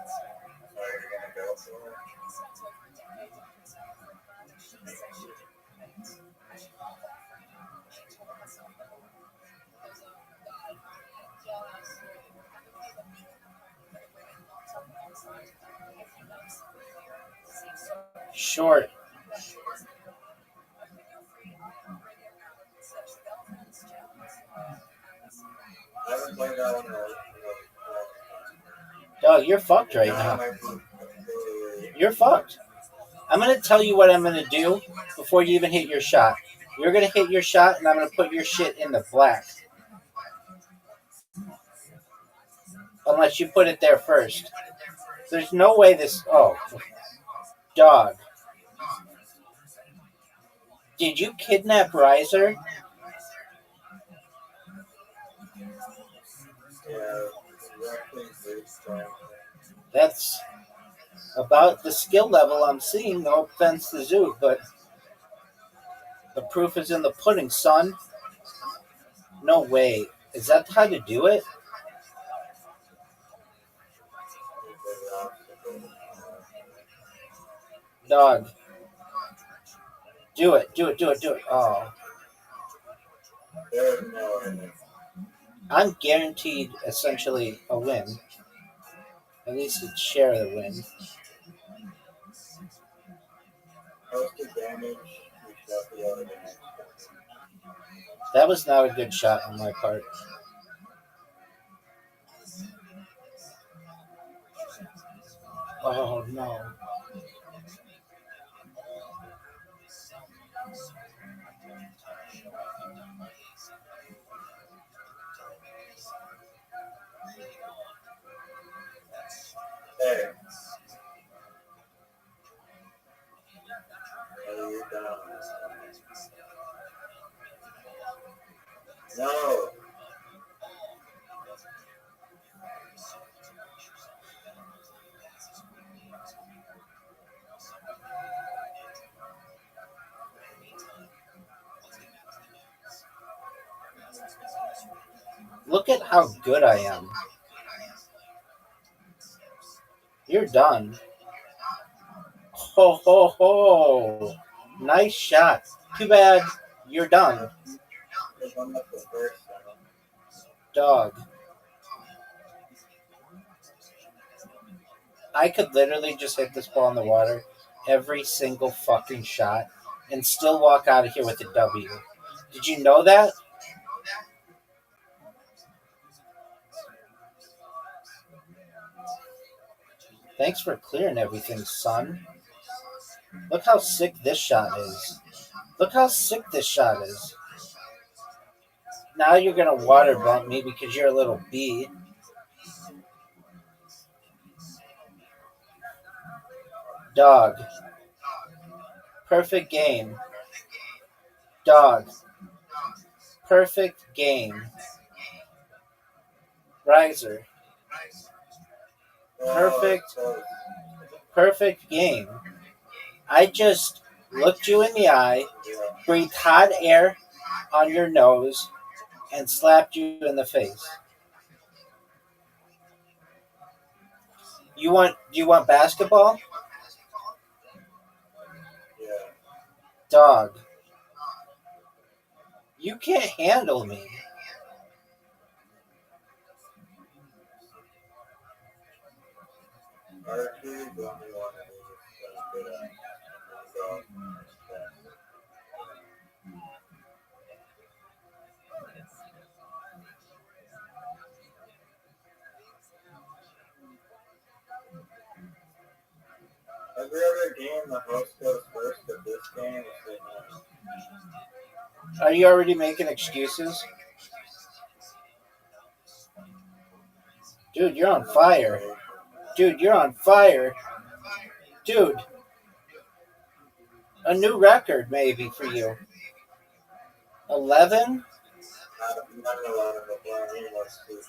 So you're gonna go for it? Short. I haven't played that one in a long time. Dog, you're fucked right now. You're fucked. I'm going to tell you what I'm going to do before you even hit your shot. You're going to hit your shot, and I'm going to put your shit in the black. Unless you put it there first. There's no way this... Oh. Dog. Did you kidnap Riser? That's about the skill level I'm seeing. No offense to Zoot, but the proof is in the pudding, son. No way. Is that how to do it? Dog. Do it. Do it. Do it. Do it. Oh. I'm guaranteed essentially a win. At least a share of the win. That was not a good shot on my part. Oh no. Hey. Are you down? No. Look at how good I am. You're done. Ho, ho, ho. Nice shot. Too bad you're done. Dog. I could literally just hit this ball in the water every single fucking shot and still walk out of here with a W. Did you know that? Thanks for clearing everything, son. Look how sick this shot is. Look how sick this shot is. Now you're going to water bump me because you're a little bee. Dog. Perfect game. Dog. Perfect game. Riser. Perfect game. I just looked you in the eye, breathed hot air on your nose, and slapped you in the face. Do you want basketball? Yeah. Dog. You can't handle me. Every other game, the host goes first, but this game is no. Are you already making excuses? Dude, you're on fire. Dude, you're on fire. Dude. A new record, maybe, for you. 11? Not 11, but Brian was stupid.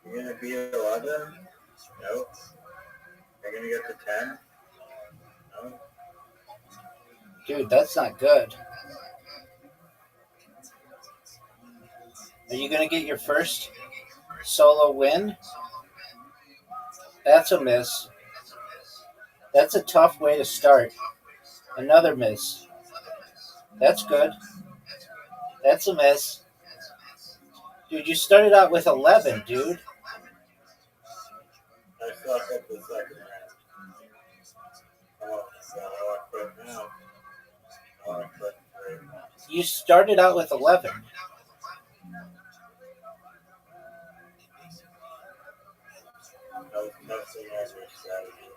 You're gonna beat 11? Nope. You're gonna get to 10? No. Dude, that's not good. Are you gonna get your first solo win? That's a miss. That's a tough way to start. Another miss. That's good. That's a miss. Dude, you started out with 11, dude. I suck at the second round. Oh, God, I want to quit now. I want to quit 3. You started out with 11. I was testing out your strategy.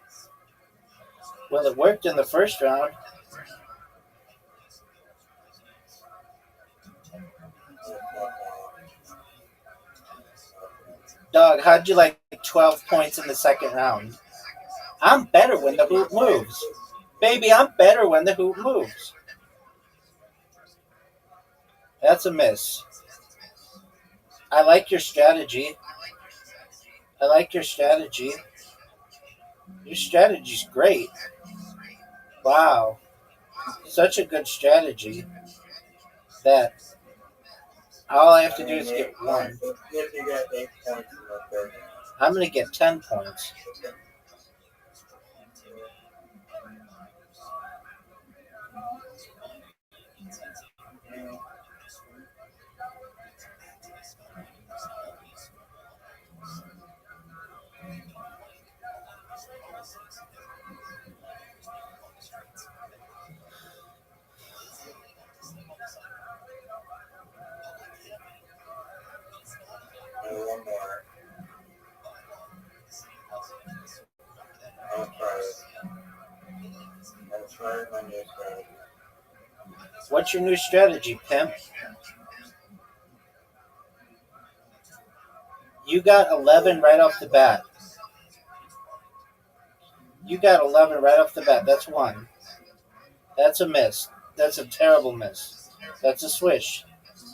Well, it worked in the first round. Dog, how'd you like 12 points in the second round? I'm better when the hoop moves. Baby, I'm better when the hoop moves. That's a miss. I like your strategy. I like your strategy. Your strategy's great. Wow. Such a good strategy that all I have to do is get one. If you get 8 points in the third round. I'm going to get 10 points. One more. I'll try it. I'll try my new strategy. What's your new strategy, pimp? You got 11 right off the bat. You got 11 right off the bat. That's one. That's a miss. That's a terrible miss. That's a swish.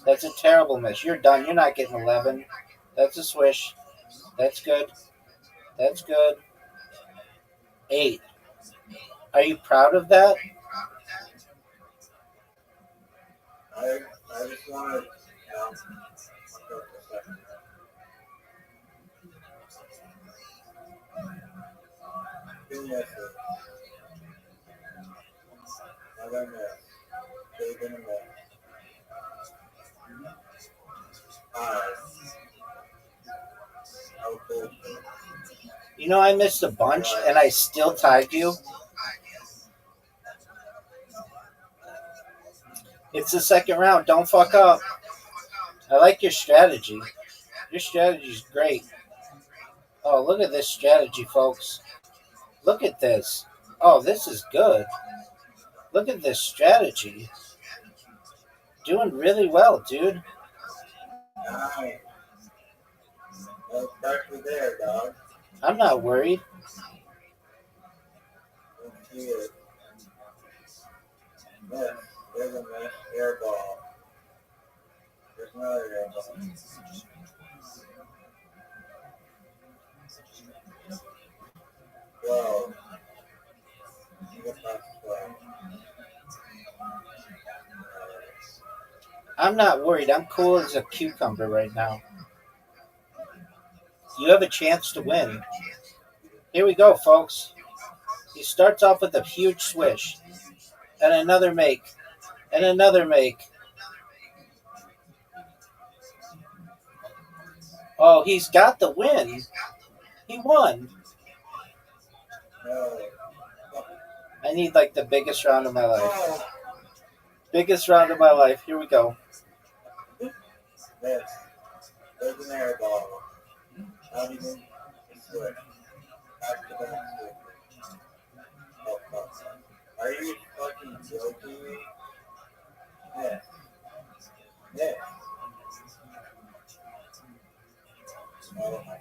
That's a terrible miss. You're done. You're not getting 11. That's a swish. That's good. That's good. 8. Are you proud of that? I just want to start the second round. Two misses. Another miss. Should have been a miss. 5. Oh, bullshit. You know I missed a bunch and I still tied you. It's the second round. Don't fuck up. I like your strategy. Your strategy's great. Oh, look at this strategy, folks. Look at this. Oh, this is good. Look at this strategy. Doing really well, dude. Nice. Well, pressure there, dog. I'm not worried. Let's see it. Miss. There's a miss. Air ball. There's another air ball. 12. You get past 12. I'm not worried. I'm cool as a cucumber right now. You have a chance to win. Here we go, folks. He starts off with a huge swish, and another make, and another make. Oh, he's got the win. He won. I need like the biggest round of my life. Biggest round of my life. Here we go. This. There's an air ball. Not even a switch. Back to back switch. Oh, fuck. Are you fucking joking me? Yes. Yes. Oh my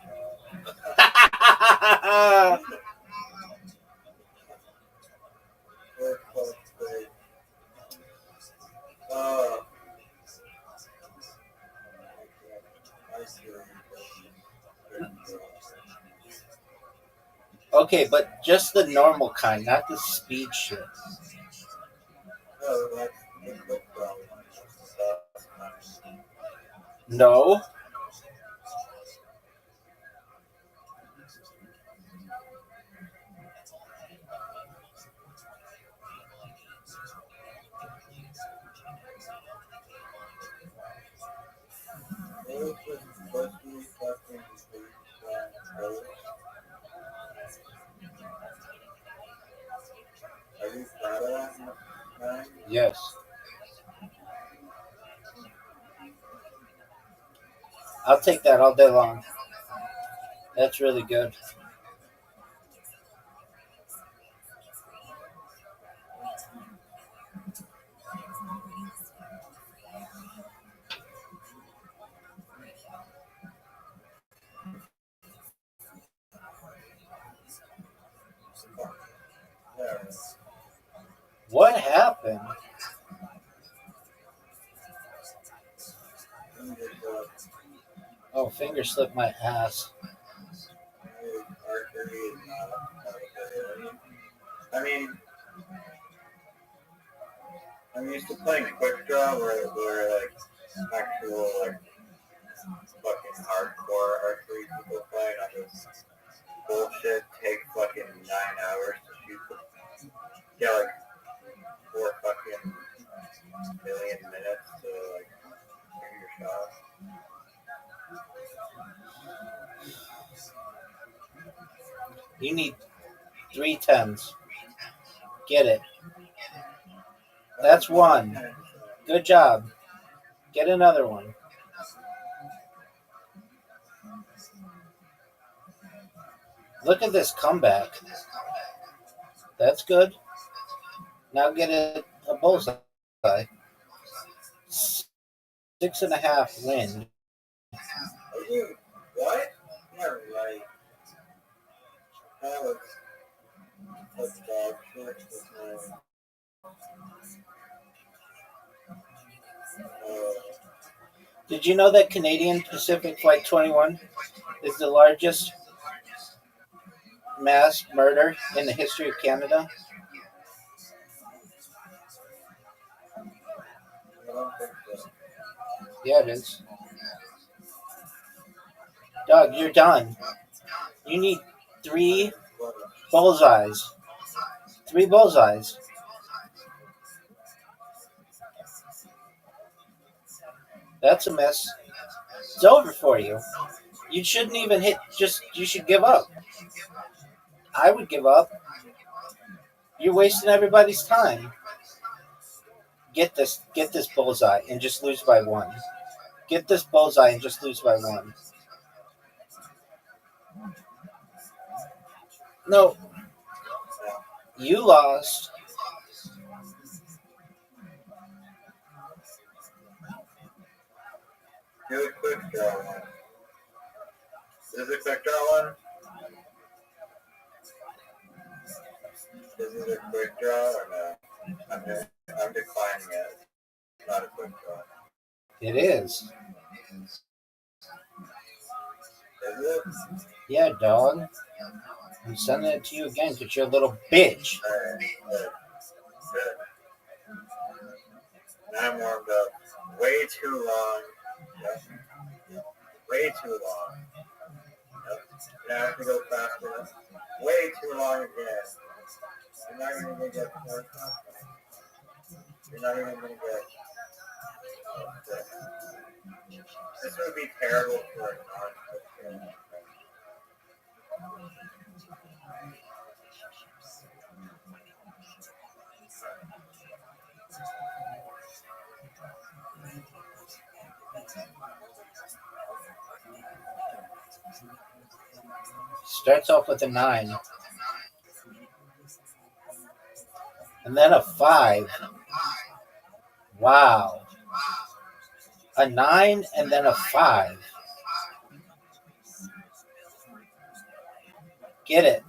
god. We're close to it. I see what you're doing. Okay, but just the normal kind, not the speed shit. Oh, that's the quick problem. No. Are you proud of that, man? Yes. I'll take that all day long. That's really good. What happened? Oh, finger slipped my ass. Archery is not I mean, I'm used to playing quick draw where like actual like fucking hardcore archery people play on this bullshit take fucking 9 hours to shoot get like 4 fucking million minutes to like shoot your shot. You need 3 10s. Get it. That's one. Good job. Get another one. Look at this comeback. That's good. Now get a bullseye. 6.5 win. What? You're right. That was dog shit. Did you know that Canadian Pacific Flight 21 is the largest mass murder in the history of Canada? Yeah, it is. Doug, you're done. You need 3 bullseyes. 3 bullseyes. That's a miss. It's over for you. You shouldn't even hit. You should give up. I would give up. You're wasting everybody's time. Get this bullseye and just lose by 1. Get this bullseye and just lose by 1. No. You lost. Do a quick draw one. Is it a quick draw one? Is it a quick draw or no? I'm declining it. It's not a quick draw. It is. Is it? Yeah, dog. I'm sending it to you again because you're a little bitch. Alright, good. Now I'm warmed up. Way too long. Yep. Way too long. Yep. Now I have to go fast enough. Way too long again. You're not even going to get more content. You're not even going to get this. This would be terrible for a non-Christian. Starts off with a 9. And then a 5. Wow. A 9 and then a 5. Get it.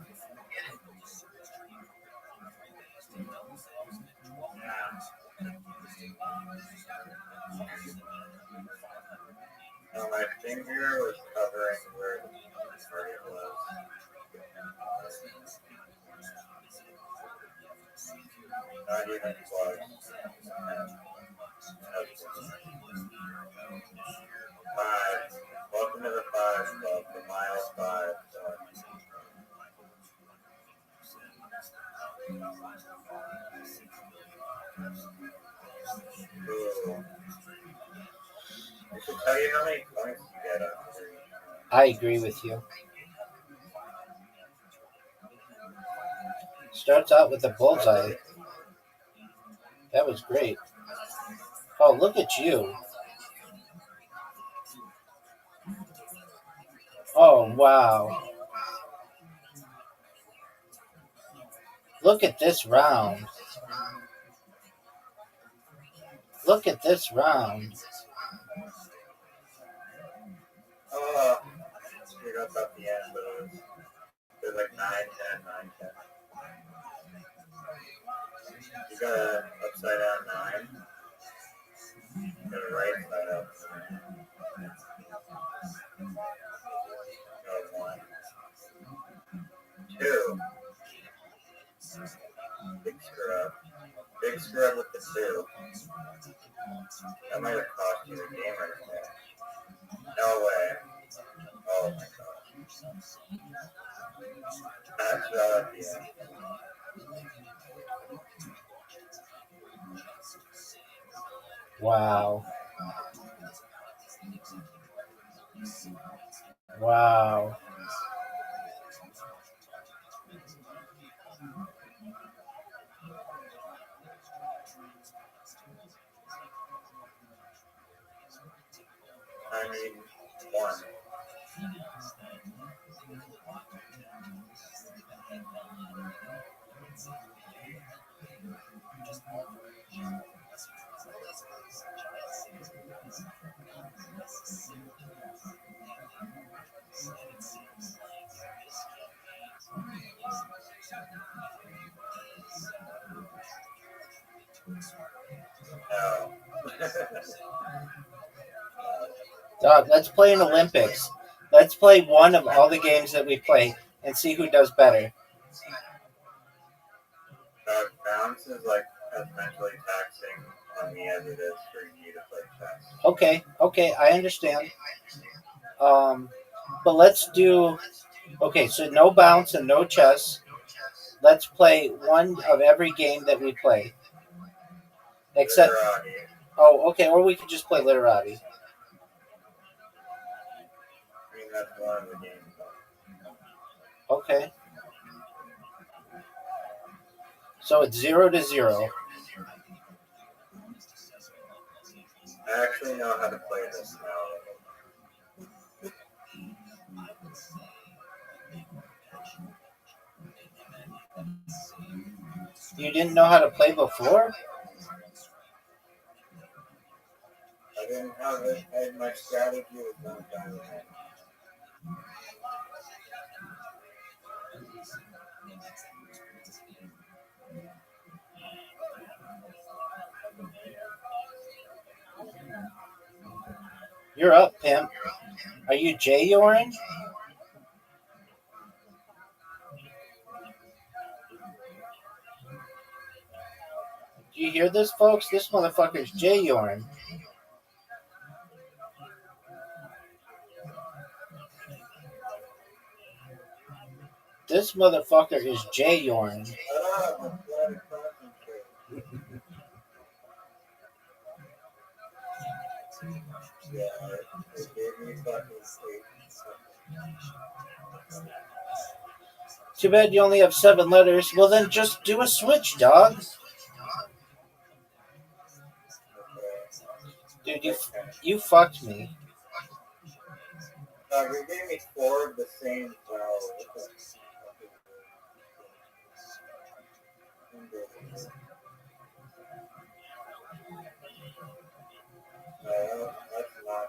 Now my finger was covering where the target was. Not even close. 5. Welcome to the 5 club, the mile 5. Ooh. I should tell you how many points you get up here. I agree with you. Starts out with a bullseye. That was great. Oh, look at you. Oh, wow. Look at this round. Look at this round. Oh, screwed up at the end, but it was like 9-10, 9-10. You got an upside down 9. You got a right side up. You got 1. 2. Big screw up. Big screw up with the 2. That might have cost you the game right there. No way. Oh my gosh. That's right at the end. Wow. Wow. I mean, 1. No. Dog, let's play an Olympics. Let's play one of all the games that we play and see who does better. Bounce is like as mentally taxing on me as it is for you to play chess. Okay, I understand. But let's do. Okay, so no bounce and no chess. Let's play one of every game that we play. Except. Literati. Oh, okay, or we could just play Literati. I mean, that's one of the games. Okay. So it's 0-0. I actually know how to play this now. You didn't know how to play before? I didn't have it. My strategy was not done yet. You're up, pimp. Are you J-Yorin? Do you hear this, folks? This motherfucker's J-Yorin. This motherfucker is J-Yorin. I the bloody concentrate. Yeah, it gave me fucking 8. Too bad you only have 7 letters. Well, then just do a switch, dog. Dude, you fucked me. They gave me 4 of the same vowel. That's not.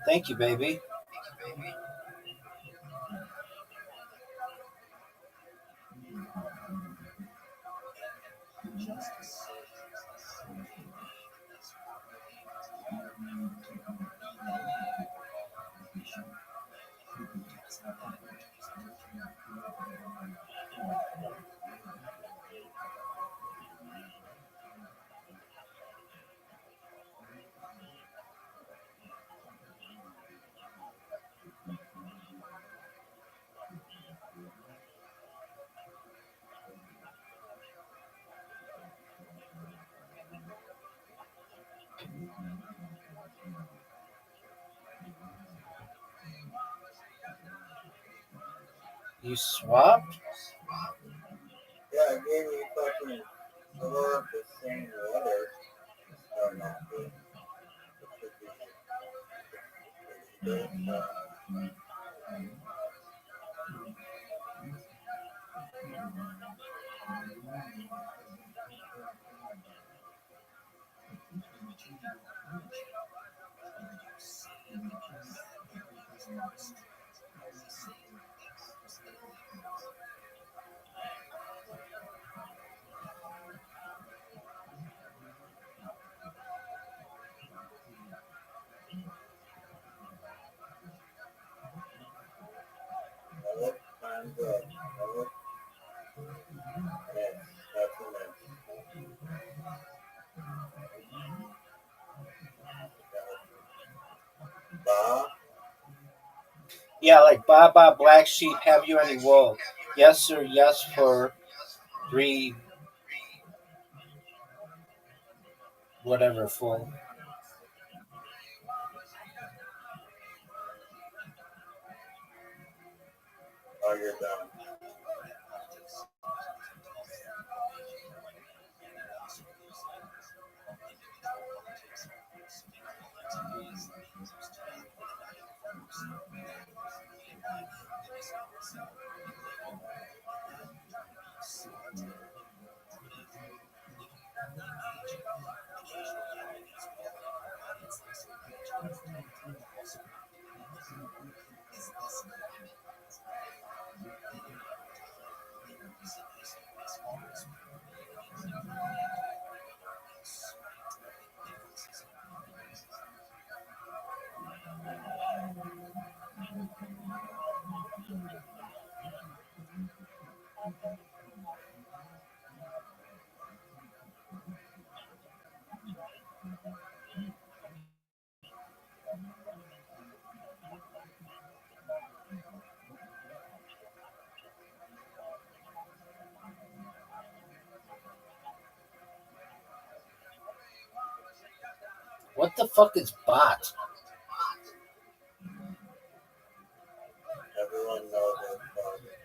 Thank you, baby. You swapped? Yeah, it gave me fucking 4 of the same letter. Starting off with. Time's up. That's an S. Ba. Yeah, like Baba, black sheep, have you any wool? Yes, sir, yes for 3, whatever, full. Oh, you're done. What the fuck is bot? Everyone knows it.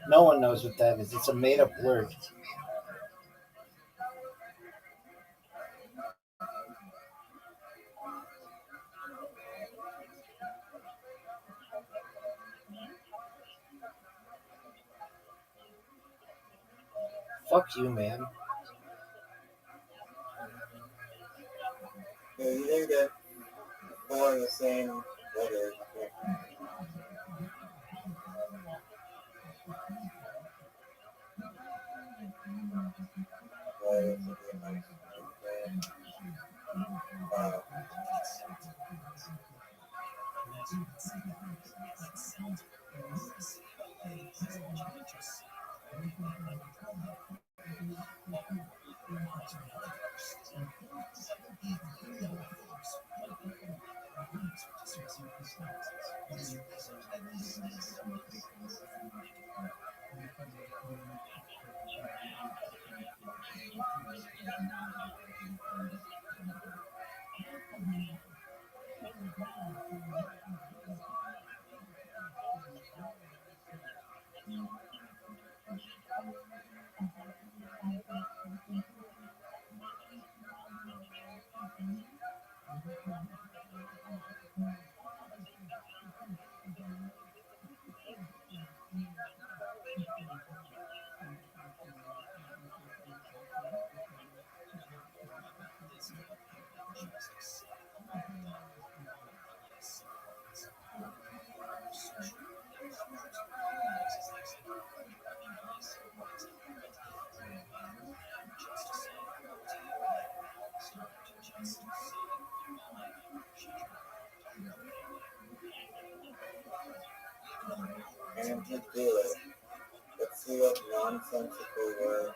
No one knows what that is. It's a made up word. Fuck you, man. Yeah, you didn't get 4 of the same letters. Wow. And you do it. Let's see what nonsensical word.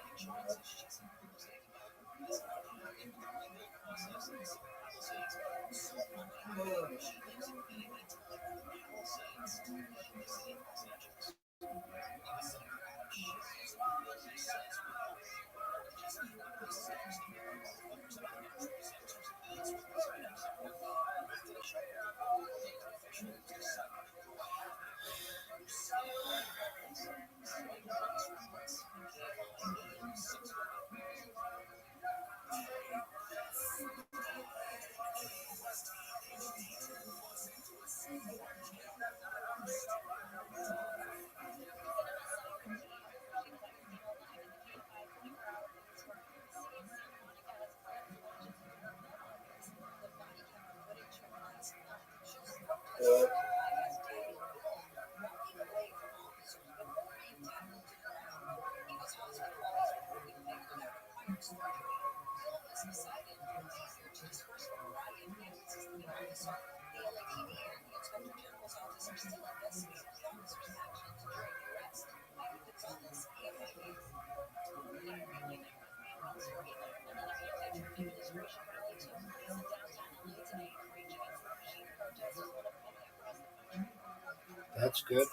Good. That's good.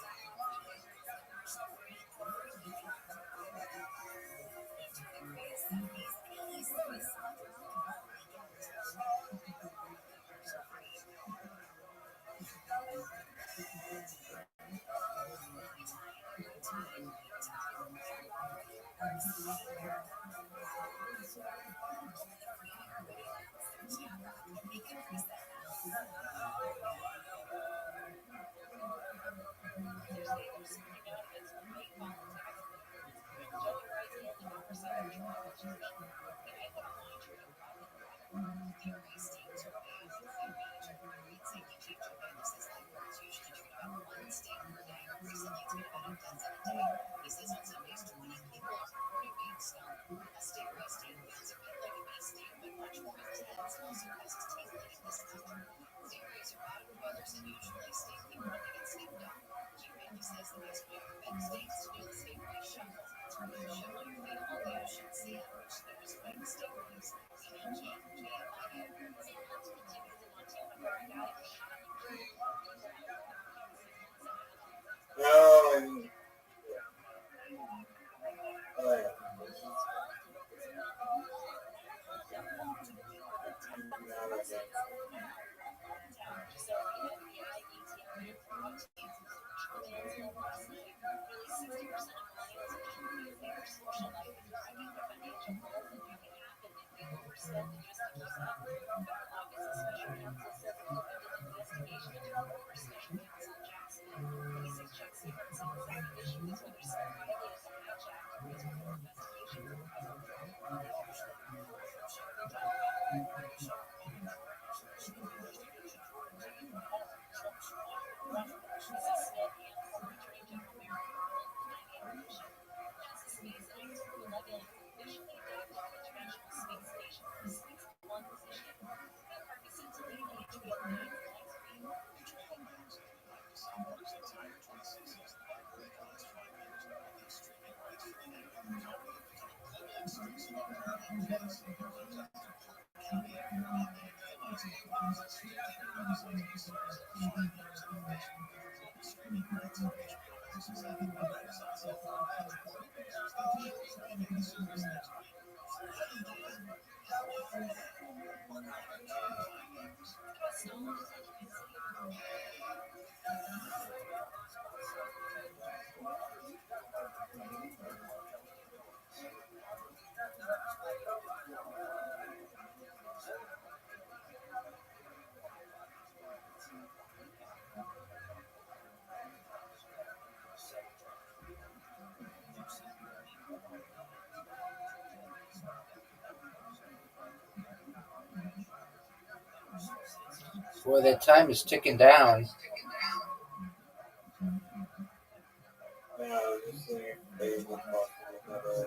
No, and oh, yeah. Now again. Boy, that time is ticking down. Yeah, I was just seeing if they would possibly have a video.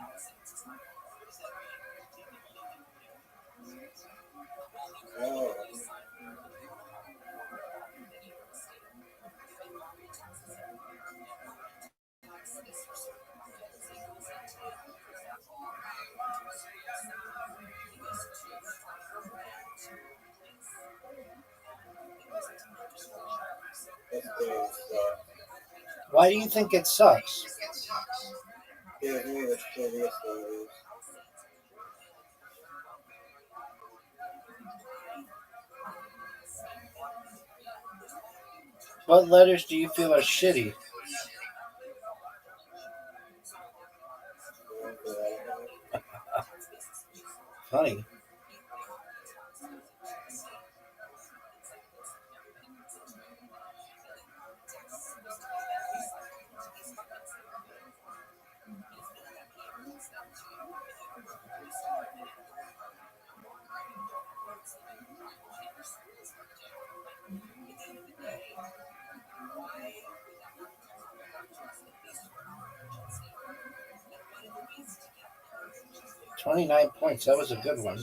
That's insane. Why do you think it sucks? Gives me the shittiest letters. What letters do you feel are shitty? The ones that I have. Funny. $29. That was a good one.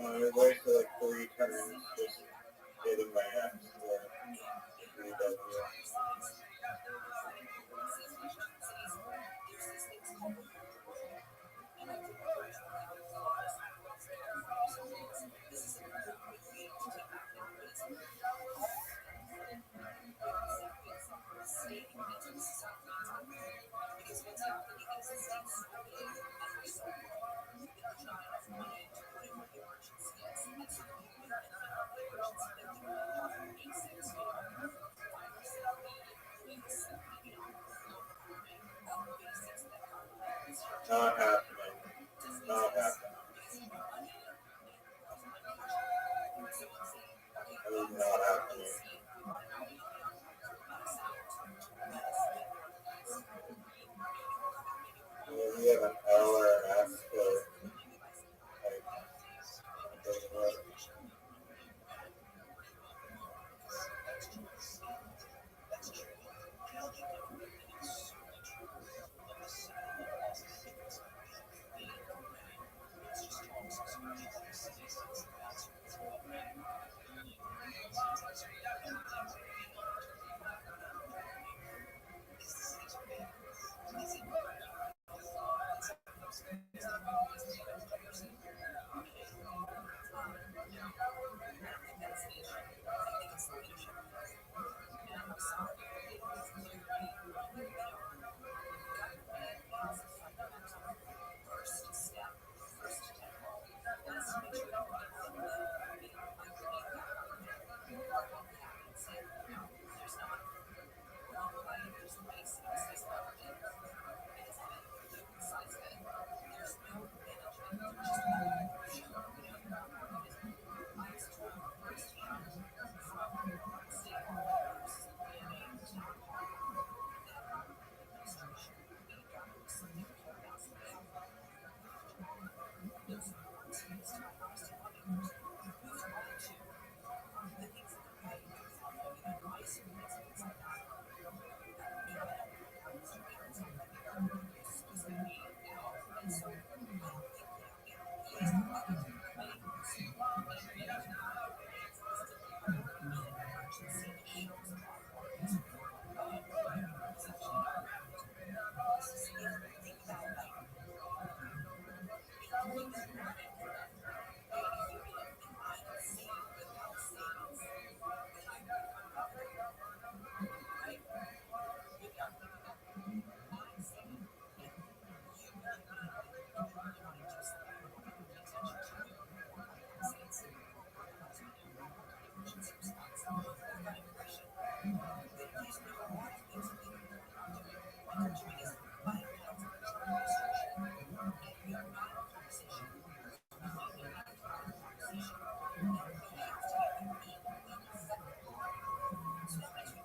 I wasted like 3 turns just getting my X for 3W. Not happening. Not happening. That is not happening. We have an L or an S for like doesn't work.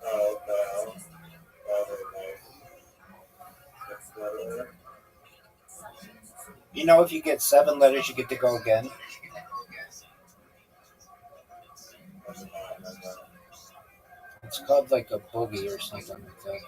Oh, wow. That was nice. That's better. You know, if you get 7 letters, you get to go again. It's called like a boogie or something like that.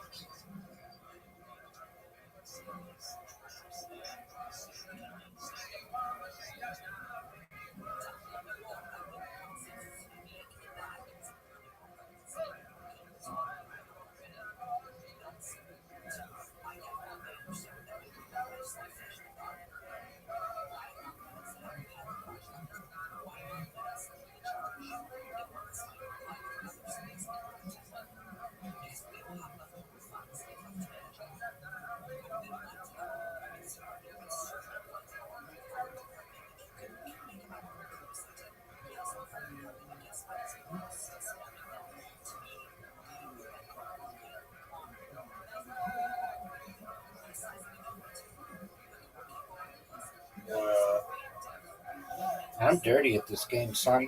I'm dirty at this game, son.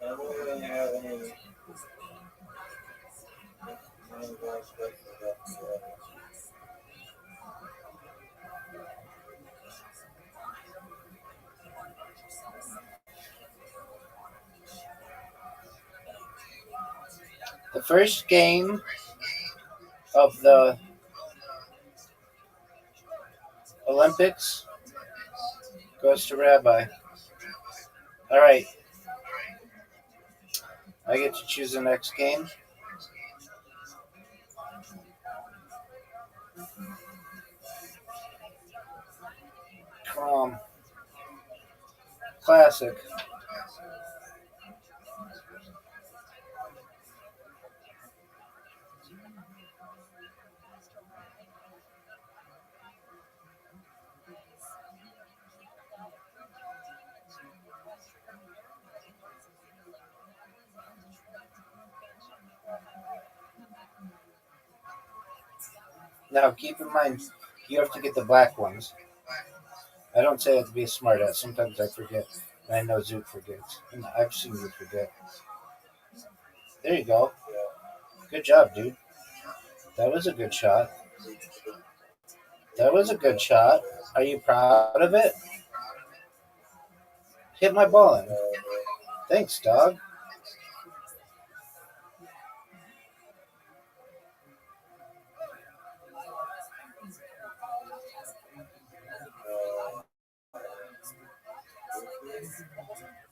I don't really have any. The first game of the Olympics goes to Rabbi. All right. I get to choose the next game. Classic. Now, keep in mind, you have to get the black ones. I don't say that to be a smartass. Sometimes I forget. And I know Zoot forgets. And I've seen you forget. There you go. Good job, dude. That was a good shot. That was a good shot. Are you proud of it? Hit my ball in. Thanks, dog.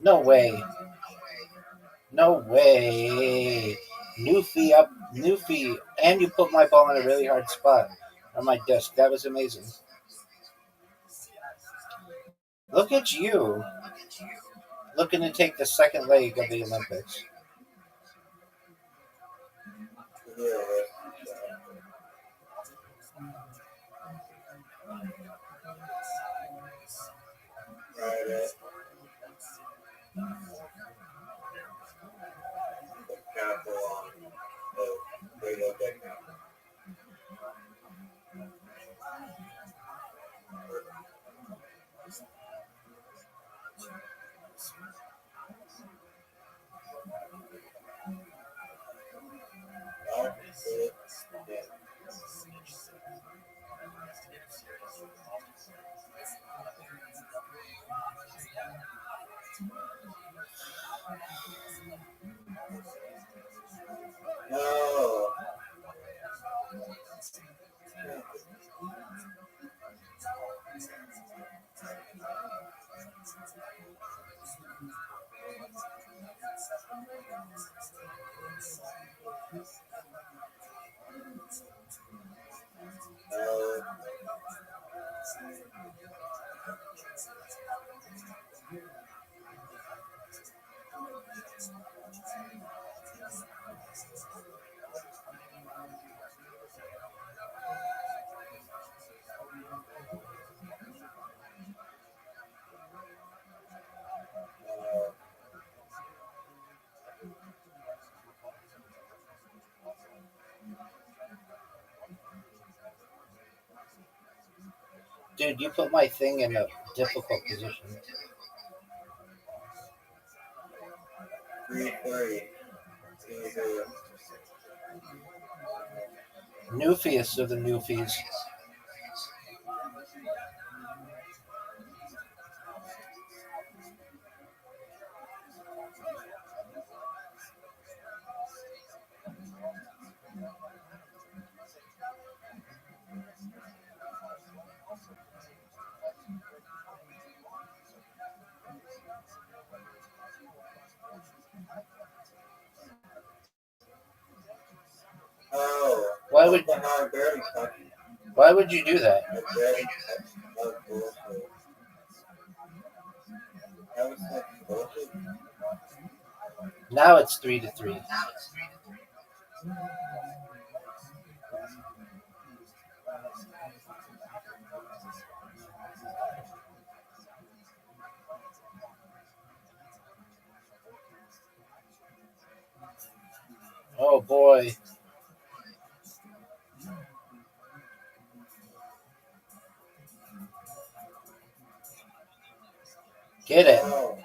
No way. No way. Newfie. And you put my ball in a really hard spot on my desk. That was amazing. Look at you. Looking to take the second leg of the Olympics. No. Dude, you put my thing in a difficult position. 3-3. Newfiest of the Newfies. Oh. Why would I barely touched it. Why would you do that? I barely touched it. That was bullshit. That was such bullshit. Now it's 3-3. Oh boy. Get it. Oh,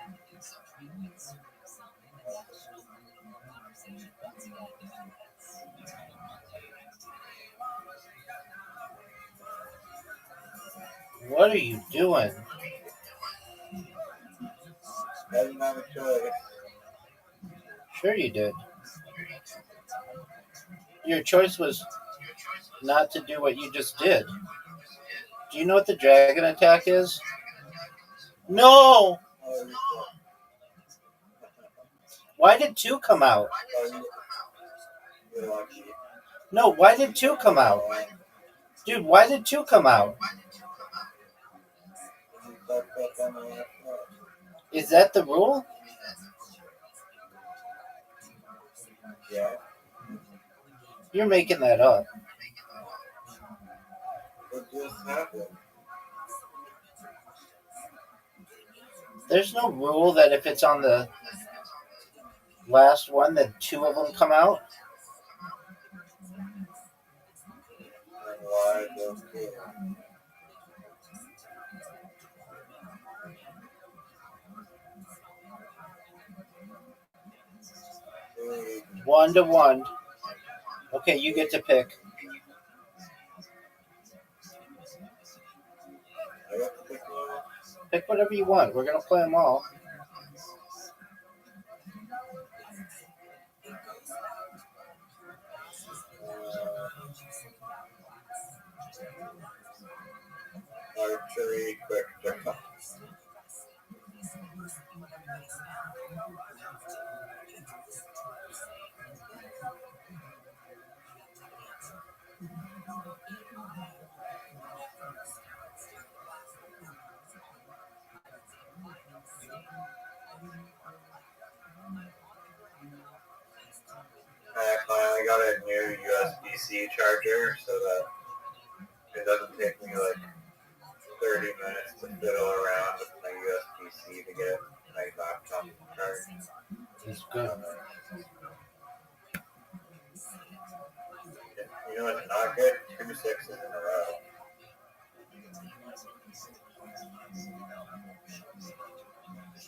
What are you doing? I didn't have a choice. Sure you did. Your choice was not to do what you just did. Do you know what the dragon attack is? No! Oh, Why did 2 come out? you're lucky. No, why did 2 come out? Dude, why did 2 come out? You fucked up on the last one. Is that the rule? Yeah. You're making that up. It just happened. There's no rule that if it's on the last one that 2 of them come out. And why those two? 1 to 1. Okay, you get to pick. I got to pick one. Pick whatever you want. We're gonna play them all. Archery, quick draw. I finally got a new USB-C charger so that it doesn't take me like 30 minutes to fiddle around with my USB-C to get my laptop charged. It's good. You know what's not good? 2 sixes in a row.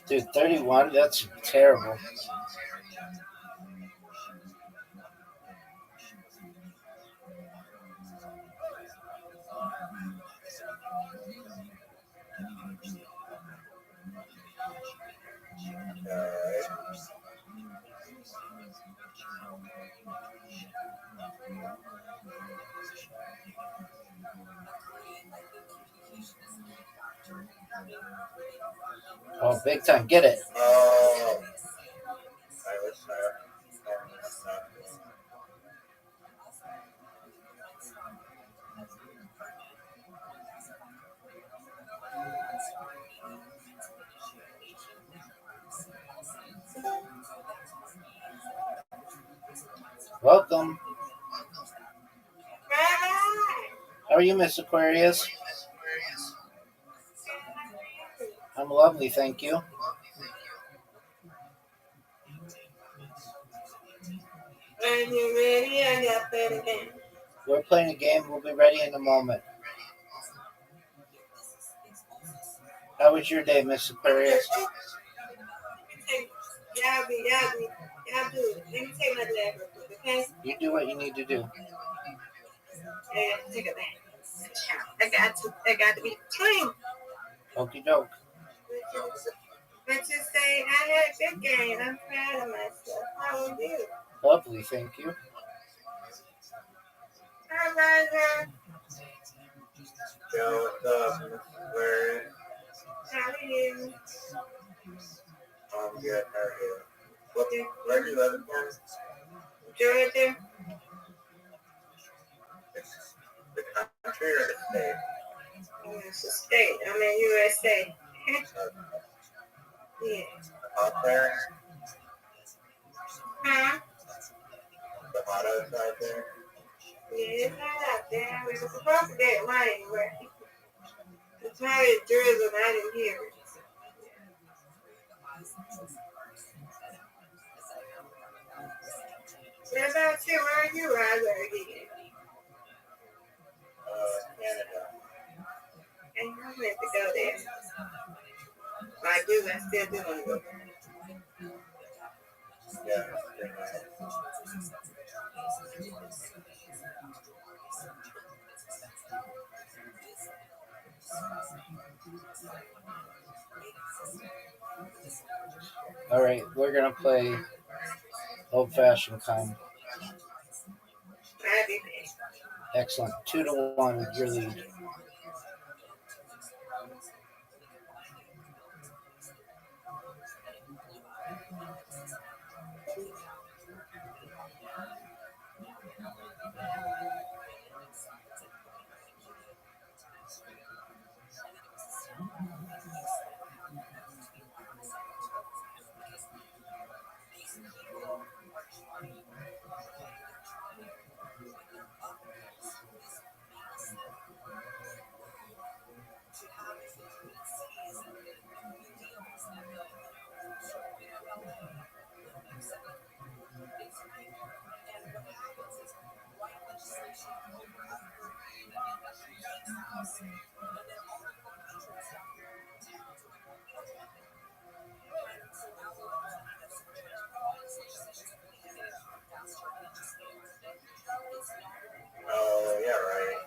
Dude, 31, that's terrible. Alright. Oh, big time. Get it. Oh. I was not doing Welcome. How are you, Miss Aquarius? I'm lovely, thank you. Are you ready? I got playing a game. We're playing a game. We'll be ready in a moment. How was your day, Miss Aquarius? Y'all do it. Let me take my leg real quick, okay? You do what you need to do. I got to take a bath. I got to be clean. Okie doke. But you say I had a good game. I'm proud of myself. How are you? Lovely, thank you. Hi, Roger. Yo, what's up, Miss Aquarius? How are you? I'm good, how are you? Where do you live again? Georgia. The country or the state? It's a state. I'm in USA. Yeah. Hot there? Huh? The hot outside there? Yeah, it's hot out there. We were supposed to get rain, but it's probably drizzling. I didn't hear it. What about you? Where are you, Roger, again? Canada. And I meant to go there. Like Dude, I still do want to go. Yeah, it's pretty nice. All right, we're gonna play old fashioned kind. I did it. Excellent. 2-1, your lead. Oh, yeah, right.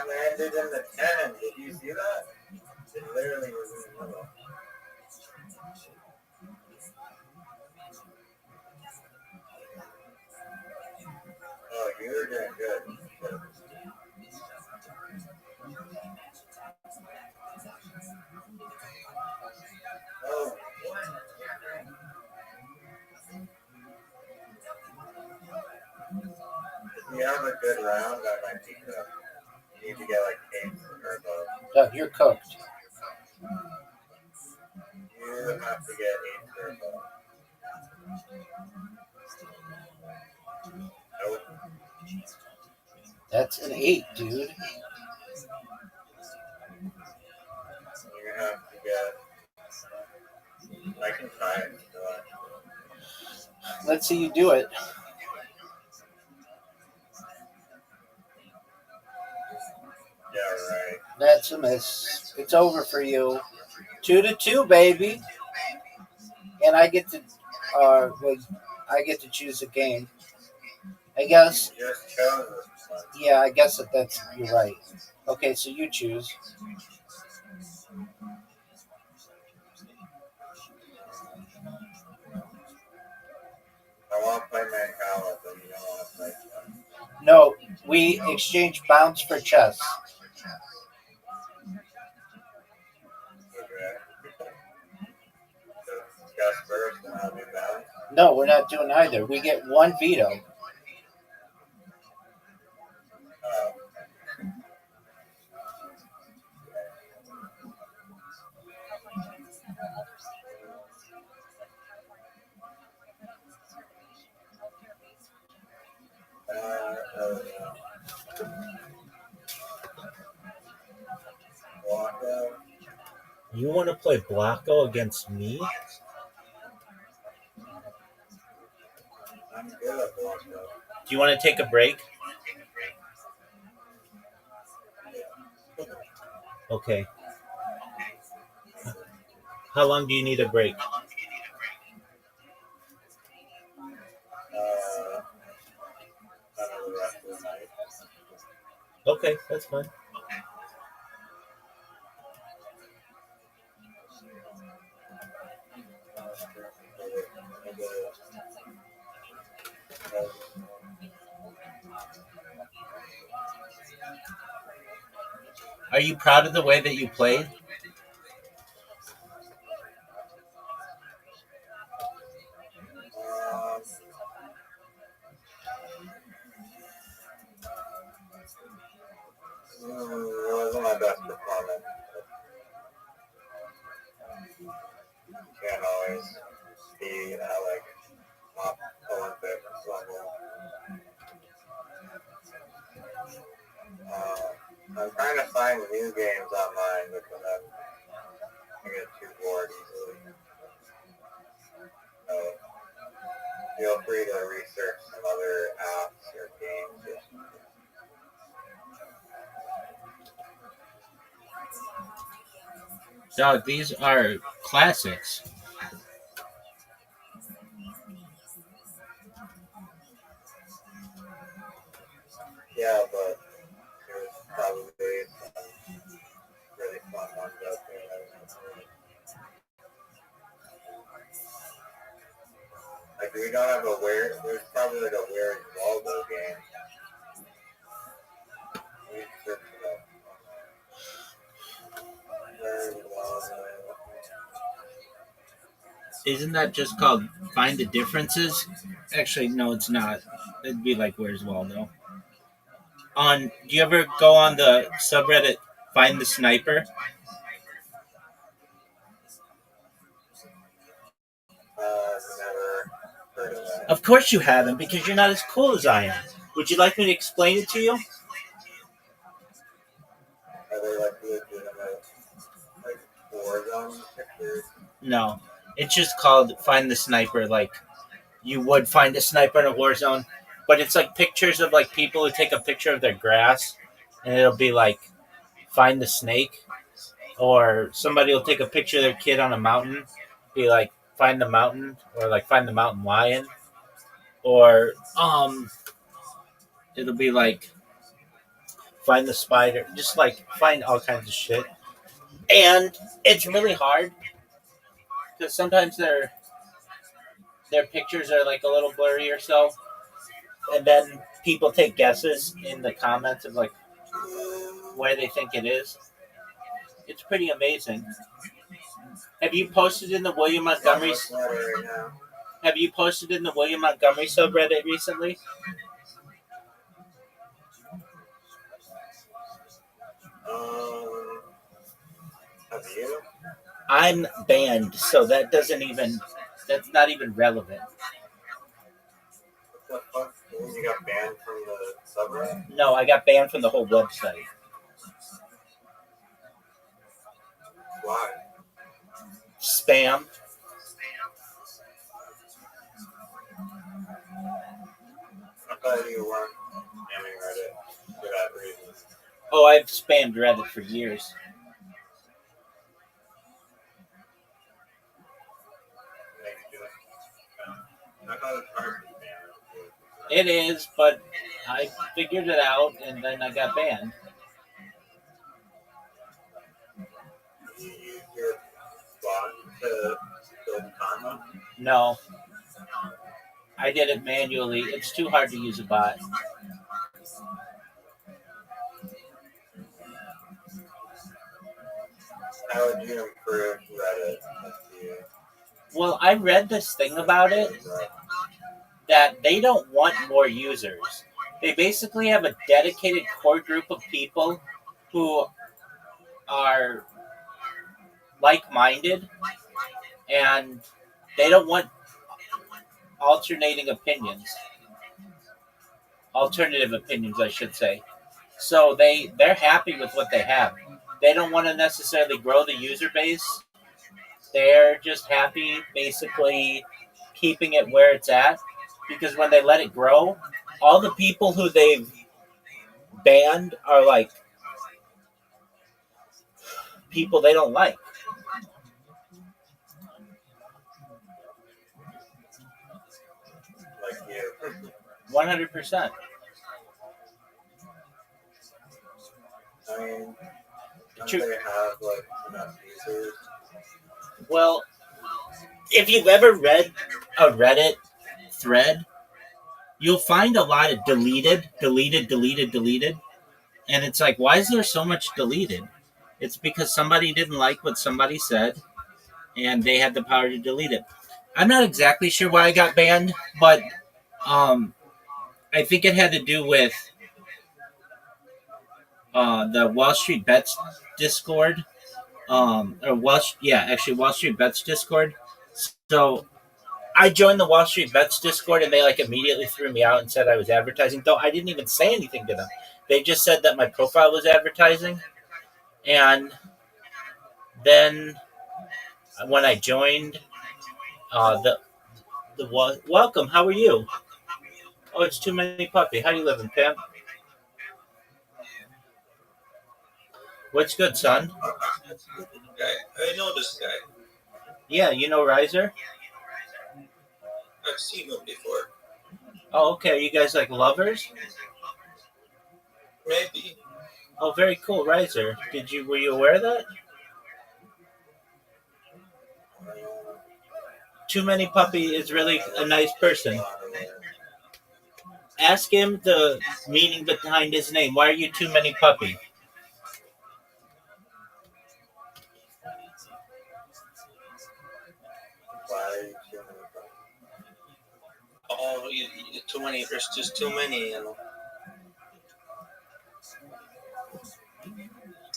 Landed in the 10. Did you see that? It literally was in the middle. Oh, you were doing good. Good. Oh, if you have a good round, I might be good. You need to get like 8 or above. Doug, you're cooked. You have to get 8 or above. Nope. That's an 8, dude. You're gonna have to get. I can try it. Let's see you do it. Yeah, right. That's a miss. It's over for you. 2-2, baby. And I get to, I get to choose a game. I guess. You just chose this one. Yeah, I guess that's. You're right. Okay, so you choose. I want to play Mancala, but you don't want to play chess. No, we exchange bounce for chess. Okay. So chess first, and I'll do balance. No, we're not doing either. We get one veto. Oh. You want to play Blocko against me? I'm good at Blocko. Do you want to take a break? Okay. How long do you need a break? The rest of the night. Okay, that's fine. Are you proud of the way that you played? my best performance. Can't always be at like top Olympic level. I'm trying to find new games online because I get too bored easily. So feel free to research some other apps or games. Dog, these are classics. Yeah, but there's probably some really fun ones out there that I don't know. Like we don't have a weird. There's probably like a weird Waldo game. We search it up. Weird Waldo. Isn't that just called Find the Differences? Actually, no, it's not. It'd be like Where's Waldo? Do you ever go on the subreddit Find the Sniper? Never heard of that. Of course you haven't, because you're not as cool as I am. Would you like me to explain it to you? Are they like legitimate, like Warzone pictures? No. It's just called Find the Sniper, like you would find a sniper in a war zone. But it's like pictures of like people who take a picture of their grass, and it'll be like Find the Snake. Or somebody will take a picture of their kid on a mountain, be like Find the Mountain, or like Find the Mountain Lion. Or it'll be like Find the Spider, just like find all kinds of shit. And it's really hard because sometimes their pictures are like a little blurry or so, and then people take guesses in the comments of like where they think it is. It's pretty amazing. Have you posted in the William Montgomery? Have you posted in the William Montgomery subreddit recently? Have you? I'm banned, so that doesn't even. That's not even relevant. What the fuck? You got banned from the subreddit? No, I got banned from the whole website. Why? Spam. I thought you weren't spamming Reddit for that reason. Oh, I've spammed Reddit for years. I thought it was hard to spam. It is, but I figured it out, and then I got banned. You use your bot to build karma? No. I did it manually. It's too hard to use a bot. How would you improve Reddit? Well, I read this thing about it that they don't want more users. They basically have a dedicated core group of people who are like-minded, and they don't want alternative opinions, I should say. So they're happy with what they have. They don't want to necessarily grow the user base. They're just happy basically keeping it where it's at, because when they let it grow, all the people who they've banned are like people they don't like. Like you. 100%. I mean, don't they have like enough users? Well, if you've ever read a Reddit thread, you'll find a lot of deleted. And it's like, why is there so much deleted? It's because somebody didn't like what somebody said, and they had the power to delete it. I'm not exactly sure why I got banned, but I think it had to do with the Wall Street Bets Discord, actually Wall Street Bets Discord. So I joined the Wall Street Bets Discord, and they like immediately threw me out and said I was advertising. Though I didn't even say anything to them. They just said that my profile was advertising, and then when I joined, welcome. How are you? Oh, it's too many puppy. How you living, Pam? What's good, son? I know this guy. Yeah, you know Riser? I've seen him before. Oh, okay. Are you guys like lovers? Maybe. Oh, very cool, Riser. Were you aware of that? Too Many Puppy is really a nice person. Ask him the meaning behind his name. Why are you Too Many Puppy? Oh, too many. There's just too many,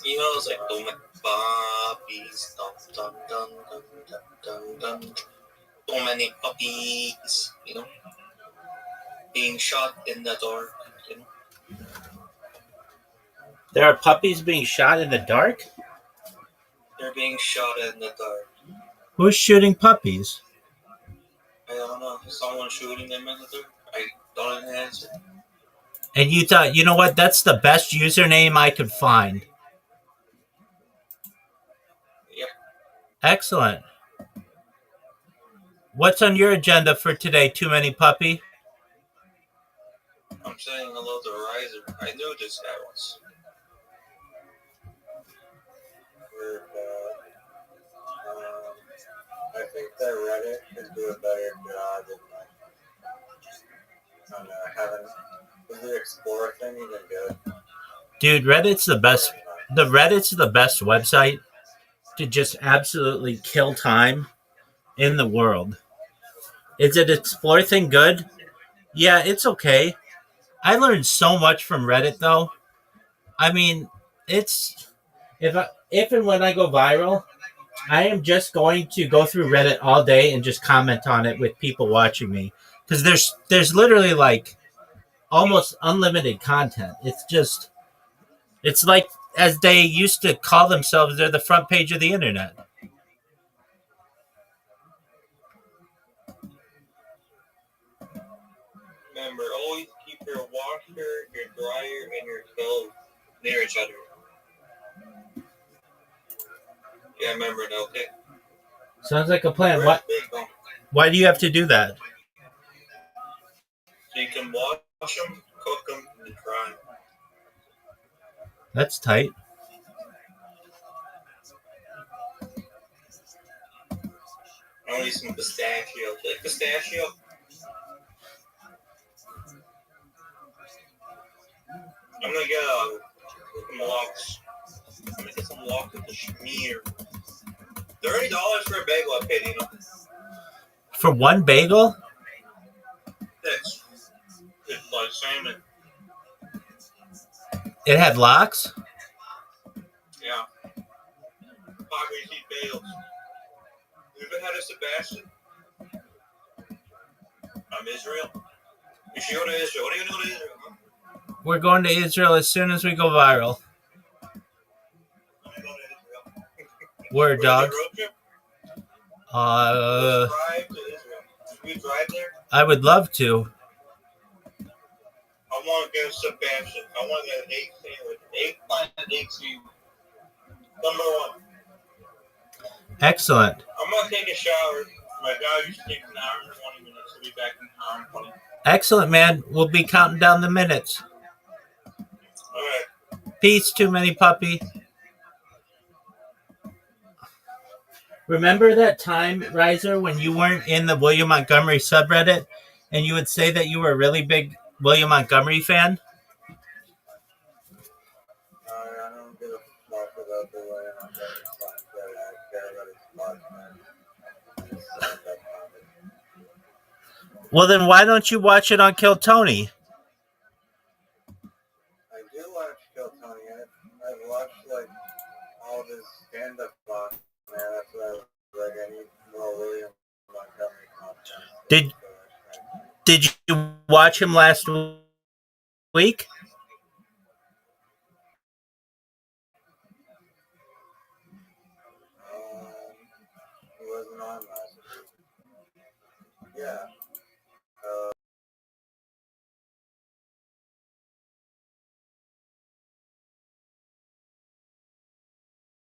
it's like too many puppies. Dun, dun, dun, dun, dun, dun, dun. Too many puppies. Being shot in the dark. There are puppies being shot in the dark? They're being shot in the dark. Who's shooting puppies? I don't know. Someone shooting them in the dark. I don't even answer. And you thought, you know what? That's the best username I could find. Yep. Excellent. What's on your agenda for today, Too Many Puppy? I'm saying hello to Riser. I knew this guy once. I think that Reddit could do a better job of having the Explorer thing even good. Dude, Reddit's the best. Reddit's the best website to just absolutely kill time in the world. Is it Explore thing good? Yeah, it's okay. I learned so much from Reddit, though. I mean, it's if and when I go viral, I am just going to go through Reddit all day and just comment on it with people watching me, because there's literally like almost unlimited content. It's like, as they used to call themselves, they're the front page of the internet. Remember, always keep your washer, your dryer, and your clothes near each other. Yeah, remember that, okay? Sounds like a plan. Why do you have to do that? So you can wash them, cook them, and dry them. That's tight. I need some pistachio. Like pistachio? I'm gonna get some lox. I'm gonna get some lox with the schmear. $30 for a bagel I paid, For one bagel? It's like salmon. It had lox? Yeah. Pocket sheet bagels. You ever had a Sebastian? Israel? You should go to Israel. What are you gonna go to Israel, huh? We're going to Israel as soon as we go viral. Word, dog. Drive to Israel. Should we drive there? I would love to. I want to get a Sebastian. I want to get an egg sandwich. Eggplant and egg sandwich. Number one. Excellent. I'm going to take a shower. My dad used to take an hour and 20 minutes. I'll be back in an hour and 20. Excellent, man. We'll be counting down the minutes. All right. Peace, Too Many Puppy. Remember that time, Riser, when you weren't in the William Montgomery subreddit and you would say that you were a really big William Montgomery fan? I don't give a fuck about the William Montgomery subreddit. I care about his podcast. Well, then why don't you watch it on Kill Tony? I do watch Kill Tony. I've watched like all of his stand-up on there. That's what I was like. I need more William Montgomery content. Did you watch him last week? He wasn't on last week. Yeah.